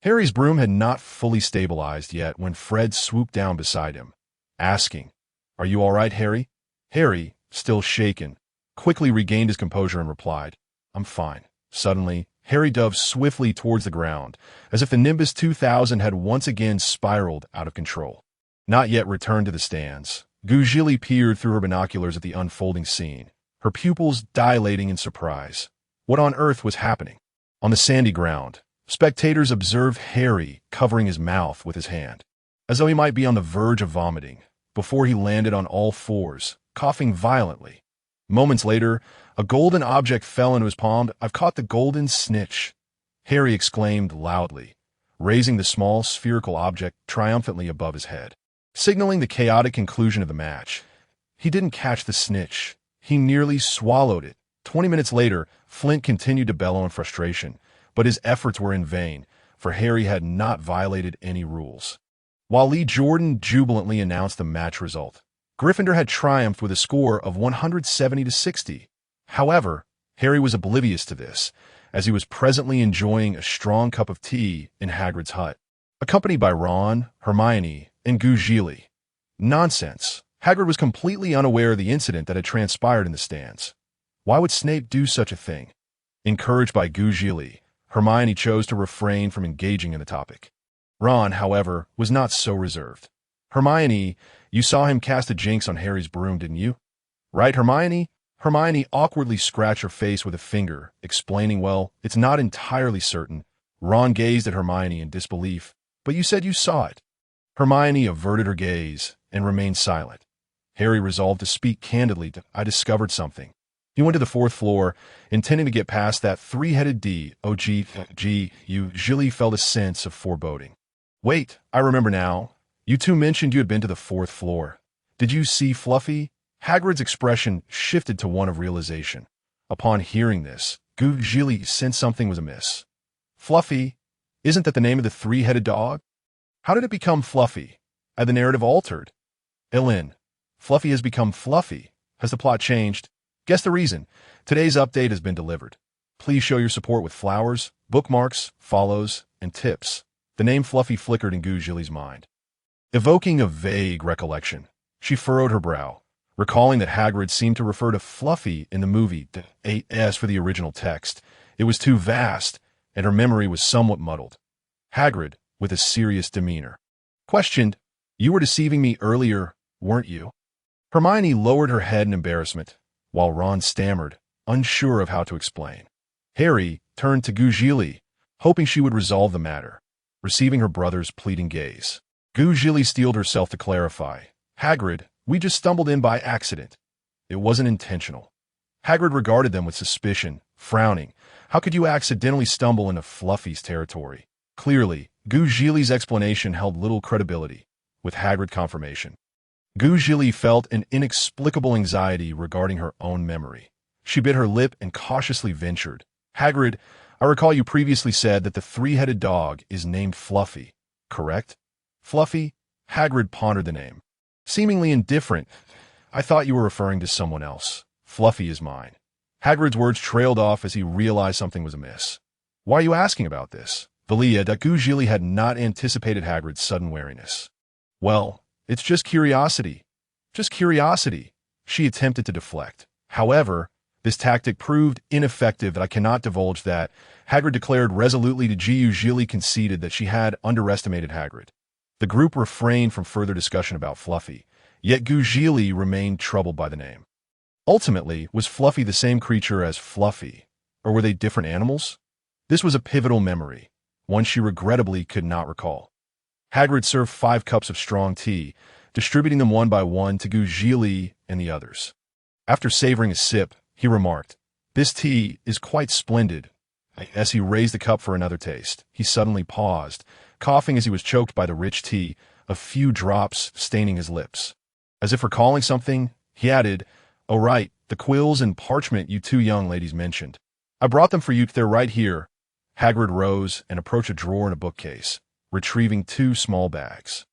Harry's broom had not fully stabilized yet when Fred swooped down beside him, asking, "Are you all right, Harry?" Harry, still shaken, quickly regained his composure and replied, "I'm fine." Suddenly, Harry dove swiftly towards the ground, as if the Nimbus 2000 had once again spiraled out of control. Not yet returned to the stands, Zhili peered through her binoculars at the unfolding scene, her pupils dilating in surprise. What on earth was happening? On the sandy ground, spectators observed Harry covering his mouth with his hand, as though he might be on the verge of vomiting, before he landed on all fours, coughing violently. Moments later, a golden object fell into his palm. "I've caught the golden snitch," Harry exclaimed loudly, raising the small spherical object triumphantly above his head, signaling the chaotic conclusion of the match. He didn't catch the snitch. He nearly swallowed it. 20 minutes later, Flint continued to bellow in frustration, but his efforts were in vain, for Harry had not violated any rules. While Lee Jordan jubilantly announced the match result, Gryffindor had triumphed with a score of 170-60. However, Harry was oblivious to this, as he was presently enjoying a strong cup of tea in Hagrid's hut, accompanied by Ron, Hermione, and Zhili. Nonsense. Hagrid was completely unaware of the incident that had transpired in the stands. Why would Snape do such a thing? Encouraged by Zhili, Hermione chose to refrain from engaging in the topic. Ron, however, was not so reserved. "Hermione, you saw him cast a jinx on Harry's broom, didn't you?" "Right, Hermione?" Hermione awkwardly scratched her face with a finger, explaining, "Well, it's not entirely certain." Ron gazed at Hermione in disbelief. "But you said you saw it." Hermione averted her gaze and remained silent. Harry resolved to speak candidly. "I discovered something." He went to the 4th floor, intending to get past that three-headed D. Zhili felt a sense of foreboding. "Wait, I remember now. You two mentioned you had been to the 4th floor. Did you see Fluffy? Hagrid's expression shifted to one of realization. Upon hearing this, Zhili sensed something was amiss. Fluffy? Isn't that the name of the three-headed dog? How did it become Fluffy? Had the narrative altered? Fluffy has become Fluffy. Has the plot changed? Guess the reason. Today's update has been delivered. Please show your support with flowers, bookmarks, follows, and tips. The name Fluffy flickered in Zhili's mind. Evoking a vague recollection, she furrowed her brow, recalling that Hagrid seemed to refer to Fluffy in the movie, as for the original text. It was too vast, and her memory was somewhat muddled. Hagrid, with a serious demeanor, questioned, "You were deceiving me earlier, weren't you?" Hermione lowered her head in embarrassment, while Ron stammered, unsure of how to explain. Harry turned to Zhili, hoping she would resolve the matter, receiving her brother's pleading gaze. Zhili steeled herself to clarify. "Hagrid, we just stumbled in by accident. It wasn't intentional." Hagrid regarded them with suspicion, frowning. How could you accidentally stumble into Fluffy's territory? Clearly, Zhili's explanation held little credibility, with Hagrid confirmation. Zhili felt an inexplicable anxiety regarding her own memory. She bit her lip and cautiously ventured. "Hagrid, I recall you previously said that the three-headed dog is named Fluffy, correct?" Fluffy? Hagrid pondered the name. Seemingly indifferent. "I thought you were referring to someone else. Fluffy is mine." Hagrid's words trailed off as he realized something was amiss. "Why are you asking about this?" Vilya Zhili had not anticipated Hagrid's sudden wariness. "Well, it's just curiosity. Just curiosity." She attempted to deflect. However, this tactic proved ineffective that I cannot divulge that. Hagrid declared resolutely to Zhili conceded that she had underestimated Hagrid. The group refrained from further discussion about Fluffy, yet Zhili remained troubled by the name. Ultimately, was Fluffy the same creature as Fluffy, or were they different animals? This was a pivotal memory, one she regrettably could not recall. Hagrid served 5 cups of strong tea, distributing them one by one to Zhili and the others. After savoring a sip, he remarked, "This tea is quite splendid." As he raised the cup for another taste, he suddenly paused, coughing as he was choked by the rich tea, a few drops staining his lips. As if recalling something, he added, "Oh right, the quills and parchment you 2 young ladies mentioned. I brought them for you, they're right here." Hagrid rose and approached a drawer in a bookcase, retrieving 2 small bags.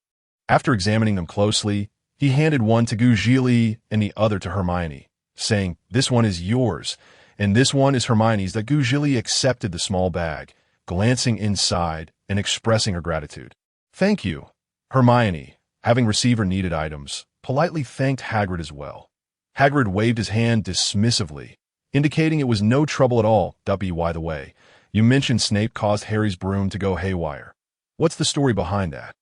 After examining them closely, he handed one to Zhili and the other to Hermione, saying, "This one is yours, and this one is Hermione's." That Zhili accepted the small bag, glancing inside and expressing her gratitude. "Thank you." Hermione, having received her needed items, politely thanked Hagrid as well. Hagrid waved his hand dismissively, indicating it was no trouble at all. By the way, you mentioned Snape caused Harry's broom to go haywire. What's the story behind that?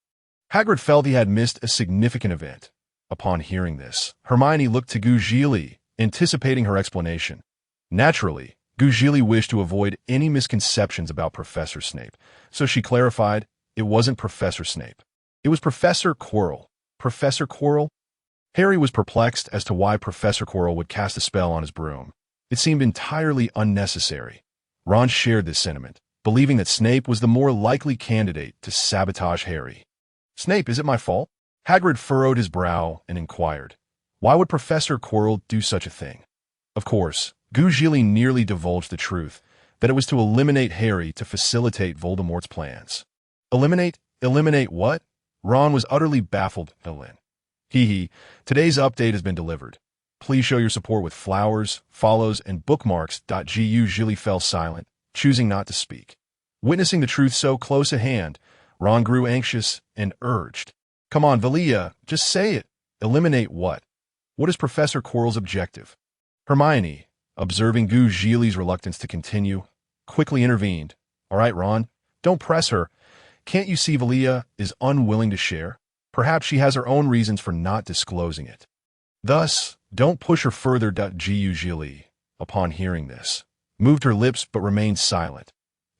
Hagrid felt he had missed a significant event. Upon hearing this, Hermione looked to Zhili, anticipating her explanation. Naturally, Zhili wished to avoid any misconceptions about Professor Snape, so she clarified, it wasn't Professor Snape. It was Professor Quirrell. Professor Quirrell? Harry was perplexed as to why Professor Quirrell would cast a spell on his broom. It seemed entirely unnecessary. Ron shared this sentiment, believing that Snape was the more likely candidate to sabotage Harry. "Snape, is it my fault?" Hagrid furrowed his brow and inquired, "Why would Professor Quirrell do such a thing?" Of course, Zhili nearly divulged the truth, that it was to eliminate Harry to facilitate Voldemort's plans. Eliminate? Eliminate what? Ron was utterly baffled. Today's update has been delivered. Please show your support with flowers, follows, and bookmarks. Zhili fell silent, choosing not to speak. Witnessing the truth so close at hand, Ron grew anxious and urged, "Come on, Vilya, just say it. Eliminate what? What is Professor Quirrell's objective?" Hermione, observing Zhili's reluctance to continue, quickly intervened. "All right, Ron, don't press her. Can't you see Vilya is unwilling to share? Perhaps she has her own reasons for not disclosing it. Thus, don't push her further." Zhili, upon hearing this, moved her lips but remained silent.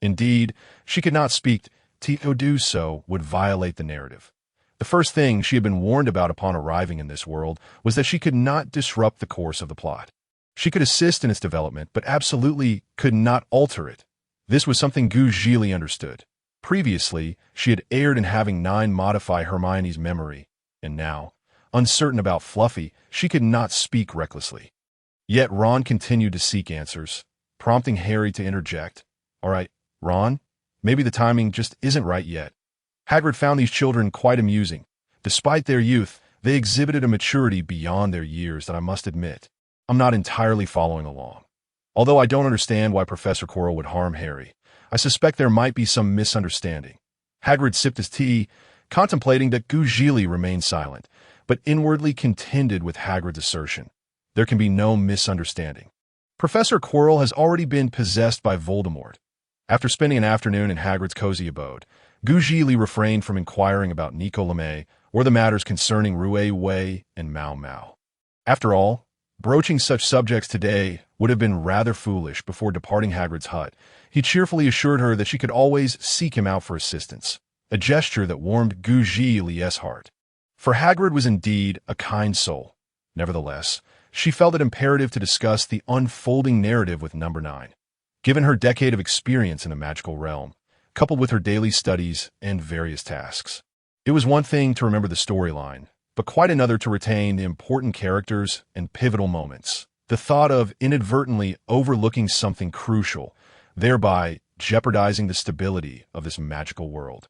Indeed, she could not speak. To do so would violate the narrative. The first thing she had been warned about upon arriving in this world was that she could not disrupt the course of the plot. She could assist in its development, but absolutely could not alter it. This was something Zhili understood. Previously, she had erred in having 9 modify Hermione's memory, and now, Uncertain about Fluffy, she could not speak recklessly. Yet Ron continued to seek answers, prompting Harry to interject. All right, Ron, maybe the timing just isn't right yet. Hagrid found these children quite amusing. Despite their youth, they exhibited a maturity beyond their years that I must admit, I'm not entirely following along. Although I don't understand why Professor Quirrell would harm Harry, I suspect there might be some misunderstanding. Hagrid sipped his tea, contemplating that Zhili remained silent, but inwardly contended with Hagrid's assertion. There can be no misunderstanding. Professor Quirrell has already been possessed by Voldemort. After spending an afternoon in Hagrid's cozy abode, Zhili refrained from inquiring about Nico Lamé or the matters concerning Roué Way and Mau Mau. After all, broaching such subjects today would have been rather foolish. Before departing Hagrid's hut, he cheerfully assured her that she could always seek him out for assistance, a gesture that warmed Zhili's heart. For Hagrid was indeed a kind soul. Nevertheless, she felt it imperative to discuss the unfolding narrative with Number 9. Given her decade of experience in the magical realm, coupled with her daily studies and various tasks, it was one thing to remember the storyline, but quite another to retain the important characters and pivotal moments. The thought of inadvertently overlooking something crucial, thereby jeopardizing the stability of this magical world,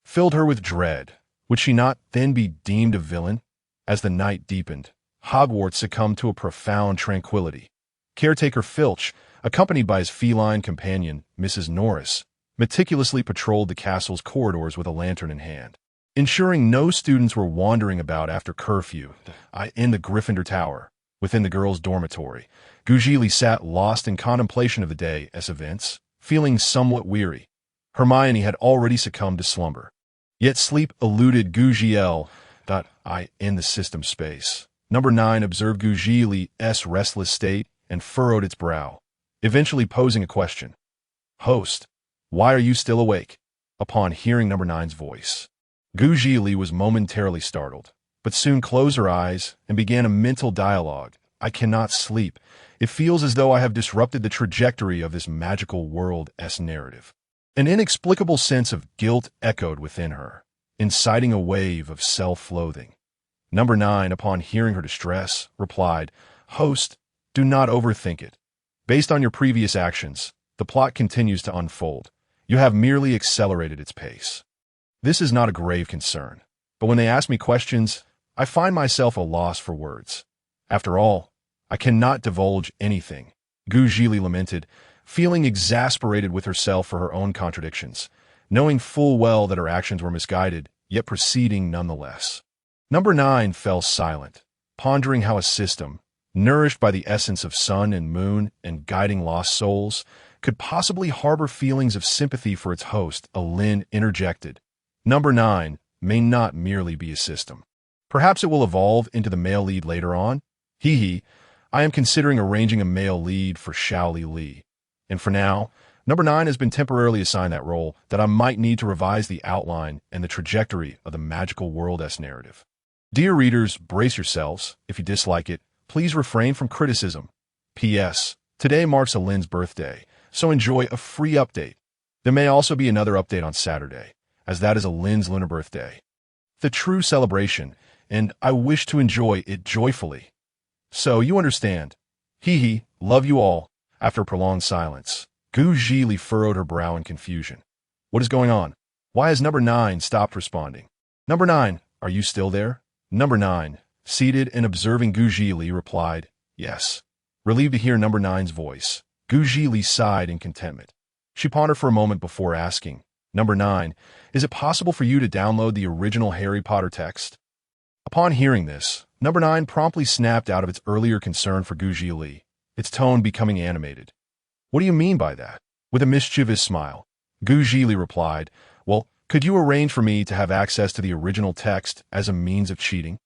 filled her with dread. Would she not then be deemed a villain? As the night deepened, Hogwarts succumbed to a profound tranquility. Caretaker Filch, accompanied by his feline companion, Mrs. Norris, meticulously patrolled the castle's corridors with a lantern in hand, ensuring no students were wandering about after curfew. In the Gryffindor Tower, within the girls' dormitory, Zhili sat lost in contemplation of the day as events, feeling somewhat weary. Hermione had already succumbed to slumber. Yet sleep eluded Zhili in the system space. Number 9 observed Zhili's restless state and furrowed its brow, eventually posing a question. Host, why are you still awake? Upon hearing Number 9's voice, Zhili was momentarily startled, but soon closed her eyes and began a mental dialogue. I cannot sleep. It feels as though I have disrupted the trajectory of this magical world's narrative. An inexplicable sense of guilt echoed within her, inciting a wave of self-loathing. Number 9, upon hearing her distress, replied, Host, do not overthink it. Based on your previous actions, the plot continues to unfold. You have merely accelerated its pace. This is not a grave concern, but when they ask me questions, I find myself a loss for words. After all, I cannot divulge anything, Zhili lamented, feeling exasperated with herself for her own contradictions, knowing full well that her actions were misguided, yet proceeding nonetheless. Number 9 fell silent, pondering how a system, nourished by the essence of sun and moon and guiding lost souls, could possibly harbor feelings of sympathy for its host. Lynn interjected. Number 9 may not merely be a system. Perhaps it will evolve into the male lead later on. I am considering arranging a male lead for Xiaoli Li. And for now, Number 9 has been temporarily assigned that role that I might need to revise the outline and the trajectory of the magical world-esque narrative. Dear readers, brace yourselves. If you dislike it, please refrain from criticism. P.S. Today marks Lynn's birthday, so enjoy a free update. There may also be another update on Saturday, as that is Lynn's lunar birthday. The true celebration, and I wish to enjoy it joyfully. So you understand. Love you all. After a prolonged silence, Zhili furrowed her brow in confusion. What is going on? Why has Number 9 stopped responding? Number 9, are you still there? Number 9, seated and observing Zhili, replied, Yes. Relieved to hear Number 9's voice, Zhili sighed in contentment. She pondered for a moment before asking, Number 9, is it possible for you to download the original Harry Potter text? Upon hearing this, Number 9 promptly snapped out of its earlier concern for Zhili, its tone becoming animated. What do you mean by that? With a mischievous smile, Zhili replied, Well, could you arrange for me to have access to the original text as a means of cheating?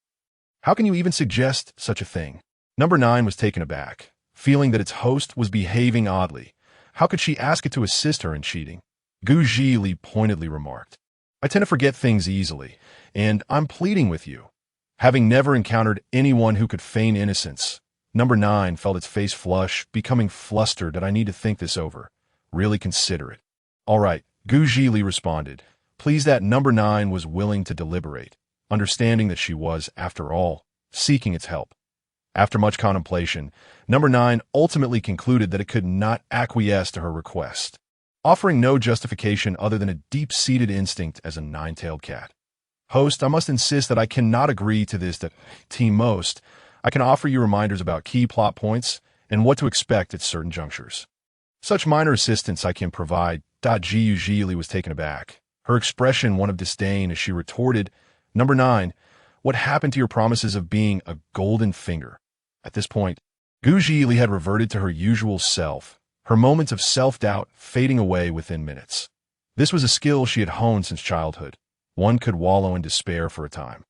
How can you even suggest such a thing? Number 9 was taken aback, feeling that its host was behaving oddly. How could she ask it to assist her in cheating? Zhili pointedly remarked, I tend to forget things easily, and I'm pleading with you. Having never encountered anyone who could feign innocence, Number 9 felt its face flush, becoming flustered that I need to think this over. Really consider it. All right, Zhili responded, pleased that Number 9 was willing to deliberate. understanding that she was, after all, seeking its help. After much contemplation, number 9 ultimately concluded that it could not acquiesce to her request, offering no justification other than a deep-seated instinct as a nine-tailed cat. Host, I must insist that I cannot agree to this. That Team Most, I can offer you reminders about key plot points and what to expect at certain junctures. Such minor assistance I can provide. Zhili was taken aback, her expression one of disdain as she retorted, Number 9, what happened to your promises of being a golden finger? At this point, Zhili had reverted to her usual self, her moments of self-doubt fading away within minutes. This was a skill she had honed since childhood. One could wallow in despair for a time,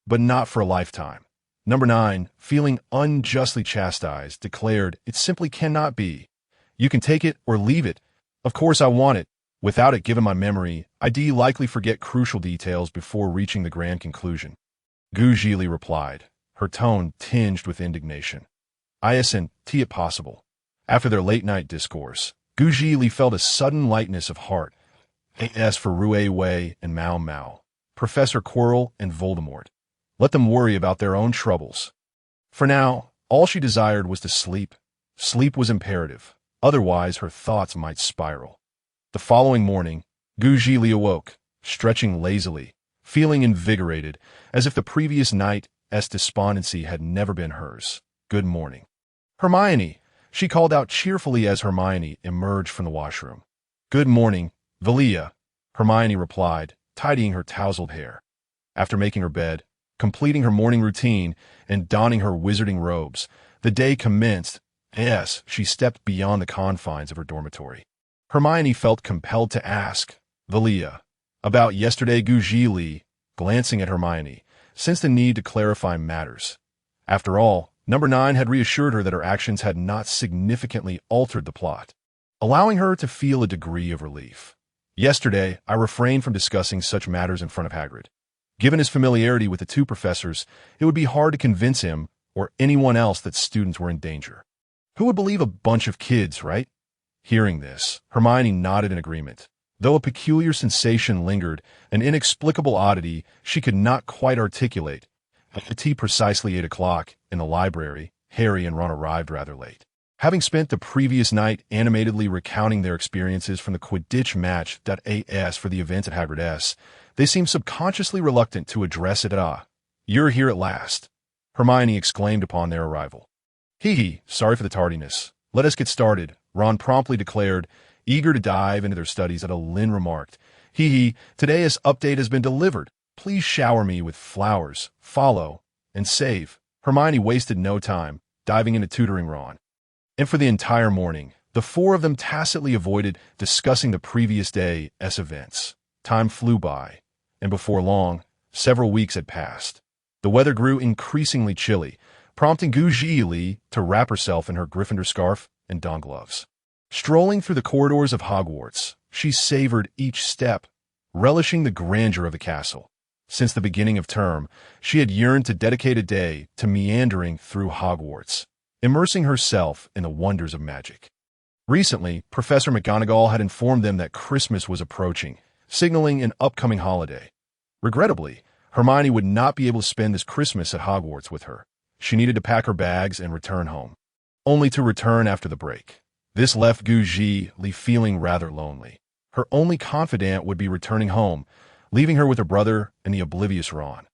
but not for a lifetime. Number 9, feeling unjustly chastised, declared, it simply cannot be. You can take it or leave it. Of course I want it. Without it, given my memory, I'd likely forget crucial details before reaching the grand conclusion. Zhili replied, her tone tinged with indignation. Isn't it possible? After their late-night discourse, Zhili felt a sudden lightness of heart. As for Rue Wei and Mao Mao, Professor Quirrell and Voldemort, let them worry about their own troubles. For now, all she desired was to sleep. Sleep was imperative, otherwise her thoughts might spiral. The following morning, Zhili awoke, stretching lazily, feeling invigorated, as if the previous night's despondency had never been hers. Good morning. Hermione, she called out cheerfully as Hermione emerged from the washroom. Good morning, Vilya, Hermione replied, tidying her tousled hair. After making her bed, completing her morning routine, and donning her wizarding robes, the day commenced. Yes, she stepped beyond the confines of her dormitory. Hermione felt compelled to ask, Vilya, about yesterday. Zhili, glancing at Hermione, sensed the need to clarify matters. After all, number 9 had reassured her that her actions had not significantly altered the plot, allowing her to feel a degree of relief. Yesterday, I refrained from discussing such matters in front of Hagrid. Given his familiarity with the two professors, it would be hard to convince him or anyone else that students were in danger. Who would believe a bunch of kids, right? Hearing this, Hermione nodded in agreement. Though a peculiar sensation lingered, an inexplicable oddity she could not quite articulate. At precisely 8 o'clock, in the library, Harry and Ron arrived rather late. Having spent the previous night animatedly recounting their experiences from the Quidditch match. As for the events at Hagrid's, they seemed subconsciously reluctant to address it. You're here at last, Hermione exclaimed upon their arrival. Sorry for the tardiness. Let us get started, Ron promptly declared, eager to dive into their studies. Lynn remarked, today's update has been delivered. Please shower me with flowers, follow, and save. Hermione wasted no time, diving into tutoring Ron. And for the entire morning, the four of them tacitly avoided discussing the previous day's events. Time flew by, and before long, several weeks had passed. The weather grew increasingly chilly, prompting Zhili to wrap herself in her Gryffindor scarf and don gloves. Strolling through the corridors of Hogwarts, she savored each step, relishing the grandeur of the castle. Since the beginning of term, she had yearned to dedicate a day to meandering through Hogwarts, immersing herself in the wonders of magic. Recently, Professor McGonagall had informed them that Christmas was approaching, signaling an upcoming holiday. Regrettably, Hermione would not be able to spend this Christmas at Hogwarts with her. She needed to pack her bags and return home, only to return after the break. This left Zhili feeling rather lonely. Her only confidant would be returning home, leaving her with her brother and the oblivious Ron.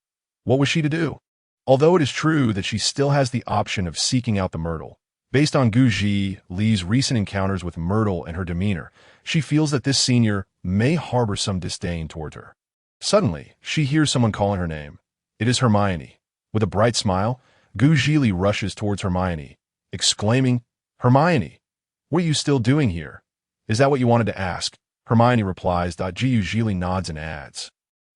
What was she to do? Although it is true that she still has the option of seeking out the Myrtle, based on Zhili's recent encounters with Myrtle and her demeanor, she feels that this senior may harbor some disdain toward her. Suddenly, she hears someone calling her name. It is Hermione. With a bright smile, Zhili rushes towards Hermione, exclaiming, Hermione, what are you still doing here? Is that what you wanted to ask? Hermione replies. Zhili nods and adds,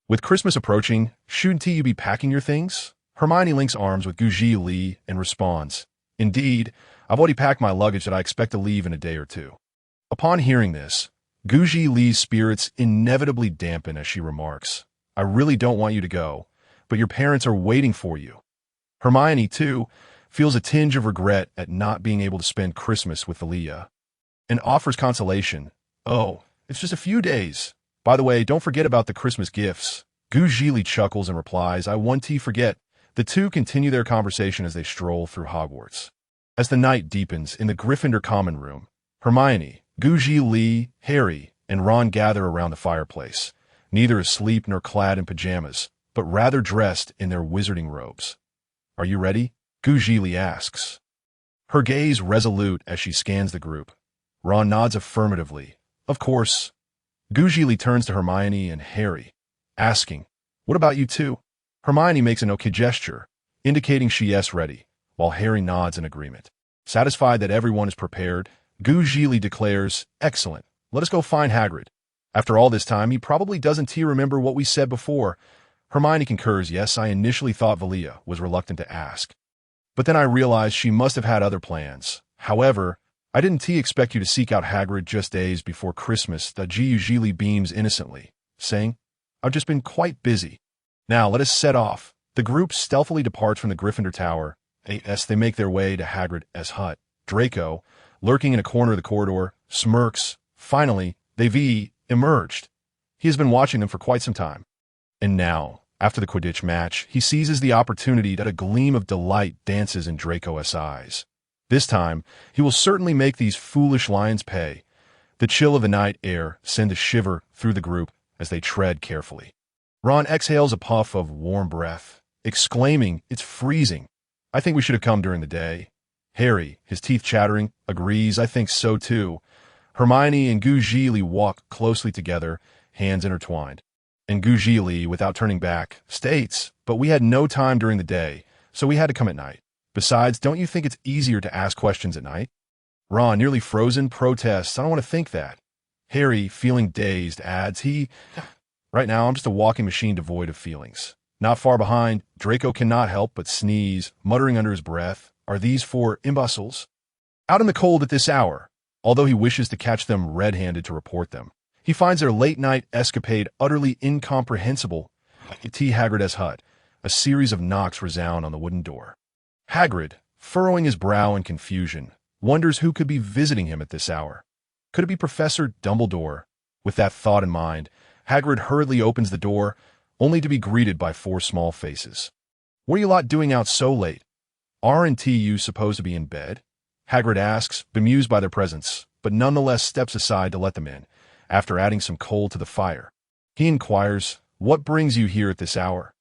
with Christmas approaching, shouldn't you be packing your things? Hermione links arms with Zhili and responds, indeed, I've already packed my luggage that I expect to leave in a day or two. Upon hearing this, Zhili's spirits inevitably dampen as she remarks, I really don't want you to go, but your parents are waiting for you. Hermione, too, feels a tinge of regret at not being able to spend Christmas with Vilya, and offers consolation. Oh, it's just a few days. By the way, don't forget about the Christmas gifts. Zhili chuckles and replies, I want to forget. The two continue their conversation as they stroll through Hogwarts. As the night deepens in the Gryffindor common room, Hermione, Zhili, Harry, and Ron gather around the fireplace, neither asleep nor clad in pajamas, but rather dressed in their wizarding robes. Are you ready? Zhili asks, her gaze resolute as she scans the group. Ron nods affirmatively. Of course. Zhili turns to Hermione and Harry, asking, what about you two? Hermione makes an okay gesture, indicating she yes ready, while Harry nods in agreement. Satisfied that everyone is prepared, Zhili declares, excellent, let us go find Hagrid. After all this time, he probably doesn't remember what we said before. Hermione concurs, yes, I initially thought Vilya was reluctant to ask. But then I realized she must have had other plans. However, I didn't expect you to seek out Hagrid just days before Christmas. The Zhili beams innocently, saying, I've just been quite busy. Now let us set off. The group stealthily departs from the Gryffindor Tower. As they make their way to Hagrid's hut, Draco, lurking in a corner of the corridor, smirks. Finally, they've emerged. He has been watching them for quite some time. And now, after the Quidditch match, he seizes the opportunity that a gleam of delight dances in Draco's eyes. This time, he will certainly make these foolish lions pay. The chill of the night air sends a shiver through the group as they tread carefully. Ron exhales a puff of warm breath, exclaiming, it's freezing. I think we should have come during the day. Harry, his teeth chattering, agrees, I think so too. Hermione and Zhili walk closely together, hands intertwined. And Zhili, without turning back, states, but we had no time during the day, so we had to come at night. Besides, don't you think it's easier to ask questions at night? Ron, nearly frozen, protests, I don't want to think that. Harry, feeling dazed, adds, right now I'm just a walking machine devoid of feelings. Not far behind, Draco cannot help but sneeze, muttering under his breath, are these four imbeciles? Out in the cold at this hour, although he wishes to catch them red-handed to report them. He finds their late-night escapade utterly incomprehensible. At Hagrid's hut, a series of knocks resound on the wooden door. Hagrid, furrowing his brow in confusion, wonders who could be visiting him at this hour. Could it be Professor Dumbledore? With that thought in mind, Hagrid hurriedly opens the door, only to be greeted by four small faces. What are you lot doing out so late? Aren't you supposed to be in bed? Hagrid asks, bemused by their presence, but nonetheless steps aside to let them in, after adding some coal to the fire. He inquires, what brings you here at this hour?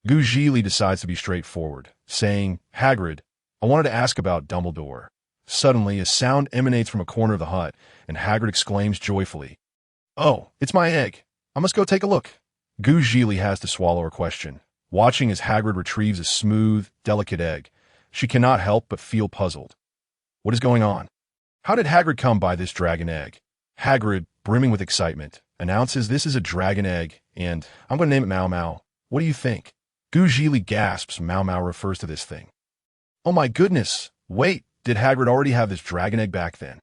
Zhili decides to be straightforward, saying, Hagrid, I wanted to ask about Dumbledore. Suddenly, a sound emanates from a corner of the hut, and Hagrid exclaims joyfully, oh, it's my egg. I must go take a look. Zhili has to swallow her question, watching as Hagrid retrieves a smooth, delicate egg. She cannot help but feel puzzled. What is going on? How did Hagrid come by this dragon egg? Hagrid, brimming with excitement, announces this is a dragon egg, and I'm going to name it Mau Mau. What do you think? Zhili gasps. Mau Mau refers to this thing. Oh my goodness! Wait, did Hagrid already have this dragon egg back then?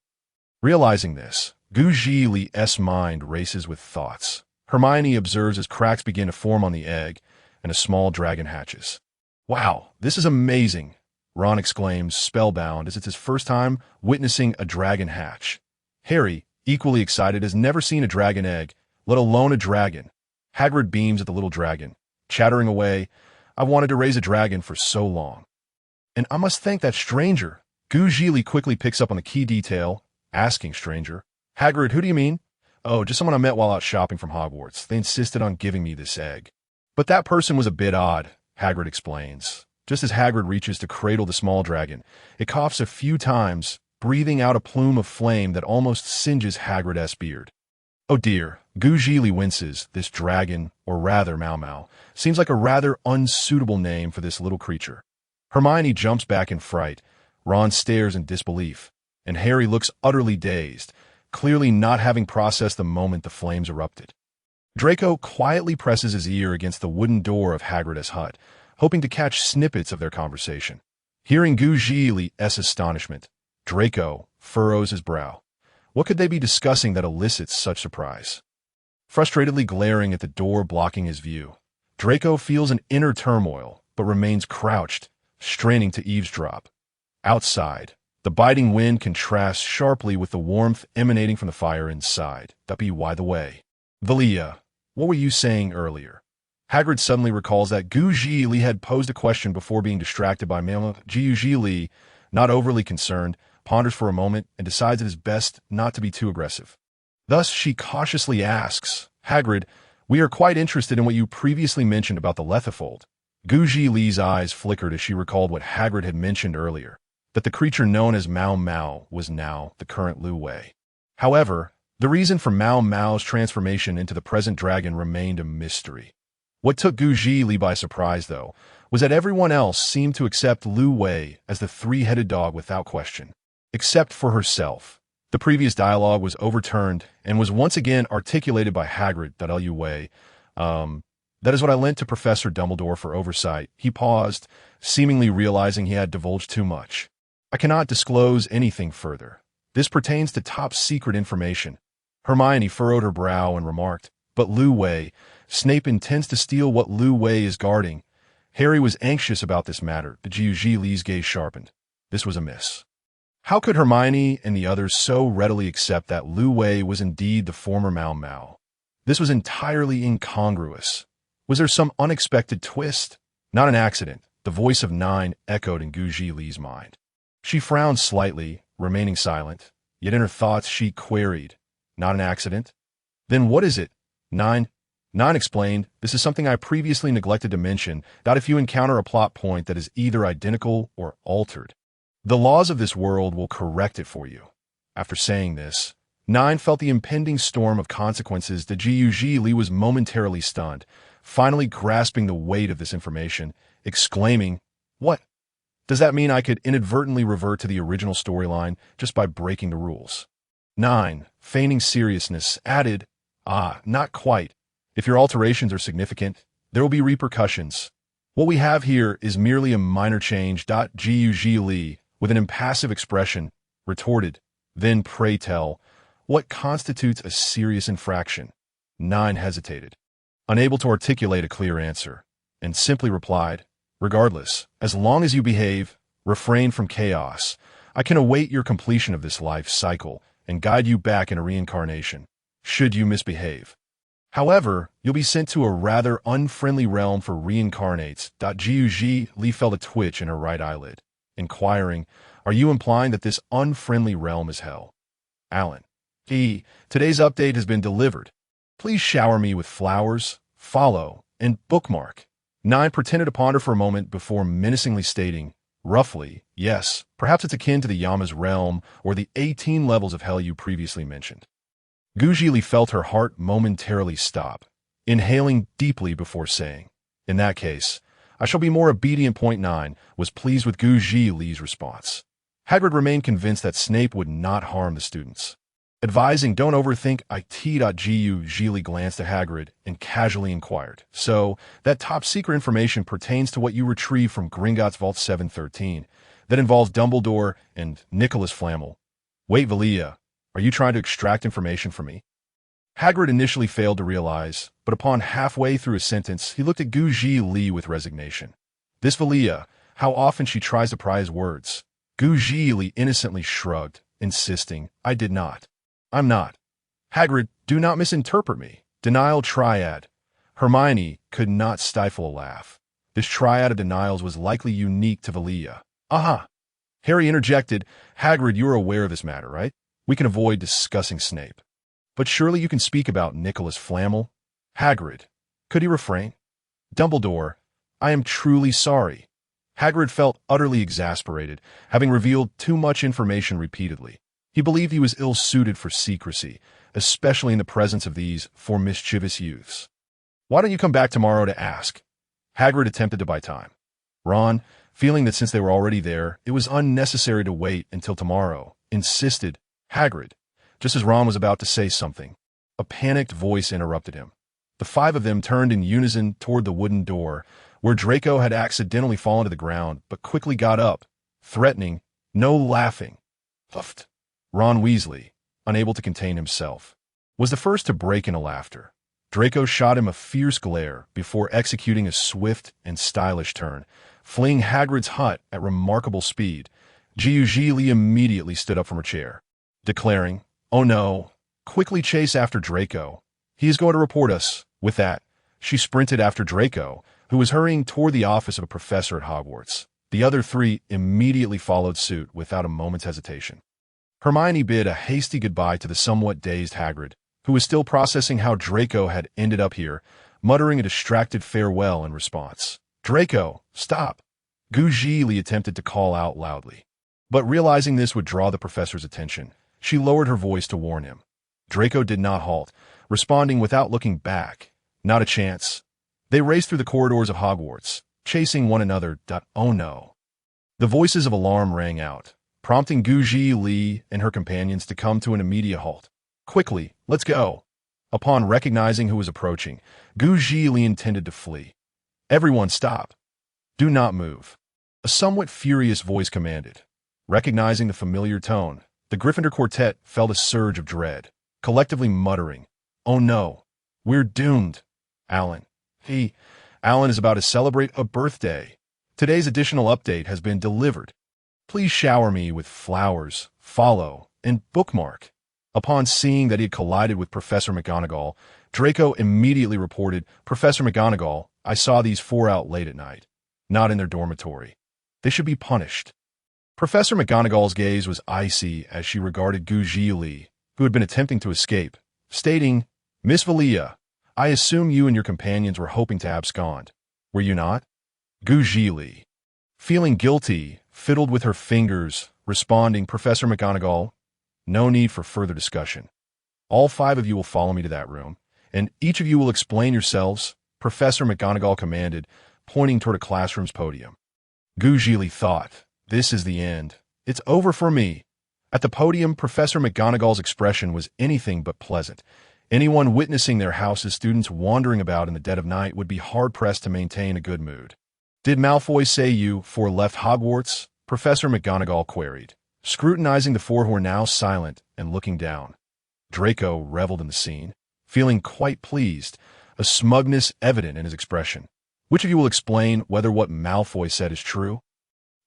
Realizing this, Zhili's mind races with thoughts. Hermione observes as cracks begin to form on the egg, and a small dragon hatches. Wow, this is amazing! Ron exclaims, spellbound, as it's his first time witnessing a dragon hatch. Harry, equally excited, has never seen a dragon egg, let alone a dragon. Hagrid beams at the little dragon, chattering away, I've wanted to raise a dragon for so long. And I must thank that stranger. Zhili quickly picks up on the key detail, asking stranger, Hagrid, who do you mean? Oh, just someone I met while out shopping from Hogwarts. They insisted on giving me this egg. But that person was a bit odd, Hagrid explains. Just as Hagrid reaches to cradle the small dragon, it coughs a few times, breathing out a plume of flame that almost singes Hagrid's beard. Oh dear, Zhili winces. This dragon, or rather Mau Mau, seems like a rather unsuitable name for this little creature. Hermione jumps back in fright, Ron stares in disbelief, and Harry looks utterly dazed, clearly not having processed the moment the flames erupted. Draco quietly presses his ear against the wooden door of Hagrid's hut, hoping to catch snippets of their conversation. Hearing Zhili's astonishment, Draco furrows his brow. What could they be discussing that elicits such surprise? Frustratedly glaring at the door blocking his view, Draco feels an inner turmoil, but remains crouched, straining to eavesdrop. Outside, the biting wind contrasts sharply with the warmth emanating from the fire inside. By the way, Vilya, what were you saying earlier? Hagrid suddenly recalls that Zhili had posed a question before being distracted by Zhili, not overly concerned, ponders for a moment and decides it is best not to be too aggressive. Thus, she cautiously asks, Hagrid, we are quite interested in what you previously mentioned about the Lethifold. Zhili's eyes flickered as she recalled what Hagrid had mentioned earlier, that the creature known as Mau Mau was now the current Lu Wei. However, the reason for Mau Mau's transformation into the present dragon remained a mystery. What took Zhili by surprise, though, was that everyone else seemed to accept Lu Wei as the three-headed dog without question, except for herself. The previous dialogue was overturned and was once again articulated by Hagrid that Lu Wei, that is what I lent to Professor Dumbledore for oversight. He paused, seemingly realizing he had divulged too much. I cannot disclose anything further. This pertains to top-secret information. Hermione furrowed her brow and remarked, but Lu Wei, Snape intends to steal what Lu Wei is guarding. Harry was anxious about this matter. The Zhili's gaze sharpened. This was amiss. How could Hermione and the others so readily accept that Lu Wei was indeed the former Mau Mau? This was entirely incongruous. Was there some unexpected twist? Not an accident. The voice of 9 echoed in Zhili's mind. She frowned slightly, remaining silent, yet in her thoughts she queried, not an accident? Then what is it? 9 explained, this is something I previously neglected to mention, that if you encounter a plot point that is either identical or altered, the laws of this world will correct it for you. After saying this, 9 felt the impending storm of consequences that Zhili was momentarily stunned, finally grasping the weight of this information, exclaiming, what? Does that mean I could inadvertently revert to the original storyline just by breaking the rules? 9, feigning seriousness, added, not quite. If your alterations are significant, there will be repercussions. What we have here is merely a minor change. Zhili, with an impassive expression, retorted, then pray tell, what constitutes a serious infraction? 9 hesitated, unable to articulate a clear answer, and simply replied, regardless, as long as you behave, refrain from chaos, I can await your completion of this life cycle and guide you back into reincarnation, should you misbehave. However, you'll be sent to a rather unfriendly realm for reincarnates. Zhili felt a twitch in her right eyelid, inquiring, are you implying that this unfriendly realm is hell? Alan. Today's update has been delivered. Please shower me with flowers, follow, and bookmark. 9 pretended to ponder for a moment before menacingly stating, roughly, yes, perhaps it's akin to the Yama's realm or the 18 levels of hell you previously mentioned. Zhili felt her heart momentarily stop, inhaling deeply before saying, in that case, I shall be more obedient. 9 was pleased with Zhili's response. Hagrid remained convinced that Snape would not harm the students. Advising don't overthink it. Zhili glanced at Hagrid and casually inquired, so that top-secret information pertains to what you retrieved from Gringotts Vault 713 that involves Dumbledore and Nicholas Flamel. Wait, Vilya, are you trying to extract information from me? Hagrid initially failed to realize, but upon halfway through his sentence, he looked at Zhili with resignation. This Vilya, how often she tries to pry his words. Zhili innocently shrugged, insisting, I did not. I'm not. Hagrid, do not misinterpret me. Denial triad. Hermione could not stifle a laugh. This triad of denials was likely unique to Vilya. Aha! Harry interjected, Hagrid, you are aware of this matter, right? We can avoid discussing Snape. But surely you can speak about Nicholas Flamel? Hagrid, could he refrain? Dumbledore, I am truly sorry. Hagrid felt utterly exasperated, having revealed too much information repeatedly. He believed he was ill-suited for secrecy, especially in the presence of these four mischievous youths. Why don't you come back tomorrow to ask? Hagrid attempted to buy time. Ron, feeling that since they were already there, it was unnecessary to wait until tomorrow, insisted, Hagrid, just as Ron was about to say something. A panicked voice interrupted him. The 5 of them turned in unison toward the wooden door, where Draco had accidentally fallen to the ground, but quickly got up, threatening, no laughing. Huffed. Ron Weasley, unable to contain himself, was the first to break into laughter. Draco shot him a fierce glare before executing a swift and stylish turn, fleeing Hagrid's hut at remarkable speed. Zhili immediately stood up from her chair, declaring, oh no, quickly chase after Draco. He is going to report us. With that, She sprinted after Draco, who was hurrying toward the office of a professor at Hogwarts. The other three immediately followed suit without a moment's hesitation. Hermione bid a hasty goodbye to the somewhat dazed Hagrid, who was still processing how Draco had ended up here, muttering a distracted farewell in response. "Draco, stop!" Zhili attempted to call out loudly. But realizing this would draw the professor's attention, she lowered her voice to warn him. Draco did not halt, responding without looking back. Not a chance. They raced through the corridors of Hogwarts, chasing one another. Oh no. The voices of alarm rang out, prompting Zhili and her companions to come to an immediate halt. "Quickly, let's go." Upon recognizing who was approaching, Zhili intended to flee. "Everyone stop. Do not move." A somewhat furious voice commanded. Recognizing the familiar tone, the Gryffindor quartet felt a surge of dread, collectively muttering, "Oh no, we're doomed." Alan is about to celebrate a birthday. Today's additional update has been delivered. Please shower me with flowers, follow, and bookmark. Upon seeing that he had collided with Professor McGonagall, Draco immediately reported, "Professor McGonagall, I saw these four out late at night. Not in their dormitory. They should be punished." Professor McGonagall's gaze was icy as she regarded Zhili, who had been attempting to escape, stating, "Miss Vilya, I assume you and your companions were hoping to abscond. Were you not?" Zhili, feeling guilty, fiddled with her fingers, responding, "Professor McGonagall, no need for further discussion. All five of you will follow me to that room, and each of you will explain yourselves," Professor McGonagall commanded, pointing toward a classroom's podium. Zhili thought, "This is the end. It's over for me." At the podium, Professor McGonagall's expression was anything but pleasant. Anyone witnessing their house's students wandering about in the dead of night would be hard-pressed to maintain a good mood. "Did Malfoy say you four left Hogwarts?" Professor McGonagall queried, scrutinizing the four who were now silent and looking down. Draco reveled in the scene, feeling quite pleased, a smugness evident in his expression. "Which of you will explain whether what Malfoy said is true?"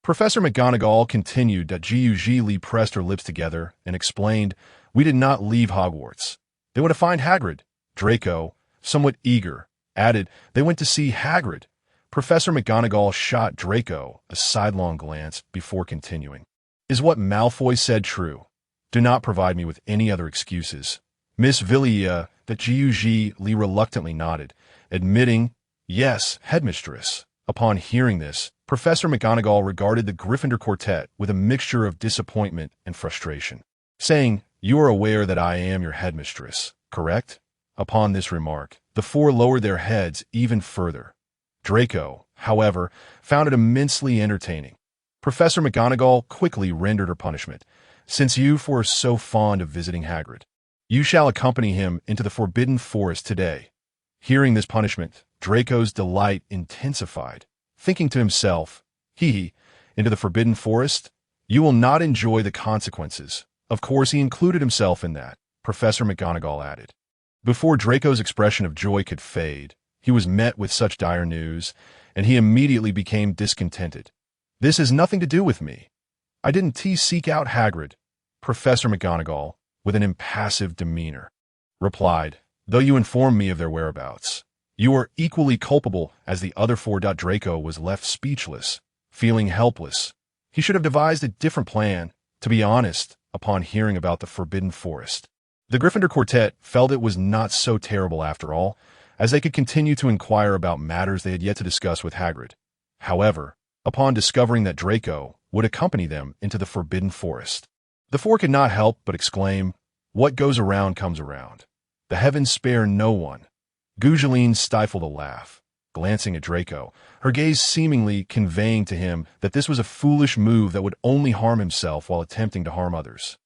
Professor McGonagall continued that Zhili pressed her lips together and explained, "We did not leave Hogwarts. They went to find Hagrid." Draco, somewhat eager, added, "They went to see Hagrid." Professor McGonagall shot Draco a sidelong glance before continuing. "Is what Malfoy said true? Do not provide me with any other excuses." Miss Vilya, that Zhili reluctantly nodded, admitting, "Yes, headmistress." Upon hearing this, Professor McGonagall regarded the Gryffindor quartet with a mixture of disappointment and frustration, saying, "You are aware that I am your headmistress, correct?" Upon this remark, the four lowered their heads even further. Draco, however, found it immensely entertaining. Professor McGonagall quickly rendered her punishment. "Since you four are so fond of visiting Hagrid, you shall accompany him into the Forbidden Forest today." Hearing this punishment, Draco's delight intensified, thinking to himself, into the Forbidden Forest? You will not enjoy the consequences." Of course, he included himself in that, Professor McGonagall added. Before Draco's expression of joy could fade, he was met with such dire news, and he immediately became discontented. "This has nothing to do with me. I didn't seek out Hagrid." Professor McGonagall, with an impassive demeanor, replied, "Though you informed me of their whereabouts, you are equally culpable as the other four." Draco was left speechless, feeling helpless. He should have devised a different plan, to be honest, upon hearing about the Forbidden Forest. The Gryffindor quartet felt it was not so terrible after all, as they could continue to inquire about matters they had yet to discuss with Hagrid. However, upon discovering that Draco would accompany them into the Forbidden Forest, the four could not help but exclaim, "What goes around comes around. The heavens spare no one." Zhili stifled a laugh, glancing at Draco, her gaze seemingly conveying to him that this was a foolish move that would only harm himself while attempting to harm others.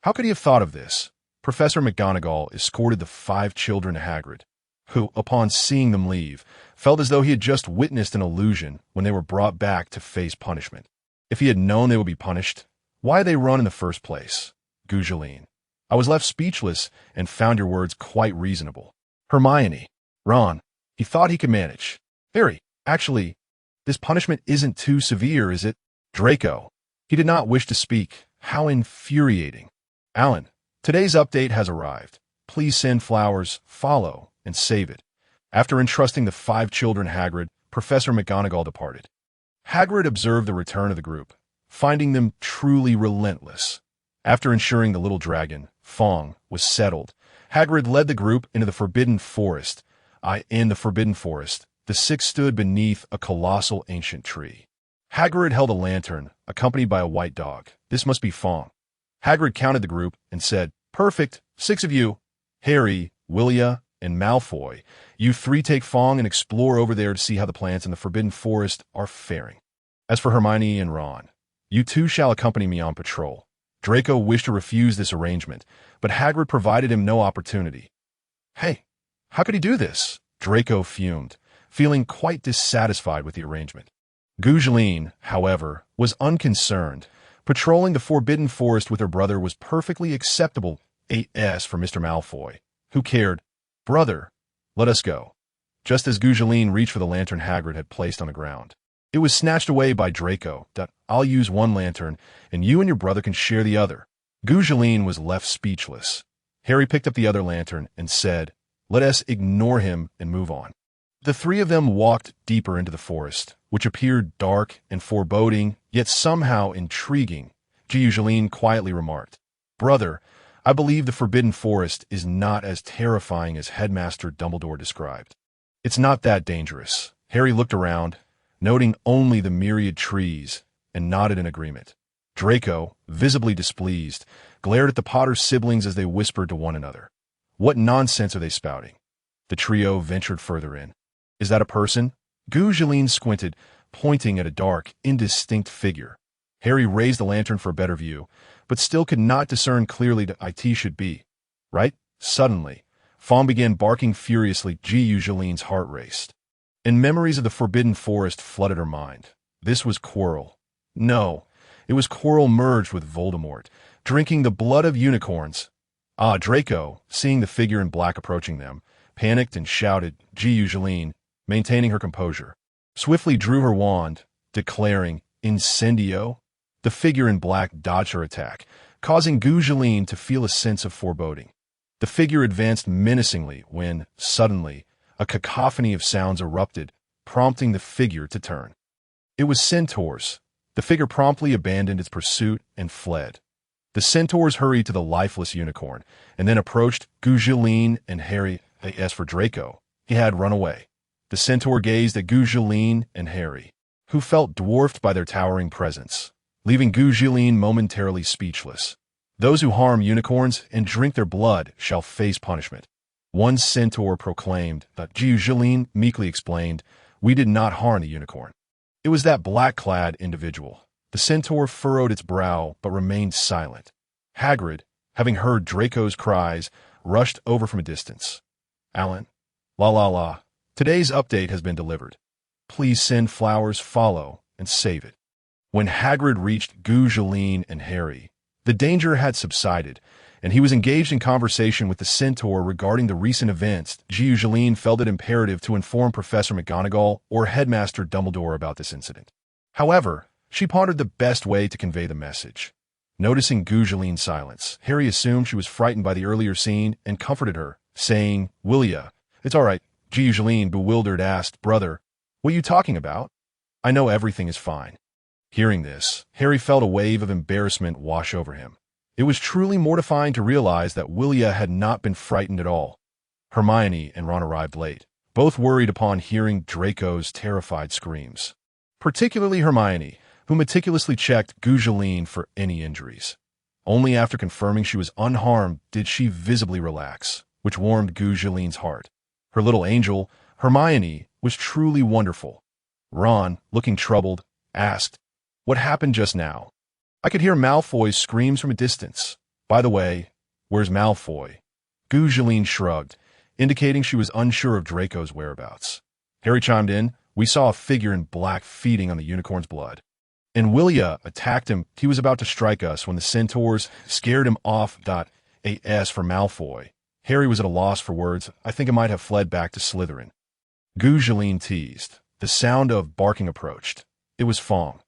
How could he have thought of this? Professor McGonagall escorted the five children to Hagrid, who, upon seeing them leave, felt as though he had just witnessed an illusion when they were brought back to face punishment. If he had known they would be punished, why had they run in the first place? Zhili, I was left speechless and found your words quite reasonable. Hermione, Ron, he thought he could manage. Harry, actually, this punishment isn't too severe, is it? Draco, he did not wish to speak. How infuriating. Alan, today's update has arrived. Please send flowers, follow, and save it. After entrusting the 5 children Hagrid, Professor McGonagall departed. Hagrid observed the return of the group, finding them truly relentless. After ensuring the little dragon, Fong, was settled, Hagrid led the group into the Forbidden Forest. In the Forbidden Forest, the 6 stood beneath a colossal ancient tree. Hagrid held a lantern, accompanied by a white dog. This must be Fong. Hagrid counted the group and said, "Perfect, 6 of you. Harry, Vilya, and Malfoy. You 3 take Fong and explore over there to see how the plants in the Forbidden Forest are faring. As for Hermione and Ron, you 2 shall accompany me on patrol." Draco wished to refuse this arrangement, but Hagrid provided him no opportunity. "Hey, how could he do this?" Draco fumed, feeling quite dissatisfied with the arrangement. Zhili, however, was unconcerned. Patrolling the Forbidden Forest with her brother was perfectly acceptable as for Mr. Malfoy, who cared. "Brother, let us go." Just as Zhili reached for the lantern Hagrid had placed on the ground, it was snatched away by Draco. "I'll use one lantern, and you and your brother can share the other." Zhili was left speechless. Harry picked up the other lantern and said, "Let us ignore him and move on." The 3 of them walked deeper into the forest, which appeared dark and foreboding, yet somehow intriguing. Zhili quietly remarked, "Brother, I believe the Forbidden Forest is not as terrifying as Headmaster Dumbledore described." "It's not that dangerous." Harry looked around, noting only the myriad trees, and nodded in agreement. Draco, visibly displeased, glared at the Potter siblings as they whispered to one another. "What nonsense are they spouting?" The trio ventured further in. "Is that a person?" Zhili squinted, pointing at a dark, indistinct figure. Harry raised the lantern for a better view, but still could not discern clearly that it should be. Right? Suddenly, Fong began barking furiously. Zhili's heart raced, and memories of the Forbidden Forest flooded her mind. This was Quirrell. No, it was Quirrell merged with Voldemort, drinking the blood of unicorns. Draco, seeing the figure in black approaching them, panicked and shouted. Zhili, maintaining her composure, swiftly drew her wand, declaring, "Incendio." The figure in black dodged her attack, causing Zhili to feel a sense of foreboding. The figure advanced menacingly when, suddenly, a cacophony of sounds erupted, prompting the figure to turn. It was centaurs. The figure promptly abandoned its pursuit and fled. The centaurs hurried to the lifeless unicorn, and then approached Zhili and Harry. As for Draco, he had run away. The centaur gazed at Zhili and Harry, who felt dwarfed by their towering presence, leaving Zhili momentarily speechless. "Those who harm unicorns and drink their blood shall face punishment," one centaur proclaimed. Zhili meekly explained, "We did not harm the unicorn. It was that black-clad individual." The centaur furrowed its brow but remained silent. Hagrid, having heard Draco's cries, rushed over from a distance. "Alan, la. Today's update has been delivered. Please send flowers, follow, and save it." When Hagrid reached Zhili and Harry, the danger had subsided, and he was engaged in conversation with the centaur regarding the recent events. Zhili felt it imperative to inform Professor McGonagall or Headmaster Dumbledore about this incident. However, she pondered the best way to convey the message. Noticing Zhili's silence, Harry assumed she was frightened by the earlier scene and comforted her, saying, "Vilya, it's all right." Zhili, bewildered, asked, "Brother, what are you talking about? I know everything is fine." Hearing this, Harry felt a wave of embarrassment wash over him. It was truly mortifying to realize that Vilya had not been frightened at all. Hermione and Ron arrived late, both worried upon hearing Draco's terrified screams. Particularly Hermione, who meticulously checked Zhili for any injuries. Only after confirming she was unharmed did she visibly relax, which warmed Zhili's heart. Her little angel, Hermione, was truly wonderful. Ron, looking troubled, asked, "What happened just now?" "I could hear Malfoy's screams from a distance. By the way, where's Malfoy?" Zhili shrugged, indicating she was unsure of Draco's whereabouts. Harry chimed in, "We saw a figure in black feeding on the unicorn's blood. And Vilya attacked him. He was about to strike us when the centaurs scared him off. As for Malfoy." Harry was at a loss for words. "I think I might have fled back to Slytherin." Zhili teased. The sound of barking approached. It was Fong.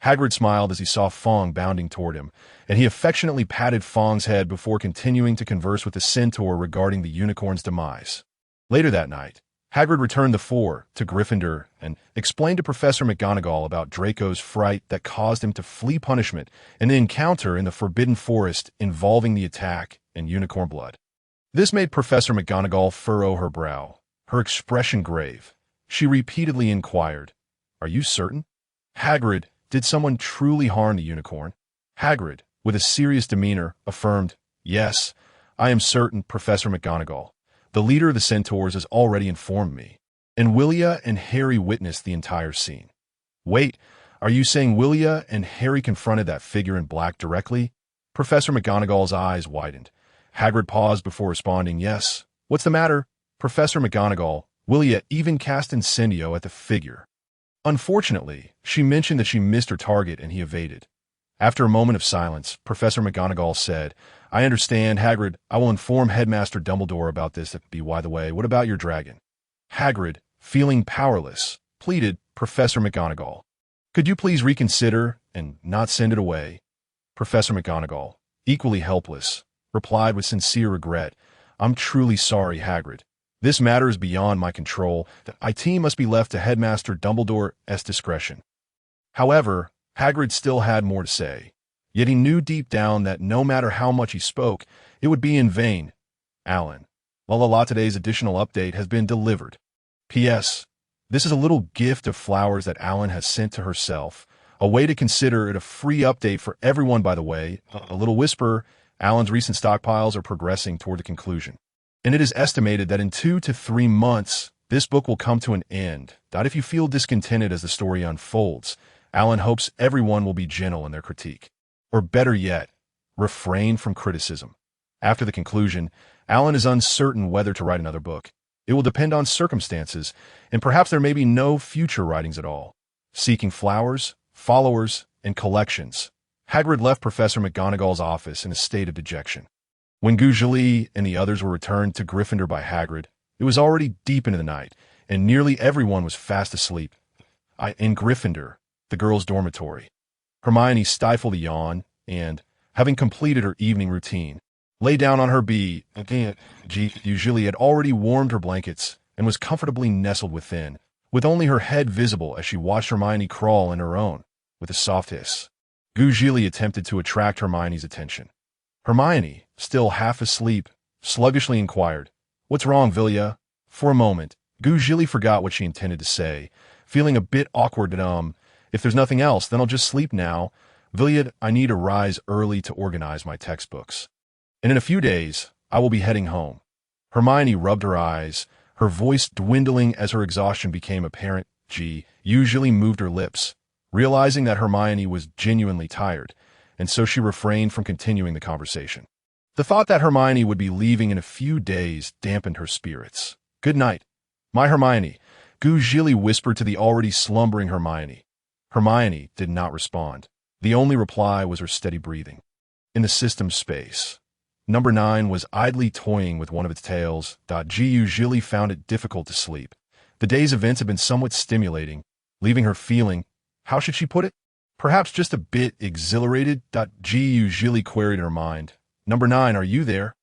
Hagrid smiled as he saw Fong bounding toward him, and he affectionately patted Fong's head before continuing to converse with the centaur regarding the unicorn's demise. Later that night, Hagrid returned the 4 to Gryffindor and explained to Professor McGonagall about Draco's fright that caused him to flee punishment and the encounter in the Forbidden Forest involving the attack and unicorn blood. This made Professor McGonagall furrow her brow, her expression grave. She repeatedly inquired, "Are you certain?" "Hagrid, did someone truly harm the unicorn?" Hagrid, with a serious demeanor, affirmed, "Yes, I am certain, Professor McGonagall. The leader of the Centaurs has already informed me, and Vilya and Harry witnessed the entire scene." "Wait, are you saying Vilya and Harry confronted that figure in black directly?" Professor McGonagall's eyes widened. Hagrid paused before responding, "Yes. What's the matter?" "Professor McGonagall, Vilya even cast incendio at the figure. Unfortunately, she mentioned that she missed her target and he evaded." After a moment of silence, Professor McGonagall said, "I understand, Hagrid. I will inform Headmaster Dumbledore about this. By the way, what about your dragon?" Hagrid, feeling powerless, pleaded, "Professor McGonagall, could you please reconsider and not send it away?" Professor McGonagall, equally helpless, replied with sincere regret, "I'm truly sorry, Hagrid. This matter is beyond my control. The IT must be left to Headmaster Dumbledore's discretion." However, Hagrid still had more to say, yet he knew deep down that no matter how much he spoke, it would be in vain. Alan. Lala, today's additional update has been delivered. P.S. This is a little gift of flowers that Alan has sent to herself, a way to consider it a free update for everyone, by the way. A little whisper, Alan's recent stockpiles are progressing toward the conclusion, and it is estimated that in 2 to 3 months, this book will come to an end. If you feel discontented as the story unfolds, Alan hopes everyone will be gentle in their critique. Or better yet, refrain from criticism. After the conclusion, Alan is uncertain whether to write another book. It will depend on circumstances, and perhaps there may be no future writings at all. Seeking flowers, followers, and collections, Hagrid left Professor McGonagall's office in a state of dejection. When Zhili and the others were returned to Gryffindor by Hagrid, it was already deep into the night, and nearly everyone was fast asleep. In Gryffindor, the girls' dormitory, Hermione stifled a yawn and, having completed her evening routine, lay down on her bed. Zhili had already warmed her blankets and was comfortably nestled within, with only her head visible as she watched Hermione crawl in her own, with a soft hiss. Zhili attempted to attract Hermione's attention. Hermione, still half asleep, sluggishly inquired, "What's wrong, Vilya?" For a moment, Zhili forgot what she intended to say, feeling a bit awkward. "If there's nothing else, then I'll just sleep now. Vilya, I need to rise early to organize my textbooks. And in a few days, I will be heading home." Hermione rubbed her eyes, her voice dwindling as her exhaustion became apparent. Zhili moved her lips, realizing that Hermione was genuinely tired, and so she refrained from continuing the conversation. The thought that Hermione would be leaving in a few days dampened her spirits. "Good night, my Hermione," Zhili whispered to the already slumbering Hermione. Hermione did not respond. The only reply was her steady breathing. In the system space, Number 9 was idly toying with one of its tails. Zhili found it difficult to sleep. The day's events had been somewhat stimulating, leaving her feeling, how should she put it? Perhaps just a bit exhilarated. Zhili queried in her mind. "Number 9, are you there?"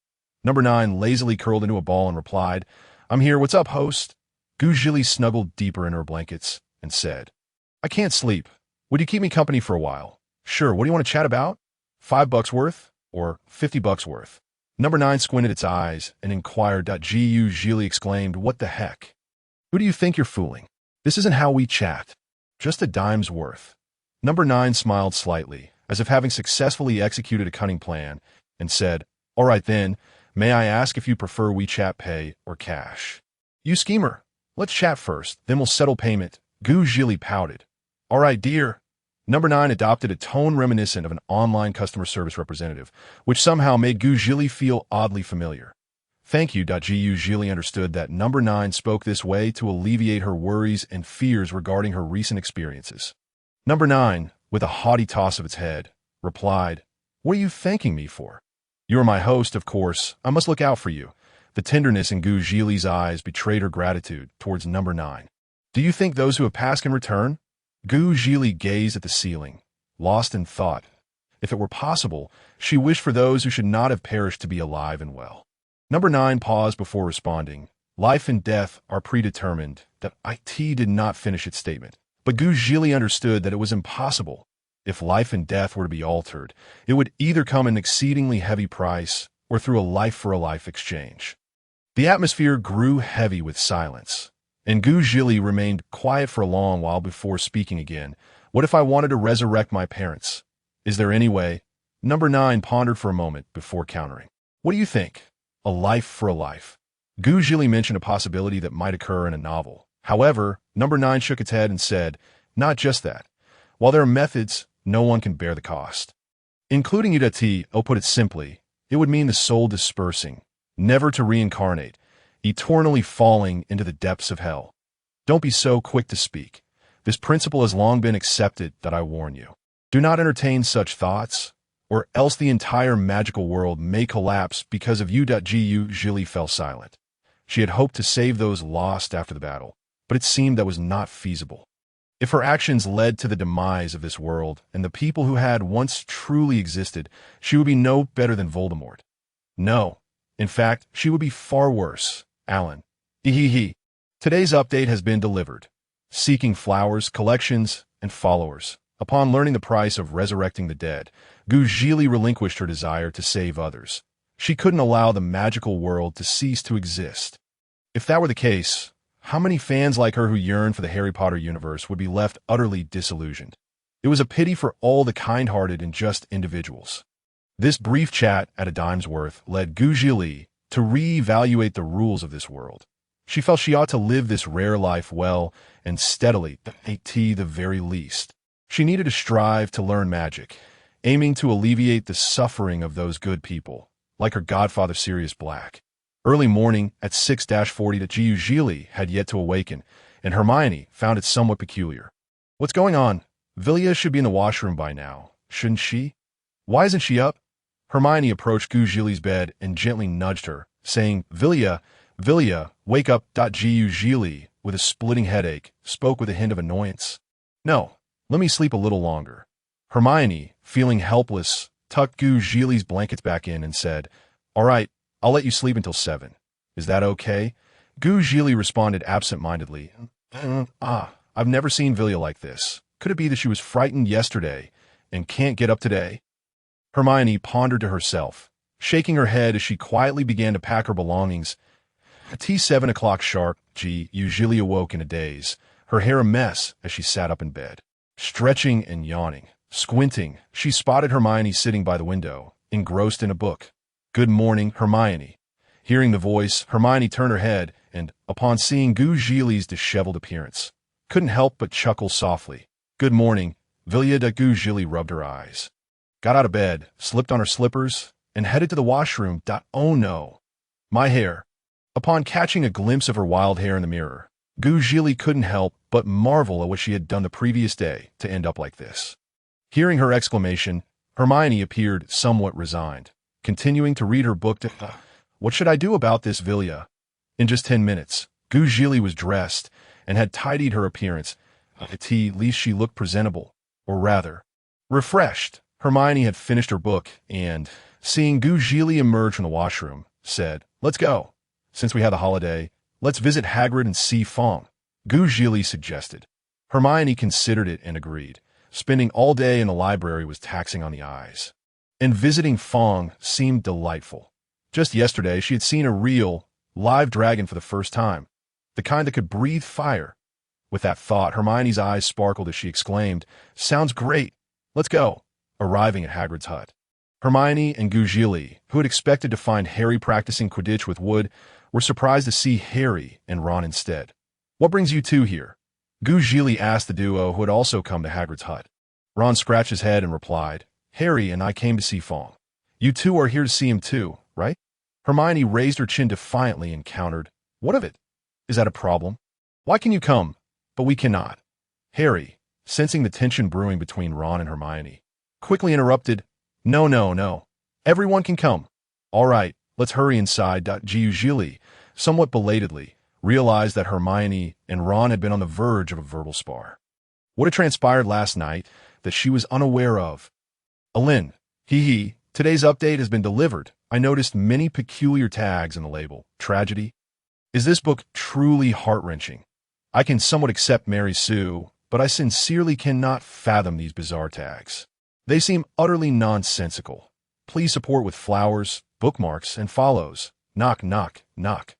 Number 9 lazily curled into a ball and replied, "I'm here, what's up, host?" Zhili snuggled deeper in her blankets and said, "I can't sleep. Would you keep me company for a while?" "Sure, what do you want to chat about? $5 worth? Or $50 worth?" Number 9 squinted its eyes and inquired. Zhili exclaimed, "What the heck? Who do you think you're fooling? This isn't how we chat. Just a dime's worth." Number 9 smiled slightly, as if having successfully executed a cunning plan, and said, "All right then, may I ask if you prefer WeChat Pay or cash?" "You schemer. Let's chat first, then we'll settle payment." Zhili pouted. "All right, dear." Number 9 adopted a tone reminiscent of an online customer service representative, which somehow made Zhili feel oddly familiar. "Thank you." Zhili understood that Number 9 spoke this way to alleviate her worries and fears regarding her recent experiences. Number 9, with a haughty toss of its head, replied, "What are you thanking me for? You are my host, of course. I must look out for you." The tenderness in Zhili's eyes betrayed her gratitude towards Number 9. "Do you think those who have passed can return?" Zhili gazed at the ceiling, lost in thought. If it were possible, she wished for those who should not have perished to be alive and well. Number 9 paused before responding, Life and death are predetermined. That IT did not finish its statement. But Zhili understood that it was impossible. If life and death were to be altered, it would either come at an exceedingly heavy price or through a life-for-a-life exchange. The atmosphere grew heavy with silence, and Zhili remained quiet for a long while before speaking again. What if I wanted to resurrect my parents? Is there any way? Number 9 pondered for a moment before countering. What do you think? A life for a life. Zhili mentioned a possibility that might occur in a novel. However, Number 9 shook its head and said, not just that. While there are methods, no one can bear the cost. Including Udati, put it simply, it would mean the soul dispersing, never to reincarnate, eternally falling into the depths of hell. Don't be so quick to speak. This principle has long been accepted that I warn you. Do not entertain such thoughts, or else the entire magical world may collapse because of you. Zhili fell silent. She had hoped to save those lost after the battle, but it seemed that was not feasible. If her actions led to the demise of this world and the people who had once truly existed, she would be no better than Voldemort. No, in fact, she would be far worse. Alan. Today's update has been delivered. Seeking flowers, collections, and followers. Upon learning the price of resurrecting the dead, Zhili relinquished her desire to save others. She couldn't allow the magical world to cease to exist. If that were the case, how many fans like her who yearn for the Harry Potter universe would be left utterly disillusioned? It was a pity for all the kind-hearted and just individuals. This brief chat at a dime's worth led Zhili to re-evaluate the rules of this world. She felt she ought to live this rare life well and steadily, at the very least. She needed to strive to learn magic, aiming to alleviate the suffering of those good people, like her godfather Sirius Black. Early morning at 6-40 that Zhili had yet to awaken, and Hermione found it somewhat peculiar. What's going on? Vilya should be in the washroom by now, shouldn't she? Why isn't she up? Hermione approached Zhili's bed and gently nudged her, saying, Vilya, wake up. Zhili, with a splitting headache, spoke with a hint of annoyance. No, let me sleep a little longer. Hermione, feeling helpless, tucked Zhili's blankets back in and said, all right, I'll let you sleep until 7. Is that okay? Zhili responded absent-mindedly. I've never seen Vilya like this. Could it be that she was frightened yesterday and can't get up today? Hermione pondered to herself, shaking her head as she quietly began to pack her belongings. At 7 o'clock sharp, Zhili awoke in a daze, her hair a mess as she sat up in bed. Stretching and yawning, squinting, she spotted Hermione sitting by the window, engrossed in a book. Good morning, Hermione. Hearing the voice, Hermione turned her head and, upon seeing Zhili's disheveled appearance, couldn't help but chuckle softly. Good morning, Vilya. Zhili rubbed her eyes, got out of bed, slipped on her slippers, and headed to the washroom. Oh no, my hair. Upon catching a glimpse of her wild hair in the mirror, Zhili couldn't help but marvel at what she had done the previous day to end up like this. Hearing her exclamation, Hermione appeared somewhat resigned, continuing to read her book. What should I do about this, Vilya? In just 10 minutes, Zhili was dressed and had tidied her appearance. At least she looked presentable, or rather, refreshed. Hermione had finished her book and, seeing Zhili emerge from the washroom, said, let's go. Since we have the holiday, let's visit Hagrid and see Fong. Zhili suggested. Hermione considered it and agreed. Spending all day in the library was taxing on the eyes, and visiting Fong seemed delightful. Just yesterday, she had seen a real, live dragon for the first time, the kind that could breathe fire. With that thought, Hermione's eyes sparkled as she exclaimed, sounds great. Let's go. Arriving at Hagrid's hut, Hermione and Zhili, who had expected to find Harry practicing Quidditch with Wood, were surprised to see Harry and Ron instead. What brings you two here? Zhili asked the duo who had also come to Hagrid's hut. Ron scratched his head and replied, Harry and I came to see Fong. You two are here to see him too, right? Hermione raised her chin defiantly and countered, what of it? Is that a problem? Why can you come, but we cannot? Harry, sensing the tension brewing between Ron and Hermione, quickly interrupted, No. Everyone can come. All right, let's hurry inside. Zhili, somewhat belatedly, realized that Hermione and Ron had been on the verge of a verbal spar. What had transpired last night that she was unaware of? Alin, today's update has been delivered. I noticed many peculiar tags in the label. Tragedy. Is this book truly heart-wrenching? I can somewhat accept Mary Sue, but I sincerely cannot fathom these bizarre tags. They seem utterly nonsensical. Please support with flowers, bookmarks, and follows. Knock, knock, knock.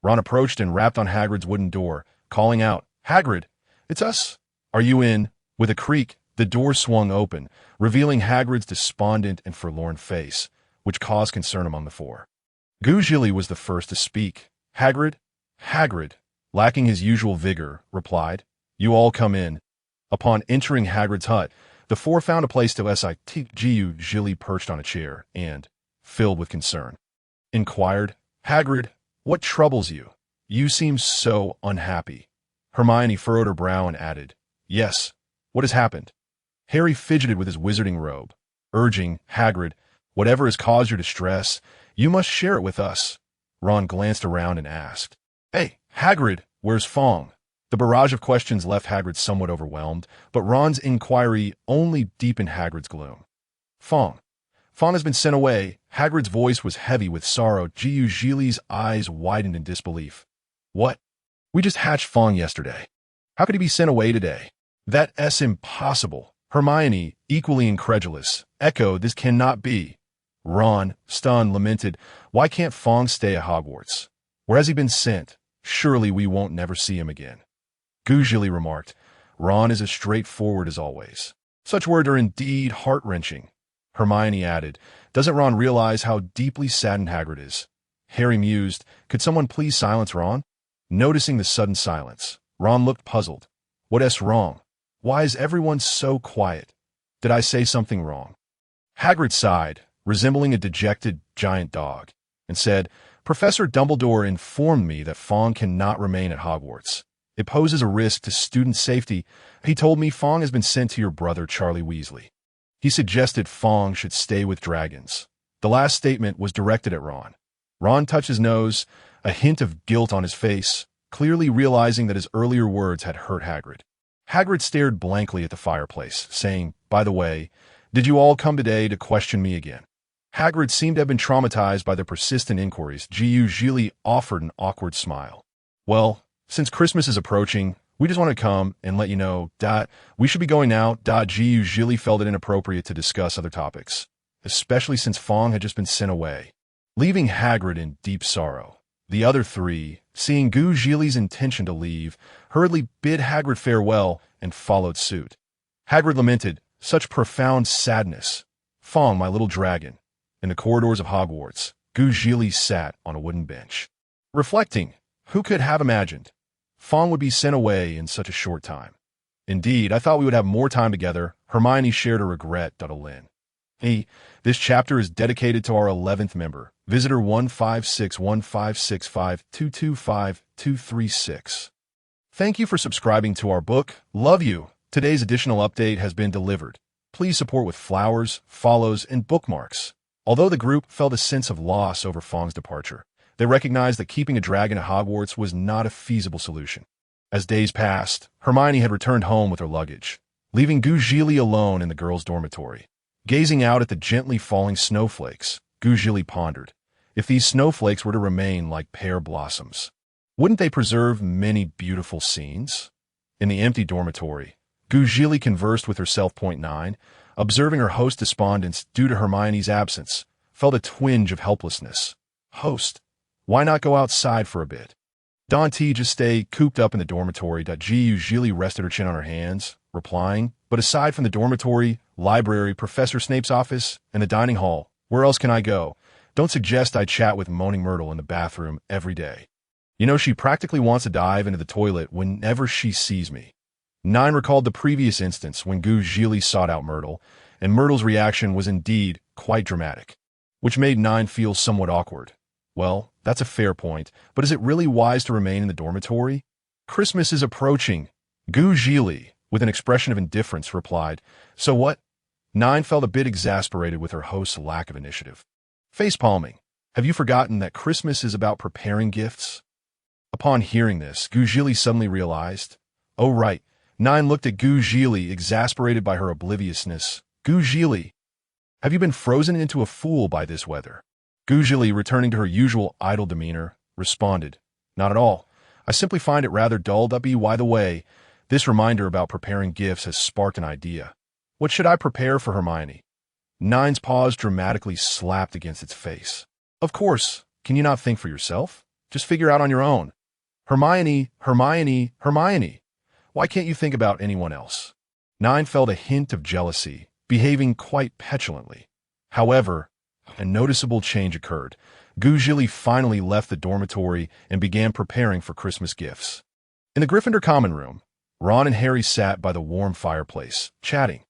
Ron approached and rapped on Hagrid's wooden door, calling out, "Hagrid, it's us. Are you in?" With a creak, the door swung open, revealing Hagrid's despondent and forlorn face, which caused concern among the four. Zhili was the first to speak. Hagrid, lacking his usual vigor, replied, "You all come in." Upon entering Hagrid's hut, the four found a place to sit. Zhili perched on a chair and, filled with concern, inquired, "Hagrid, what troubles you? You seem so unhappy." Hermione furrowed her brow and added, "Yes, what has happened?" Harry fidgeted with his wizarding robe, urging, "Hagrid, whatever has caused your distress, you must share it with us." Ron glanced around and asked, "Hey, Hagrid, where's Fong?" The barrage of questions left Hagrid somewhat overwhelmed, but Ron's inquiry only deepened Hagrid's gloom. Fong has been sent away." Hagrid's voice was heavy with sorrow. Zhili's eyes widened in disbelief. "What? We just hatched Fong yesterday. How could he be sent away today?" "That's impossible." Hermione, equally incredulous, echoed, "This cannot be." Ron, stunned, lamented, "Why can't Fong stay at Hogwarts? Where has he been sent? Surely we won't never see him again." Zhili remarked, "Ron is as straightforward as always." "Such words are indeed heart-wrenching." Hermione added, "Doesn't Ron realize how deeply saddened Hagrid is?" Harry mused, "Could someone please silence Ron?" Noticing the sudden silence, Ron looked puzzled. "What's wrong? Why is everyone so quiet? Did I say something wrong?" Hagrid sighed, resembling a dejected giant dog, and said, "Professor Dumbledore informed me that Fong cannot remain at Hogwarts. It poses a risk to student safety. He told me Fong has been sent to your brother, Charlie Weasley. He suggested Fong should stay with dragons." The last statement was directed at Ron. Ron touched his nose, a hint of guilt on his face, clearly realizing that his earlier words had hurt Hagrid. Hagrid stared blankly at the fireplace, saying, "By the way, did you all come today to question me again?" Hagrid seemed to have been traumatized by the persistent inquiries. Zhili offered an awkward smile. "Well, since Christmas is approaching, we just want to come and let you know, we should be going now, Zhili felt it inappropriate to discuss other topics, especially since Fong had just been sent away, leaving Hagrid in deep sorrow. The other three, seeing Zhili's intention to leave, hurriedly bid Hagrid farewell and followed suit. Hagrid lamented, "Such profound sadness. Fong, my little dragon." In the corridors of Hogwarts, Zhili sat on a wooden bench, reflecting. Who could have imagined Fong would be sent away in such a short time? "Indeed, I thought we would have more time together." Hermione shared a regret. Lynn. This chapter is dedicated to our 11th member, visitor 1561565225236. Thank you for subscribing to our book. Love you. Today's additional update has been delivered. Please support with flowers, follows, and bookmarks. Although the group felt a sense of loss over Fong's departure, they recognized that keeping a dragon at Hogwarts was not a feasible solution. As days passed, Hermione had returned home with her luggage, leaving Zhili alone in the girls' dormitory. Gazing out at the gently falling snowflakes, Zhili pondered, if these snowflakes were to remain like pear blossoms, wouldn't they preserve many beautiful scenes? In the empty dormitory, Zhili conversed with herself. 9, observing her host's despondence due to Hermione's absence, felt a twinge of helplessness. Host, why not go outside for a bit? Don't just stay cooped up in the dormitory. Zhili rested her chin on her hands, replying, "But aside from the dormitory, library, Professor Snape's office, and the dining hall, where else can I go? Don't suggest I chat with Moaning Myrtle in the bathroom every day. You know, she practically wants to dive into the toilet whenever she sees me." 9 recalled the previous instance when Zhili sought out Myrtle, and Myrtle's reaction was indeed quite dramatic, which made 9 feel somewhat awkward. Well, that's a fair point, but is it really wise to remain in the dormitory? "Christmas is approaching." Zhili, with an expression of indifference, replied, "So what?" 9 felt a bit exasperated with her host's lack of initiative. Facepalming, "Have you forgotten that Christmas is about preparing gifts?" Upon hearing this, Zhili suddenly realized, "Oh right." 9 looked at Zhili, exasperated by her obliviousness. "Zhili, have you been frozen into a fool by this weather?" Zhili, returning to her usual idle demeanor, responded, Not at all. I simply find it rather dull. By the way, this reminder about preparing gifts has sparked an idea. What should I prepare for Hermione? Nine's paws dramatically slapped against its face. Of course, can you not think for yourself? Just figure out on your own. Hermione, Hermione, Hermione. Why can't you think about anyone else? Nine felt a hint of jealousy, behaving quite petulantly. However, a noticeable change occurred. Zhili finally left the dormitory and began preparing for Christmas gifts. In the Gryffindor common room, Ron and Harry sat by the warm fireplace, chatting.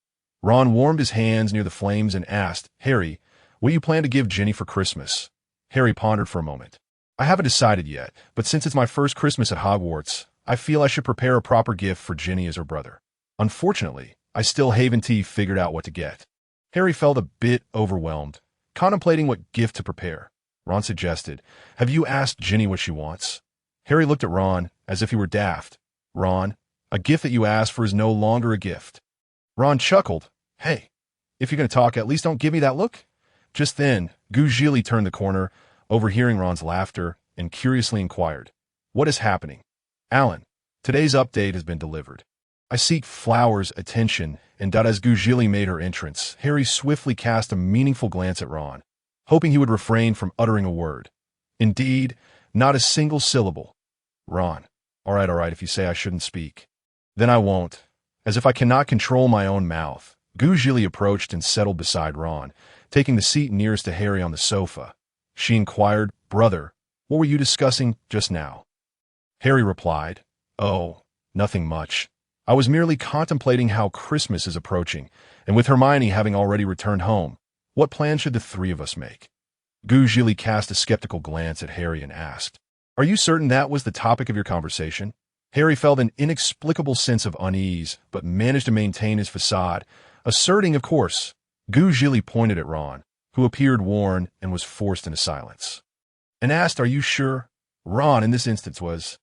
Ron warmed his hands near the flames and asked, "Harry, what do you plan to give Ginny for Christmas?" Harry pondered for a moment. "I haven't decided yet, but since it's my first Christmas at Hogwarts, I feel I should prepare a proper gift for Ginny as her brother. Unfortunately, I still haven't figured out what to get." Harry felt a bit overwhelmed, contemplating what gift to prepare. Ron suggested, "Have you asked Ginny what she wants?" Harry looked at Ron as if he were daft. "Ron, a gift that you asked for is no longer a gift." Ron chuckled. "Hey, if you're going to talk, at least don't give me that look." Just then, Zhili turned the corner, overhearing Ron's laughter, and curiously inquired, "What is happening?" "Alan, today's update has been delivered. I seek flowers' attention," and as Zhili made her entrance, Harry swiftly cast a meaningful glance at Ron, hoping he would refrain from uttering a word. Indeed, not a single syllable. Ron, all right, if you say I shouldn't speak. Then I won't. As if I cannot control my own mouth, Zhili approached and settled beside Ron, taking the seat nearest to Harry on the sofa. She inquired, "Brother, what were you discussing just now?" Harry replied, "Oh, nothing much. I was merely contemplating how Christmas is approaching, and with Hermione having already returned home, what plan should the three of us make?" Zhili cast a skeptical glance at Harry and asked, "Are you certain that was the topic of your conversation?" Harry felt an inexplicable sense of unease, but managed to maintain his facade, asserting, "Of course." Zhili pointed at Ron, who appeared worn and was forced into silence, and asked, "Are you sure?" Ron, in this instance, was